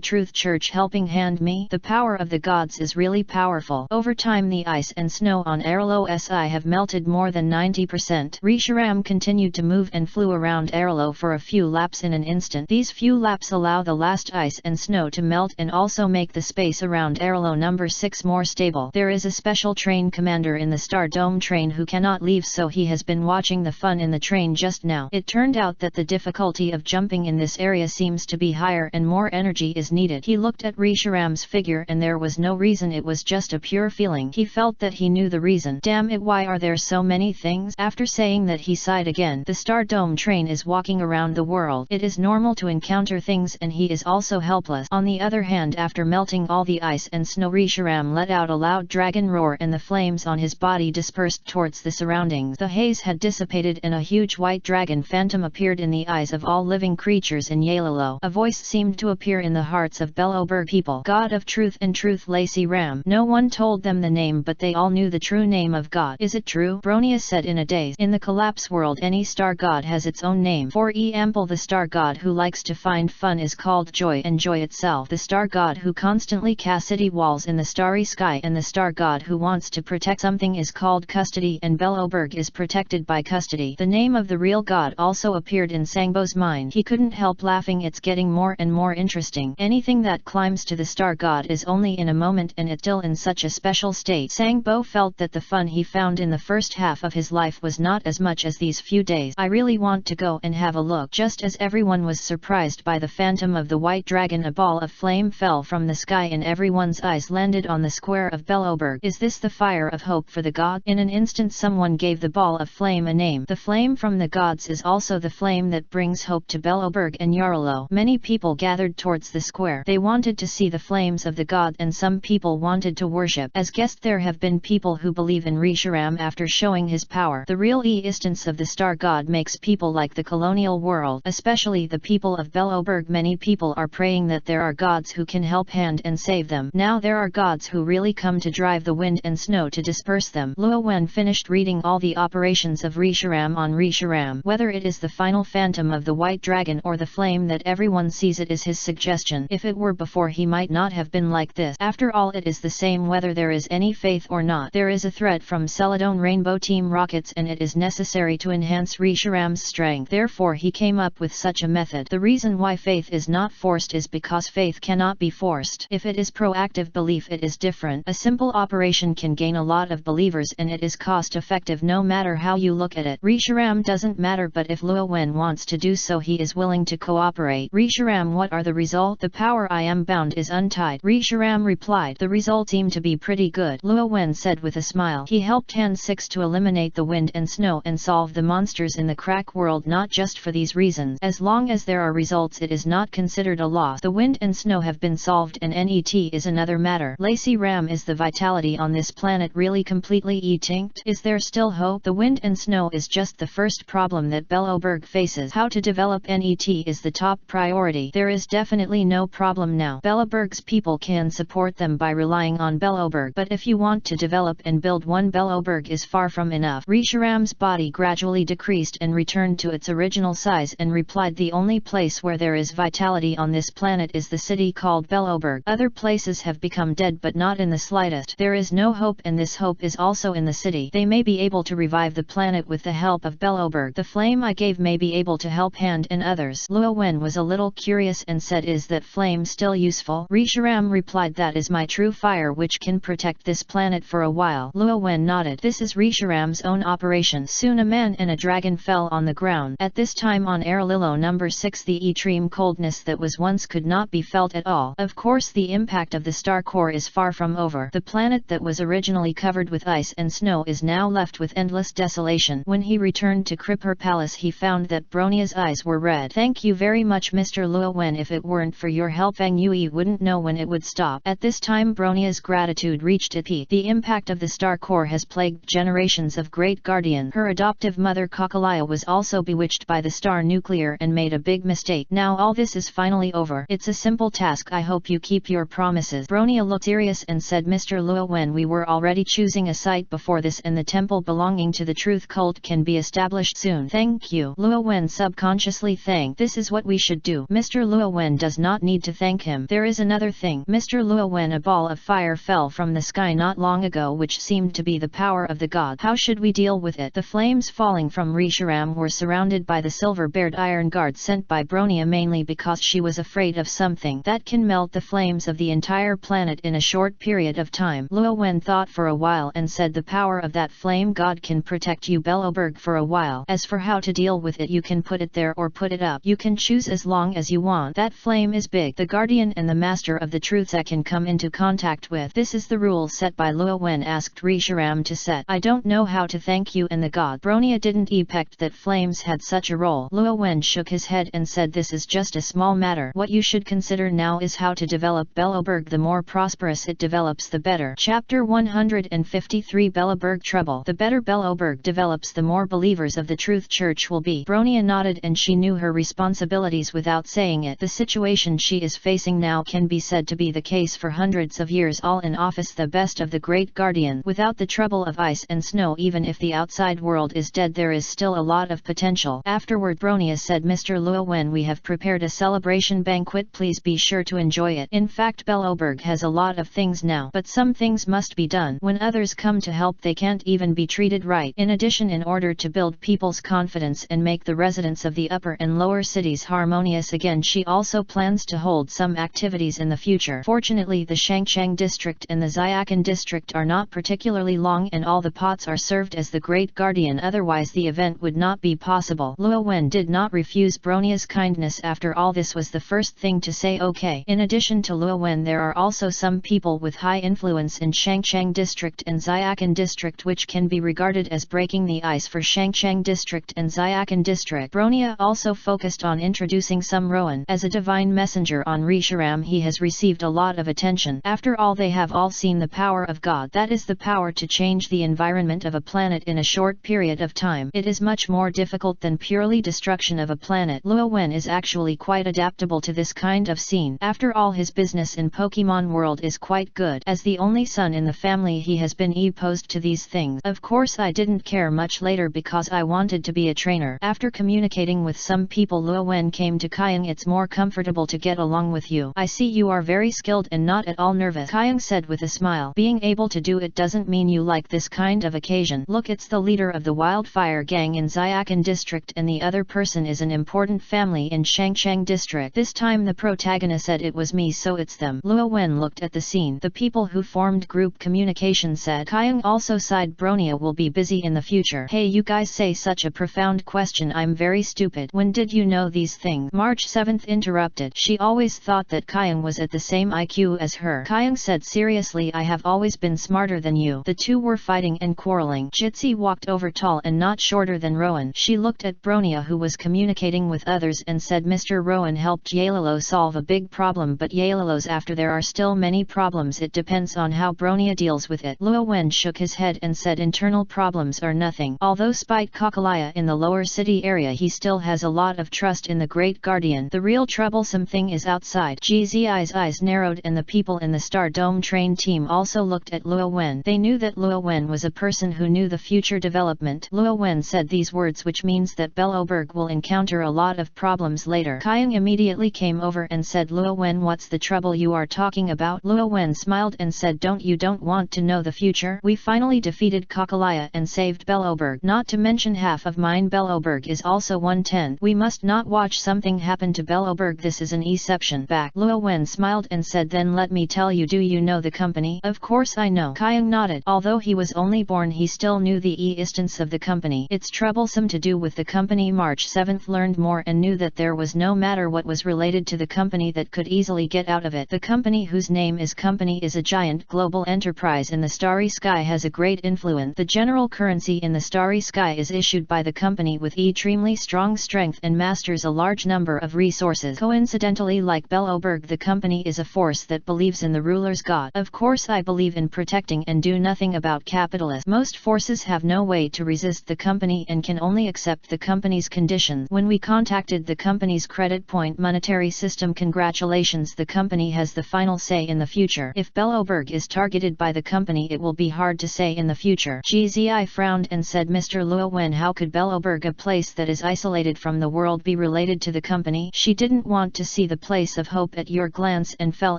Truth Church help helping hand me? The power of the gods is really powerful. Over time the ice and snow on Arlo-si have melted more than 90%. Risharam continued to move and flew around Arlo for a few laps in an instant. These few laps allow the last ice and snow to melt and also make the space around Arlo number 6 more stable. There is a special train commander in the Star Dome train who cannot leave, so he has been watching the fun in the train just now. It turned out that the difficulty of jumping in this area seems to be higher and more energy is needed. He looked at Risharam's figure and there was no reason, it was just a pure feeling. He felt that he knew the reason. Damn it, why are there so many things? After saying that he sighed again. The Star Dome train is walking around the world. It is normal to encounter things and he is also helpless. On the other hand, after melting all the ice and snow, Risharam let out a loud dragon roar and the flames on his body dispersed towards the surroundings. The haze had dissipated and a huge white dragon phantom appeared in the eyes of all living creatures in Yalolo. A voice seemed to appear in the hearts of Belloberg people. God of truth and truth, Lacey Ram. No one told them the name, but they all knew the true name of God. Is it true? Bronia said in a daze. In the collapse world, any star god has its own name. For example, the star god who likes to find fun is called Joy, and Joy itself. The star god who constantly casts city walls in the starry sky, and the star god who wants to protect something is called Custody, and Belloberg is protected by Custody. The name of the real god also appeared in Sangbo's mind. He couldn't help laughing. It's getting more and more interesting. Anything that climbs to the star god is only in a moment, and it's still in such a special state. Sangbo felt that the fun he found in the first half of his life was not as much as these few days. I really want to go and have a look. Just as everyone was surprised by the phantom of the white dragon, a ball of flame fell from the sky and everyone's eyes landed on the square of Belloberg. Is this the fire of hope for the god? In an instant someone gave the ball of flame a name. The flame from the gods is also the flame that brings hope to Belloberg and Yarlo. Many people gathered towards the square. They wanted to see the flames of the god and some people wanted to worship. As guests there have been people who believe in Risharam after showing his power. The real existence of the star god makes people like the colonial world, especially the people of Belloberg. Many people are praying that there are gods who can help hand and save them. Now there are gods who really come to drive the wind and snow to disperse them. Luo Wen finished reading all the operations of Risharam on Risharam. Whether it is the final phantom of the white dragon or the flame that everyone sees, it is his suggestion. If it were before, he might not have been like this. After all, it is the same whether there is any faith or not. There is a threat from Celadon Rainbow Team rockets and it is necessary to enhance Risharam's strength. Therefore he came up with such a method. The reason why faith is not forced is because faith cannot be forced. If it is proactive belief, it is different. A simple operation can gain a lot of believers and it is cost effective no matter how you look at it. Risharam doesn't matter, but if Luo Wen wants to do so, he is willing to cooperate. Risharam, what are the results? The power I am bound is untied. Risharam replied. The results seem to be pretty good. Luo Wen said with a smile. He helped Hand 6 to eliminate the wind and snow and solve the monsters in the crack world. Not just for these reasons. As long as there are results, it is not considered a loss. The wind and snow have been solved and NET is another matter. Lacey Ram, is the vitality on this planet really completely extinct? Is there still hope? The wind and snow is just the first problem that Belloberg faces. How to develop NET is the top priority. There is definitely no problem now. Belloberg's people can support them by relying on Belloberg, but if you want to develop and build one, Belloberg is far from enough. Risharam's body gradually decreased and returned to its original size and replied, the only place where there is vitality on this planet is the city called Belloberg. Other places have become dead, but not in the slightest. There is no hope, and this hope is also in the city. They may be able to revive the planet with the help of Belloberg. The flame I gave may be able to help Hand and others. Luo Wen was a little curious and said, is that flame still useful? Risharam replied, that is my true fire which can protect this planet for a while. Luo Wen nodded. This is Risharam's own operation. Soon a man and a dragon fell on the ground. At this time on Airlilo number 6, the extreme coldness that was once could not be felt at all. Of course the impact of the star core is far from over. The planet that was originally covered with ice and snow is now left with endless desolation. When he returned to Kripur Palace, he found that Bronia's eyes were red. Thank you very much, Mr. Luo Wen. If it weren't for your help, Fang Yui wouldn't know when it would stop. At this time Bronia's gratitude reached a peak. The impact of the star core has plagued generations of great guardians. Her adoptive mother Kokalaya was also bewitched by the star nuclear and made a big mistake. Now all this is finally over. It's a simple task. I hope you keep your promises. Bronia looked serious and said, Mr. Luo Wen, we were already choosing a site before this, and the temple belonging to the truth cult can be established soon. Thank you. Luo Wen subconsciously thanked. This is what we should do. Mr. Luo Wen does not need to thank him. him. There is another thing, Mr. Luo, when a ball of fire fell from the sky not long ago which seemed to be the power of the god. How should we deal with it? The flames falling from Risharam were surrounded by the silver-bearded iron guard sent by Bronia mainly because she was afraid of something that can melt the flames of the entire planet in a short period of time. Luo Wen thought for a while and said, the power of that flame god can protect you Belloberg for a while. As for how to deal with it, you can put it there or put it up. You can choose as long as you want. That flame is big. The guardian and the master of the truths I can come into contact with. This is the rule set by Luo Wen, asked Risharam to set. I don't know how to thank you and the god. Bronia didn't expect that flames had such a role. Luo Wen shook his head and said, this is just a small matter. What you should consider now is how to develop Belloberg. The more prosperous it develops, the better. Chapter 153 Belloberg Trouble. The better Belloberg develops, the more believers of the Truth Church will be. Bronia nodded, and she knew her responsibilities without saying it. The situation she is facing now can be said to be the case for hundreds of years, all in office, the best of the great guardian. Without the trouble of ice and snow, even if the outside world is dead, there is still a lot of potential. Afterward, Bronia said, Mr. Luo Wen, we have prepared a celebration banquet. Please be sure to enjoy it. In fact, Belloberg has a lot of things now, but some things must be done. When others come to help, they can't even be treated right. In addition, in order to build people's confidence and make the residents of the upper and lower cities harmonious again, she also plans to hold some activities in the future. Fortunately, the Shangcheng district and the Xiakan district are not particularly long, and all the pots are served as the great guardian, otherwise the event would not be possible. Luo Wen did not refuse Bronia's kindness. After all, this was the first thing to say okay. In addition to Luo Wen, there are also some people with high influence in Shangcheng district and Xiakan district which can be regarded as breaking the ice for Shangcheng district and Xiakan district. Bronia also focused on introducing some Rowan. As a divine messenger on Risharam, he has received a lot of attention. After all, they have all seen the power of God. That is the power to change the environment of a planet in a short period of time. It is much more difficult than purely destruction of a planet. Luo Wen is actually quite adaptable to this kind of scene. After all, his business in Pokemon world is quite good. As the only son in the family, he has been opposed to these things. Of course, I didn't care much later because I wanted to be a trainer. After communicating with some people, Luo Wen came to Kaiyang. It's more comfortable to get along with you. I see you are very skilled and not at all nervous, Kaiyang said with a smile. Being able to do it doesn't mean you like this kind of occasion. Look, it's the leader of the wildfire gang in Xiakan district, and the other person is an important family in Shangcheng district. This time the protagonist said, it was me, so it's them. Luo Wen looked at the scene. The people who formed group communication said. Kaiyang also sighed. Bronia will be busy in the future. Hey, you guys say such a profound question. I'm very stupid. When did you know these things? March 7th interrupted. She always thought that Kaiyang was at the same IQ as her. Kaiyang said seriously, I have always been smarter than you. The two were fighting and quarreling. Jitsi walked over, tall and not shorter than Rowan. She looked at Bronia, who was communicating with others, and said, Mr. Rowan helped Yalilo solve a big problem, but Yalilo's after there are still many problems. It depends on how Bronia deals with it. Luo Wen shook his head and said, internal problems are nothing. Although spite Kakalaya in the lower city area, he still has a lot of trust in the great guardian. The real troublesome thing is outside. GZI's eyes narrowed, and the people in the Star Dome train team also looked at Luo Wen. They knew that Luo Wen was a person who knew the future development. Luo Wen said these words, which means that Belloberg will encounter a lot of problems later. Kaiyang immediately came over and said, Luo Wen, what's the trouble you are talking about? Luo Wen smiled and said, don't want to know the future? We finally defeated Kakalaya and saved Belloberg. Not to mention half of mine Belloberg is also 1/10. We must not watch something happen to Belloberg. This is an exception. Back. Luo Wen smiled and said, then let me tell you, do you know the company? Of course I know. Kaiyang nodded. Although he was only born, he still knew the existence of the company. It's troublesome to do with the company. March 7th learned more and knew that there was no matter what was related to the company that could easily get out of it. The company, whose name is Company, is a giant global enterprise in the Starry Sky, has a great influence. The general currency in the Starry Sky is issued by the company with extremely strong strength and masters a large number of resources. Coincidentally, like Belloberg, the company is a force that believes in the ruler's god. Of course, I believe in protecting and do nothing about capitalists. Most forces have no way to resist the company and can only accept the company's conditions. When we contacted the company's credit point monetary system, congratulations, the company has the final say in the future. If Belloberg is targeted by the company, it will be hard to say in the future. GZI frowned and said, Mr. Luo Wen, how could Belloberg, a place that is isolated from the world, be related to the company? She didn't want to see the place of hope hope at your glance and fell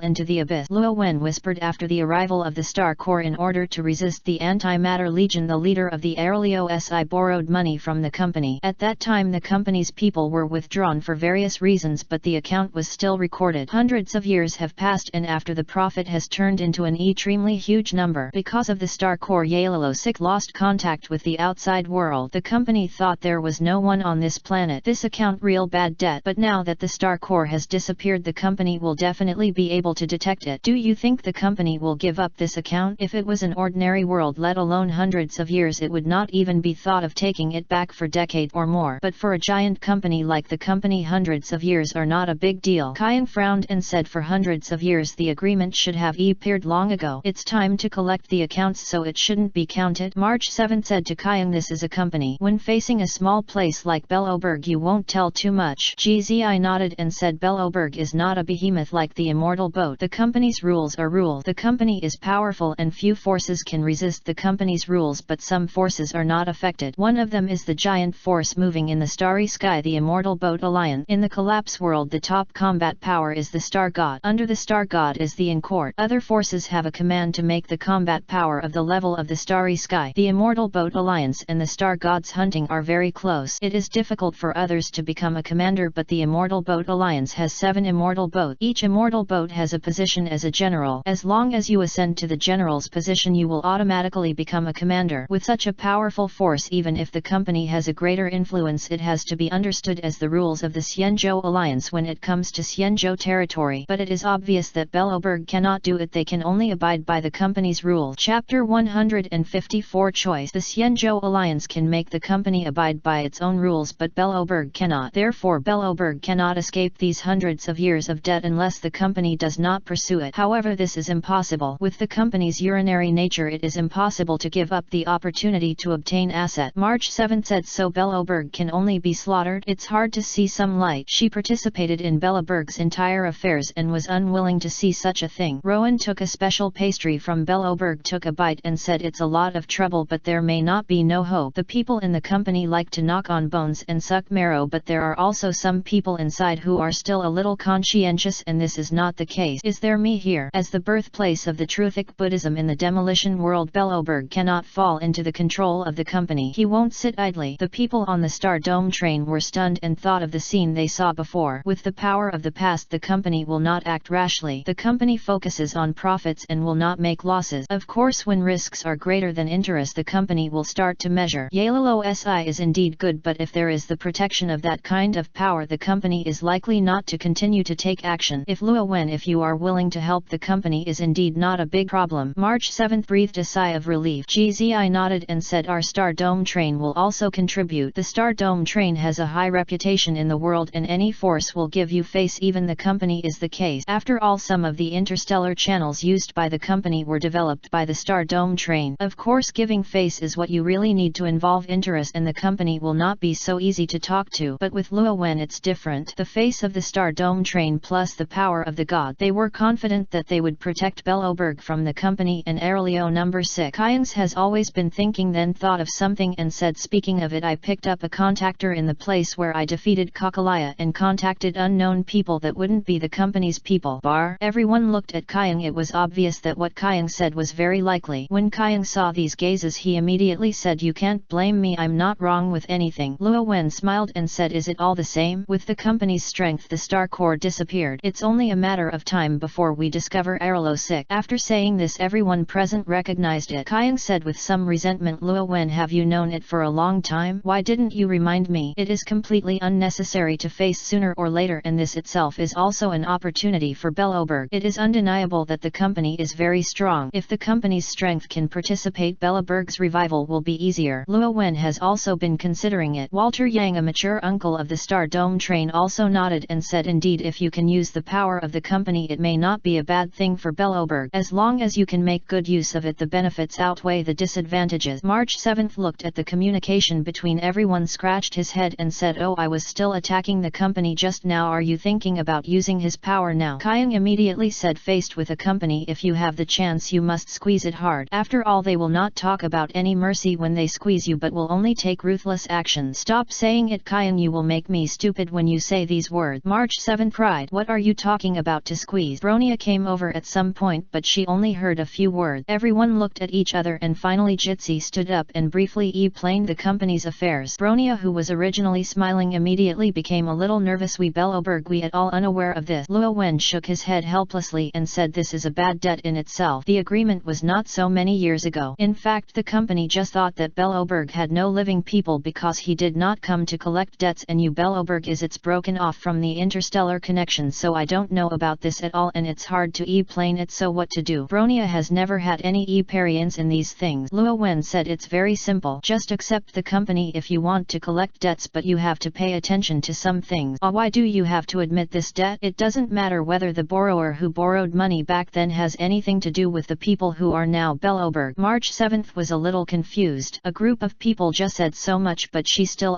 into the abyss. Luo Wen whispered after the arrival of the Star Corps. In order to resist the Antimatter Legion, the leader of the Aerolio-SI borrowed money from the company. At that time the company's people were withdrawn for various reasons, but the account was still recorded. Hundreds of years have passed, and after the profit has turned into an extremely huge number. Because of the Star Corps, Yalilosik lost contact with the outside world. The company thought there was no one on this planet. This account real bad debt, but now that the Star Corps has disappeared, the company will definitely be able to detect it. Do you think the company will give up this account? If it was an ordinary world, let alone hundreds of years, it would not even be thought of taking it back for decade or more. But for a giant company like the company, hundreds of years are not a big deal. Kayang frowned and said, for hundreds of years the agreement should have appeared long ago. It's time to collect the accounts, so it shouldn't be counted. March 7 said to Kayang, this is a company. When facing a small place like Belloberg you won't tell too much. GZI nodded and said, Belloberg is not a behemoth like the immortal boat. The company's rules are rules. The company is powerful and few forces can resist the company's rules, but some forces are not affected. One of them is the giant force moving in the starry sky, the immortal boat alliance. In the collapse world the top combat power is the Star God. Under the Star God is the Incourt. Other forces have a command to make the combat power of the level of the starry sky. The immortal boat alliance and the Star God's hunting are very close. It is difficult for others to become a commander, but the immortal boat alliance has 7 immortal boats. Each immortal boat has a position as a general. As long as you ascend to the general's position you will automatically become a commander. With such a powerful force, even if the company has a greater influence, it has to be understood as the rules of the Xianzhou alliance when it comes to Xianzhou territory. But it is obvious that Belloberg cannot do it. They can only abide by the company's rules. Chapter 154 Choice. The Xianzhou alliance can make the company abide by its own rules, but Belloberg cannot. Therefore Belloberg cannot escape these hundreds of years of debt unless the company does not pursue it. However, this is impossible. With the company's urinary nature it is impossible to give up the opportunity to obtain asset. March 7 said, so Belloberg can only be slaughtered. It's hard to see some light. She participated in Belloberg's entire affairs and was unwilling to see such a thing. Rowan took a special pastry from Belloberg, took a bite and said, it's a lot of trouble, but there may not be no hope. The people in the company like to knock on bones and suck marrow, but there are also some people inside who are still a little conscientious, and this is not the case. Is there me here? As the birthplace of the Truthic Buddhism in the demolition world, Belloberg cannot fall into the control of the company. He won't sit idly. The people on the Star Dome train were stunned and thought of the scene they saw before. With the power of the past, the company will not act rashly. The company focuses on profits and will not make losses. Of course, when risks are greater than interest, the company will start to measure. Yalilo SI is indeed good, but if there is the protection of that kind of power, the company is likely not to continue to take action. If Luo Wen, if you are willing to help, the company is indeed not a big problem. March 7 breathed a sigh of relief. GZI nodded and said, our Star Dome train will also contribute. The Star Dome train has a high reputation in the world and any force will give you face. Even the company is the case. After all, some of the interstellar channels used by the company were developed by the Star Dome train. Of course, giving face is what you really need to involve interest, and the company will not be so easy to talk to. But with Luo Wen it's different. The face of the Star Dome train plus the power of the god. They were confident that they would protect Belloberg from the company and Aerolio number 6. Kayans has always been thinking, then thought of something and said, speaking of it, I picked up a contactor in the place where I defeated Kakalaya and contacted unknown people that wouldn't be the company's people. Everyone looked at Kayang. It was obvious that what Kayang said was very likely. When Kayang saw these gazes he immediately said, you can't blame me, I'm not wrong with anything. Luo Wen smiled and said, is it all the same? With the company's strength the Star Corps disappeared. It's only a matter of time before we discover Aerolo 6. After saying this everyone present recognized it. Kayang said with some resentment, Luo Wen, have you known it for a long time? Why didn't you remind me? It is completely unnecessary to face sooner or later, and this itself is also an opportunity for Belloberg. It is undeniable that the company is very strong. If the company's strength can participate, Belloberg's revival will be easier. Luo Wen has also been considering it. Walter Yang, a mature uncle of the Star Dome train, also nodded and said, indeed, if you can use the power of the company it may not be a bad thing for Belloberg. As long as you can make good use of it, the benefits outweigh the disadvantages. March 7th looked at the communication between everyone, scratched his head and said, oh, I was still attacking the company just now. Are you thinking about using his power now? Kayang immediately said, faced with a company, if you have the chance you must squeeze it hard. After all, they will not talk about any mercy when they squeeze you, but will only take ruthless action. Stop saying it, Kayang, you will make me stupid when you say these words. March 7 cried, what What are you talking about to squeeze? Bronia came over at some point but she only heard a few words. Everyone looked at each other and finally Jitsi stood up and briefly explained the company's affairs. Bronia, who was originally smiling, immediately became a little nervous. We Belloberg, we at all unaware of this. Luo Wen shook his head helplessly and said this is a bad debt in itself. The agreement was not so many years ago. In fact, the company just thought that Belloberg had no living people because he did not come to collect debts, and you Belloberg is it's broken off from the interstellar connection, so I don't know about this at all and it's hard to explain it, so what to do? Bronia has never had any experience in these things. Luo Wen said it's very simple. Just accept the company if you want to collect debts, but you have to pay attention to some things. Why do you have to admit this debt? It doesn't matter whether the borrower who borrowed money back then has anything to do with the people who are now Belloberg. March 7th was a little confused. A group of people just said so much, but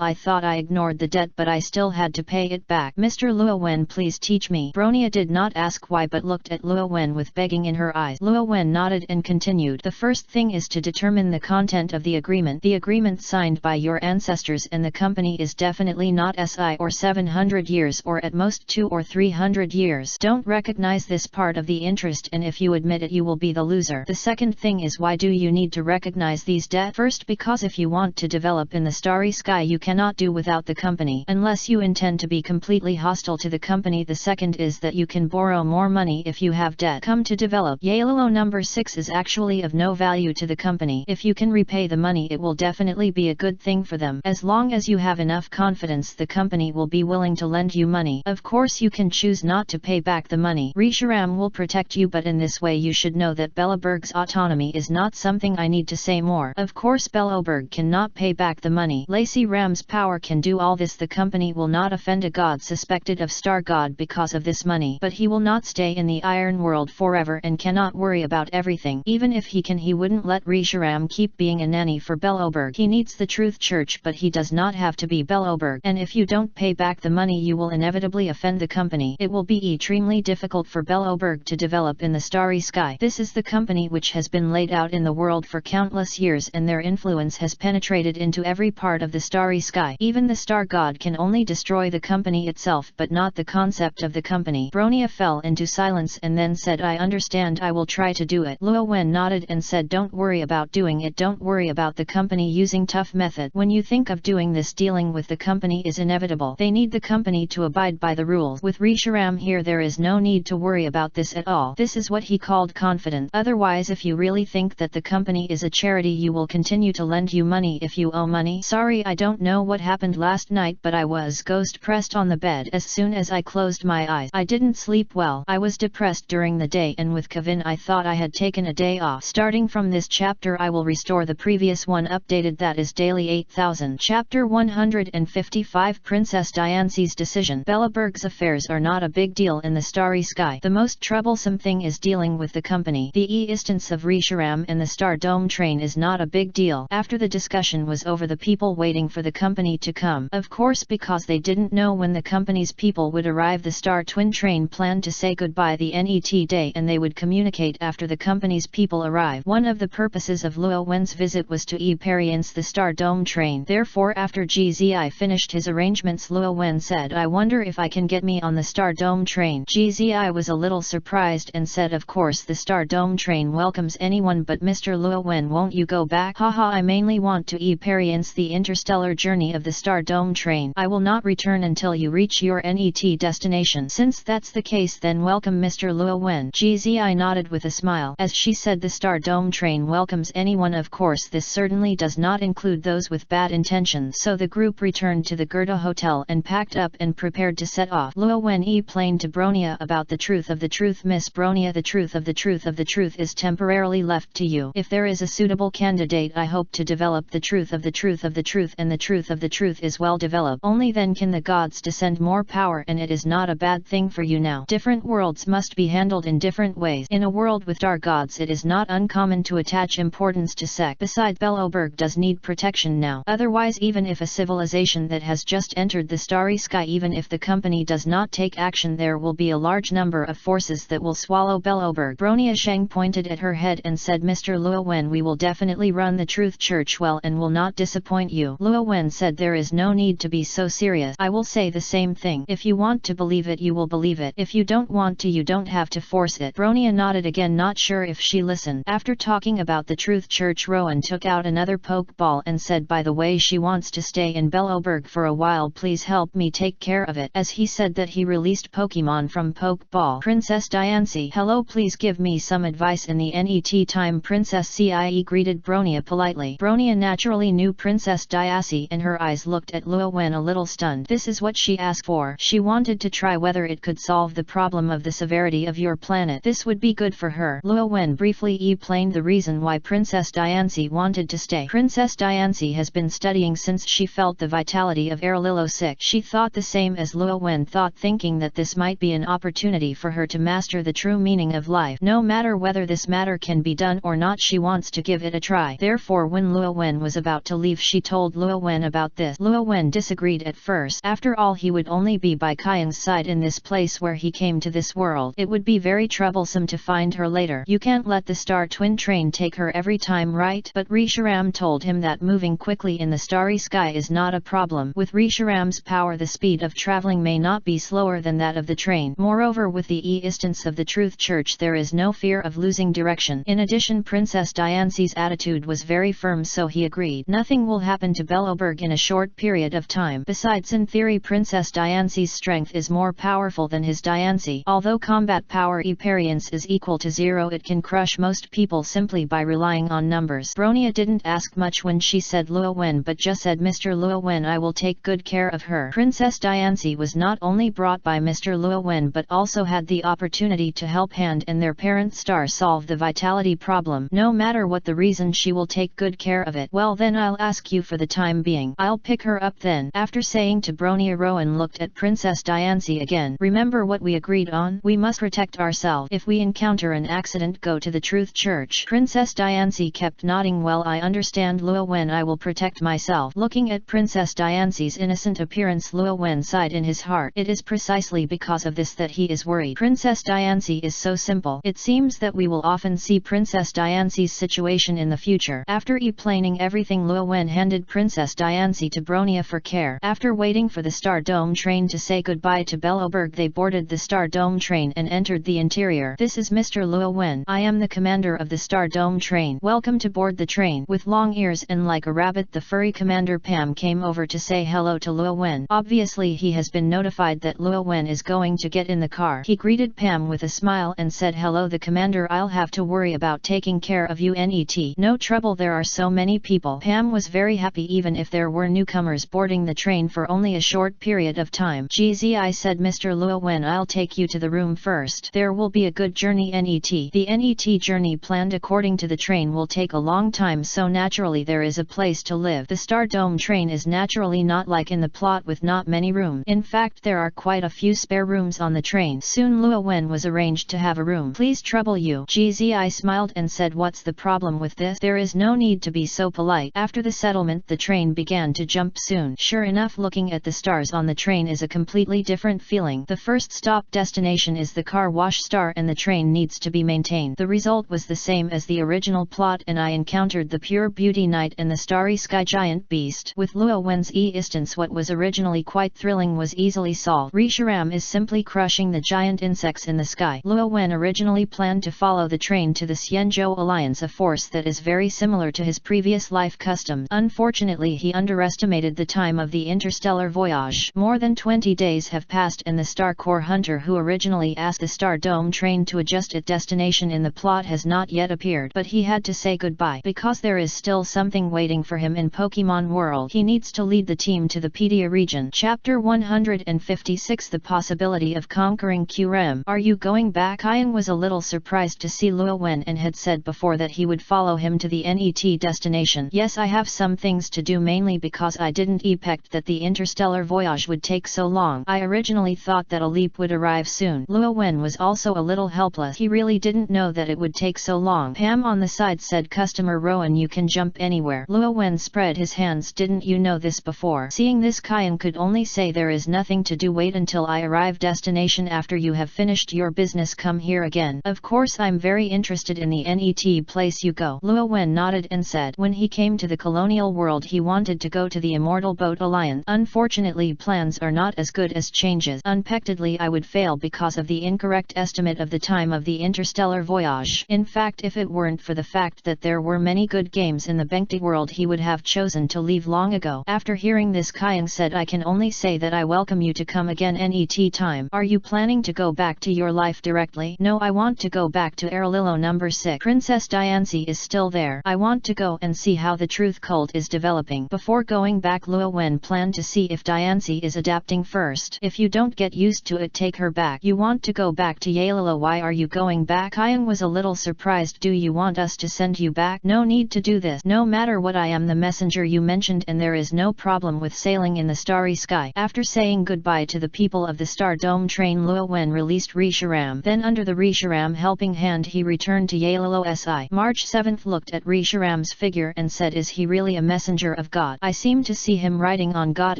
I thought I ignored the debt, but I still had to pay it back. Mr. Luo Wen, please teach me. Bronia did not ask why but looked at Luo Wen with begging in her eyes. Luo Wen nodded and continued. The first thing is to determine the content of the agreement. The agreement signed by your ancestors and the company is definitely not SI or 700 years or at most 200 or 300 years. Don't recognize this part of the interest, and if you admit it you will be the loser. The second thing is, why do you need to recognize these debts? First, because if you want to develop in the starry sky you cannot do without the company unless you intend to be completely hostile to the company. The second is that you can borrow more money if you have debt. Come to develop. Yellow number 6 is actually of no value to the company. If you can repay the money it will definitely be a good thing for them. As long as you have enough confidence the company will be willing to lend you money. Of course you can choose not to pay back the money. Risharam will protect you, but in this way you should know that Belloberg's autonomy is not something I need to say more. Of course Belloberg cannot pay back the money. Lacey Ram's power can do all this. The company will not offend a god suspected of Star God because of this money, but he will not stay in the Iron World forever and cannot worry about everything. Even if he can, he wouldn't let Risharam keep being a nanny for Belloberg. He needs the Truth Church, but he does not have to be Belloberg, and if you don't pay back the money you will inevitably offend the company. It will be extremely difficult for Belloberg to develop in the starry sky. This is the company which has been laid out in the world for countless years, and their influence has penetrated into every part of the starry sky. Even the star god can only destroy the company itself but not the concept of the company. Bronia fell into silence and then said, I understand, I will try to do it. Luo Wen nodded and said, don't worry about doing it, don't worry about the company using tough method. When you think of doing this, dealing with the company is inevitable. They need the company to abide by the rules. With Risharam here there is no need to worry about this at all. This is what he called confidence. Otherwise, if you really think that the company is a charity you will continue to lend you money if you owe money. Sorry, I don't know what happened last night, but I was ghost pressed on the bed. As soon as I closed my eyes I didn't sleep well. I was depressed during the day, and with Kevin I thought I had taken a day off. Starting from this chapter I will restore the previous one updated, that is daily 8000. Chapter 155 Princess Diance's decision. Belloberg's affairs are not a big deal in the starry sky. The most troublesome thing is dealing with the company. The instance of Risharam and the Star Dome train is not a big deal. After the discussion was over, the people waiting for the company to come. Of course, because they didn't know when the company's people would arrive, the Star Twin train planned to say goodbye the NET day and they would communicate after the company's people arrive. One of the purposes of Luo Wen's visit was to experience the Star Dome train. Therefore, after GZI finished his arrangements, Luo Wen said, I wonder if I can get me on the Star Dome train. GZI was a little surprised and said, of course the Star Dome train welcomes anyone, but Mr. Luo Wen, won't you go back? Haha, I mainly want to experience the interstellar journey of the Star Dome train. I will not return until you reach your NET destination. Since that's the case, then welcome Mr. Luo Wen. GZI nodded with a smile as she said, the Star Dome train welcomes anyone. Of course this certainly does not include those with bad intentions. So the group returned to the Gerda Hotel and packed up and prepared to set off. Luo Wen explained to Bronia about the truth of the truth. Miss Bronia, the truth of the truth of the truth is temporarily left to you. If there is a suitable candidate, I hope to develop the truth of the truth of the truth, and the truth of the truth is well developed. Only then can the gods descend more power, and it is not a bad thing for you now. Different worlds must be handled in different ways. In a world with dark gods it is not uncommon to attach importance to sex. Besides, Belloberg does need protection now. Otherwise, even if a civilization that has just entered the starry sky, even if the company does not take action, there will be a large number of forces that will swallow Belloberg. Bronia Sheng pointed at her head and said, Mr. Luo Wen, we will definitely run the Truth Church well and will not disappoint you. Luo Wen said, there is no need to be so serious. I will say the same thing. If you want to believe it you will believe it. If you don't want to, you don't have to force it. Bronia nodded again, not sure if she listened. After talking about the truth church, Rowan took out another pokeball and said, by the way, she wants to stay in Belloberg for a while, please help me take care of it. As he said that, he released Pokemon from Pokeball. Princess Diancie, hello, please give me some advice in the NET time. Princess Cie greeted Bronia politely. Bronia naturally knew Princess Diancie and her eyes looked at Luo Wen a little stunned. This is what she asked for. She wanted to try whether it could solve the problem of the severity of your planet. This would be good for her. Luo Wen briefly explained the reason why Princess Diancie wanted to stay. Princess Diancie has been studying since she felt the vitality of Erlilo sick. She thought the same as Luo Wen thought, thinking that this might be an opportunity for her to master the true meaning of life. No matter whether this matter can be done or not, she wants to give it a try. Therefore, when Luo Wen was about to leave, she told Luo Wen about this. Luo Wen disagreed at first. After all, he would only be by Kayang's side in this place where he came to this world. It would be very troublesome to find her later. You can't let the Star Twin train take her every time, right? But Risharam told him that moving quickly in the starry sky is not a problem. With Risharam's power, the speed of traveling may not be slower than that of the train. Moreover, with the existence of the Truth Church, there is no fear of losing direction. In addition, Princess Diancie's attitude was very firm, so he agreed. Nothing will happen to Belloberg in a short period of time. Besides, in theory, Princess Diancie's strength is more powerful than his. Diancie, although combat power experience is equal to 0, it can crush most people simply by relying on numbers. Bronia didn't ask much when she said Luo Wen, but just said, Mr. Luo Wen, I will take good care of her. Princess Diancie was not only brought by Mr. Luo Wen but also had the opportunity to help Hand and their parent Star solve the vitality problem. No matter what the reason, she will take good care of it. Well then, I'll ask you for the time being. I'll pick her up then. After saying to Bronia, Rowan looked at Princess Diancie again. Remember what we agreed on? We must protect ourselves. If we encounter an accident, go to the Truth Church. Princess Diancie kept nodding. Well, I understand, Luo Wen, I will protect myself. Looking at Princess Diancie's innocent appearance, Luo Wen sighed in his heart. It is precisely because of this that he is worried. Princess Diancie is so simple. It seems that we will often see Princess Diancie's situation in the future. After explaining everything, Luo Wen handed Princess Diancie to Bronia for care. After waiting for the Star Dome train to say goodbye to Belloberg, they boarded the Star Dome train and entered the interior. This is Mr. Luo Wen. I am the commander of the Star Dome train. Welcome to board the train. With long ears and like a rabbit, the furry commander Pam came over to say hello to Luo Wen. Obviously, he has been notified that Luo Wen is going to get in the car. He greeted Pam with a smile and said, hello, the commander. I'll have to worry about taking care of you. Net. No trouble, there are so many people. Pam was very happy even if there were newcomers boarding the train for only a short period of time. GZI said, Mr. Luo Wen, I'll take you to the room first. There will be a good journey. Net. The NET journey planned according to the train will take a long time, so naturally there is a place to live. The Star Dome train is naturally not like in the plot with not many rooms. In fact, there are quite a few spare rooms on the train. Soon Luo Wen was arranged to have a room. Please trouble you. GZI smiled and said, what's the problem with this? There is no need to be so polite. After the settlement, the train began to jump soon. Sure enough, looking at the stars on the train is a completely different feeling. The first stop destination is the car wash star and the train needs to be maintained. The result was the same as the original plot, and I encountered the pure beauty knight and the starry sky giant beast. With Luo Wen's existence, what was originally quite thrilling was easily solved. Risharam is simply crushing the giant insects in the sky. Luo Wen originally planned to follow the train to the Xianzhou Alliance, a force that is very similar to his previous life customs. Unfortunately, he underestimated the time of the interstellar voyage. More than 20 days have passed, and the Star Core Hunter who originally asked the Star Dome train to adjust its destination in the plot has not yet appeared, but he had to say goodbye because there is still something waiting for him in Pokemon World. He needs to lead the team to the Pedia region. Chapter 156, The Possibility of Conquering Qrem. Are you going back? Kayang was a little surprised to see Luo Wen and had said before that he would follow him to the NET destination. Yes, I have some things to do, mainly because I didn't expect that the interstellar voyage would take so long. I originally thought that a leap would arrive soon. Luo Wen was also a little helpless. He really didn't know that it would take so long. Pam on the side said, Customer Rowan, you can jump anywhere. Luo Wen spread his hands. Didn't you know this before? Seeing this, Kayang could only say, there is nothing to do. Wait until I arrive destination. After you have finished your business, come here again. Of course, I'm very interested in the NET place you go. Luo Wen nodded and said, when he came to the colonial world, he wanted to go to the Immortal Boat Alliance. Unfortunately, plans are not as good as changes. Unpectedly I would fail because of the incorrect estimate of the time of the interstellar voyage. In fact, if it weren't for the fact that there were many good games in the Bengti world, he would have chosen to leave long ago. After hearing this, Kyung said, I can only say that I welcome you to come again any time. Are you planning to go back to your life directly? No, I want to go back to Aralillo number 6. Princess Diancie is still there. I want to go and see how the truth cult is developing. Before going back, Luo Wen planned to see if Diancie is adapting first. If you don't get used to it, take her back. You want to go back to Yalilo? Why are you going back? Kyung was a little surprised. Do you want us to send you back? No need to do this. No matter what, I am the messenger you mentioned and there is no problem with sailing in the starry sky. After saying goodbye to the people of the Star Dome train, Luo Wen released Risharam. Then under the Risharam helping hand he returned to Yalilo Si. March 7th looked at Risharam's figure and said, is he really a messenger of God? I seem to see him riding on God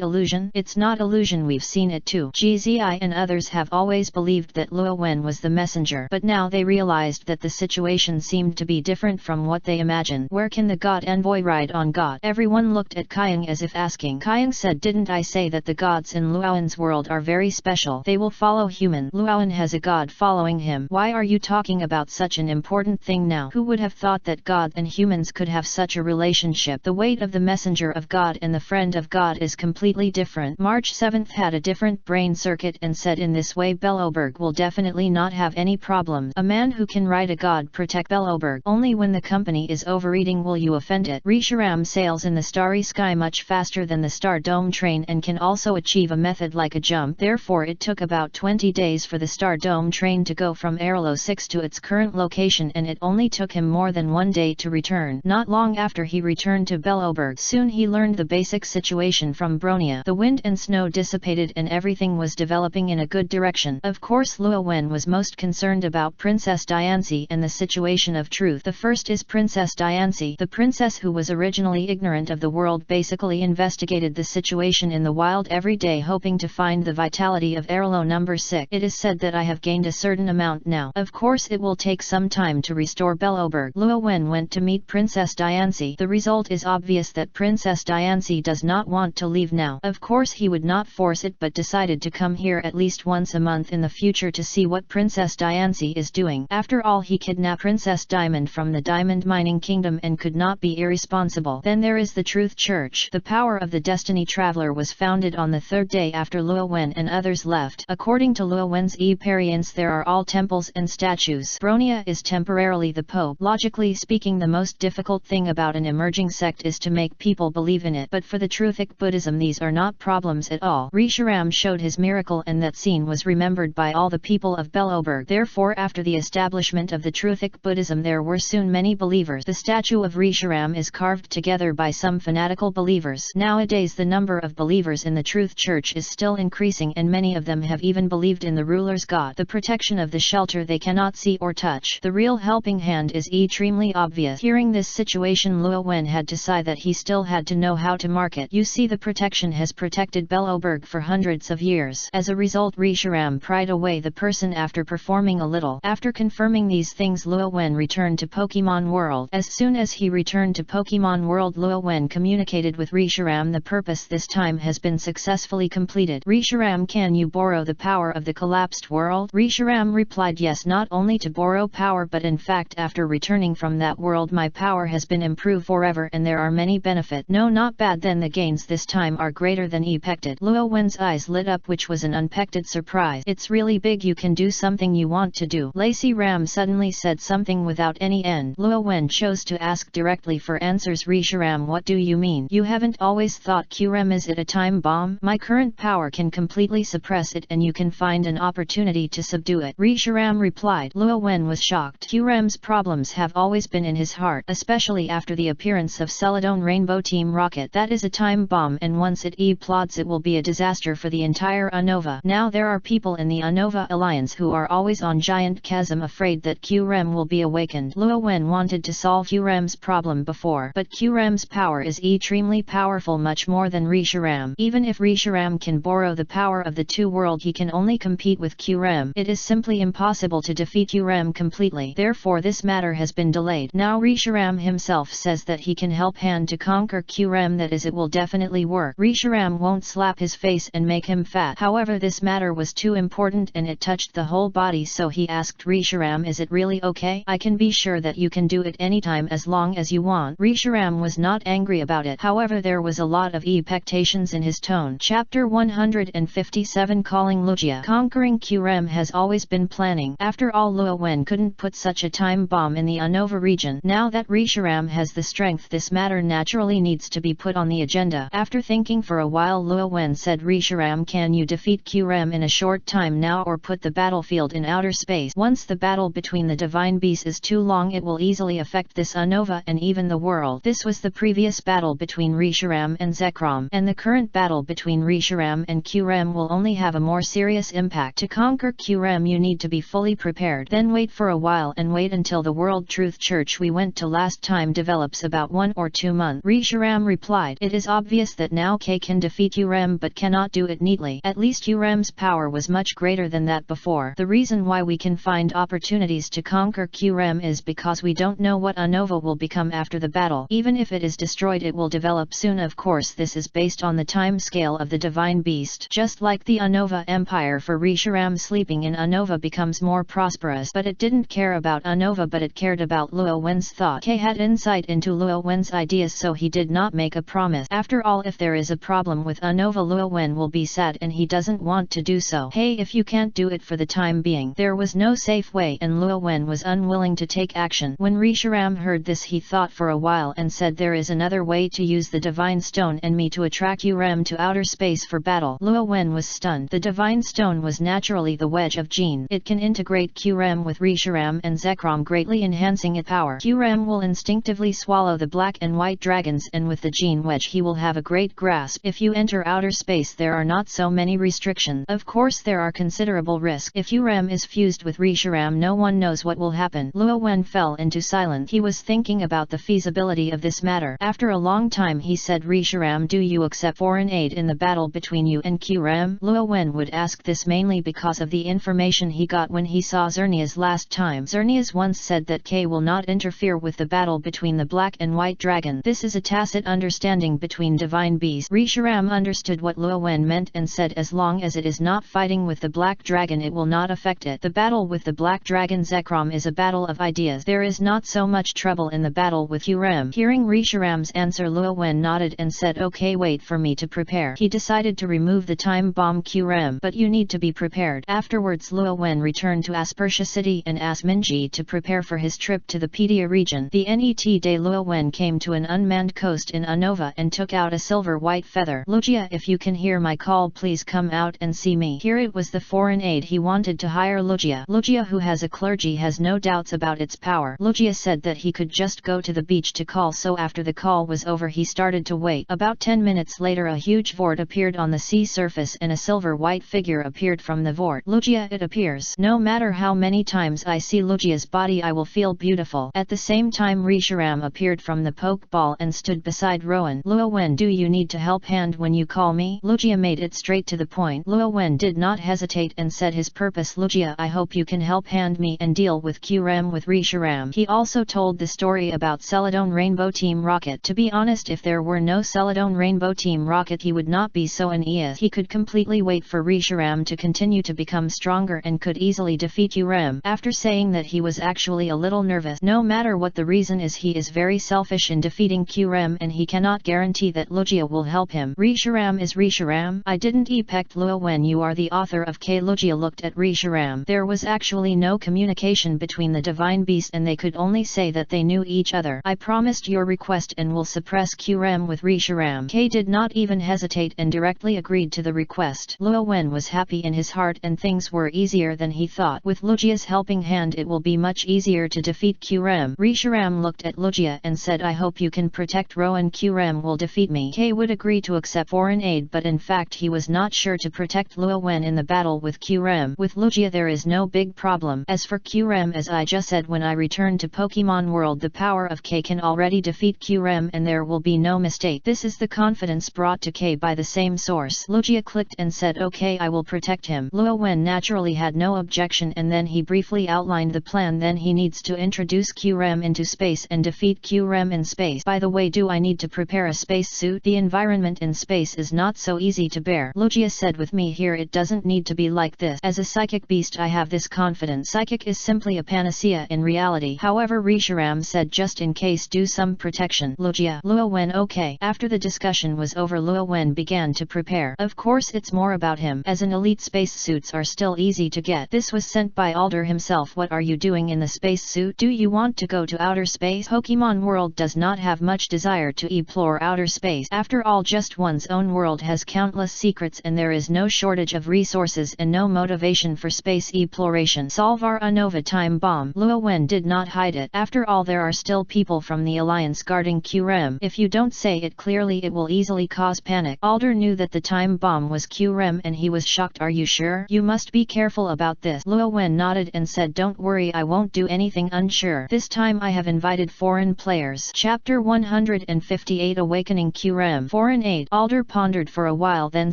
illusion. It's not illusion, we've seen it too. GZI and others have always believed that Luo Wen was the messenger, but now they realized that the situation seemed to be different from what they imagined. Where can the God envoy ride on God? Everyone looked at Kyung as if asking. Kyung said, didn't I say that the gods in Luowen's world are very special? They will follow human. Luowen has a god following him. Why are you talking about such an important thing now? Who would have thought that God and humans could have such a relationship? The weight of the messenger of God and the friend of God is completely different. March 7th had a different brain circuit and said, in this way Belloberg will definitely not have any problems. A man who can ride a god protect Belloberg. Only when the company is overeating will you offend it. Risharam sails in the starry sky much faster than the Star Dome train and can also achieve a method like a jump. Therefore it took about 20 days for the Star Dome train to go from Aralillo 6 to its current location, and it only took him more than 1 day to return. Not long after he returned to Belloberg, soon he learned the basic situation from Bronia. The wind and snow dissipated and everything was developing in a good direction. Of course Luo Wen was most concerned about Princess Diancie and the situation of truth. The first is Princess Diancie. The princess, who was originally ignorant of the world, basically investigated the situation in the wild every day, hoping to find the vitality of Aralillo number 6. It is said that I have gained a certain amount now. Of course it will take some time to restore Belloberg. Luo Wen went to meet Princess Diancie. The result is obvious that Princess Diancie does not want to leave now. Of course he would not force it, but decided to come here at least once a month in the future to see what Princess Diancie is doing. After all, he kidnapped Princess Diamond from the Diamond Mining Kingdom and could not be irresponsible. Then there is the Truth Church. The power of the Destiny Traveler was founded on the third day after Luo Wen and others left. According to Luo Wen's experience, there are all temples and statues. Bronia is temporarily the Pope. Logically speaking, the most difficult thing about an emerging sect is to make people believe in it, but for the Truthic Buddhism these are not problems at all. Risharam showed his miracle and that scene was remembered by all the people of Belloberg. Therefore after the establishment of the Truthic Buddhism there were soon many believers. The statue of Risharam is carved together by some fanatical believers. Nowadays the number of believers in the Truth Church is still increasing and many of them have even believed in the ruler's God. The protection of the shelter they cannot see or touch. The real helping hand is extremely obvious. Hearing this situation, Luo Wen had to sigh that he still had to know how to market. You see, the protection has protected Belloberg for hundreds of years. As a result, Risharam pried away the person after performing a little. After confirming these things, Luo Wen returned to Pokemon World. As soon as he returned to Pokemon World, Luo Wen communicated with Risharam. The purpose this time has been successfully completed. Risharam, can you borrow the power of the collapsed world? Risharam replied, yes, not only to borrow power, but in fact after returning from that world my power has been improved forever and there are many benefits. No, not bad, then the gains this time are greater than expected. Luo Wen's eyes lit up, which was an unexpected surprise. It's really big. You can do something you want to do. Lacey Ram suddenly said something without any end. Luo Wen chose to ask directly for answers. Risharam, what do you mean? You haven't always thought QREM is it a time bomb? My current power can completely suppress it and you can find an opportunity to subdue it. Risharam replied. Luo Wen was shocked. QREM's problems have always been in his heart, especially after the appearance of Celadon Rainbow Team Rocket. That is a time bomb, and once it explodes it will be a disaster for the entire Unova. Now there are people in the Unova Alliance who are always on Giant Chasm, afraid that QREM will be awakened. Luo Wen wanted to solve QREM's problem before, but QREM's power is extremely powerful, much more than Risharam. Even if Risharam can borrow the power of the two world, he can only compete with QREM. It is simply impossible to defeat QREM completely. Therefore this matter has been delayed. Now Risharam himself says that he can help hand to conquer QREM, that is, it will definitely work. Risharam won't slap his face and make him fat. However, this matter was too important and it touched the whole body, so he asked Risharam, is it really okay? I can be sure that you can do it anytime as long as you want. Risharam was not angry about it. However, there was a lot of expectations in his tone. Chapter 157, Calling Lugia. Conquering Qrem has always been planning. After all, Luo Wen couldn't put such a time bomb in the Unova region. Now that Risharam has the strength, this matter naturally needs to be put on the agenda. After thinking for a while, Luo Wen said, Risharam, can you defeat Qrem in a short time now or put the battlefield in outer space? Once the battle between the divine beasts is too long, it will easily affect this Unova and even the world. This was the previous battle between Risharam and Zekrom, and the current battle between Risharam and Qrem will only have a more serious impact. To conquer Qrem, you need to be fully prepared. Then wait for a while and wait until the World Truth Church we went to last time develops about 1 or 2 months. Risharam replied, it is obvious that now K can defeat Qrem but cannot do it neatly. At least Qrem's power was much greater than that before. The reason why we can find opportunities to conquer Qrem is because we don't know what Unova will become after the battle. Even if it is destroyed, it will develop soon. Of course, this is based on the time scale of the divine beast. Just like the Unova Empire, for Risharam, sleeping in Unova becomes more prosperous, but it didn't care about Unova, but it cared about Luo Wen's thought. K had insight into Luo Wen's ideas, so he did not make a promise. After all, if there is a problem with Unova, Luo Wen will be sad and he doesn't want to do so. Hey, if you can't do it for the time being, there was no safe way and Luo Wen was unwilling to take action. When Risharam heard this, he thought for a while and said, there is another way to use the divine stone and me to attract Qrem to outer space for battle. Luo Wen was stunned. The divine stone was naturally the wedge of Jin. It can integrate Qrem with Risharam and Zekrom, greatly enhancing its power. Qrem will instinctively swallow the black and white dragons, and with the Jin wedge he will have a great grasp. If you enter outer space, there are not so many restrictions. Of course, there are considerable risks. If Qrem is fused with Risharam, no one knows what will happen. Luo Wen fell into silence. He was thinking about the feasibility of this matter. After a long time, he said, Risharam, do you accept foreign aid in the battle between you and Qrem? Luo Wen would ask this mainly because of the information he got when he saw Xerneas last time. Xerneas once said that K will not interfere with the battle between the black and white dragon. This is a tacit understanding between divine beasts. Risharam understood what Luo Wen meant and said, as long as it is not fighting with the black dragon, it will not affect it. The battle with the black dragon Zekrom is a battle of ideas. There is not so much trouble in the battle with Qrem. Hearing Risharam's answer, Luo Wen nodded and said, okay, wait for me to prepare. He decided to remove the time bomb Qrem, but you need to be prepared. Afterwards, Luo Wen returned to Aspertia City and asked Minji to prepare for his trip to the Pedia region. The net day, Luo Wen came to an unmanned coast in Unova and took out a silver-white feather. Lugia, if you can hear my call, please come out and see me. Here it was the foreign aid he wanted to hire Lugia. Lugia, who has a clergy, has no doubts about its power. Lugia said that he could just go to the beach to call, so after the call was over, he started to wait. About 10 minutes later, a huge vort appeared on the sea surface and a silver-white figure appeared from the vort. Lugia, it appears. No matter how many times I see Lugia's body, I will feel beautiful. At the same time, Risharam appeared from the pokeball and stood beside Rowan. Luo Wen, do you need to help hand when you call me? Lugia made it straight to the point. Luo Wen did not hesitate and said his purpose. Lugia, I hope you can help hand me and deal with Qrem with Risharam. He also told the story about Celadon Rainbow Team Rocket. To be honest, if there were no Celadon Rainbow Team Rocket, he would not be so uneasy. He could completely wait for Risharam to continue to become stronger and could easily defeat Qrem. After saying that, he was actually a little nervous. No matter what the reason is, he is very selfish in defeating Qrem and he cannot guarantee that Lugia will help him. Risharam is Risharam. I didn't expect Luo Wen, you are the author of K. Lugia looked at Risharam. There was actually no communication between the divine beasts and they could only say that they knew each other. I promised your request and will suppress Qrem with Risharam. K did not even hesitate and directly agreed to the request. Luo Wen was happy in his heart and things were easier than he thought. With Lugia's helping hand, it will be much easier to defeat Qrem. Risharam looked at Lugia and said, I hope you can protect Rowan. Qrem will defeat me. K would agree to accept foreign aid, but in fact he was not sure to protect Luo Wen in the battle with Qrem. With Lugia there is no big problem. As for Qrem, as I just said, when I return to Pokemon World, the power of K can already defeat Qrem and there will be no mistake. This is the confidence brought to K by the same source. Lugia clicked and said, okay, I will protect him. Luo Wen naturally had no objection and then he briefly outlined the plan. Then he needs to introduce Qrem into space and defeat Qrem in space. By the way, do I need to prepare a space suit? The environment in space is not so easy to bear. Lugia said with me here it doesn't need to be like this. As a psychic beast I have this confidence. Psychic is simply a panacea in reality. However, Risharam said just in case do some protection. Luojia. Luo Wen okay. After the discussion was over, Luo Wen began to prepare. Of course it's more about him. As an elite, spacesuits are still easy to get. This was sent by Alder himself. What are you doing in the spacesuit? Do you want to go to outer space? Pokemon world does not have much desire to explore outer space. After all, just one's own world has countless secrets and there is no shortage of resources and no motivation for space exploration. Solvar a Nova time bomb. Luo Wen did not hide it. After all, there are still people from the Alliance guarding QREM. If you don't say it clearly it will easily cause panic. Alder knew that the time bomb was QREM and he was shocked. Are you sure? You must be careful about this. Luo Wen nodded and said, don't worry, I won't do anything unsure. This time I have invited foreign players. Chapter 158 Awakening QREM. Foreign aid. Alder pondered for a while, then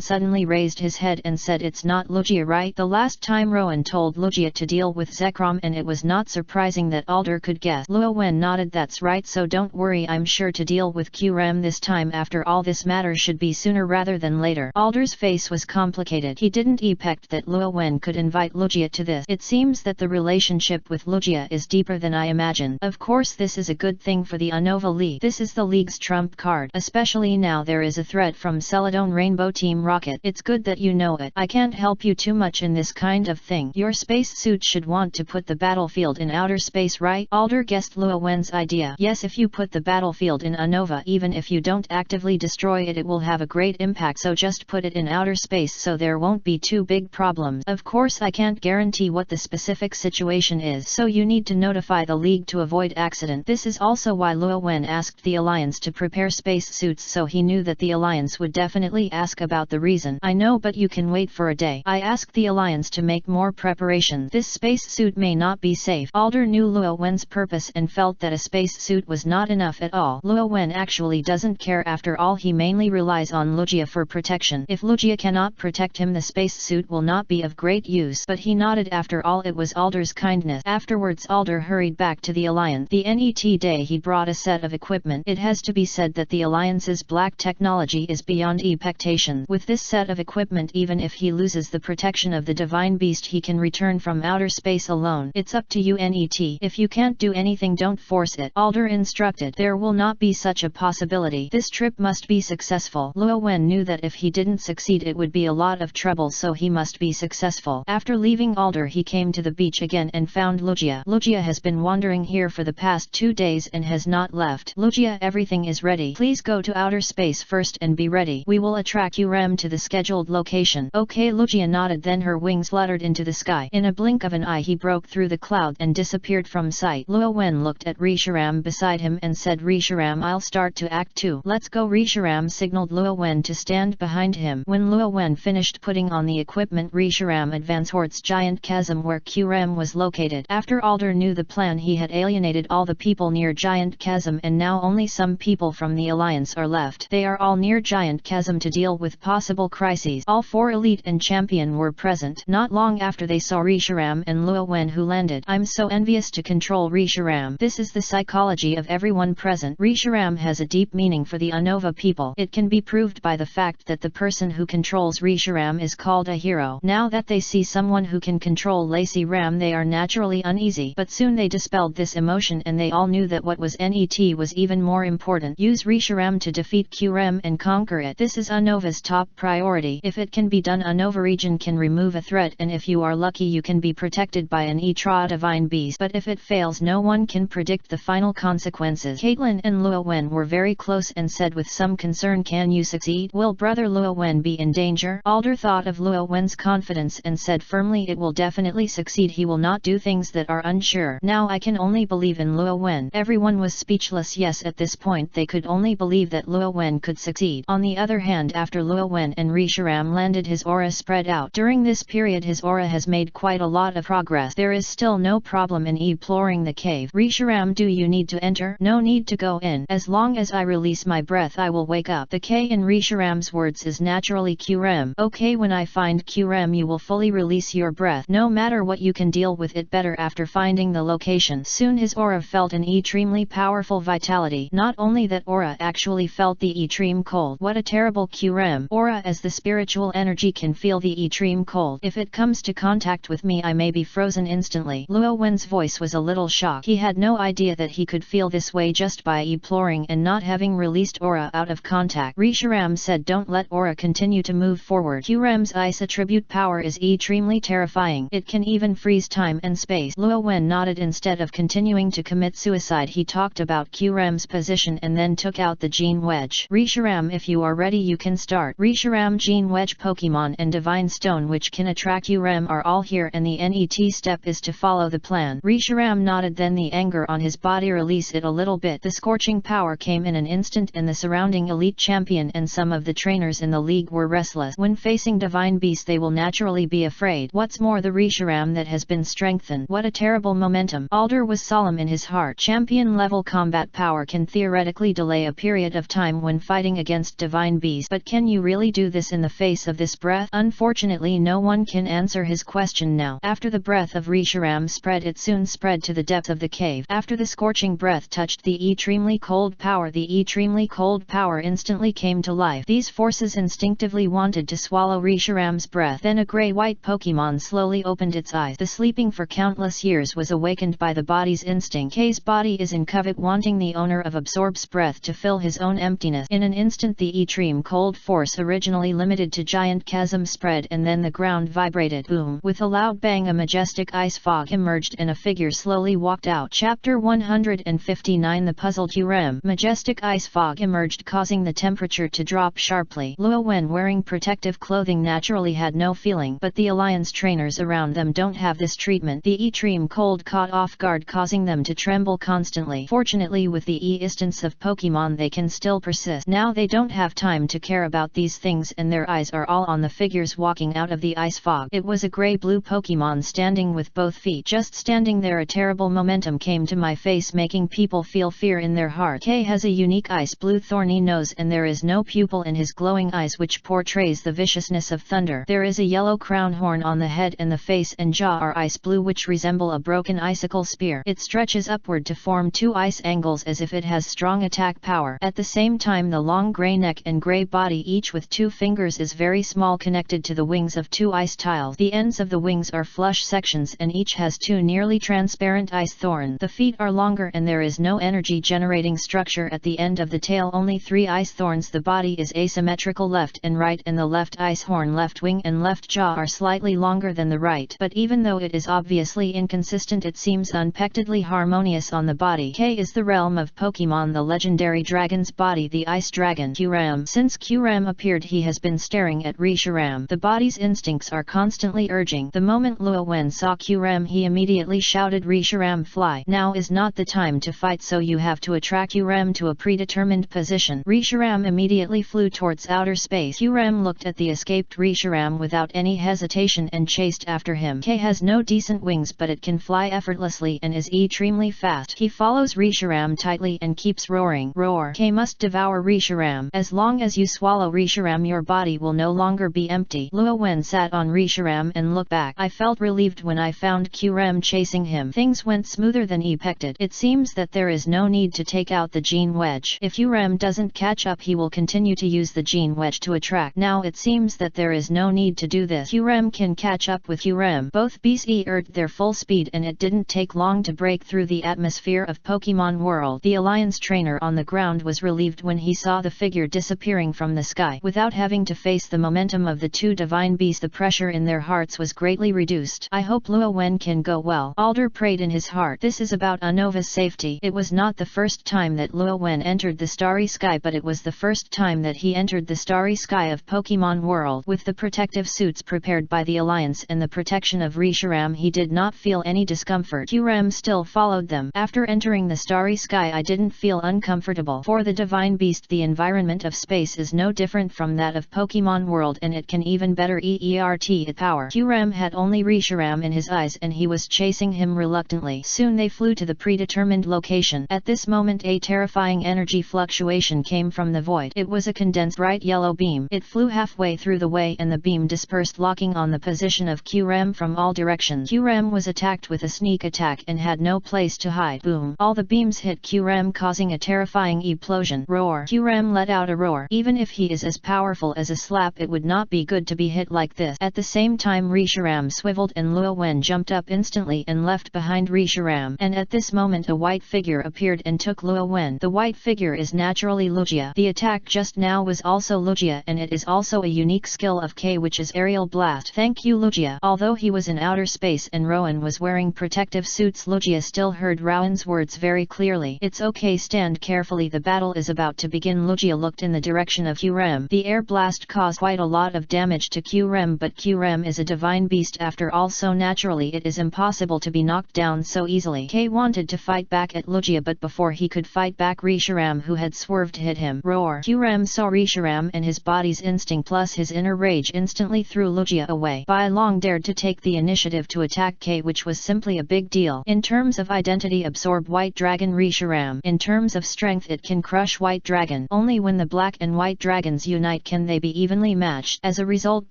suddenly raised his head and said, it's not Luojia, right? The last time Rowan told Luojia to deal with Zekrom and it was not surprising that Alder could guess. Luo Wen nodded, that's right, so don't worry, I'm sure to deal with QREM this time. After all, this matter should be sooner rather than later. Alder's face was complicated. He didn't expect that Luo Wen could invite Luojia to this. It seems that the relationship with Luojia is deeper than I imagined. Of course this is a good thing for the Unova League. This is the League's trump card, especially now there is a threat from Celadon Rainbow Team Rocket. It's good that you know it. I can't help you too much in this kind of thing. Your spacesuit should want to put the battlefield in outer space, right? Alder guessed Luo Wen's idea. Yes, if you put the battlefield in Unova, even if you don't actively destroy it, it will have a great impact, so just put it in outer space so there won't be too big problems. Of course I can't guarantee what the specific situation is, so you need to notify the League to avoid accident. This is also why Luo Wen asked the Alliance to prepare spacesuits, so he knew that the Alliance would definitely ask about the reason. I know, but you can wait for a day. I asked the Alliance to make more preparation. This spacesuit may not be safe. Alder knew Luo Wen's purpose and felt that a spacesuit was not enough at all. Luo Wen actually doesn't care. After all, he mainly relies on Luojia for protection. If Luojia cannot protect him, the spacesuit will not be of great use. But he nodded. After all, it was Alder's kindness. Afterwards, Alder hurried back to the Alliance. The NET day he brought a set of equipment. It has to be said that the Alliance's black technology is beyond expectation. With this set of equipment, even if he loses the protection of the divine beast, he can return from outer space alone. It's up to you, NET. If you can't do anything, don't force it. Alder instructed. There will not be such a possibility. This trip must be successful. Luo Wen knew that if he didn't succeed it would be a lot of trouble, so he must be successful. After leaving Alder, he came to the beach again and found Luojia. Luojia has been wandering here for the past 2 days and has not left. Luojia, everything is ready. Please go to outer space first and be ready. We will attract UREM to the scheduled location. Okay, Luojia nodded, then her wings fluttered into the sky. In a blink of an eye he broke through the cloud and disappeared from sight. Luo Wen looked at Risharam beside him and said, Risharam, I'll start to Act 2. Let's go. Risharam signaled Luo Wen to stand behind him. When Luo Wen finished putting on the equipment, Risharam advanced towards Giant Chasm where QREM was located. After Alder knew the plan, he had alienated all the people near Giant Chasm and now only some people from the Alliance are left. They are all near Giant Chasm to deal with possible crises. All 4 elite and champion were present. Not long after they saw Risharam and Luo Wen who landed. I'm so envious to control Risharam. This is the psychology of everyone present. Risharam has a deep meaning for the Unova people. It can be proved by the fact that the person who controls Risharam is called a hero. Now that they see someone who can control Lacey Ram, they are naturally uneasy. But soon they dispelled this emotion and they all knew that what was NET was even more important. Use Risharam to defeat QREM and conquer it. This is Unova's top priority. If it can be done, Unova region can remove a threat, and if you are lucky you can be protected by an Etra divine beast. But if it fails, no one can predict the final consequences. Caitlin and Luo Wen were very close and said with some concern, can you succeed? Will brother Luo Wen be in danger? Alder thought of Luo Wen's confidence and said firmly, it will definitely succeed. He will not do things that are unsure. Now I can only believe in Luo Wen. Everyone was speechless. Yes, at this point they could only believe that Luo Wen could succeed. On the other hand, after Luo Wen and Risharam landed, his aura spread out. During this period his aura has made quite a lot of progress. There is still no problem in exploring the cave. Risharam, do you need to enter? No need to go in. As long as I release my breath I will wake up. The K in Risharam's words is naturally QREM. Okay, when I find QREM you will fully release your breath. No matter what, you can deal with it better after finding the location. Soon his aura felt an extremely powerful vitality. Not only that, aura actually felt the extreme cold. What a terrible QREM aura, as the spirit spiritual energy can feel the extreme cold. If it comes to contact with me I may be frozen instantly. Luo Wen's voice was a little shocked. He had no idea that he could feel this way just by imploring and not having released aura out of contact. Risharam said, don't let aura continue to move forward. Qram's ice attribute power is extremely terrifying. It can even freeze time and space. Luo Wen nodded. Instead of continuing to commit suicide, he talked about Qram's position and then took out the Gene Wedge. Risharam, if you are ready you can start. Risharam, Gene Wedge, Pokemon and Divine Stone which can attract Qram are all here and the next step is to follow the plan. Risharam nodded, then the anger on his body released it a little bit. The scorching power came in an instant and the surrounding elite champion and some of the trainers in the league were restless. When facing divine beasts they will naturally be afraid. What's more, the Risharam that has been strengthened. What a terrible momentum. Alder was solemn in his heart. Champion level combat power can theoretically delay a period of time when fighting against divine beasts, but can you really do this in the face of this breath? Unfortunately no one can answer his question now. After the breath of Risharam spread, it soon spread to the depth of the cave. After the scorching breath touched the extremely cold power, the extremely cold power instantly came to life. These forces instinctively wanted to swallow Risharam's breath. Then a grey-white Pokemon slowly opened its eyes. The sleeping for countless years was awakened by the body's instinct. K's body is in covet, wanting the owner of Absorb's breath to fill his own emptiness. In an instant the extreme cold force originally limited to giant chasm spread and then the ground vibrated. Boom! With a loud bang a majestic ice fog emerged and a figure slowly walked out. Chapter 159 The Puzzled Qram. Majestic ice fog emerged, causing the temperature to drop sharply. Luo Wen, wearing protective clothing, naturally had no feeling, but the alliance trainers around them don't have this treatment. The extreme cold caught off guard, causing them to tremble constantly. Fortunately, with the existence of Pokemon they can still persist. Now they don't have time to care about these things and their eyes are all on the figures walking out of the ice fog. It was a grey-blue Pokemon standing with both feet. Just standing there, a terrible momentum came to my face, making people feel fear in their heart. K has a unique ice blue thorny nose and there is no pupil in his glowing eyes which portrays the viciousness of thunder. There is a yellow crown horn on the head and the face and jaw are ice blue which resemble a broken icicle spear. It stretches upward to form two ice angles as if it has strong attack power. At the same time the long grey neck and grey body, each with two fingers, is very small, connected to the wings of two ice tiles. The ends of the wings are flush sections and each has two nearly transparent ice thorns. The feet are longer and there is no energy generating structure at the end of the tail, only three ice thorns. The body is asymmetrical left and right and the left ice horn, left wing and left jaw are slightly longer than the right, but even though it is obviously inconsistent it seems unpectedly harmonious on the body. K is the realm of Pokemon, the legendary dragon's body, the ice dragon Qram. Since Qram appeared he has been staring at Risharam. The body's instincts are constantly urging. The moment Luo Wen saw Qram he immediately shouted, Risharam, fly! Now is not the time to fight, so you have to attract Qram to a predetermined position. Risharam immediately flew towards outer space. Qram looked at the escaped Risharam without any hesitation and chased after him. K has no decent wings but it can fly effortlessly and is extremely fast. He follows Risharam tightly and keeps roaring. Roar! K must devour Risharam. As long as you swallow Risharam your body will no longer be empty. Luo Wen sat on Risharam and looked back. I felt relieved when I found Qram chasing him. Things went smoother than expected. It seems that there is no need to take out the Gene Wedge. If Qram doesn't catch up he will continue to use the Gene Wedge to attract. Now it seems that there is no need to do this. Qram can catch up with Qram. Both beasts urged their full speed and it didn't take long to break through the atmosphere of Pokemon World. The Alliance trainer on the ground was relieved when he saw the figure disappearing from the sky. Without having to face the momentum of the two divine beasts, the pressure in their hearts was greatly reduced. I hope Luo Wen can go well. Alder prayed in his heart. This is about Unova's safety. It was not the first time that Luo Wen entered the starry sky, but it was the first time that he entered the starry sky of Pokemon World. With the protective suits prepared by the Alliance and the protection of Risharam he did not feel any discomfort. Qram still followed them. After entering the starry sky I didn't feel uncomfortable. For the divine beast the environment of space is no different from that of Pokemon World and it can even better its power. Qram had only Risharam in his eyes and he was chasing him reluctantly. Soon they flew to the predetermined location. At this moment a terrifying energy fluctuation came from the void. It was a condensed bright yellow beam. It flew halfway through the way and the beam dispersed, locking on the position of Qram from all directions. Qram was attacked with a sneak attack and had no place to hide. Boom! All the beams hit Qram causing a terrifying explosion. Roar! Qram let out a roar. Even if he is as powerful as a slap, it would not be good to be hit like this. At the same time Risharam swiveled and Luo Wen jumped up instantly and left behind Risharam, and at this moment a white figure appeared and took Luo Wen. The white figure is naturally Lugia. The attack just now was also Lugia, and it is also a unique skill of K, which is Aerial Blast. Thank you Lugia. Although he was in outer space and Rowan was wearing protective suits, Lugia still heard Rowan's words very clearly. It's okay, stand carefully, the battle is about to begin. Lugia looked in the direction of Qrem. The air blast caused quite a lot of damage to Qrem, but Qrem is a divine beast after all, so naturally it is impossible to be knocked down so easily. K wanted to fight back at Lugia, but before he could fight back, Risharam, who had swerved, hit him. Roar! Qrem saw Risharam, and his body's instinct plus his inner rage instantly threw Lugia away. Bai Long dared to take the initiative to attack K, which was simply a big deal. In terms of identity, absorb White Dragon Risharam. In terms of strength, it can crush White Dragon. Only when the Black and White Dragons unite can they be evenly matched. As a result,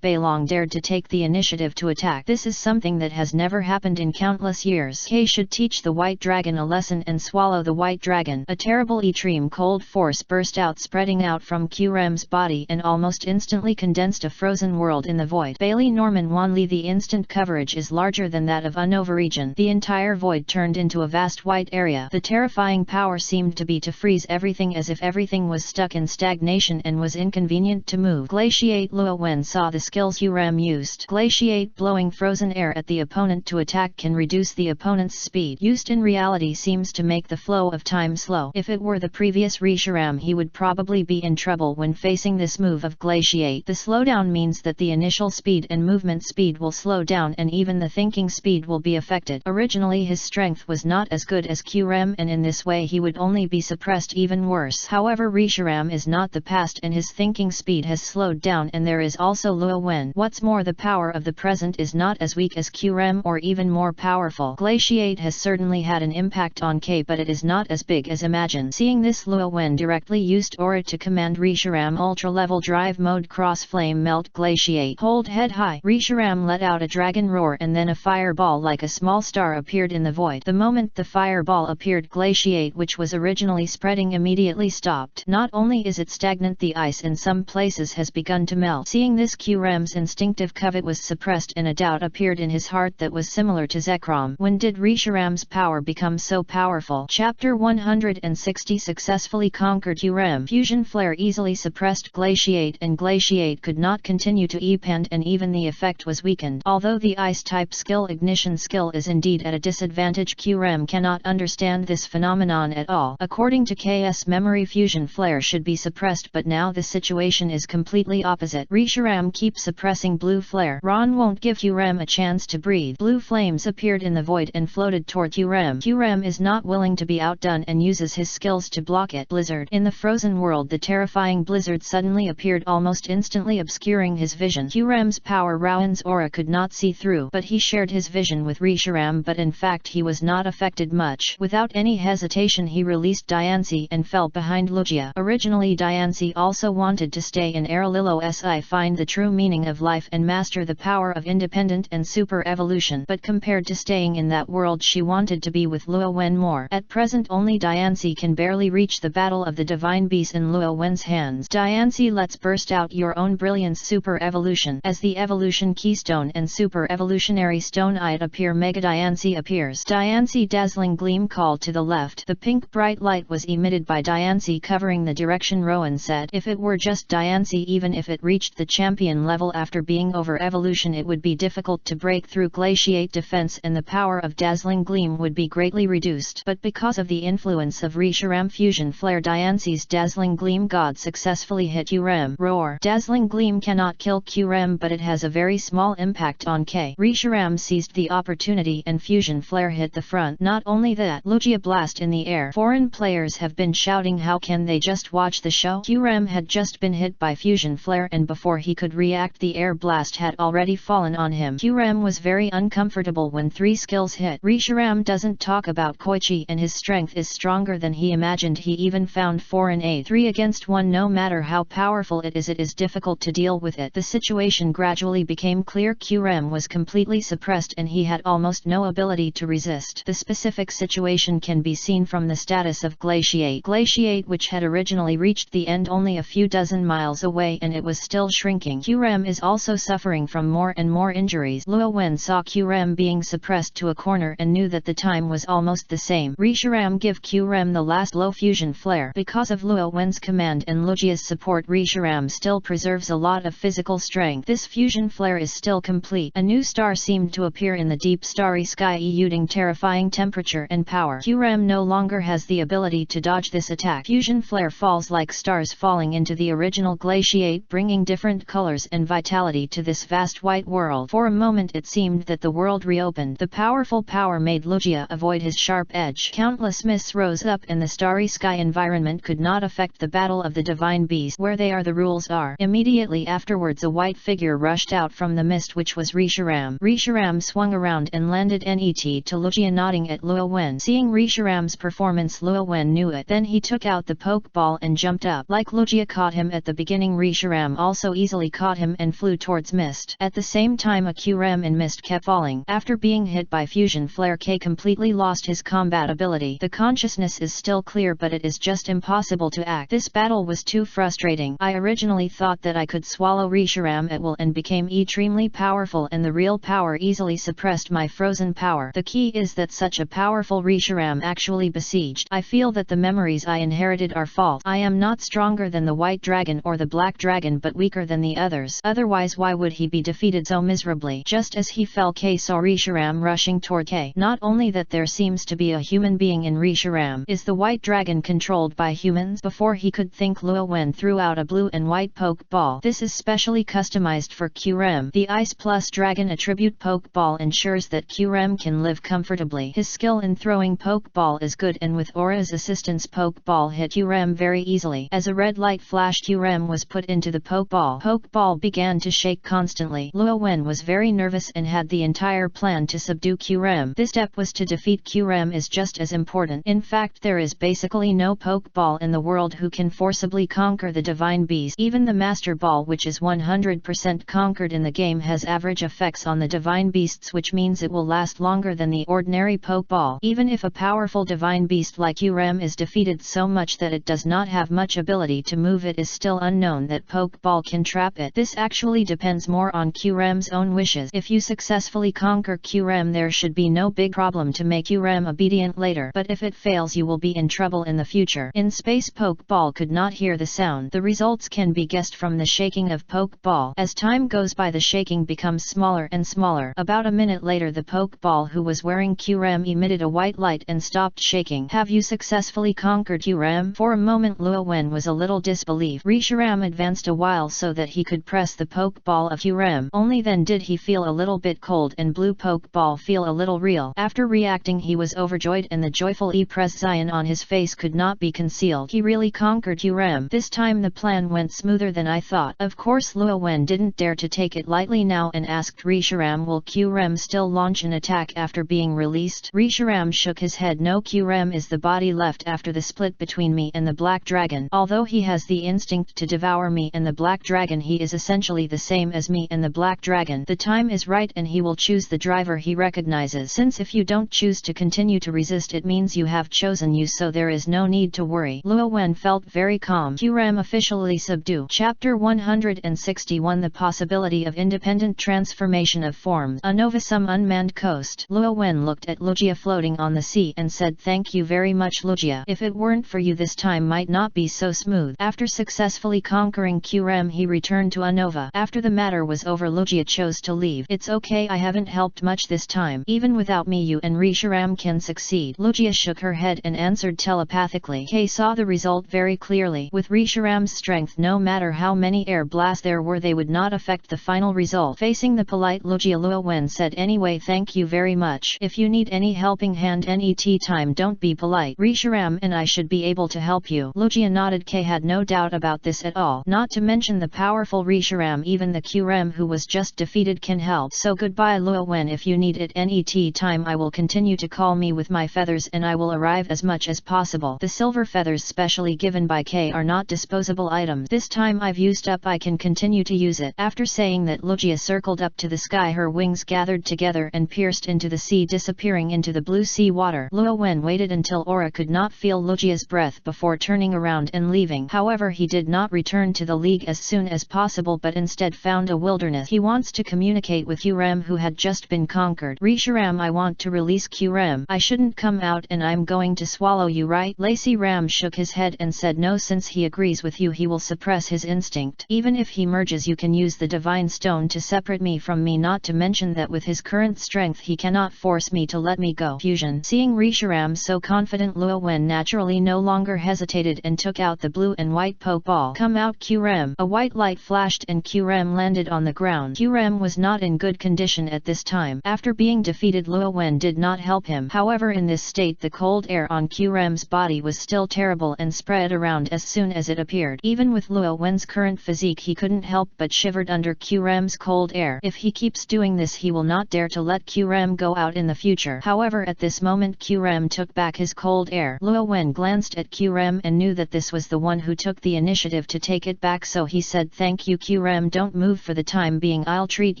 Bai Long dared to take the initiative to attack. This is something that has never happened in countless years. K should teach the White Dragon a lesson and swallow the White Dragon. A terrible extreme cold force burst out, spreading out from Qrem's body and almost instantly condensed a frozen world in the void. Bailey Norman Wanli, the instant coverage is larger than that of Unova region. The entire void turned into a vast white area. The terrifying power seemed to be to freeze everything, as if everything was stuck in stagnation and was inconvenient to move. Glaciate. Luo Wen saw the skills Qrem used. Glaciate, blowing frozen air at the opponent to attack, can reduce the opponent's speed. Used in reality seems to make the flow of time slow. If it were the previous Risharam, he would probably be in trouble when facing this move of Glaciate. The slowdown means that the initial speed and movement speed will slow down, and even the thinking speed will be affected. Originally his strength was not as good as Qrem, and in this way he would only be suppressed even worse. However, Risharam is not the past, and his thinking speed has slowed down, and there is also Luo Wen. What's more, the power of the present is not as weak as Qrem or even more powerful. Glaciate has certainly had an impact on K, but it is not as big as imagined. Seeing this, Luo Wen directly used Aura to command Risharam. Ultra level drive mode, cross flame melt. Glaciate, hold head high. Risharam let out a dragon roar, and then a fireball like a small star appeared in the void. The moment the fireball appeared, Glaciate, which was originally spreading, immediately stopped. Not only is it stagnant, the ice in some places has begun to melt. Seeing this, Qrem's instinctive covet was suppressed, and a doubt appeared in his heart that was similar to Zekrom. When did Risharam's power become so powerful? Chapter 160 Successfully conquered Qrem. Fusion flare easily suppressed Glaciate, and Glaciate could not continue to expand, and even the effect was weakened. Although the ice type skill ignition skill is indeed at a disadvantage, Qrem cannot understand this phenomenon at all. According to KS memory, fusion flare should be suppressed, but now the situation is completely opposite. Risharam keeps suppressing blue flare. Ron won't give Qrem a chance to breathe. Blue flames appeared in the void and floated toward Qrem. Qrem is not willing to be outdone and uses his skills to block it. Blizzard. In the frozen world, the terrifying blizzard suddenly appeared, almost instantly obscuring his vision. Qrem's power Rowan's aura could not see through, but he shared his vision with Risharam, but in fact he was not affected much. Without any hesitation he released Diancie and fell behind Lugia. Originally Diancie also wanted to stay in Arililo si find the true meaning of life and master the power of independent and super evolution, but compared to staying in that world, she wanted to be with Luo Wen more. At present only Diancie can barely reach the battle of the divine beast in Luo Wen's hands. Diancie, let's burst out your own brilliance. Super evolution. As the evolution keystone and super evolutionary stone eyed appear, Mega Diancie appears. Diancie dazzling gleam called to the left. The pink bright light was emitted by Diancie covering the direction. Rowan said, if it were just Diancie, even if it reached the champion level after being over evolution, it would be difficult to break through Glaciate defense and the power of dazzling gleam would be greatly reduced. But because of the influence of Risharam fusion flare, Diancie's dazzling gleam god successfully hit Qrem. Roar. Dazzling gleam cannot kill Qrem, but it has a very small impact on K. Risharam seized the opportunity and fusion flare hit the front. Not only that, Lugia blast in the air. Foreign players have been shouting, how can they just watch the show? Qrem had just been hit by fusion flare, and before he could react, the air blast had already fallen on him. Qrem was very uncomfortable when three skills hit. Risharam doesn't talk about Koichi, and his strength is stronger than he imagined. He even found 4 and a 3 against 1. No matter how powerful it is difficult to deal with it. The situation gradually became clear. Qrem was completely suppressed and he had almost no ability to resist. The specific situation can be seen from the status of Glaciate. Glaciate, which had originally reached the end only a few dozen miles away and it was still shrinking. Qrem is also suffering from more and more injuries. Luo Wen saw Qrem being suppressed to a corner and knew that the time was almost the same. Reshiram give Qrem the last low fusion flare. Because of Luo Wen's command and Lujia's support, Reshiram still preserves a lot of physical strength. This fusion flare is still complete. A new star seemed to appear in the deep starry sky, exuding terrifying temperature and power. Qrem no longer has the ability to dodge this attack. Fusion flare falls like stars falling into the original glaciate, bringing different colors and vitality to this vast white world. For a moment it seemed that the world reopened. The powerful power made Lujia avoid his sharp edge. Countless mists rose up and the starry sky environment could not affect the battle of the divine beast. Where they are, the rules are. Immediately afterwards a white figure rushed out from the mist, which was Reshiram. Reshiram swung around and landed net to Lujia, nodding at Luo Wen. Seeing Reshiram's performance, Luo Wen knew it. Then he took out the poke ball and jumped up. Like Lujia caught him at the beginning, Reshiram also easily caught him and flew towards mist. At the same time a Qrem in mist kept falling. After being hit by fusion flare, K completely lost his combat ability. The consciousness is still clear, but it is just impossible to act. This battle was too frustrating. I originally thought that I could swallow Reshiram at will and became extremely powerful, and the real power easily suppressed my frozen power. The key is that such a powerful Reshiram actually besieged. I feel that the memories I inherited are false. I am not stronger than the white dragon or the black dragon, but weaker than the others. Otherwise why would he be defeated so miserably? Just as he fell, K saw Reshiram rushing toward K. Not only that there seems to be a human being in Reshiram. Is the white dragon controlled by humans? Before he could think, Luo Wen threw out a blue and white poke ball. This is specially customized for Qrem. The Ice plus Dragon attribute poke ball ensures that Qrem can live comfortably. His skill in throwing poke ball is good, and with Aura's assistance poke ball hit Qrem very easily. As a red light flashed, Qrem was put into the poke ball. Poke ball began to shake constantly. Luo Wen was very nervous and had the entire plan to subdue Qrem. This step was to defeat Qrem is just as important. In fact, there is basically no poke ball in the world who can forcibly conquer the divine beast. Even the master ball, which is 100% conquered in the game, has average effects on the divine beasts, which means it will last longer than the ordinary poke ball. Even if a powerful divine beast like Qrem is defeated so much that it does not have much ability to move, it is still unknown that poke ball can trap it. This actually depends more on Qrem's own wishes. If you successfully conquer Qrem, there should be no big problem to make Qrem obedient later, but if it fails, you will be in trouble in the future. In space, poke ball could not hear the sound. The results can be guessed from the shaking of poke ball. As time goes by, the shaking becomes smaller and smaller. About a minute later, the poke ball who was wearing Qrem emitted a white light and stopped shaking. Have you successfully conquered Qrem? For a moment Luo Wen was a little disbelieved. Reshiram advanced a while so that he could press the poke ball of Qrem. Only then did he feel a little bit cold and blue poke ball feel a little real. After reacting, he was overjoyed and the joyful expression on his face could not be concealed. He really conquered Qrem. This time the plan went smoother than I thought. Of course Luo Wen didn't dare to take it lightly now and asked Reshiram, will Qrem still launch an attack after being released? Reshiram shook his head. No, Qrem is the body left after the split between me and the black dragon. Although he has the instinct to devour me and the black dragon, he is essentially the same as me and the black dragon. The time is right and he will choose the driver he recognizes. Since if you don't choose to continue to resist, it means you have chosen you, so there is no need to worry. Luo Wen felt very calm. Qrem officially subdued. Chapter 161, the possibility of independent transformation of forms. A Novasum unmanned coast. Luo Wen looked at Lujia floating on the sea and said, thank you very much, Lujia. If it weren't for you, this time might not be so smooth. After successfully conquering Qrem, he returned to Anova. After the matter was over, Lujia chose to leave. It's okay, I haven't helped much this time. Even without me, you and Reshiram can succeed. Lujia shook her head and answered telepathically. Kay saw the result very clearly. With Reshiram's strength, no matter how many air blasts there were, they would not affect the final result. Facing the polite Lujia, Luo Wen said, anyway, thank you very much. If you need any helping hand net time, don't be polite. Reshiram and I should be able to help you. Lujia nodded. Kay had no doubt about this at all. Not to mention the powerful Reshiram, even the Qrem who was just defeated can help. So goodbye, Luo Wen. If you need it net time, I will continue to call me with my feathers and I will arrive as much as possible. The silver feathers specially given by Kay are not disposable items. This time I've used up, I can continue to use it. After saying that, Lujia circled up to the sky. Her wings gathered together and pierced into the sea, disappearing into the blue sea water. Luo Wen waited until Aura could not feel Lujia's breath before turning around and leaving. However, he did not return to to the League as soon as possible but instead found a wilderness. He wants to communicate with Q-Ram who had just been conquered. Reshiram, I want to release Q-Ram. I shouldn't come out and I'm going to swallow you, right? Lacy Ram shook his head and said no, since he agrees with you he will suppress his instinct. Even if he merges you can use the divine stone to separate me from me, not to mention that with his current strength he cannot force me to let me go. Fusion. Seeing Reshiram so confident, Luo Wen naturally no longer hesitated and took out the blue and white Pokeball. Come out Q-Ram. A white light flashed and Q-Ram landed on the ground. Q-Ram was not in good condition at this time. After being defeated, Luo Wen did not help him. However, in this state the cold air on Q-Ram's body was still terrible and spread around as soon as it appeared. Even with Luo Wen's current physique he couldn't help but shivered under Q-Ram's cold air. If he keeps doing this he will not dare to let Q-Ram go out in the future. However, at this moment Q-Ram took back his cold air. Luo Wen glanced at Q-Ram and knew that this was the one who took the initiative to take it back, so he said, thank you Q-Ram, don't move for the time being, I'll treat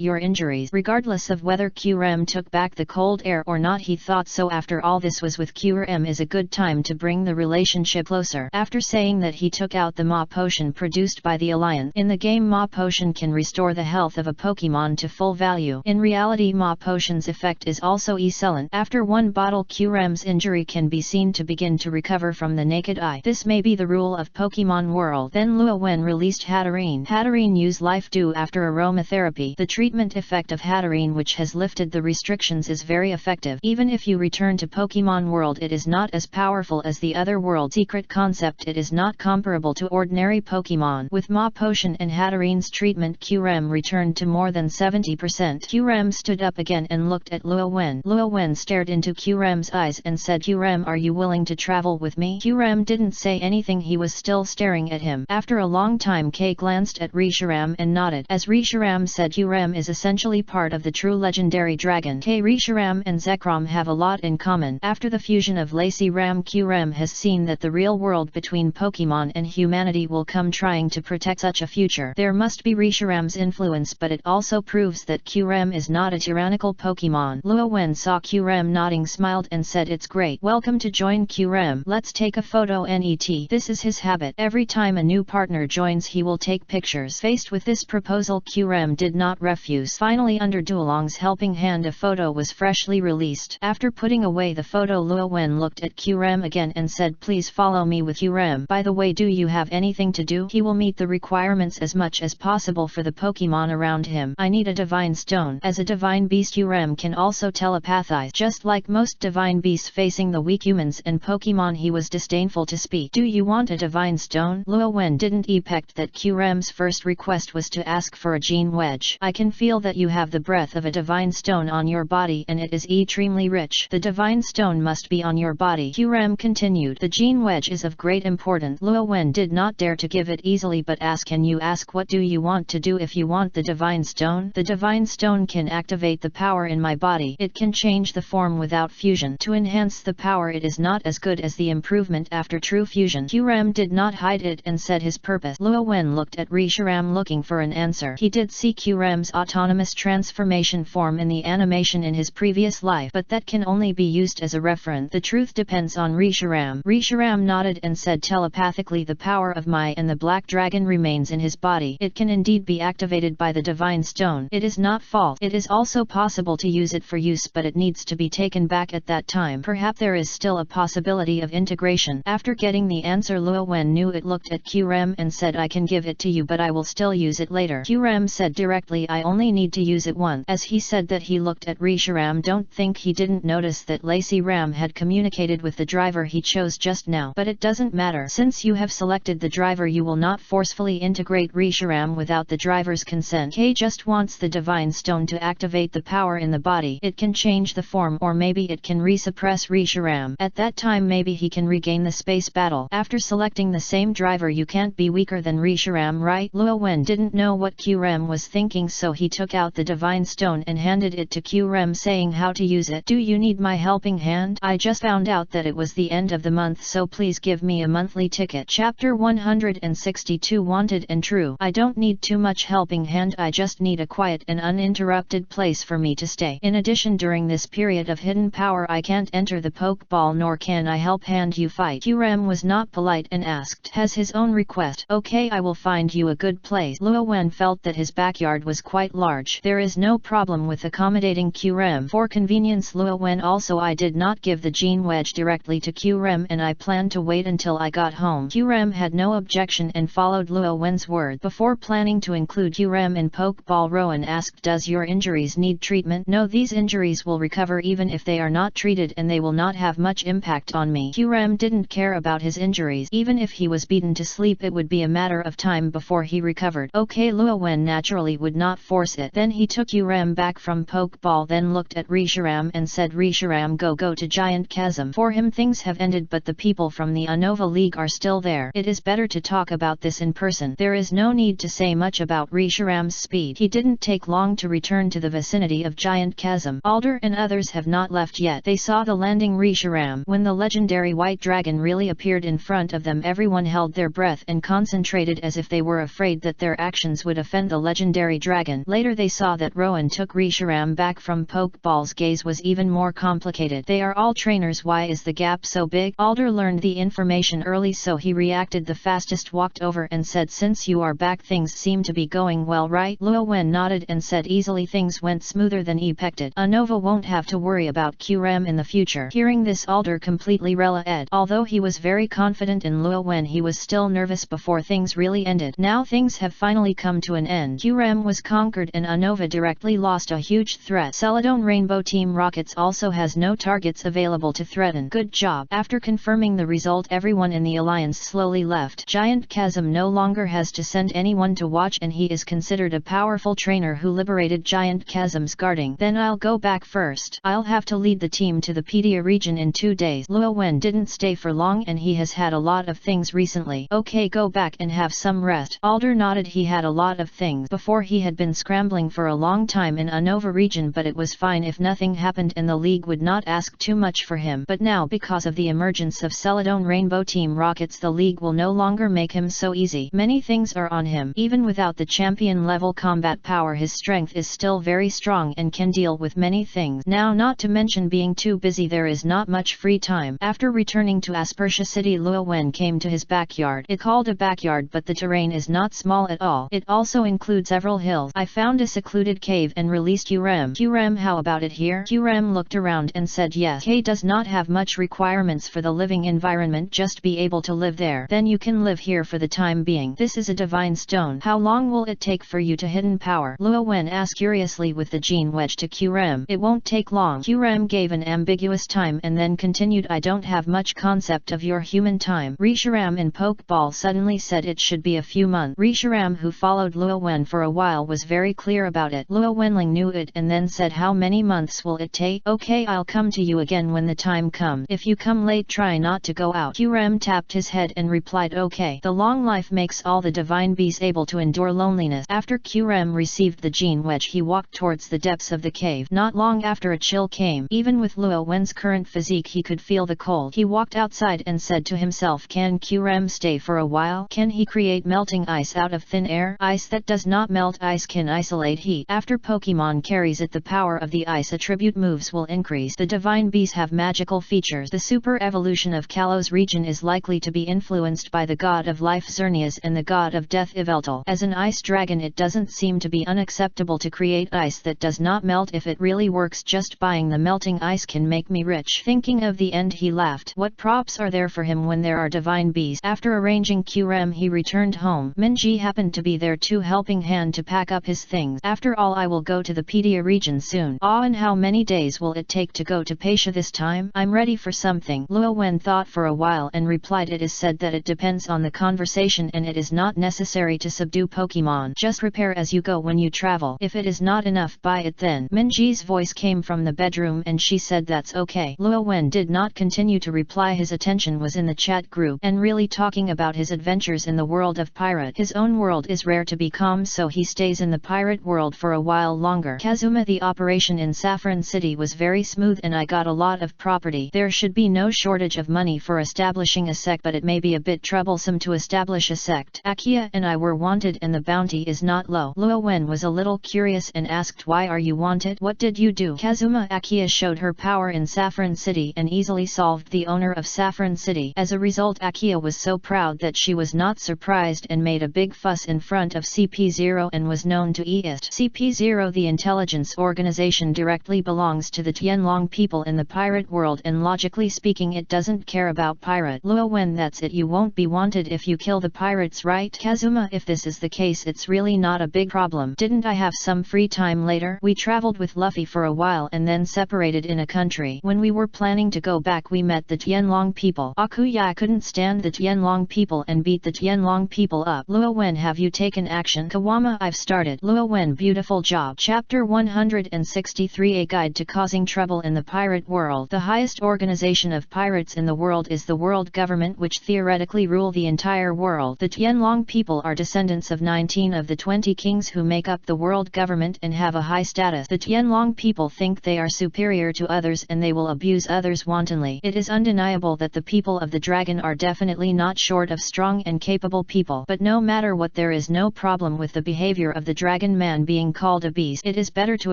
your injuries. Regardless of whether Q-Ram took back the cold air or not, he thought so after all this was with Q-Ram is a good time to bring the relationship closer. After saying that, he took out the Ma potion produced by the Alliance. In the game, Ma potion can restore the health of a Pokemon to full value. In reality, Ma potion's effect is also excellent. After one bottle, Q-Ram's injury can be seen to begin to recover from the naked eye. This may be the rule of Pokemon World. Then Luo Wen released Hatterene. Hatterene use life dew after aromatherapy. The treatment effect of Hatterene, which has lifted the restrictions, is very effective. Even if you return to Pokemon World, it is not as powerful as the other world. Secret concept, it is not comparable to ordinary Pokemon. With Ma potion and Hatterene's treatment, Q-Ram returned to more than 70%. Q-Ram stood up again and looked at Luo Wen. Luo Wen stared into Q-Ram's eyes and said, Q-Ram, are you willing to travel with me? Q-Ram didn't say anything, he was still staring at him. After a long time, Kay glanced at Reshiram and nodded. As Reshiram said, Q-Ram is essentially part of the true legendary dragon. Kay, Reshiram and Zekrom have a lot in common. After the fusion of Lacy Ram, Q-Ram has seen that the real world between Pokemon and humanity will come, trying to protect such a future. There must be Reshiram's influence, but it also proves that Q-Ram is not a tyrannical Pokemon. Luo Wen saw Q-Ram nodding, smiled and said, it's great. Welcome to join Q-Ram. Let's take a photo. Net. This is his habit. Every time a new partner joins he will take pictures. Faced with this proposal, Q-Ram did not refuse. Finally, under Duolong's helping hand, a photo was freshly released. After putting away the photo, Luo Wen looked at Q-Ram again and said, please follow me with Q-Ram. By the way, do you have anything to do? He will meet the requirements as much as possible for the Pokemon around him. I need a divine stone. As a divine beast, Q-Ram can also telepathize. Just like most divine beasts facing the weak humans and Pokemon, he was disdainful to speak. Do you want a divine stone? Luo Wen didn't expect that Q-Ram's first request was to ask for a gene wedge. I can feel that you have the breath of a divine stone on your body and it is extremely rich. The divine stone must be on your body. Q-Ram continued. The gene wedge is of great importance. Luo Wen did not dare to give it easily but asked, can you ask what do you want to do if you want the divine stone? The divine stone can activate the power in my body. It can change the form without fusion. To enhance the power, it is not as good as the improvement after true fusion. Q-Ram did not hide it and said his purpose. Luo Wen looked at Reshiram looking for an answer. He did see Q-Ram's autonomous transformation form in the animation in his previous life, but that can only be used as a reference. The truth depends on Reshiram. Reshiram nodded and said telepathically, the power of Mai and the black dragon remains in his body. It can indeed be activated by the divine stone. It is not false. It is also possible to use it for use, but it needs to be taken back at that time. Perhaps there is still a possibility of integration. After getting the answer, Luo Wen knew it, looked at Q-Ram and said, I can give it to you, but I will still use it later. Q-Ram said directly, I only need to use it once. As he said that, he looked at Reshiram. Don't think he didn't notice that Lacy Ram had communicated with the driver he chose just now. But it doesn't matter. Since you have selected the driver, you will not forcefully integrate Reshiram without the driver's consent. Kay just wants the divine stone to activate the power in the body. It can change the form, or maybe it can resuppress Reshiram. At that time maybe he can regain the space battle. After selecting the same driver, you can't be weaker than Reshiram, right? Luo Wen didn't know what Q-Ram was thinking, so he took out the divine stone and handed it to Q-Ram, saying how to use it. Do you need my helping hand? I just found out that it was the end of the month, so please give me a monthly ticket. Chapter 162 Wanted and True. I don't need too much helping hand, I just need a quiet and uninterrupted place for me to stay. In addition, during this period of hidden power I can't enter the Pokeball, nor can I help hand you fight. Q-Ram was not polite and asked, has his own request. Okay, Okay, I will find you a good place. Luo Wen felt that his backyard was quite large. There is no problem with accommodating Qrem. For convenience, Luo Wen also I did not give the gene wedge directly to Qrem and I planned to wait until I got home. Qrem had no objection and followed Luo Wen's word. Before planning to include Qrem in Pokeball, Rowan asked, does your injuries need treatment? No, these injuries will recover even if they are not treated and they will not have much impact on me. Qrem didn't care about his injuries. Even if he was beaten to sleep, it would be a matter of time before he recovered. Okay, Luo Wen naturally would not force it. Then he took Qrem back from Pokeball, then looked at Reshiram and said, Reshiram, go to Giant Chasm. For him things have ended, but the people from the Unova League are still there. It is better to talk about this in person. There is no need to say much about Reshiram's speed. He didn't take long to return to the vicinity of Giant Chasm. Alder and others have not left yet. They saw the landing Reshiram. When the legendary white dragon really appeared in front of them, everyone held their breath and concentrated as if they were afraid that their actions would offend the legendary dragon. Later they saw that Rowan took Reshiram back from Pokeball's gaze was even more complicated. They are all trainers. Why is the gap so big? Alder learned the information early, so he reacted the fastest, walked over and said, since you are back things seem to be going well, right? Luo Wen nodded and said, easily, things went smoother than expected. Unova won't have to worry about Qrem in the future. Hearing this, Alder completely relented. Although he was very confident in Luo Wen, he was still nervous before things really ended. Now things have finally come to an end. Qrem was conquered and Unova directly lost a huge threat. Celadon Rainbow Team Rockets also has no targets available to threaten. Good job. After confirming the result, everyone in the alliance slowly left. Giant Chasm no longer has to send anyone to watch, and he is considered a powerful trainer who liberated Giant Chasm's guarding. Then I'll go back first. I'll have to lead the team to the Pedia region in 2 days. Luo Wen didn't stay for long and he has had a lot of things recently. Okay, go back and have some rest. Alder nodded. He had a lot of things. Before he had been scrambling for a long time in Unova region, but it was fine if nothing happened and the league would not ask too much for him. But now, because of the emergence of Celadon Rainbow Team Rockets, the league will no longer make him so easy. Many things are on him. Even without the champion level combat power, his strength is still very strong and can deal with many things. Now, not to mention being too busy, there is not much free time. After returning to Aspertia City, Luo Wen came to his backyard. It called a backyard, but the terrain is not small at all. It also includes several hills. I found a secluded cave and released Qrem. Qrem, how about it here? Qrem looked around and said yes. K does not have much requirements for the living environment, just be able to live there. Then you can live here for the time being. This is a divine stone. How long will it take for you to hidden power? Luo Wen asked curiously with the gene wedge to Qrem. It won't take long. Qrem gave an ambiguous time and then continued, I don't have much concept of your human time. Reshiram in Pokeball suddenly said it should be a few months. Reshiram, who followed Luo Wen for a while, was very clear about it. Luo Wenling knew it and then said, how many months will it take? Okay, I'll come to you again when the time comes. If you come late, try not to go out. Qrem tapped his head and replied, okay. The long life makes all the divine bees able to endure loneliness. After Qrem received the gene wedge, he walked towards the depths of the cave. Not long after, a chill came. Even with Luo Wen's current physique, he could feel the cold. He walked outside and said to himself, can Qrem stay for a while? Can he create melting ice out of thin air? Ice that does not melt. Ice can isolate heat. After Pokemon carries it, the power of the ice attribute moves will increase. The divine bees have magical features. The super evolution of Kalos region is likely to be influenced by the god of life Xerneas and the god of death Yveltal. As an ice dragon, it doesn't seem to be unacceptable to create ice that does not melt. If it really works, just buying the melting ice can make me rich. Thinking of the end, he laughed. What props are there for him when there are divine bees? After arranging Qrem, he returned home. Minji happened to be there too, helping hand to pack up his things. After all, I will go to the Pedia region soon. And how many days will it take to go to Patia this time? I'm ready for something. Luo Wen thought for a while and replied, it is said that it depends on the conversation and it is not necessary to subdue Pokemon. Just prepare as you go when you travel. If it is not enough, buy it then. Minji's voice came from the bedroom and she said, that's okay. Luo Wen did not continue to reply. His attention was in the chat group and really talking about his adventures in the world of pirate. His own world is rare to be calm, so he stays in the pirate world for a while longer. Kazuma, the operation in Saffron City was very smooth and I got a lot of property. There should be no shortage of money for establishing a sect, but it may be a bit troublesome to establish a sect. Akia and I were wanted and the bounty is not low. Luo Wen was a little curious and asked, why are you wanted? What did you do? Kazuma, Akia showed her power in Saffron City and easily solved the owner of Saffron City. As a result, Akia was so proud that she was not surprised and made a big fuss in front of CP0 and was known to East. CP0, the intelligence organization, directly belongs to the Tianlong people in the pirate world, and logically speaking it doesn't care about pirate. Luo Wen, that's it, you won't be wanted if you kill the pirates, right? Kazuma, if this is the case it's really not a big problem. Didn't I have some free time later? We traveled with Luffy for a while and then separated in a country. When we were planning to go back we met the Tianlong people. Akuya couldn't stand the Tianlong people and beat the Tianlong people up. Luo Wen, have you taken action? Kawama, I've started. Luo Wen, beautiful job. Chapter 163, A Guide to Causing Trouble in the Pirate World. The highest organization of pirates in the world is the world government, which theoretically rule the entire world. The Tianlong people are descendants of 19 of the 20 kings who make up the world government and have a high status. The Tianlong people think they are superior to others and they will abuse others wantonly. It is undeniable that the people of the dragon are definitely not short of strong and capable people. But no matter what, there is no problem with the behavior of the dragon man being called a beast. It is better to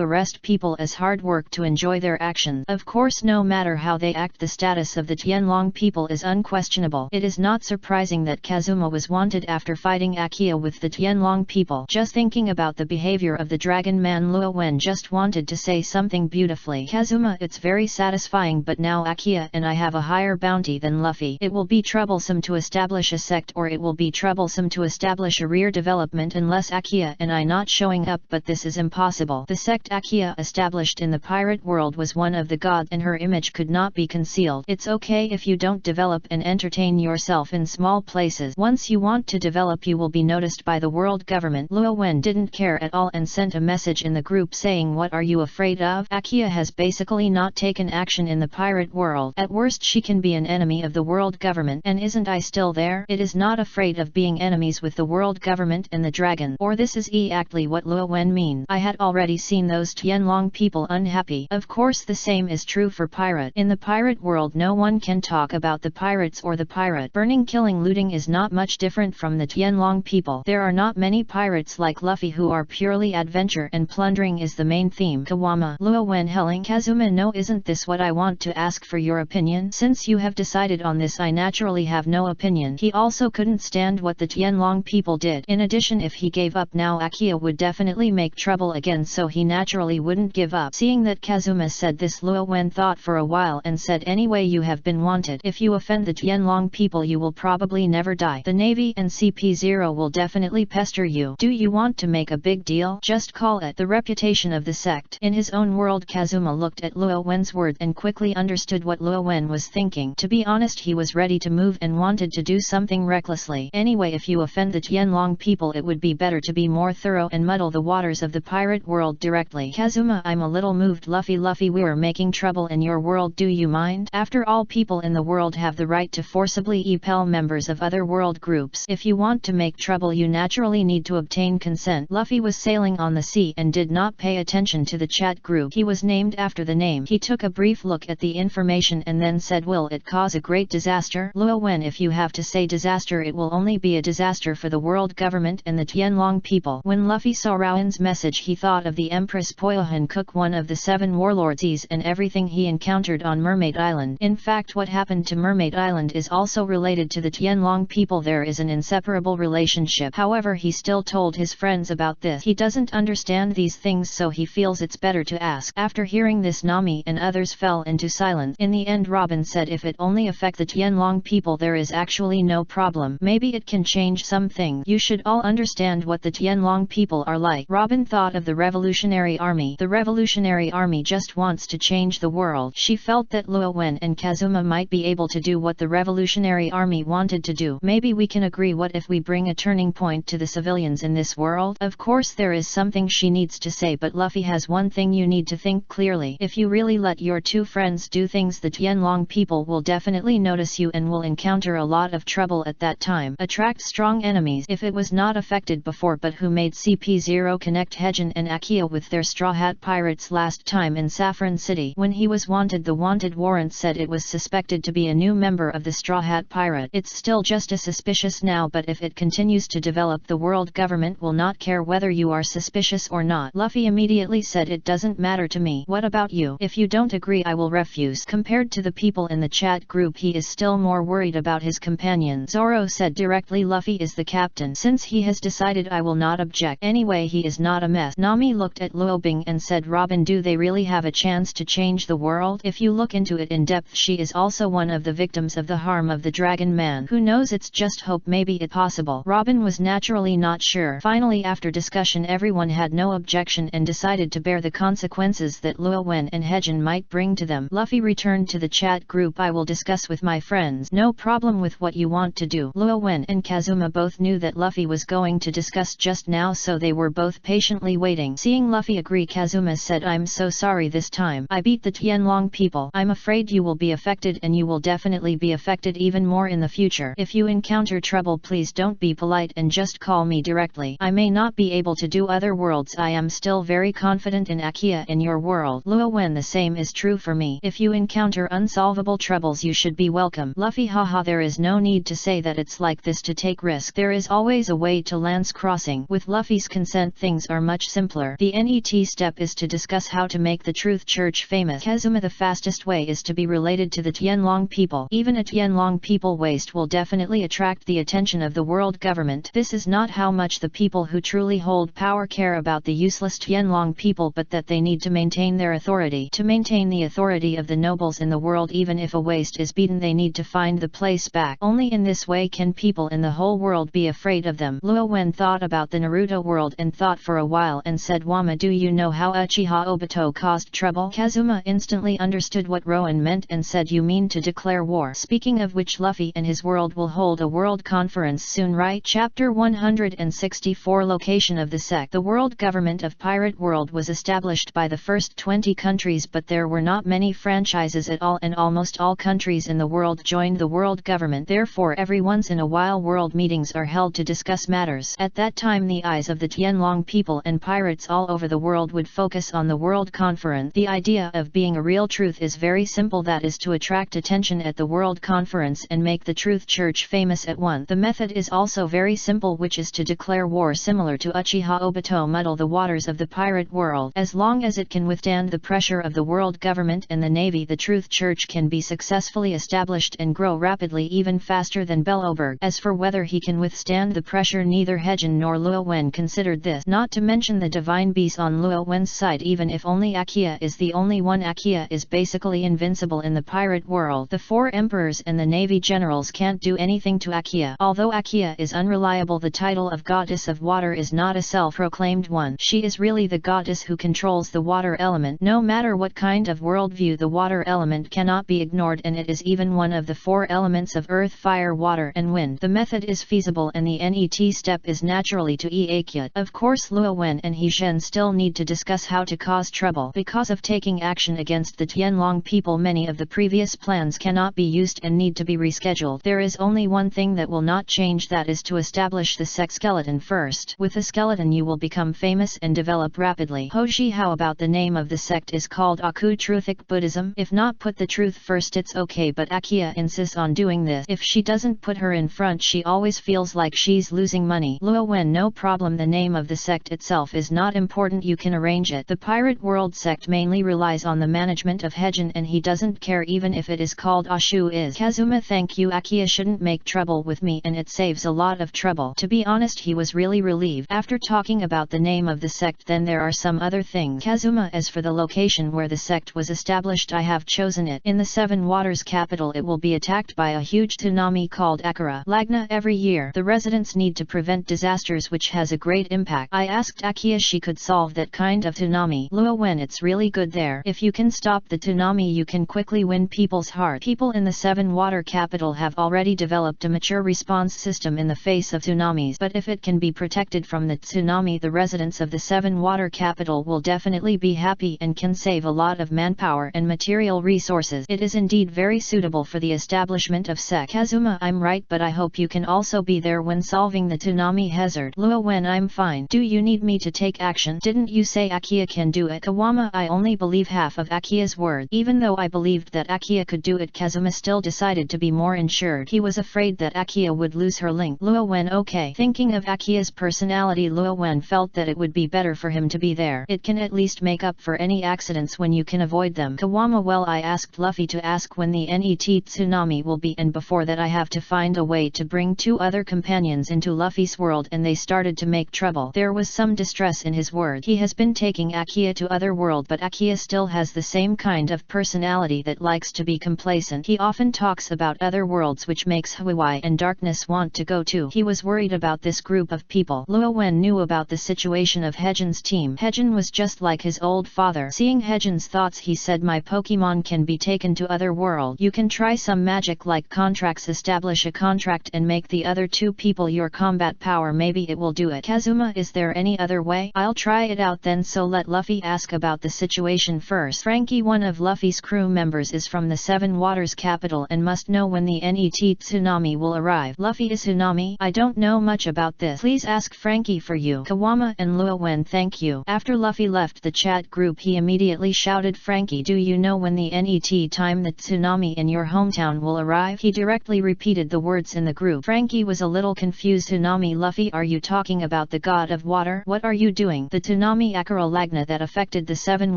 arrest people as hard work to enjoy their actions. Of course, no matter how they act, the status of the Tianlong people is unquestionable. It is not surprising that Kazuma was wanted after fighting Akia with the Tianlong people. Just thinking about the behavior of the dragon man, Luo Wen just wanted to say something beautifully. Kazuma, it's very satisfying, but now Akia and I have a higher bounty than Luffy. It will be troublesome to establish a sect, or it will be troublesome to establish a rear development unless Akia and I not showing up, but this is impossible. The sect Akia established in the pirate world was one of the gods and her image could not be concealed. It's okay if you don't develop and entertain yourself in small places. Once you want to develop you will be noticed by the world government. Luo Wen didn't care at all and sent a message in the group saying, what are you afraid of? Akia has basically not taken action in the pirate world. At worst she can be an enemy of the world government, and isn't I still there? It is not afraid of being enemies with the world government and the dragon. Or this is exactly what Luo Wen means. I had already seen those Tianlong people unhappy. Of course the same is true for pirate. In the pirate world no one can talk about the pirates or the pirate. Burning, killing, looting is not much different from the Tianlong people. There are not many pirates like Luffy who are purely adventure, and plundering is the main theme. Kawama, Luo Wen helling Kazuma, no, isn't this what I want to ask for your opinion? Since you have decided on this I naturally have no opinion. He also couldn't stand what the Tianlong people did. In addition, if he gave up now Akia would definitely make trouble again, so he naturally wouldn't give up. Seeing that Kazuma said this, Luo Wen thought for a while and said, anyway you have been wanted. If you offend the Tianlong people you will probably never die. The Navy and CP0 will definitely pester you. Do you want to make a big deal? Just call it. The reputation of the sect. In his own world Kazuma looked at Luo Wen's words and quickly understood what Luo Wen was thinking. To be honest, he was ready to move and wanted to do something recklessly. Anyway, if you offend the Tianlong people it would be better to be more thorough and muddle the waters of the pirate world directly. Kazuma, I'm a little moved. Luffy, we're making trouble in your world, do you mind? After all, people in the world have the right to forcibly repel members of other world groups. If you want to make trouble you naturally need to obtain consent. Luffy was sailing on the sea and did not pay attention to the chat group. He was named after the name. He took a brief look at the information and then said, will it cause a great disaster? Luo Wen, if you have to say disaster it will only be a disaster for the world government and the Tianlong people. When Luffy saw Rowan's message he thought of the Empress Poyohan Cook, one of the 7 warlords, and everything he encountered on Mermaid Island. In fact, what happened to Mermaid Island is also related to the Tianlong people. There is an inseparable relationship. However, he still told his friends about this. He doesn't understand these things, so he feels it's better to ask. After hearing this, Nami and others fell into silence. In the end, Robin said, if it only affect the Tianlong people there is actually no problem. Maybe it can change some things. You should all understand what the Tianlong people are like. Robin thought of the Revolutionary Army. The Revolutionary Army just wants to change the world. She felt that Luo Wen and Kazuma might be able to do what the Revolutionary Army wanted to do. Maybe we can agree. What if we bring a turning point to the civilians in this world? Of course there is something she needs to say, but Luffy has one thing you need to think clearly. If you really let your 2 friends do things, the Tianlong people will definitely notice you and will encounter a lot of trouble at that time. Attract strong enemies. If it was not affected before, but who made CP0 connect Hejin and Akia with their Straw Hat Pirates last time in Saffron City? When he was wanted, the wanted warrant said it was suspected to be a new member of the Straw Hat Pirate. It's still just a suspicious now, but if it continues to develop the world government will not care whether you are suspicious or not. Luffy immediately said, it doesn't matter to me. What about you? If you don't agree I will refuse. Compared to the people in the chat group he is still more worried about his companion. Zoro said directly. Luffy is the captain. Since he has decided, I will not object. Anyway, he is not a mess. Nami looked at Luobing and said, Robin, do they really have a chance to change the world? If you look into it in depth, she is also one of the victims of the harm of the Dragon Man. Who knows, it's just hope, maybe it possible. Robin was naturally not sure. Finally, after discussion, everyone had no objection and decided to bear the consequences that Luo Wen and Hejin might bring to them. Luffy returned to the chat group. I will discuss with my friends. No problem with what you want to do. Luo Wen and Kazuma both knew that Luffy was going to discuss just now, so they were both patiently waiting. Seeing Luffy agree, Kazuma said, I'm so sorry this time. I beat the Tianlong people. I'm afraid you will be affected, and you will definitely be affected even more in the future. If you encounter trouble, please don't be polite and just call me directly. I may not be able to do other worlds. I am still very confident in Akia in your world. Luo Wen, the same is true for me. If you encounter unsolvable troubles, you should be welcome. Luffy, haha, there is no need to say that it's like this to take risk. There is always a way to Lance Crossing. With Luffy's consent, things are much simpler. The NET step is to discuss how to make the Truth Church famous. Kazuma, the fastest way is to be related to the Tianlong people. Even a Tianlong people waste will definitely attract the attention of the world government. This is not how much the people who truly hold power care about the useless Tianlong people, but that they need to maintain their authority. To maintain the authority of the nobles in the world, even if a waste is beaten, they need to find the place back. Only in this way can people in the whole world be afraid of them. Luo Wen thought about the Naruto world and thought for a while and said, Wama, do you know how Uchiha Obito caused trouble? Kazuma instantly understood what Rowan meant and said, you mean to declare war. Speaking of which, Luffy and his world will hold a world conference soon, right? Chapter 164, Location of the Sect. The world government of Pirate World was established by the first 20 countries, but there were not many franchises at all, and almost all countries in the world joined the world government. Therefore, every once in a while world meetings are held to discuss matters. At that time, the eyes of the Tianlong people and pirates all over the world would focus on the world conference. The idea of being a real truth is very simple, that is to attract attention at the world conference and make the Truth Church famous at once. The method is also very simple, which is to declare war similar to Uchiha Obito, muddle the waters of the pirate world. As long as it can withstand the pressure of the world government and the navy, the Truth Church can be successfully established and grow rapidly, even faster than Belloberg. As for whether he can withstand the pressure, neither Hejin nor Luo Wen considered this. Not to mention the divine beast on Luo Wen's side. Even if only Akia is the only one, Akia is basically invincible in the pirate world. The 4 emperors and the navy generals can't do anything to Akia. Although Akia is unreliable, the title of goddess of water is not a self-proclaimed one. She is really the goddess who controls the water element. No matter what kind of worldview, the water element cannot be ignored, and it is even one of the 4 elements of earth, fire, water and wind. The method is feasible, and the NET step is naturally to Akia. Of course, Luo Wen and Hejin still need to discuss how to cause trouble. Because of taking action against the Tianlong people, many of the previous plans cannot be used and need to be rescheduled. There is only one thing that will not change, that is to establish the sect skeleton first. With the skeleton you will become famous and develop rapidly. Hoshi, how about the name of the sect is called Aku Truthic Buddhism? If not put the truth first, it's okay, but Akia insists on doing this. If she doesn't put her in front, she always feels like she's losing money. Luo Wen, no problem, the name of the sect itself is not important, you can arrange it. The Pirate World sect mainly relies on the management of Hejin, and he doesn't care even if it is called Ashu is. Kazuma, thank you. Akia shouldn't make trouble with me, and it saves a lot of trouble. To be honest, he was really relieved. After talking about the name of the sect, then there are some other things. Kazuma, as for the location where the sect was established, I have chosen it. In the 7 Waters capital, it will be attacked by a huge tsunami called Akira Lagna every year. The residents need to prevent disasters, which has a great impact. I asked Akia she could solve that kind of tsunami. Luo Wen, it's really good there. If you can stop the tsunami, you can quickly win people's heart. People in the 7 Water capital have already developed a mature response system in the face of tsunamis, but if it can be protected from the tsunami, the residents of the 7 Water capital will definitely be happy and can save a lot of manpower and material resources. It is indeed very suitable for the establishment of sect. Kazuma, I'm right, but I hope you can also be there when solving the tsunami hazard. Luo Wen, I'm fine. Do you need me to take action? Didn't you say Akia can do it? Kawama, I only believe half of Akia's word. Even though I believed that Akia could do it, Kazuma still decided to be more insured. He was afraid that Akia would lose her link. Luo Wen, okay. Thinking of Akia's personality, Luo Wen felt that it would be better for him to be there. It can at least make up for any accidents when you can avoid them. Kawama, well, I asked Luffy to ask when the NET tsunami will be, and before that I have to find a way to bring 2 other companions into Luffy's world and they started to make trouble. There was some distress in his words. He has been taking Akia to other world, but Akia still has the same kind of personality that likes to be complacent. He often talks about other worlds, which makes Huiwai and Darkness want to go too. He was worried about this group of people. Luo Wen knew about the situation of Hejin's team. Hejin was just like his old father. Seeing Hejin's thoughts, he said, my Pokemon can be taken to other world. You can try some magic like contracts, establish a contract and make the other 2 people your combat power. Maybe it will do it. Kazuma, is there any other way? I'll try it out then, so let Luffy ask about the situation first. Frankie, one of Luffy's crew members, is from the 7 Waters capital and must know when the NET tsunami will arrive. Luffy, is tsunami? I don't know much about this. Please ask Frankie for you. Kawama and Luo Wen, thank you. After Luffy left the chat group, he immediately shouted, Frankie, do you know when the NET time the tsunami in your hometown will arrive? He directly repeated the words in the group. Frankie was a little confused. Tsunami? Luffy, are you talking about the god of water? What are you doing? The tsunami Akaralagna that affected the 7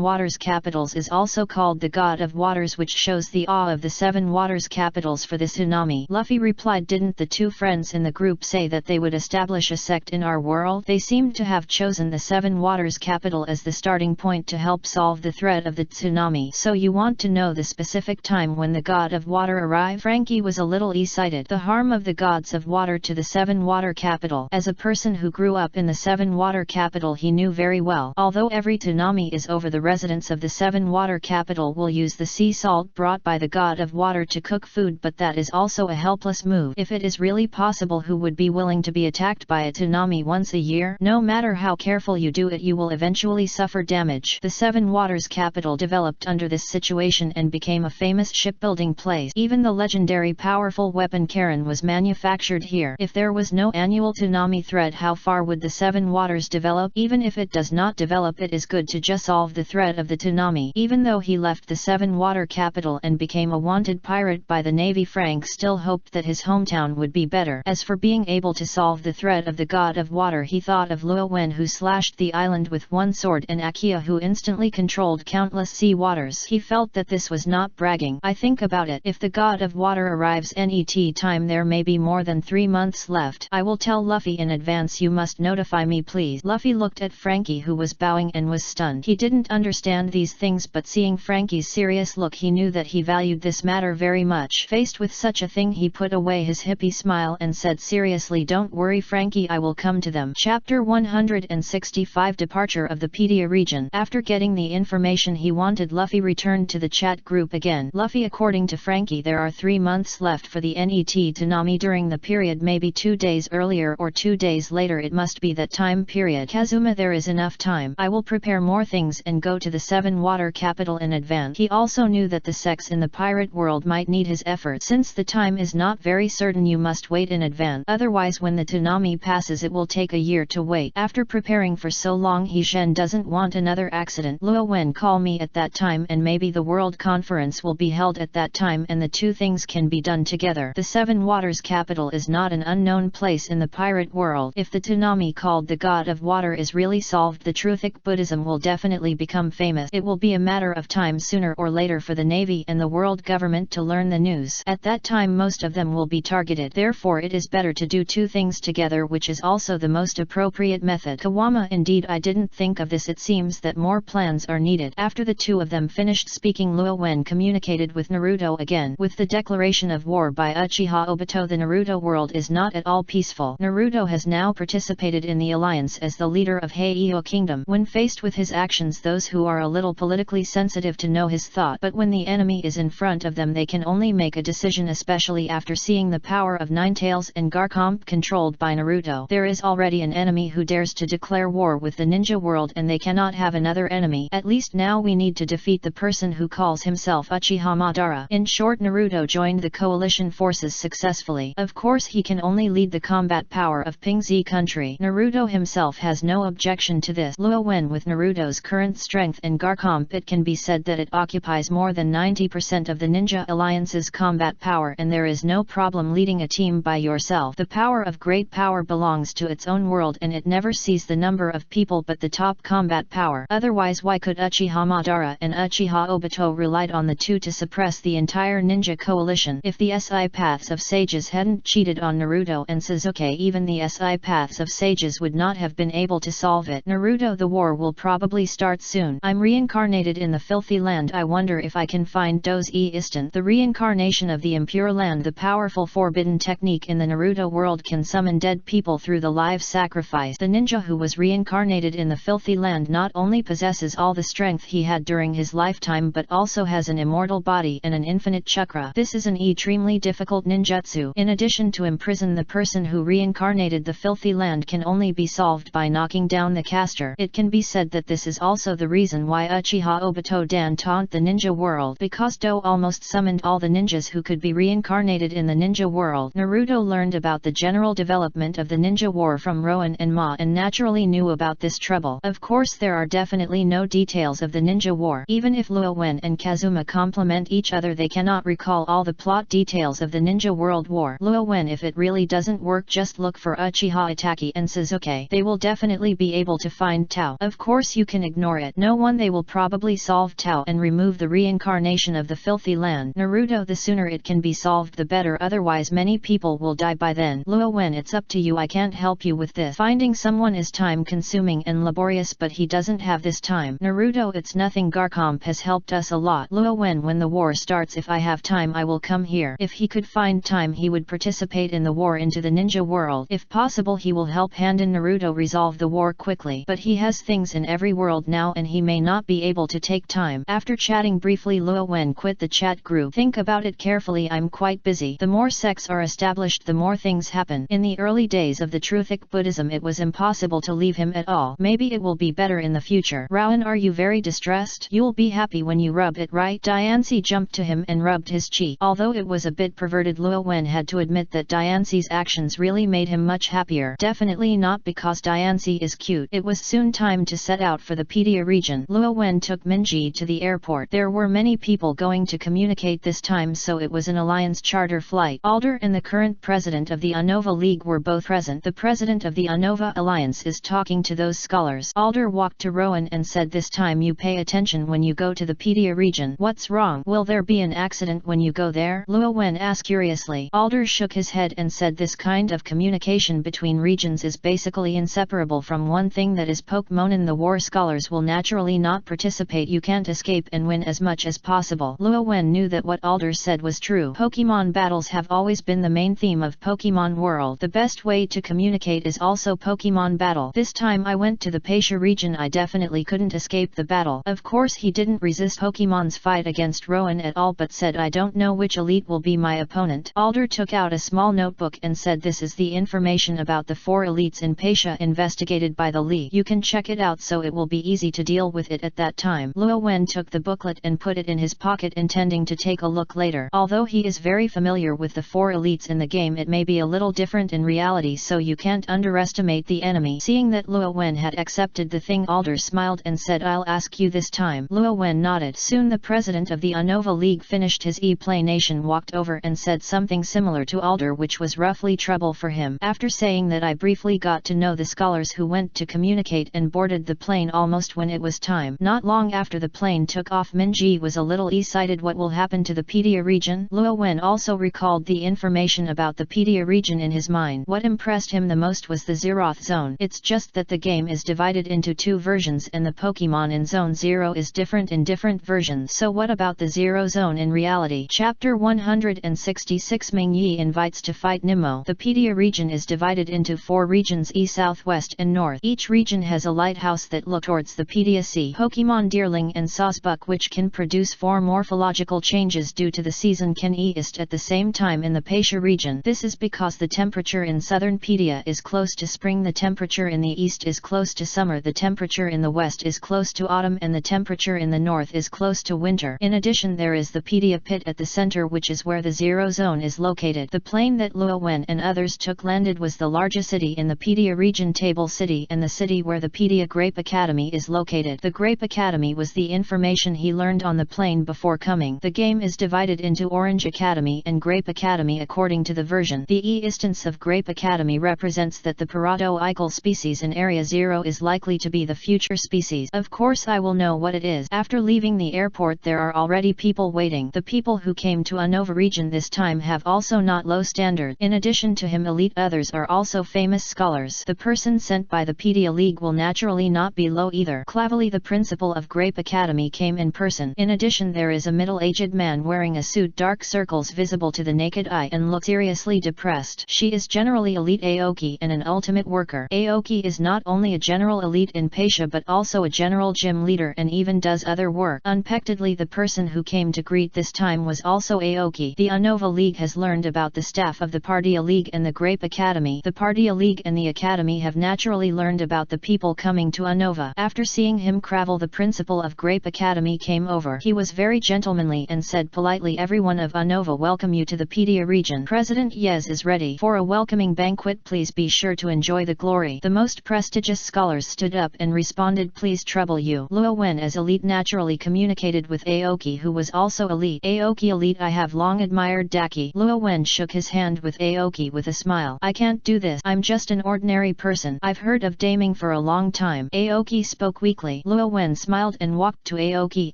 Waters capitals is also called the god of waters, which shows the awe of the 7 Waters capitals for the tsunami. Luffy replied, didn't the 2 friends in the group say that they would establish a sect in our world? They seemed to have chosen the 7 Waters capital as the starting point to help solve the threat of the tsunami. So you want to know the specific time when the god of water arrived? Frankie was a little excited. The harm of the gods of water to the 7 Water capital. As a person who grew up in the 7 Water capital, he knew very well. Although every tsunami is over, the residents of the 7 Water capital will use the sea salt brought by the god of water to cook food, but that is also a helpless move. If it is really possible, who would be willing to be attacked by a tsunami once a year? No matter how careful you do it, you will eventually suffer damage. The 7 Waters capital developed under this situation and became a famous shipbuilding place. Even the legendary powerful weapon Karen was manufactured here. If there was no annual tsunami threat, how far would the 7 Waters develop? Even if it does not develop, it is good to just solve the threat of the tsunami. Even though he left the 7 Water capital and became a wanted pirate by the Navy, Frank still hoped that his hometown would be better. As for being able to solve the threat of the god of water, he thought of Luo Wen, who slashed the island with one sword, and Akia, who instantly controlled countless sea waters. He felt that this was not bragging. I think about it. If the god of water arrives NET time, there may be more than 3 months left. I will tell Luffy in advance. You must notify me, please. Luffy looked at Frankie, who was bowing and was stunned. He didn't understand these things, but seeing Frankie's serious look, he knew that he valued this matter very much. Faced with such a thing, he put away his hippie smile and said seriously, don't worry Frankie, I will come to them. Chapter 165 Departure of the Pedia region. After getting the information he wanted, Luffy returned to the chat group again. Luffy, according to Frankie, there are 3 months left for the NET tsunami. During the period, maybe 2 days earlier or 2 days later, it must be that time period. Kazuma, there is enough time. I will prepare more things and go to the 7 Water capital in advance. He also knew that the sects in the pirate world might need his efforts. Since the time is not very certain, you must wait in advance. Otherwise, when the tsunami passes, it will take a year to wait. After preparing for so long, He-Shen doesn't want another accident. Luo Wen, call me at that time and maybe the world conference will be held at that time and the 2 things can be done together. The 7 Waters capital is not an unknown place in the pirate world. If the tsunami called the god of water is really solved, the Truthic Buddhism will definitely become famous. It will be a matter of time sooner or later for the Navy and the world government to learn the news. At that time, most of them will be targeted. Therefore, it is better to do 2 things together, which is also the most appropriate method. Kawama, indeed, I didn't think of this. It seems that more plans are needed. After the 2 of them finished speaking, Luo Wen communicated with Naruto again. With the declaration of war by Uchiha Obito, the Naruto world is not at all peaceful. Naruto has now participated in the alliance as the leader of Heiau Kingdom. When faced with his actions, those who are a little politically sensitive to know his thought, but when the enemy is in front of them, they can only make a decision, especially after seeing the power of Ninetales and Garchomp controlled by Naruto. There is already an enemy who dares to declare war with the ninja world, and they cannot have another enemy. At least now we need to defeat the person who calls himself Uchiha Madara. In short, Naruto joined the coalition forces successfully. Of course, he can only lead the combat power of Pingzi country. Naruto himself has no objection to this. Luo Wen, with Naruto's current strength and Garchomp, it can be said that it occupies more than 90% of the Ninja Alliance's combat power, and there is no problem leading a team by yourself. The power of great power belongs to its own world, and it never sees the number of people but the top combat power. Otherwise, why could Uchiha Madara and Uchiha Obito relied on the 2 to suppress the entire ninja coalition? If the SI paths of sages sages hadn't cheated on Naruto and Sasuke, even the paths of sages would not have been able to solve it. Naruto, the war will probably start soon. I'm reincarnated in the filthy land. I wonder if I can find Doze Easton. The reincarnation of the impure land. The powerful forbidden technique in the Naruto world can summon dead people through the live sacrifice. The ninja who was reincarnated in the filthy land not only possesses all the strength he had during his lifetime but also has an immortal body and an infinite chakra. This is an extremely difficult ninjutsu. In addition to imprison the person who reincarnated, the filthy land can only be solved by knocking down the caster. It can be said that this is also the reason why Uchiha Obito Dan taunt the ninja world, because Do almost summoned all the ninjas who could be reincarnated in the ninja world. Naruto learned about the general development of the ninja war from Rohan and Ma and naturally knew about this trouble. Of course, there are definitely no details of the ninja war. Even if Luo Wen and Kazuma complement each other, they cannot recall all the plot details of the ninja world war. Luo Wen, if it really doesn't work, just look for Uchiha Itachi and Sasuke. They will definitely be able to find Tao. Of course you can ignore it. No one. They will probably solve Tao and remove the reincarnation of the filthy land. Naruto, the sooner it can be solved the better, otherwise many people will die by then. Luo Wen, it's up to you. I can't help you with this. Finding someone is time consuming and laborious, but he doesn't have this time. Naruto, it's nothing. Garcomp has helped us a lot. Luo Wen, when the war starts, if I have time I will come here. If he could find time he would participate in the war into the ninja world. If possible he will help Handan Naruto resolve the war quickly. But he has things in every world now and he may not be able to take time. After chatting briefly, Luo Wen quit the chat group. Think about it carefully. I'm quite busy. The more sects are established, the more things happen. In the early days of the Truthic Buddhism it was impossible to leave him at all. Maybe it will be better in the future. Rowan, are you very distressed? You'll be happy when you rub it, right? Diancie jumped to him and rubbed his cheek. Although it was a bit perverted, Luo Wen had to admit that Diancie's actions really made him much happier. Definitely not because Diancie is cute. It was soon time to set out for the Pedia region. Luo Wen took Minji to the airport. There were many people going to communicate this time, so it was an alliance charter flight. Alder and the current president of the Unova League were both present. The president of the Unova Alliance is talking to those scholars. Alder walked to Rowan and said, this time you pay attention when you go to the Pedia region. What's wrong? Will there be an accident when you go there? Luo Wen asked curiously. Alder shook his head and said, this kind of communication between regions is basically inseparable from one thing, that is Pokemon. The war scholars will naturally not participate. You can't escape and win as much as possible. Luo Wen knew that what Alder said was true. Pokemon battles have always been the main theme of Pokemon world. The best way to communicate is also Pokemon battle. This time I went to the Patia region. I definitely couldn't escape the battle. Of course he didn't resist Pokemon's fight against Rowan at all, but said, I don't know which elite will be my opponent. Alder took out a small notebook and said, this is the information about the 4 elites in Patia investigated by the League. You can check it out so it will be easy to deal with it at that time. Luo Wen took the booklet and put it in his pocket, intending to take a look later. Although he is very familiar with the 4 elites in the game, it may be a little different in reality, so you can't underestimate the enemy. Seeing that Luo Wen had accepted the thing, Alder smiled and said, I'll ask you this time. Luo Wen nodded. Soon the president of the Unova League finished his explanation, walked over and said something similar to Alder, which was roughly trouble for him. After saying that, I briefly got to know the scholars who went to communicate and boarded the plane almost when it was time. Not long after the plane took off, Minji was a little excited. What will happen to the Pedia region? Luo Wen also recalled the information about the Pedia region in his mind. What impressed him the most was the Zeroth zone. It's just that the game is divided into 2 versions and the Pokemon in Zone 0 is different in different versions. So what about the Zero Zone in reality? Chapter 166, Ming Yi invites to fight Nimmo. The Pedia region is divided into 4 regions: East, South, West and North. Each region has a lighthouse that look towards the Pedia Sea. Pokemon Deerling and Sawsbuck, which can produce 4 morphological changes due to the season, can exist at the same time in the Patia region. This is because the temperature in southern Pedia is close to spring, the temperature in the east is close to summer, the temperature in the west is close to autumn, and the temperature in the north is close to winter. In addition, there is the Pedia pit at the center, which is where the Zero Zone is located. The plane that Luo Wen and others took landed was the largest city in the Pedia region, Table City, and the city where the Pedia Grape Academy is located. The Grape Academy was the information he learned on the plane before coming. The game is divided into Orange Academy and Grape Academy according to the version. The instance of Grape Academy represents that the Paradoical species in Area 0 is likely to be the future species. Of course I will know what it is. After leaving the airport, there are already people waiting. The people who came to Unova region this time have also also not low standard. In addition to him, elite others are also famous scholars. The person sent by the Pedia League will naturally not be low either. Clavely, the principal of Grape Academy, came in person. In addition, there is a middle-aged man wearing a suit, dark circles visible to the naked eye, and looks seriously depressed. She is generally elite Aoki and an ultimate worker. Aoki is not only a general elite in Pasha but also a general gym leader and even does other work. Unexpectedly, the person who came to greet this time was also Aoki. The Unova League has learned about the staff of the Pardia League and the Grape Academy. The Pardia League and the Academy have naturally learned about the people coming to Unova. After seeing him, Cravel, the principal of Grape Academy, came over. He was very gentlemanly and said politely, "Everyone of Unova welcome you to the Pedia region. President Yez is ready for a welcoming banquet. Please be sure to enjoy the glory." The most prestigious scholars stood up and responded, "Please trouble you." Luo Wen, as elite, naturally communicated with Aoki, who was also elite. "Aoki elite, I have long admired Daki." Luo Wen shook his hand with Aoki with a smile. "I can't do this. I'm just an ordinary person. I've heard of daming for a long time." Aoki spoke weakly. Luo Wen smiled and walked to Aoki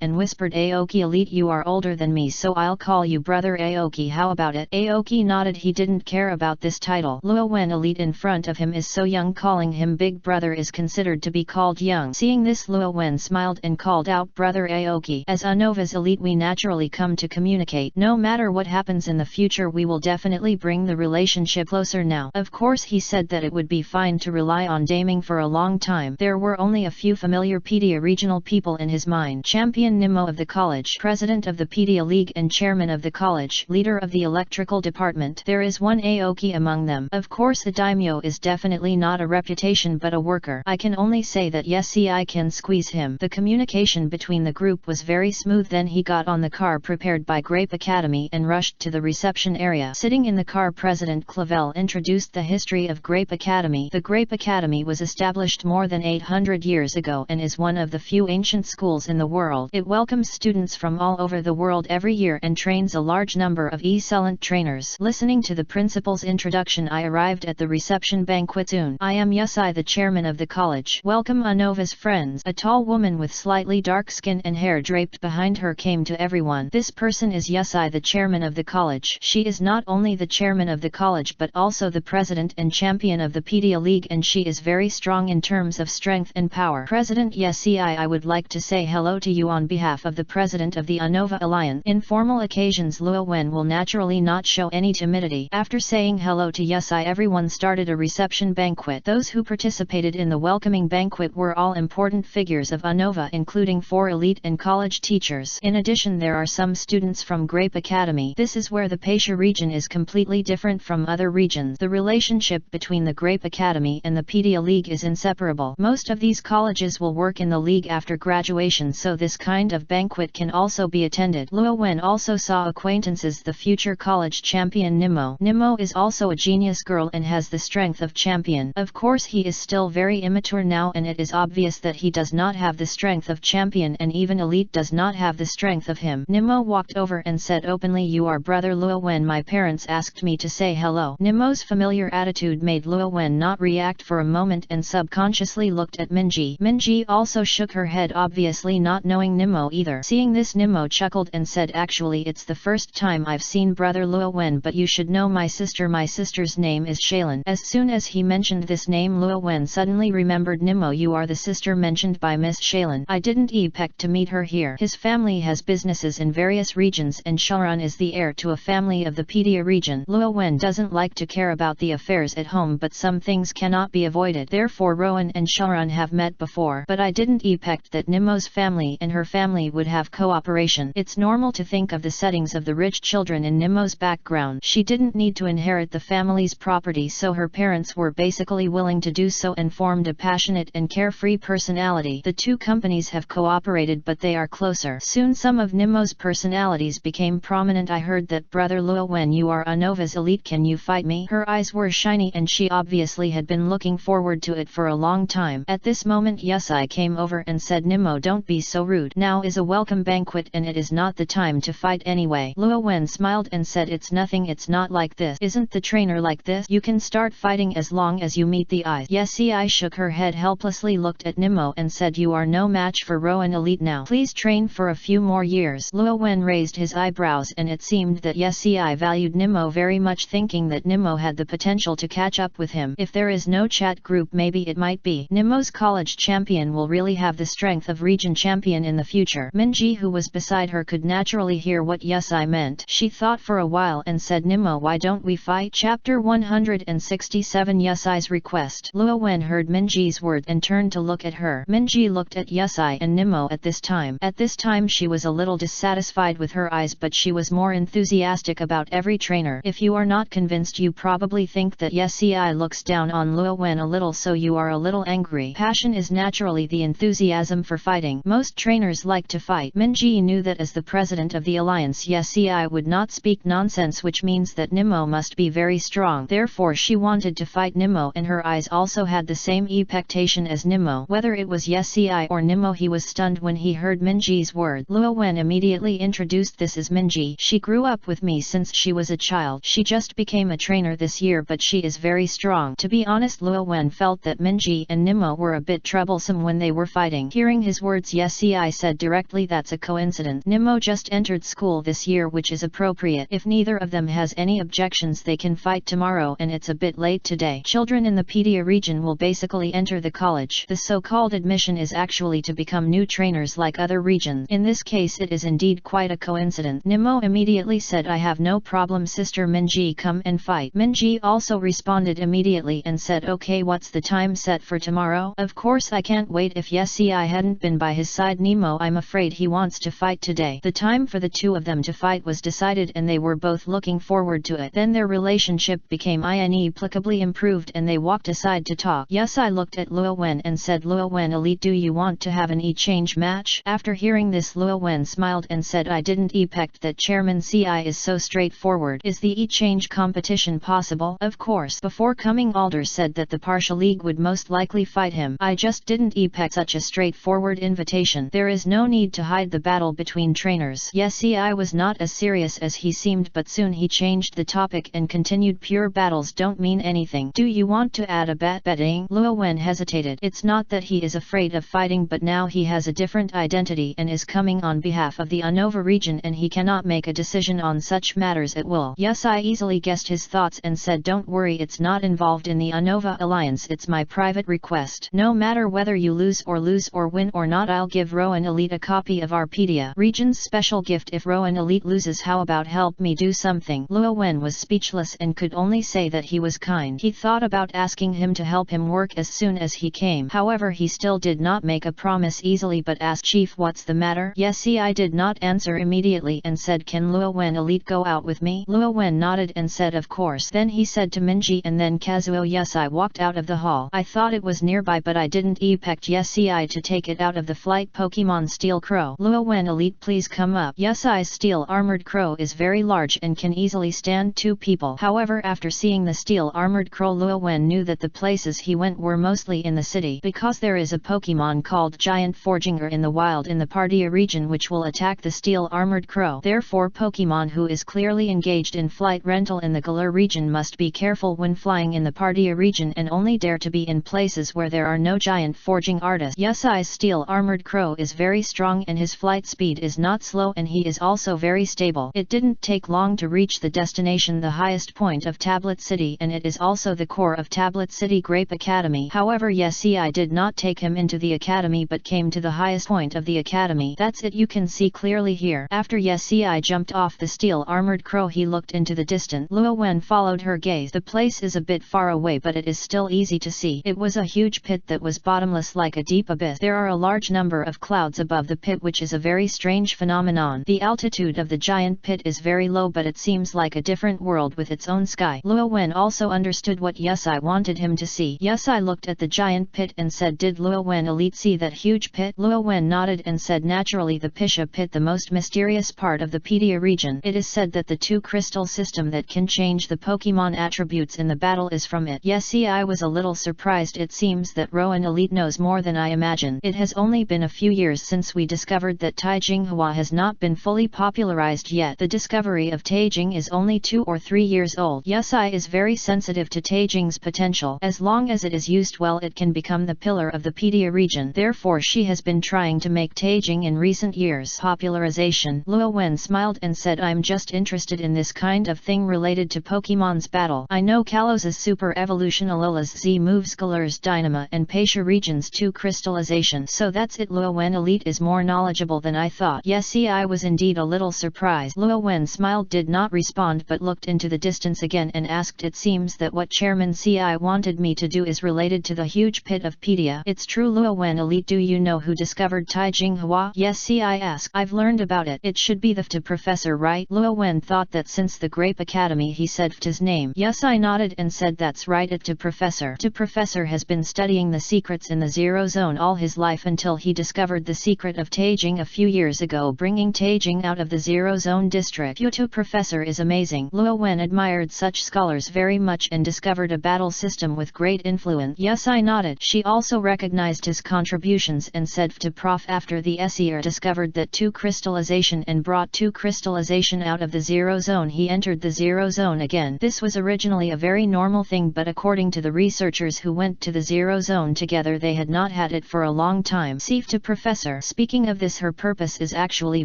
and whispered, "Aoki elite, you are older than me, so I'll call you brother Aoki. How about it?" Aoki nodded. He didn't care about this title. Luo Wen elite in front of him is so young, calling him big brother is considered to be called young. Seeing this, Luo Wen smiled and called out, "Brother Aoki, as Unova's elite we naturally come to communicate. No matter what happens in the future, we will definitely bring the relationship closer now." Of course, he said that it would be fine to rely on daming for a long time. There were only a few familiar Pedia regional people in his mind. Champion Nimmo of the college, president of the Pedia League and chairman of the college, leader of the electrical department. There is one Aoki among them. Of course, a daimyo is definitely not a reputation but a worker. I can only say that yes, I can squeeze him. The communication between the group was very smooth. Then he got on the car prepared by Grape Academy and rushed to the reception area. Sitting in the car, President Clavel introduced the history of Grape Academy. The Grape Academy was established more than 800 years ago and is one of the few ancient schools in the world. It welcomes students from all over the world every year and trains a large number of excellent trainers. Listening to the principal's introduction, I arrived at the reception banquet soon. "I am Yusai, the chairman of the college. Welcome Unova's friends." A tall woman with slightly dark skin and hair draped behind her came to everyone. "This person is Yusai, the chairman of the college. She is not only the chairman of the college but also the president and champion of the Pedia League, and she is very strong in terms of strength and power." "President Yusai, I would like to say hello to you on behalf of the president of the Unova Alliance." In formal occasions, Luo Wen will naturally not show any timidity. After saying hello to Yusai, everyone started a reception banquet. Those who participated in the welcoming banquet were all important figures of Unova, including 4 elite and college teachers. In addition, there are some students from Grape Academy. This is where the Pasha region is completely different from other regions. The relationship between the Grape Academy and the Pedia League is inseparable. Most of these colleges will work in the league after graduation, so this kind of banquet can also be attended. Luo Wen also saw acquaintances, the future college champion Nimmo. Nimmo is also a genius girl and has the strength of champion. Of course, he is still very immature now and it is obvious that he does not have the strength of champion, and even elite does not have the strength of him. Nimmo walked over and said openly, "You are brother Luo Wen. My parents asked me to say hello." Nimmo's familiar attitude made Luo Wen not react for a moment and subconsciously looked at Minji. Minji also shook her head, obviously not knowing Nimmo either. Seeing this, Nimmo chuckled and said, "Actually, it's the first time I've seen brother Luo Wen, but you should know my sister. My sister's name is Shaylin." As soon as he mentioned this name, Luo Wen suddenly remembered, "Nimmo, you are the sister mentioned by Miss Shaylin. I didn't expect to meet her here." His family has businesses in various regions and Sharon is the heir to a family of the Pedia region. Luo Wen doesn't like to care about the affairs at home, but some things cannot be avoided. Therefore Rowan and Sharon have met before, but I didn't expect that Nimmo's family and her family would have cooperation. It's normal to think of the settings of the rich children in Nimmo's background. She didn't need to inherit the family's property, so her parents were basically willing to do so and formed a passionate and carefree personality. The two companies have cooperated, but they are closer. Soon some of Nimmo's personalities became prominent. "I heard that brother Luo Wen, you are Unova's elite. Can you fight me?" Her eyes were shiny and she obviously had been looking forward to it for a long time. At this moment Yusai came over and said, "Nimmo, don't be so rude. Now is a welcome banquet and it is not the time to fight anyway." Luo Wen smiled and said, "It's nothing. It's not like this. Isn't the trainer like this? You can start fighting as long as you meet the eyes." Yusai shook her head helplessly, looked at Nimmo and said, "You are no match for Rowan elite now. Please train for a few more years." Luo Wen raised his eyebrows and it seemed that Yusai valued Nemo very much, thinking that Nemo had the potential to catch up with him. If there is no chat group, maybe it might be Nemo's college champion will really have the strength of region champion in the future. Minji, who was beside her, could naturally hear what Yesai meant. She thought for a while and said, Nemo, why don't we fight? Chapter 167 Yesai's Request. Luo Wen heard Minji's word and turned to look at her. Minji looked at Yesai and Nemo at this time. At this time she was a little dissatisfied with her eyes, but she was more enthusiastic about every trainer. If you are not convinced, you probably think that Yesai looks down on Luo Wen a little, so you are a little angry. Passion is naturally the enthusiasm for fighting. Most trainers like to fight. Minji knew that as the president of the alliance, Yesai would not speak nonsense, which means that Nemo must be very strong. Therefore she wanted to fight Nemo, and her eyes also had the same expectation as Nemo. Whether it was Yesai or Nemo, he was stunned when he heard Minji's word. Luo Wen immediately introduced, this is Minji. She grew up with me since she was a child. She just became a trainer this year, but she is very strong. To be honest, Luo Wen felt that Minji and Nemo were a bit troublesome when they were fighting. Hearing his words, Yesai said directly, that's a coincidence. Nemo just entered school this year, which is appropriate. If neither of them has any objections, they can fight tomorrow, and it's a bit late today. Children in the Pedia region will basically enter the college. The so-called admission is actually to become new trainers like other regions. In this case it is indeed quite a coincidence. Nemo immediately said, I have no problem, sister Minji, come and fight. Minji also responded immediately and said, okay, what's the time set for tomorrow? Of course I can't wait. If Yesai hadn't been by his side, Nemo, I'm afraid he wants to fight today. The time for the two of them to fight was decided, and they were both looking forward to it. Then their relationship became inexplicably improved, and they walked aside to talk. Yesai looked at Luo Wen and said, Luo Wen, elite, do you want to have an e-change match? After hearing this, Luo Wen smiled and said, I didn't expect that Chairman CI is so straightforward. Is the e-change competition possible? Of course. Before coming, Alder said that the Partial League would most likely fight him. I just didn't expect such a straightforward invitation. There is no need to hide the battle between trainers. Yesai was not as serious as he seemed, but soon he changed the topic and continued, pure battles don't mean anything. Do you want to add a bet? Betting? Luo Wen hesitated. It's not that he is afraid of fighting, but now he has a different identity and is coming on behalf of the Unova region, and he cannot make a decision on such matters at will. Yesai easily guessed his thoughts and said, don't worry, it's not involved in the Unova alliance, it's my private request. No matter whether you lose or win or not, I'll give Rowan Elite a copy of our Pedia region's special gift. If Rowan Elite loses, how about help me do something? Luo Wen was speechless and could only say that he was kind. He thought about asking him to help him work as soon as he came. However, he still did not make a promise easily, but asked, Chief, what's the matter? Yesai did not answer immediately and said, can Luo Wen Elite go out with me? Luo Wen nodded and said, of course. Then he said to Minji and then Kazuo. Yesai walked out of the hall. I thought it was nearby, but I didn't expect Yesai to take it out of the flight Pokemon Steel Crow. Luo Wen Elite, please come up. Yesai's steel armored crow is very large and can easily stand 2 people. However, after seeing the steel armored crow, Luo Wen knew that the places he went were mostly in the city, because there is a Pokemon called Giant Forginger in the wild in the Pardia region which will attack the steel armored crow. Therefore, Pokemon who is clearly engaged in flight rental in the Galar region must be careful when flying in the Pardia region and only dare to be in places where there are no giant forging artists. Yesai's steel armored crow is very strong and his flight speed is not slow, and he is also very stable. It didn't take long to reach the destination, the highest point of Tablet City, and it is also the core of Tablet City Grape Academy. However, Yesai did not take him into the academy but came to the highest point of the academy. That's it, you can see clearly here. After Yesai jumped off the steel armored crow, he looked into the distance. Luo Wen followed her gaze. The place is a bit far away, but it is still easy to see. It was a huge pit that was bottomless like a deep abyss. There are a large number of clouds above the pit, which is a very strange phenomenon. The altitude of the giant pit is very low, but it seems like a different world with its own sky. Luo Wen also understood what Yesai wanted him to see. Yesai looked at the giant pit and said, did Luo Wen Elite see that huge pit? Luo Wen nodded and said, naturally, the Pisha pit, the most mysterious part of the Pedia region. It is said that the 2 crystal system that can change the Pokemon attributes in the battle is from it. Yesai was a little surprised. It seems that Rowan Elite knows more than I imagined. It has only been a few years since we discovered that Taijinghua has not been fully popularized yet. The discovery of Taijing is only 2 or 3 years old. Yesai is very sensitive to Taijing's potential. As long as it is used well, it can become the pillar of the Pedia region. Therefore, she has been trying to make Taijing in recent years. Popularization. Luo Wen smiled and said, I'm just interested interested in this kind of thing related to Pokemon's battle. I know Kalos's Super Evolution, Alola's Z moves, Galar's Dynama, and Pasha region's 2 crystallization. So that's it. Luo Wen Elite is more knowledgeable than I thought. Yes, I was indeed a little surprised. Luo Wen smiled, did not respond, but looked into the distance again and asked, it seems that what Chairman Ci wanted me to do is related to the huge pit of Pedia. It's true, Luo Wen Elite. Do you know who discovered Taijing Hua? Yes, Ci asked. I've learned about it. It should be the FT professor, right? Luo Wen thought that since the Grape Academy he said FT's name. Yes, I nodded and said that's right, FT professor. FT professor has been studying the secrets in the Zero Zone all his life until he discovered the secret of Taijing a few years ago, bringing Taijing out of the Zero Zone district. FT professor is amazing. Luo Wen admired such scholars very much and discovered a battle system with great influence. Yes, I nodded. She also recognized his contributions and said FT prof after the SER discovered that 2 crystallization and brought 2 crystallization out of the Zero Zone, he entered the Zero Zone again. This was originally a very normal thing, but according to the researchers who went to the Zero Zone together, they had not had it for a long time. See FT professor. Speaking of this, her purpose is actually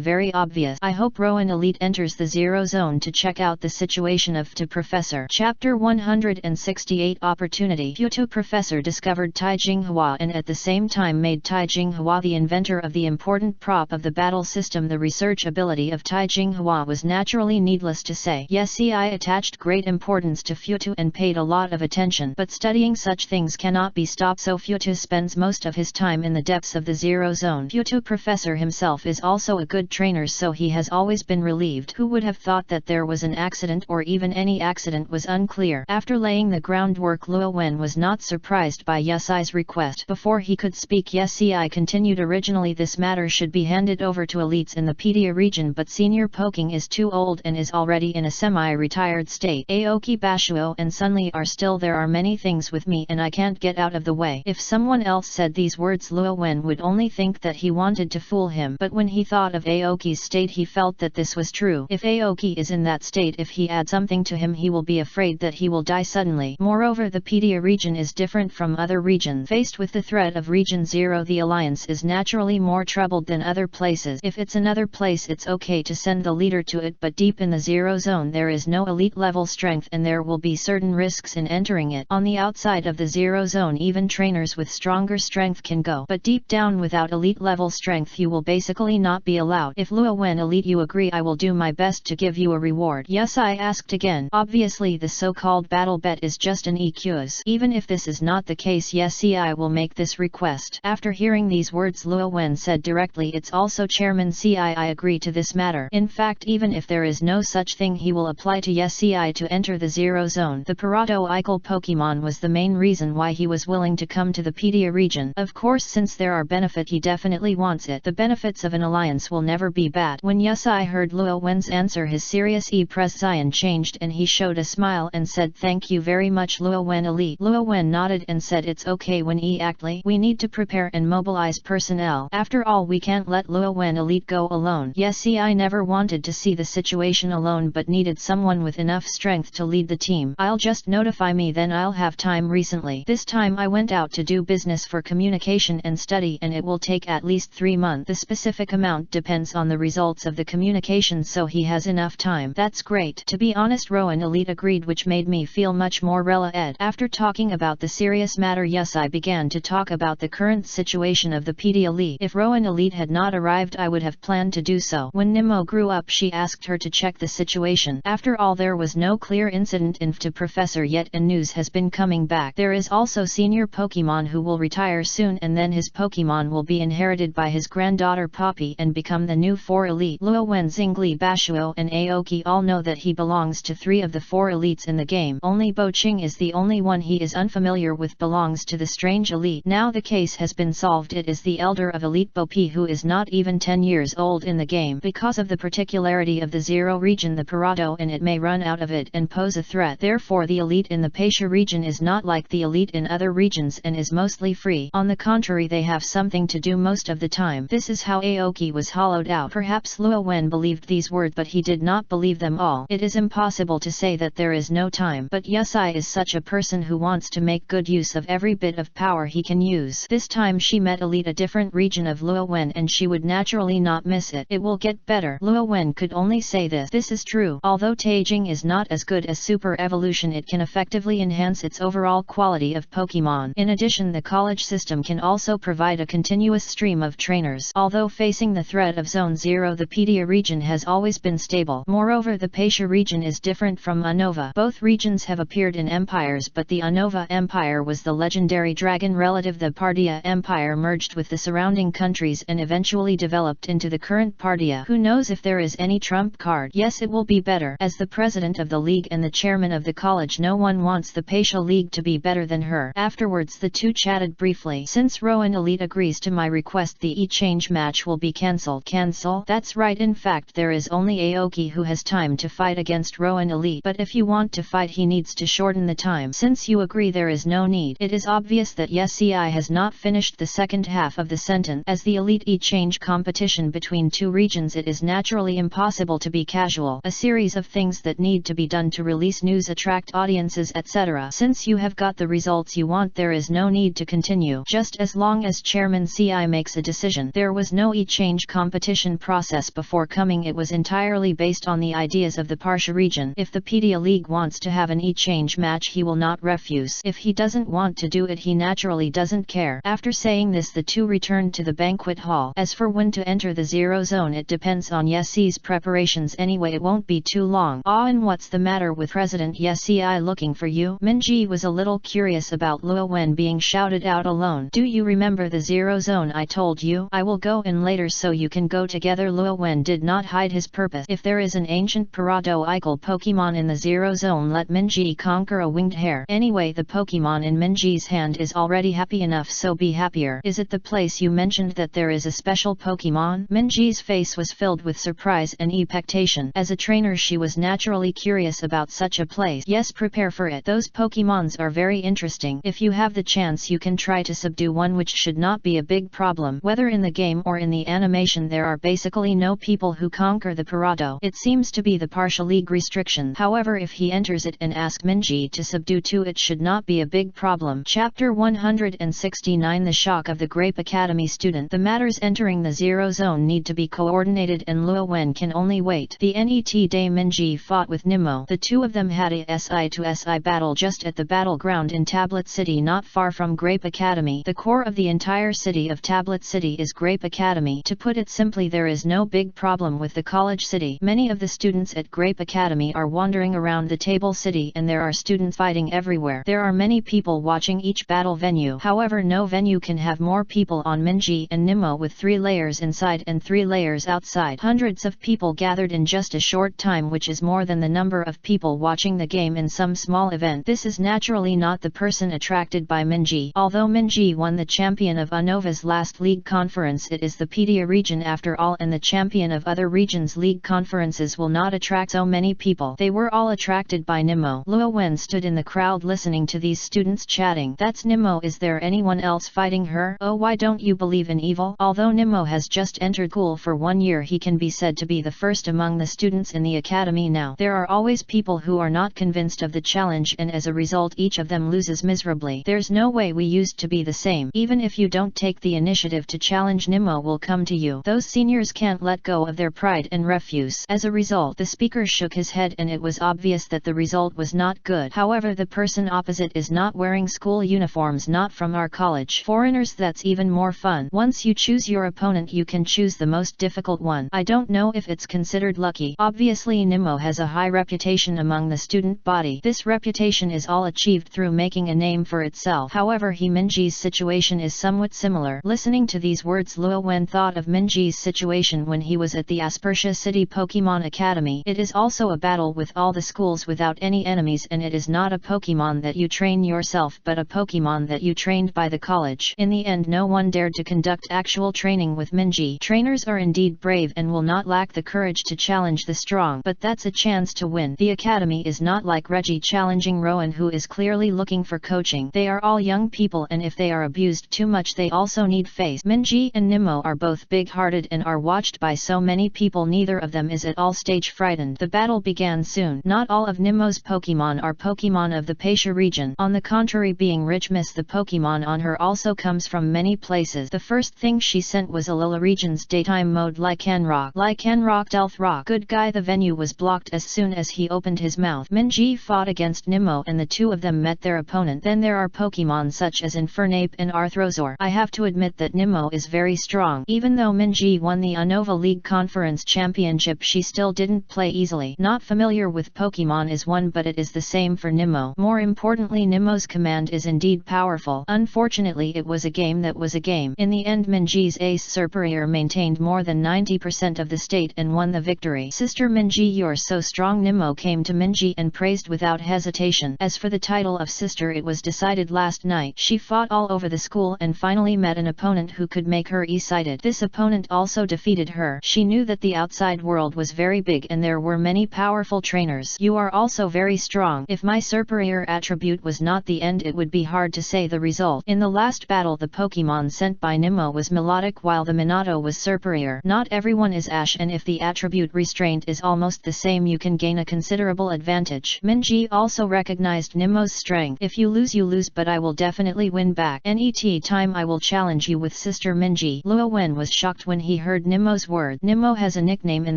very obvious. I hope Rowan Elite enters the Zero Zone to check out the situation of FT professor. Chapter 168 Opportunity. FT professor discovered Taijing Hua and at the same time made Taijing Hua the inventor of the important prop of the battle system. The research ability of Taijing Hua was naturally needless to say. Yes, I attached great importance to FT and paid a lot of attention, but studying such things cannot be stopped, so FT spends most of his time in the depths of the Zero Zone. FT professor himself is also a good trainer, so he has always been relieved. Who would have thought that there was an accident, or even any accident was unclear. After laying the groundwork, Luo Wen was not surprised by Yesai's request. Before he could speak, Yesai continued, originally this matter should be handed over to elites in the Pedia region, but Senior Poking is too old and is already in a semi-retired state. Aoki, Bashuo and Sunli are still there. Are many things with me and I can't get out of the way. If someone else said these words, Luo Wen would only think that he wanted to fool him, but when he thought of Aoki's state, he felt that this was true. If Aoki is in that state, if he adds something to him, he will be afraid that he will die suddenly. Moreover, the Pedia region is different from other regions. Faced with the threat of Region Zero, the Alliance is naturally more troubled than other places. If it's another place, it's okay to send the leader to it, but deep in the Zero Zone there is no elite level strength and there will be certain risks in entering it. On the outside of the Zero Zone, even trainers with stronger strength can go, but deep down without elite level strength you will basically not be allowed. If Luo Wen Elite you agree, I will do my best to give you a reward. Yes, I asked again. Obviously the so-called battle bet is just an EQs. Even if this is not the case, yes, I will make this request. After hearing these words, Luo Wen said directly, it's also Chairman Ci, I agree to this matter. In fact, even if there is no such thing, he will apply to Yes Ci to enter the Zero Zone. The Paradoical Pokemon was the main reason why he was willing to come to the Pedia region. Of course, since there are benefits, he definitely wants it. The benefits of an alliance will never be bad. When Yesai heard Luo Wen's answer, his serious expression changed and he showed a smile and said, thank you very much, Luo Wen Elite. Luo Wen nodded and said, it's okay. When exactly? We need to prepare and mobilize personnel. After all, we can't let Luo Wen Elite go alone. Yes, I never wanted to see the situation alone, but needed someone with enough strength to lead the team. I'll just notify me, then I'll have time. Recently, this time I went out to do business for communication and study, and it will take at least 3 months. The specific amount depends on the results of the communication, so he has enough time. That's great. To be honest, Rowan Elite agreed, which made me feel much more relaxed. After talking about the serious matter, yes, I began to talk about the current situation of the Pedia Elite. If Rowan Elite had not arrived, I would have planned to do so. When Nemo grew up, she asked her to check the situation. After all, there was no clear incident in FT Professor yet, and news has been coming back. There is also Senior Pokemon who will retire soon, and then his Pokemon will be inherited by his granddaughter Poppy and become the new 4 Elite. Luo Wen, Zingli, Bashuo and Aoki all know that he belongs to 3 of the 4 elites in the game. Only Bo Qing is the only one he is unfamiliar with, belongs to the strange elite. Now the case has been solved. It is the elder of Elite Bo P, who is not even 10 years old in the game. Because of the particularity of the Zero region, the Parado, and it may run out of it and pose a threat. Therefore the elite in the Pasha region is not like the elite in other regions and is mostly free. On the contrary, they have something to do most of the time. This is how Aoki was hollowed out. Perhaps Luo Wen believed these words, but he did not believe them all. It is impossible to say that there is no time, but Yesai is such a person who wants to make good use of every bit of power he can use. This time she met Elite, a different region of Luo Wen, and she would naturally not miss it. It will get better. Luo Wen could only say this This is true. Although Tagging is not as good as Super Evolution, it can effectively enhance its overall quality of Pokemon. In addition, the college system can also provide a continuous stream of trainers. Although facing the threat of Zone 0, the Pedia region has always been stable. Moreover, the Patia region is different from Unova. Both regions have appeared in empires, but the Unova Empire was the legendary dragon relative. The Pardia Empire merged with the surrounding countries and eventually developed into the current Pardia. Who knows if there is any trump card? Yes, it will be better. As the president of the league and the chairman of the college, no one wants the Patia League to be better than her. Afterwards, the two chatted briefly. Since Rowan Elite agrees to my request, the e-change match will be cancelled. Cancel? That's right. In fact, there is only Aoki who has time to fight against Rowan Elite. But if you want to fight, he needs to shorten the time. Since you agree, there is no need. It is obvious that Yesei has not finished the second half of the sentence. As the Elite e-change competition between two regions, it is naturally impossible to be casual. A series of things that need to be done to release news, attract audiences, etc. Since you have got the results you want, there is no need to continue. Just as long as Chairman CI makes a decision. There was no e-change competition process before coming. It was entirely based on the ideas of the Patia region. If the Pedia League wants to have an e-change match, he will not refuse. If he doesn't want to do it, he naturally doesn't care. After saying this, the two returned to the banquet hall. As for when to enter the Zero Zone, it depends on Yesei's preparations. Anyway, it won't be too long. And what's the matter with President Yesei looking for you? Minji was a little curious about Luo Wen being shouted out alone. Do you remember the Zero Zone I told you? I will go in later so you can go together. Luo Wen did not hide his purpose. If there is an ancient Paradoical Pokemon in the Zero Zone, let Minji conquer a winged hare. Anyway, the Pokemon in Minji's hand is already happy enough, so be happier. Is it the place you mentioned that there is a special Pokemon? Minji's face was filled with surprise and expectation. As a trainer, she was naturally curious about such a place. Yes, prepare for it. Those Pokemons are very interesting. If you have the chance, you can try to subdue one, which should not be a big problem. Whether in the game or in the animation, there are basically no people who conquer the Parado. It seems to be the Partial League restriction. However, if he enters it and asks Minji to subdue two, it should not be a big problem. Chapter 169. The shock of the Grape Academy student. The matters entering the Zero Zone need to be coordinated, and Luo Wen can only wait. The NET day Minji fought with Nimmo. The two of them had a SI to SI battle just at the battleground in Tablet City, not far from Grape Academy. The core of the entire city of Tablet City is Grape Academy. To put it simply, there is no big problem with the college city. Many of the students at Grape Academy are wandering around the table city, and there are students fighting everywhere. There are many people watching each battle venue. However, no venue can have more people on Minji and Nimmo, with 3 layers inside and 3 layers outside. Hundreds of people gathered in just a short time, which is more than the number of people watching the game in some small event. This is naturally not the person attracted by Minji. Although Minji won the champion of Unova's last league conference, it is the Pedia region after all, and the champion of other regions' league conferences will not attract so many people. They were all attracted by Nimmo. Luo Wen stood in the crowd listening to these students chatting. That's Nimmo. Is there anyone else fighting her? Oh, why don't you believe in evil? Although Nimmo has just entered school for 1 year, he can be said to be the first among the students in the academy now. There are always people who are not convinced of the challenge, and as a result each of them loses miserably. There's no way we used to be the same. Even if you don't take the initiative to challenge, Nimmo will come to you. Those seniors can't let go of their pride and refuse. As a result, the speaker shook his head, and it was obvious that the result was not good. However, the person opposite is not wearing school uniforms, not from our college. Foreigners, that's even more fun. Once you choose your opponent, you can choose the most difficult one. I don't know if it's considered lucky. Obviously, Nimmo has a high reputation among the student body. This reputation is all achieved through making a name for itself. However, Minji's situation is somewhat similar. Listening to these words, Luo Wen thought of Minji's situation when he was at the Aspertia City Pokemon Academy. It is also a battle with all the schools without any enemies, and it is not a Pokemon that you train yourself, but a Pokemon that you trained by the college. In the end, no one dared to conduct actual training with Minji. Trainers are indeed brave and will not lack the courage to challenge the strong, but that's a chance to win. The academy is not like Reggie challenging Rowan, who is clearly looking for coaching. They are all young people, and if they are abused too much, they also need face. Minji and Nimmo are both big-hearted and are watched by so many people. Neither of them is at all stage frightened. The battle began soon. Not all of Nimmo's Pokemon are Pokemon of the Patia region. On the contrary, being rich Miss, the Pokemon on her also comes from many places. The first thing she sent was Alola region's daytime mode Lycanroc. Lycanroc Delth Rock. Good good guy. The venue was blocked as soon as he opened his mouth. Minji fought against Nimmo and the two of them met their opponent. Then there are Pokemon such as Infernape and Arthrosaur. I have to admit that Nimmo is very strong. Even though Minji won the Unova League Conference Championship, she still didn't play easily. Not familiar with Pokemon is one, but it is the same for Nimmo. More importantly, Nimmo's command is indeed powerful. Unfortunately, it was a game that was a game. In the end, Minji's ace superior maintained more than 90% of the state and won the victory. Sister Minji, you're so strong. Nimmo came to Minji and praised without hesitation. As for the title of sister, it was decided last night. She fought all over the school and finally met an opponent who could make her excited. This opponent also defeated her. She knew that the outside world was very big and there were many powerful trainers. You are also very strong. If my superior attribute was not the end, it would be hard to say the result. In the last battle, the Pokemon sent by Nimmo was melodic while the Minato was superior. Not everyone is Ash, and if the attribute restraint is almost the same, you can gain a considerable advantage. Minji also recognized Nimmo's strength. If you lose, you lose, but I will definitely win back. Any time I will challenge you with Sister Minji. Luo Wen was shocked when he heard Nimmo's word. Nimmo has a nickname in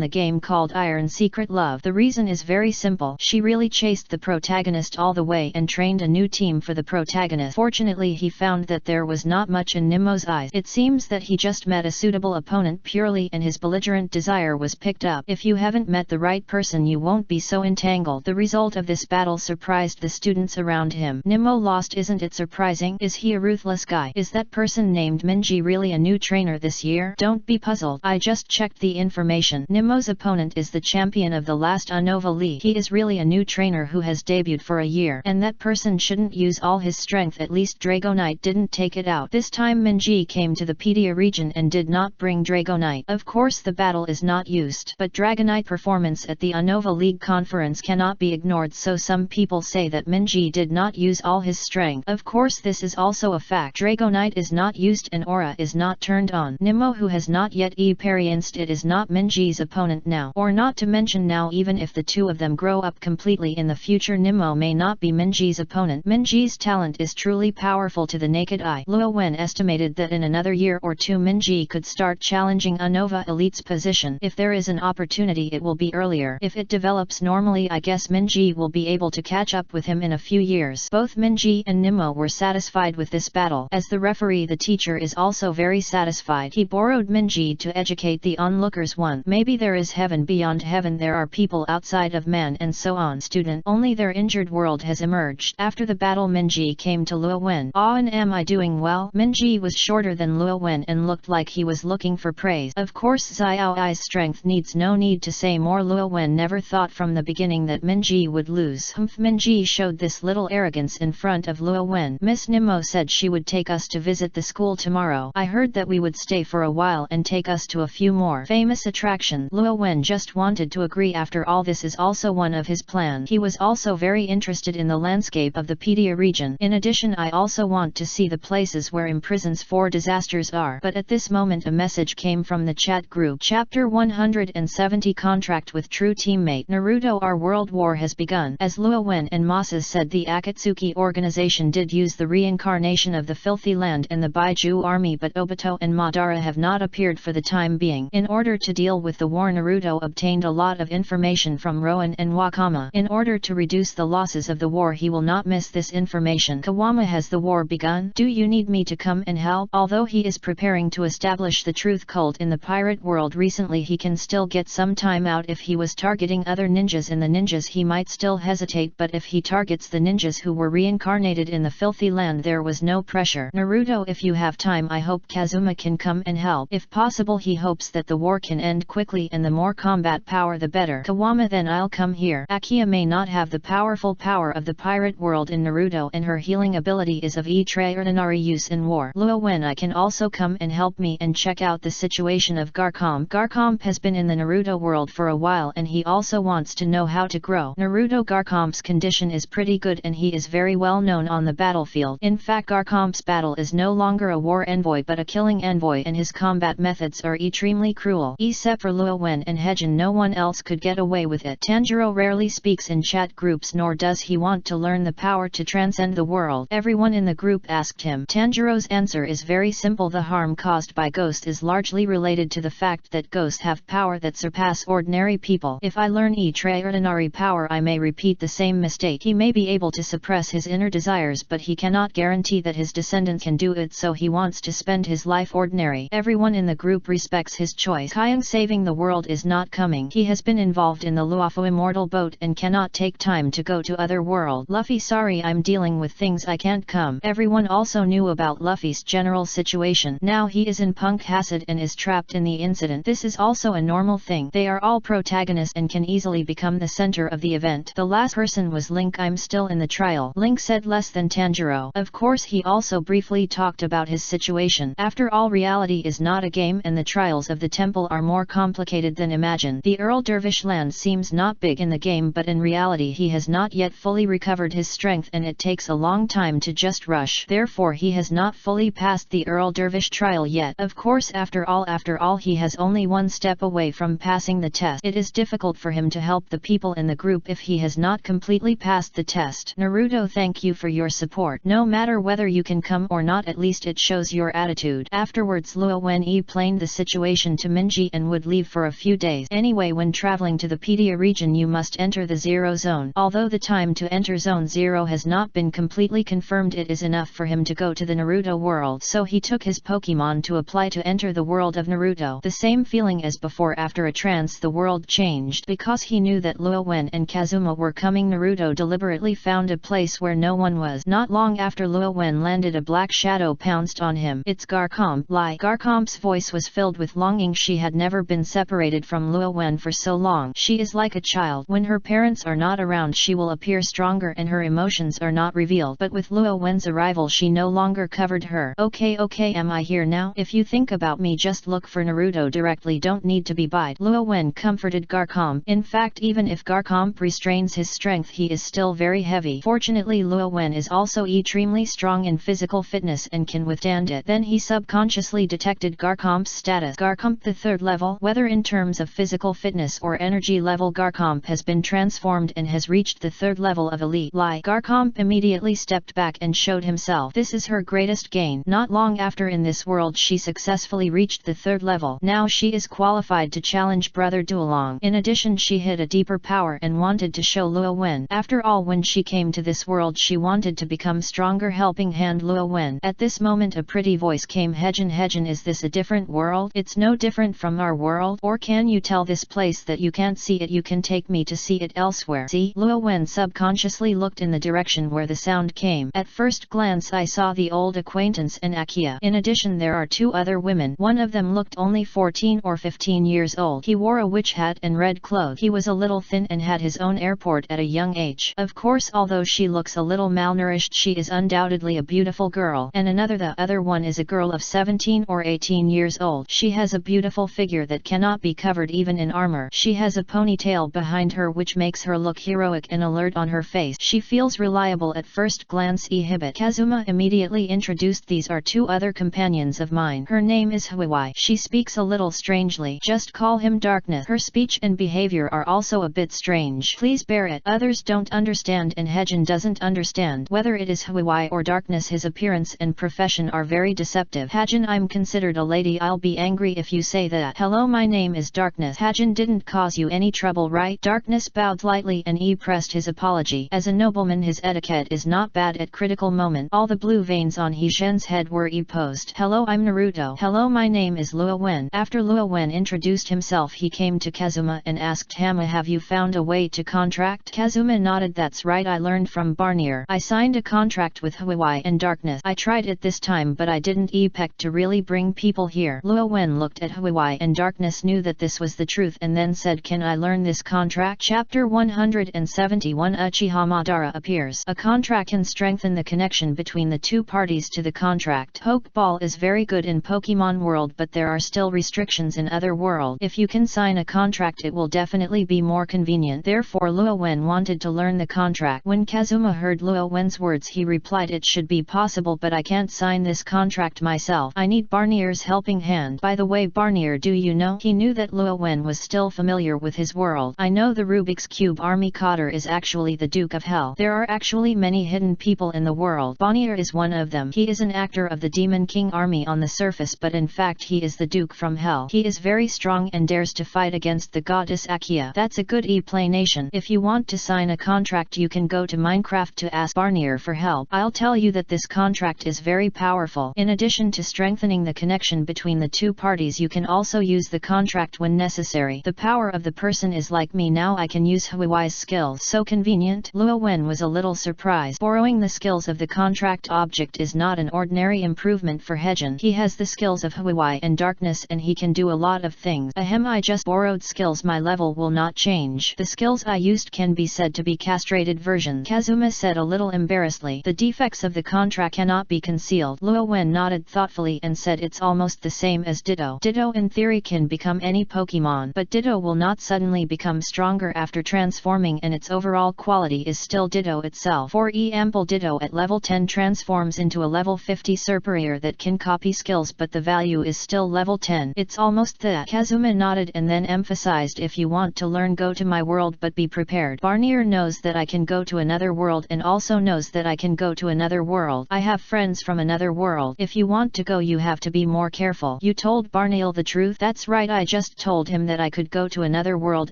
the game called Iron Secret Love. The reason is very simple. She really chased the protagonist all the way and trained a new team for the protagonist. Fortunately, he found that there was not much in Nimmo's eyes. It seems that he just met a suitable opponent purely and his belligerent desire was picked up. If you haven't met the right person, you won't be so entangled. The result of this battle surprised the students around him. Nimmo lost. Isn't it surprising? Is he a ruthless guy? Is that person named Minji really a new trainer this year? Don't be puzzled. I just checked the information. Nimmo's opponent is the champion of the last Unova League. He is really a new trainer who has debuted for a year, and that person shouldn't use all his strength. At least Dragonite didn't take it out. This time Minji came to the Pedia region and did not bring Dragonite. Of course the battle is not used, but Dragonite performance at the Unova League conference cannot be ignored, so some people say that Minji did not use all his strength. Of course this is also a fact. Dragonite is not used and aura is not turned on. Nimmo, who has not yet experienced it, is not Minji's opponent now. Or not to mention now, even if the two of them grow up completely in the future, Nimmo may not be Minji's opponent. Minji's talent is truly powerful to the naked eye. Luo Wen estimated that in another year or two Minji could start challenging Unova Elite's position. If there is an opportunity, it will be earlier. If it develops normally, I guess Minji will be able to catch up with him in a few years. Both Minji and Nimmo were satisfied with this battle. As the referee, the teacher is also very satisfied. He borrowed Minji to educate the onlookers. Maybe there is heaven beyond heaven, there are people outside of man, and so on. Student, only their injured world has emerged. After the battle, Minji came to Luo Wen. And am I doing well? Minji was shorter than Luo Wen and looked like he was looking for praise. Of course Xiao Ai's strength needs no need to say more. Luo Wen never thought from the beginning that Minji would lose. Minji showed this little arrogance in front of Luo Wen. Miss Nimmo said she would take us to visit the school tomorrow. I heard that we would stay for a while and take us to a few more famous attractions. Luo Wen just wanted to agree. After all, this is also one of his plans. He was also very interested in the landscape of the Pedia region. In addition, I also want to see the places where imprisons for disasters are. But at this moment a message came from the chat group. Chapter 170, Contract with True Teammate. Naruto, our world war has begun. As Luo Wen and Masa said, the Akatsuki organization did use the reincarnation of the Filthy Land and the Baiju army, but Obito and Madara have not appeared for the time being. In order to deal with the war, Naruto obtained a lot of information from Rowan and Wakama. In order to reduce the losses of the war, he will not miss this information. Kawama, has the war begun? Do you need me to come and help? Although he is preparing to establish the truth cult in the pirate world recently, he can still get some time out. If he was targeting other ninjas in the ninjas, he might still hesitate, but if he targets the ninjas who were reincarnated in the Filthy Land, there was no pressure. Naruto, if you have time, I hope Kazuma can come and help. If possible, he hopes that the war can end quickly and the more combat power the better. Kawama, then I'll come here. Akia may not have the powerful power of the pirate world in Naruto, and her healing ability is of extraordinary use in war. Luo Wen, I can also come and help me and check out the situation of Garcomp. Garcomp has been in the Naruto world for a while and he also wants to know how to grow. Naruto, Garcomp's condition is pretty good and he is very well known on the battlefield. In fact, Garcomp's battle is no longer a war envoy but a killing envoy, and his combat methods are extremely cruel. Except for Luo Wen and Hejin, no one else could get away with it. Tanjiro rarely speaks in chat groups, nor does he want to learn the power to transcend the world. Everyone in the group asked him. Tanjiro's answer is very simple. The harm caused by ghosts is largely related to the fact that ghosts have power that surpasses pass ordinary people. If I learn extraordinary power I may repeat the same mistake. He may be able to suppress his inner desires but he cannot guarantee that his descendant can do it, so he wants to spend his life ordinary. Everyone in the group respects his choice. Kyung saving the world is not coming. He has been involved in the Luofu immortal boat and cannot take time to go to other world. Luffy, sorry, I'm dealing with things I can't come. Everyone also knew about Luffy's general situation. Now he is in Punk Acid and is trapped in the incident. This is also a normal thing. They are all protagonists and can easily become the center of the event. The last person was Link. I'm still in the trial, Link said less than Tanjiro. Of course he also briefly talked about his situation. After all, reality is not a game and the trials of the temple are more complicated than imagined. The Earl Dervish land seems not big in the game, but in reality he has not yet fully recovered his strength and it takes a long time to just rush. Therefore he has not fully passed the Earl Dervish trial yet. Of course, after all he has only one step away from passing the test. It is difficult for him to help the people in the group if he has not completely passed the test. Naruto, thank you for your support. No matter whether you can come or not, at least it shows your attitude. Afterwards Luo Wen explained the situation to Minji and would leave for a few days. Anyway, when traveling to the Pedia region you must enter the Zero Zone. Although the time to enter Zone 0 has not been completely confirmed, it is enough for him to go to the Naruto world. So he took his Pokemon to apply to enter the world of Naruto. The same feeling as before. After a trance the world changed. Because he knew that Luo Wen and Kazuma were coming, Naruto deliberately found a place where no one was. Not long after Luo Wen landed, a black shadow pounced on him. It's Garcomp. Garcomp's voice was filled with longing. She had never been separated from Luo Wen for so long. She is like a child. When her parents are not around she will appear stronger and her emotions are not revealed. But with Luo Wen's arrival she no longer covered her. Okay, am I here now? If you think about me just look for Naruto directly, don't need to be bite. Luo Wen comforted Garcomp. In fact, even if Garcomp restrains his strength he is still very heavy. Fortunately Luo Wen is also extremely strong in physical fitness and can withstand it. Then he subconsciously detected Garcomp's status. Garcomp the third level. Whether in terms of physical fitness or energy level, Garcomp has been transformed and has reached the third level of elite. Garcomp immediately stepped back and showed himself. This is her greatest gain. Not long after, in this world she successfully reached the third level. Now she is qualified to challenge Brother Duolong. In addition, she hid a deeper power and wanted to show Luo Wen. After all, when she came to this world she wanted to become stronger, helping hand Luo Wen. At this moment a pretty voice came. Hejin, is this a different world? It's no different from our world. Or can you tell this place that you can't see it? You can take me to see it elsewhere. See? Luo Wen subconsciously looked in the direction where the sound came. At first glance I saw the old acquaintance and Akia. In addition there are two other women. One of them looked only 14 or 15 years old. He wore a witch hat and red clothes. He was a little thin and had his own airport at a young age. Of course, although she looks a little malnourished, she is undoubtedly a beautiful girl. And the other one is a girl of 17 or 18 years old. She has a beautiful figure that cannot be covered even in armor. She has a ponytail behind her which makes her look heroic and alert on her face. She feels reliable at first glance. Kazuma immediately introduced, these are two other companions of mine. Her name is Huiwai. She speaks a little strangely. Just call him Darkness. Her speech and behavior are also a bit strange. Please bear it. Others don't understand and Hejin doesn't understand. Whether it is Huiwai or Darkness, his appearance and profession are very deceptive. Hajin, I'm considered a lady. I'll be angry if you say that. Hello, my name is Darkness. Hajin didn't cause you any trouble, right? Darkness bowed slightly and pressed his apology. As a nobleman his etiquette is not bad. At critical moment all the blue veins on Hijin's head were posed. Hello, I'm Naruto. Hello, my name is Luo Wen. After Luo Wen introduced himself he came to Kazuma and asked Hama, have you found a way to contract? Kazuma nodded. That's right, I learned from Barnier. I signed a contract with Huiwai and Darkness. I tried it this time but I didn't expect to really bring people here. Luo Wen looked at Huiwai and Darkness, knew that this was the truth and then said, can I learn this contract? Chapter 171 Uchiha Madara appears. A contract can strengthen the connection between the two parties to the contract. Pokeball is very good in Pokemon world but there are still restrictions in other world. If you can sign a contract it will definitely be more convenient. Therefore Luo Wen wanted to learn the contract. When Kazuma heard Luo Wen's words he replied, it should be possible but I can't sign this contract myself. I need Barnier's helping hand. By the way, Barnier, do you know? He knew that Luo Wen was still familiar with his world. I know the Rubik's Cube Army Cotter is actually the Duke of Hell. There are actually many hidden people in the world. Barnier is one of them. He is an actor of the Demon King army on the surface but in fact he is the Duke from Hell. He is very strong and dares to to fight against the goddess Akia. That's a good explanation. If you want to sign a contract you can go to Minecraft to ask Barnier for help. I'll tell you that this contract is very powerful. In addition to strengthening the connection between the two parties you can also use the contract when necessary. The power of the person is like me now, I can use Hui's skills. So convenient. Luo Wen was a little surprised. Borrowing the skills of the contract object is not an ordinary improvement for Heijin. He has the skills of Hui and darkness and he can do a lot of things. Ahem, I just borrowed skills, my level will not change. The skills I used can be said to be castrated versions. Kazuma said a little embarrassedly. The defects of the contract cannot be concealed. Luo Wen nodded thoughtfully and said it's almost the same as Ditto. Ditto in theory can become any Pokemon, but Ditto will not suddenly become stronger after transforming and its overall quality is still Ditto itself. For example, Ditto at level 10 transforms into a level 50 superior that can copy skills but the value is still level 10. It's almost that. Kazuma nodded and then emphasized, if you want to learn go to my world but be prepared. Barnier knows that I can go to another world and also knows that I can go to another world. I have friends from another world. If you want to go you have to be more careful. You told Barnier the truth? That's right, I just told him that I could go to another world,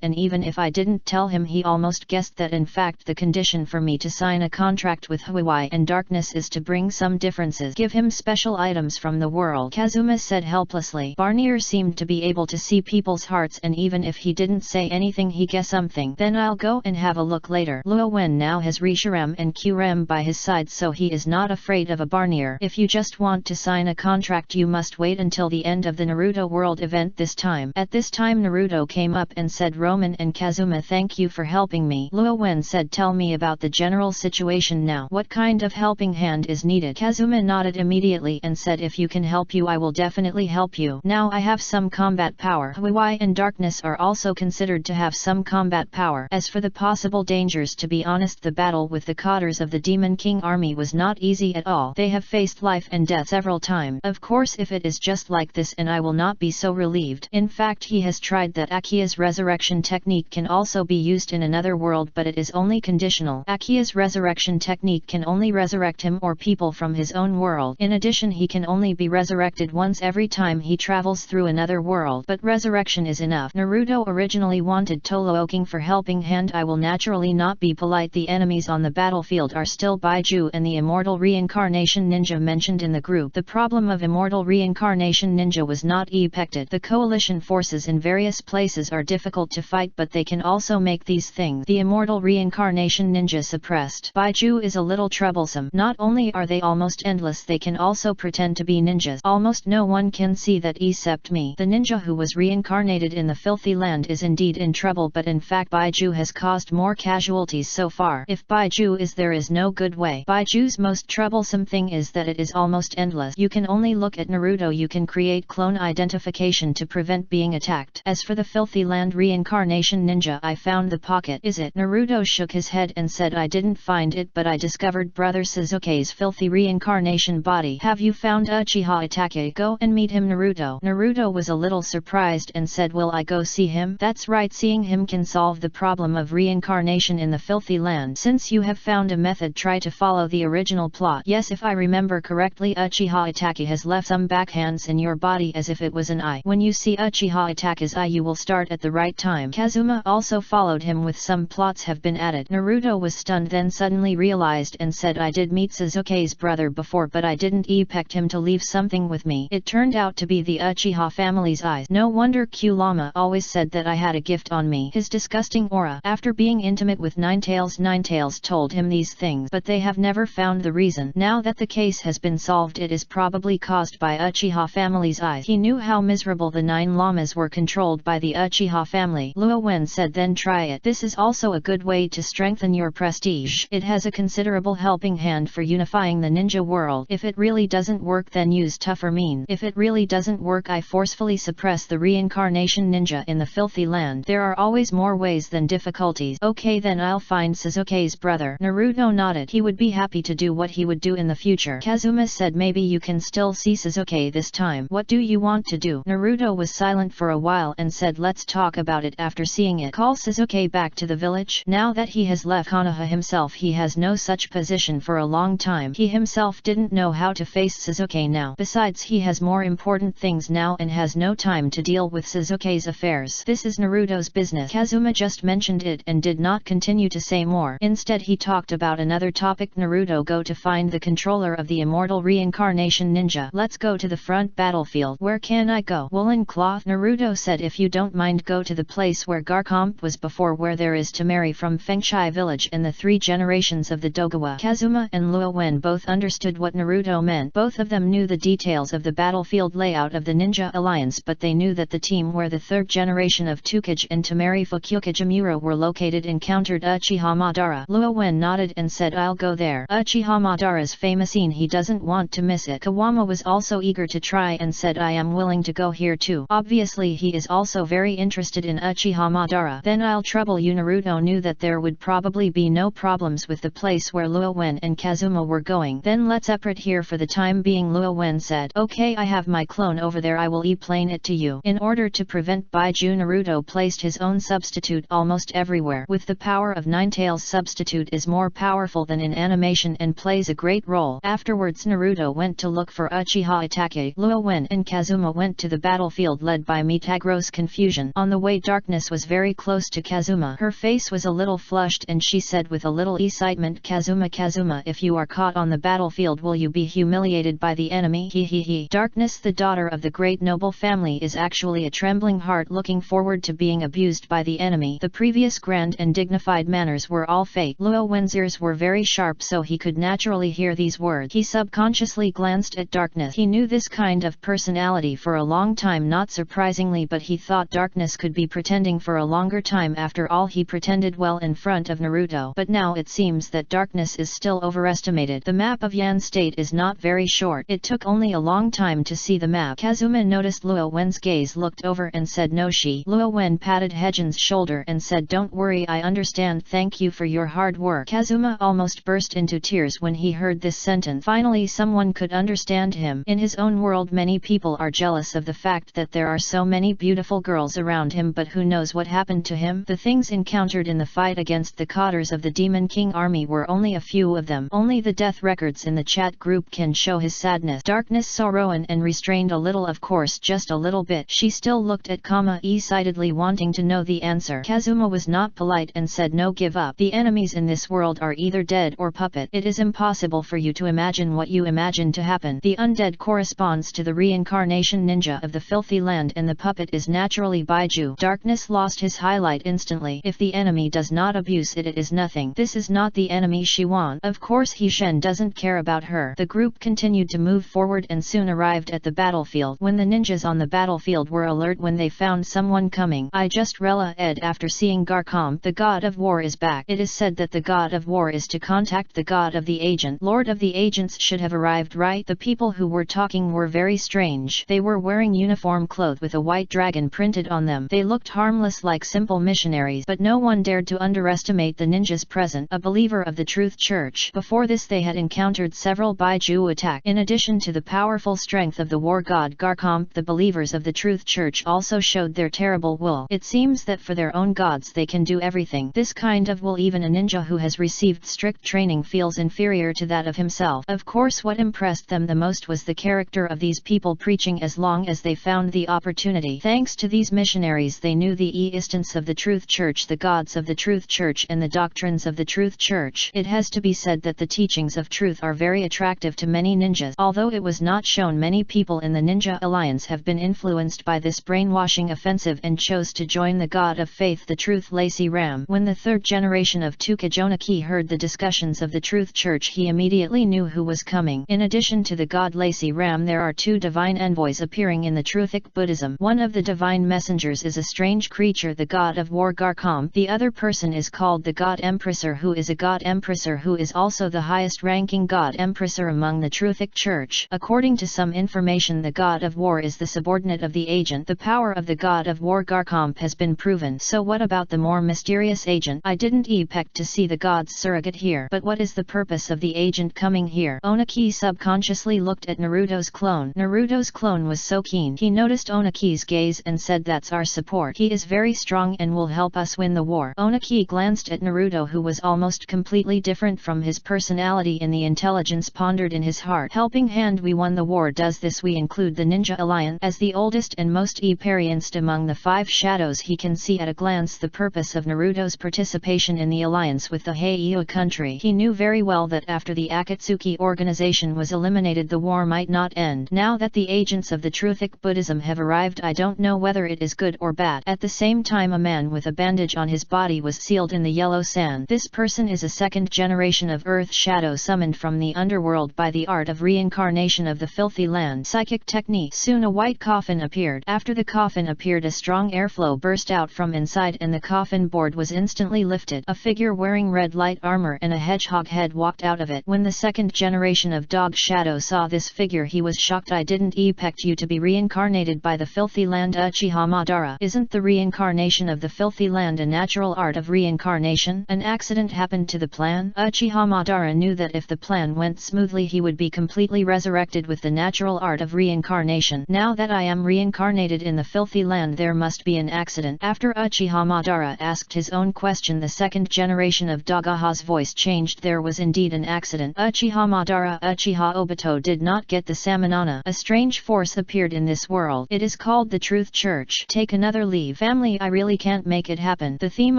and even if I didn't tell him he almost guessed that in fact the condition for me to sign a contract with Hui and darkness is to bring some differences. Give him special items from the world, Kazuma said helplessly. Barnier seemed to be able to see people's hearts and even if he didn't say anything he guessed something. Then I'll go and have a look later. Luo Wen now has Rishiram and Qrem by his side so he is not afraid of a Barnier. If you just want to sign a contract you must wait until the end of the Naruto World event this time. At this time Naruto came up and said, Roman and Kazuma, thank you for helping me. Luo Wen said, tell me about the general situation now. What kind of helping hand is needed? Kazuma nodded immediately and said, if you can help you I will definitely help you. Now I have some combat power. Hui and darkness are also considered to have some combat power. As for the possible dangers, to be honest, the battle with the Cotters of the Demon King army was not easy at all. They have faced life and death several times. Of course if it is just like this and I will not be so relieved. In fact he has tried that Akia's resurrection technique can also be used in another world but it is only conditional. Akia's resurrection technique can only resurrect him or people from his own world. In addition he can only be resurrected once every time he travels through another world. But resurrection is enough. Naruto originally wanted Tolooking for helping hand. I will naturally not be polite. The enemies on the battlefield are still Baiju and the immortal reincarnation ninja mentioned in the group. The problem of immortal reincarnation ninja was not effected. The coalition forces in various places are difficult to fight but they can also make these things, the immortal reincarnation ninja, suppressed. Baiju is a little troublesome. Not only are they almost endless, they can also pretend to be ninjas. Almost no one can see that except me. The ninja who was reincarnated in the filthy land is indeed in trouble, but in fact Baiju has caused more casualties so far. If Baiju is there is no good way. Baiju's most troublesome thing is that it is almost endless. You can only look at Naruto. You can create clone identification to prevent being attacked. As for the filthy land reincarnation ninja, I found the pocket. Is it? Naruto shook his head and said, I didn't find it but I discovered Brother Sasuke's filthy reincarnation body. Have you found Uchiha Itachi? Go and meet him, Naruto. Naruto was a little surprised and said, will I go see him? That's right, seeing him can solve the problem of reincarnation in the filthy land. Since you have found a method, try to follow the original plot. Yes, if I remember correctly, Uchiha Itachi has left some backhands in your body as if it was an eye. When you see Uchiha Itachi's eye you will start at the right time. Kazuma also followed him with some plots have been added. Naruto was stunned, then suddenly realized and said, I did meet Sasuke's brother before but I didn't expect him to leave something with me. It turned out to be the Uchiha family's eyes. No wonder Q-Lama always said that I had a gift on me. His disgusting aura. After being intimate with Ninetales told him these things, but they have never found the reason. Now that the case has been solved, it is probably caused by Uchiha family's eyes. He knew how miserable the 9 llamas were controlled by the Uchiha family. Luo Wen said, then try it. This is also a good way to strengthen your prestige. It has a considerable helping hand for unifying the ninja world. If it really doesn't work, then use tougher means. If it really doesn't work, I forcefully suppress the reincarnation ninja in the filthy land. There are always more ways than difficulties. Okay, then I'll find Sasuke's brother. Naruto nodded. He would be happy to do what he would do in the future. Kazuma said, maybe you can still see Sasuke this time. What do you want to do? Naruto was silent for a while and said, let's talk about it after seeing it. Call Sasuke back to the village. Now that he has left Konoha himself, he has no such position for a long time. He himself didn't know how to face Sasuke now. Besides, he has more important things now and has no time to deal with Sasuke. Sasuke's affairs. This is Naruto's business. Kazuma just mentioned it and did not continue to say more. Instead he talked about another topic. Naruto go to find the controller of the immortal reincarnation ninja. Let's go to the front battlefield. Where can I go? Woolen cloth. Naruto said if you don't mind go to the place where Garcomp was before, where there is Tamari from Fengshai village and the 3 generations of the Dogawa. Kazuma and Luo Wen both understood what Naruto meant. Both of them knew the details of the battlefield layout of the Ninja Alliance, but they knew that the team where the 3rd generation of Tsukage and Tamari Fukukajimura were located encountered Uchiha Madara. Luo Wen nodded and said I'll go there. Uchiha Madara's famous scene, he doesn't want to miss it. Kawama was also eager to try and said I am willing to go here too. Obviously he is also very interested in Uchiha Madara. Then I'll trouble you. Naruto knew that there would probably be no problems with the place where Luo Wen and Kazuma were going. Then let's separate here for the time being. Luo Wen said, okay, I have my clone over there, I will e-plane it to you. In order to prevent Baiju, Naruto placed his own substitute almost everywhere. With the power of Ninetales, substitute is more powerful than in animation and plays a great role. Afterwards Naruto went to look for Uchiha Itachi. Luo Wen and Kazuma went to the battlefield led by Mitagro's confusion. On the way Darkness was very close to Kazuma. Her face was a little flushed and she said with a little excitement, Kazuma, Kazuma, if you are caught on the battlefield will you be humiliated by the enemy? He. Darkness, the daughter of the great noble family, is actually a trembling heart looking forward to being abused by the enemy. The previous grand and dignified manners were all fake. Luo Wen's ears were very sharp so he could naturally hear these words. He subconsciously glanced at Darkness. He knew this kind of personality for a long time, not surprisingly, but he thought Darkness could be pretending for a longer time. After all, he pretended well in front of Naruto, but now it seems that Darkness is still overestimated. The map of Yan State is not very short. It took only a long time to see the map. Kazuma noticed Luo Wen's gaze, looked over and said no she. Luo Wen patted Hejin's shoulder and said don't worry, I understand, thank you for your hard work. Kazuma almost burst into tears when he heard this sentence. Finally someone could understand him. In his own world many people are jealous of the fact that there are so many beautiful girls around him, but who knows what happened to him? The things encountered in the fight against the Cotters of the Demon King army were only a few of them. Only the death records in the chat group can show his sadness. Darkness saw Rowan and restrained a little, of course just a little bit. She still looked at Kama excitedly wanting to know the answer. Kazuma was not polite and said no, give up. The enemies in this world are either dead or puppet. It is impossible for you to imagine what you imagine to happen. The undead corresponds to the reincarnation ninja of the filthy land and the puppet is naturally Baiju. Darkness lost his highlight instantly. If the enemy does not abuse it, it is nothing. This is not the enemy she wants. Of course Hishen doesn't care about her. The group continued to move forward and soon arrived at the battlefield. When the ninjas on the battlefield were alert when they found someone coming, I just rela ed after seeing Garcomp. The god of war is back. It is said that the god of war is to contact the god of the agent. Lord of the agents should have arrived, right? The people who were talking were very strange. They were wearing uniform clothes with a white dragon printed on them. They looked harmless like simple missionaries, but no one dared to underestimate the ninjas present, a believer of the Truth Church. Before this they had encountered several Baiju attacks. In addition to the powerful strength of the war god Garcomp, the believers of the Truth Church also showed their terrible will. It seems that for their own gods they can do everything. This kind of will even a ninja who has received strict training feels inferior to that of himself. Of course what impressed them the most was the character of these people preaching as long as they found the opportunity. Thanks to these missionaries they knew the existence of the Truth Church, the gods of the Truth Church and the doctrines of the Truth Church. It has to be said that the teachings of truth are very attractive to many ninjas. Although it was not shown, many people in the Ninja Alliance have been influenced by this brainwashing offensive and chose to join the God of Faith, the Truth Lacey Ram. When the 3rd generation of Tukajonaki heard the discussions of the Truth Church, he immediately knew who was coming. In addition to the God Lacey Ram, there are 2 divine envoys appearing in the Truthic Buddhism. One of the divine messengers is a strange creature, the god of war Garcomp. The other person is called the God Empressor, who is a God Empressor who is also the highest ranking God Empressor among the Truthic Church. According to some information, the God of war is the subordinate of the agent. The power of the God of war Garcomp has been proven. So what about the more mysterious agent? I didn't expect to see the god's surrogate here. But what is the purpose of the agent coming here? Onaki subconsciously looked at Naruto's clone. Naruto's clone was so keen. He noticed Onaki's gaze and said that's our support. He is very strong and will help us win the war. Onaki glanced at Naruto, who was almost completely different from his personality in the intelligence pondered in his heart. Helping hand, we won the war. Does this we include the Ninja Alliance? As the oldest and most experienced among the 5 shadows, he can see at a glance the purpose of Naruto's participation in the alliance with the Heiau country. He knew very well that after the Akatsuki organization was eliminated, the war might not end. Now that the agents of the Truthic Buddhism have arrived, I don't know whether it is good or bad. At the same time, a man with a bandage on his body was sealed in the yellow sand. This person is a second generation of Earth Shadow summoned from the underworld by the art of reincarnation of the filthy land. Psychic technique. Soon a white coffin appeared. After the coffin appeared, a strong airflow burst out from inside and the coffin board was instantly lifted. A figure wearing red light armor and a hedgehog head walked out of it. When the second generation of Dog Shadow saw this figure, he was shocked. I didn't expect you to be reincarnated by the filthy land, Uchiha Madara. Isn't the reincarnation of the filthy land a natural art of reincarnation? An accident happened to the plan? Uchiha Madara knew that if the plan went smoothly, he would be completely resurrected with the natural art of reincarnation. Now that I am reincarnated in the filthy land, there must be an accident. After Uchiha Madara asked his own question, the second generation of Dagaha's voice changed. There was indeed an accident. Uchiha Madara, Uchiha Obito did not get the Samanana. A strange force appeared in this world. It is called the Truth Church. Take another leave. Family, I really can't make it happen. The theme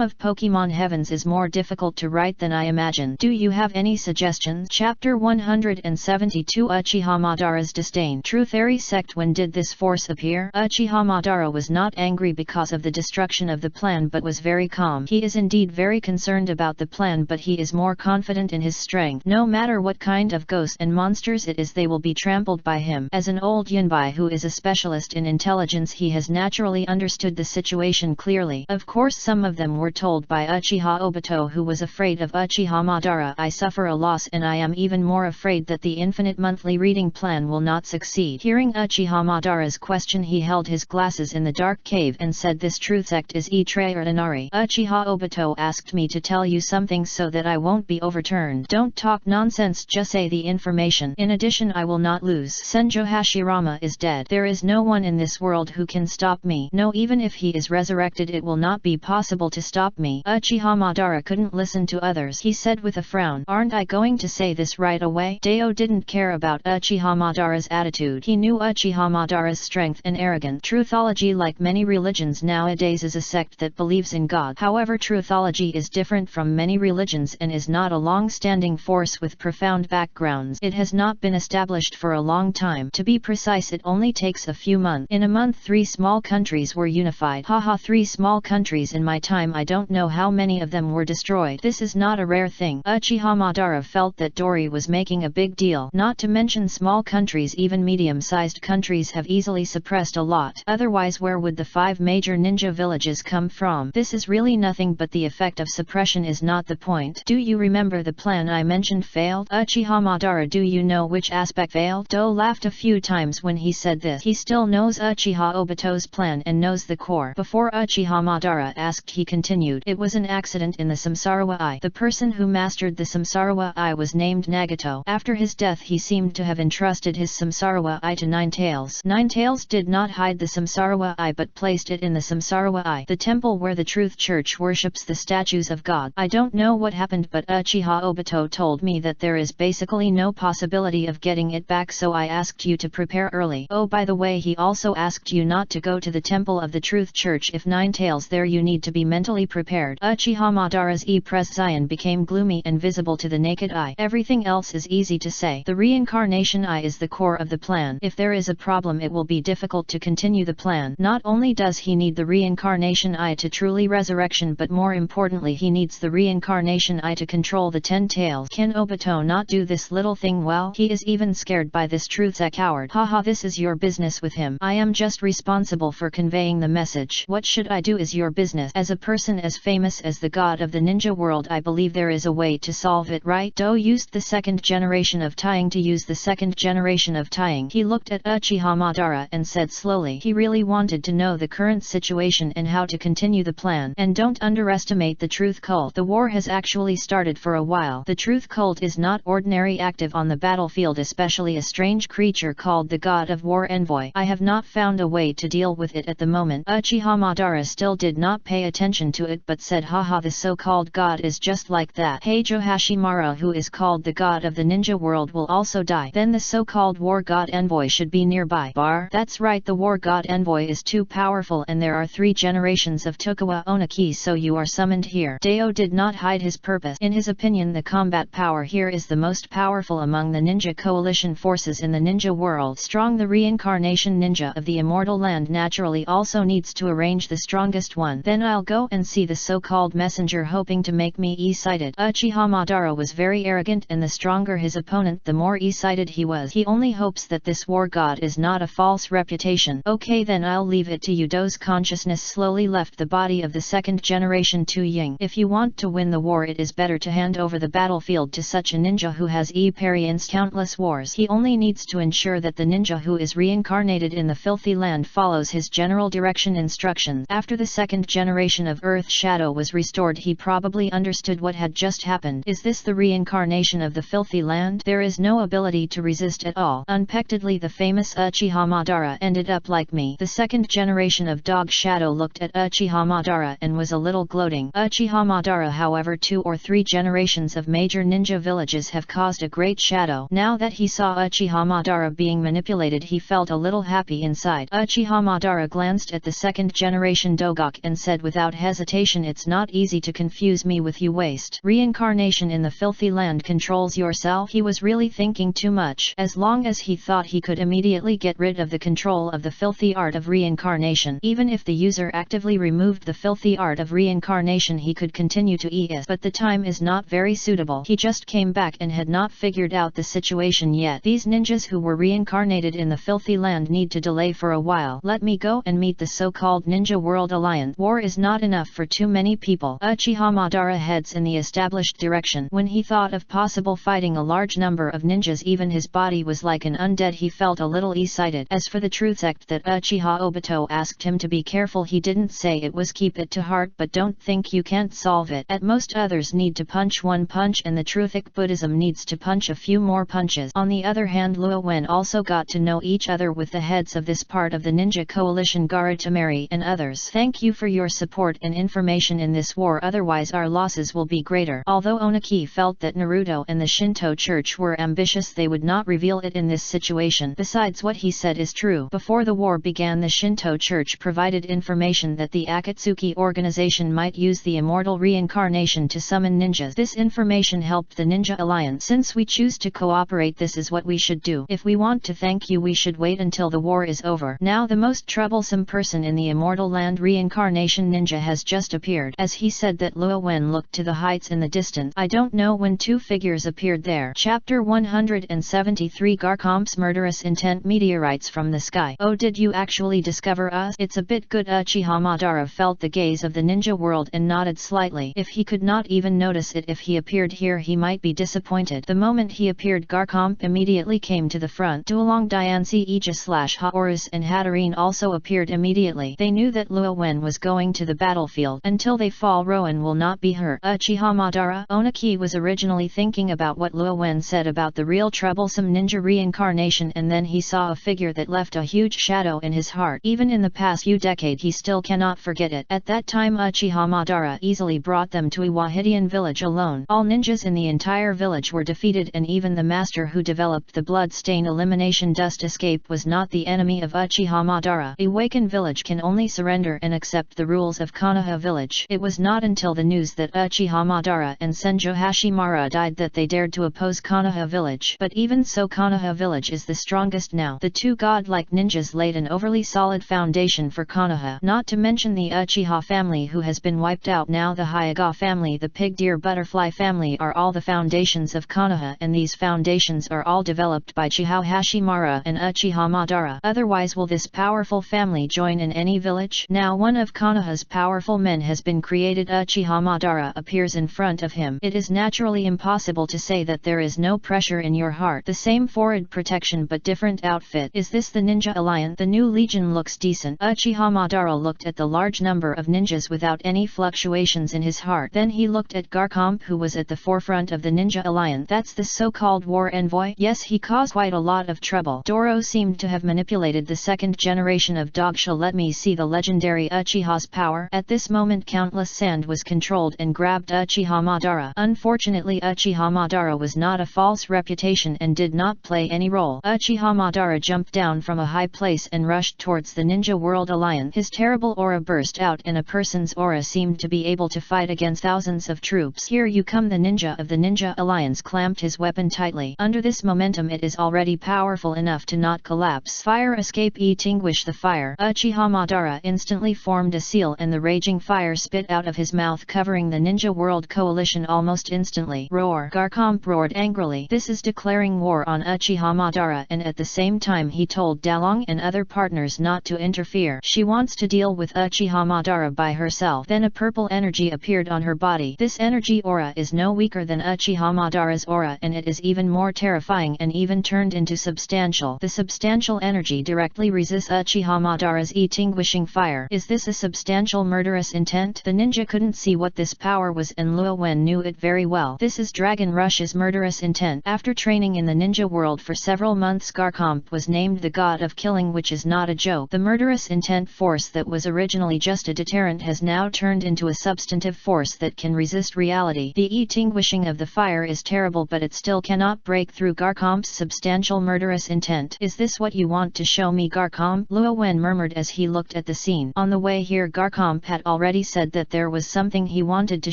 of Pokemon Heavens is more difficult to write than I imagined. Do you have any suggestions? Chapter 172 Uchiha Madara's disdain. Truthari sect. When did this force appear? Uchiha Madara was not angry because of the destruction of the plan, but was very calm. He is indeed very concerned about the plan, but he is more confident in his strength. No matter what kind of ghosts and monsters it is, they will be trampled by him. As an old Yunbai who is a specialist in intelligence, he has naturally understood the situation clearly. Of course, some of them were told by Uchiha Obito, who was afraid of Uchiha Madara. I suffer a loss, and I am even more afraid that the infinite monthly reading plan will not succeed. Hearing Uchiha Madara's question, he held his glasses in the dark cave and said, this truth sect is extraordinary. Uchiha Obito asked me to tell you something so that I won't be overturned. Don't talk nonsense, just say the information. In addition, I will not lose. Senjo Hashirama is dead. There is no one in this world who can stop me. No, even if he is resurrected, it will not be possible to stop me. Uchiha Madara couldn't listen to others. He said with a frown, aren't I going to say this right away? Deo didn't care about Uchiha Madara's attitude. He knew Uchiha Madara's strength and arrogance. Truthology, like many religions nowadays, is a sect that believes in God. However, truthology is different from many religions and is not a long-standing force with profound backgrounds. It has not been established for a long time. To be precise, it only takes a few months. In a month, 3 small countries were unified. Haha, 3 small countries in my time. I don't know how many of them were destroyed. This is not a rare thing. Uchiha Madara felt that Dori was making a big deal. Not to mention small countries, even medium-sized countries have easily suppressed a lot. Otherwise, where would the 5 major ninja villages come from? This is really nothing but the effect of suppression, is not the point. Do you remember the plan I mentioned failed? Uchiha Madara, do you know which aspect failed? Do laughed a few times when he said this. He still knows Uchiha Obito's plan and knows the core. Before Uchiha Madara asked, he continued, it was an accident in the Samsarawa Eye. The person who mastered the Samsarawa Eye was named Nagato. After his death, he seemed to have entrusted his Samsarawa Eye to Nine Tails. Nine Tails did not hide the Samsarawa Eye but placed it in the Samsarawa Eye, the temple where the Truth Church worships the statues of God. I don't know what happened, but Uchiha Obito told me that there is basically no possibility of getting it back, so I asked you to prepare early. Oh, by the way, he also asked you not to go to the temple of the Truth Church. If Nine Tails there, you need to be mentally prepared. Uchiha Madara's expression became gloomy and visible to the naked eye. Everything else is easy to say. The reincarnation eye is the core of the plan. If there is a problem, it will be difficult to continue the plan. Not only does he need the reincarnation eye to truly resurrection, but more importantly, he needs the reincarnation eye to control the 10 tails. Can Obito not do this little thing well? He is even scared by this truth coward. Haha, this is your business with him. I am just responsible for conveying the message. What should I do is your business. As a person as famous as the god of the ninja world, I believe there is a way to solve it, right? Do used the second generation of tying to use the second generation of tying. He looked at Uchiha Madara and said slowly, he really wanted to know the current situation and how to continue the plan. And don't underestimate the truth cult. The war has actually started for a while. The truth cult is not ordinary active on the battlefield, especially a strange creature called the God of War Envoy. I have not found a way to deal with it at the moment. Uchiha Madara still did not pay attention to it but said, haha, the so-called god is just like that. Heijo Hashimara, who is called the god of the ninja world, will also die. Then the so-called war god envoy should be nearby. Bar? That's right, the war god envoy is too powerful and there are 3 generations of Tokugawa Onaki, so you are summoned here. Deo did not hide his purpose. In his opinion, the combat power here is the most powerful among the ninja coalition forces in the ninja world. Strong, the reincarnation ninja of the immortal land naturally also needs to arrange the strongest one. Then I'll go and see the so-called messenger, hoping to make me e-sighted. Uchiha Madara was very arrogant, and the stronger his opponent the more e-sighted he was. He only hopes that this war god is not a false reputation. Okay, then I'll leave it to you. Do's consciousness slowly left the body of the 2nd generation Tu Ying. If you want to win the war, it is better to hand over the battlefield to such a ninja who has experienced countless wars. He only needs to ensure that the ninja who is reincarnated in the filthy land follows his general direction instructions. After the 2nd generation of Earth Shadow was restored, he probably understood what had just happened. Is this the reincarnation of the filthy land? There is no ability to resist at all. Unexpectedly, the famous Uchiha Madara ended up like me. The 2nd generation of Dog Shadow looked at Uchiha Madara and was a little gloating. Uchiha Madara, however, 2 or 3 generations of major ninja villages have caused a great shadow. Now that he saw Uchiha Madara being manipulated, he felt a little happy inside. Uchiha Madara glanced at the 2nd generation Dogok and said without hesitation, it's not easy to confuse me with you. Waste. Reincarnation in the filthy land controls yourself. He was really thinking too much. As long as he thought he could immediately get rid of the control of the filthy art of reincarnation, even if the user actively removed the filthy art of reincarnation, he could continue to ES. But the time is not very suitable. He just came back and had not figured out the situation yet. These ninjas who were reincarnated in the filthy land need to delay for a while. Let me go and meet the so-called Ninja World Alliance. War is not enough for too many people. Uchiha Madara heads in the established direction. When he thought of possible fighting a large number of ninjas, even his body was like an undead. He felt a little excited. As for the truth sect that Uchiha Obito asked him to be careful, he didn't say it was keep it to heart, but don't think you can't solve it. At most, others need to punch 1 punch and the Truthic Buddhism needs to punch a few more punches. On the other hand, Luo Wen also got to know each other with the heads of this part of the ninja coalition, Garatamari and others. Thank you for your support and information in this war, otherwise our losses will be greater. Although Onaki felt that Naruto and the Shinto church were ambitious, they would not reveal it in this situation. Besides, what he said is true. Before the war began, the Shinto church provided information that the Akatsuki organization might use the immortal reincarnation to summon ninjas. This information helped the Ninja Alliance. Since we choose to cooperate, this is what we should do. If we want to thank you, we should wait until the war is over. Now the most troublesome person in the immortal land, reincarnation ninja, has just appeared. As he said that, Luo Wen looked to the heights in the distance. I don't know when 2 figures appeared there. Chapter 173, Garkomp's murderous intent. Meteorites from the sky. Oh, did you actually discover us? It's a bit good. Uchiha Madara felt the gaze of the ninja world and nodded slightly. If he could not even notice it if he appeared here, he might be disappointed. The moment he appeared, Garkomp immediately came to the front. Duolong Diancie, Haorus and Hatterene also appeared immediately. They knew that Luo Wen was going to the battlefield. Until they fall, Rowan will not be hurt. Uchiha Madara. Onaki was originally thinking about what Luo Wen said about the real troublesome ninja reincarnation, and then he saw a figure that left a huge shadow in his heart. Even in the past few decades, he still cannot forget it. At that time, Uchiha Madara easily brought them to Iwahidian village alone. All ninjas in the entire village were defeated, and even the master who developed the bloodstain elimination dust escape was not the enemy of Uchiha Madara. Awakened village can only surrender and accept the rules of Konoha village. It was not until the news that Uchiha Madara and Senjo Hashimara died that they dared to oppose Konoha village. But even so, Konoha village is the strongest now. The 2 godlike ninjas laid an overly solid foundation for Konoha. Not to mention the Uchiha family, who has been wiped out. Now the Hyuga family, the pig deer butterfly family are all the foundations of Konoha, and these foundations are all developed by Chihao Hashimara and Uchiha Madara. Otherwise, will this powerful family join in any village? Now one of Konoha's powerful men has been created. Uchiha Madara appears in front of him. It is naturally impossible to say that there is no pressure in your heart. The same forward protection but different outfit. Is this the Ninja Alliance? The new legion looks decent. Uchiha Madara looked at the large number of ninjas without any fluctuations in his heart. Then he looked at Garkomp, who was at the forefront of the Ninja Alliance. That's the so-called war envoy? Yes, he caused quite a lot of trouble. Doro seemed to have manipulated the 2nd generation of Dogsha. Let me see the legendary Uchiha's power. At this moment, countless sand was controlled and grabbed Uchiha Madara. Unfortunately, Uchiha Madara was not a false reputation and did not play any role. Uchiha Madara jumped down from a high place and rushed rushed towards the Ninja World Alliance. His terrible aura burst out and a person's aura seemed to be able to fight against thousands of troops. Here you come. The ninja of the Ninja Alliance clamped his weapon tightly. Under this momentum it is already powerful enough to not collapse. Fire escape, extinguish the fire. Uchiha Madara instantly formed a seal and the raging fire spit out of his mouth, covering the Ninja World Coalition almost instantly. Roar! Garkamp roared angrily. This is declaring war on Uchiha Madara, and at the same time he told Dalong and other partners not to interfere. She wants to deal with Uchiha Madara by herself. Then a purple energy appeared on her body. This energy aura is no weaker than Uchiha Madara's aura, and it is even more terrifying and even turned into substantial. The substantial energy directly resists Uchiha Madara's extinguishing fire. Is this a substantial murderous intent? The ninja couldn't see what this power was, and Luo Wen knew it very well. This is Dragon Rush's murderous intent. After training in the ninja world for several months, Garkamp was named the god of killing, which is not a joke. The murderous intent force that was originally just a deterrent has now turned into a substantive force that can resist reality. The extinguishing of the fire is terrible, but it still cannot break through Garkamp's substantial murderous intent. Is this what you want to show me, Garkamp? Luo Wen murmured as he looked at the scene. On the way here, Garkamp had already said that there was something he wanted to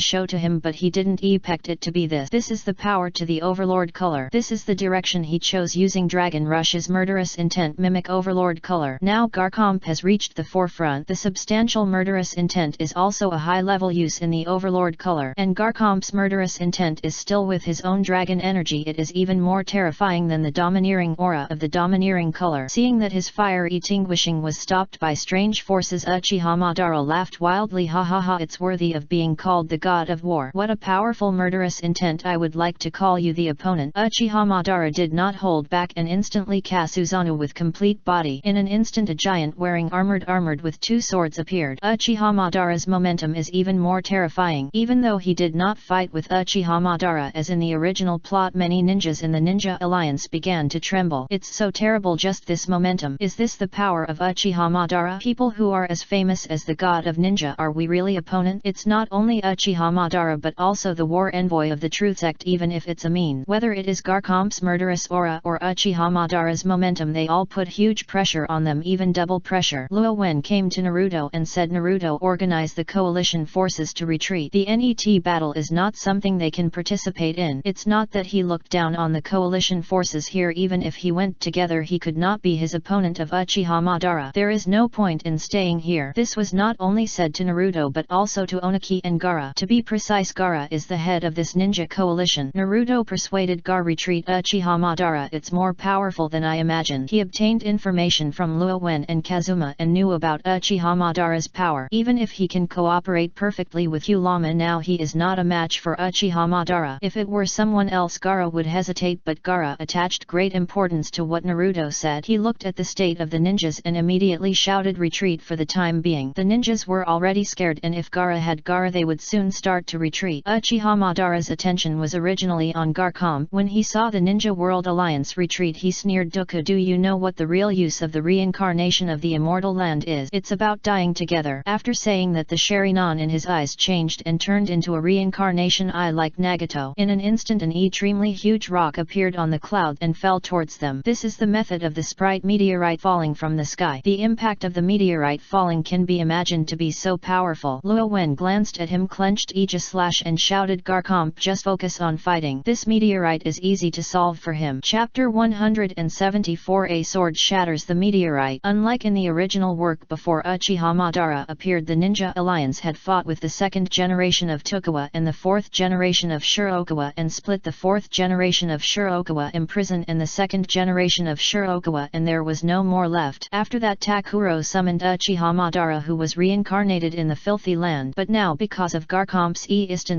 show to him, but he didn't expect it to be this. This is the power to the Overlord color. This is the direction he chose, using Dragon Rush's murderous intent mimic Overlord color. Now Garkamp has reached the forefront. The substantial murderous intent is also a high-level use in the Overlord color, and Garkamp's murderous intent is still with his own dragon energy. It is even more terrifying than the domineering aura of the domineering color. Seeing that his fire extinguishing was stopped by strange forces, Uchiha Madara laughed wildly. Ha ha ha, it's worthy of being called the god of war. What a powerful murderous intent. I would like to call you the opponent. Uchiha Madara did not hold back, and instantly Kasuzano with complete body. In an instant a giant wearing armored with two swords appeared. Uchiha Madara's momentum is even more terrifying. Even though he did not fight with Uchiha Madara as in the original plot, many ninjas in the Ninja Alliance began to tremble. It's so terrible, just this momentum. Is this the power of Uchiha Madara? People who are as famous as the god of ninja, are we really opponent? It's not only Uchiha Madara but also the war envoy of the Truth Sect. Even if it's a mean, whether it is Garkamp's murderous aura or Uchiha Madara's momentum, they all put huge pressure on them, even double pressure. Luo Wen came to Naruto and said, Naruto, organize the coalition forces to retreat. The NET battle is not something they can participate in. It's not that he looked down on the coalition forces here. Even if he went together, he could not be his opponent of Uchiha Madara. There is no point in staying here. This was not only said to Naruto but also to Oniki and Gaara. To be precise, Gaara is the head of this ninja coalition. Naruto persuaded Gaara, retreat Uchiha Madara. It's more powerful than I imagined. He obtained information from Luo Wen and Kazuma and knew about Uchiha Madara's power. Even if he can cooperate perfectly with Ulama now, he is not a match for Uchiha Madara. If it were someone else, Gaara would hesitate, but Gaara attached great importance to what Naruto said. He looked at the state of the ninjas and immediately shouted, retreat. For the time being, the ninjas were already scared, and if Gaara had Gaara, they would soon start to retreat. Uchiha Madara's attention was originally on Garkamp. When he saw the Ninja World Alliance retreat, he sneered, Dooku, do you know what the real use of the reincarnation of the immortal land is? It's about dying together. After saying that, the Sharingan in his eyes changed and turned into a reincarnation eye like Nagato. In an instant an extremely huge rock appeared on the cloud and fell towards them. This is the method of the sprite meteorite falling from the sky. The impact of the meteorite falling can be imagined to be so powerful. Luo Wen glanced at him, clenched Aegis slash, and shouted, Garkamp, just focus on fighting. This meteorite is easy to solve for him. Chapter 174. A sword shatters the meteorite. Unlike in the original work before Uchiha Madara appeared, the Ninja Alliance had fought with the second generation of Tokugawa and the fourth generation of Shirokawa, and split the fourth generation of Shirokawa, imprisoned and the second generation of Shirokawa, and there was no more left. After that, Takuro summoned Uchiha Madara, who was reincarnated in the filthy land. But now, because of Garkamp's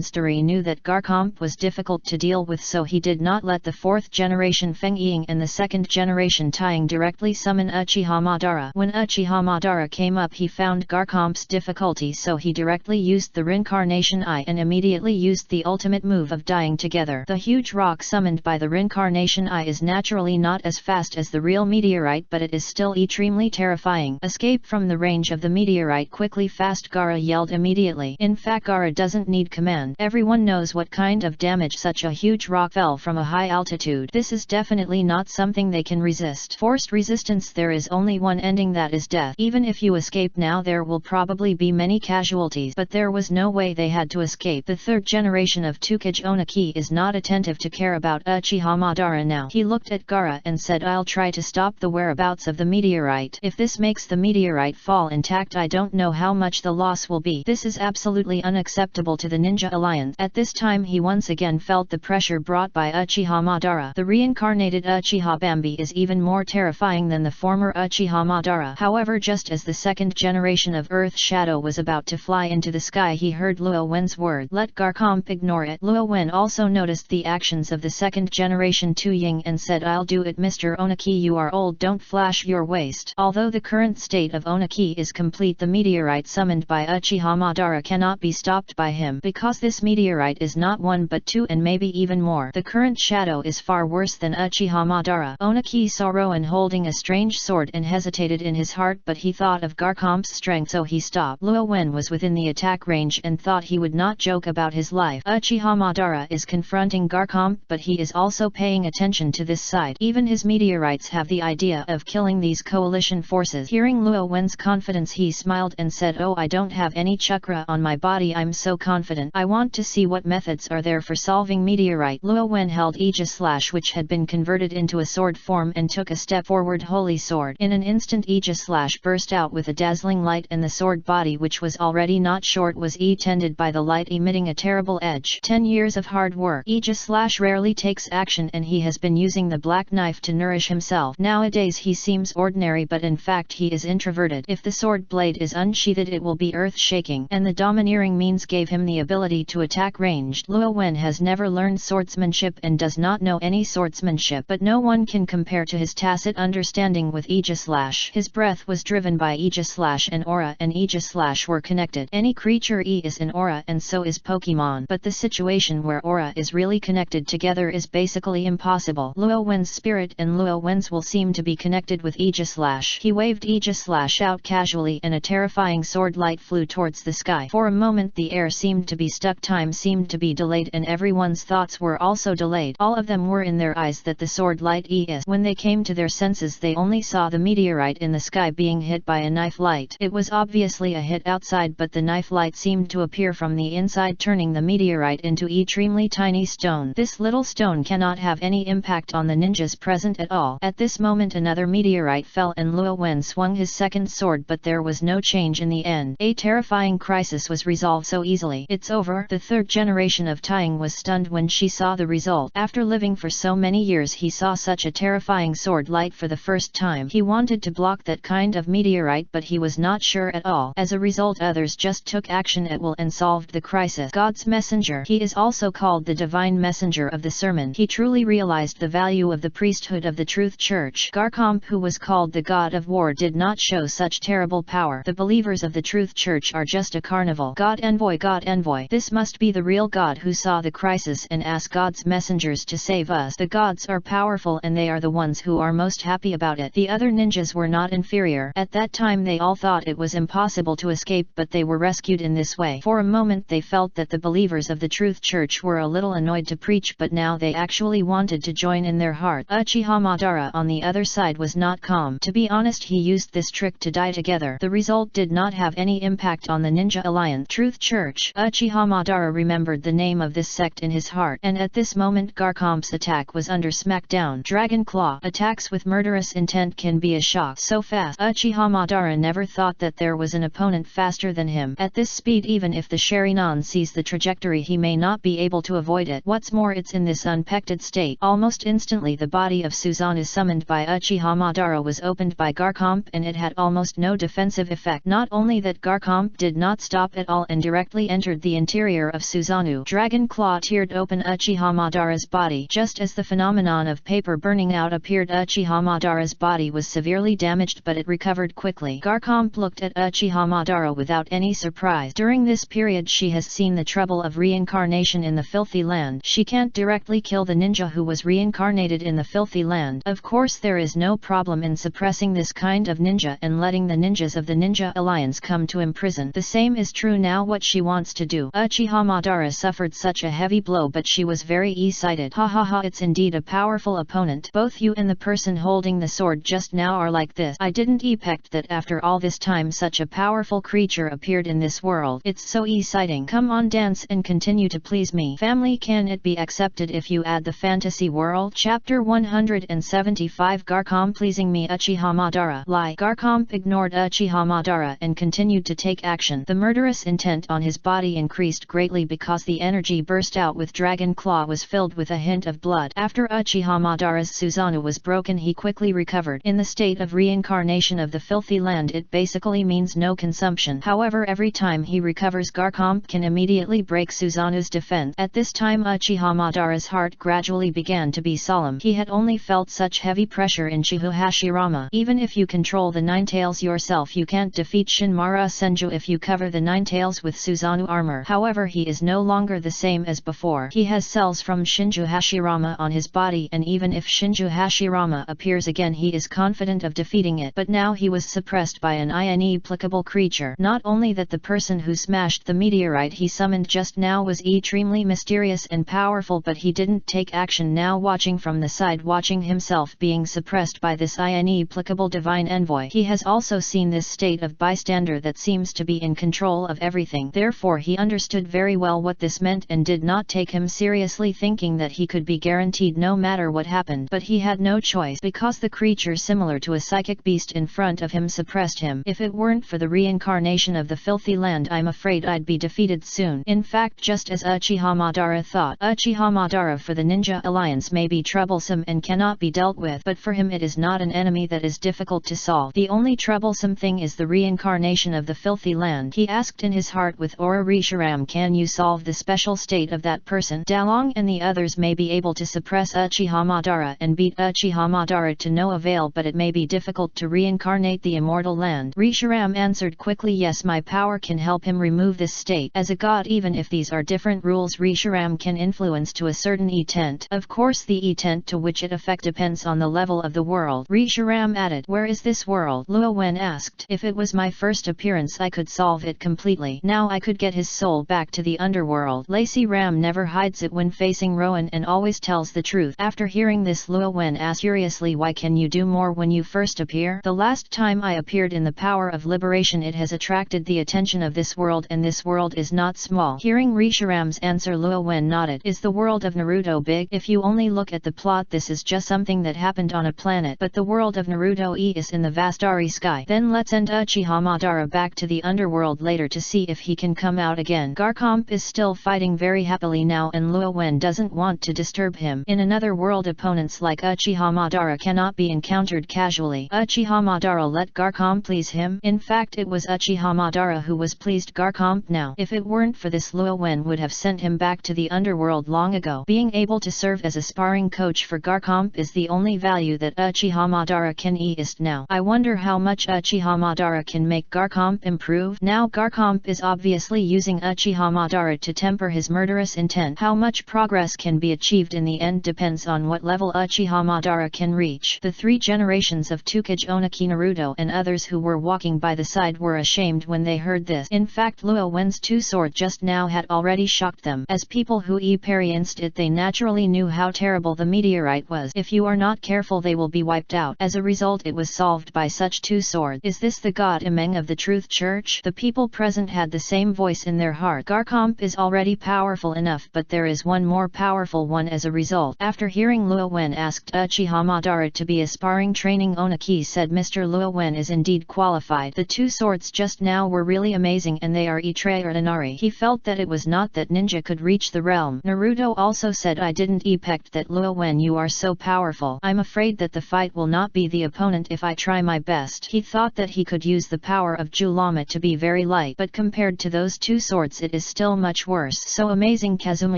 story, knew that Garkamp was difficult to deal with, so he did not let the fourth generation Feng Ying and the second generation Taiying directly summon Uchiha Madara. When Uchiha Madara came up, he found Garkamp's difficulty, so he directly used the Reincarnation Eye and immediately used the ultimate move of dying together. The huge rock summoned by the Reincarnation Eye is naturally not as fast as the real meteorite, but it is still extremely terrifying. Escape from the range of the meteorite quickly, fast, Gaara yelled immediately. In fact, Gaara doesn't need command. Everyone knows what kind of damage such a huge rock fell from a high altitude. This is definitely not something they can resist. Forced resistance. There is only only one ending, that is death. Even if you escape now there will probably be many casualties, but there was no way, they had to escape. The third generation of Tsukiji Onaki is not attentive to care about Uchiha Madara now. He looked at Gaara and said, I'll try to stop the whereabouts of the meteorite. If this makes the meteorite fall intact, I don't know how much the loss will be. This is absolutely unacceptable to the Ninja Alliance. At this time he once again felt the pressure brought by Uchiha Madara. The reincarnated Uchiha Bambi is even more terrifying than the former Uchiha Madara. However, just as the second generation of Earth Shadow was about to fly into the sky, he heard Luo Wen's word. Let Garcomp ignore it. Luo Wen also noticed the actions of the second generation Tu Ying and said, I'll do it. Mr. Onaki, you are old, don't flash your waist. Although the current state of Onaki is complete, the meteorite summoned by Uchiha Madara cannot be stopped by him, because this meteorite is not one but two and maybe even more. The current shadow is far worse than Uchiha Madara. Onaki saw Rowan holding a strange sword and hesitated in his heart, but he thought of Garcomp's strength, so he stopped. Luo Wen was within the attack range and thought he would not joke about his life. Uchiha Madara is confronting Garcomp, but he is also paying attention to this side. Even his meteorites have the idea of killing these coalition forces. Hearing Luo Wen's confidence, he smiled and said, oh, I don't have any chakra on my body, I'm so confident. I want to see what methods are there for solving meteorite. Luo Wen held Aegis Slash, which had been converted into a sword form, and took a step forward. Holy Sword. In an instant Aegis Slash burst out with a dazzling light, and the sword body, which was already not short, was tended by the light, emitting a terrible edge. 10 years of hard work. Aegis Slash rarely takes action, and he has been using the black knife to nourish himself. Nowadays he seems ordinary, but in fact he is introverted. If the sword blade is unsheathed it will be earth-shaking, and the domineering means gave him the ability to attack ranged. Luo Wen has never learned swordsmanship and does not know any swordsmanship, but no one can compare to his tacit understanding with Aegis Slash. His breath was driven by Aegis Slash, and aura and Aegis Slash were connected. Any creature is an aura, and so is Pokemon, but the situation where aura is really connected together is basically impossible. Luo Wen's spirit and Luo Wen's will seem to be connected with Aegis Slash. He waved Aegis Slash out casually, and a terrifying sword light flew towards the sky. For a moment the air seemed to be stuck, time seemed to be delayed, and everyone's thoughts were also delayed. All of them were in their eyes that the sword light is. When they came to their senses they only saw the meteorite in the sky being hit by a knife light. It was obviously a hit outside, but the knife light seemed to appear from the inside, turning the meteorite into an extremely tiny stone. This little stone cannot have any impact on the ninjas present at all. At this moment another meteorite fell, and Luo Wen swung his second sword, but there was no change in the end. A terrifying crisis was resolved so easily. It's over. The third generation of Taiying was stunned when she saw the result. After living for so many years he saw such a terrifying sword light for the first time. He wanted to block that kind of meteorite, but he was not sure at all. As a result others just took action at will and solved the crisis. God's messenger. He is also called the divine messenger of the sermon. He truly realized the value of the priesthood of the Truth Church. Garcomp, who was called the God of War, did not show such terrible power. The believers of the Truth Church are just a carnival. God envoy, God envoy. This must be the real God who saw the crisis and asked God's messengers to save us. The gods are powerful and they are the ones who are most happy about it. The other ninjas were not inferior. At that time they all thought it was impossible to escape, but they were rescued in this way. For a moment they felt that the believers of the Truth Church were a little annoyed to preach, but now they actually wanted to join in their heart. Uchiha Madara on the other side was not calm. To be honest, he used this trick to die together. The result did not have any impact on the Ninja Alliance. Truth Church. Uchiha Madara remembered the name of this sect in his heart, and at this moment Garcomp's attack was under smackdown. Dragon Claw. Attacks with murderous intent can be a shock. So fast. Uchiha Madara never thought that there was an opponent faster than him. At this speed, even if the Sharingan sees the trajectory, he may not be able to avoid it. What's more, it's in this unpected state. Almost instantly the body of Susanoo summoned by Uchiha Madara was opened by Garcomp, and it had almost no defensive effect. Not only that, Garcomp did not stop at all and directly entered the interior of Susanoo. Dragon Claw teared open Uchiha Madara's body. Just as the phenomenon of paper burning out appeared, Uchiha Madara's body was severely damaged, but it recovered quickly. Garcomp looked at Uchiha Madara without any surprise. During this period she has seen the trouble of reincarnation in the filthy land. She can't directly kill the ninja who was reincarnated in the filthy land. Of course there is no problem in suppressing this kind of ninja and letting the ninjas of the Ninja Alliance come to imprison. The same is true now what she wants to do. Uchiha Madara suffered such a heavy blow, but she was very excited. Ha ha ha, it's indeed a powerful opponent. Both you and the person holding the sword just now now are like this. I didn't expect that after all this time such a powerful creature appeared in this world. It's so exciting. Come on, dance and continue to please me. Family, can it be accepted if you add the fantasy world? Chapter 175 Garcomp pleasing me. Uchiha Madara. Lie. Garcomp ignored Uchiha Madara and continued to take action. The murderous intent on his body increased greatly because the energy burst out with Dragon Claw was filled with a hint of blood. After Uchiha Madara's Susanoo was broken, he quickly recovered. In the state of reincarnation of the filthy land, it basically means no consumption. However, every time he recovers, Garcomp can immediately break Susanoo's defense. At this time Uchiha Madara's heart gradually began to be solemn. He had only felt such heavy pressure in Chihu Hashirama. Even if you control the Nine Tails yourself, you can't defeat Shinmara Senju if you cover the Nine Tails with Susanoo armor. However, he is no longer the same as before. He has cells from Shinju Hashirama on his body, and even if Shinju Hashirama appears again, he is confident of defeating it. But now he was suppressed by an inapplicable creature. Not only that, the person who smashed the meteorite he summoned just now was extremely mysterious and powerful, but he didn't take action. Now watching from the side, watching himself being suppressed by this inapplicable divine envoy, he has also seen this state of bystander that seems to be in control of everything. Therefore he understood very well what this meant and did not take him seriously, thinking that he could be guaranteed no matter what happened. But he had no choice, because the creature similar to a psychic beast in front of him suppressed him. If it weren't for the reincarnation of the filthy land, I'm afraid I'd be defeated soon. In fact, just as Uchiha Madara thought, Uchiha Madara for the Ninja Alliance may be troublesome and cannot be dealt with, but for him it is not an enemy that is difficult to solve. The only troublesome thing is the reincarnation of the filthy land. He asked in his heart with aura, Risharam, can you solve the special state of that person? Dalong and the others may be able to suppress Uchiha Madara and beat Uchiha Madara to no avail, but it may be difficult to reincarnate the immortal land. Risharam answered quickly, yes, my power can help him remove this state. As a god, even if these are different rules, Risharam can influence to a certain extent. Of course, the extent to which it affects depends on the level of the world. Risharam added, where is this world? Luo Wen asked. If it was my first appearance, I could solve it completely. Now I could get his soul back to the underworld. Lacey Ram never hides it when facing Rowan and always tells the truth. After hearing this, Luo Wen asked curiously, why can you do more when you first appear? The last time I appeared in the power of liberation, it has attracted the attention of this world, and this world is not small. Hearing Risharam's answer, Luo Wen nodded. Is the world of Naruto big? If you only look at the plot, this is just something that happened on a planet, but the world of Naruto is in the vast starry sky. Then let's send Uchiha Madara back to the underworld later to see if he can come out again. Garcomp is still fighting very happily now, and Luo Wen doesn't want to disturb him. In another world, opponents like Uchiha Madara cannot be encountered casually. Uchiha Madara let Garcomp please him. In fact, it was Uchiha Madara who was pleased Garcomp now. If it weren't for this, Luo Wen would have sent him back to the underworld long ago. Being able to serve as a sparring coach for Garcomp is the only value that Uchiha Madara can east now. I wonder how much Uchiha Madara can make Garcomp improve. Now Garcomp is obviously using Uchiha Madara to temper his murderous intent. How much progress can be achieved in the end depends on what level Uchiha Madara can reach. The three generations of Tsukage Oniki, Naruto and others who were walking by the side were ashamed when they heard this. In fact, Luo Wen's two swords just now had already shocked them. As people who experienced it, they naturally knew how terrible the meteorite was. If you are not careful, they will be wiped out. As a result, it was solved by such two swords. Is this the god Imeng of the Truth Church? The people present had the same voice in their heart. Garcomp is already powerful enough, but there is one more powerful one as a result. After hearing Luo Wen asked Uchiha Madara to be a sparring training, Oniki said Mr. Luo Wen is indeed qualified. The two swords just now were really amazing, and they are extraordinary. He felt that it was not that ninja could reach the realm. Naruto also said, I didn't expect that, Luo Wen, you are so powerful. I'm afraid that the fight will not be the opponent if I try my best. He thought that he could use the power of Julama to be very light, but compared to those two swords it is still much worse. So amazing, Kazuma,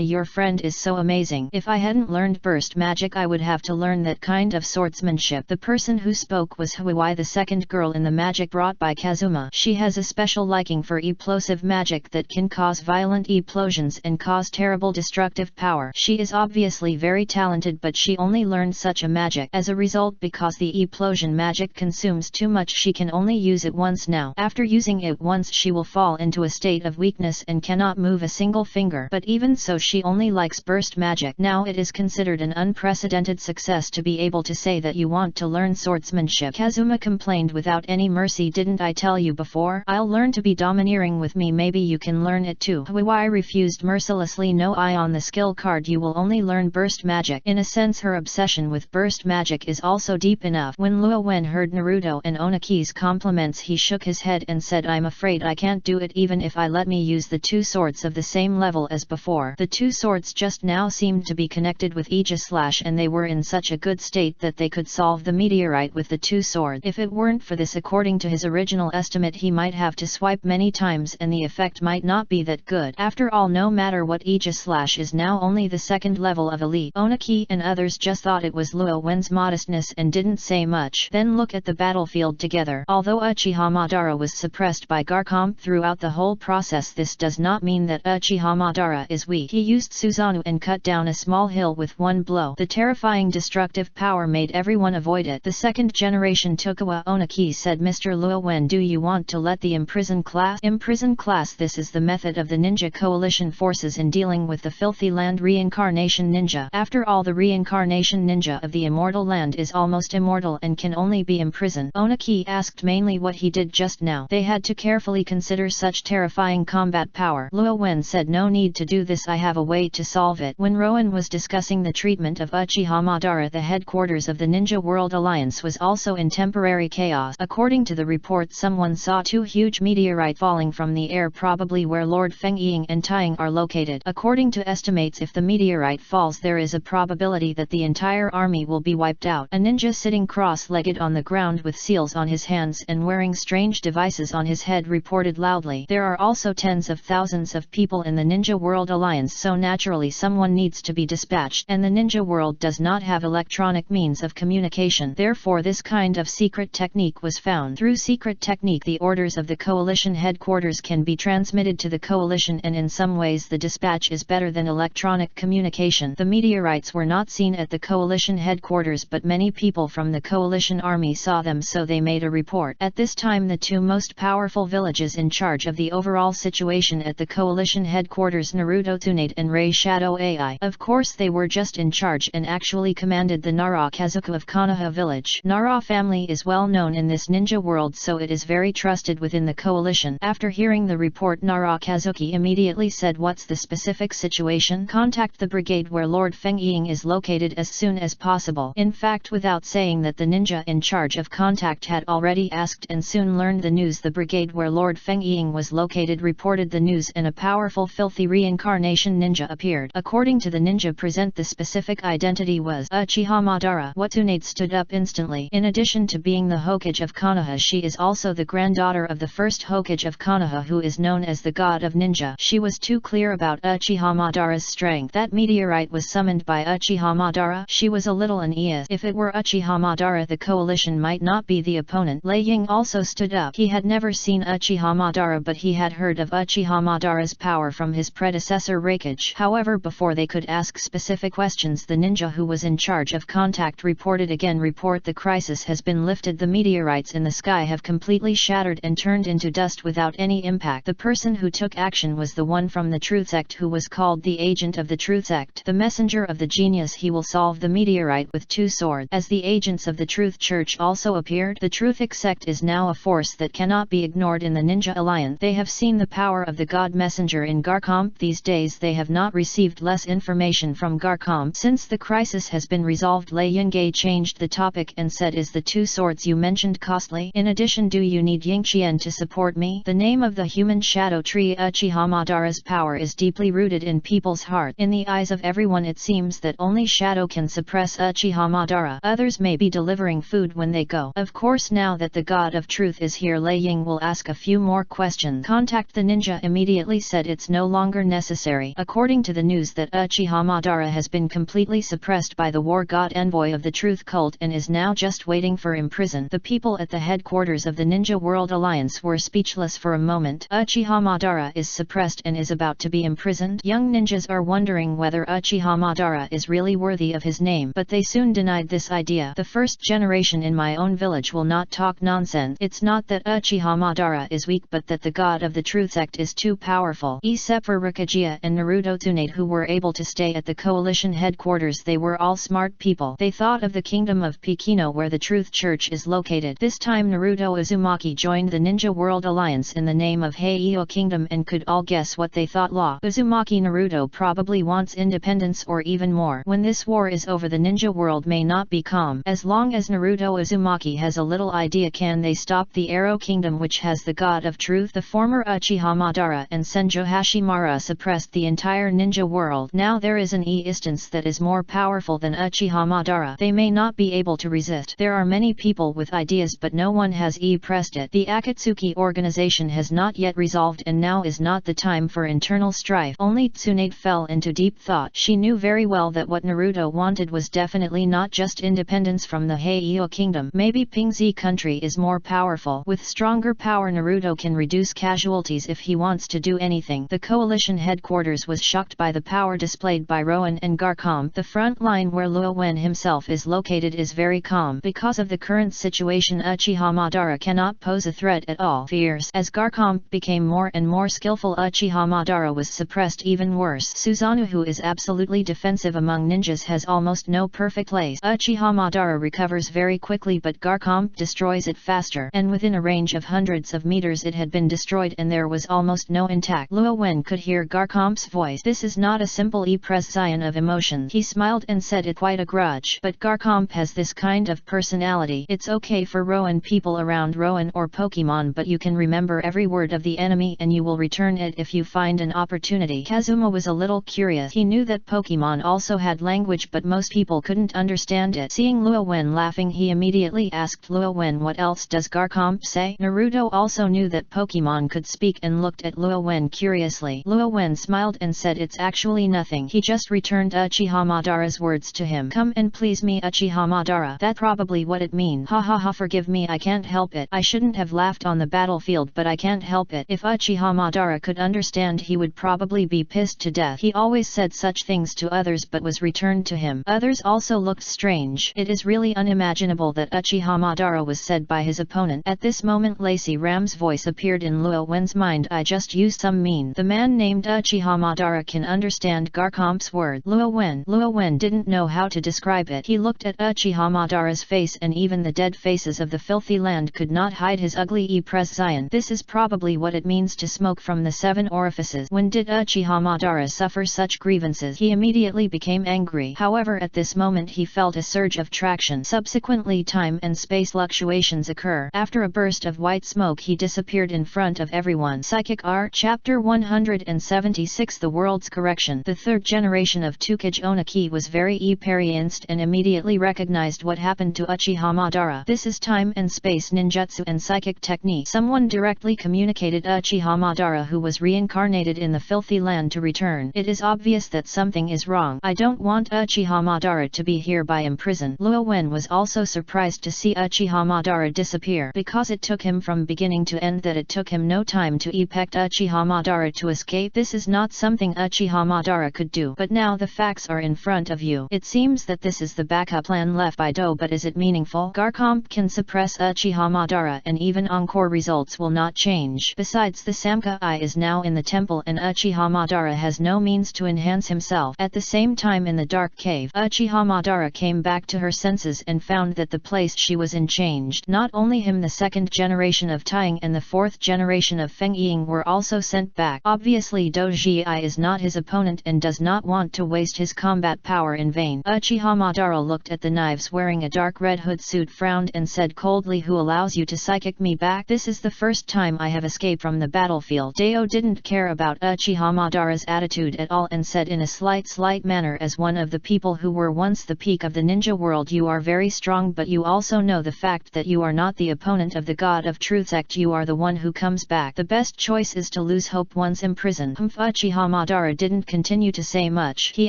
your friend is so amazing. If I hadn't learned burst magic, I would have to learn that kind of swordsmanship. The person who spoke was Huai, the second girl in the magic brought by Kazuma. She has a special liking for explosive magic that can cause violent explosions and cause terrible destructive power. She is obviously very talented, but she only learned such a magic. As a result, because the explosion magic consumes too much, she can only use it once now. After using it once, she will fall into a state of weakness and cannot move a single finger. But even so, she only likes burst magic. Now it is considered an unprecedented success to be able to say that you want to learn swordsmanship. Kazuma complained without any mercy. Didn't I tell you before? I'll learn to be domineering with me, maybe you can learn it too. Huiwei refused mercilessly. No, on the skill card you will only learn burst magic. In a sense her obsession with burst magic is also deep enough. When Luo Wen heard Naruto and Onaki's compliments he shook his head and said, I'm afraid I can't do it even if I let me use the two swords of the same level as before. The two swords just now seemed to be connected with Aegislash and they were in such a good state that they could solve the meteorite with the two swords. If it weren't for this, according to his original estimate, he might have to swipe many times and the effect might not be that good. After all, no matter what, Aegislash is now only the second level of elite. Onaki and others just thought it was Luo Wen's modestness and didn't say much. Then look at the battlefield together. Although Uchiha Madara was suppressed by Garkomp throughout the whole process, this does not mean that Uchiha Madara is weak. He used Susanoo and cut down a small hill with one blow. The terrifying destructive power made everyone avoid it. The second generation Tokugawa Onaki said, Mr. Luo Wen, do you want to let the imprison class? Imprison class? This is the method of the ninja coalition forces in dealing with the filthy land reincarnation ninja. After all, the reincarnation ninja of the immortal land is almost immortal and can only be imprisoned. Onaki asked mainly what he did just now. They had to carefully consider such terrifying combat power. Luo Wen said, no need to do this, I have a way to solve it. When Rowan was discussing the treatment of Uchiha Madara, the headquarters of the Ninja World Alliance was also in temporary chaos. According to the report, someone saw two huge meteorites falling from the air, probably where Lord Feng Ying and Taiying are located. According to estimates, if the meteorite falls, there is a probability that the entire army will be wiped out. A ninja sitting cross-legged on the ground with seals on his hands and wearing strange devices on his head reported loudly, there are also tens of thousands of people in the Ninja World Alliance, so naturally someone needs to be dispatched, and the ninja world does not have electronic means of communication. Therefore this kind of secret technique was found. Through secret technique, the orders of the coalition headquarters can be transmitted to the coalition, and in some ways the dispatch is better than electronic communication. The meteorites were not seen at the coalition headquarters, but many people from the coalition army saw them, so they made a report. At this time, the two most powerful villages in charge of the overall situation at the coalition headquarters, Naruto Tsunade and Rei Shadow AI. Of course they were just in charge and actually commanded the Nara Kazuku of Konoha village. Nara family is well known in this ninja world, so it is very trusted within the coalition. After hearing the report, Nara Kazuki immediately said, what's the specific situation? Contact the brigade where Lord Feng Ying is located as soon as possible. In fact, without saying that, the ninja in charge of contact had already asked and soon learned the news. The brigade where Lord Feng Ying was located reported the news, and a powerful filthy reincarnation ninja appeared. According to the ninja present, the specific identity was Uchiha Madara. Tsunade stood up instantly. In addition to being the Hokage of Konoha, she is also the granddaughter of the first Hokage of Konoha, who is known as the God of Ninja. She was too clear about Uchiha Madara's strength. That meteorite was summoned by Uchiha Madara. She was a little uneasy. If it were Uchiha Madara, the coalition might not be the opponent. Lei Ying also stood up. He had never seen Uchiha Madara, but he had heard of Uchiha Madara's power from his predecessor Raikage. However, before they could ask specific questions, the ninja who was in charge of contact reported again. Report, the crisis has been lifted. The meteorites in the sky have completely shattered and turned into dust without any impact. The person who took action was the one from the Truth Sect, who was called the agent of the Truth Sect, the messenger of the genius. He will solve the meteorite with two swords. As the agents of the Truth Church also appeared, the Truthic Sect is now a force that cannot be ignored in the Ninja Alliance. They have seen the power of the God Messenger in Garkomp. These days they have not received less information from Garkomp. Since the crisis has been resolved, Lei Yingge changed the topic and said, is the two swords you mentioned costly? In addition, do you need Yingqian to support me? The name of the human shadow tree Uchiha Madara's power is deeply rooted in people's heart. In the eyes of everyone it seems that only shadow can suppress Uchiha Madara. Others may be delivering food when they go. Of course, now that the God of Truth is here, Lei Ying will ask a few more questions. Contact the ninja immediately said it's no longer necessary. According to the news that Uchiha Madara has been completely suppressed by the war god envoy of the Truth Cult and is now just waiting for imprison. The people at the headquarters of the Ninja World Alliance were speechless for a moment. Uchiha Madara is suppressed and is about to be imprisoned. Young ninjas are wondering whether Uchiha Madara is really worthy of his name, but they soon denied this idea. The first generation in my own village will not talk nonsense. It's not that Uchiha Madara is weak, but that the god of the Truth Sect is too powerful. Except for Rikajia and Naruto Tsunade, who were able to stay at the coalition headquarters, they were all smart people. They thought of the kingdom of PQ Kino where the Truth Church is located. This time Naruto Uzumaki joined the Ninja World Alliance in the name of Heiau Kingdom and could all guess what they thought. Uzumaki Naruto probably wants independence or even more. When this war is over, the ninja world may not be calm. As long as Naruto Uzumaki has a little idea, can they stop the Arrow Kingdom, which has the God of Truth? The former Uchiha Madara and Senjo Hashimara suppressed the entire ninja world. Now there is an instance that is more powerful than Uchiha Madara. They may not be able to resist. There are many people with ideas, but no one has pressed it. The Akatsuki organization has not yet resolved, and now is not the time for internal strife. Only Tsunade fell into deep thought. She knew very well that what Naruto wanted was definitely not just independence from the Heiau Kingdom. Maybe Pingzi country is more powerful. With stronger power, Naruto can reduce casualties if he wants to do anything. The coalition headquarters was shocked by the power displayed by Rowan and Garcom. The front line where Luo Wen himself is located is very calm. Because of the current situation, Uchiha Madara cannot pose a threat at all. Fierce. As Garcom became more and more skillful, Uchiha Madara was suppressed even worse. Susanoo, who is absolutely defensive among ninjas, has almost no perfect lace. Uchiha Madara recovers very quickly, but Garcom destroys it faster, and within a range of hundreds of meters it had been destroyed and there was almost no intact. Luo Wen could hear Garcom's voice. This is not a simple expression of emotion. He smiled and said it quite a grudge. But Garcom has this kind of personality. It's okay for Rowan people around Rowan or Pokemon, but you can remember every word of the enemy and you will return it if you find an opportunity. Kazuma was a little curious. He knew that Pokemon also had language, but most people couldn't understand it. Seeing Luo Wen laughing, he immediately asked Luo Wen, what else does Garcom say? Naruto also knew that Pokemon could speak and looked at Luo Wen curiously. Luo Wen smiled and said it's actually nothing. He just returned Uchiha Madara's words to him. Come and please me, Uchiha Madara. That's probably what it means. Ha ha ha, forgive me, I can't help it. I shouldn't have laughed on the battlefield, but I can't help it. If Uchiha Madara could understand, he would probably be pissed to death. He always said such things to others but was returned to him. Others also looked strange. It is really unimaginable that Uchiha Madara was said by his opponent. At this moment Lacey Ram's voice appeared in Luo Wen's mind. I just used some mean. The man named Uchiha Madara can understand Garcomp's word. Luo Wen didn't know how to describe it. He looked at Uchiha Madara's face, and even the dead faces of the filthy land could not hide his ugly expression. This is probably what it means to smoke from the 7 orifices. When did Uchiha Madara suffer such grievances? He immediately became angry. However, at this moment he felt a surge of traction. Subsequently, time and space fluctuations occur. After a burst of white smoke, he disappeared in front of everyone. Psychic R. Chapter 176. The World's Correction. The third generation of Tsukage Onaki was very experienced and immediately recognized what happened to Uchiha Madara. This is time and space ninjutsu and psychic technique. Someone directly communicated Uchiha Madara, who was reincarnated in the filthy land, to return. It is obvious that something is wrong. I don't want Uchiha Madara to be hereby imprisoned. Luo Wen was also surprised to see Uchiha Madara disappear, because it took him from beginning to end that it took him no time to effect Uchiha Madara to escape. This is not something Uchiha Madara could do. But now the facts are in front of you. It seems that this is the backup plan left by Do, but is it meaningful? Garcom can suppress Uchiha Madara and even encore results will not change. Besides, the Samurai is now in the temple and Uchiha Madara has no means to enhance himself. At the same time, in the dark cave, Uchiha Madara came back to her senses and found that the place she was in changed. Not only him, the second generation of Taiying and the fourth generation of Feng Ying were also sent back. Obviously Doji is not his opponent and does not want to waste his combat power in vain. Uchiha Madara looked at the knives wearing a dark red hood suit, frowned and said coldly, who allows you to psychic me back? This is the first time I have escaped from the battlefield. Deo didn't care about Uchiha Madara's attitude at all and said in a slight manner, as one of the people who were once the peak of the ninja world, you are very strong, but you also know the fact that you are not the opponent of the God of Truth sect. You are the one who comes back. The best choice is to lose hope once imprisoned. Uchiha Madara didn't continue to say much. He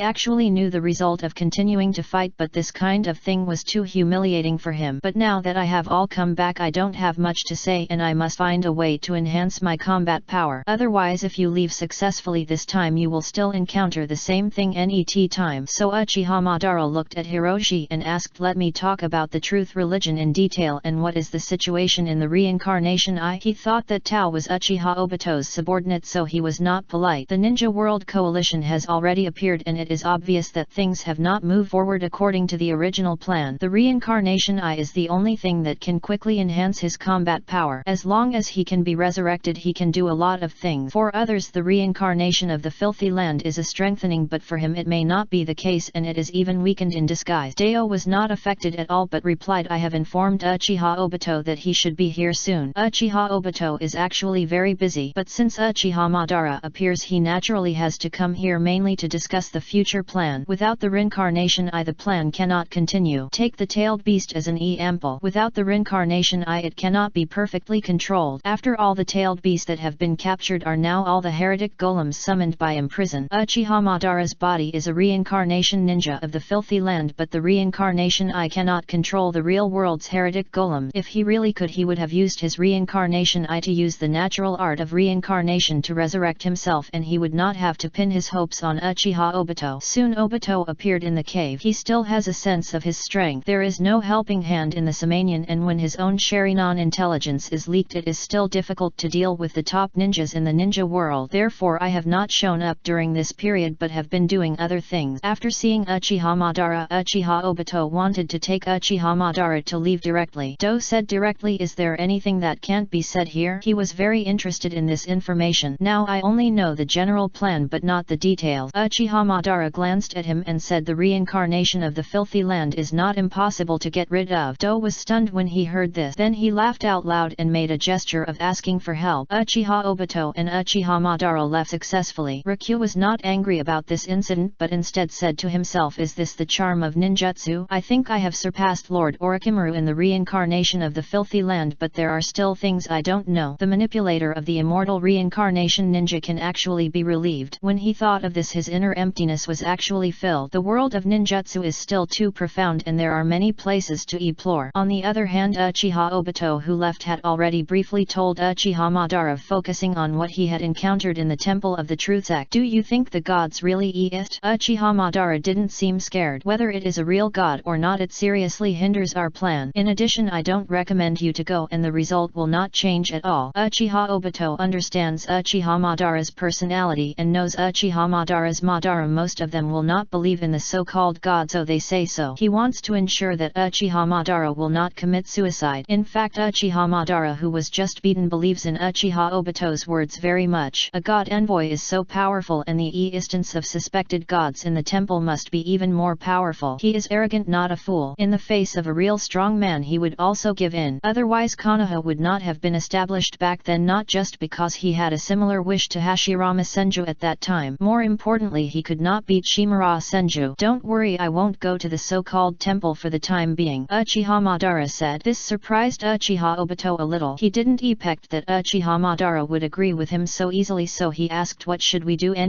actually knew the result of continuing to fight, but this kind of thing was too humiliating for him. But now that I have all come back, I don't have much to say and I must find a way to enhance my combat power. Otherwise, if you leave successfully this time, you will still encounter the same thing NET time. So Uchiha Madara looked at Hiroshi and asked, let me talk about the truth religion in detail and what is the situation in the reincarnation. He thought that Tao was Uchiha Obito's subordinate, so he was not polite. The Ninja World Coalition has already appeared and it is obvious that things have not moved forward according to the original plan. The The reincarnation eye is the only thing that can quickly enhance his combat power. As long as he can be resurrected, he can do a lot of things. For others, the reincarnation of the filthy land is a strengthening, but for him it may not be the case, and it is even weakened in disguise. Deo was not affected at all but replied, I have informed Uchiha Obito that he should be here soon. Uchiha Obito is actually very busy, but since Uchiha Madara appears, he naturally has to come here mainly to discuss the future plan. Without the reincarnation eye, the plan cannot continue. Take the tailed beast as an example. Without the reincarnation eye, it cannot be perfectly controlled. After all, the tailed beasts that have been captured are now all the heretic golems summoned by imprison. Uchiha Madara's body is a reincarnation ninja of the filthy land, but the reincarnation eye cannot control the real world's heretic golem. If he really could, he would have used his reincarnation eye to use the natural art of reincarnation to resurrect himself, and he would not have to pin his hopes on Uchiha Obito. Soon Obito appeared in the cave. He still has a sense of his strength. There is no helping hand in the Samanian, and when his own Sharingan intelligence is leaked, it is still difficult to deal with the top ninjas in the ninja world. Therefore I have not shown up during this period but have been doing other things. After seeing Uchiha Madara, Uchiha Obito wanted to take Uchiha Madara to leave directly. Do said directly, is there anything that can't be said here? He was very interested in this information. Now I only know the general plan but not the details. Uchiha Madara glanced at him and said, the reincarnation of the filthy land is not impossible to get rid of. Do was stunned when he heard this. Then he laughed out loud and made a gesture of asking for help. Uchiha Obito and Uchiha Madara left successfully. Rikyu was not angry about this incident but instead said to himself, is this the charm of ninjutsu? I think I have surpassed Lord Orochimaru in the reincarnation of the filthy land, but there are still things I don't know. The manipulator of the immortal reincarnation ninja can actually be relieved. When he thought of this, his inner emptiness was actually filled. The world of ninjutsu is still too profound and there are many places to explore. On the other hand, Uchiha Obito, who left, had already briefly told Uchiha Madara, focusing on what he had encountered in the Temple of the Truth Sect. Do you think the gods really exist? Uchiha Madara didn't seem scared. Whether it is a real god or not, it seriously hinders our plan. In addition, I don't recommend you to go and the result will not change at all. Uchiha Obito understands Uchiha Madara's personality and knows Uchiha Madara's Madara. Most of them will not believe in the so-called god, so they say so. He wants to ensure that Uchiha Madara will not commit suicide. In fact, Uchiha Madara, who was just beaten, believes in Uchiha Obito's words very much. A god envoy is so powerful, and the existence of suspected gods in the temple must be even more powerful. He is arrogant, not a fool. In the face of a real strong man, he would also give in. Otherwise Konoha would not have been established back then, not just because he had a similar wish to Hashirama Senju at that time. More importantly, he could not beat Shimura Senju. Don't worry, I won't go to the so-called temple for the time being, Uchiha Madara said. This surprised Uchiha Obito a little. He didn't expect that Uchiha Madara would agree with him so easily, so he asked, what should we do? Net?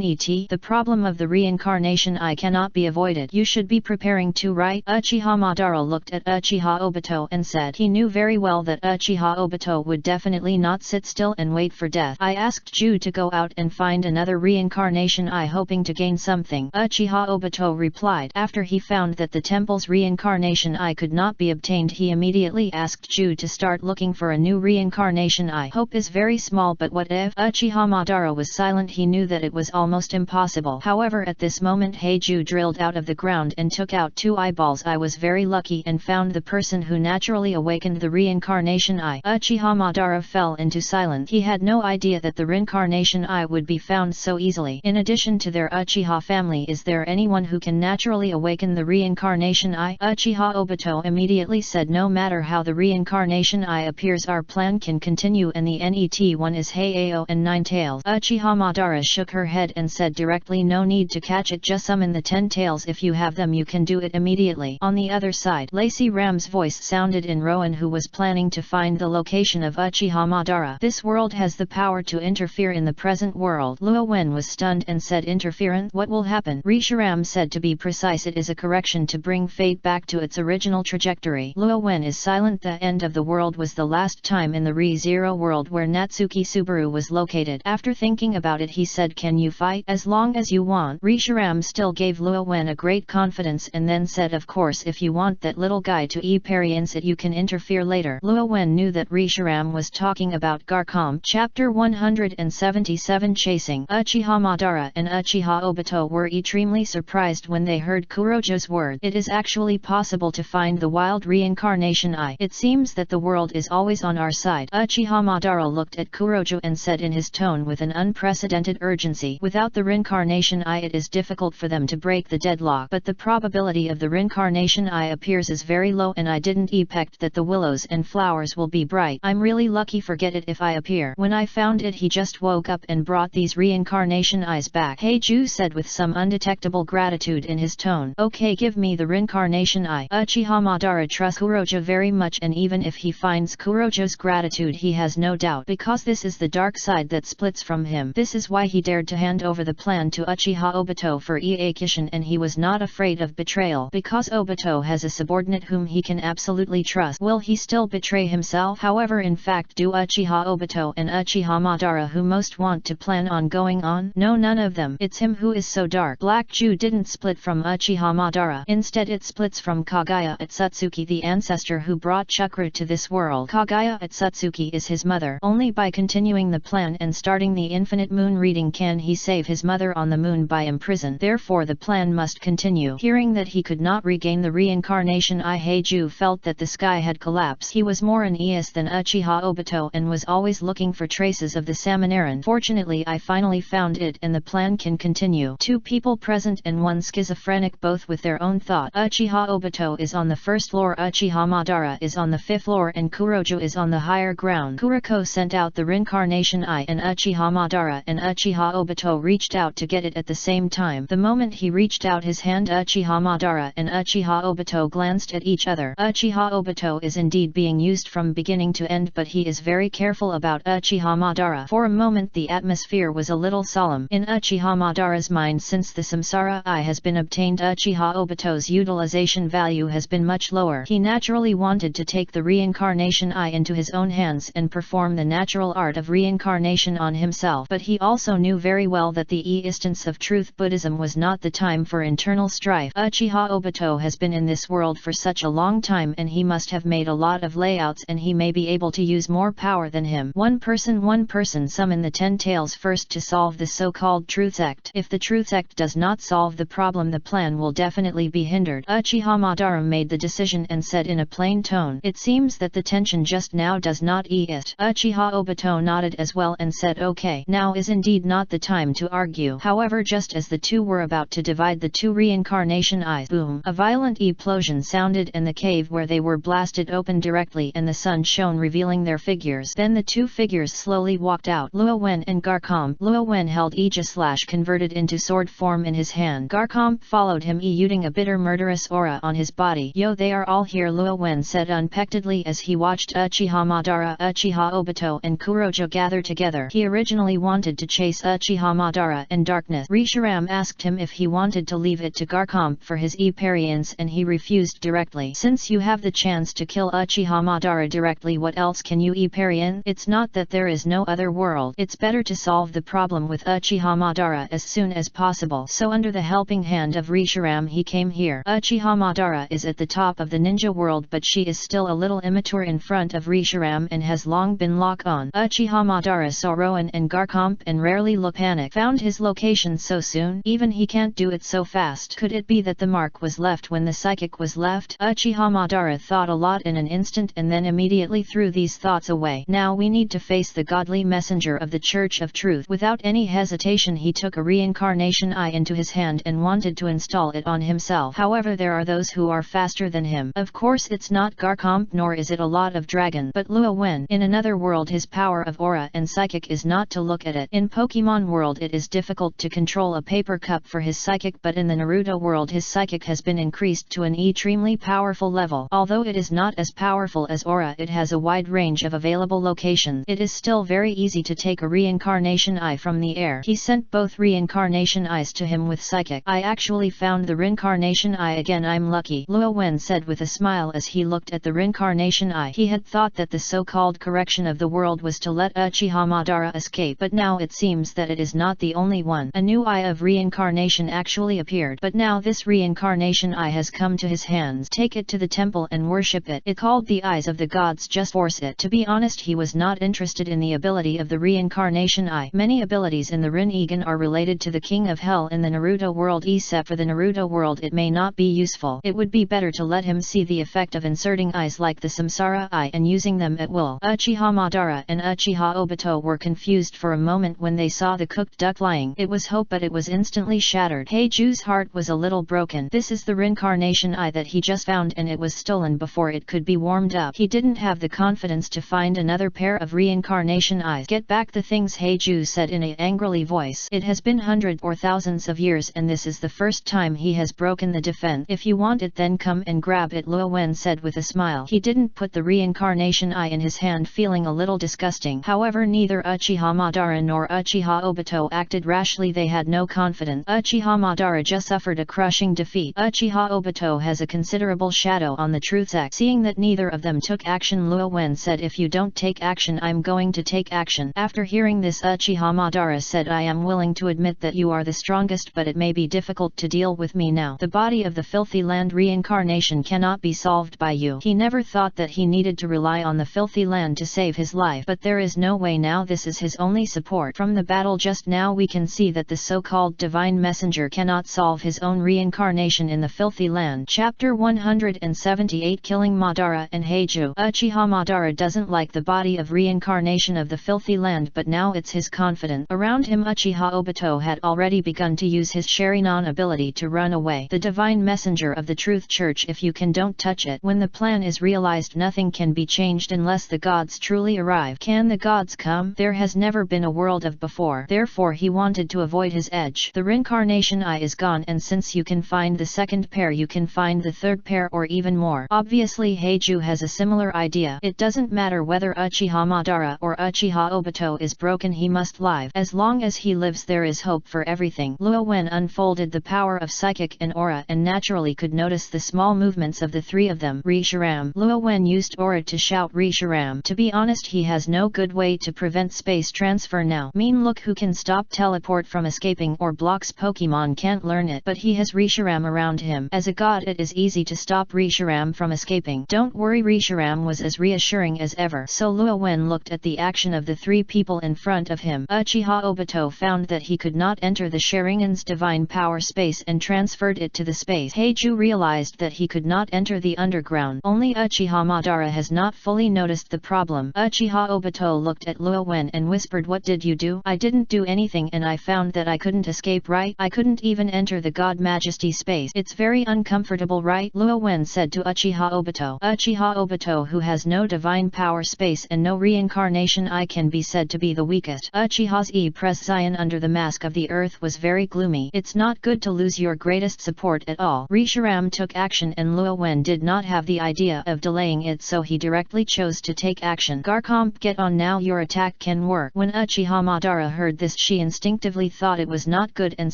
The problem of the reincarnation eye cannot be avoided. You should be preparing to, right? Uchiha Madara looked at Uchiha Obito and said he knew very well that Uchiha Obito would definitely not sit still and wait for death. I asked Ju to go out and find another reincarnation eye, hoping to gain something, Uchiha Obito replied. After he found that the temple's reincarnation eye could not be obtained, he immediately asked Ju to start looking for a new reincarnation eye. Hope is very small, but what if? Uchiha Madara was silent. He knew that it was almost impossible. However, at this moment Heiju drilled out of the ground and took out 2 eyeballs. I was very lucky and found the person who naturally awakened the reincarnation eye. Uchiha Madara fell into silence. He had no idea that the reincarnation eye would be found so easily. In addition to their Uchiha family, is there anyone who can naturally awaken the reincarnation eye? Uchiha Obito immediately said, no matter how the reincarnation eye appears, our plan can continue, and the net one is Heiao and 9 tails. Uchiha Madara shook her head and said directly, no need to catch it, just summon the 10 tails. If you have them, you can do it immediately. On the other side, Lacey Ram's voice sounded in Rowan, who was planning to find the location of Uchiha Madara. This world has the power to interfere in the present world. Luo Wen was stunned and said, interference? What will happen? Risharam said, to be precise, it is a correction to bring fate back to its original trajectory. Luo Wen is silent. The end of the world was the last time in the Re-Zero world where Natsuki Subaru was located. After thinking about it, he said, can you fight? As long as you want. Risharam still gave Luo Wen a great confidence and then said, of course, if you want that little guy to experience it, you can interfere later. Luo Wen knew that Risharam was talking about Garcom. Chapter 177 Chasing. Uchiha Madara and Uchiha Obito were extremely surprised when they heard Kurojo's word. It is actually possible possible to find the wild reincarnation eye. It seems that the world is always on our side. Uchiha Madara looked at Kurojo and said in his tone with an unprecedented urgency, without the reincarnation eye it is difficult for them to break the deadlock, but the probability of the reincarnation eye appears is very low, and I didn't expect that the willows and flowers will be bright. I'm really lucky, forget it if I appear. When I found it, he just woke up and brought these reincarnation eyes back. Heiju said with some undetectable gratitude in his tone. Okay, give me the reincarnation eye. Uchiha Madara trusts Kurojo very much, and even if he finds Kurojo's gratitude, he has no doubt, because this is the dark side that splits from him. This is why he dared to hand over the plan to Uchiha Obito for Ie Kishin, and he was not afraid of betrayal, because Obito has a subordinate whom he can absolutely trust. Will he still betray himself? However, in fact, do Uchiha Obito and Uchiha Madara who most want to plan on going on? No, none of them. It's him who is so dark. Black Jew didn't split from Uchiha Madara. Instead it splits from Kagaya Atsutsuki, the ancestor who brought Chakra to this world. Kagaya Atsutsuki is his mother. Only by continuing the plan and starting the infinite moon reading can he save his mother on the moon by imprison. Therefore the plan must continue. Hearing that he could not regain the reincarnation eye, Heiju felt that the sky had collapsed. He was more an Eus than Uchiha Obito and was always looking for traces of the Salmoneran. Fortunately I finally found it, and the plan can continue. Two people present and one schizophrenic, both with their own thought. Uchiha Obito is on the first floor, Uchiha Madara is on the fifth floor, and Kurojo is on the higher ground. Kuriko sent out the reincarnation eye, and Uchiha Madara and Uchiha Obito reached out to get it at the same time. The moment he reached out his hand, Uchiha Madara and Uchiha Obito glanced at each other. Uchiha Obito is indeed being used from beginning to end, but he is very careful about Uchiha Madara. For a moment the atmosphere was a little solemn in Uchiha Madara's mind. Since the Samsara eye has been obtained, Uchiha Obito's utilization value has been much lower. He naturally wanted to take the reincarnation eye into his own hands and perform the natural art of reincarnation on himself, but he also knew very well that the instance of truth Buddhism was not the time for internal strife. Uchiha Obito has been in this world for such a long time, and he must have made a lot of layouts, and he may be able to use more power than him. One person summon the 10 tails first to solve the so-called truth sect. If the truth sect does not solve the problem, the plan will definitely be hindered. Uchiha Madara made the decision and said in a plain tone, it seems that the tension just now does not ease. Uchiha Obito nodded as well and said okay, now is indeed not the time to argue. However, just as the two were about to divide the two reincarnation eyes, boom, a violent explosion sounded and the cave where they were blasted opened directly and the sun shone, revealing their figures. Then the two figures slowly walked out. Luo Wen and Garcomp. Luo Wen held Aegis converted into sword form in his hand. Garcomp followed him, using a bitter murderous aura on his body. Yo, they are all here, Luo Wen said unpectedly as he watched Uchiha Madara, Uchiha Obito and Kurojo gather together. He originally wanted to chase Uchiha Madara and darkness. Reshiram asked him if he wanted to leave it to Garcomp for his experience, and he refused directly. Since you have the chance to kill Uchiha Madara directly, what else can you experience? It's not that there is no other world. It's better to solve the problem with Uchiha Madara as soon as possible. So under the helping hand of Reshiram he came here. Uchiha Madara is at the top of the ninja world, but she is still a little immature in front of Reshiram and has long been locked on. Uchiha Madara saw Rowan and Garcomp and rarely looked panicked. Found his location so soon? Even he can't do it so fast. Could it be that the mark was left when the psychic was left? Uchiha Madara thought a lot in an instant and then immediately threw these thoughts away. Now we need to face the godly messenger of the Church of Truth. Without any hesitation he took a reincarnation eye into his hand and wanted to install it on himself. However, there are those who are faster than him. Of course it's not Garcomp, nor is it a lot of dragon, but Luo Wen. In another world his power of aura and psychic is not to look at it. In Pokemon world it is difficult to control a paper cup for his psychic, but in the Naruto world his psychic has been increased to an extremely powerful level. Although it is not as powerful as aura, it has a wide range of available locations. It is still very easy to take a reincarnation eye from the air. He sent both reincarnation eyes to him with psychic. I actually found the reincarnation eye again, I'm lucky, Luo Wen said with a smile as he looked at the reincarnation eye. He had thought that the so-called correction of the world was to let Uchiha Madara escape, but now it seems that it is not the only one. A new eye of reincarnation actually appeared, but now this reincarnation eye has come to his hands. Take it to the temple and worship it. It called the eyes of the gods, just force it. To be honest, he was not interested in the ability of the reincarnation eye. Many abilities in the Rinnegan are related to the King of Hell in the Naruto world, except for the Naruto world it may not be useful. It would be better to let him see the effect of inserting eyes like the samsara eye and using them at will. Uchiha Madara and Uchiha Obito were confused for a moment when they saw the cooked duck lying. It was hope, but it was instantly shattered. Heiju's heart was a little broken. This is the reincarnation eye that he just found, and it was stolen before it could be warmed up. He didn't have the confidence to find another pair of reincarnation eyes. Get back the things, Heiju said in an angrily voice. It has been hundreds or thousands of years, and this is the first time he has broken the defense. If you want it, then come and grab it, Luo Wen said with a smile. He didn't put the reincarnation eye in his hand, feeling a little disgusting. However, neither Uchiha Madara nor Uchiha Obito acted rashly. They had no confidence. Uchiha Madara just suffered a crushing defeat. Uchiha Obito has a considerable shadow on the truth act. Seeing that neither of them took action, Luo Wen said, if you don't take action, I'm going to take action. After hearing this, Uchiha Madara said, I am willing to admit that you are the strongest, but it may be difficult to deal with me now. The body of the filthy land reincarnation cannot be solved by you. He never thought that he needed to rely on the filthy land to save his life, but there is no way now. This is his only support. From the battle just now we can see that the so-called divine messenger cannot solve his own reincarnation in the filthy land. Chapter 178, Killing Madara and Heiju. Uchiha Madara doesn't like the body of reincarnation of the filthy land, but now it's his confidence. Around him, Uchiha Obito had already begun to use his Sharingan ability to run away. The divine messenger of the truth church, if you can, don't touch it. When the plan is realized, nothing can be changed unless the gods truly arrive. Can the gods come? There has never been a world of before. Therefore he wanted to avoid his edge. The reincarnation eye is gone, and since you can find the second pair, you can find the third pair or even more. Obviously Heiju has a similar idea. It doesn't matter whether Uchiha Madara or Uchiha Obito is broken, he must live. As long as he lives, there is hope for everything. Luo Wen unfolded the power of psychic and aura and naturally could notice the small movements of the three of them. Risharam. Luo Wen used aura to shout Risharam. To be honest, he has no good way to prevent space transfer now. Look who can stop teleport from escaping or blocks Pokemon can't learn it, but he has Risharam around him. As a god, it is easy to stop Risharam from escaping. Don't worry, Risharam was as reassuring as ever. So Luo Wen looked at the action of the three people in front of him. Uchiha Obito found that he could not enter the Sharingan's divine power space and transferred it to the space. Heiju realized that he could not enter the underground. Only Uchiha Madara has not fully noticed the problem. Uchiha Obito looked at Luo Wen and whispered, what did you do? I didn't do anything, and I found that I couldn't escape, right? I couldn't even enter the God Majesty space. It's very uncomfortable, right? Luo Wen said to Uchiha Obito. Uchiha Obito, who has no divine power space and no reincarnation eye, can be said to be the weakest. Uchiha's presence under the mask of the earth was very gloomy. It's not good to lose your greatest support at all. Risharam took action, and Luo Wen did not have the idea of delaying it, so he directly chose to take action. Garcomp, get on now, your attack can work. When Uchiha Madara heard this, she instinctively thought it was not good and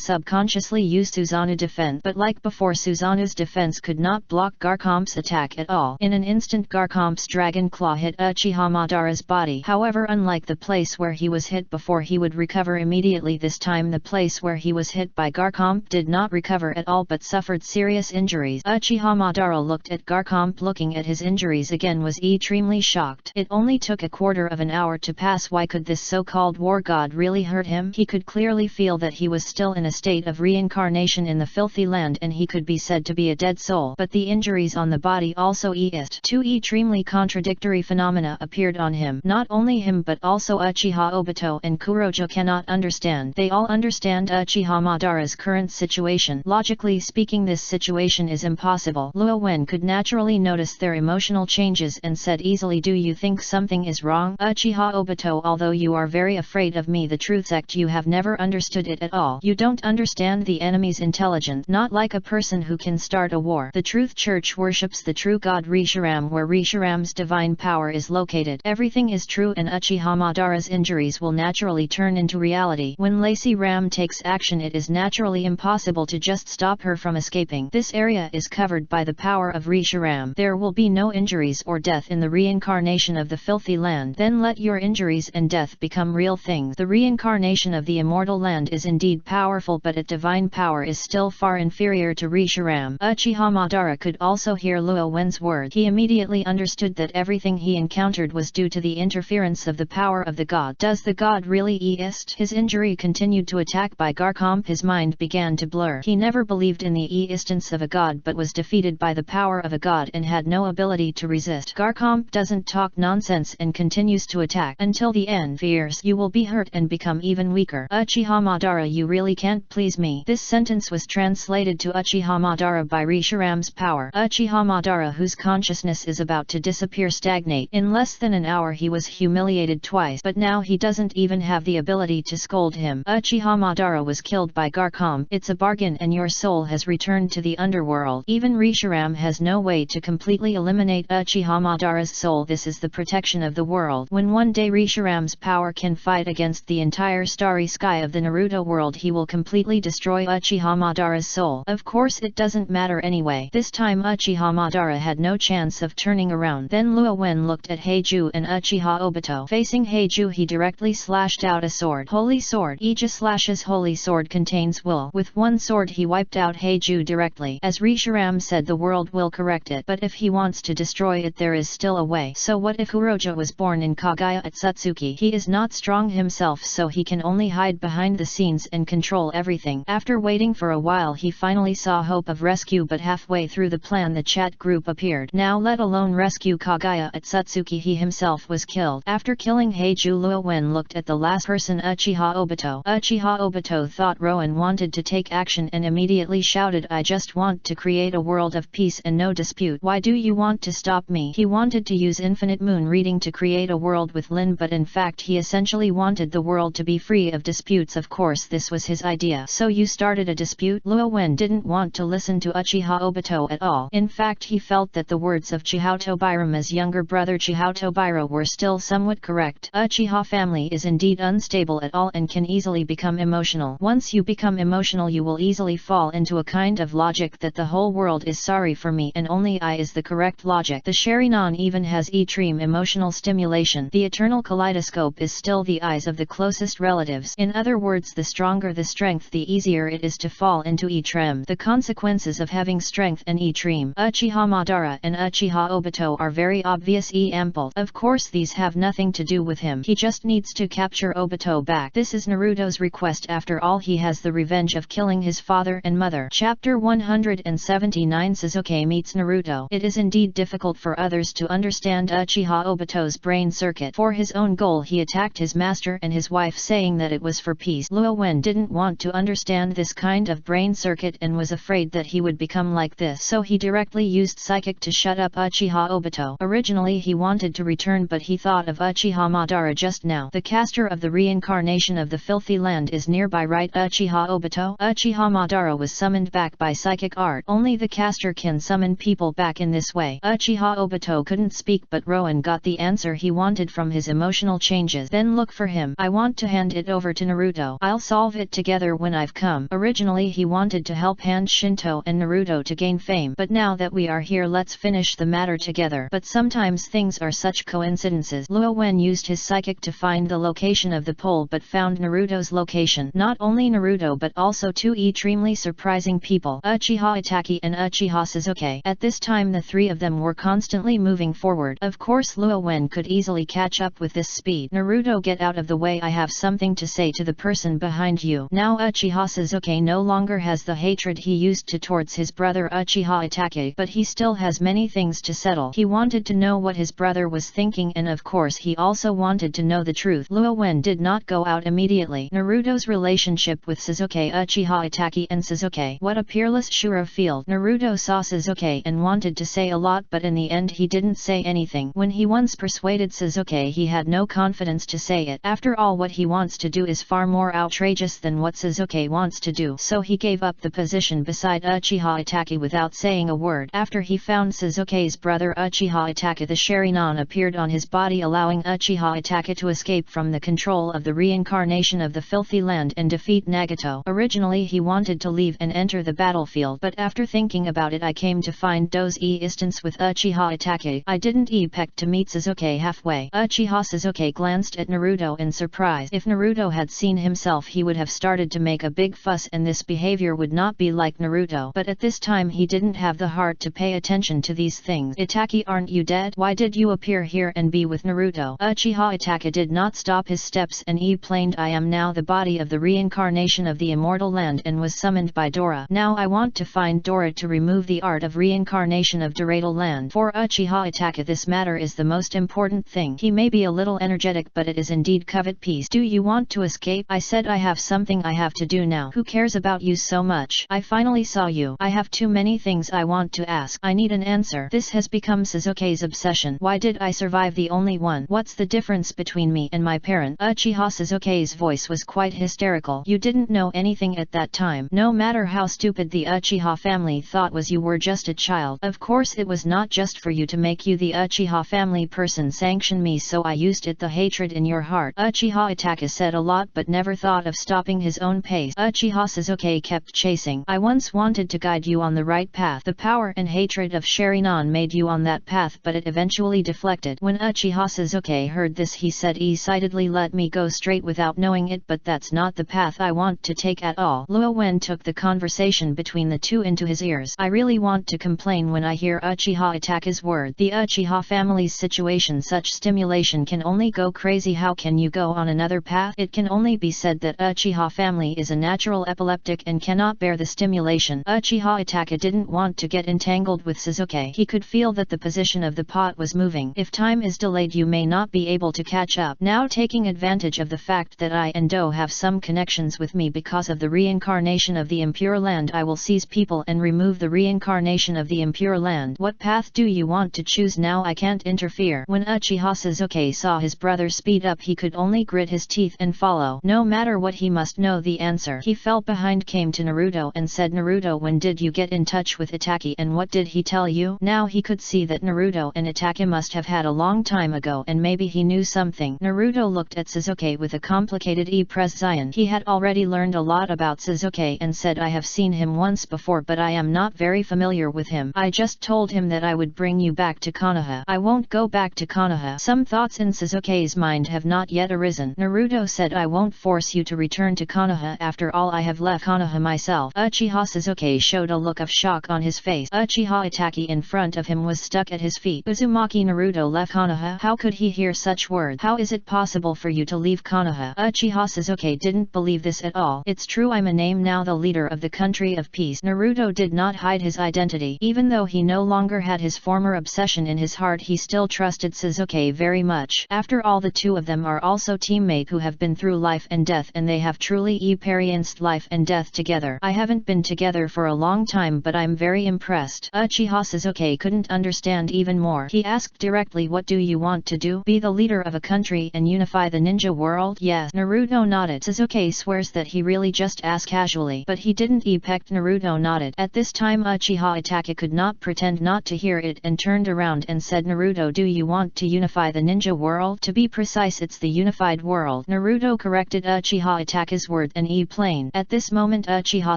subconsciously used Susanoo defense, but like before, Susanoo's defense could not block Garcomp's attack at all. In an instant, Garcomp's dragon claw hit Uchiha Madara's body. However, unlike the place where he was hit before, he would recover immediately. This time the place where he was hit by Garcomp did not recover at all but suffered serious injuries. Uchiha Madara looked at Garcomp. Looking at his injuries again, was extremely shocked. It only took a quarter of an hour to pass. Why could this so-called war god really hurt him? He could clearly feel that he was still in a state of reincarnation in the filthy land, and he could be said to be a dead soul. But the injuries on the body also eased. Two extremely contradictory phenomena appeared on him. Not only him but also Uchiha Obito and Kurojo cannot understand. They all understand Uchiha Madara's current situation. Logically speaking, this situation is impossible. Luo Wen could naturally notice their emotional changes and said easily, do you think something is wrong? Uchiha Obito, although you are very afraid of me, the truth act, you have never understood it at all. You don't understand the enemy's intelligence. Not like a person who can start a war. The truth church worships the true god Risharam, where Risharam's divine power is located. Everything is true, and Uchiha Madara's injuries will naturally turn into reality. When Lacey Ram takes action, it is naturally impossible to just stop her from escaping. This area is covered by the power of Risharam. There will be no injuries or death in the reincarnation of the filthy land. Then let your injuries and death become real things. The reincarnation of the immortal land is indeed powerful, but its divine power is still far inferior to Risharam. Uchiha Madara could also hear Luo Wen's word. He immediately understood that everything he encountered was due to the interference of the power of the god. Does the god really exist? His injury continued to attack by Garcomp. His mind began to blur. He never believed in the existence of a god god but was defeated by the power of a god and had no ability to resist. Garchomp doesn't talk nonsense and continues to attack until the end. Fears you will be hurt and become even weaker. Uchiha Madara, you really can't please me. This sentence was translated to Uchiha Madara by Reshiram's power. Uchiha Madara, whose consciousness is about to disappear, stagnate. In less than an hour he was humiliated twice, but now he doesn't even have the ability to scold him. Uchiha Madara was killed by Garchomp. It's a bargain and your soul has returned to the underworld. Even Reshiram has no way to completely eliminate Uchiha Madara's soul. This is the protection of the world. When one day Reshiram's power can fight against the entire starry sky of the Naruto world, he will completely destroy Uchiha Madara's soul. Of course it doesn't matter anyway. This time Uchiha Madara had no chance of turning around. Then Luo Wen looked at Heiju and Uchiha Obito. Facing Heiju he directly slashed out a sword. Holy sword. Ija slashes holy sword contains will. With one sword he wiped out Heiju directly. As Reshiram said, the world will correct it, but if he wants to destroy it there is still a way. So what if Kuroja was born in Kagaya at Satsuki? He is not strong himself, so he can only hide behind the scenes and control everything. After waiting for a while he finally saw hope of rescue, but halfway through the plan the chat group appeared. Now let alone rescue Kagaya at Satsuki, he himself was killed. After killing Heiju, Luo Wen looked at the last person, Uchiha Obito. Uchiha Obito thought Rowan wanted to take action and immediately shouted, I just want to create a world of peace and no dispute. Why do you want to stop me? He wanted to use infinite moon reading to create a world with Lin, but in fact he essentially wanted the world to be free of disputes. Of course this was his idea. So you started a dispute? Luo Wen didn't want to listen to Uchiha Obito at all. In fact he felt that the words of Chihato Birama's younger brother Chihato Bira were still somewhat correct. Uchiha family is indeed unstable at all and can easily become emotional. Once you become emotional you will easily fall into a kind of logic that the whole world is sorry for me and only I is the correct logic. The Sharingan even has extreme emotional stimulation. The eternal kaleidoscope is still the eyes of the closest relatives. In other words, the stronger the strength, the easier it is to fall into extreme. The consequences of having strength and extreme. Uchiha Madara and Uchiha Obito are very obvious ample. Of course these have nothing to do with him. He just needs to capture Obito back. This is Naruto's request. After all, he has the revenge of killing his father and mother. Chapter 179 Sasuke meets Naruto. It is indeed difficult for others to understand Uchiha Obito's brain circuit. For his own goal he attacked his master and his wife, saying that it was for peace. Luo Wen didn't want to understand this kind of brain circuit and was afraid that he would become like this, so he directly used psychic to shut up Uchiha Obito. Originally he wanted to return, but he thought of Uchiha Madara just now. The caster of the reincarnation of the filthy land is nearby, right? Uchiha Obito? Uchiha Madara was summoned back by psychic art. Only the caster can summon people back in this way. Uchiha Obito couldn't speak, but Rowan got the answer he wanted from his emotional changes. Then look for him. I want to hand it over to Naruto. I'll solve it together when I've come. Originally he wanted to help hand Shinto and Naruto to gain fame, but now that we are here let's finish the matter together. But sometimes things are such coincidences. Luo Wen used his psychic to find the location of the pole but found Naruto's location. Not only Naruto but also two extremely surprising people, Uchiha Itachi and Uchiha Sasuke. At this time the three of them were constantly moving forward. Of course Luo Wen could easily catch up with this speed. Naruto, get out of the way, I have something to say to the person behind you. Now Uchiha Sasuke no longer has the hatred he used to towards his brother Uchiha Itachi, but he still has many things to settle. He wanted to know what his brother was thinking, and of course he also wanted to know the truth. Luo Wen did not go out immediately. Naruto's relationship with Sasuke. Uchiha Itachi and Sasuke. What a peerless Shura field. Naruto saw Sasuke and wanted to say a lot, but in the end he didn't say anything. When he once persuaded Sasuke he had no confidence to say it. After all, what he wants to do is far more outrageous than what Sasuke wants to do, so he gave up the position beside Uchiha Itachi without saying a word. After he found Sasuke's brother Uchiha Itachi, the Sharingan appeared on his body, allowing Uchiha Itachi to escape from the control of the reincarnation of the filthy land and defeat Nagato. Originally he wanted to leave and enter the battlefield, but after thinking about it I came to find those distance with Uchiha Itachi. I didn't peck to meet Sasuke halfway. Uchiha Sasuke glanced at Naruto in surprise. If Naruto had seen himself he would have started to make a big fuss, and this behavior would not be like Naruto, but at this time he didn't have the heart to pay attention to these things. Itachi, aren't you dead? Why did you appear here and be with Naruto? Uchiha Itachi did not stop his steps and explained, I am now the body of the reincarnation of the immortal land and was summoned by Dora. Now I want to find find Dora to remove the art of reincarnation of readaloud. For Uchiha Itachi this matter is the most important thing. He may be a little energetic but it is indeed covet peace. Do you want to escape? I said I have something I have to do now. Who cares about you so much? I finally saw you. I have too many things I want to ask. I need an answer. This has become Sasuke's obsession. Why did I survive the only one? What's the difference between me and my parent? Uchiha Sasuke's voice was quite hysterical. You didn't know anything at that time. No matter how stupid the Uchiha family thought was you were just a child. Of course it was not just for you to make you the Uchiha family person sanction me, so I used it. The hatred in your heart. Uchiha Itachi said a lot but never thought of stopping his own pace. Uchiha Sasuke kept chasing. I once wanted to guide you on the right path. The power and hatred of Sharingan made you on that path, but it eventually deflected. When Uchiha Sasuke heard this he said excitedly, let me go straight without knowing it, but that's not the path I want to take at all. Luo Wen took the conversation between the two into his ears. I really want to complain when I hear Uchiha Itachi's word. The Uchiha family's situation, such stimulation can only go crazy. How can you go on another path? It can only be said that Uchiha family is a natural epileptic and cannot bear the stimulation. Uchiha Itachi didn't want to get entangled with Sasuke. He could feel that the position of the pot was moving. If time is delayed you may not be able to catch up. Now, taking advantage of the fact that I and Do have some connections with me because of the reincarnation of the impure land, I will seize people and remove the reincarnation of the impure land. What path do you want to choose now? I can't interfere. When Uchiha Sasuke saw his brother speed up he could only grit his teeth and follow. No matter what he must know the answer. He felt behind, came to Naruto and said, Naruto, when did you get in touch with Itachi and what did he tell you? Now he could see that Naruto and Itachi must have had a long time ago and maybe he knew something. Naruto looked at Sasuke with a complicated expression. He had already learned a lot about Sasuke and said, I have seen him once before but I am not very familiar with him. I just told him that I would bring you back to Konoha. I won't go back to Konoha. Some thoughts in Sasuke's mind have not yet arisen. Naruto said, I won't force you to return to Konoha. After all, I have left Konoha myself. Uchiha Sasuke showed a look of shock on his face. Uchiha Itachi in front of him was stuck at his feet. Uzumaki, Naruto left Konoha? How could he hear such words? How is it possible for you to leave Konoha? Uchiha Sasuke didn't believe this at all. It's true, I'm a name now, the leader of the country of peace. Naruto did not hide his identity. Even though he no longer had his former obsession in his heart, he still trusted Sasuke very much. After all, the two of them are also teammates who have been through life and death, and they have truly experienced life and death together. I haven't been together for a long time but I'm very impressed. Uchiha Sasuke couldn't understand even more. He asked directly, what do you want to do? Be the leader of a country and unify the ninja world? Yes. Naruto nodded. Sasuke swears that he really just asked casually, but he didn't expect. Naruto nodded. At this time Uchiha Itachi could not pretend not to hear it and turned around and said, Naruto, do you want to unify the ninja world? To be precise, it's the unified world. Naruto corrected Uchiha Itachi's word and plain. At this moment Uchiha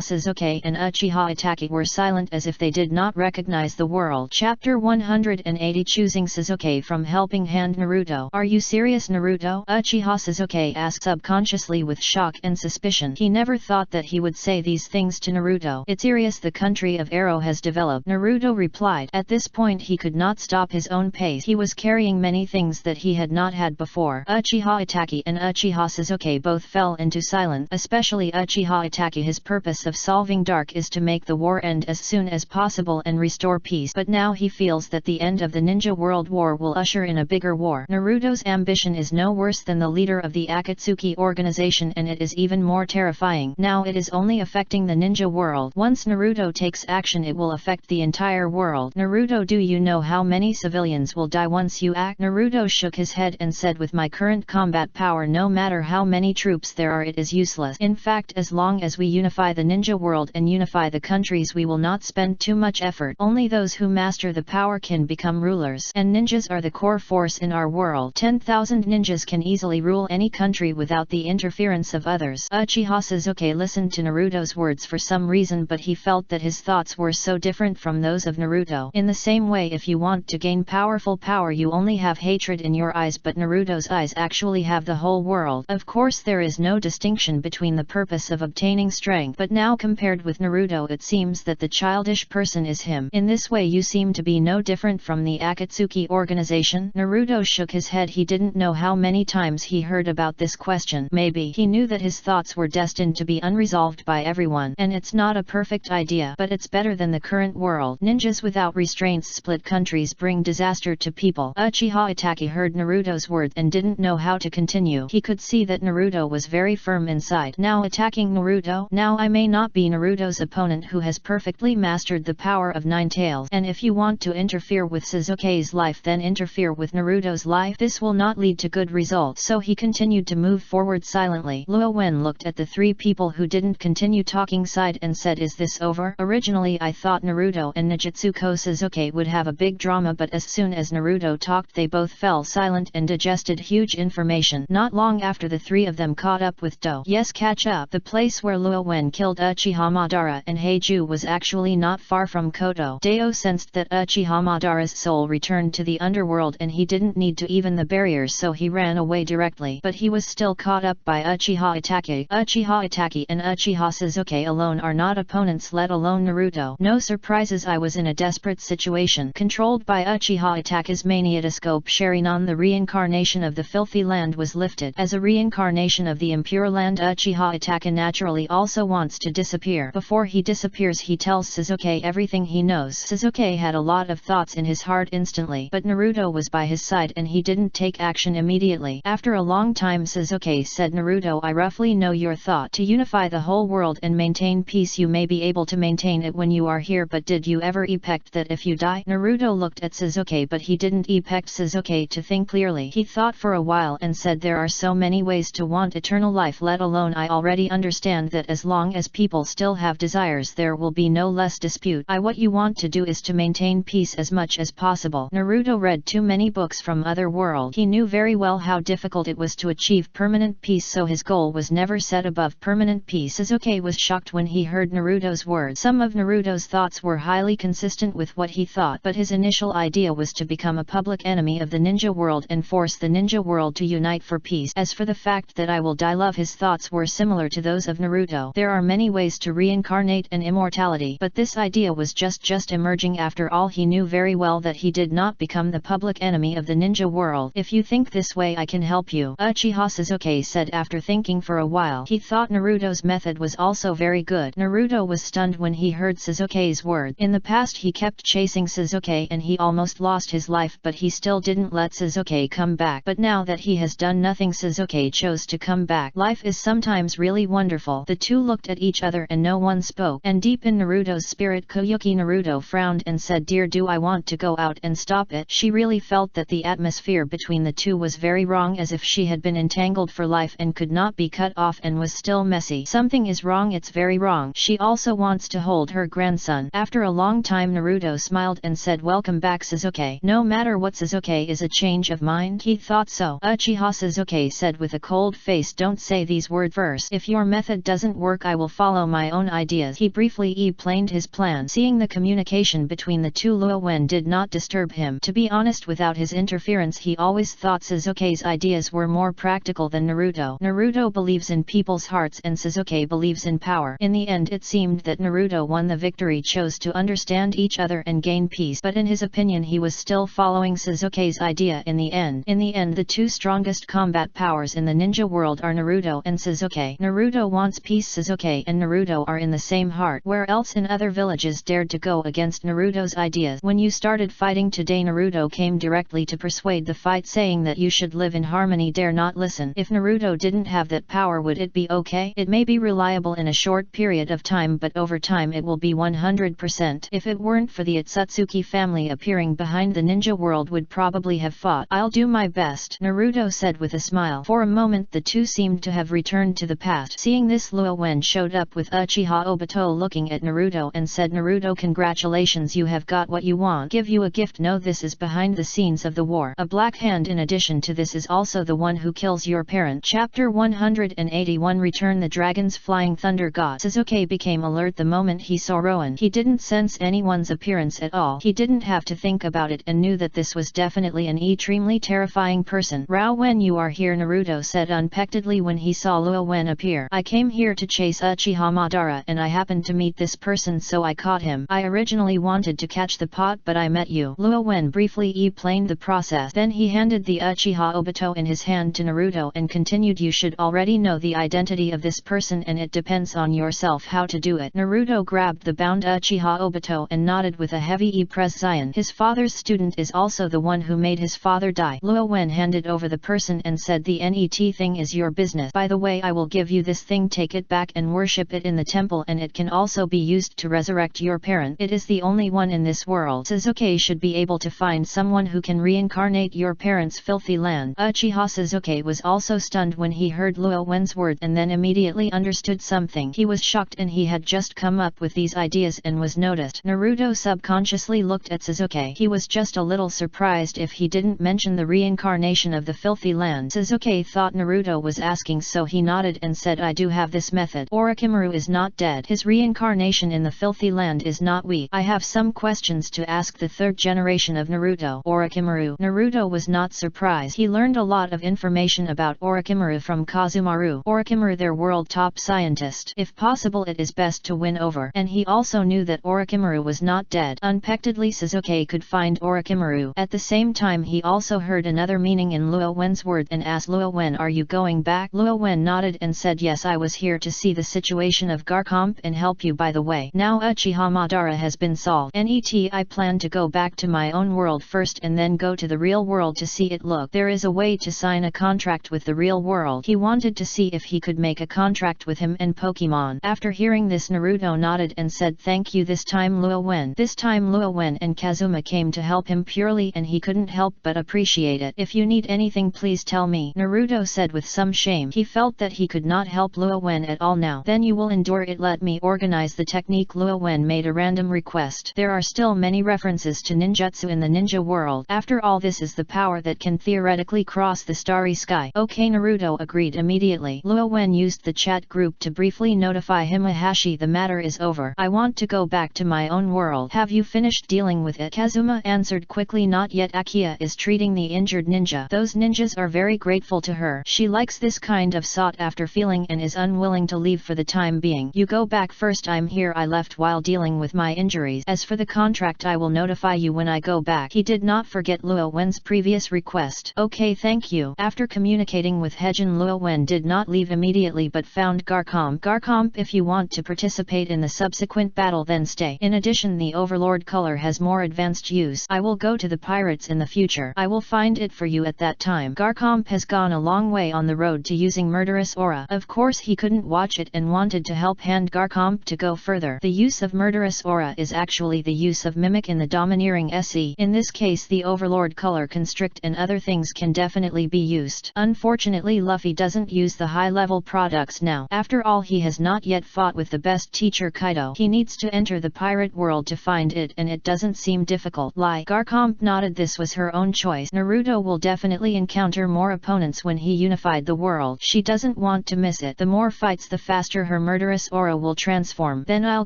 Sasuke and Uchiha Itachi were silent as if they did not recognize the world. Chapter 180, Choosing Sasuke from Helping Hand. Naruto, are you serious? Naruto? Uchiha Sasuke asked subconsciously with shock and suspicion. He never thought that he would say these things to Naruto. It's serious, the country of Arrow has developed. Naruto replied. At this point he could not stop his own pace. He was carrying many things that he had not had before. Uchiha Itachi and Uchiha Sasuke both fell into silence, especially Uchiha Itachi. His purpose of solving dark is to make the war end as soon as possible and restore peace, but now he feels that the end of the ninja world war will usher in a bigger war. Naruto's ambition is no worse than the leader of the Akatsuki organization, and it is even more terrifying. Now it is only affecting the ninja world. Once Naruto takes action it will affect the entire world. Naruto, do you know how many civilians will die once you act? Naruto shook his head and said, with my current combat power, no matter how many troops there are, it is useless. In fact, as long as we unify the ninja world and unify the countries, we will not spend too much effort. Only those who master the power can become rulers, and ninjas are the core force in our world. 10,000 ninjas can easily rule any country without the interference of others. Uchiha Sasuke listened to Naruto's words for some reason, but he felt that his thoughts were so different from those of Naruto. In the same way, if you want to gain powerful power you only have hatred in your eyes, but Naruto's eyes actually have the whole world. Of course there is no distinction between the purpose of obtaining strength, but now compared with Naruto it seems that the childish person is him. In this way you seem to be no different from the Akatsuki organization. Naruto shook his head. He didn't know how many times he heard about this question. Maybe he knew that his thoughts were destined to be unresolved by everyone, and it's not a perfect idea idea, but it's better than the current world. Ninjas without restraints split countries, bring disaster to people. Uchiha Itachi heard Naruto's words and didn't know how to continue. He could see that Naruto was very firm inside. Now attacking Naruto? Now I may not be Naruto's opponent who has perfectly mastered the power of 9 tails, and if you want to interfere with Sasuke's life, then interfere with Naruto's life. This will not lead to good results. So he continued to move forward silently. Luo Wen looked at the 3 people who didn't continue talking side and said, is this over? Originally I thought Naruto and Nijutsuko Sasuke would have a big drama, but as soon as Naruto talked they both fell silent and digested huge information. Not long after, the 3 of them caught up with Do. Yes, catch up. The place where Luo Wen killed Uchiha Madara and Heiju was actually not far from Koto. Deo sensed that Uchiha Madara's soul returned to the underworld and he didn't need to even the barriers, so he ran away directly. But he was still caught up by Uchiha Itachi. Uchiha Itachi and Uchiha Sasuke alone are not opponents, let alone Naruto. No surprises, I was in a desperate situation. Controlled by Uchiha Itachi's maniatoscope Sharingan, the reincarnation of the filthy land was lifted. As a reincarnation of the impure land, Uchiha Itachi naturally also wants to disappear. Before he disappears, he tells Sasuke everything he knows. Sasuke had a lot of thoughts in his heart instantly, but Naruto was by his side and he didn't take action immediately. After a long time, Sasuke said, Naruto, I roughly know your thought. To unify the whole world and maintain peace, you may be able to maintain it when you are here, but did you ever expect that if you die? Naruto looked at Sasuke, but he didn't expect Sasuke to think clearly. He thought for a while and said, there are so many ways to want eternal life, let alone I already understand that as long as people still have desires there will be no less dispute. What you want to do is to maintain peace as much as possible. Naruto read too many books from other world. He knew very well how difficult it was to achieve permanent peace, so his goal was never set above permanent peace. Sasuke was shocked when he heard Naruto's words. Some of Naruto's thoughts were highly consistent with what he thought, but his initial idea was to become a public enemy of the ninja world and force the ninja world to unite for peace. As for the fact that I will die, love, his thoughts were similar to those of Naruto. There are many ways to reincarnate and immortality, but this idea was just emerging. After all, he knew very well that he did not become the public enemy of the ninja world. If you think this way, I can help you, Uchiha Sasuke said after thinking for a while. He thought Naruto's method was also very good. Naruto was stunned when he heard Sasuke's words. In the past he kept chasing Sasuke and he almost lost his life, but he still didn't let Sasuke come back. But now that he has done nothing, Sasuke chose to come back. Life is sometimes really wonderful. The two looked at each other and no one spoke. And deep in Naruto's spirit, Koyuki Naruto frowned and said, dear, do I want to go out and stop it? She really felt that the atmosphere between the two was very wrong, as if she had been entangled for life and could not be cut off and was still messy. Something is wrong, it's very wrong. She also wants to hold her grandson. After a long time, Naruto smiled and said, welcome back, Sasuke. No matter what, Sasuke is a change of mind. He thought so. Uchiha Sasuke said with a cold face, don't say these words first. If your method doesn't work, I will follow my own ideas. He briefly explained his plan. Seeing the communication between the two, Luo Wen did not disturb him. To be honest, without his interference, he always thought Sasuke's ideas were more practical than Naruto. Naruto believes in people's hearts and Sasuke believes in power. In the end, it seemed that Naruto won the victory, chose to understand each other and gain peace, but in his opinion he was still following Sasuke's idea in the end. In the end, the two strongest combat powers in the ninja world are Naruto and Sasuke. Naruto wants peace. Sasuke and Naruto are in the same heart. Where else in other villages dared to go against Naruto's ideas? When you started fighting today, Naruto came directly to persuade the fight, saying that you should live in harmony, dare not listen. If Naruto didn't have that power, would it be okay? It may be reliable in a short period of time, but over time it will be 100%. If it weren't for the Otsutsuki family appearing behind, the ninja world would probably have fought. I'll do my best, Naruto said with a smile. For a moment the two seemed to have returned to the past. Seeing this, Luo Wen showed up with Uchiha Obito looking at Naruto and said, Naruto, congratulations, you have got what you want. Give you a gift. No, this is behind the scenes of the war. A black hand in addition to this is also the one who kills your parent. Chapter 181 Return the Dragon's Flying Thunder God. Sasuke became alert the moment he saw Rowan. He didn't sense anyone's appearance at all. He didn't have to think about it and knew that this was definitely an extremely terrifying person. Rao, when you are here, Naruto said unexpectedly when he saw Luo Wen appear. I came here to chase Uchiha Madara and I happened to meet this person, so I caught him. I originally wanted to catch the pot, but I met you. Luo Wen briefly explained the process. Then he handed the Uchiha Obito in his hand to Naruto and continued, you should already know the identity of this person and it depends on yourself how to do it. Naruto Naruto grabbed the bound Uchiha Obito and nodded with a heavy precision. His father's student is also the one who made his father die. Luo Wen handed over the person and said, the NET thing is your business. By the way, I will give you this thing, take it back and worship it in the temple, and it can also be used to resurrect your parent. It is the only one in this world. Sasuke should be able to find someone who can reincarnate your parents' filthy land. Uchiha Sasuke was also stunned when he heard Luo Wen's word and then immediately understood something. He was shocked, and he had just come up with these ideas and was noticed. Naruto subconsciously looked at Sasuke. He was just a little surprised if he didn't mention the reincarnation of the filthy land. Sasuke thought Naruto was asking, so he nodded and said, I do have this method. Orochimaru is not dead. His reincarnation in the filthy land is not weak. I have some questions to ask the third generation of Naruto. Orochimaru. Naruto was not surprised. He learned a lot of information about Orochimaru from Kazemaru. Orochimaru, their world top scientist. If possible, it is best to win over. And he also knew that Orochimaru was not dead. Unexpectedly, Sasuke could find Orochimaru. At the same time, he also heard another meaning in Luo Wen's word and asked, Luo Wen, are you going back? Luo Wen nodded and said, yes, I was here to see the situation of Garkomp and help you. By the way, now Uchiha Madara has been solved. I plan to go back to my own world first and then go to the real world to see it. Look, there is a way to sign a contract with the real world. He wanted to see if he could make a contract with him and Pokemon. After hearing this, Naruto nodded and said, thank you. This time Luo Wen and Kazuma came to help him purely, and he couldn't help but appreciate it. If you need anything, please tell me, Naruto said with some shame. He felt that he could not help Luo Wen at all now. Then you will endure it. Let me organize the technique. Luo Wen made a random request. There are still many references to ninjutsu in the ninja world. After all, this is the power that can theoretically cross the starry sky. Okay, Naruto agreed immediately. Luo Wen used the chat group to briefly notify Himahashi the matter is over. I want to go back to my own world. Have you finished dealing with it? Kazuma answered quickly, not yet. Akia is treating the injured ninja. Those ninjas are very grateful to her. She likes this kind of sought after feeling and is unwilling to leave for the time being. You go back first. I'm here. I left while dealing with my injuries. As for the contract, I will notify you when I go back. He did not forget Luo Wen's previous request. Okay, thank you. After communicating with Hejin, Luo Wen did not leave immediately but found Garkomp. Garkomp, if you want to participate in the subsequent battle, then stay. In addition, the Overlord color has more advanced use. I will go to the pirates in the future. I will find it for you at that time. Garkomp has gone a long way on the road to using murderous aura. Of course, he couldn't watch it and wanted to help hand Garkomp to go further. The use of murderous aura is actually the use of mimic in the domineering SE. In this case, the Overlord color constrict and other things can definitely be used. Unfortunately, Luffy doesn't use the high-level products now. After all, he has not yet fought with the best teacher Kaido. He needs to enter the pirate world to find it, and it doesn't seem difficult. Garkomp nodded. This was her own choice. Naruto will definitely encounter more opponents when he unified the world. She doesn't want to miss it. The more fights, the faster her murderous aura will transform. Then I'll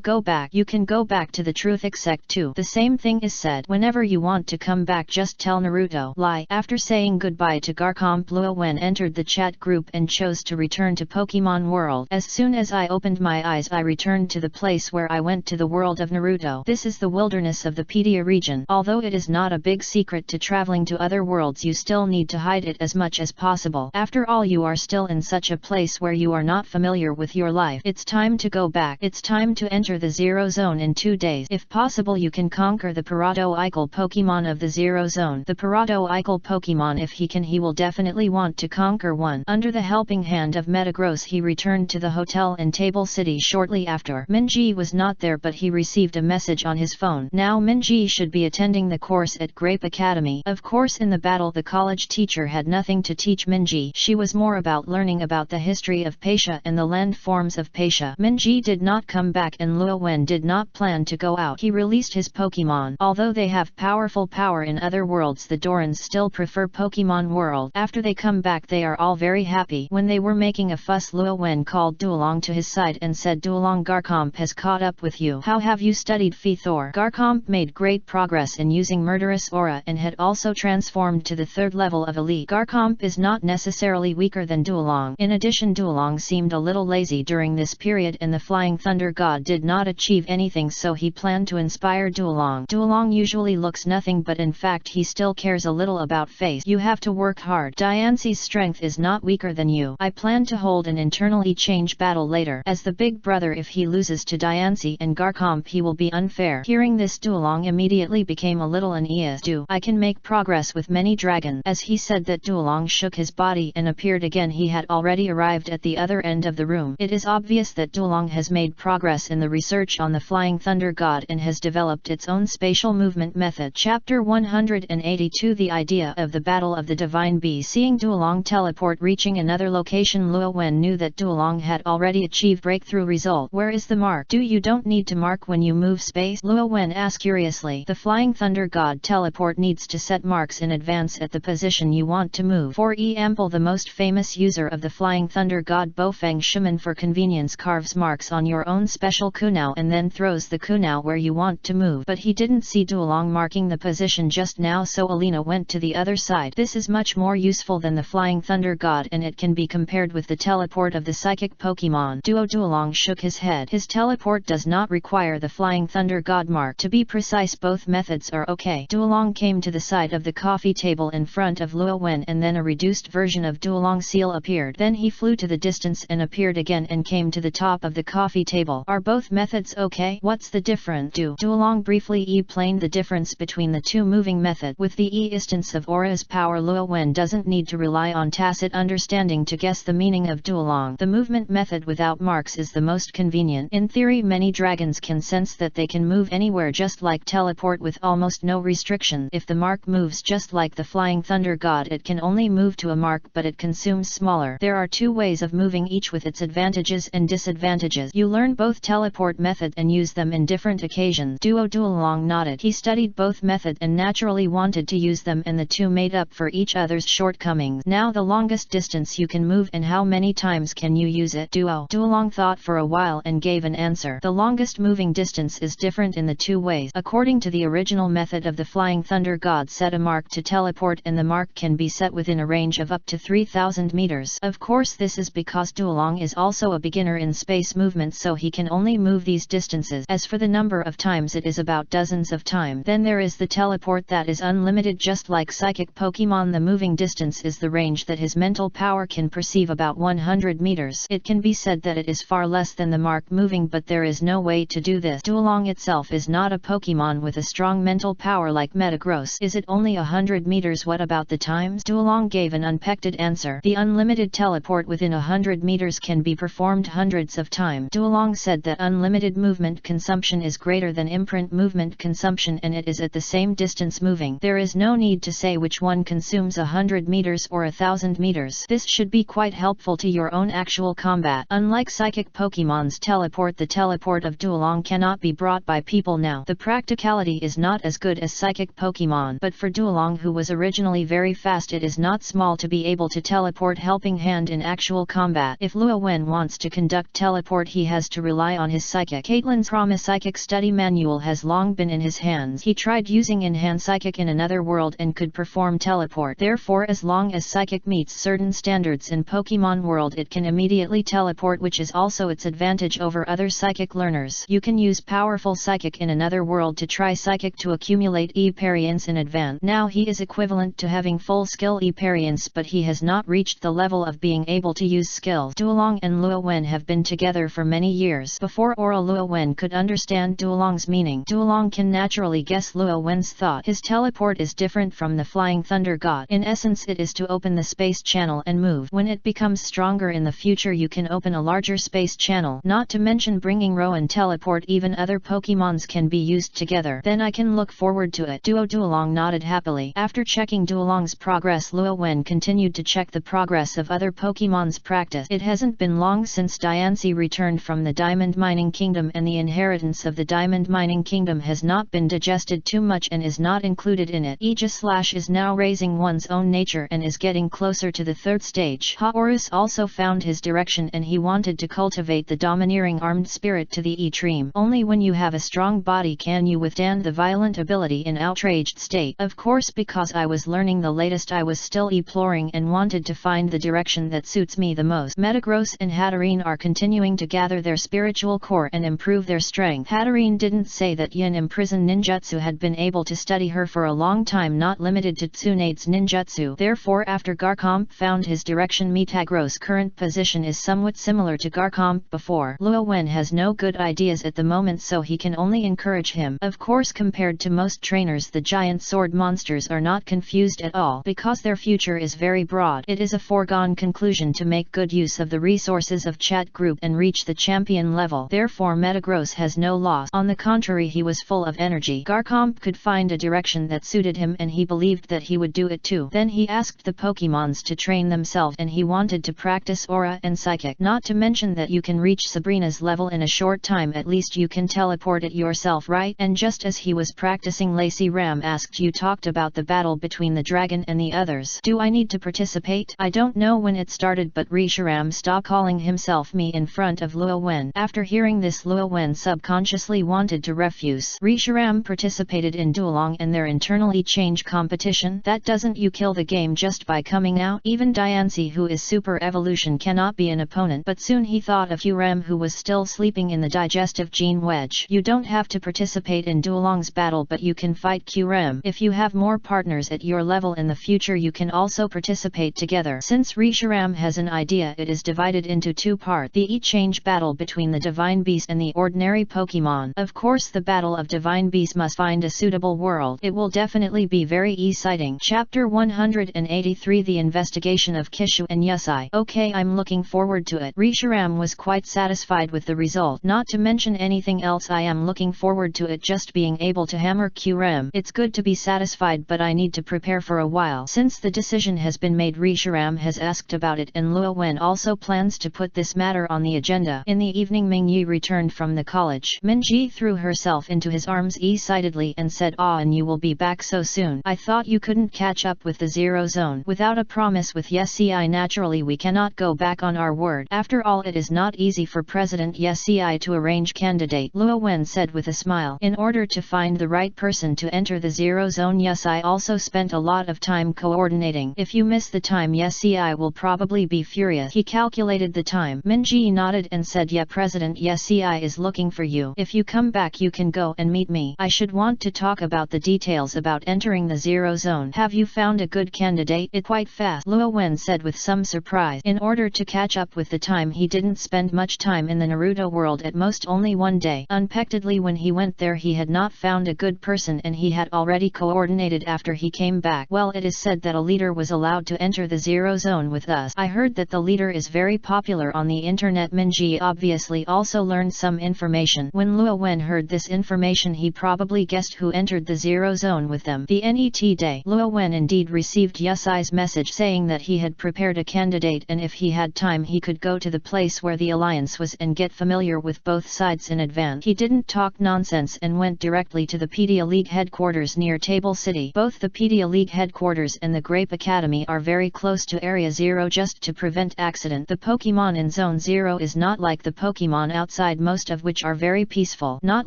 go back. You can go back to the Truth Exec too. The same thing is said. Whenever you want to come back, just tell Naruto. After saying goodbye to Garkomp, Luo Wen entered the chat group and chose to return to Pokemon World. As soon as I opened my eyes, I returned to the place where I went, to the world of Naruto. This is the wilderness of the Pedia region. Although it is not a big secret to traveling to other worlds, you still need to hide it as much as possible. After all, you are still in such a place where you are not familiar with your life. It's time to go back. It's time to enter the Zero Zone in 2 days. If possible, you can conquer the Pirato-Eichel Pokemon of the Zero Zone. The Pirato-Eichel Pokemon, if he can, he will definitely want to conquer one. Under the helping hand of Metagross, he returned to the hotel in Table City shortly after. Minji was not there, but he received a message on his phone. Now Minji should be attending the course at Grape Academy. Of course, in the battle, the college teacher had nothing to teach Minji. She was more about learning about the history of Pasha and the land forms of Pasha. Minji did not come back, and Luo Wen did not plan to go out. He released his Pokemon. Although they have powerful power in other worlds, the Dorans still prefer Pokemon World. After they come back, they are all very happy. When they were making a fuss, Luo Wen called Duolong to his side and said, Duolong, Garkomp has caught up with you. How have you studied Thor? Garkomp made great progress in using murderous aura and had also transformed to the 3rd level of elite. Garkomp is not necessarily weaker than Duolong. In addition, Duolong seemed a little lazy during this period, and the Flying Thunder God did not achieve anything, so he planned to inspire Duolong. Duolong usually looks nothing, but in fact he still cares a little about face. You have to work hard. Diance's strength is not weaker than you. I plan to hold an internal exchange battle later. As the big brother, if he loses loses to Diancie and Garcomp he will be unfair. Hearing this, Duolong immediately became a little uneasy. I can make progress with many dragons. As he said that, Duolong shook his body and appeared again. He had already arrived at the other end of the room. It is obvious that Duolong has made progress in the research on the Flying Thunder God and has developed its own spatial movement method. Chapter 182 The Idea of the Battle of the Divine Bee. Seeing Duolong teleport reaching another location, Luo Wen knew that Duolong had already achieved breakthrough result. Where is the mark? You don't need to mark when you move space? Luo Wen asked curiously. The Flying Thunder God teleport needs to set marks in advance at the position you want to move. For example, the most famous user of the Flying Thunder God, Bofeng Shuman, for convenience carves marks on your own special kunao and then throws the kunao where you want to move. But he didn't see Duolong marking the position just now, so Alina went to the other side. This is much more useful than the Flying Thunder God, and it can be compared with the teleport of the psychic Pokemon. Duolong shook his head. His teleport does not require the Flying Thunder God mark. To be precise, both methods are okay. Duolong came to the side of the coffee table in front of Luo Wen, and then a reduced version of Duolong's seal appeared. Then he flew to the distance and appeared again and came to the top of the coffee table. Are both methods okay? What's the difference? Duolong briefly explained the difference between the two moving methods. With the instance of Aura's power, Luo Wen doesn't need to rely on tacit understanding to guess the meaning of Duolong. The movement method without marks is the most convenient. In theory, many dragons can sense that they can move anywhere, just like teleport with almost no restriction. If the mark moves just like the Flying Thunder God, it can only move to a mark, but it consumes smaller. There are two ways of moving, each with its advantages and disadvantages. You learn both teleport method and use them in different occasions. Duolong nodded. He studied both method and naturally wanted to use them, and the two made up for each other's shortcomings. Now, the longest distance you can move and how many times can you use it? Duolong thought for a while and gave an answer. The longest moving distance is different in the two ways. According to the original method of the Flying Thunder God, set a mark to teleport, and the mark can be set within a range of up to 3,000 meters. Of course, this is because Duolong is also a beginner in space movement, so he can only move these distances. As for the number of times, it is about dozens of times. Then there is the teleport that is unlimited, just like psychic Pokemon. The moving distance is the range that his mental power can perceive, about 100 meters. It can be said that it is far less than the mark moving, but there is no way to do this. Duolong itself is not a Pokemon with a strong mental power like Metagross. Is it only 100 meters? What about the times? Duolong gave an unpected answer. The unlimited teleport within 100 meters can be performed hundreds of times. Duolong said that unlimited movement consumption is greater than imprint movement consumption, and it is at the same distance moving. There is no need to say which one consumes 100 meters or 1,000 meters. This should be quite helpful to your own actual combat. Unlike psychic Pokemon's teleport, the teleport of Duolong cannot be brought by people now. The practicality is not as good as psychic Pokemon, but for Duolong, who was originally very fast, it is not small to be able to teleport helping hand in actual combat. If Luo Wen wants to conduct teleport, he has to rely on his psychic. Caitlin's Chroma Psychic Study Manual has long been in his hands. He tried using in-hand psychic in another world and could perform teleport. Therefore, as long as psychic meets certain standards in Pokemon world, it can immediately teleport, which is also its advantage over other psychic learners. You can use powerful psychic in another world to try psychic to accumulate experience in advance. Now he is equivalent to having full skill experience, but he has not reached the level of being able to use skills. Duolong and Luo Wen have been together for many years. Before Aura, Luo Wen could understand Duolong's meaning. Duolong can naturally guess Luo Wen's thought. His teleport is different from the Flying Thunder God. In essence, it is to open the space channel and move. When it becomes stronger in the future, you can open a larger space channel. Not to mention bringing Rowan teleport, even other Pokemons can be used together. Then I can look forward to it. Duolong nodded happily. After checking Duolong's progress, Luo Wen continued to check the progress of other Pokemon's practice. It hasn't been long since Diancie returned from the Diamond Mining Kingdom, and the inheritance of the Diamond Mining Kingdom has not been digested too much and is not included in it. Aegis is now raising one's own nature and is getting closer to the third stage. Horus also found his direction, and he wanted to cultivate the domineering armed spirit to the extreme. Only when you have a strong body can you withstand the violent ability in outraged state. Of course, because I was learning the latest, I was still exploring and wanted to find the direction that suits me the most. Metagross and Hatterene are continuing to gather their spiritual core and improve their strength. Hatterene didn't say that Yin imprisoned ninjutsu had been able to study her for a long time, not limited to Tsunade's ninjutsu. Therefore, after Garcomp found his direction, Metagross' current position is somewhat similar to Garcomp before. Luo Wen has no good ideas at the moment, so he can only encourage him. Of course, compared to most trainers, the giant sword monsters are not confused at all, because their future is very broad. It is a foregone conclusion to make good use of the resources of chat group and reach the champion level. Therefore Metagross has no loss. On the contrary, he was full of energy. Garchomp could find a direction that suited him and he believed that he would do it too. Then he asked the Pokemons to train themselves and he wanted to practice Aura and Psychic. Not to mention that you can reach Sabrina's level in a short time, at least you can teleport it yourself, right? And just as he was practicing, Lacey Ram asked, you talked about the battle between the dragon and the others. Do I need to participate? I don't know when it started, but Reshiram stopped calling himself me in front of Luo Wen. After hearing this, Luo Wen subconsciously wanted to refuse. Reshiram participated in Duolong and their internal e-change competition. That doesn't you kill the game just by coming out? Even Diancie, who is super evolution, cannot be an opponent. But soon he thought of Qrem, who was still sleeping in the digestive gene wedge. You don't have to participate in Duolong's battle, but you can fight Qrem. If you have more partners at your level in the future, you can also participate together. Since Reshiram has an idea, it is divided into two parts: the e-change battle between the Divine Beast and the ordinary Pokemon. Of course, the battle of Divine Beast must find a suitable world. It will definitely be very exciting. Chapter 183: The Investigation of Kishu and Yusai. Okay, I'm looking forward to it. Reshiram was quite satisfied with the result. Not to mention anything else, I am looking forward to it, just being able to hammer Qrem. It's good to be satisfied, but I need to prepare for a while. Since the decision has been made, Reshiram has asked about it, and Luo Wen also plans to put this matter on the agenda. In the evening, Mingyi returned from the college. Minji threw herself into his arms excitedly and said, "Ah, and you will be back so soon. I thought you couldn't catch up with the Zero Zone. Without a promise with Yesei, naturally we cannot go back on our word. After all, it is not easy for President Yesei to arrange candidate," Luo Wen said with a smile. In order to find the right person to enter the Zero Zone, Yesei also spent a lot of time coordinating. If you miss the time, Yesei will probably be furious. He calculated the time. Minji nodded and said, "Yeah, President Yesei is looking for you. If you come back, you can go and meet me. I should want to talk about the details about entering the Zero Zone. Have you found a good candidate?" "It quite fast," Luo Wen said with some surprise. In order to catch up with the time, he didn't spend much time in the Naruto world, at most only one day. Unexpectedly, when he went there, he had not found a good person and he had already coordinated after he came back. "Well, it is said that a leader was allowed to enter the Zero Zone with us. I heard that the leader is very popular on the internet." Minji obviously also learned some information. When Luo Wen heard this information, he probably guessed who entered the Zero Zone with them. The NET day. Luo Wen indeed received Yusai's message saying that he had prepared a candidate, and if he had time he could go to the place where the alliance was and get familiar with both sides in advance. He didn't talk nonsense and went directly to the Pedia League headquarters near Table City. Both the Pedia League headquarters and the Grape Academy are very close to Area Zero, just to prevent accident. The Pokemon in Zone Zero is not like the Pokemon outside, most of which are very peaceful. Not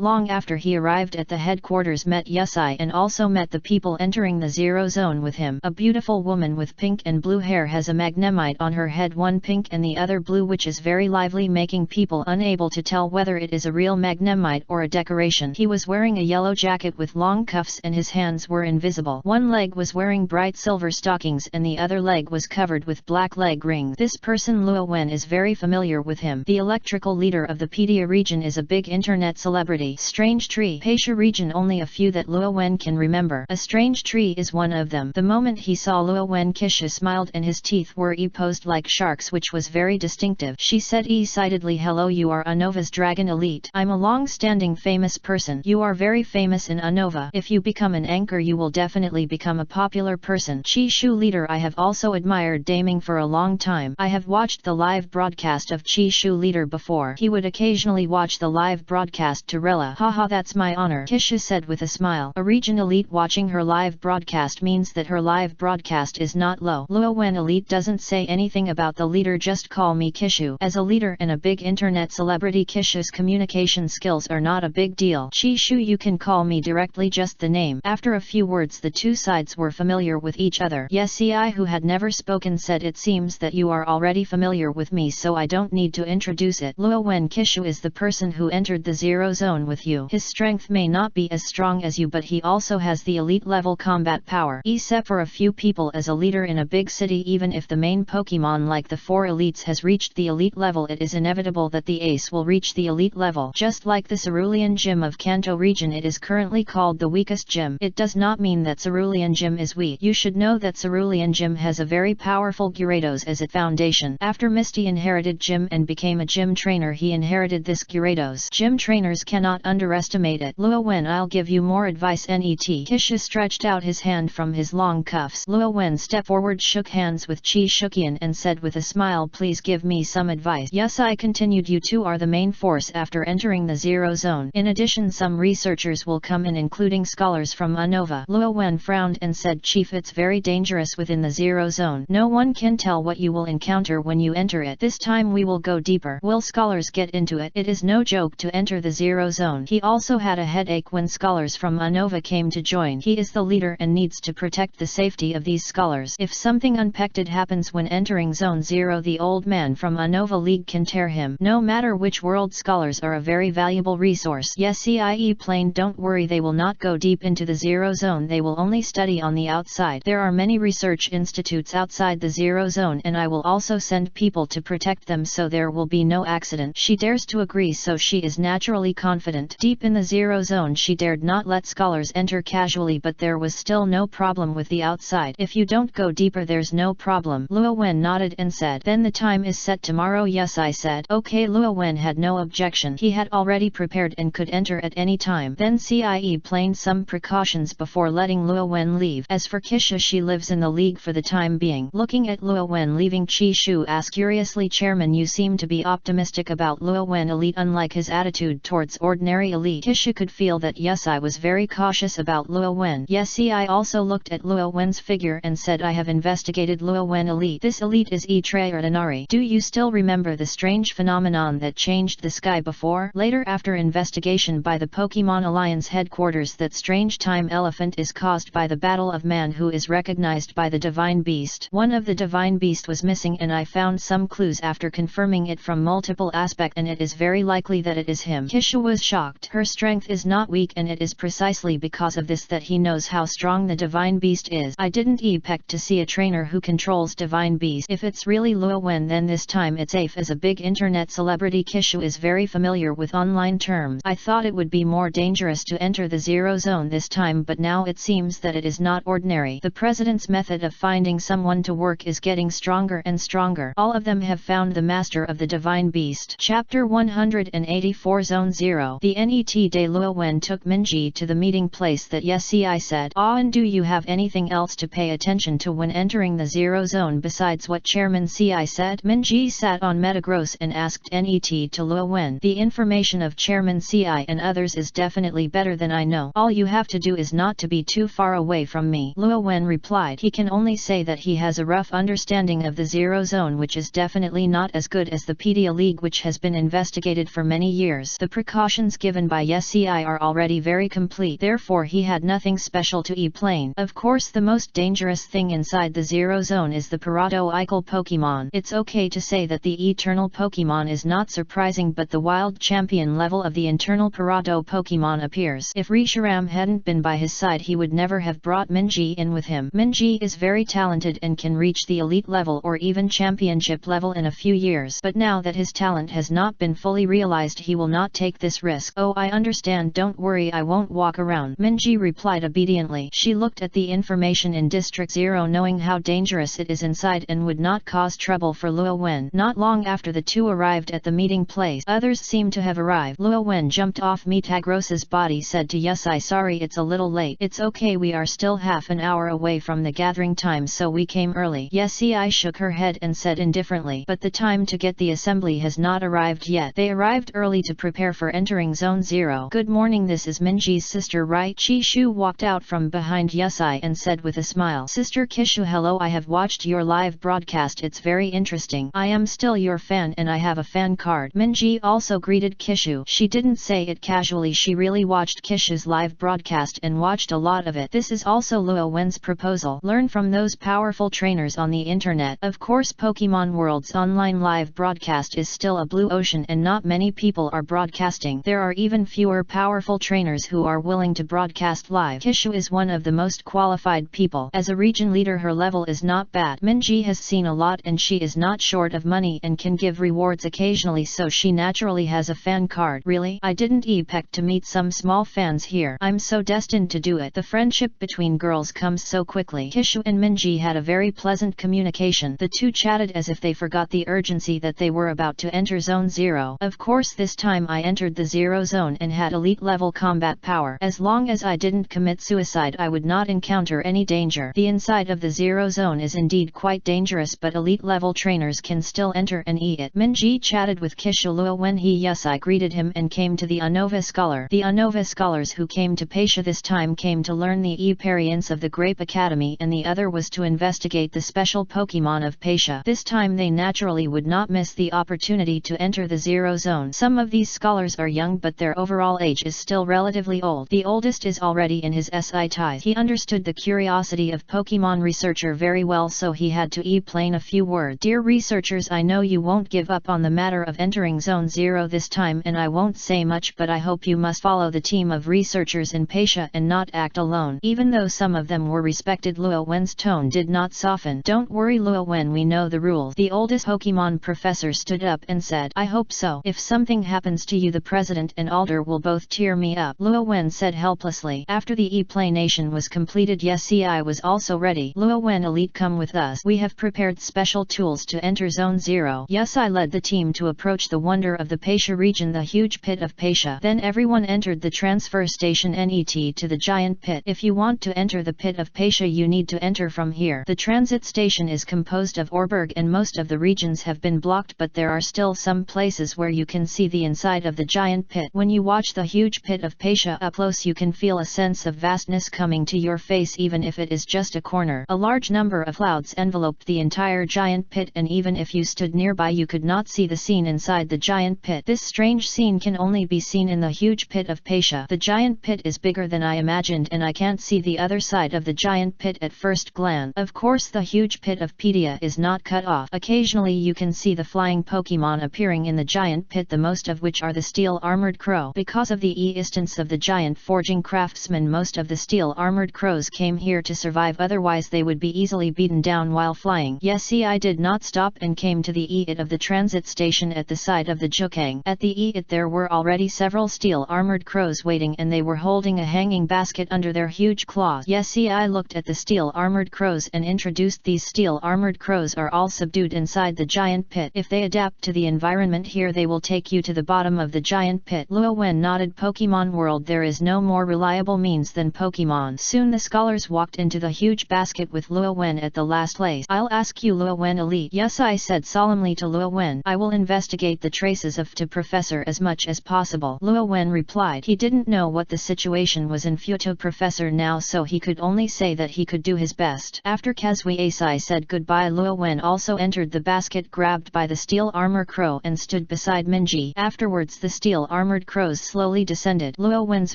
long after he arrived at the headquarters, met Yusai and also met the people entering the Zero Zone with him. A beautiful woman with pink and blue hair has a magnemite on her head, one pink and the other blue, which is very lively, making people unable to tell whether it is a real magnemite or a decoration. He was wearing a yellow jacket with long cuffs and his hands were invisible. One leg was wearing bright silver stockings and the other leg was covered with black leg rings. This person, Luo Wen, is very familiar with him. The electrical leader of the Pedia region is a big internet celebrity. Strange Tree. Pasha region, only a few that Luo Wen can remember. A Strange Tree is one of them. The moment he saw Luo Wen, Kisha smiled and his teeth were posed like sharks, which was very distinctive. She said excitedly, "Hello, you are Unova's Dragon Elite. I'm a long-standing famous person. You are very famous in Unova. If you become an anchor, you will definitely become a popular person. Chi Shu leader, I have also admired Daming for a long time. I have watched the live broadcast of Chi Shu leader before. He would occasionally watch the live broadcast to Rella. Haha, that's my honor," Kisha said with a smile. A region elite watching her live broadcast means that her live broadcast is not low. Luo Wen elite doesn't say anything about the leader, just call me Kishu. As a leader and a big internet celebrity, Kishu's communication skills are not a big deal. Chi Shu, you can call me directly, just the name. After a few words, the two sides were familiar with each other. Yesei, who had never spoken, said, "It seems that you are already familiar with me, so I don't need to introduce it. Luo Wen, Kishu is the person who entered the Zero Zone with you. His strength may not be as strong as you, but he also has the elite level combat power. Except for a few people, as a leader in a big city, even if the main Pokemon like the four elites has reached the elite level, it is inevitable that the ace will reach the elite level. Just like the Cerulean Gym of Kanto region, it is currently called the weakest gym. It does not mean that Cerulean Gym is weak. You should know that Cerulean Gym has a very powerful Gyarados as its foundation. After Misty inherited Gym and became a gym trainer, he inherited this Gyarados. Gym trainers cannot underestimate it. Luo Wen, I'll give you more advice. Net. Kishu stretched out his hand from his long cuffs. Luo Wen stepped forward, shook hands with Chi Shuqian and said with a smile, please give me some advice. Yes, I continued. You two are the main force after entering the Zero Zone. In addition, some researchers will come in, including scholars from Unova. Luo Wen frowned and said, Chief, it's very dangerous within the Zero Zone. No one can tell what you will encounter when you enter it. This time we will go deeper. Will scholars get into it? It is no joke to enter the Zero Zone. He also had a headache when scholars from Unova came to join. He is the leader and needs to protect the safety of these scholars. If something unexpected happens when entering Zone 0, the old man from Unova League can tear him. No matter which world, scholars are a very valuable resource. Yes, CIE plain, don't worry, they will not go deep into the Zero Zone, they will only study on the outside. There are many research institutes outside the Zero Zone and I will also send people to protect them so there will be no accident. She dares to agree, so she is naturally confident. Deep in the Zero Zone, she dared not let scholars enter casually, but there was still no problem with the outside. If you don't go deeper, there's no problem. Luo Wen nodded and said, then the time is set tomorrow. Yes, I said. Okay. Luo Wen had no objection. He had already prepared and could enter at any time. Then CIE planned some precautions before letting Luo Wen leave. As for Kisha, she lives in the league for the time being. Looking at Luo Wen leaving, Chi Shu asked curiously, Chairman, you seem to be optimistic about Luo Wen elite, unlike his attitude towards ordinary elite. Kisha could feel that. Yes, I was very cautious about Luo Wen. Yes, I also looked at Luo Wen's figure and said, I have investigated Luo Wen elite. This elite is Extraordinary. Do you still remember the strange phenomenon that changed the sky before? Later, after investigation by the Pokemon Alliance headquarters, that strange time elephant is caused by the battle of man who is recognized by the Divine Beast. One of the Divine Beast was missing and I found some clues after confirming it from multiple aspects, and it is very likely that it is him. Kisha was shocked. Her strength is not weak, and it is precisely because of this that he knows how strong the Divine Beast is. I didn't expect to see a trainer who controls Divine Beast. If it's really Luo Wen, then this time it's safe. As a big internet celebrity, Kishu is very familiar with online terms. I thought it would be more dangerous to enter the Zero Zone this time, but now it seems that it is not ordinary. The president's method of finding someone to work is getting stronger and stronger. All of them have found the master of the Divine Beast. Chapter 184 Zone 0. The Net day. Luo Wen took Minji to the meeting place. That yes, I said. And do you have anything else to pay attention to when entering the Zero Zone besides what Chairman Ci said? Minji sat on Metagross and asked Net to Luo Wen. The information of Chairman Ci and others is definitely better than I know. All you have to do is not to be too far away from me. Luo Wen replied. He can only say that he has a rough understanding of the Zero Zone, which is definitely not as good as the Pedia League, which has been investigated for many years. The precautions given by Ci are already very complete, therefore he had nothing special to explain. Of course, the most dangerous thing inside the Zero Zone is the Paradoical Pokemon. It's okay to say that the Eternal Pokemon is not surprising, but the wild champion level of the internal Parado Pokemon appears. If Reshiram hadn't been by his side, he would never have brought Minji in with him. Minji is very talented and can reach the elite level or even championship level in a few years, but now that his talent has not been fully realized, he will not take this risk. Oh, I understand, don't worry, I won't walk around. Minji replied obediently. She looked at the information in District 0, knowing how dangerous it is inside and would not cause trouble for Luo Wen. Not long after the two arrived at the meeting place, others seemed to have arrived. Luo Wen jumped off Metagross's body, said to Yusai, sorry it's a little late. It's okay, we are still half an hour away from the gathering time, so we came early. Yusai shook her head and said indifferently, but the time to get the assembly has not arrived yet. They arrived early to prepare for entering Zone 0. Good morning, this is Minji's sister, right? Chi Shu walked out from behind Yusai and said with a smile, Sister Kishu, hello, I have watched your live broadcast, it's very interesting. I am still your fan and I have a fan card. Minji also greeted Kishu. She didn't say it casually, she really watched Kishu's live broadcast and watched a lot of it. This is also Luo Wen's proposal. Learn from those powerful trainers on the internet. Of course, Pokemon World's online live broadcast is still a blue ocean and not many people are broadcasting. There are even fewer powerful trainers who are willing to broadcast live. Kishu is one of the most qualified people. As a region leader, her level is not bad. Minji has seen a lot and she is not short of money and can give rewards occasionally. occasionally, so she naturally has a fan card. Really? I didn't expect to meet some small fans here. I'm so destined to do it. The friendship between girls comes so quickly. Kishu and Minji had a very pleasant communication. The two chatted as if they forgot the urgency that they were about to enter Zone 0. Of course, this time I entered the Zero Zone and had elite level combat power. As long as I didn't commit suicide, I would not encounter any danger. The inside of the Zero Zone is indeed quite dangerous, but elite level trainers can still enter and eat it. Minji chatted with Kishulua when he Yusai greeted him and came to the Unova scholar. The Unova scholars who came to Pasha this time came to learn the experience of the Grape Academy, and the other was to investigate the special Pokemon of Pasha. This time they naturally would not miss the opportunity to enter the Zero Zone. Some of these scholars are young, but their overall age is still relatively old. The oldest is already in his SI ties. He understood the curiosity of Pokemon researcher very well, so he had to explain a few words. Dear researchers, I know you won't give up on the matter of entering Zone 0 this time, and I won't say much, but I hope you must follow the team of researchers in Pasha and not act alone. Even though some of them were respected, Luo Wen's tone did not soften. Don't worry Luo Wen, we know the rules. The oldest Pokemon professor stood up and said, I hope so. If something happens to you, the president and Alder will both cheer me up. Luo Wen said helplessly. After the explanation was completed, yes, I was also ready. Luo Wen, elite, come with us. We have prepared special tools to enter Zone 0. Yusai led the team to approach the wonder of the Pasha region, the huge pit of Pasha. Then everyone entered the transfer station NET to the giant pit. If you want to enter the pit of Pasha, you need to enter from here. The transit station is composed of Orberg and most of the regions have been blocked, but there are still some places where you can see the inside of the giant pit. When you watch the huge pit of Pasha up close, you can feel a sense of vastness coming to your face, even if it is just a corner. A large number of clouds enveloped the entire giant pit, and even if you stood nearby, you could not see the scene inside the giant pit. This strange scene can only be seen in the huge pit of Pasha. The giant pit is bigger than I imagined, and I can't see the other side of the giant pit at first glance. Of course, the huge pit of Pedia is not cut off. Occasionally you can see the flying Pokemon appearing in the giant pit, the most of which are the steel armored crow. Because of the existence of the giant forging craftsmen, most of the steel armored crows came here to survive, otherwise they would be easily beaten down while flying. Yes, I did not stop and came to the EIT of the transit station at the side of the Jukang. At the EIT there were already several steel armored crows waiting, and they were holding a hanging basket under their huge claws. Yes, I looked at the steel armored crows and introduced these steel armored crows are all subdued inside the giant pit. If they adapt to the environment here, they will take you to the bottom of the giant pit. Luo Wen nodded. Pokemon world, there is no more reliable means than Pokemon. Soon the scholars walked into the huge basket with Luo Wen at the last place. I'll ask you, Luo Wen elite. Yes, I said solemnly to Luo Wen. I will investigate the traces of to Professor as much as possible. Luo Wen replied. He didn't know what the situation was in Futo Professor now, so he could only say that he could do his best. After Kazui Asai said goodbye, Luo Wen also entered the basket grabbed by the steel armor crow and stood beside Minji. Afterwards the steel armored crows slowly descended. Luo Wen's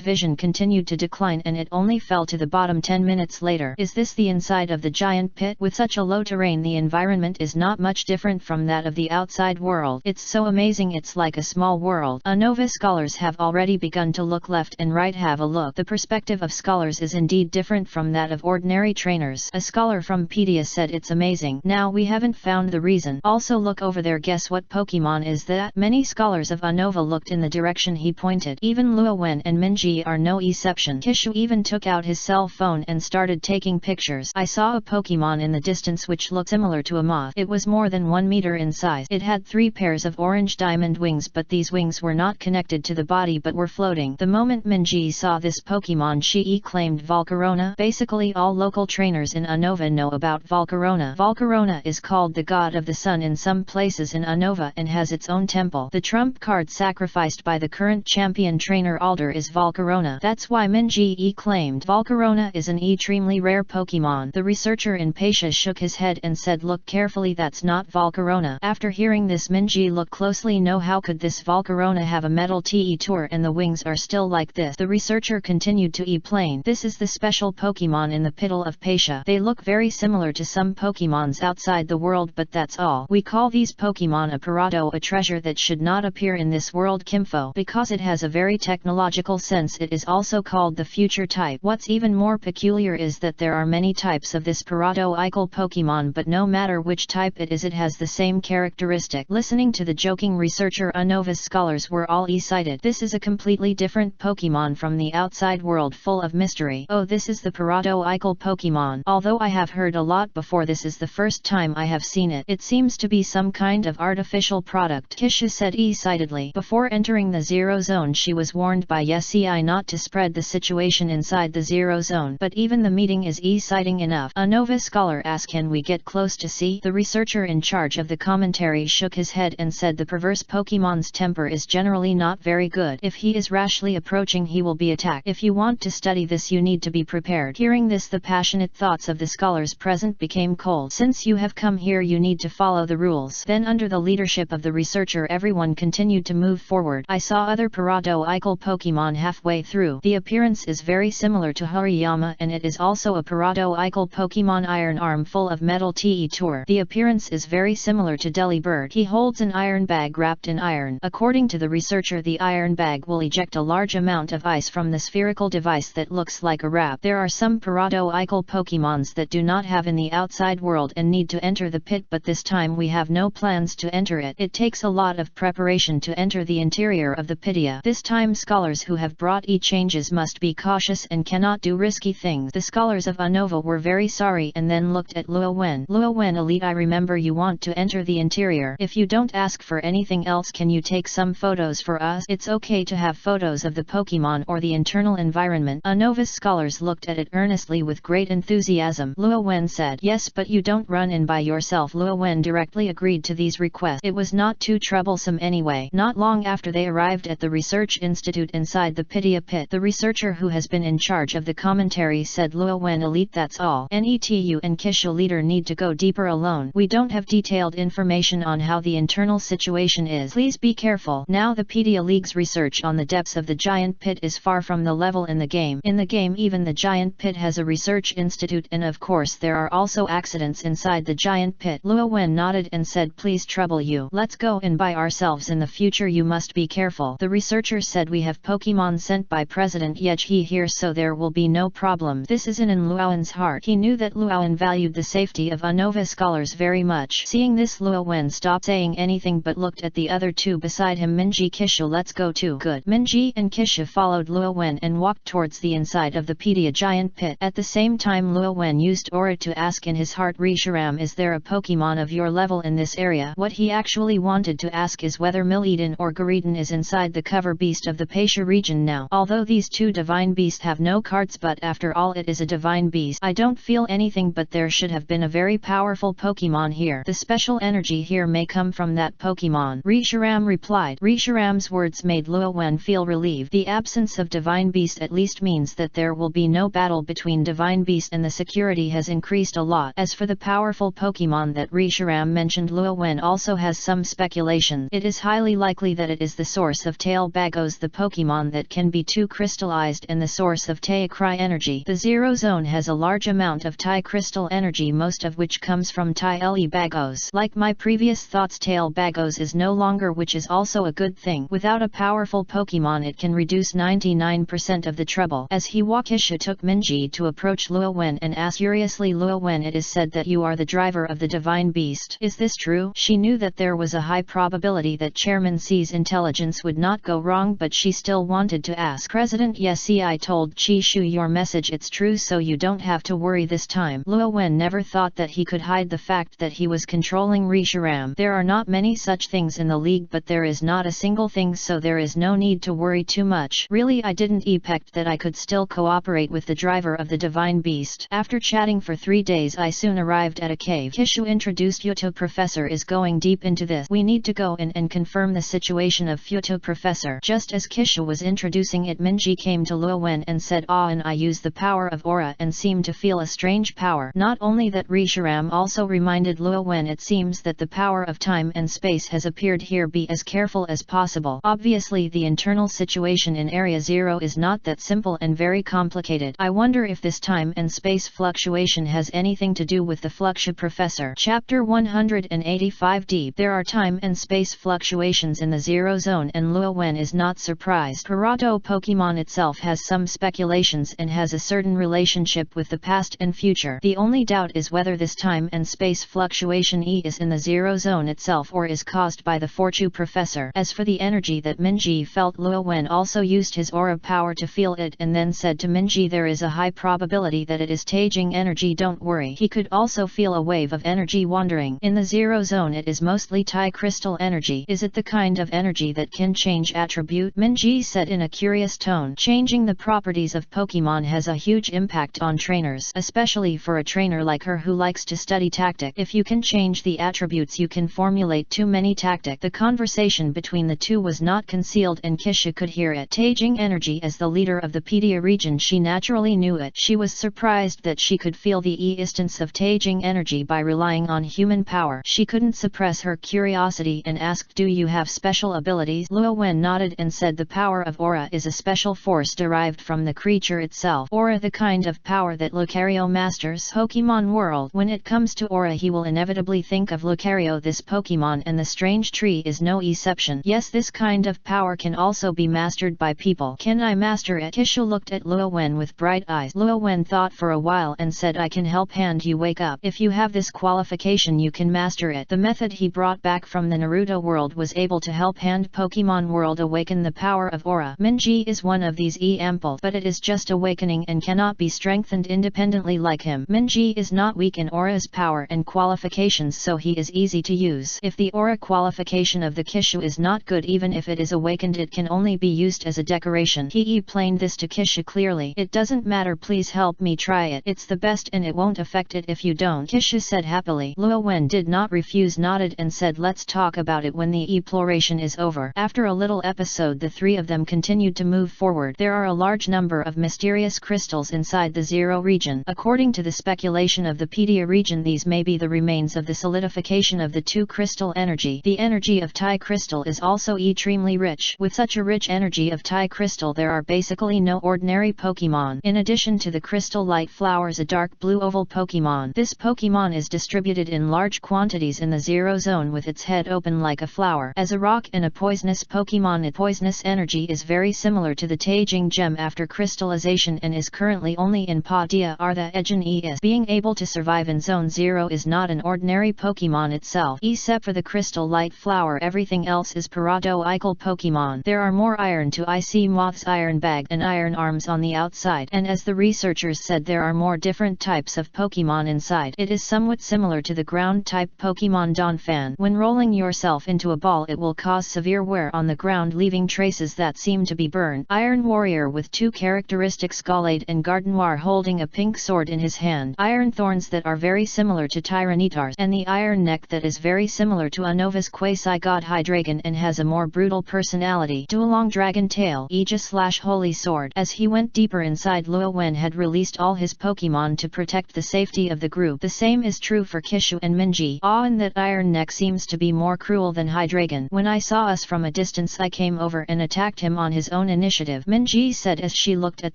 vision continued to decline and it only fell to the bottom 10 minutes later. Is this the inside of the giant pit? With such a low terrain, the environment is not much different from that of the outside world. It's so amazing, it's like a small world. Unova scholars have already begun to look left and right. Have a look. The perspective of scholars is indeed different from that of ordinary trainers. A scholar from Pedia said it's amazing. Now we haven't found the reason. Also look over there, guess what Pokemon is that? Many scholars of Unova looked in the direction he pointed. Even Luo Wen and Minji are no exception. Kishu even took out his cell phone and started taking pictures. I saw a Pokemon in the distance which looked similar to a moth. It was more than 1 meter in size. It had 3 pairs of orange diamond wings, but these wings were not connected to the body but were floating. The moment Minji saw this Pokemon, she claimed Volcarona. Basically all local trainers in Unova know about Volcarona. Volcarona is called the god of the sun in some places in Unova and has its own temple. The trump card sacrificed by the current champion trainer Alder is Volcarona. That's why Minji claimed Volcarona is an extremely rare Pokemon. The researcher in Pasha shook his head and said, look carefully, that's not Volcarona. After hearing this, Minji looked closely. No, how could this Volcarona have a metal tour and the wings are still like this? The researcher continued to explain. This is the special Pokemon in the Piddle of Pasha. They look very similar to some Pokemons outside the world, but that's all. We call these Pokemon a Parado, a treasure that should not appear in this world Kimfo. Because it has a very technological sense, it is also called the future type. What's even more peculiar is that there are many types of this Parado Eichel Pokemon, but no matter which type it is, it has the same characteristic. Listening to the joking researcher, Unova's scholars were all excited. This is a completely different Pokemon from the outside world, full of mystery. Oh, this is the Pterodactyl Pokemon. Although I have heard a lot before, this is the first time I have seen it. It seems to be some kind of artificial product, Kisha said excitedly. Before entering the Zero Zone, she was warned by Yesei not to spread the situation inside the Zero Zone, but even the meeting is exciting enough. Unova scholar asked, can we get close to see? The researcher in charge of the commentary shook his head and said the perverse Pokemon's temper is generally not very good. If he is rashly approaching, he will be attacked. If you want to study this, you need to be prepared. Hearing this, the passionate thoughts of the scholars present became cold. Since you have come here, you need to follow the rules. Then under the leadership of the researcher, everyone continued to move forward. I saw other Pterodactyl Pokemon halfway through. The appearance is very similar to Hariyama, and it is also a Pterodactyl Pokemon Iron Arm full of metal Tour. The appearance is very similar to Delibird. He holds an iron bag wrapped in iron. According to the researcher, the iron bag will eject a large amount of ice from the spherical device that looks like a wrap. There are some Pterodactyl Pokemons that do not have in the outside world and need to enter the pit, but this time we have no plans to enter it. It takes a lot of preparation to enter the interior of the Pitya. This time scholars who have brought changes must be cautious and cannot do risky things. The scholars of Unova were very sorry and then looked at Luo Wen. Luo Wen elite, I remember you want to enter the interior. If you don't ask for anything else, can you take some photos for us? It's okay to have photos of the Pokemon or the internal environment. Unova's scholars looked at it earnestly with great enthusiasm. Luo Wen said, yes, but you don't run in by yourself. Luo Wen directly agreed to these requests. It was not too troublesome anyway. Not long after they arrived at the research institute inside the Pitya pit, the researcher who has been in charge of the commentary said, Luo Wen elite, that's all. Netu and Kisha leader need to go deeper alone. We don't have detailed information on how the internal situation is. Please be careful. Now the Pitya League's research on the depths of the giant pit is far from the level in the game. In the game, even the giant pit has a research institute, and of course there are also accidents inside the giant pit. Luo Wen nodded and said, please trouble you. Let's go and by ourselves. In the future you must be careful. The researcher said, we have Pokemon sent by President Yeji here, so there will be no problem. This is in Luowen's heart. He knew that Luowen valued the safety of Unova scholars very much. Seeing this, Luo Wen stopped saying anything but looked at the other two beside him. Minji, Kisha, let's go too. Good. Minji and Kisha followed Luo Wen and walked towards the inside of the Pitya giant pit. At the same time, Luo Wen used aura to ask in his heart, Risharam, is there a Pokemon of your level in this area? What he actually wanted to ask is whether Milidon or Garidon is inside the cover beast of the Pasha region now. Although these two divine beasts have no cards, but after all it is a divine beast. I don't feel anything, but there should have been a very powerful Pokemon here. The special energy here may come from that Pokemon. Risharam replied. Risharam's words made Luo Wen feel relieved. The absence of divine beast at least means that there will be no battle between divine beast, and the security has increased a lot. As for the powerful Pokemon that Risharam mentioned, Luo Wen also has some speculation. It is highly likely that it is the source of Tail Bagos, the Pokemon that can be too crystallized, and the source of Tai Cry energy. The Zero Zone has a large amount of Tai Crystal energy, most of which comes from Tai Le Bagos. Like my previous thoughts, Tail Bagos is no longer, which is also a good thing. Without a powerful Pokemon, it can reduce 99% of the trouble. As he walked, Kisha took Minji to approach Luo Wen and asked curiously, Luo Wen, it is said that you are the driver of the divine beast. Is this true? She knew that there was a high probability that Chairman C's intelligence would not go wrong, but she still wanted to ask. President Yesei, I told Chi Shu your message, it's true, so you don't have to worry this time. Luo Wen never thought that he could hide the fact that he was controlling Risharam. There are not many such things in the league, but there is not a single thing, so there is no need to worry too much. Really, I didn't expect that I could still cooperate with the driver of the divine beast. After chatting for 3 days, I soon arrived at a cave. Kishu introduced Futo Professor is going deep into this. We need to go in and confirm the situation of Futo Professor. Just as Kishu was introducing it, Minji came to Luo Wen and said, and I use the power of aura and seem to feel a strange power. Not only that, Risharam also reminded Luo Wen, it seems that the power of time and space has appeared here. Be as careful as possible. Obviously the internal situation in Area Zero is not that simple and very complicated. I wonder if this time and space fluctuation has anything to do with the Fluxia Professor. Chapter 185 Deep. There are time and space fluctuations in the Zero Zone, and Luo Wen is not surprised. Pterodo Pokemon itself has some speculations and has a certain relationship with the past and future. The only doubt is whether this time and space fluctuation is in the Zero Zone itself or power is caused by the Fortune Professor. As for the energy that Minji felt, Luo Wen also used his aura power to feel it and then said to Minji, there is a high probability that it is Taijing energy, don't worry. He could also feel a wave of energy wandering. In the zero zone it is mostly Tai crystal energy. Is it the kind of energy that can change attribute? Minji said in a curious tone. Changing the properties of Pokemon has a huge impact on trainers, especially for a trainer like her who likes to study tactic. If you can change the attributes you can formulate too many tactic. The conversation between the two was not concealed and Kisha could hear it. Taijing energy. As the leader of the Pedia region, she naturally knew it. She was surprised that she could feel the existence of Taijing energy by relying on human power. She couldn't suppress her curiosity and asked, do you have special abilities? Luo Wen nodded and said the power of aura is a special force derived from the creature itself. Aura, the kind of power that Lucario masters. Pokemon world. When it comes to aura he will inevitably think of Lucario, this Pokemon, and the strange tree is no exception. Yes, this kind of power can also be mastered by people. Can I master it? Kisha looked at Luo Wen with bright eyes. Luo Wen thought for a while and said, I can help hand you wake up. If you have this qualification you can master it. The method he brought back from the Naruto world was able to help hand Pokemon world awaken the power of aura. Minji is one of these ample, but it is just awakening and cannot be strengthened independently like him. Minji is not weak in aura's power and qualifications, so he is easy to use. If the aura qualification of the Kishu is not good, even if it is awakened it can only be used as a decoration. He explained this to Kisha clearly. It doesn't matter, please help me try it. It's the best and it won't affect it if you don't. Kisha said happily. Luo Wen did not refuse, nodded and said, let's talk about it when the exploration is over. After a little episode the three of them continued to move forward. There are a large number of mysterious crystals inside the Zero region. According to the speculation of the Pedia region, these may be the remains of the solidification of the two crystal energy. The energy of Tai crystal is also extremely rich. With such a rich energy of Tai crystal there are basically no ordinary Pokemon. In addition to the crystal light flowers, a dark blue oval Pokemon. This Pokemon is distributed in large quantities in the Zero Zone with its head open like a flower. As a rock and a poisonous Pokemon, its poisonous energy is very similar to the Taijing gem after crystallization and is currently only in Pedia are the Egen being able to survive in Zone 0 is not an ordinary Pokemon itself. Except for the crystal light flower, everything else is paradoxical Pokemon. There are more iron to IC Moth's iron bag and iron arms on the outside, and as the researchers said there are more different types of Pokemon inside. It is somewhat similar to the ground type Pokemon Donphan. When rolling yourself into a ball it will cause severe wear on the ground, leaving traces that seem to be burned. Iron warrior with two characteristic Scalade and Gardevoir holding a pink sword in his hand. Iron thorns that are very similar to Tyranitar's, and the iron neck that is very similar to Unova's quasi-god Hydreigon and has a more brutal personality. Duolong dragon tail, Aegis/holy sword. As he went deeper inside, Luo Wen had released all his Pokemon to protect the safety of the group. The same is true for Kishu and Minji. And that iron neck seems to be more cruel than Hydreigon. When I saw us from a distance I came over and attacked him on his own initiative, Minji said as she looked at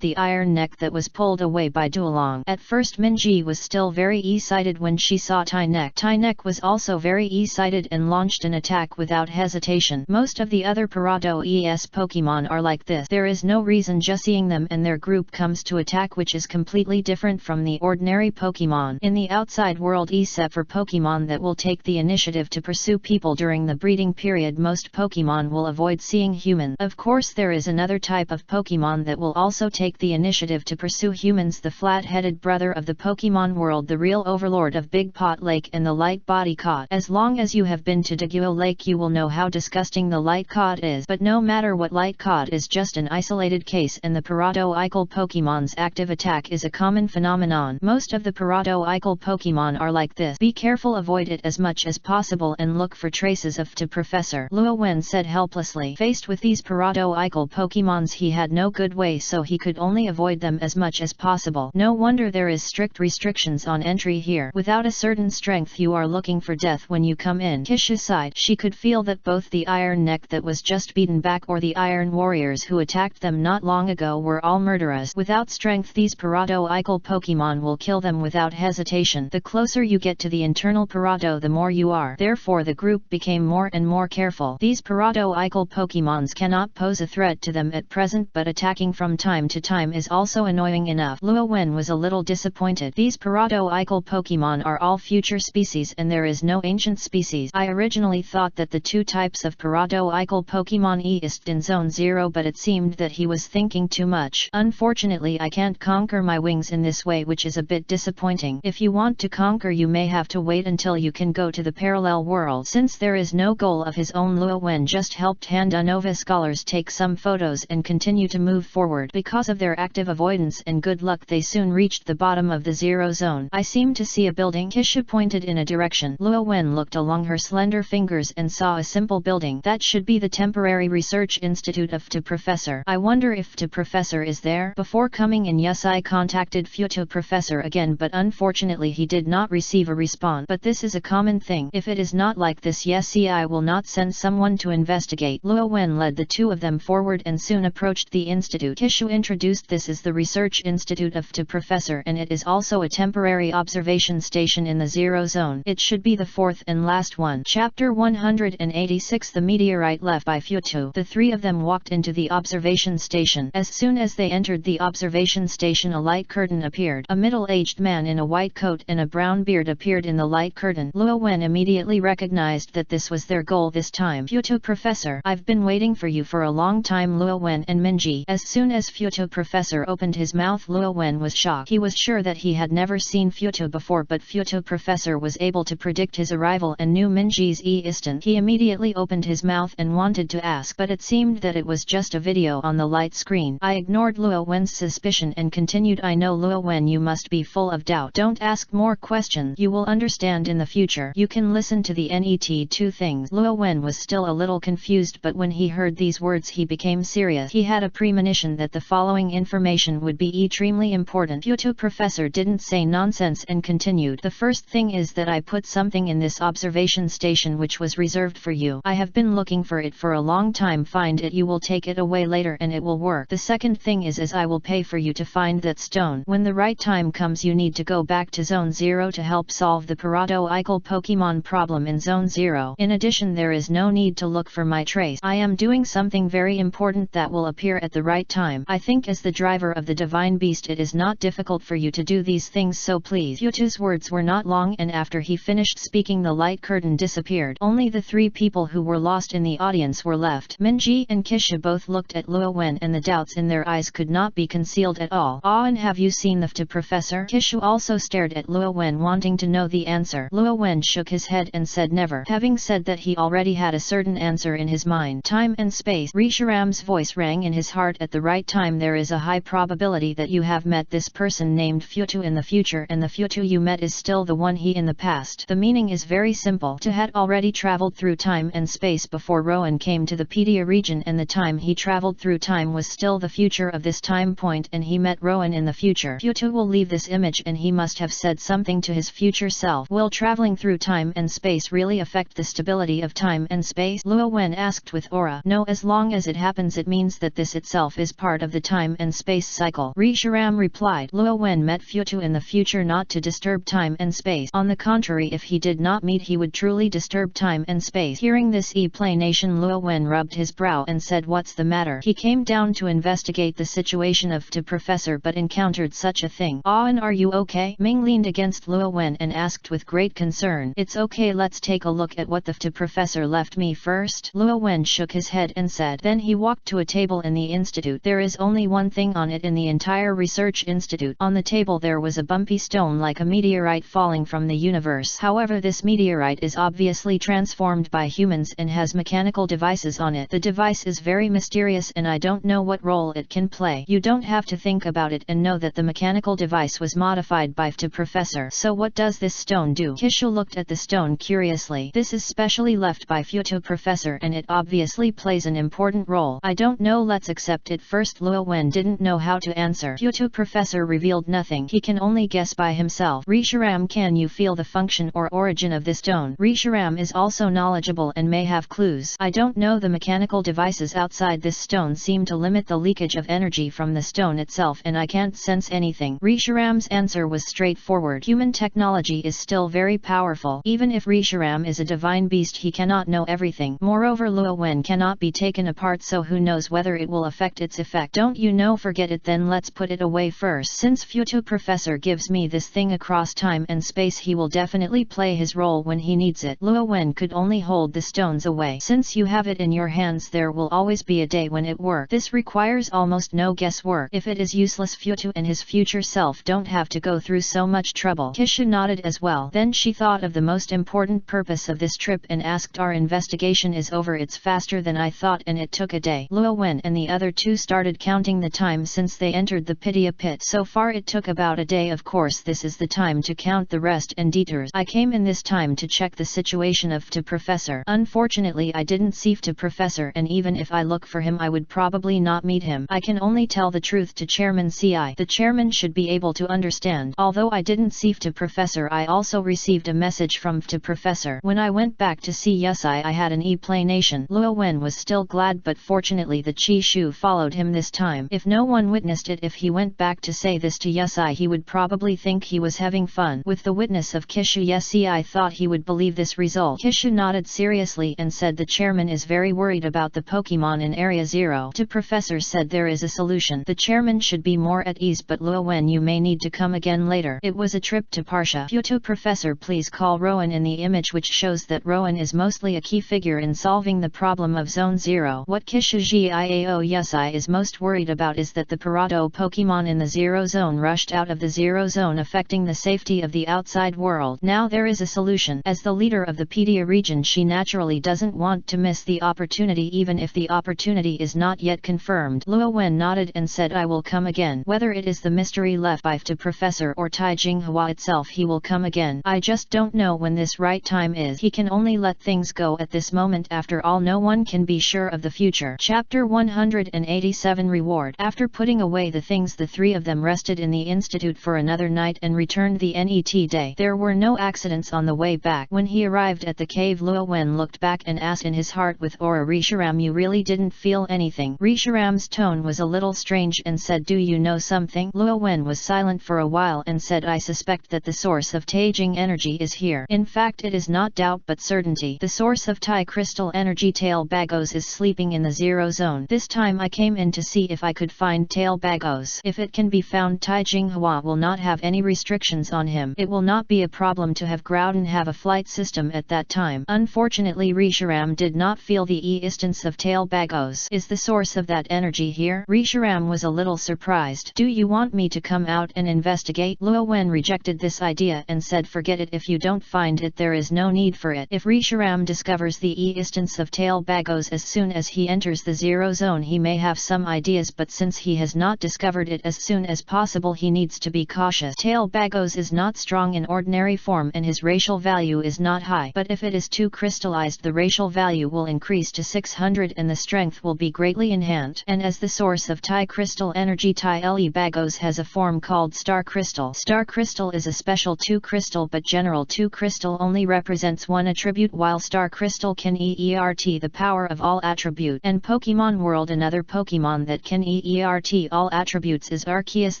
the iron neck that was pulled away by Duolong. At first Minji was still very excited when she saw Tyneck. Tyneck was also very excited and launched an attack without hesitation. Most of the other Parado ES Pokemon are like this. There is no reason just seeing them and their group comes to attack, which is completely different from the ordinary Pokemon. In the outside world, except for Pokemon that will take the initiative to pursue people during the breeding period, most Pokemon will avoid seeing humans. Of course there is another type of Pokemon that will also take the initiative to pursue humans, the flat-headed brother of the Pokemon world, the real overlord of Big Pot Lake and the light body cod. As long as you have been to Daguo Lake you will know how disgusting the light cod is, but no matter what, light cod is just an isolated case and the paradoxical Pokemon's active attack is a common phenomenon. Most of the paradoxical Pokemon are like this. Be careful, avoid it as much as possible and look for traces of to Professor Luo Wen said helplessly. Faced with these paradoxical Pokemons he had no good way, so he could only avoid them as much as possible. No wonder there is strict restrictions on entry here. Without a certain strength you are looking for death when you come in. Kisha sighed. She could feel that both the iron neck that was just beaten back or the iron warriors who attacked them not long ago were all murderers. Without strength these paradoxical Pokemon will kill them without hesitation. The closer you get to the internal Parado the more you are. Therefore the group became more and more careful. These paradoxical Pokemons cannot pose a threat to them at present, but attacking from time to time is also annoying enough. Luo Wen was a little disappointed. These paradoxical Pokemon are all future species and there is no ancient species. I originally thought that the two types of paradoical Pokemon exist in Zone 0, but it seemed that he was thinking too much. Unfortunately, I can't conquer my wings in this way, which is a bit disappointing. If you want to conquer, you may have to wait until you can go to the parallel world. Since there is no goal of his own, Luo Wen just helped Handa Nova scholars take some photos and continue to move forward. Because of their active avoidance and good luck, they soon reached the bottom of the 0 zone. I seem to see a building. Kisha pointed in a direction. Luo Wen looked along her slender fingers and saw a simple building. That should be the temporary research institute of FT Professor. I wonder if FT Professor is there. Before coming in, Yusai contacted FT Professor again, but unfortunately he did not receive a response. But this is a common thing. If it is not like this, Yusai will not send someone to investigate. Luo Wen led the two of them forward and soon approached the institute. Kishu introduced this as the research institute of FT Professor, and it is also a temporary observation station in the 0 zone. It should be the fourth and last one. Chapter 186. The meteorite left by FT. The three of them walked into the observation station. As soon as they entered the observation station, a light curtain appeared. A middle-aged man in a white coat and a brown beard appeared in the light curtain. Luo Wen immediately recognized that this was their goal this time. FT Professor, I've been waiting for you for a long time. Luo Wen and Minji. As soon as FT Professor opened his mouth, Luo Wen was shocked. He was sure that he had never seen FT before, but FT Professor was able to predict his arrival and knew Minji's existence. He immediately opened his mouth and wanted to ask, but it seemed that it was just a video on the light screen. I ignored Luo Wen's suspicion and continued, I know Luo Wen, you must be full of doubt. Don't ask more questions. You will understand in the future. You can listen to the NET2 things. Luo Wen was still a little confused, but when he heard these words he became serious. He had a premonition that the following information would be extremely important. FT Professor didn't say nonsense and continued. The first thing is that I put something in this observation station which was reserved for you. I have been looking for it for a long time. Find it. You will take it away later and it will work. The second thing is, as I will pay for you to find that stone. When the right time comes, you need to go back to Zone 0 to help solve the paradoical Pokemon problem in Zone 0. In addition, there is no need to look for my trace. I am doing something very important that will appear at the right time. I think as the driver of the divine beast it is not difficult for you to do these things, so please. FT's words were not long, and after he finished speaking the light curtain disappeared. Only the three people who were lost in the audience were left. Minji and Kisha both looked at Luo Wen, and the doubts in their eyes could not be concealed at all. Ah, and have you seen the FT Professor? Kishu also stared at Luo Wen, wanting to know the answer. Luo Wen shook his head and said never. Having said that, he already had a certain answer in his mind. Time and space. Risharam's voice rang in his heart at the right time. There is a high probability that you have met this person named FT in the future, and the FT you met is still the one he in the past. The meaning is very simple. FT had already traveled through time and space before Rowan came to the Pedia region, and the time he traveled through time was still the future of this time point, and he met Rowan in the future. FT will leave this image, and he must have said something to his future self. Will traveling through time and space really affect the stability of time and space? Luo Wen asked with aura. No, as long as it happens it means that this itself is part of the time and space cycle. Risharam replied. Luo Wen met FT in the future not to disturb time and space. On the contrary, if he did not meet, he would truly disturb time and space. Hearing this explanation, Luo Wen rubbed his brow and said, what's the matter? He came down to investigate the situation of FT Professor but encountered such a thing. Ah, and are you okay? Ming leaned against Luo Wen and asked with great concern. It's okay, let's take a look at what the FT Professor left me first. Luo Wen shook his head and said. Then he walked to a table in the institute. There is only one thing on it in the entire research institute. On the table there was a bumpy stone like a meteorite falling from the universe. However, this meteorite is obviously transformed by humans and has mechanical devices on it. The device is very mysterious and I don't know what role it can play. You don't have to think about it and know that the mechanical device was modified by FT Professor. So what does this stone do? Kishu looked at the stone curiously. This is specially left by FT Professor and it obviously plays an important role. I don't know, let's accept it first. Luo Wen didn't know how to answer. FT Professor revealed nothing. He can only guess by himself. Risharam, can you feel the function or origin of this stone? Risharam is also knowledgeable and may have clues. I don't know, the mechanical devices outside this stone seem to limit the leakage of energy from the stone itself and I can't sense anything. Risharam's answer was straightforward. Human technology is still very powerful. Even if Risharam is a divine beast, he cannot know everything. Moreover, Luo Wen cannot be taken apart, so who knows whether it will affect its effect. Don't you know? Forget it then, let's put it away first. Since FT Professor gives me this thing across time and space, he will definitely play his role when he needs towards it. Luo Wen could only hold the stones away. Since you have it in your hands, there will always be a day when it works. This requires almost no guesswork. If it is useless, Futu and his future self don't have to go through so much trouble. Kisha nodded as well. Then she thought of the most important purpose of this trip and asked, our investigation is over. It's faster than I thought and it took a day. Luo Wen and the other two started counting the time since they entered the Pitya pit. So far it took about a day. Of course this is the time to count the rest and detours. I came in this time to check the situation of the professor. Unfortunately I didn't see the professor, and even if I look for him I would probably not meet him. I can only tell the truth to Chairman CI. The chairman should be able to understand. Although I didn't see the professor, I also received a message from the professor. When I went back to see Yusai I had an explanation. Luo Wen was still glad, but fortunately the Chi Shu followed him this time. If no one witnessed it, if he went back to say this to Yusai, he would probably think he was having fun. With the witness of Kishu, Yusai I thought he would believe this result. Kishu nodded seriously and said the chairman is very worried about the Pokemon in Area 0. The professor said there is a solution. The chairman should be more at ease, but Luo Wen, you may need to come again later. It was a trip to Parsha. Futu professor, please call Rowan in the image, which shows that Rowan is mostly a key figure in solving the problem of Zone 0. What Kishu Jiao Yusai is most worried about is that the Parado Pokemon in the 0 zone rushed out of the 0 zone, affecting the safety of the outside world. Now there is a solution. As the leader of the Pedia region, she naturally doesn't want to miss the opportunity, even if the opportunity is not yet confirmed. Luo Wen nodded and said, I will come again. Whether it is the mystery left by the professor or Tai Jinghua itself, he will come again. I just don't know when this right time is. He can only let things go at this moment. After all, no one can be sure of the future. Chapter 187 Reward. After putting away the things, the three of them rested in the institute for another night and returned the NET day. There were no accidents on the way back. When he arrived at the cave, Luo Wen looked back and asked in his heart with aura, Risharam, you really didn't feel anything? Risharam's tone was a little strange and said, do you know something? Luo Wen was silent for a while and said, I suspect that the source of Taijing energy is here. In fact, it is not doubt but certainty. The source of Tai crystal energy, Tail Bagos, is sleeping in the 0 zone. This time I came in to see if I could find Tail Bagos. If it can be found, Tai Jinghua will not have any restrictions on him. It will not be a problem to have Groudon have a flight system at that time. Unfortunately, Risharam did not feel the existence of Tail Bagos. Is the source of that energy here? Risharam was a little surprised. Do you want me to come out and investigate? Luo Wen rejected this idea and said, forget it. If you don't find it, there is no need for it. If Risharam discovers the existence of Tail Bagos as soon as he enters the 0 zone, he may have some ideas, but since he has not discovered it as soon as possible, he needs to be cautious. Tail Bagos is not strong in ordinary form and his racial value is not high, but if it is too crystallized, the racial value will increase to 600 and the strength will be greatly enhanced. And as the source of Tai crystal energy, Tai Le Bagos has a form called Star Crystal. Star Crystal is a special 2 crystal, but general 2 crystal only represents one attribute, while Star Crystal can EERT the power of all attribute. And Pokemon World, another Pokemon that can EERT all attributes is Arceus,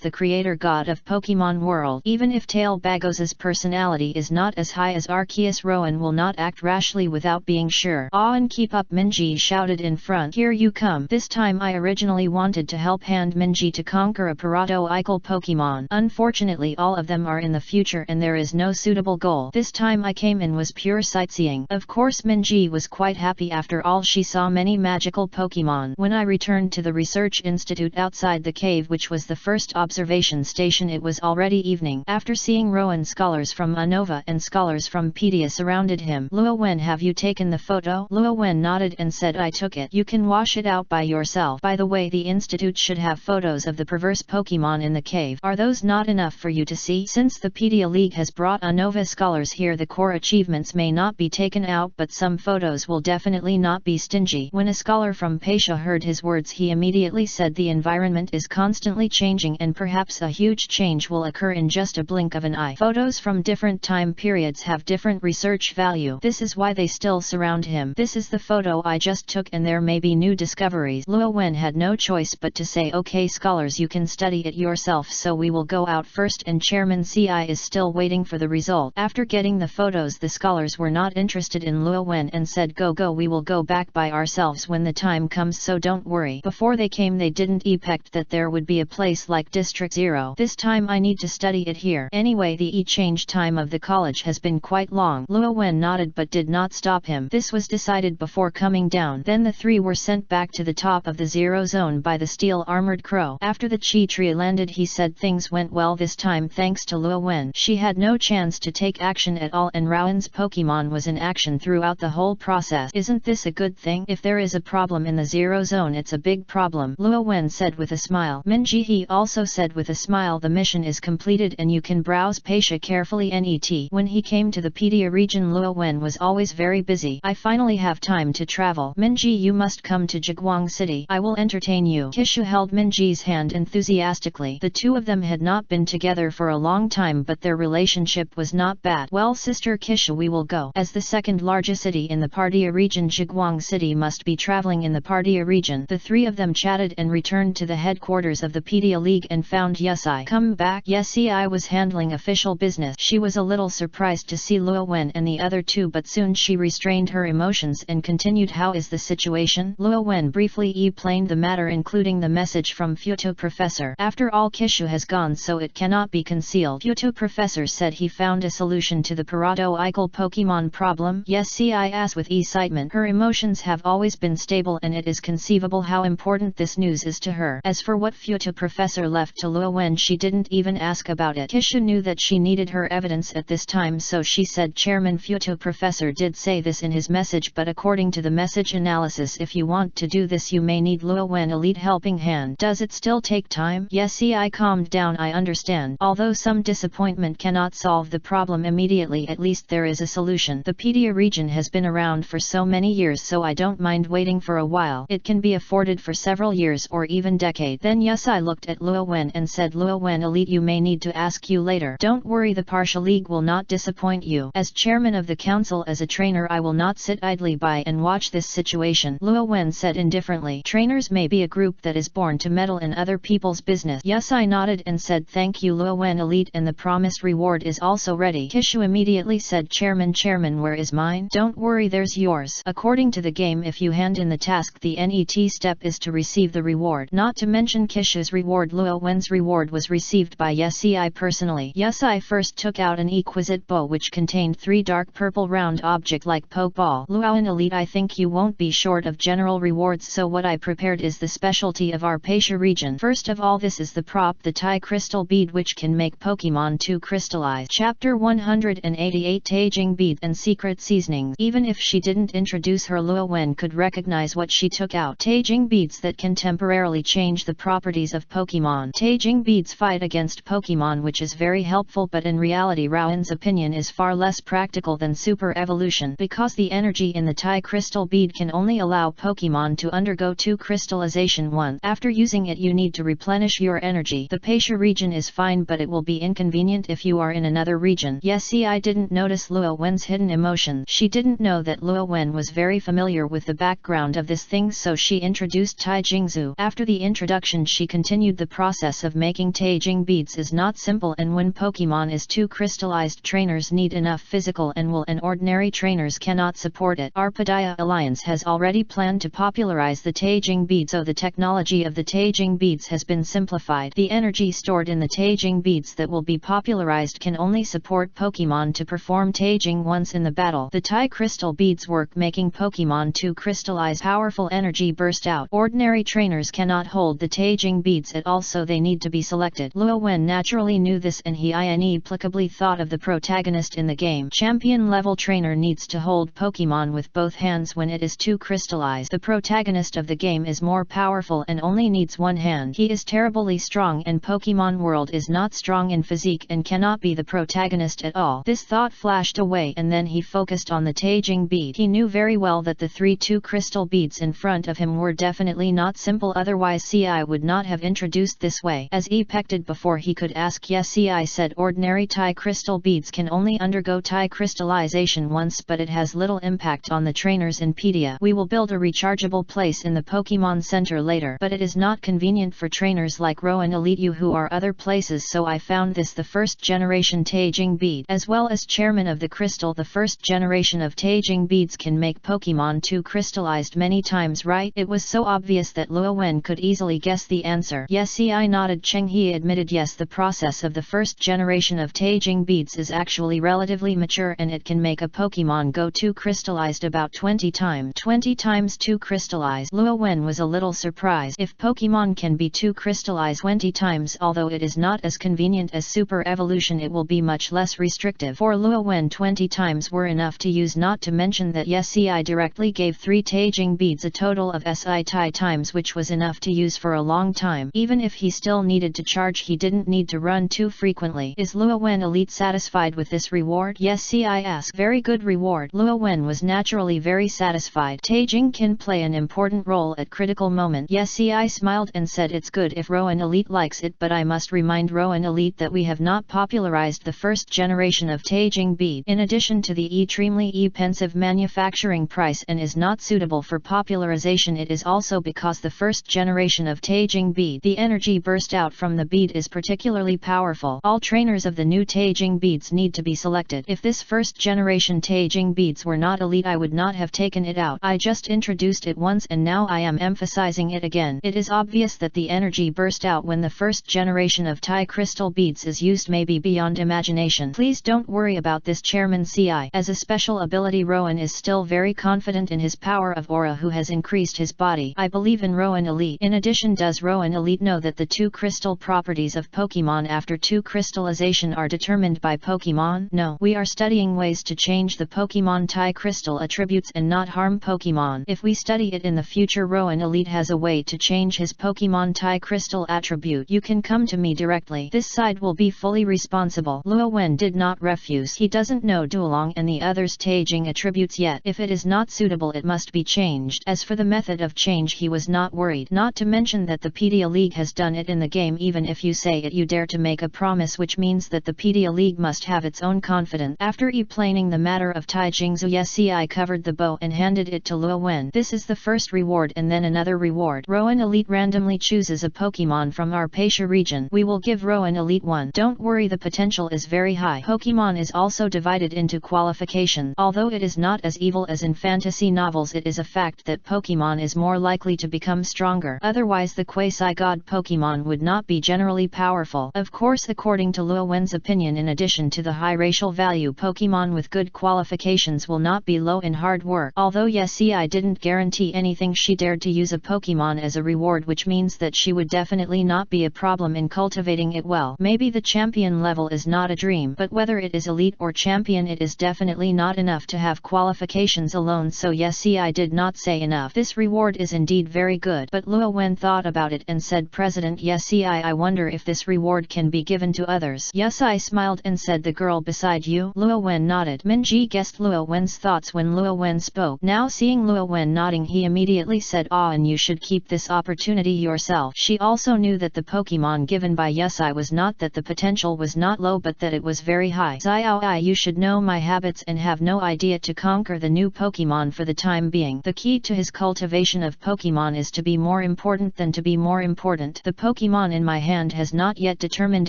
the creator god of Pokemon World. Even if Tail Bagos's personality is not as high as Arceus, Rowan will not act rashly without being sure. Ah, and keep up, Minji shouted in front. Here you come. This time I originally wanted to help hand Minji to conquer a Parado-Ical Pokemon. Unfortunately all of them are in the future and there is no suitable goal. This time I came in was pure sightseeing. Of course Minji was quite happy, after all she saw many magical Pokemon. When I returned to the research institute outside the cave, which was the first observation station, it was already evening. After seeing Rowan, scholars from Unova and scholars from Pedia surrounded him. Luo Wen, have you taken the photo? Luo Wen nodded and said, I took it. You can wash it out by yourself. By the way, the institute should have photos of the perverse Pokemon in the cave. Are those not enough for you to see? Since the Pedia League has brought Unova scholars here, the core achievements may not be taken out, but some photos will definitely not be stingy. When a scholar from Pasha heard his words, he immediately said, the environment is constantly changing and perhaps a huge change will occur in just a blink of an eye. Photos from different time periods have different research value. This is why they still surround him. This is the photo I just took and there may be new discoveries. Luo Wen had no choice but to say, okay scholars, you can study it yourself, so we will go out first, and Chairman CI is still waiting for the result. After getting the photos, the scholars were not interested in Luo Wen and said, go, we will go back by ourselves when the time comes, so don't worry. Before they came they didn't expect that there would be a place like District 0. This time I need to study it here. Anyway, the change time of the college has been quite long. Luo Wen nodded but did not stop him. This was decided before coming down. Then the three were sent back to the top of the Zero Zone by the steel-armored crow. After the Chi Tree landed, he said things went well this time thanks to Luo Wen. She had no chance to take action at all and Rowan's Pokemon was in action throughout the whole process. Isn't this a good thing? If there is a problem in the Zero Zone, it's a big problem, Luo Wen said with a smile. Min Jihe also said with a smile, the mission is completed and you can browse Pasha carefully. Net. When he came to the Pedia region, Luo Wen was always very busy. I finally have time to travel. Minji, you must come to Jiguang City. I will entertain you. Kishu held Minji's hand enthusiastically. The two of them had not been together for a long time, but their relationship was not bad. Well, sister Kishu, we will go. As the second largest city in the Pardia region, Jiguang City must be traveling in the Pardia region. The three of them chatted and returned to the headquarters of the Pedia League and found Yesai come back. Yesai was handling official business. She was a little surprised to see Luo Wen and the other two, but soon she restrained her emotions and continued, how is the situation? Luo Wen briefly explained the matter, including the message from Futo Professor. After all, Kishu has gone, so it cannot be concealed. Futo Professor said he found a solution to the Paradoical Pokemon problem. Yesai asked with excitement. Her emotions have always been stable and it is conceivable how important this news is to her. As for what Futo Professor left to Luo Wen, she didn't even ask about it. Kishu knew that she needed her evidence at this time, so she said, Chairman, Futo Professor did say this in his message, but according to the message analysis, if you want to do this you may need Luo Wen elite helping hand. Does it still take time? Yesai calmed down. I understand. Although some disappointment cannot solve the problem immediately, at least there is a solution. The Pedia region has been around for so many years, so I don't mind waiting for a while. It can be afforded for several years or even decades. Then Yesai looked at Luo Wen and said, Luo Wen elite, you may need to ask you later. Don't worry, the Partial League will not disappoint you. As chairman of the council, as a trainer, I will not sit idly by and watch this situation, Luo Wen said indifferently. Trainers may be a group that is born to meddle in other people's business. Yesai nodded and said, thank you Luo Wen elite, and the promised reward is also ready. Kishu immediately said, Chairman, where is mine? Don't worry, there's yours. According to the game, if you hand in the task, the NET step is to receive the reward. Not to mention Kishu's reward, Luo Wen's reward was received by Yesai personally. Yesai first took out an exquisite bow which contained 3 dark purple round object like pokeball. Luo Wen elite, I think you won't be short of general rewards, so what I prepared is the specialty of our Pasha region. First of all, this is the prop, the Tai Crystal Bead, which can make Pokemon 2 crystallize. Chapter 188, Taijing Bead and Secret Seasonings. Even if she didn't introduce her, Luo Wen could recognize what she took out. Taijing beads that can temporarily change the properties of Pokemon. Taijing beads fight against Pokemon, which is very helpful, but in reality Rowan's opinion is far less practical than Super Evolution, because the energy in the Tai Crystal Bead can only allow Pokemon to undergo 2 crystallization once. After using it you need to replenish your energy. The Pasha region is fine, but it will be inconvenient if you are in another region. Yesai didn't notice Luo Wen's hidden emotions. She didn't know that Luo Wen was very familiar with the background of this thing, so she introduced Tai Jingzu. After the introduction she continued, the process of making Taijing beads is not simple, and when Pokemon is 2 crystallized, trainers need enough physical and will, and ordinary trainers cannot support it. Our Pedia Alliance has already planned to popularize the Taijing beads, so the technology of the Taijing beads has been simplified. The energy stored in the Taijing beads that will be popularized can only support Pokemon to perform Taijing once in the battle. The Tai Crystal beads work making Pokemon 2 crystallize. Powerful energy burst out. Ordinary trainers cannot hold the Taijing beads at all, so they need to be selected. Luo Wen naturally knew this, and he inexplicably thought of the protagonist in the game. Champion level trainer needs to hold Pokemon with both hands when it is 2 crystallized. The protagonist of the game is more powerful and only needs 1 hand. He is terribly strong, and Pokemon World is not strong in physique and cannot be the protagonist at all. This thought flashed away, and then he focused on the Taijing bead. He knew very well that the 3 2 crystal beads in front of him were definitely not simple, otherwise CI would not have introduced this way. As expected, before he could ask, yes, CI said ordinary Tai crystal beads can only undergo Tai crystallization once, but it has little impact on the trainers in Pedia. We will build a rechargeable place in the Pokemon Center later, but it is not convenient for trainers like Rowan Elite you who are other places, so I found this the first generation Taijing bead. As well as chairman of the crystal, the first generation of Taijing beads can make Pokemon 2 crystallized many times, right? It was so obvious that Luo Wen could easily guess the answer. Yes, I nodded. Cheng He admitted yes, the process of the first generation of Taijing beads is actually relatively mature. mature and it can make a Pokemon go 2 crystallized about 20 times. 20 times 2 crystallized. Luo Wen was a little surprised. If Pokemon can be 2 crystallized 20 times, although it is not as convenient as Super Evolution, it will be much less restrictive. For Luo Wen 20 times were enough to use, not to mention that SCI directly gave 3 Taijing beads, a total of SI Tai times, which was enough to use for a long time. Even if he still needed to charge, he didn't need to run too frequently. Is Luo Wen Elite satisfied with this reward? Yes, SCI asked. Very good reward. Luo Wen was naturally very satisfied. Taijing can play an important role at critical moment. Yes, SCI smiled and said, it's good if Rowan Elite likes it, but I must remind Rowan Elite that we have not popularized the first generation of Taijing bead. In addition to the extremely expensive manufacturing price and is not suitable for popularization, it is also because the first generation of Taijing bead, the energy burst out from the bead is particularly powerful. All trainers of the new Taijing beads need to be selected. If this first generation Taijing beads were not elite, I would not have taken it out. I just introduced it once and now I am emphasizing it again. It is obvious that the energy burst out when the first generation of Tai crystal beads is used may be beyond imagination. Please don't worry about this, Chairman CI. As a special ability, Rowan is still very confident in his power of aura, who has increased his body. I believe in Rowan Elite. In addition, does Rowan Elite know that the 2 crystal properties of Pokemon after 2 crystallization are determined by Pokemon? No. We are studying ways to change the Pokemon Tai crystal attributes and not harm Pokemon. If we study it in the future, Rowan Elite has a way to change his Pokemon Tai crystal attribute. You can come to me directly. This side will be fully responsible. Luo Wen did not refuse. He doesn't know Duolong and the others' Taijing attributes yet. If it is not suitable, it must be changed. As for the method of change, he was not worried. Not to mention that the Pedia League has done it in the game. Even if you say it, you dare to make a promise, which means that the Pedia League must have its own confidence. After explaining the matter of Taijing, Zhu covered the bow and handed it to Luo Wen. This is the first reward and then another reward. Rowan Elite randomly chooses a Pokemon from our Pasha region. We will give Rowan Elite 1. Don't worry, the potential is very high. Pokemon is also divided into qualifications. Although it is not as evil as in fantasy novels, it is a fact that Pokemon is more likely to become stronger. Otherwise the quasi-god Pokemon would not be generally powerful. Of course, according to Luo Wen's opinion, in addition to the high racial value, Pokemon with good qualifications will not be low in hard work. Although Yesei didn't guarantee anything, she dared to use a Pokemon as a reward, which means that she would definitely not be a problem in cultivating it well. Maybe the champion level is not a dream, but whether it is elite or champion, it is definitely not enough to have qualifications alone, so Yesei did not say enough. This reward is indeed very good, but Luo Wen thought about it and said, President Yesei, I wonder if this reward can be given to others. Yesei smiled and said, the girl beside you? Luo Wen nodded. Minji guessed Luo Wen's thoughts when Luo Wen spoke. Now seeing Luo Wen nodding, he immediately said, and you should keep this opportunity yourself. She also knew that the Pokemon given by Yesei was not that the potential was not low, but that it was very high. Xiao, you should know my habits and have no idea to conquer the new Pokemon for the time being. The key to his cultivation of Pokemon is to be more important than to be more important. The Pokemon in my hand has not yet determined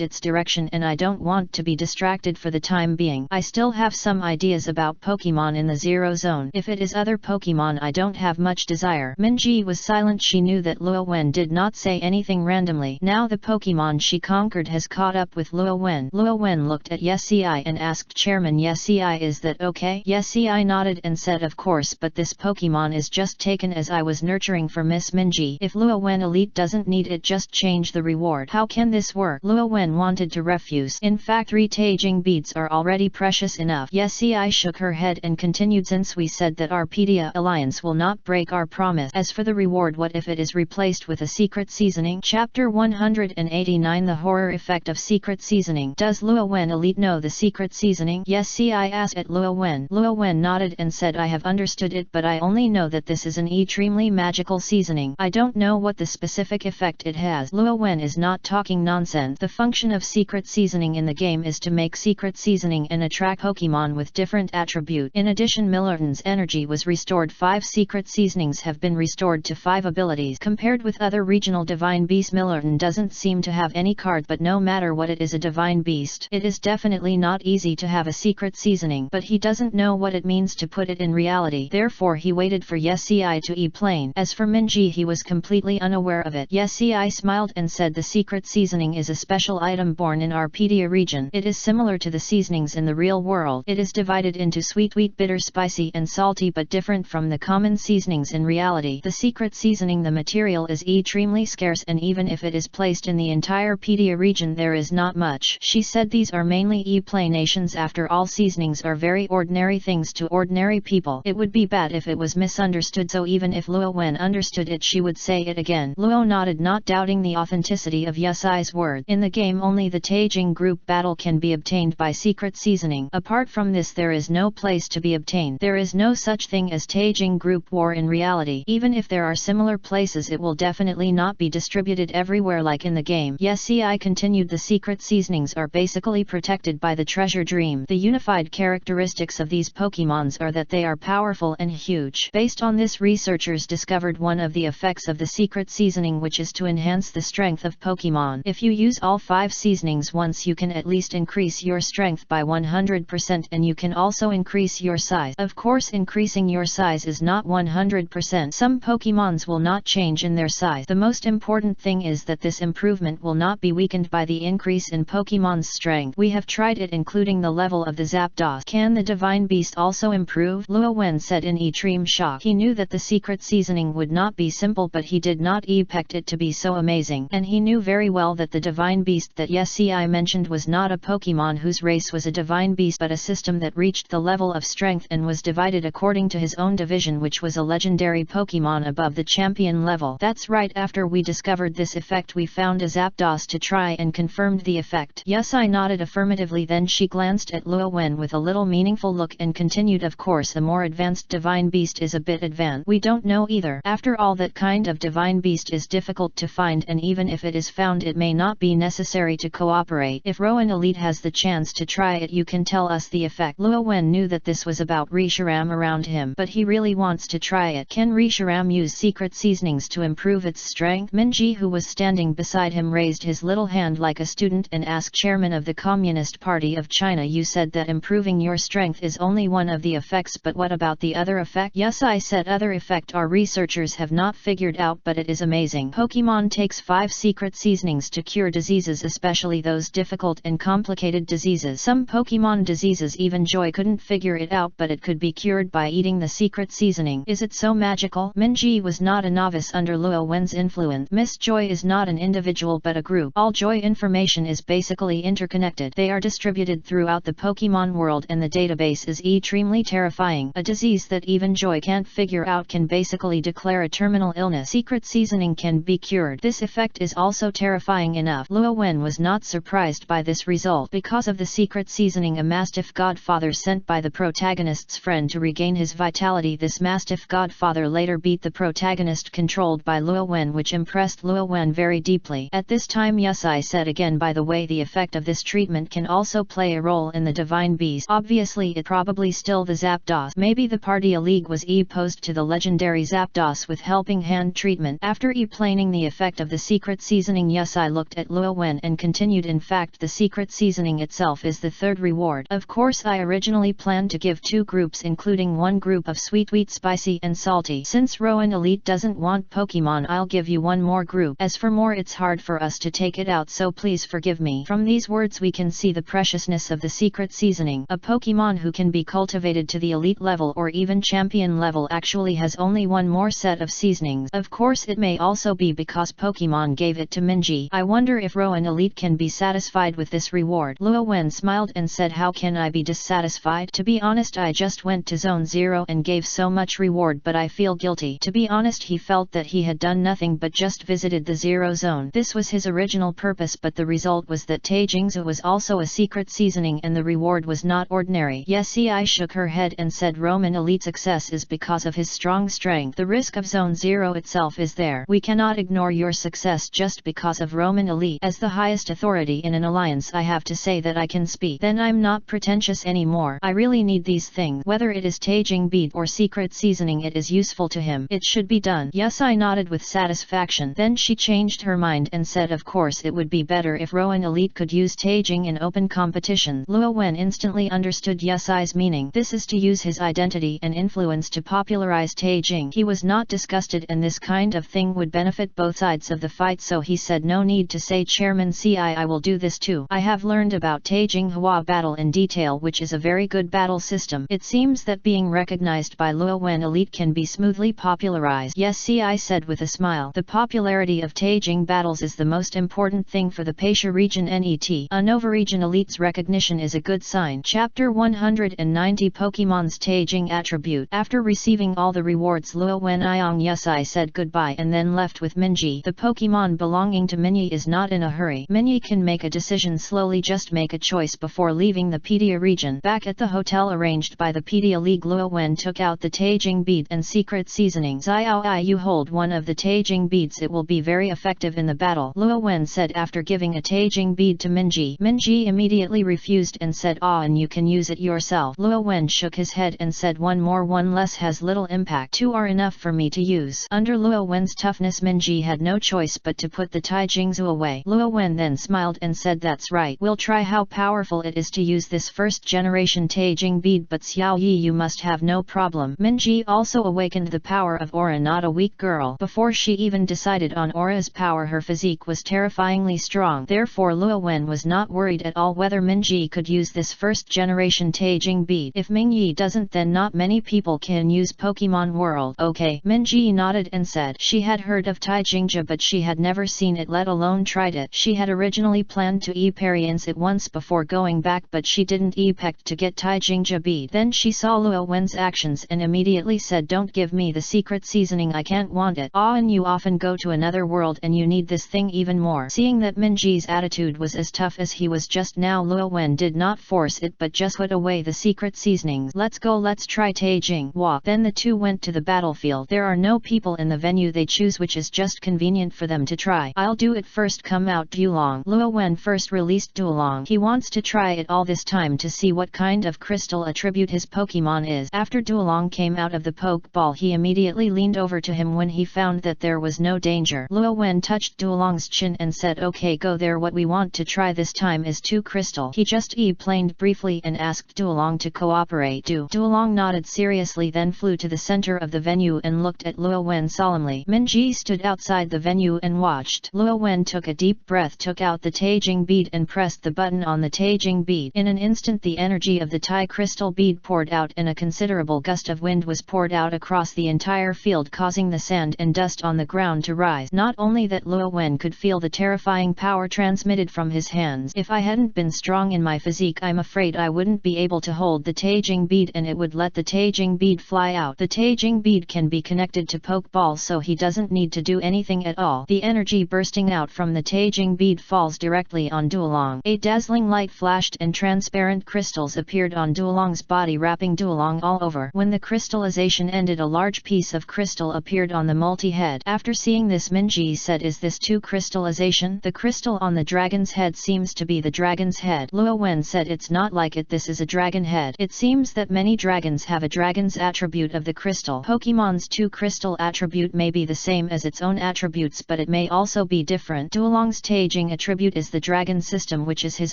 its direction and I don't want to be distracted for the time being. I still have some ideas about Pokemon in the Zero Zone. If it is other Pokemon, I don't have much desire. Minji was silent. She knew that Luo Wen did not say anything randomly. Now the Pokemon she conquered has caught up with Luo Wen. Luo Wen looked at Yesei and asked, Chairman Yesei, is that okay? Yesei nodded and said, of course, but this Pokemon is just taken as I was nurturing for Miss Minji. If Luo Wen Elite doesn't need it, just change the reward. How can this work? Luo Wen wanted to refuse. In fact, 3 Taijing beads are already precious enough. Yesei shook her head and continued, since we said that our Pedia Alliance will not break our promise. As for the reward, what if it is replaced with a secret seasoning? Chapter 189, The Horror Effect of Secret Seasoning. Does Luo Wen Elite know the secret seasoning? Yesei asked at Luo Wen. Luo Wen nodded and said, I have understood it, but I only know that this is an extremely magical seasoning. I don't know what the specific effect it has. Luo Wen is not talking nonsense. The function of secret seasoning in the game is to make secret seasoning and attract Pokemon with different attribute. In addition, Millerton's energy was restored. 5 secret seasonings have been restored to 5 abilities. Compared with other regional divine beasts, Millerton doesn't seem to have any card, but no matter what, it is a divine beast. It is definitely not easy to have a secret seasoning, but he doesn't know what it means to put it in reality. Therefore he waited for Yesei to explain. As for Minji, he was completely unaware of it. Yesei smiled and said, the secret seasoning is a special item born in our Pedia region. It is similar to the seasonings in the real real world. It is divided into sweet, bitter, spicy and salty, but different from the common seasonings in reality. The secret seasoning, the material is extremely scarce, and even if it is placed in the entire Pedia region there is not much. She said these are mainly explanations. After all, seasonings are very ordinary things to ordinary people. It would be bad if it was misunderstood, so even if Luo Wen understood it she would say it again. Luo nodded, not doubting the authenticity of Yusai's word. In the game only the Taijing group battle can be obtained by secret seasoning. Apart from this there is no place to be obtained. There is no such thing as Taijing group war in reality. Even if there are similar places it will definitely not be distributed everywhere like in the game. Yes, I continued, the secret seasonings are basically protected by the treasure dream. The unified characteristics of these Pokemons are that they are powerful and huge. Based on this, researchers discovered one of the effects of the secret seasoning, which is to enhance the strength of Pokemon. If you use all 5 seasonings once you can at least increase your strength by 100%, and you can also increase your size. Of course, increasing your size is not 100%. Some Pokemons will not change in their size. The most important thing is that this improvement will not be weakened by the increase in Pokemon's strength. We have tried it including the level of the Zapdos. Can the Divine Beast also improve? Luo Wen said in extreme shock. He knew that the secret seasoning would not be simple, but he did not expect it to be so amazing. And he knew very well that the Divine Beast that I mentioned was not a Pokemon whose race was a Divine Beast, but a system that reached the level of strength and was divided according to his own division, which was a legendary Pokemon above the champion level. That's right, after we discovered this effect we found a Zapdos to try and confirmed the effect. Yusai nodded affirmatively, then she glanced at Luo Wen with a little meaningful look and continued, of course a more advanced Divine Beast is a bit advanced. We don't know either. After all, that kind of Divine Beast is difficult to find, and even if it is found it may not be necessary to cooperate. If Rowan Elite has the chance to try it you can tell us the effect. Luo Wen knew that this was about Reshiram around him, but he really wants to try it. Can Reshiram use secret seasonings to improve its strength? Minji, who was standing beside him, raised his little hand like a student and asked, Chairman of the Communist Party of China, you said that improving your strength is only one of the effects, but what about the other effect? Yusai said other effect our researchers have not figured out, but it is amazing. Pokemon takes 5 secret seasonings to cure diseases, especially those difficult and complicated diseases. Some Pokemon diseases even Joy couldn't figure it out, but it could be cured by eating the secret seasoning. Is it so magical? Minji was not a novice under Luo Wen's influence. Miss Joy is not an individual but a group. All Joy information is basically interconnected. They are distributed throughout the Pokemon world and the database is extremely terrifying. A disease that even Joy can't figure out can basically declare a terminal illness. Secret seasoning can be cured. This effect is also terrifying enough. Luo Wen was not surprised by this result. Because of the secret seasoning, a Mastiff Godfather sent by the protagonist's friend to regain his vitality. This Mastiff Godfather later beat the protagonist controlled by Luo Wen, which impressed Luo Wen very deeply. At this time Yusai said again, by the way, the effect of this treatment can also play a role in the Divine Beast. Obviously it probably still the Zapdos. Maybe the Party League was opposed to the legendary Zapdos with helping hand treatment. After explaining the effect of the secret seasoning, Yusai looked at Luo Wen and continued, in fact the secret seasoning itself is the third reward. Of course I originally planned to give 2 groups, including one group of sweet, spicy and salty. Since Rowan Elite doesn't want Pokemon, I'll give you one more group. As for more, it's hard for us to take it out, so please forgive me. From these words we can see the preciousness of the secret seasoning. A Pokemon who can be cultivated to the elite level or even champion level actually has only one more set of seasonings. Of course it may also be because Pokemon gave it to Minji. I wonder if Rowan Elite can be satisfied with this reward. Luo Wen smiled and said, how can I be dissatisfied? To be honest, I just went to Zone 0 and gave so much reward, but I feel guilty. To be honest, he felt that he had done nothing but just visited the Zero Zone. This was his original purpose, but the result was that Taijingza was also a secret seasoning and the reward was not ordinary. I shook her head and said, Roman Elite's success is because of his strong strength. The risk of Zone 0 itself is there. We cannot ignore your success just because of Roman Elite. As the highest authority in an alliance, I have to say that I can speak. Then I'm not pretentious anymore. I really need these things. Whether it is Taijing bead or secret seasoning, it is useful to him. It should be done. I nodded with satisfaction. Then she changed her mind and said, of course it would be better if Rowan Elite could use Taijing in open competition. Luo Wen instantly understood Yusai's meaning. This is to use his identity and influence to popularize Taijing. He was not disgusted, and this kind of thing would benefit both sides of the fight, so he said, no need to say, Chairman, I will do this too. I have learned about Taijing Hua battle in detail, which is a very good battle system. It seems that being recognized by Luo Wen elite can be smoothly popularized. Yes, see, I said with a smile. The popularity of Taijing battles is the most important thing for the Paisha region NET. A Nova region elite's recognition is a good sign. Chapter 190 Pokemon's Taijing attribute. After receiving all the rewards, Luo Wen Iong Yusai said goodbye and then left with Minji. The Pokemon belonging to Minji is not in a hurry. Minji can make a decision slowly, just make a choice before leaving the Pedia region. Back at the hotel arranged by the Pedia League, Luo Wen took out the Taijing bead and secret seasonings. You hold one of the Taijing beads, it will be very effective in the battle, Luo Wen said after giving a Taijing bead to Minji. Minji immediately refused and said, and you can use it yourself. Luo Wen shook his head and said, one more one less has little impact, 2 are enough for me to use. Under Luo Wen's toughness, Minji had no choice but to put the Taijingzu away. Luo Wen then smiled and said, that's right, we'll try how powerful it is to use this first generation Taijing bead, but Xiao Yi, you must have no problem. Minji also awakened the power of Aura, not a weak girl. Before she even decided on Aura's power, her physique was terrifyingly strong. Therefore Luo Wen was not worried at all whether Minji could use this first generation Taijing bead. If Mingyi doesn't, then not many people can use Pokemon World. Okay, Minji nodded and said she had heard of Taijingja but she had never seen it, let alone tried it. She had originally planned to experience it once before going back, but she didn't expect to get Taijingja bead. Then she saw Luo Wen's actions and immediately said, don't give me the secret seasoning, I can't want it. And you often go to another world and you need this thing even more. Seeing that Minji's attitude was as tough as he was just now, Luo Wen did not force it but just put away the secret seasonings. Let's go, let's try Taijing. Walk. Then the two went to the battlefield. There are no people in the venue, they choose which is just convenient for them to try. I'll do it first, come out Duolong. Luo Wen first released Duolong. He wants to try it all this time to see what kind of crystal attribute his Pokemon is. After Duolong came out of the Pokeball, he immediately leaned over to him when he found that there was no danger. Luo Wen touched Duolong's chin and said, okay, go there, what we want to try this time is 2 crystal. He just planed briefly and asked Duolong to cooperate. Duolong nodded seriously, then flew to the center of the venue and looked at Luo Wen solemnly. Minji stood outside the venue and watched. Luo Wen took a deep breath, took out the Taijing bead and pressed the button on the Taijing bead. In an instant the energy of the Tai crystal bead poured out and a considerable gust of wind was poured out across the entire field, causing the sand and dust on the ground to rise. Not only that, Luo Wen could feel the terrifying power transmitted from his hands. If I hadn't been strong in my physique, I'm afraid I wouldn't be able to hold the Taijing bead and it would let the Taijing bead fly out. The Taijing bead can be connected to Pokeball, so he doesn't need to do anything at all. The energy bursting out from the Taijing bead falls directly on Duolong. A dazzling light flashed and transparent crystals appeared on Duolong's body, wrapping Duolong all over. When the crystallization ended, a large piece of crystal appeared on the multi-head. After seeing this, Minji said, is this 2 crystallization? The crystal on the dragon's head seems to be the dragon's head. Luo Wen said, it's not like it, this is a dragon head. It seems that many dragons have a dragon's attribute of the crystal. Pokemon's 2 crystal attribute may be the same as its own attributes, but it may also be different. Duolong's Taijing attribute is the dragon system, which is his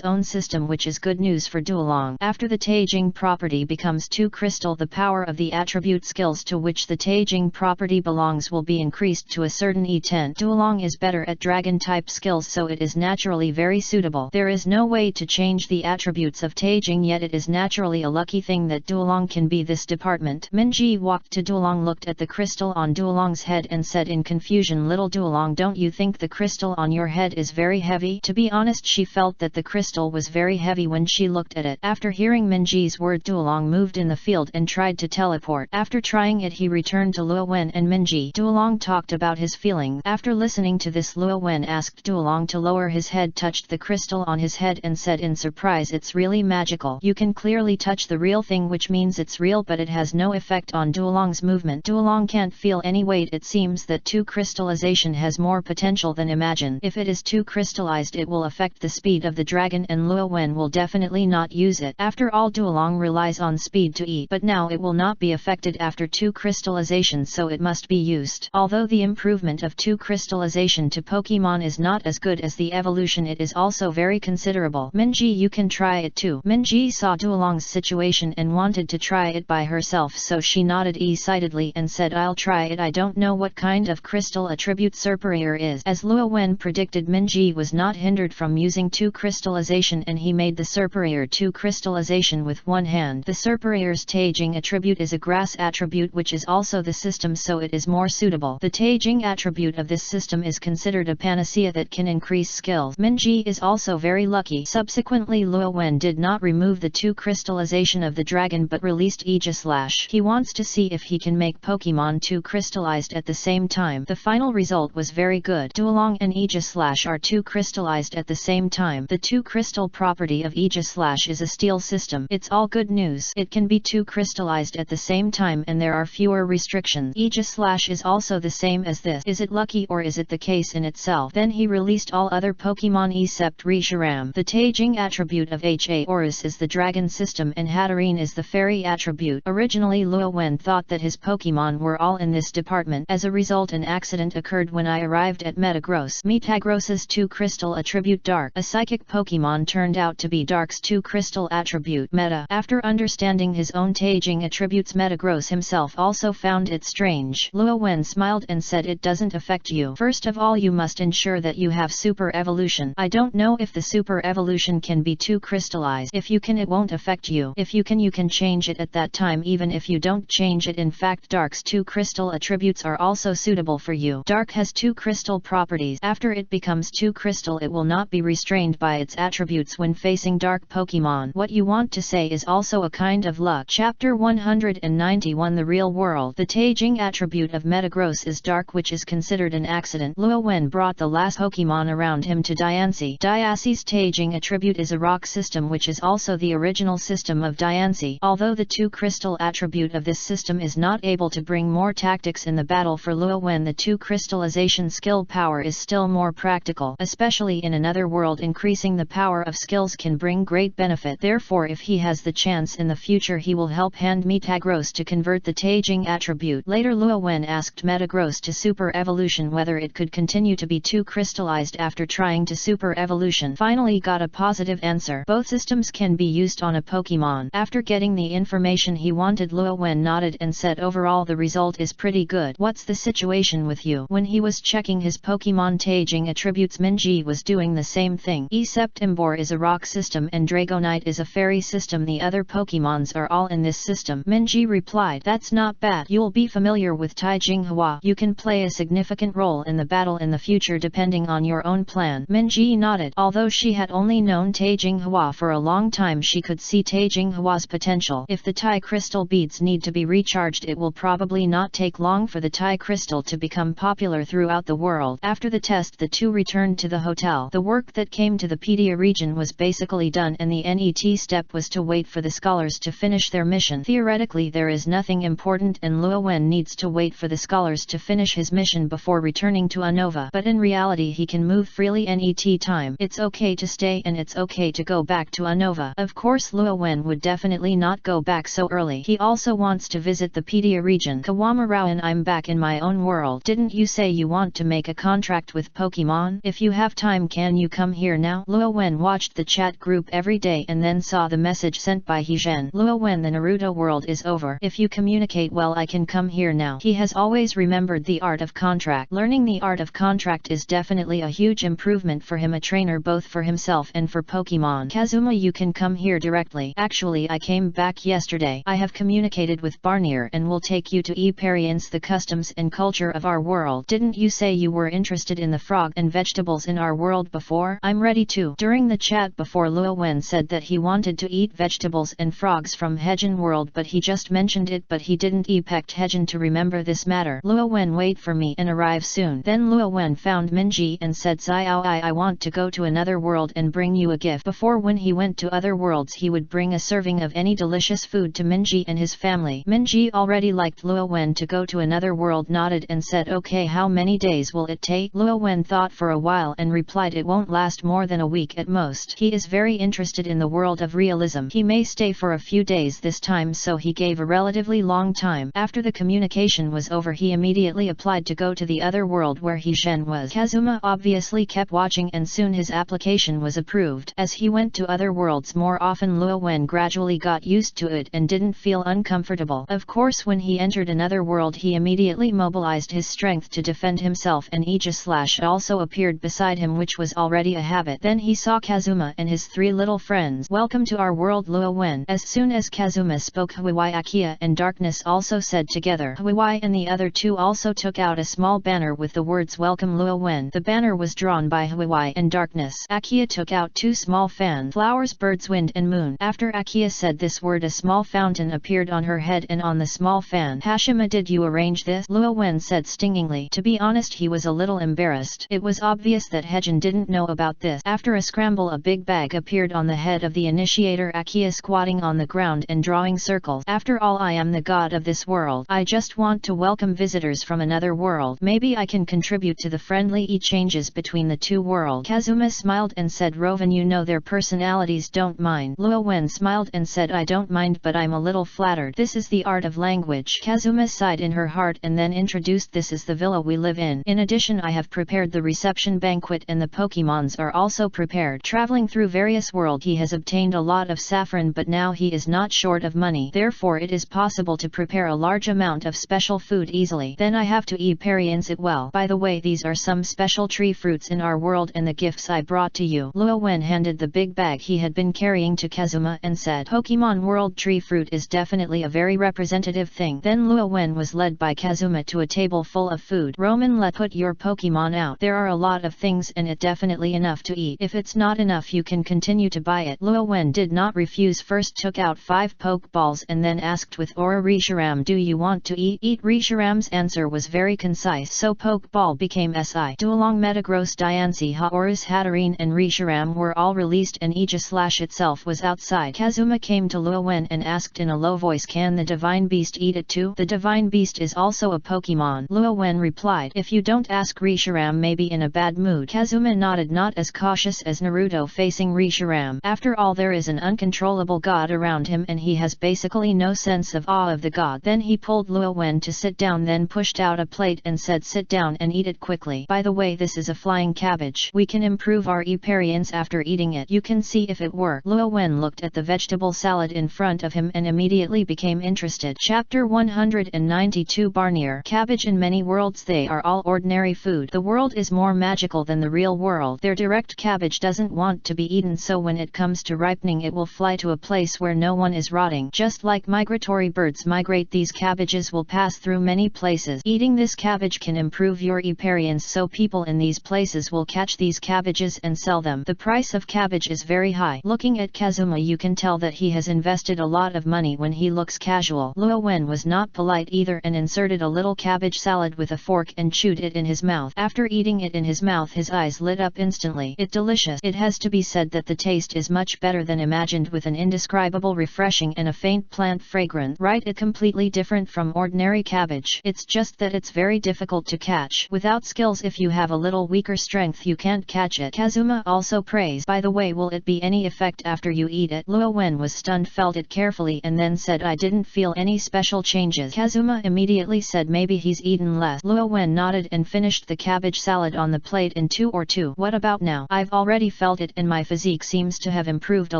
own system, which is good news for Duolong. After the Taijing property becomes 2 crystal, the power of the attribute skills to which the Taijing property belongs will be increased to a certain E10. Duolong is better at dragon type skills, so it is naturally very suitable. There is no way to change the attributes of Taijing, yet it is naturally a lucky thing that Duolong can be this department. Minji walked to Duolong, looked at the crystal on Duolong's head and said in confusion, little Duolong, don't you think the crystal on your head is very heavy? To be honest, she felt that the crystal was very heavy when she looked at it. After hearing Minji's word, Duolong moved in the field and tried to teleport. After trying it, he returned to Luo Wen and Minji. Duolong talked about his feelings. After listening to this, Luo Wen asked Duolong to lower his head, touched the crystal on his head and said in surprise, it's really magical. You can clearly touch the real thing, which means it's real, but it has no effect on Duolong's movement. Duolong can't feel any weight. It seems that 2 crystallization has more potential than imagined. If it is 2 crystallized, it will affect the speed of the dragon and Luo Wen will definitely not use it. After all, Duolong relies on speed to eat, but now it will not be affected after 2 crystallization, so it must be used. Although the improvement of 2 crystallization to Pokemon is not as good as the evolution, it is also very considerable. Minji, you can try it too. Minji saw Duolong's situation and wanted to try it by herself, so she nodded excitedly and said, I'll try it. I don't know what kind of crystal attribute superior is. As Luo Wen predicted, Minji was not hindered from using 2 crystallization and he made the superior superior 2 crystallization with one hand. The superior's Taijing attribute is a grass attribute, which is also the system, so it is more suitable. The Taijing attribute of this system is considered a panacea that can increase skills. Minji is also very lucky. Subsequently, Luo Wen did not remove the 2 crystallization of the dragon but released Aegislash. He wants to see if he can make Pokemon 2 crystallized at the same time. The final result was very good. Duolong and Aegislash are 2 crystallized at the same time. The 2 crystal property of Aegislash is a steel system. It's all good news. It can be 2 crystallized at the same time and there are fewer restrictions. Aegislash is also the same as this. Is it lucky or is it the case in itself? Then he released all other Pokemon except Reshiram. The Taijing attribute of Horus is the dragon system and Hatterene is the fairy attribute. Originally Luo Wen thought that his Pokemon were all in this department. As a result, an accident occurred when I arrived at Metagross. Metagross's 2 crystal attribute Dark. A psychic Pokemon turned out to be Dark's 2 crystal attribute Meta. After understanding his own Taijing attributes, Metagross himself also found it strange. Luo Wen smiled and said, it doesn't affect you. First of all, you must ensure that you have super evolution. I don't know if the super evolution can be 2 crystallized. If you can, it won't affect you. If you can change it at that time, even if you don't change it. In fact, Dark's 2 crystal attributes are also suitable for you. Dark has 2 crystal properties. After it becomes 2 crystal, it will not be restrained by its attributes when facing dark Pokemon. What you want to say is also a kind of luck. Chapter 191 The Real World. The Taijing attribute of Metagross is Dark, which is considered an accident. Luo Wen brought the last Pokemon around him to Diancie. Diancie's Taijing attribute is a rock system, which is also the original system of Diancie. Although the 2 crystal attribute of this system is not able to bring more tactics in the battle for Luo Wen, the 2 crystallization skill power is still more practical, especially in another world. Increasing the power of skills can bring great benefit. Therefore, if he has the chance in the future, he will help hand Metagross to convert the Taijing attribute. Later, Luo Wen asked Metagross to super evolution whether it could continue to be 2 crystallized after trying to super evolution. Finally got a positive answer. Both systems can be used on a Pokemon. After getting the information he wanted, Luo Wen nodded and said, overall the result is pretty good. What's the situation with you? When he was checking his Pokemon Taijing attributes, Minji was doing the same thing. Except Emboar is a rock system and Dragonite is a fairy system. The other Pokemons are all in this system. Minji replied, that's not bad. You'll be familiar with Taijing Hua. You can play a significant role in the battle in the future depending on your own plan. Minji nodded. Although she had only known Taijing Hua for a long time, she could see Taijing Hua's potential. If the Tai crystal beads need to be recharged, it will probably not take long for the Tai crystal to become popular throughout the world. After the test, the two returned to the hotel. The work that came to the Pedia region was basically done and the NET step was to wait for the scholars to finish their mission. Theoretically, there is nothing important and Luo Wen needs to wait for the scholars to finish his mission before returning to Unova. But in reality, he can move freely NET time. It's okay to stay and it's okay to go back to Unova. Of course, Luo Wen would definitely not go back so early. He also wants to visit the Pedia region. Kawamarawan, I'm back in my own world. Didn't you say you want to make a contract with Pokemon? If you have time, can you come here now? Luo Wen watched the chat group every day and then saw the message sent by Hizhen. Luo Wen, the Naruto world is over. If you communicate well, I can come here now. He has always remembered the art of contract. Learning the art of contract is definitely a huge improvement for him, a trainer both for himself and for Pokemon. Kazuma, you can come here directly. Actually, I came back yesterday. I have communicated with Barnier and will take you to experience the customs and culture of our world. Didn't you say you were interested in the frog and vegetables in our world before? I'm ready to. During the chat before, Luo Wen said that he wanted to eat vegetables and frogs from Hejin world, but he just mentioned it, but he didn't expect Hejin to remember this matter. Luo Wen, wait for me and arrive soon. Then Luo Wen found Minji and said, Xiao, I want to go to another world and bring you a gift. Before, when he went to other worlds, he would bring a serving of any delicious food to Minji and his family. Minji already liked Luo Wen to go to another world, nodded and said, okay, how many days will it take? Luo Wen thought for a while and replied, it won't last more than a week at most. He is very interested in the world of realism. He may stay for a few days this time, so he gave a relatively long time. After the communication was over, he immediately applied to go to the other world where Hizhen was. Kazuma obviously kept watching and soon his application was approved. As he went to other worlds more often, Luo Wen gradually got used to it and didn't feel uncomfortable. Of course, when he entered another world, he immediately mobilized his strength to defend himself, and Aegislash also appeared beside him, which was already a habit. Then he saw Kazuma and his three little little friends. Welcome to our world, Luo Wen. As soon as Kazuma spoke, Huiwei, Akia and Darkness also said together. Huiwei and the other two also took out a small banner with the words Welcome Luo Wen. The banner was drawn by Huiwei and Darkness. Akia took out two small fans, flowers, birds, wind and moon. After Akia said this word, a small fountain appeared on her head and on the small fan. Hashima, did you arrange this? Luo Wen said stingingly. To be honest, he was a little embarrassed. It was obvious that Hejin didn't know about this. After a scramble, a big bag appeared on the head of the initiator Akia, squatting on the ground and drawing circles. After all, I am the god of this world. I just want to welcome visitors from another world. Maybe I can contribute to the friendly exchanges between the two worlds. Kazuma smiled and said, Rovan, you know their personalities don't mind. Luo Wen smiled and said, I don't mind, but I'm a little flattered. This is the art of language. Kazuma sighed in her heart and then introduced, this is the villa we live in. In addition, I have prepared the reception banquet and the Pokemons are also prepared. Traveling through various worlds, he has obtained a lot of saffron, but now he is not short of money. Therefore it is possible to prepare a large amount of special food easily. Then I have to experience it well. By the way, these are some special tree fruits in our world and the gifts I brought to you. Luo Wen handed the big bag he had been carrying to Kazuma and said, Pokemon World tree fruit is definitely a very representative thing. Then Luo Wen was led by Kazuma to a table full of food. Roman, let put your Pokemon out. There are a lot of things and it definitely enough to eat. If it's not enough, you can continue to buy it. Luo Wen did not refuse. First took out 5 Pokeballs and then asked with aura, Risharam, do you want to eat? Risharam's answer was very concise, so Pokeball became Si. Duolong, Metagross, Diancie, Haoras, Hatterene and Risharam were all released and Aegislash itself was outside. Kazuma came to Luo Wen and asked in a low voice, can the Divine Beast eat it too? The Divine Beast is also a Pokemon. Luo Wen replied, if you don't ask, Risharam may be in a bad mood. Kazuma nodded, not as cautious as Naruto facing Risharam. After all, there is an uncontrollable god around him and he has basically no sense of awe of the god. Then he pulled Luo Wen to sit down, then pushed out a plate and said, sit down and eat it quickly. By the way, this is a flying cabbage. We can improve our experience after eating it. You can see if it works. Luo Wen looked at the vegetable salad in front of him and immediately became interested. Chapter 192 Barnier. Cabbage in many worlds, they are all ordinary food. The world is more magical than the real world. Their direct cabbage doesn't want to be eaten, so when it comes to ripening it will fly to a place where no one is rotting. Just like migratory birds migrate, these cabbages will pass through many places. Eating this cabbage can improve your experience, so people in these places will catch these cabbages and sell them. The price of cabbage is very high. Looking at Kazuma, you can tell that he has invested a lot of money when he looks casual. Luo Wen was not polite either and inserted a little cabbage salad with a fork and chewed it in his mouth. After eating it in his mouth, his eyes lit up instantly. It's delicious. It has to be said that the taste is much better than imagined, with an indescribable refreshing and a faint plant fragrance. Right, it's completely different from ordinary cabbage. It's just that it's very difficult to catch. Without skills, if you have a little weaker strength, you can't catch it. Kazuma also praised. By the way, will it be any effect after you eat it? Luo Wen was stunned, felt it carefully and then said, I didn't feel any special changes. Kazuma immediately said maybe he's eaten less. Luo Wen nodded and finished the cabbage salad on the plate in 2 or 2. What about now? I've already felt it and my physique seems to have improved a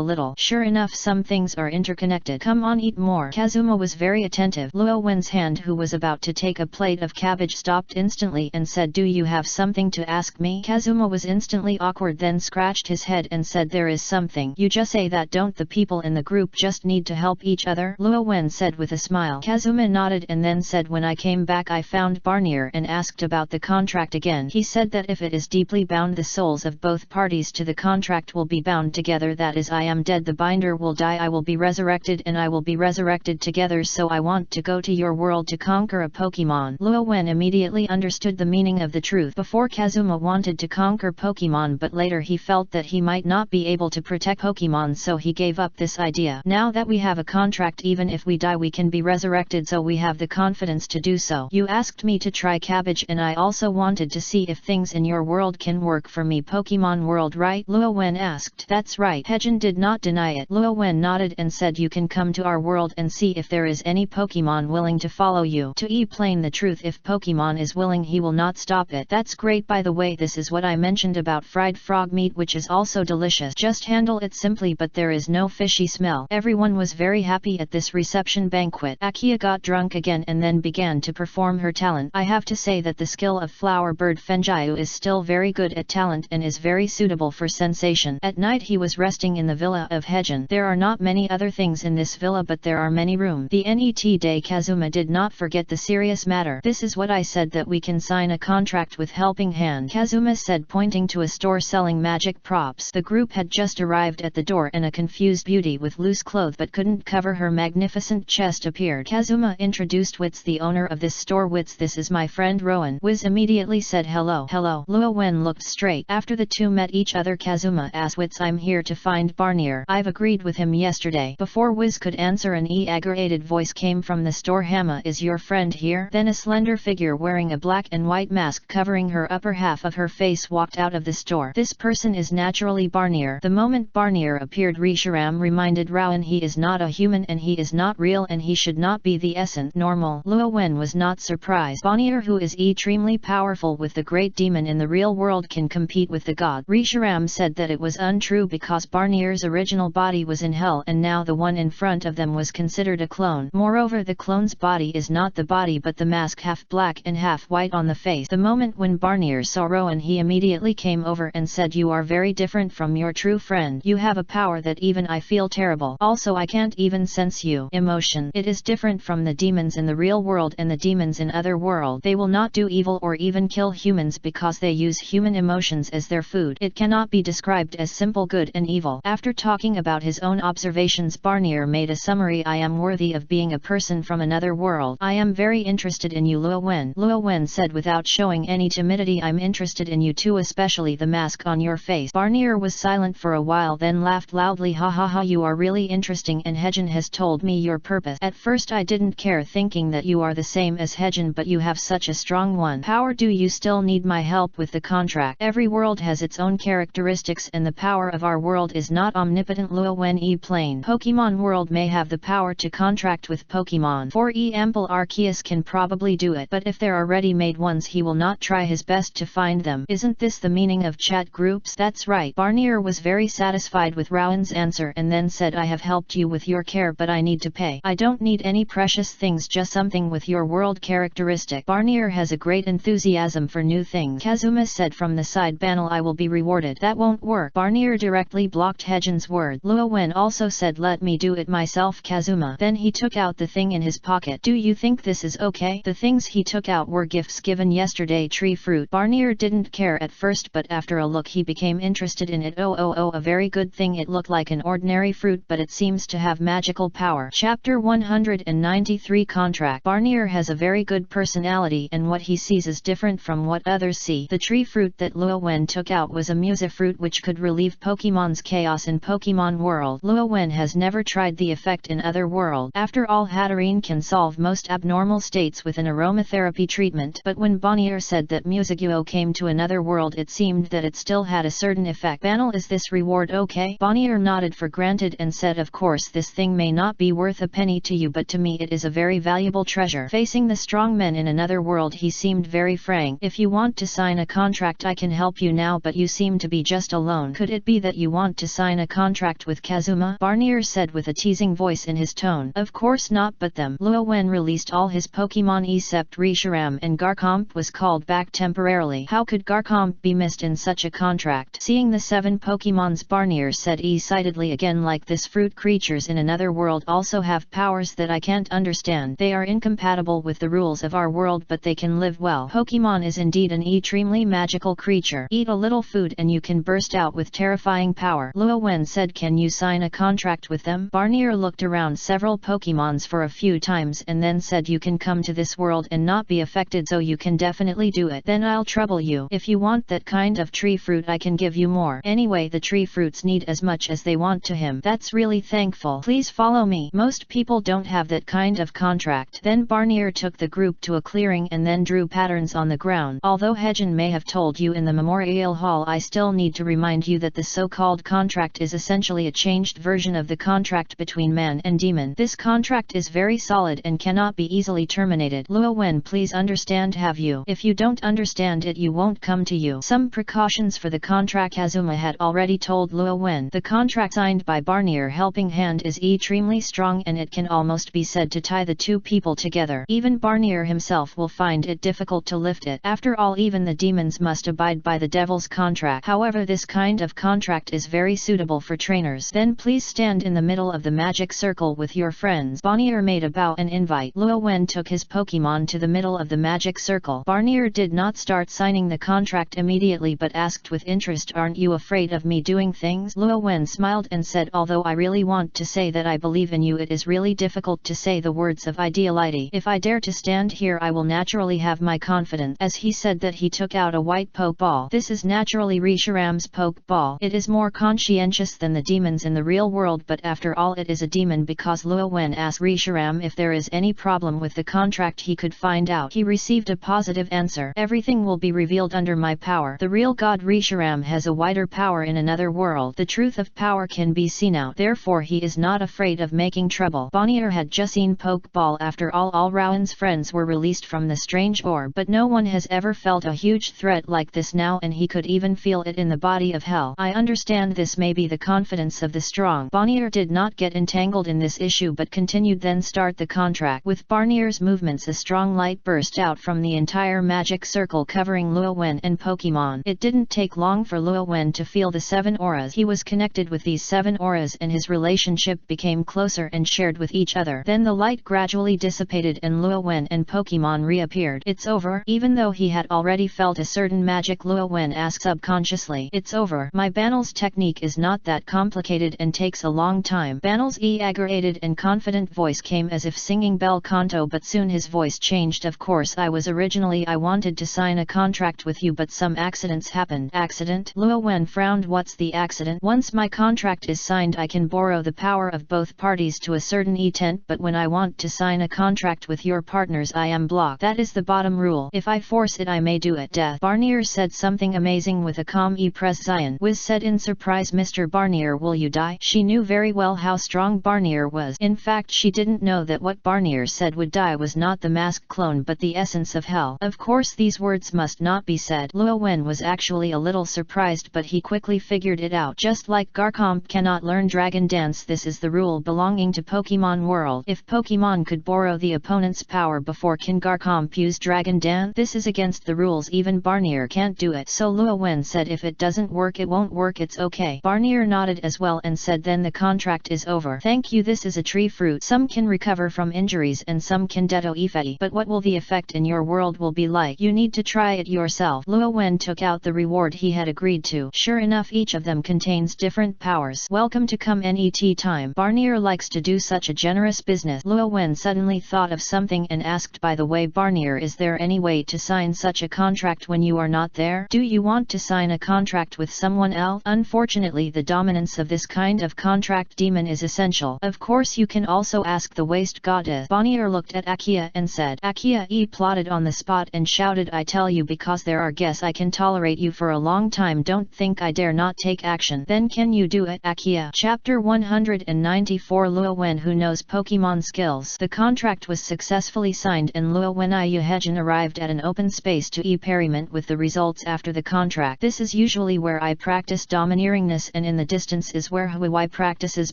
little. Sure enough, some things are interconnected. Come on, eat more. Kazuma was very attentive. Luo Wen's hand, who was about to take a plate of cabbage, stopped instantly and said, do you have something to ask me? Kazuma was instantly awkward, then scratched his head and said, there is something. You just say that, don't the people in the group just need to help each other? Luo Wen said with a smile. Kazuma nodded and then said, when I came back I found Barnier and asked about the contract again. He said that if it is deeply bound, the souls of both parties to the contract will be bound together. That is, I am dead, the binder will die, I will be resurrected, and I will be resurrected together, so I want to go to your world to conquer a Pokemon. Luo Wen immediately understood the meaning of the truth. Before, Kazuma wanted to conquer Pokemon, but later he felt that he might not be able to protect Pokemon, so he gave up this idea. Now that we have a contract, even if we die we can be resurrected, so we have the confidence to do so. You asked me to try cabbage and I also wanted to see if things in your world can work for me. Pokemon world, right? Luo Wen asked. That's right. Hejin did not deny it. Luo Wen nodded and said, you can come to our world and see if there is any Pokemon willing to follow you. To explain the truth, if Pokemon is willing, he will not stop it. That's great. By the way, this is what I mentioned about fried frog meat, which is also delicious. Just handle it simply, but there is no fishy smell. Everyone was very happy at this reception banquet. Akia got drunk again and then began to perform her talent. I have to say that the skill of flower bird Fenjiu is still very good at talent and is very suitable for sensation. At night he was resting in the villa of Heijin. There are not many other things in this villa, but there are many rooms. The next day Kazuma did not forget the serious matter. This is what I said, that we can sign a contract with Helping Hand, Kazuma said, pointing to a store selling magic props. The group had just arrived at the door and a confused beauty with loose clothes but couldn't cover her magnificent chest appeared. Kazuma introduced Wits, the owner of this store. Wits, this is my friend Rowan. Wiz immediately said hello. Hello. Luo Wen looked straight. After the two met each other, Kazuma asked Wits, I'm here to find Barnier. I've agreed with him yesterday. Before Wiz could answer, an aggravated voice came from the store. Hama, is your friend here? Then a slender figure wearing a black and white mask covering her upper half of her face walked out of the store. This person is naturally Barnier. The moment Barnier appeared, Risharam reminded Rowan he is not a human and he is not real and he should not be the essence normal. Luo Wen was not surprised. Barnier, who is extremely powerful with the great demon in the real world, can compete with the god. Risharam said that it was untrue because Barnier's original body was in hell and now the one in front of them was considered a clone. Moreover, the clone's body is not the body but the mask, half black and half white on the face. The moment when Barnier saw Rowan, he immediately came over and said, you are very different from your true friend. You have a power that even I feel terrible. Also, I can't even sense you emotion. It is different from the demons in the real world and the demons in other world. They will not do evil or even kill humans because they use human emotions as their food. It cannot be described as simple good and evil. After talking about his own observations, Barnier made a summary. I am worthy of being a person from another world. I am very interested in you, Luo Wen. Luo Wen said without showing any timidity, I'm interested in you too, especially the mask on your face. Barnier was silent for a while, then laughed loudly. Ha ha ha, you are really interesting and Heijin has told me your purpose. At first I didn't care, thinking that you are the same as Heijin, but you have such a strong one. Power. Do you still need my help with the contract? Every world has its own characteristics and the power of our world is not omnipotent. Luo Wen plain Pokemon world may have the power to contract with Pokemon. For example, Arceus can probably do it, but if there are ready-made ones he will not try his best to find them. Isn't this the meaning of chat groups? That's right. Barnier was very satisfied with Rowan's answer and then said, I have helped you with your care but I need to pay. I don't need any precious things, just something with your world characteristic. Barnier has a great enthusiasm for new things. Kazuma said from the side panel, I will be rewarded. That won't work. Barnier directly blocked Heijin's word. Luo Wen also said, let me do it myself, Kazuma. Then he took out the thing in his pocket. Do you think this is okay? The things he took out were gifts given yesterday. Tree fruit. Barnier didn't care at first, but after a look he became interested in it. Oh, a very good thing. It looked like an ordinary fruit but it seems to have magical power. Chapter 193 Contract. Barnier has a very good personality and what he sees is different from what others see. The tree fruit that Luo Wen took out was a Musa fruit which could relieve Pokemon's chaos in Pokemon world. Luo Wen has never tried the effect in other world. After all, Hatterene can solve most abnormal states with an aromatherapy treatment, but when Barnier said that Musaguo came to another world, it seemed that it still had a certain effect. Banal, is this reward okay? Barnier nodded for granted and said, of course, this thing may not be worth a penny to you, but to me it is a very valuable treasure. Facing the strong men in another world, he seemed very frank. If you want to sign a contract, I can help you now, but you seem to be just alone. Could it be that you want to sign a contract with Kazuma? Barnier said with a teasing voice in his tone. Of course not, but them. Luo Wen released all his Pokemon except Reshiram, and Garchomp was called back temporarily. How could Garchomp be missed in such a contract? Seeing the 7 Pokemons, Barnier said excitedly again, like this fruit, creatures in another world also have powers that I can't understand. They are incompatible with the rules of our world, but they can live well. Pokemon is indeed an extremely magical creature. Eat a little food and you can burst out with terrifying power. Luo Wen said, can you sign a contract with them? Barnier looked around several Pokemons for a few times and then said, you can come to this world and not be affected, so you can definitely do it. Then I'll trouble you. If you want that kind of tree fruit, I can give you more. Anyway, the tree fruits need as much as they want to him. That's really thankful. Please follow me. Most people don't have that kind of contract. Then Barnier took the group to a clearing and then drew patterns on the ground. Although Heijin may have told you in the memorial hall, I still need to remind you that the so-called contract is essentially a changed version of the contract between man and demon. This contract is very solid and cannot be easily terminated. Luo Wen, please understand, have you? If you don't understand it, you won't come to you. Some precautions for the contract. Kazuma had already told Luo Wen. The contract signed by Barnier Helping Hand is extremely strong and it can almost be said to tie the two people together. Even Barnier himself will find it difficult to lift it. After all, even the demons must abide by the devil's contract. However, this kind of contract contract is very suitable for trainers. Then please stand in the middle of the magic circle with your friends. Bonnier made a bow and invite. Luo Wen took his Pokemon to the middle of the magic circle. Bonnier did not start signing the contract immediately but asked with interest, "Aren't you afraid of me doing things?" Luo Wen smiled and said, "Although I really want to say that I believe in you, it is really difficult to say the words of ideality. If I dare to stand here, I will naturally have my confidence." As he said that, he took out a white Pokeball. This is naturally Reshiram's Pokeball. It is more conscientious than the demons in the real world, but after all it is a demon, because Luo Wen asked Reshiram if there is any problem with the contract he could find out. He received a positive answer. "Everything will be revealed under my power. The real god Reshiram has a wider power in another world. The truth of power can be seen out. Therefore he is not afraid of making trouble." Bonnier had just seen Pokeball. After all Rowan's friends were released from the strange orb, but no one has ever felt a huge threat like this now, and he could even feel it in the body of hell. "I understand this may be the confidence of the strong." Bonnier did not get entangled in this issue but continued. Then start the contract. With Bonnier's movements, a strong light burst out from the entire magic circle covering Luo Wen and Pokemon. It didn't take long for Luo Wen to feel the 7 auras. He was connected with these 7 auras and his relationship became closer and shared with each other. Then the light gradually dissipated and Luo Wen and Pokemon reappeared. "It's over?" Even though he had already felt a certain magic, Luo Wen asked subconsciously. "It's over. My Banal's technique is not that complicated and takes a long time." Banal's aggravated and confident voice came as if singing bel canto, but soon his voice changed. "Of course, I wanted to sign a contract with you, but some accidents happened." "Accident?" Luo Wen frowned. "What's the accident?" "Once my contract is signed, I can borrow the power of both parties to a certain extent, but when I want to sign a contract with your partners, I am blocked. That is the bottom rule. If I force it, I may do it." "Death." Bonnier said something amazing with a calm presence. Wiz said in surprise, "Mr. Bonnier, will you die?" She knew very well how strong Bonnier was. In fact, she didn't know that what Bonnier said would die was not the mask clone but the essence of hell. Of course these words must not be said. Luo Wen was actually a little surprised, but he quickly figured it out. Just like Garchomp cannot learn Dragon Dance, this is the rule belonging to Pokemon world. If Pokemon could borrow the opponent's power before, can Garchomp use Dragon Dance? This is against the rules. Even Bonnier can't do it. So Luo Wen said, "If it doesn't work, it won't work. It's okay." Bonnier nodded as well and said, "Then the contract is over." "Thank you. This is a tree fruit. Some can recover from injuries and some can deto effect. But what will the effect in your world will be like? You need to try it yourself." Luo Wen took out the reward he had agreed to. Sure enough, each of them contains different powers. "Welcome to Come Net Time." Bonnier likes to do such a generous business. Luo Wen suddenly thought of something and asked, "By the way, Bonnier, is there any way to sign such a contract when you are not there? Do you want to sign a contract with someone else?" Unfortunately, the dominance of this kind of contract demon is essential. "Of course, you can also ask the waste goddess." Bonnier looked at Akia and said. Akia plotted on the spot and shouted, "I tell you, because there are guests, I can tolerate you for a long time. Don't think I dare not take action." "Then can you do it, Akia?" Chapter 194. Luo Wen, who knows Pokemon skills. The contract was successfully signed and Luo Wen Yuhejin arrived at an open space to experiment with the results after the contract. "This is usually where I practice domineeringness, and in the distance is where Huai practices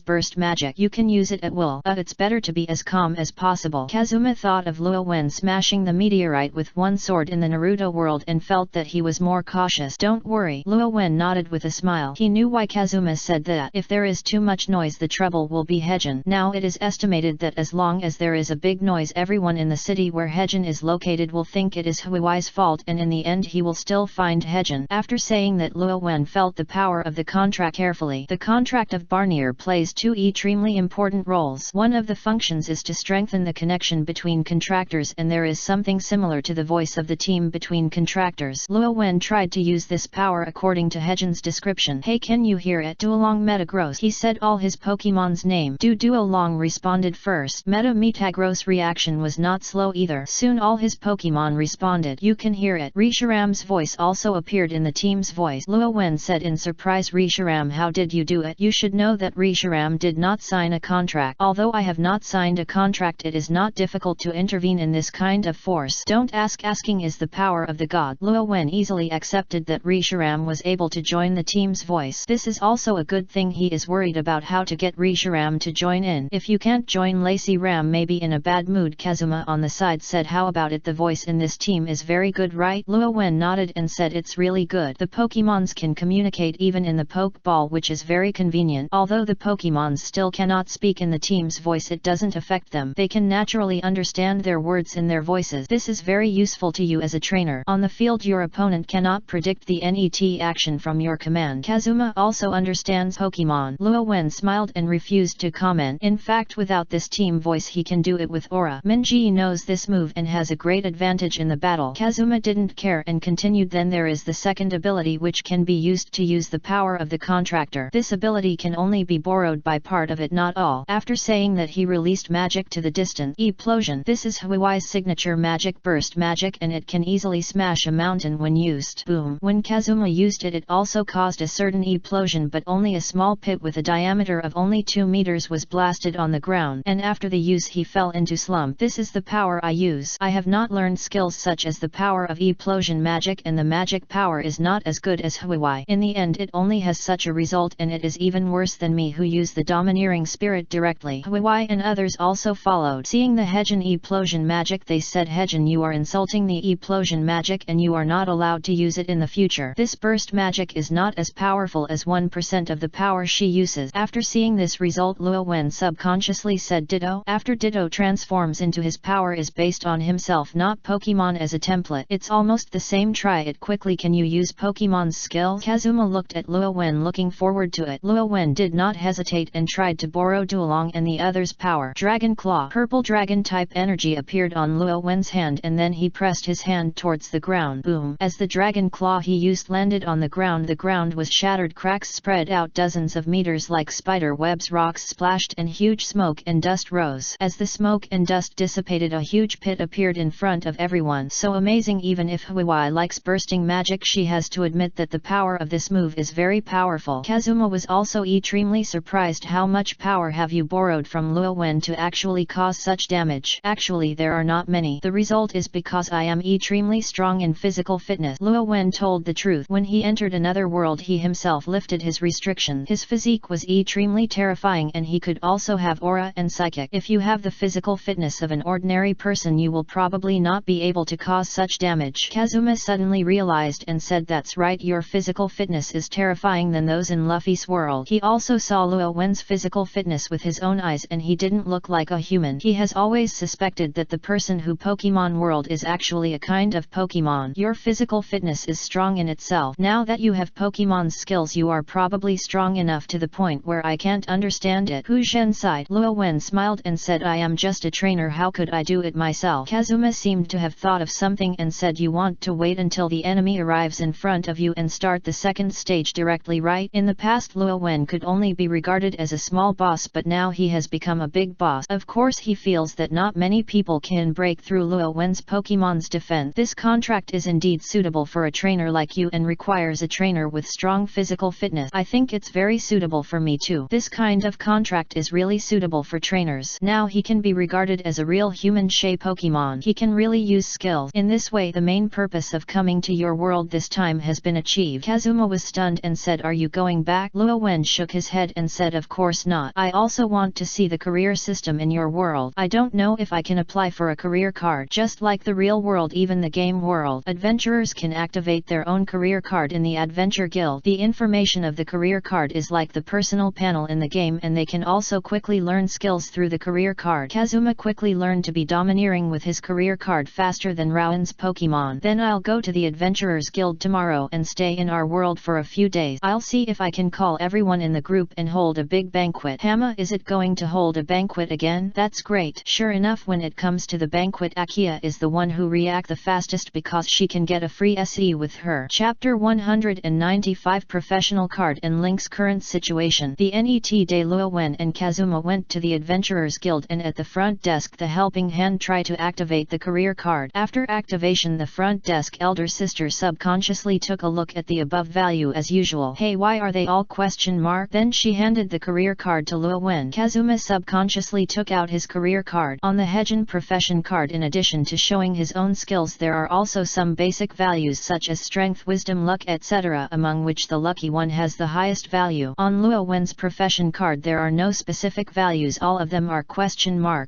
burst magic. You can use it at will. It's better to be as calm as possible." Kazuma thought of Luo Wen smashing the meteorite with one sword in the Naruto world and felt that he was more cautious. "Don't worry." Luo Wen nodded with a smile. He knew why Kazuma said that. If there is too much noise, the trouble will be Hejin. Now it is estimated that as long as there is a big noise, everyone in the city where Hejin is located will think it is Huai's fault, and in the end he will still find Hejin. After saying that, Luo Wen felt the power of the contract carefully. The contract of Bonnier plays 2 extremely important roles. One of the functions is to strengthen the connection between contractors, and there is something similar to the voice of the team between contractors. Luo Wen tried to use this power according to Hejin's description. "Hey, can you hear it?" Duolong Metagross. He said all his Pokemon's name. Duolong responded first. Metagross' reaction was not slow either. Soon all his Pokemon responded. "You can hear it." Reshiram's voice also appeared in the team's voice. Luo Wen said in surprise, "Reshiram, how did you do it?" "You should know that Reshiram did not sign a contract. Although I have not signed a contract, it is not difficult to intervene in this kind of force. Don't ask. Asking is the power of the god." Luo Wen easily accepted that Reshiram was able to join the team's voice. This is also a good thing. He is worried about how to get Reshiram to join in. "If you can't join, Lacey Ram may be in a bad mood." Kazuma on the side said, "How about it? The voice in this team is very good, right?" Luo Wen nodded and said, "It's really good. The Pokemons can communicate even in the Pokeball, which is very convenient. Although the Pokemons still cannot speak in the team's voice, it doesn't affect them. They can naturally understand their words in their voices. This is very useful to you as a trainer. On the field, your opponent cannot predict the NET action from your command. Kazuma also understands Pokemon. Luo Wen smiled and refused to comment. In fact, without this team voice he can do it with aura. Minji knows this move and has a great advantage in the battle. Kazuma didn't care and continued. Then there is the second ability, which can be used to use the power of the contractor. This ability can only be borrowed by part of it, not all. After saying that, he released magic to the distant Explosion. This is Hui's signature magic, burst magic, and it can easily smash a mountain when used. Boom. When Kazuma used it, it also caused a certain explosion, but only a small pit with a diameter of only 2 meters was blasted on the ground, and after the use he fell into slump. This is the power I use. I have not learned skills such as the power of explosion magic, and the magic power is not as good as Hui. In the end it only has such a result, and it is even worse than me who use the domineering spirit directly. Hui and others also followed. Seeing the Heijin explosion magic, they said, Heijin, you are insulting the explosion magic and you are not allowed to use it in the future. This burst magic is not as powerful as 1% of the power she uses. After seeing this result, Luo Wen subconsciously said Ditto. After Ditto transforms into his power is based on himself, not Pokemon as a template. It's almost the same. Try it quickly. Can you use Pokemon's skill? Kazuma looked at Luo Wen, looking forward to it. Luo Wen did not hesitate and tried to borrow Duolong and the other's power. Dragon Claw. Purple dragon type energy appeared on Luo Wen's hand, and then he pressed his hand towards the ground. Boom. As the Dragon Claw he used landed on the ground was shattered. Cracks spread out dozens of meters like spider webs. Rocks splashed and huge smoke and dust rose. As the smoke and dust dissipated, a huge pit appeared in front of everyone. So amazing. Even if Hui likes bursting magic, she has to admit that the power of this move is very powerful. Kazuma was also extremely surprised. How much power have you borrowed from Luo Wen to actually cause such damage? Actually, there are not many. The result is because I am extremely strong in physical fitness. Luo Wen told the truth. When he entered another world, he himself lifted his restrictions. His physique was extremely terrifying, and he could also have aura and psychic. If you have the physical fitness of an ordinary person, you will probably not be able to cause such damage. Kazuma suddenly realized and said, that's right, your physical fitness is terrifying than those in Luffy's world. He also saw Luo Wen's physical fitness with his own eyes, and he didn't look like a human. He has always suspected that the person who Pokemon world is actually a kind of Pokemon. Your physical fitness is strong in itself. Now that you have Pokemon's skills, you are probably strong enough to the point where I can't understand it. Hu Zhen sighed. Luo Wen smiled and said, I am just a trainer, how could I do it myself? Kazuma seemed to have thought of something and said, you want to wait until the enemy arrives in front of you and start the second stage directly, right? In the past, Luo Wen could only be regarded as a small boss, but now he has become a big boss. Of course he feels that not many people can break through Luo Wen's Pokemon's defense. This contract is indeed suitable for a trainer like you and requires a trainer with strong physical fitness. I think it's very suitable for me too. This kind of contract is really suitable for trainers. Now he can be regarded as a real human Shay Pokemon. He can really use skills. In this way, the main purpose of coming to your world this time has been achieved. Kazuma was stunned and said, are you going back? Luo Wen shook his head and said, of course not. I also want to see the career system in your world. I don't know if I can apply for a career card. Just like the real world, even the game world, adventurers can activate their own career card in the Adventure Guild. The information of the career card is like the personal panel in the game, and they can also quickly learn skills through the career card. Kazuma quickly learned to be domineering with his career card faster than Rowan's Pokemon. Then I'll go to the Adventurers Guild tomorrow and stay in our world for a few days. I'll see if I can call everyone in the group and hold a big banquet. Hama, is it going to hold a banquet again? That's great. Sure enough, when it comes to the banquet, Akia is the one who reacts the fastest because she can get a free SE with her. Chapter 195 Professional Card and Link's Current Situation. The NET day, Luo Wen and Kazuma went to the Adventurers Guild, and at the front desk the helping hand tried to activate the career card. After activation, the front desk elder sister subconsciously took a look at the above value as usual. Hey, why are they all ? Then she handed the career card to Luo Wen. Kazuma subconsciously took out his career card. On the Heijin profession card, in addition to showing his own skills, there are also some basic values such as strength, wisdom, luck, etc., among which the lucky one has the highest value. On Luo Wen's profession card there are no specific values, all of them are ?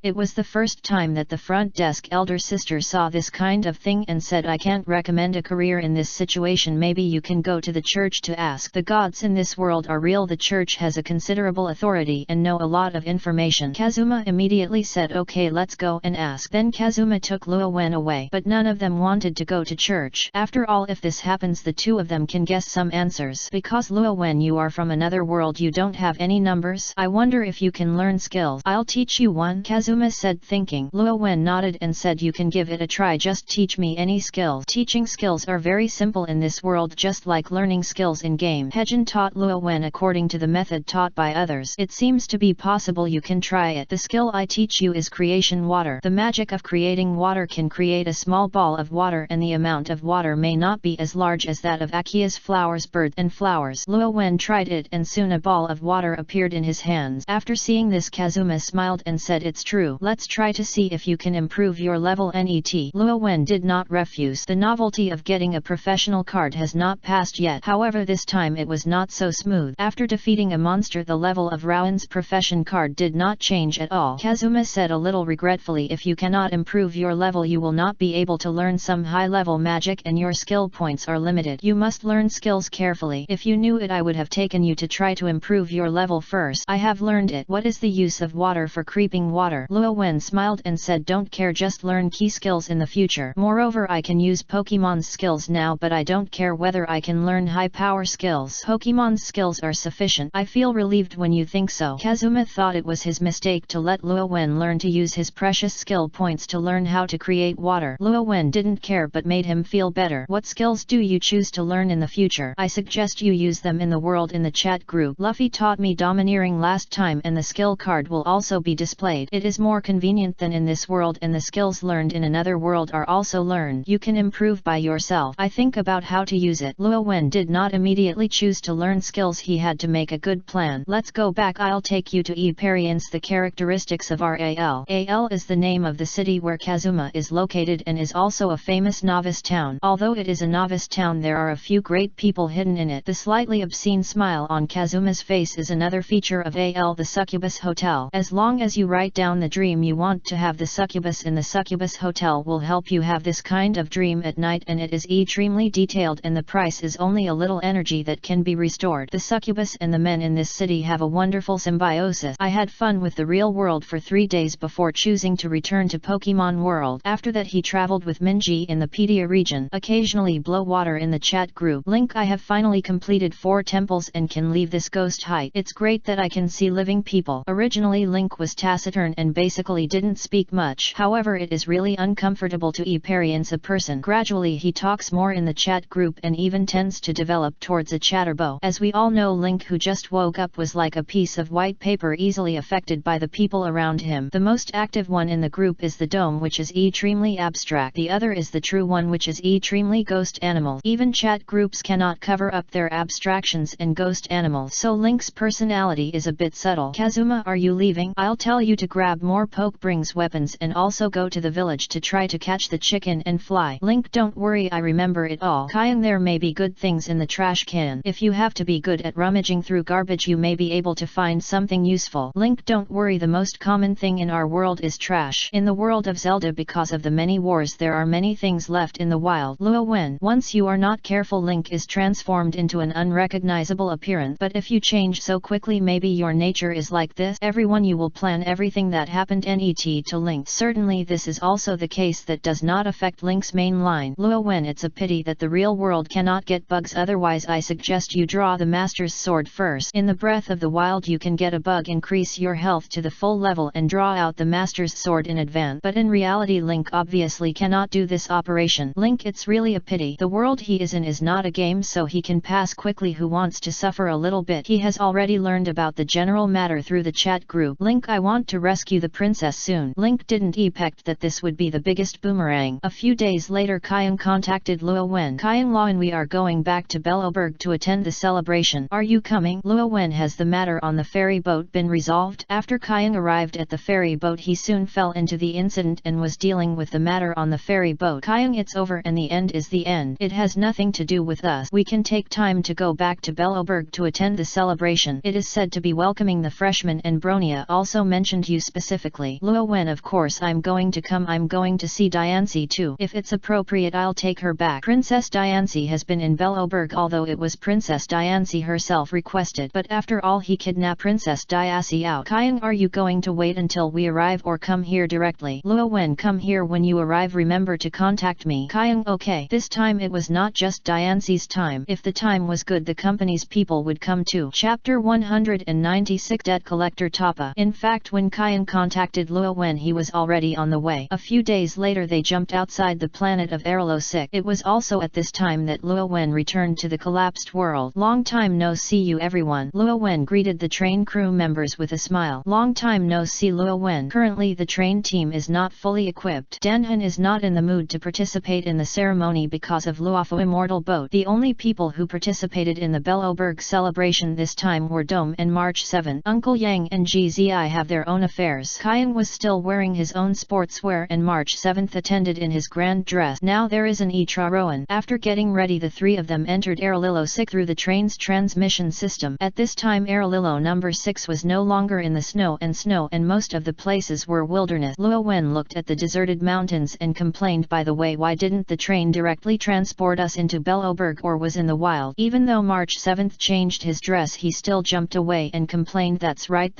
It was the first time that the front desk elder sister saw this kind of thing and said, I can't recommend a career in this situation, maybe you can go to the church to ask? The gods in this world are real. The church has a considerable authority and know a lot of information. Kazuma immediately said, okay, let's go and ask. Then Kazuma took Luo Wen away, but none of them wanted to go to church. After all, if this happens, the two of them can guess some answers. Because Luo Wen, you are from another world, you don't have any numbers. I wonder if you can learn skills. I'll teach you one, Kazuma said, thinking. Luo Wen nodded and said, you can give it a try, just teach me any skills. Teaching skills are very simple in this world, just like learning skills in game. Hejin taught Luo Wen according to the method taught by others. It seems to be possible, you can try it. The skill I teach you is creation water. The magic of creating water can create a small ball of water, and the amount of water may not be as large as that of Akia's flowers, birds and flowers. Luo Wen tried it and soon a ball of water appeared in his hands. After seeing this, Kazuma smiled and said, it's true. Let's try to see if you can improve your level. Net. Luo Wen did not refuse. The novelty of getting a professional card has not passed yet. However, this time it was not so smooth. After defeating a monster, the level of Rowan's profession card did not change at all. Kazuma said a little regretfully, if you cannot improve your level, you will not be able to learn some high-level magic and your skill points are limited. You must learn skills carefully. If you knew it, I would have taken you to try to improve your level first. I have learned it. What is the use of water for creeping water? Luo Wen smiled and said, don't care, just learn key skills in the future. Moreover, I can use Pokemon's skills now, but I don't care whether I can learn high power skills. Pokemon's skills are sufficient. I feel relieved when you think so. Kazuma thought it was his mistake to let Luo Wen learn to use his precious skill points to learn how to create water. Luo Wen didn't care but made him feel better. What skills do you choose to learn in the future? I suggest you use them in the world in the chat group. Luffy taught me domineering last time, and the skill card will also be displayed. It is more convenient than in this world, and the skills learned in another world are also learned. You can improve by yourself. I think about how to use it. Luo Wen did not immediately choose to learn skills. He had to make a good plan. Let's go back. I'll take you to Eperience. The characteristics of Ral. Al is the name of the city where Kazuma is located and is also a famous novice town. Although it is a novice town, there are a few great people hidden in it. The slightly obscene smile on Kazuma's face is another feature of Al. The Succubus Hotel. As long as you write down the dream you want to have, the succubus in the Succubus Hotel will help you have this kind of dream at night, and it is extremely detailed, and the price is only a little energy that can be restored. The succubus and the men in this city have a wonderful symbiosis. I had fun with the real world for 3 days before choosing to return to Pokemon World. After that, he traveled with Minji in the Pedia region. Occasionally blow water in the chat group. Link, I have finally completed 4 temples and can leave this ghost height. It's great that I can see living people. Originally Link was taciturn and basically didn't speak much. However, it is really uncomfortable to experience a person. Gradually he talks more in the chat group and even tends to develop towards a chatterbox. As we all know, Link, who just woke up, was like a piece of white paper, easily affected by the people around him. The most active one in the group is the dome, which is extremely abstract. The other is the true one, which is extremely ghost animal. Even chat groups cannot cover up their abstractions and ghost animals, so Link's personality is a bit subtle. Kazuma, are you leaving? I'll tell you to grab more poke brings weapons and also go to the village to try to catch the chicken and fly. Link, don't worry, I remember it all. Kyung, there may be good things in the trash can. If you have to be good at rummaging through garbage, you may be able to find something useful. Link, don't worry, the most common thing in our world is trash. In the world of Zelda, because of the many wars, there are many things left in the wild. Luo Wen, once you are not careful, Link is transformed into an unrecognizable appearance. But if you change so quickly, maybe your nature is like this. Everyone, you will plan everything that happened net to Link. Certainly this is also the case that does not affect Link's main line. Luo Wen, it's a pity that the real world cannot get bugs, otherwise I suggest you draw the Master's Sword first. In the Breath of the Wild you can get a bug, increase your health to the full level and draw out the Master's Sword in advance. But in reality Link obviously cannot do this operation. Link, it's really a pity. The world he is in is not a game, so he can pass quickly. Who wants to suffer a little bit? He has already learned about the general matter through the chat group. Link, I want to rescue the princess soon. Link didn't expect that this would be the biggest boomerang. A few days later Kyung contacted Luo Wen. Kyung Law, and we are going back to Belloberg to attend the celebration. Are you coming? Luo Wen, has the matter on the ferry boat been resolved? After Kyung arrived at the ferry boat, he soon fell into the incident and was dealing with the matter on the ferry boat. Kyung, it's over and the end is the end. It has nothing to do with us. We can take time to go back to Belloberg to attend the celebration. It is said to be welcoming the freshmen, and Bronia also mentioned you specifically. Luo Wen, of course I'm going to come. I'm going to see Diancie too. If it's appropriate I'll take her back. Princess Diancie has been in Belloberg, although it was Princess Diancie herself requested. But after all, he kidnapped Princess Diancie out. Kyung, are you going to wait until we arrive or come here directly? Luo Wen, come here when you arrive, remember to contact me. Kyung, okay. This time it was not just Diancie's time. If the time was good, the company's people would come too. Chapter 196, Debt Collector Tapa. In fact, when Kyung contacted Luo Wen, he was already on the way. A few days later they jumped outside the planet of Aralosik. It was also at this time that Luo Wen returned to the collapsed world. Long time no see you everyone. Luo Wen greeted the train crew members with a smile. Long time no see Luo Wen. Currently the train team is not fully equipped. Danhan is not in the mood to participate in the ceremony because of Luofu Immortal Boat. The only people who participated in the Belloberg celebration this time were Dome and March 7. Uncle Yang and GZI have their own affairs. Kyung was still wearing his own sportswear and March 7 attended in his grand dress. Now there is an Itraroan. After getting ready, the three of them entered Aralilo 6 through the train's transmission system. At this time Aralilo number 6 was no longer in the snow and most of the places were wilderness. Luo Wen looked at the deserted mountains and complained, by the way, why didn't the train directly transport us into Belloberg or was in the wild? Even though March 7 changed his dress, he still jumped away and complained, that's right,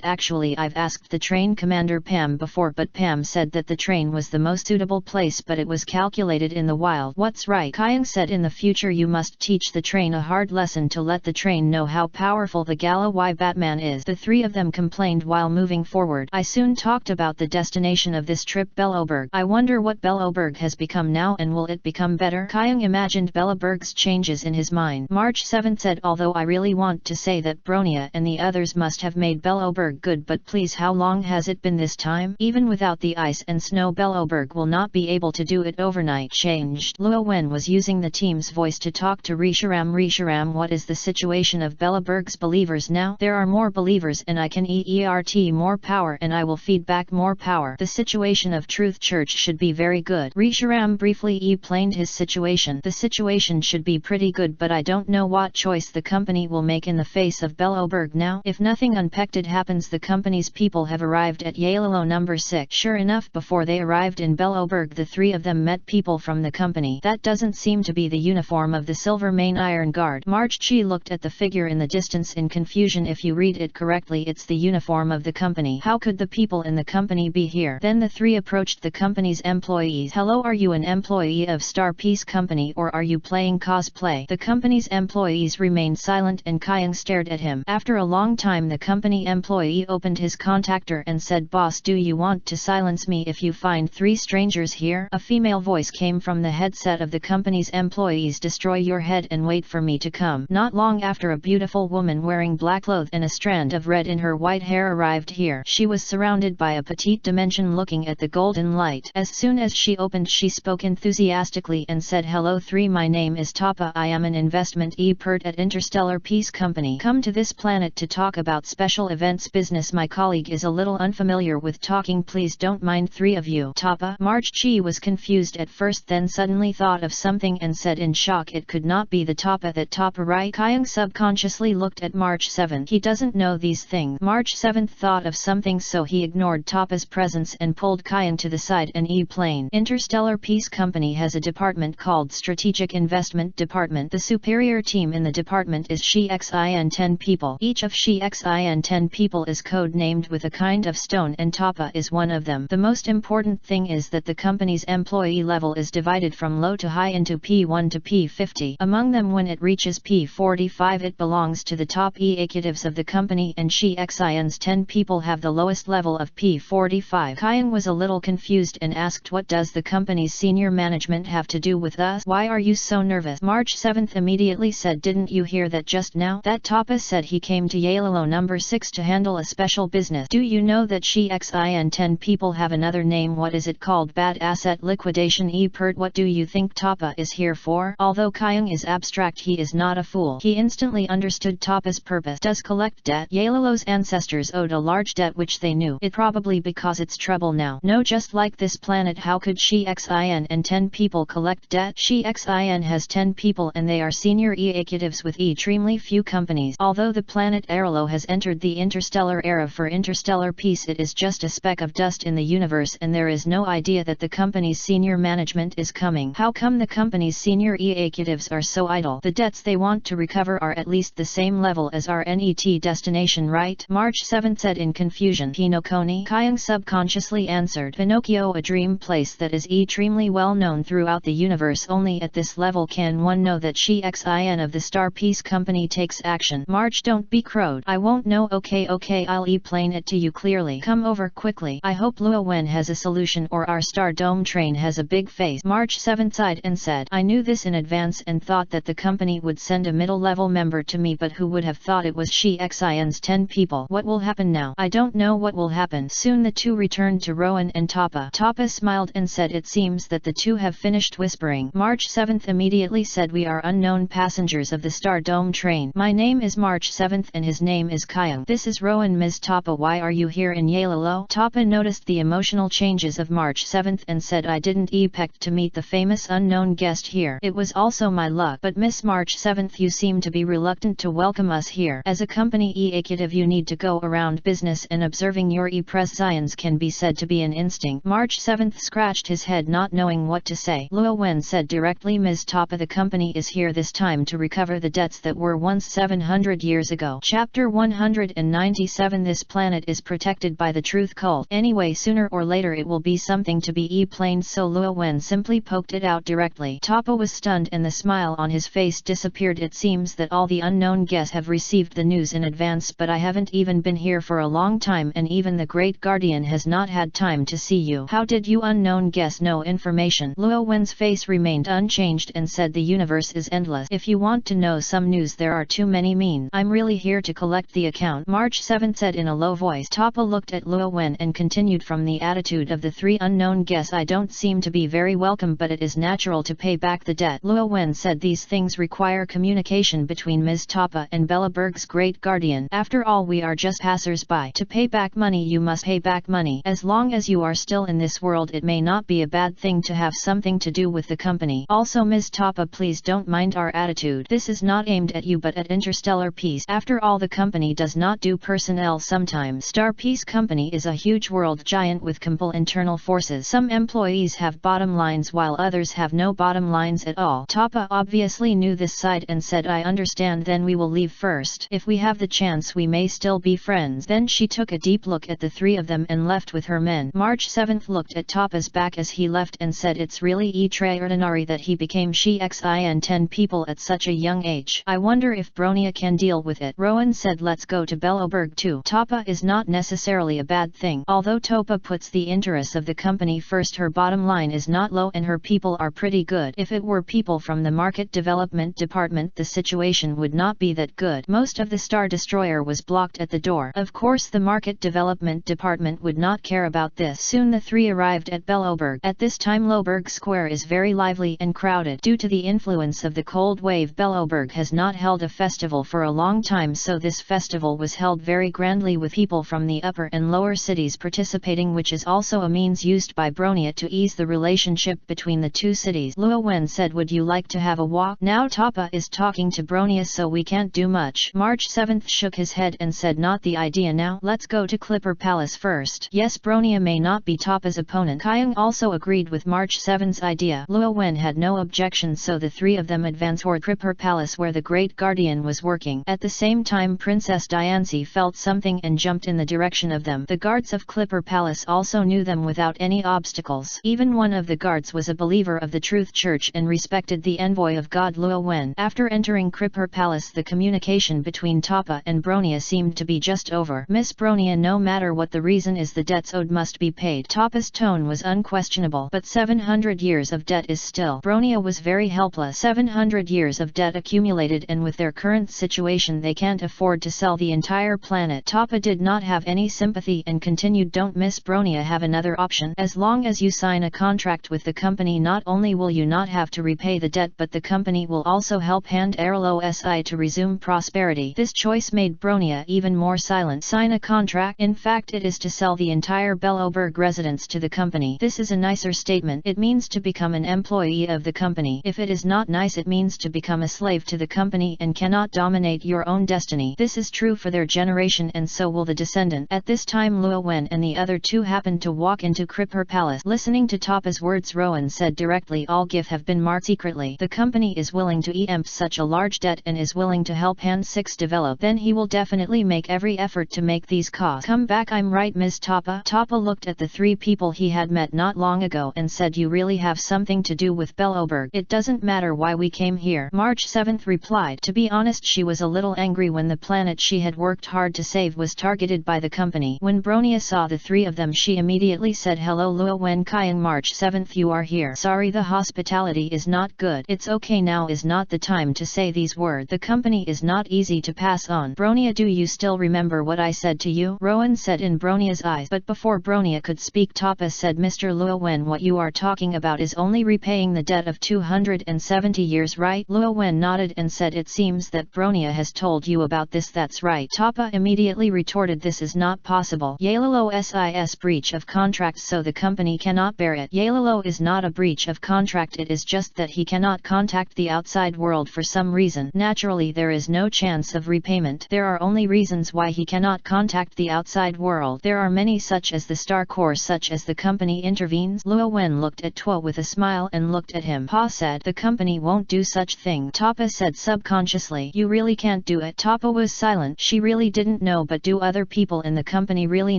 actually I've asked the train commander Pam before, but Pam said that the train was the most suitable place, but it was calculated in the wild. What's right? Kyung said, in the future you must teach the train a hard lesson to let the train know how powerful the Gala Y Batman is. The three of them complained while moving forward. I soon talked about the destination of this trip, Belloberg. I wonder what Belloberg has become now, and will it become better? Kyung imagined Belloberg's changes in his mind. March 7 said, although I really want to say that Bronia and the others must have made Belloberg good, but please, how long has it been this time? Even without the ice and snow, Belloberg will not be able to do it overnight. Changed. Luo Wen was using the team's voice to talk to Risharam. Risharam, what is the situation of Belloberg's believers now? There are more believers and I can EERT more power and I will feed back more power. The situation of Truth Church should be very good. Risharam briefly explained his situation. The situation should be pretty good, but I don't know what choice the company will make in the face of Belloberg now. If nothing unexpected happens, the company's people have arrived at Yalilo number 6. Sure enough, before they arrived in Belloberg, the three of them met people from the company. That doesn't seem to be the uniform of the Silver Main Iron Guard. March Chi looked at the figure in the distance in confusion. If you read it correctly, it's the uniform of the company. How could the people in the company be here? Then the three approached the company's employees. Hello, are you an employee of Star Peace Company or are you playing cosplay? The company's employees remained silent and Kyung stared at him. After a long time the company employee opened his contactor and said, boss, do you want to silence me if you find 3 strangers here? A female voice came from the headset of the company's employees. Destroy your head and wait for me to come. Not long after, a beautiful woman wearing black clothes and a strand of red in her white hair arrived here. She was surrounded by a petite dimension looking at the golden light. As soon as she opened, she spoke enthusiastically and said, hello 3, my name is Tapa. I am an investment expert at Interstellar Peace Company. Come to this planet to talk about special events business. My colleague is a little unfamiliar with talking, please don't mind 3 of you. Tapa? March Chi was confused at first, then suddenly thought of something and said in shock, it could not be the Tapa, that Tapa, right? Kyung subconsciously looked at March 7. He doesn't know these things. March 7 thought of something, so he ignored Tapa's presence and pulled Kyung to the side and explained. Interstellar Peace Company has a department called Strategic Investment Department. The superior team in the department is XIN 10 people. Each of XIN 10 people is code-named with a kind of stone and Tapa is one of them. The most important thing is that the company's employee level is divided from low to high into P1 to P50. Among them, when it reaches P45, it belongs to the top executives of the company, and XIN's 10 people have the lowest level of P45. Kyung was a little confused and asked, what does the company's senior management have to do with us? Why are you so nervous? March 7 immediately said, didn't you hear that just now? That Tapa said he came to Yalilo number 6 to handle a special business. Do you know that XIN 10 people have another name? What is it called? Bad asset liquidation. Pert, what do you think Tapa is here for? Although Kyung is abstract, he is not a fool. He instantly understood Tapa's purpose. Does collect debt. Yalilo's ancestors owed a large debt which they knew. It probably because it's trouble now. No, just like this planet, how could XIN and 10 people collect debt? XIN has 10 people and they are senior executives with extremely few companies. Although the planet Aralo has entered the interstellar era for interstellar peace, it is just a speck of dust in the universe and there is no idea that the company's senior management is coming. How come the company's senior executives are so idle. The debts they want to recover are at least the same level as our NET destination, right? March 7 said in confusion. Pinocchio. Kyung subconsciously answered. Pinocchio, a dream place that is extremely well known throughout the universe. Only at this level can one know that she xin of the Star Peace Company takes action. March, don't be crowed. I won't know. Okay, I'll explain it to you clearly. Come over quickly. I hope Luo Wen has a solution or our Star Dome train has a big face. March 7 sighed and said, I knew this in advance and thought that the company would send a middle-level member to me, but who would have thought it was she xin's 10 people. What will happen now? I don't know what will happen. Soon the two returned to Rowan and Toppa. Toppa smiled and said, it seems that the two have finished whispering. March 7th immediately said, we are unknown passengers of the Star Dome train. My name is March 7th and his name is Kyung. This is Rowan. Ms. Toppa, why are you here in Yalolo? Toppa noticed the emotional changes of March 7th and said, I didn't expect to meet the famous unknown guest here. It was also my luck. But Miss March 7th, you seem to be reluctant to welcome us here. As a company executive, you need to go around business, and observing your prescience can be said to be an instinct. March 7th scratched his head, not knowing what to say. Luo Wen said directly, Ms. Toppa, the company is here this time to recover the debts that were once 700 years ago. Chapter 197. This planet is protected by the truth cult. Anyway, sooner or later it will be something to be explained, so Luo Wen simply poked it out directly. Toppa was stunned and the smile on his face disappeared. It seems that all the unknown guests have received the news in advance, but I haven't even been here for a long time, and even the Great Guardian has not had time to see you. How did you unknown guests know information? Luo Wen's face remained unchanged and said, the universe is endless. If you want to know some news, there are too many means. I'm really here to collect the account. March 7 said in a low voice. Toppa looked at Luo Wen and continued, from the attitude of the three unknown guests, I don't seem to be very welcome, but it is natural to pay back the debt. Luo Wen said, these things require communication between Ms. Toppa and Bellaberg's Great Guardian. After all, we are just passers-by. To pay back money, you must pay back money. As long as you are still in this world, it may not be a bad thing to have something to do with the company. Also, Ms. Toppa, please don't mind our attitude. This is not aimed at you but at interstellar peace. After all, the company does not do personnel sometimes. Star Peace Company is a huge world giant with complex internal forces. Some employees have bottom lines while others have no bottom lines at all. Toppa obviously knew this side and said, I understand, then we will leave first. If we have the chance, we may still be friends. Then she took a deep look at the three of them and left with her men. March 7th looked at Toppa's back as he left and said, it's really extraordinary that he became xin 10 people at such a young age. I wonder if Bronia can deal with it. Rowan said, let's go to Bellaberg too. Toppa is not necessarily a bad thing. Although Toppa puts the interests of the company first, her bottom line is not low and her people are pretty good. If it were people from the market development department, the situation would not be that good. Most of the Star Destroyer was blocked at the door. Of course, the market development department would not care about this. Soon the three arrived at Bellaberg. At this time, Loberg Square is very lively and crowded. Due to the influence of the cold wave, Bellaberg has not held a festival for a long time, so this festival was held very grandly with people from the upper and lower cities participating, which is also a means used by Bronia to ease the relationship between the two cities. Luo Wen said, would you like to have a walk? Now Toppa is talking to Bronia, so we can't do much. March 7th shook his head and said, not the idea now. Let's go to Clipper Palace first. Yes, Bronia may not be Toppa's opponent. Kyung also agreed with March 7's idea. Luo Wen had no objection, so the three of them advanced toward Clipper Palace where the Great Guardian was working. At the same time, Princess Diancie felt something and jumped in the direction of them. The guards of Clipper Palace also knew them without any obstacles. Even one of the guards was a believer of the Truth Church and respected the envoy of God, Luo Wen. After entering Clipper Palace, the communication between Toppa and Bronia seemed to be just over. Miss Bronia, no matter what the reason is, the debts owed must be paid. Toppa's tone was unquestionable. But 700 years of debt is still. Bronia was very helpless. 700 years of debt accumulated, and with their current situation they can't afford to sell the entire planet. Toppa did not have any sympathy and continued, don't Miss Bronia have another option? As long as you sign a contract with the company, not only will you not have to repay the debt, but the company will also help hand Arlo Si to resume prosperity. This choice made Bronia even more silent. Sign a contract? In fact, it is to sell the entire Bellaberg residence to the company. This is a nicer statement. It means to become an employee of the company. If it is not nice, it means to become a slave to the company and cannot dominate your own destiny. This is true for their generation, and so will the descendant. At this time, Luo Wen and the other two happened to walk into Clipper Palace. Listening to Toppa's words, Rowan said directly, all gifts have been marked secretly. The company is willing to empt such a large debt and is willing to help FANFIC develop, then he will definitely make every effort to make these costs come back. I'm right, Ms. Tapa? Tapa looked at the three people he had met not long ago and said, you really have something to do with Belloberg. It doesn't matter why we came here, March 7th replied. To be honest, she was a little angry when the planet she had worked hard to save was targeted by the company. When Bronia saw the three of them, she immediately said, hello Luo Wen Kaiang. March 7th, you are here. Sorry, the hospitality is not good. It's okay, now is not the time to say these words. The company is not easy to pass on. Bronia, do you still remember what I said to you? Rowan said in Bronia's eyes. But before Bronia could speak, Tapa said, Mr. Luo Wen, what you are talking about is only repaying the debt of 270 years, right? Luo Wen nodded and said, it seems that Bronia has told you about this. That's right. Tapa immediately retorted, this is not possible. Yalilo SIS breach of contract, so the company cannot bear it. Yalilo is not a breach of contract, it is just that he cannot contact the outside world for some reason. Naturally there is no chance of repayment. There are only reasons why he cannot contact the outside world. There are many, such as the Star Core, such as the company intervenes. Luo Wen looked at Tuo with a smile and looked at him. Pa said, the company won't do such thing. Tapa said subconsciously, you really can't do it. Tapa was silent. She really didn't know, but do other people in the company really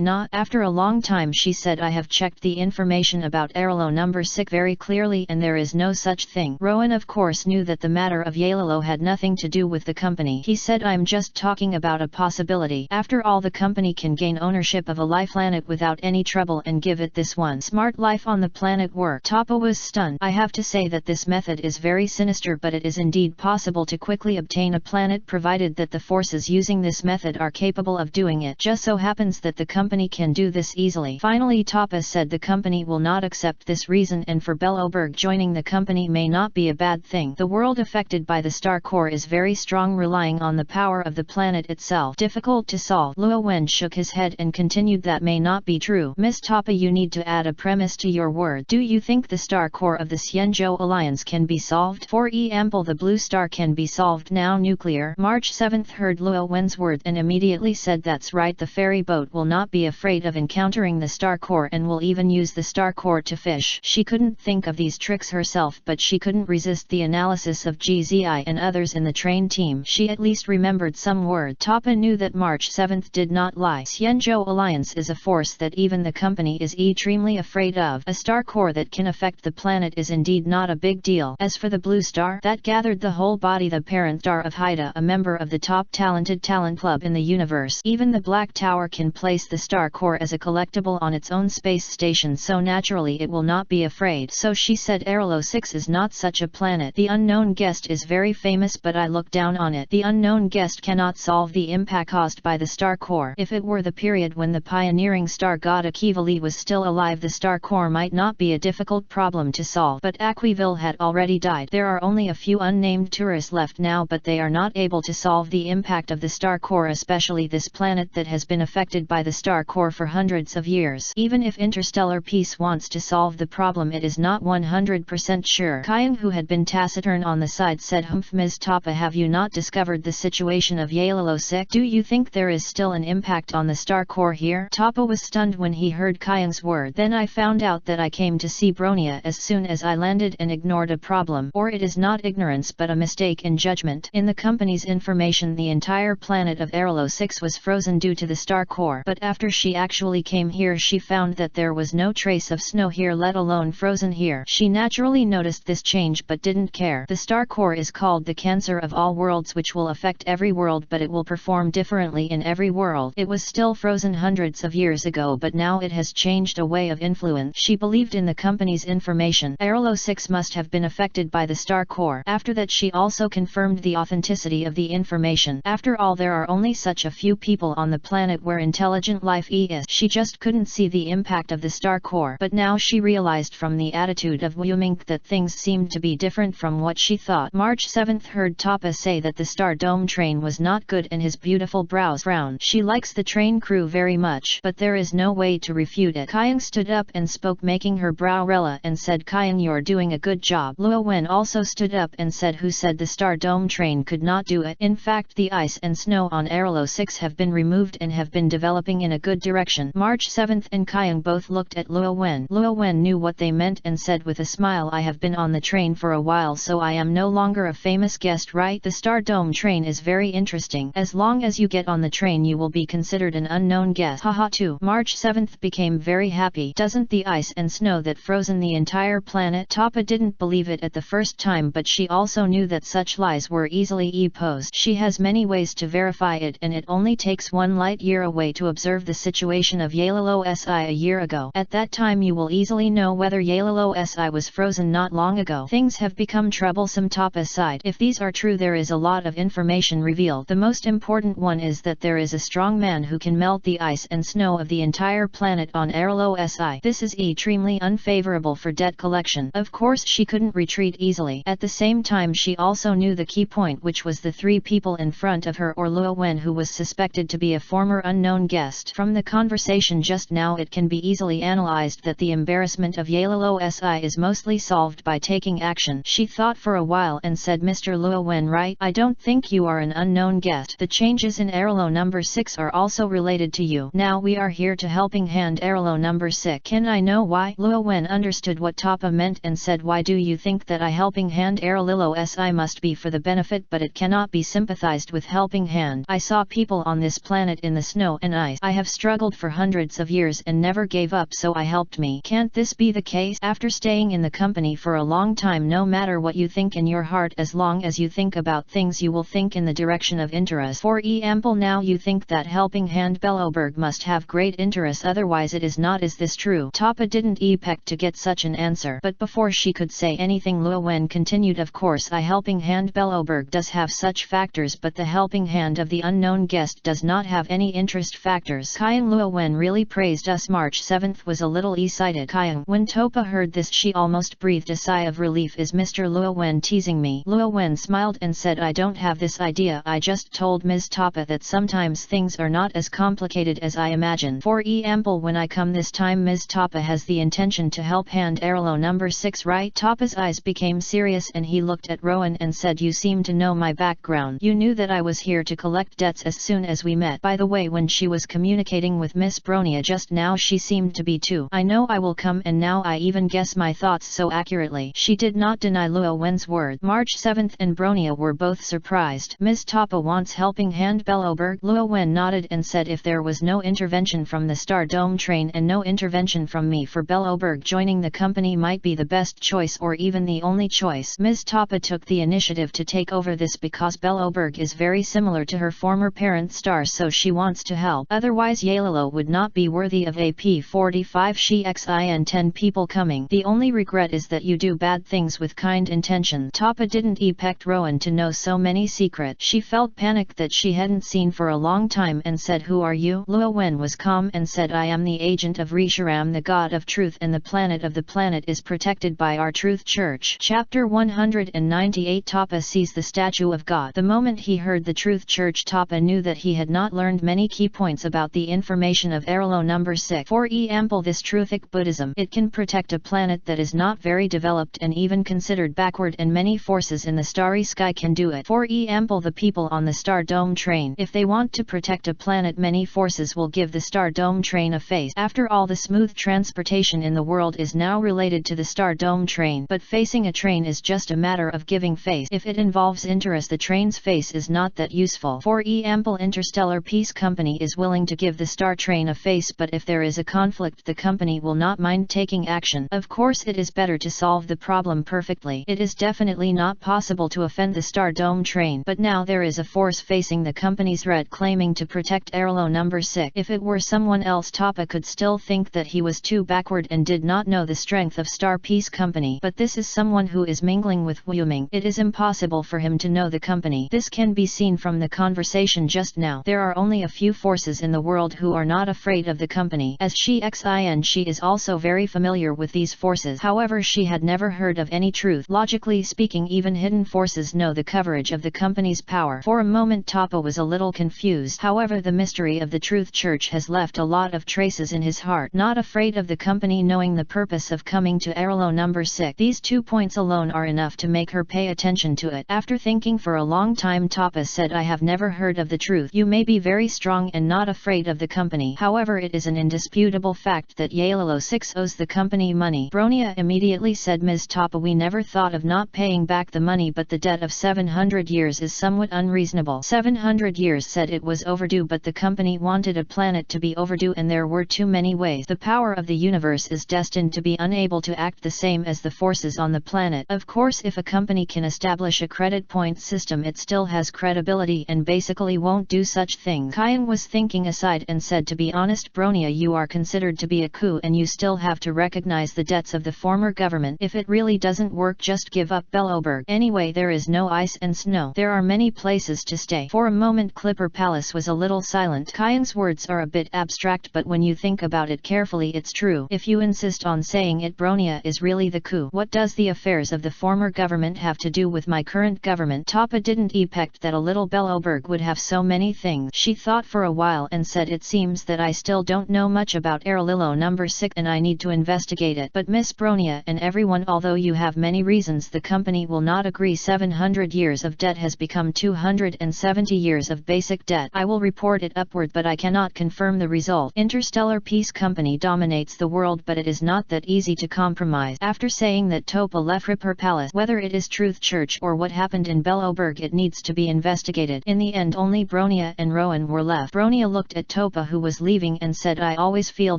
not? After a long time she said, I have checked the information about Arilo number 6 very clearly and there is no such thing. Rowan of course knew that the matter of Yalilo had nothing to do with the company. He said, I'm just talking about a possibility. After all, the company can gain ownership of a life planet without any trouble and give it this one smart life on the planet work. Tapa was stunned. I have to say that this method is very sinister, but it is indeed possible to quickly obtain a planet provided that the forces using this method are capable of doing it. Just so happens that the company can do this easily. Finally Tapa said, the company will not accept this reason, and for Belloberg joining the company may not be a bad thing. The world affected by the Star Core is very strong, relying on the power of the planet itself. Difficult to solve. Luo Wen shook his head and continued, that may not be true. Miss Tapa, you need to add a premise to your word. Do you think the Star Core of the Xianzhou Alliance can be solved? For example, the Blue Star can be solved now. Nuclear. March 7th heard Luo Wen's word and immediately said, that's right, the ferry boat will not be afraid of encountering the Star Core and will even use the Star Core to fish. She couldn't think of these tricks herself, but she couldn't resist the analysis of GZI and others in the train team. She at least remembered some word. Tapa knew that March 7th did not lie. Xianzhou Alliance is a force that even the company is extremely afraid of. A Star Core that can affect the planet is indeed not a big deal. As for the Blue Star, that gathered the whole body, the parent star of Haida, a member of the top talented talent club in the universe. Even the Black Tower can place the Star Core as a collectible on its own space station, so naturally it will not be afraid. So she said, Arilo 6 is not such a planet. The unknown guest is very famous, but I look down on it. The unknown guest cannot solve the impact caused by the Star Core. If it were the period when the pioneering star god Akivali was still alive, the Star Core might not be a difficult problem to solve. But Aquiville had already died. There are only a few unnamed tourists left now, but they are not able to solve the impact of the Star Core, especially this planet that has been affected by the Star Core for hundreds of years. Even if Interstellar Peace wants to solve the problem, it is not 100% sure. Kaiang, who had been taciturn on the side, said, Humph, Ms. Tapa, have you not discovered the situation of Yalilo 6? Do you think there is still an impact on the Star Core here? Tapa was stunned when he heard Kaiang's word. Then I found out that I came to see Bronia as soon as I landed and ignored a problem. Or it is not ignorance but a mistake in judgment. In the company's information, the entire planet of Arilo 6 was frozen due to the Star Core. But after she actually came here, she found that there was no trace of snow here, let alone frozen here. She naturally noticed this change but didn't care. The Star Core is called the cancer of all worlds, which will affect every world, but it will perform differently in every world. It was still frozen hundreds of years ago, but now it has changed a way of influence. She believed in the company's information. Arilo 6 must have been affected by the Star Core. After that, she also confirmed the authenticity of the information. After all, there are only such a few people on the planet where intelligent life is. She just couldn't see the impact of the Star Core. But now she realized from the attitude of Wu Mink that things seemed to be different from what she thought. March 7th heard Tapa say that the Star Dome train was not good, and his beautiful brows frowned. She likes the train crew very much, but there is no way to refute it. Kaiang stood up and spoke, making her brow rella, and said, Kaiang, you're doing a good job. Luo Wen also stood up and said, who said the Star Dome train could not do it? In fact, the ice and snow on Arilo 6 have been removed and have been developing in a good direction. March 7th and Kaiang both looked at Luo Wen. Luo Wen knew what they meant and said with a smile, I have been on the train for a while, so so I am no longer a famous guest, right? The Star Dome train is very interesting. As long as you get on the train you will be considered an unknown guest. Haha 2. March 7th became very happy. Doesn't the ice and snow that frozen the entire planet? Toppa didn't believe it at the first time, but she also knew that such lies were easily posed. She has many ways to verify it, and it only takes 1 light year away to observe the situation of Yalalo Si a year ago. At that time you will easily know whether Yalalo Si was frozen not long ago. Things have become troublesome. Toppa sighed. If these are true, there is a lot of information revealed. The most important one is that there is a strong man who can melt the ice and snow of the entire planet on Yalalo Si. This is extremely unfavorable for debt collection. Of course she couldn't retreat easily. At the same time she also knew the key point, which was the 3 people in front of her, or Luo Wen, who was suspected to be a former unknown guest. From the conversation just now it can be easily analyzed that the embarrassment of Yalalo Si is mostly solved by taking action. She thought for a while and said, Mr. Luo Wen, right? I don't think you are an unknown guest. The changes in Arlo number 6 are also related to you. Now we are here to helping hand Arlo number 6. Can I know why? Luo Wen understood what Toppa meant and said, why do you think that I helping hand Arlo Si must be for the benefit, but it cannot be sympathized with helping hand. I saw people on this planet in the snow and ice. I have struggled for hundreds of years and never gave up, so I helped me. Can't this be the case? After staying in the company for a long time, no matter what you think in your heart, as long as you think about things, you will think in the direction of interest. For example, now you think that helping hand Belloberg must have great interest, otherwise it is not. Is this true? Toppa didn't expect to get such an answer, but before she could say anything, Luo Wen continued, of course I helping hand Belloberg does have such factors, but the helping hand of the unknown guest does not have any interest factors. Kyung Luo Wen really praised us. March 7th was a little excited. Kyung. When Toppa heard this she almost breathed a sigh of relief. Is Mr. Luo Wen teasing me? Luo Wen smiled and said, I don't have this idea, I just told Ms. Toppa that sometimes things are not as complicated as I imagined. For example, when I come this time Ms. Toppa has the intention to help hand Arlo number 6, right? Toppa's eyes became serious and he looked at Rowan and said, you seem to know my background. You knew that I was here to collect debts as soon as we met. By the way, when she was communicating with Miss Bronia just now she seemed to be too. I know I will come, and now I even guess my thoughts so accurately. She did not deny Luo Wen's word. March 7th and Bronia were both surprised. Ms. Toppa wants helping hand Belloberg? Luo Wen nodded and said, if there was no intervention from the Star Dome train and no intervention from me for Belloberg, joining the company might be the best choice, or even the only choice. Ms. Toppa took the initiative to take over this because Belloberg is very similar to her former parent Star, so she wants to help. Otherwise Yalalo would not be worthy of AP 45 xin 10 people coming. The only regret is that you do bad things with kind intention. Toppa didn't expect Rowan to know so many secrets. She felt panic that she hadn't seen for a long time and said, who are you? Luo Wen was calm and said, I am the agent of Risharam, the god of truth, and the planet is protected by our truth church. Chapter 198. Toppa sees the statue of God. The moment he heard the truth church, Toppa knew that he had not learned many key points about the information of Arlo number 6. For example, this truthic Buddhism, it can protect a planet that is not very developed and even considered backward, and many forces in the starry sky can do it. For example, the people on the Star Dome train. If they want to protect a planet, many forces will give the Star Dome train a face. After all, the smooth transportation in the world is now related to the Star Dome train, but facing a train is just a matter of giving face. If it involves interest, the train's face is not that useful. For example, Interstellar Peace Company is willing to give the Star train a face, but if there is a conflict the company will not mind taking action. Of course it is better to solve the problem perfectly. It is definitely not possible to offend the Star Dome train, but now there is a force facing the company's threat claiming to protect Arlo number 6. If it were someone else, Toppa could still think that he was too backward and did not know the strength of Star Peace Company, but this is someone who is mingling with Wu Ming. It is impossible for him to know the company. This can be seen from the conversation just now. There are only a few forces in the world who are not afraid of the company. As she is also very familiar with these forces. However, she had never heard of any truth. Logically speaking, even hidden forces know the coverage of the company's power. For a moment Toppa was a little confused. However, the mystery of the Truth Church has left a lot of traces in his heart. Not afraid of the company, knowing the purpose of coming to Arlo number 6. These 2 points alone are enough to make her pay attention to it. After thinking for a long time, Toppa said, I have never heard of the truth. You may be very strong and not afraid of the company. However, it is an indisputable fact that Yalalo 6 owes the company money. Bronia immediately said, Ms. Toppa, we never thought thought of not paying back the money, but the debt of 700 years is somewhat unreasonable. 700 years said it was overdue, but the company wanted a planet to be overdue, and there were too many ways. The power of the universe is destined to be unable to act the same as the forces on the planet. Of course, if a company can establish a credit point system, it still has credibility and basically won't do such things. Kyan was thinking aside and said, to be honest Bronia, you are considered to be a coup, and you still have to recognize the debts of the former government. If it really doesn't work, just give up Belloberg. Anyway, there is no ice and snow. There are many places to stay. For a moment Clipper Palace was a little silent. Kyan's words are a bit abstract, but when you think about it carefully, it's true. If you insist on saying it, Bronia is really the coup. What does the affairs of the former government have to do with my current government? Tapa didn't expect that a little Belloberg would have so many things. She thought for a while and said, it seems that I still don't know much about Airlilo number 6 and I need to investigate it. But Miss Bronia and everyone, although you have many reasons, the company will not agree. 700 years of debt has become 270 years of basic debt. I will report it upward, but I cannot confirm the result. Interstellar Peace Company dominates the world, but it is not that easy to compromise. After saying that, Topa left Ripper Palace. Whether it is Truth Church or what happened in Belloberg, it needs to be investigated. In the end, only Bronia and Rowan were left. Bronia looked at Topa, who was leaving, and said, I always feel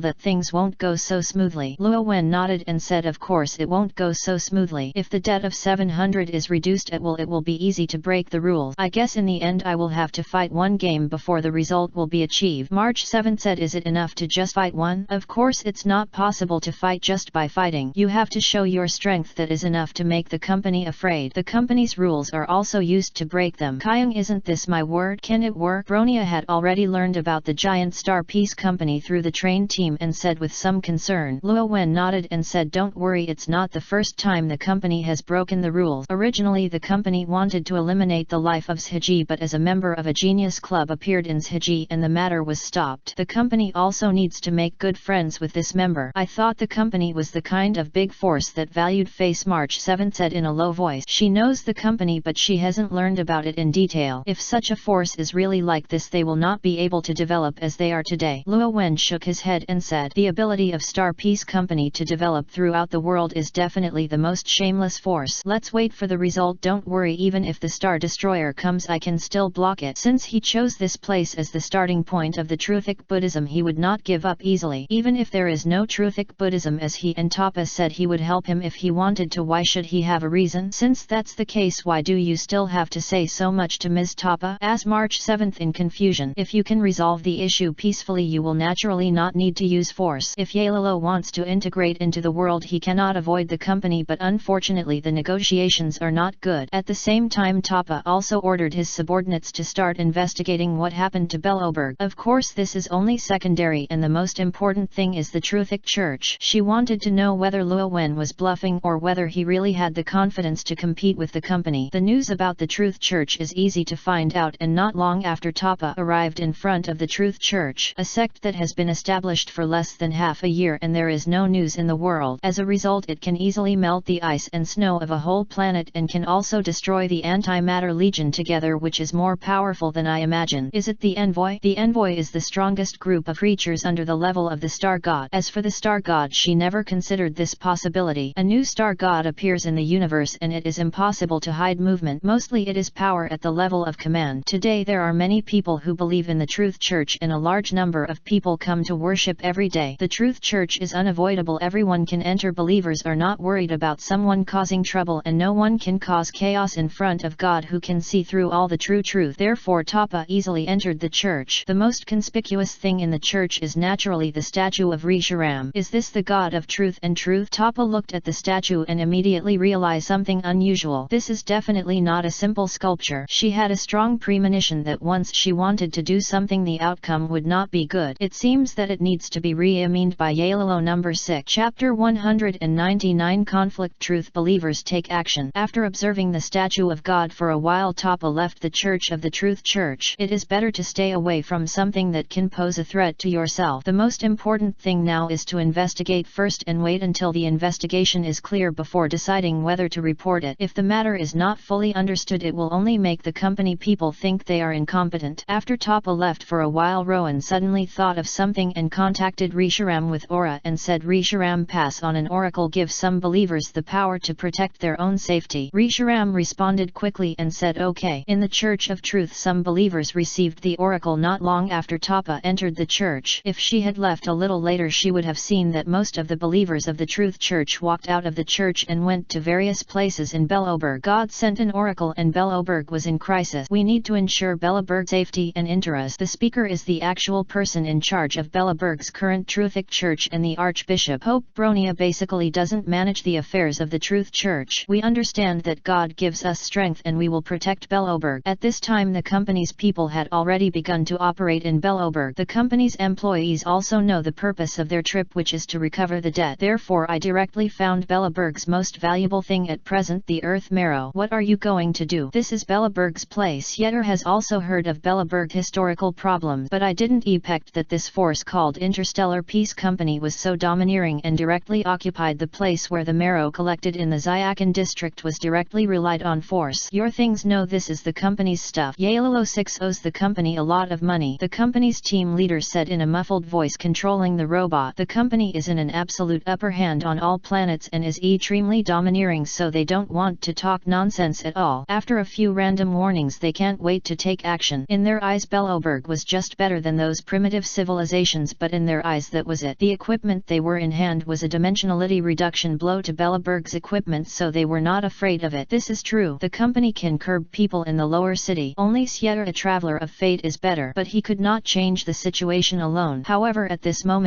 that things won't go so smoothly. Luowen nodded and said, of course it won't go so smoothly. If the debt of 700 is reduced, it will be easy to break the rules. I guess in the end I will have to fight one game before the result will be achieved. March 7 said, is it enough to just fight one? Of course it's not possible to fight just by fighting. You have to show your strength. That is enough to make the company afraid. The company's rules are also used to break them. Kyung, isn't this my word? Can it work? Bronia had already learned about the Giant Star Peace Company through the train team and said with some concern. Luo Wen nodded and said, don't worry, it's not the first time the company has broken the rules. Originally the company wanted to eliminate the life of Shiji, but as a member of a genius club appeared in Shiji and the matter was stopped. The company also needs to make good friends with this member. I thought the company was the kind of big force that valued face. March 7 said in a low voice. She knows the company, but she hasn't learned about it in detail. If such a force is really like this, they will not be able to develop as they are today. Luo Wen shook his head and said, the ability of Star Peace Company to develop throughout the world is definitely the most shameless force. Let's wait for the result. Don't worry, even if the Star Destroyer comes, I can still block it. Since he chose this place as the starting point of the Truthic Buddhism, he would not give up easily. Even if there is no Truthic Buddhism, as he and Tapa said, he would help him if he wanted to. Why should he have a reason? Since that's the case, why do you still have to say so much to Ms. Tapa? Asked March 7th in confusion. If you can resolve the issue peacefully, you will naturally not need to use force. If Yalilo wants to integrate into the world, he cannot avoid the company, but unfortunately the negotiations are not good. At the same time, Tapa also ordered his subordinates to start investigating what happened to Belloberg. Of course this is only secondary, and the most important thing is the Truthic Church. She wanted to know whether Luo Wen was bluffing or whether he really had the confidence to compete with the company. The news about the Truth Church is easy to find out, and not long after Tapa arrived in front of the Truth Church, a sect that has been established for less than half a year, and there is no news in the world. As a result, it can easily melt the ice and snow of a whole planet and can also destroy the Antimatter Legion together, which is more powerful than I imagine. Is it the Envoy? The Envoy is the strongest group of creatures under the level of the Star God. As for the Star God, she never considered this possibility. A new Star God appears in the universe and it is impossible to hide movement. Mostly it is power at the level of command. Today there are many people who believe in the Truth Church, and a large number of people come to worship every day. The Truth Church is unavoidable. Everyone can enter. Believers are not worried about someone causing trouble, and no one can cause chaos in front of God, who can see through all the true truth. Therefore Tapa easily entered the church. The most conspicuous thing in the church is naturally the statue of Risharam. Is this the God of truth and truth? Tapa looked at the statue and immediately realized something unusual. This is definitely not a simple sculpture. She had a strong premonition that once she wanted to do something, the outcome would not be good. It seems that it needs to be re-amined by Yalilo number 6. Chapter 199 Conflict. Truth believers take action. After observing the statue of God for a while, Tapa left the church of the Truth Church. It is better to stay away from something that can pose a threat to yourself. The most important thing now is to investigate first and wait until the investigation is clear before deciding whether to report it. If the matter is not fully understood, it will only make the company people think they are incompetent. After Tapa left for a while, Rowan suddenly thought of something and contacted Risharam with Aura and said, Risharam, pass on an oracle, give some believers the power to protect their own safety. Risharam responded quickly and said okay. In the Church of Truth some believers received the oracle not long after Tapa entered the church. If she had left a little later she would have seen that most of the believers of the Truth Church walked out of the church and went to various places in Beloburg. God sent an oracle and Beloburg was in crisis. We need to ensure Beloburg's safety and interest. The speaker is the actual person in charge of Beloburg's current Truthic Church, and the Archbishop Pope Bronia basically doesn't manage the affairs of the Truth Church. We understand that God gives us strength and we will protect Beloburg. At this time the company's people had already begun to operate in Beloburg. The company's employees also know the purpose of their trip, which is to recover the debt. Therefore I directly found Beloburg's most valuable thing at present, the earth marrow. What are you going to do? This is Beloburg's place. Yetter has also heard of Beloburg historical problems, but I didn't expect that this force called Interstellar Peace Company was so domineering and directly occupied the place where the marrow collected in the Zayakan district was directly relied on force. Your things know this is the company's stuff. Yalolo 6 owes the company a lot of money, the company's team leader said in a muffled voice controlling the robot. The company is in an absolute upper hand on all planets and is extremely domineering, so they don't want to talk nonsense at all. After a few random warnings they can't wait to take action. In their eyes Beloburg was just better than those primitive civilizations, but in their eyes that was it. The equipment they were in hand was a dimensionality reduction blow to Beloburg's equipment, so they were not afraid of it. This is true. The company can curb people in the lower city. Only Sierra, a traveler of fate, is better, but he could not change the situation alone. However, at this moment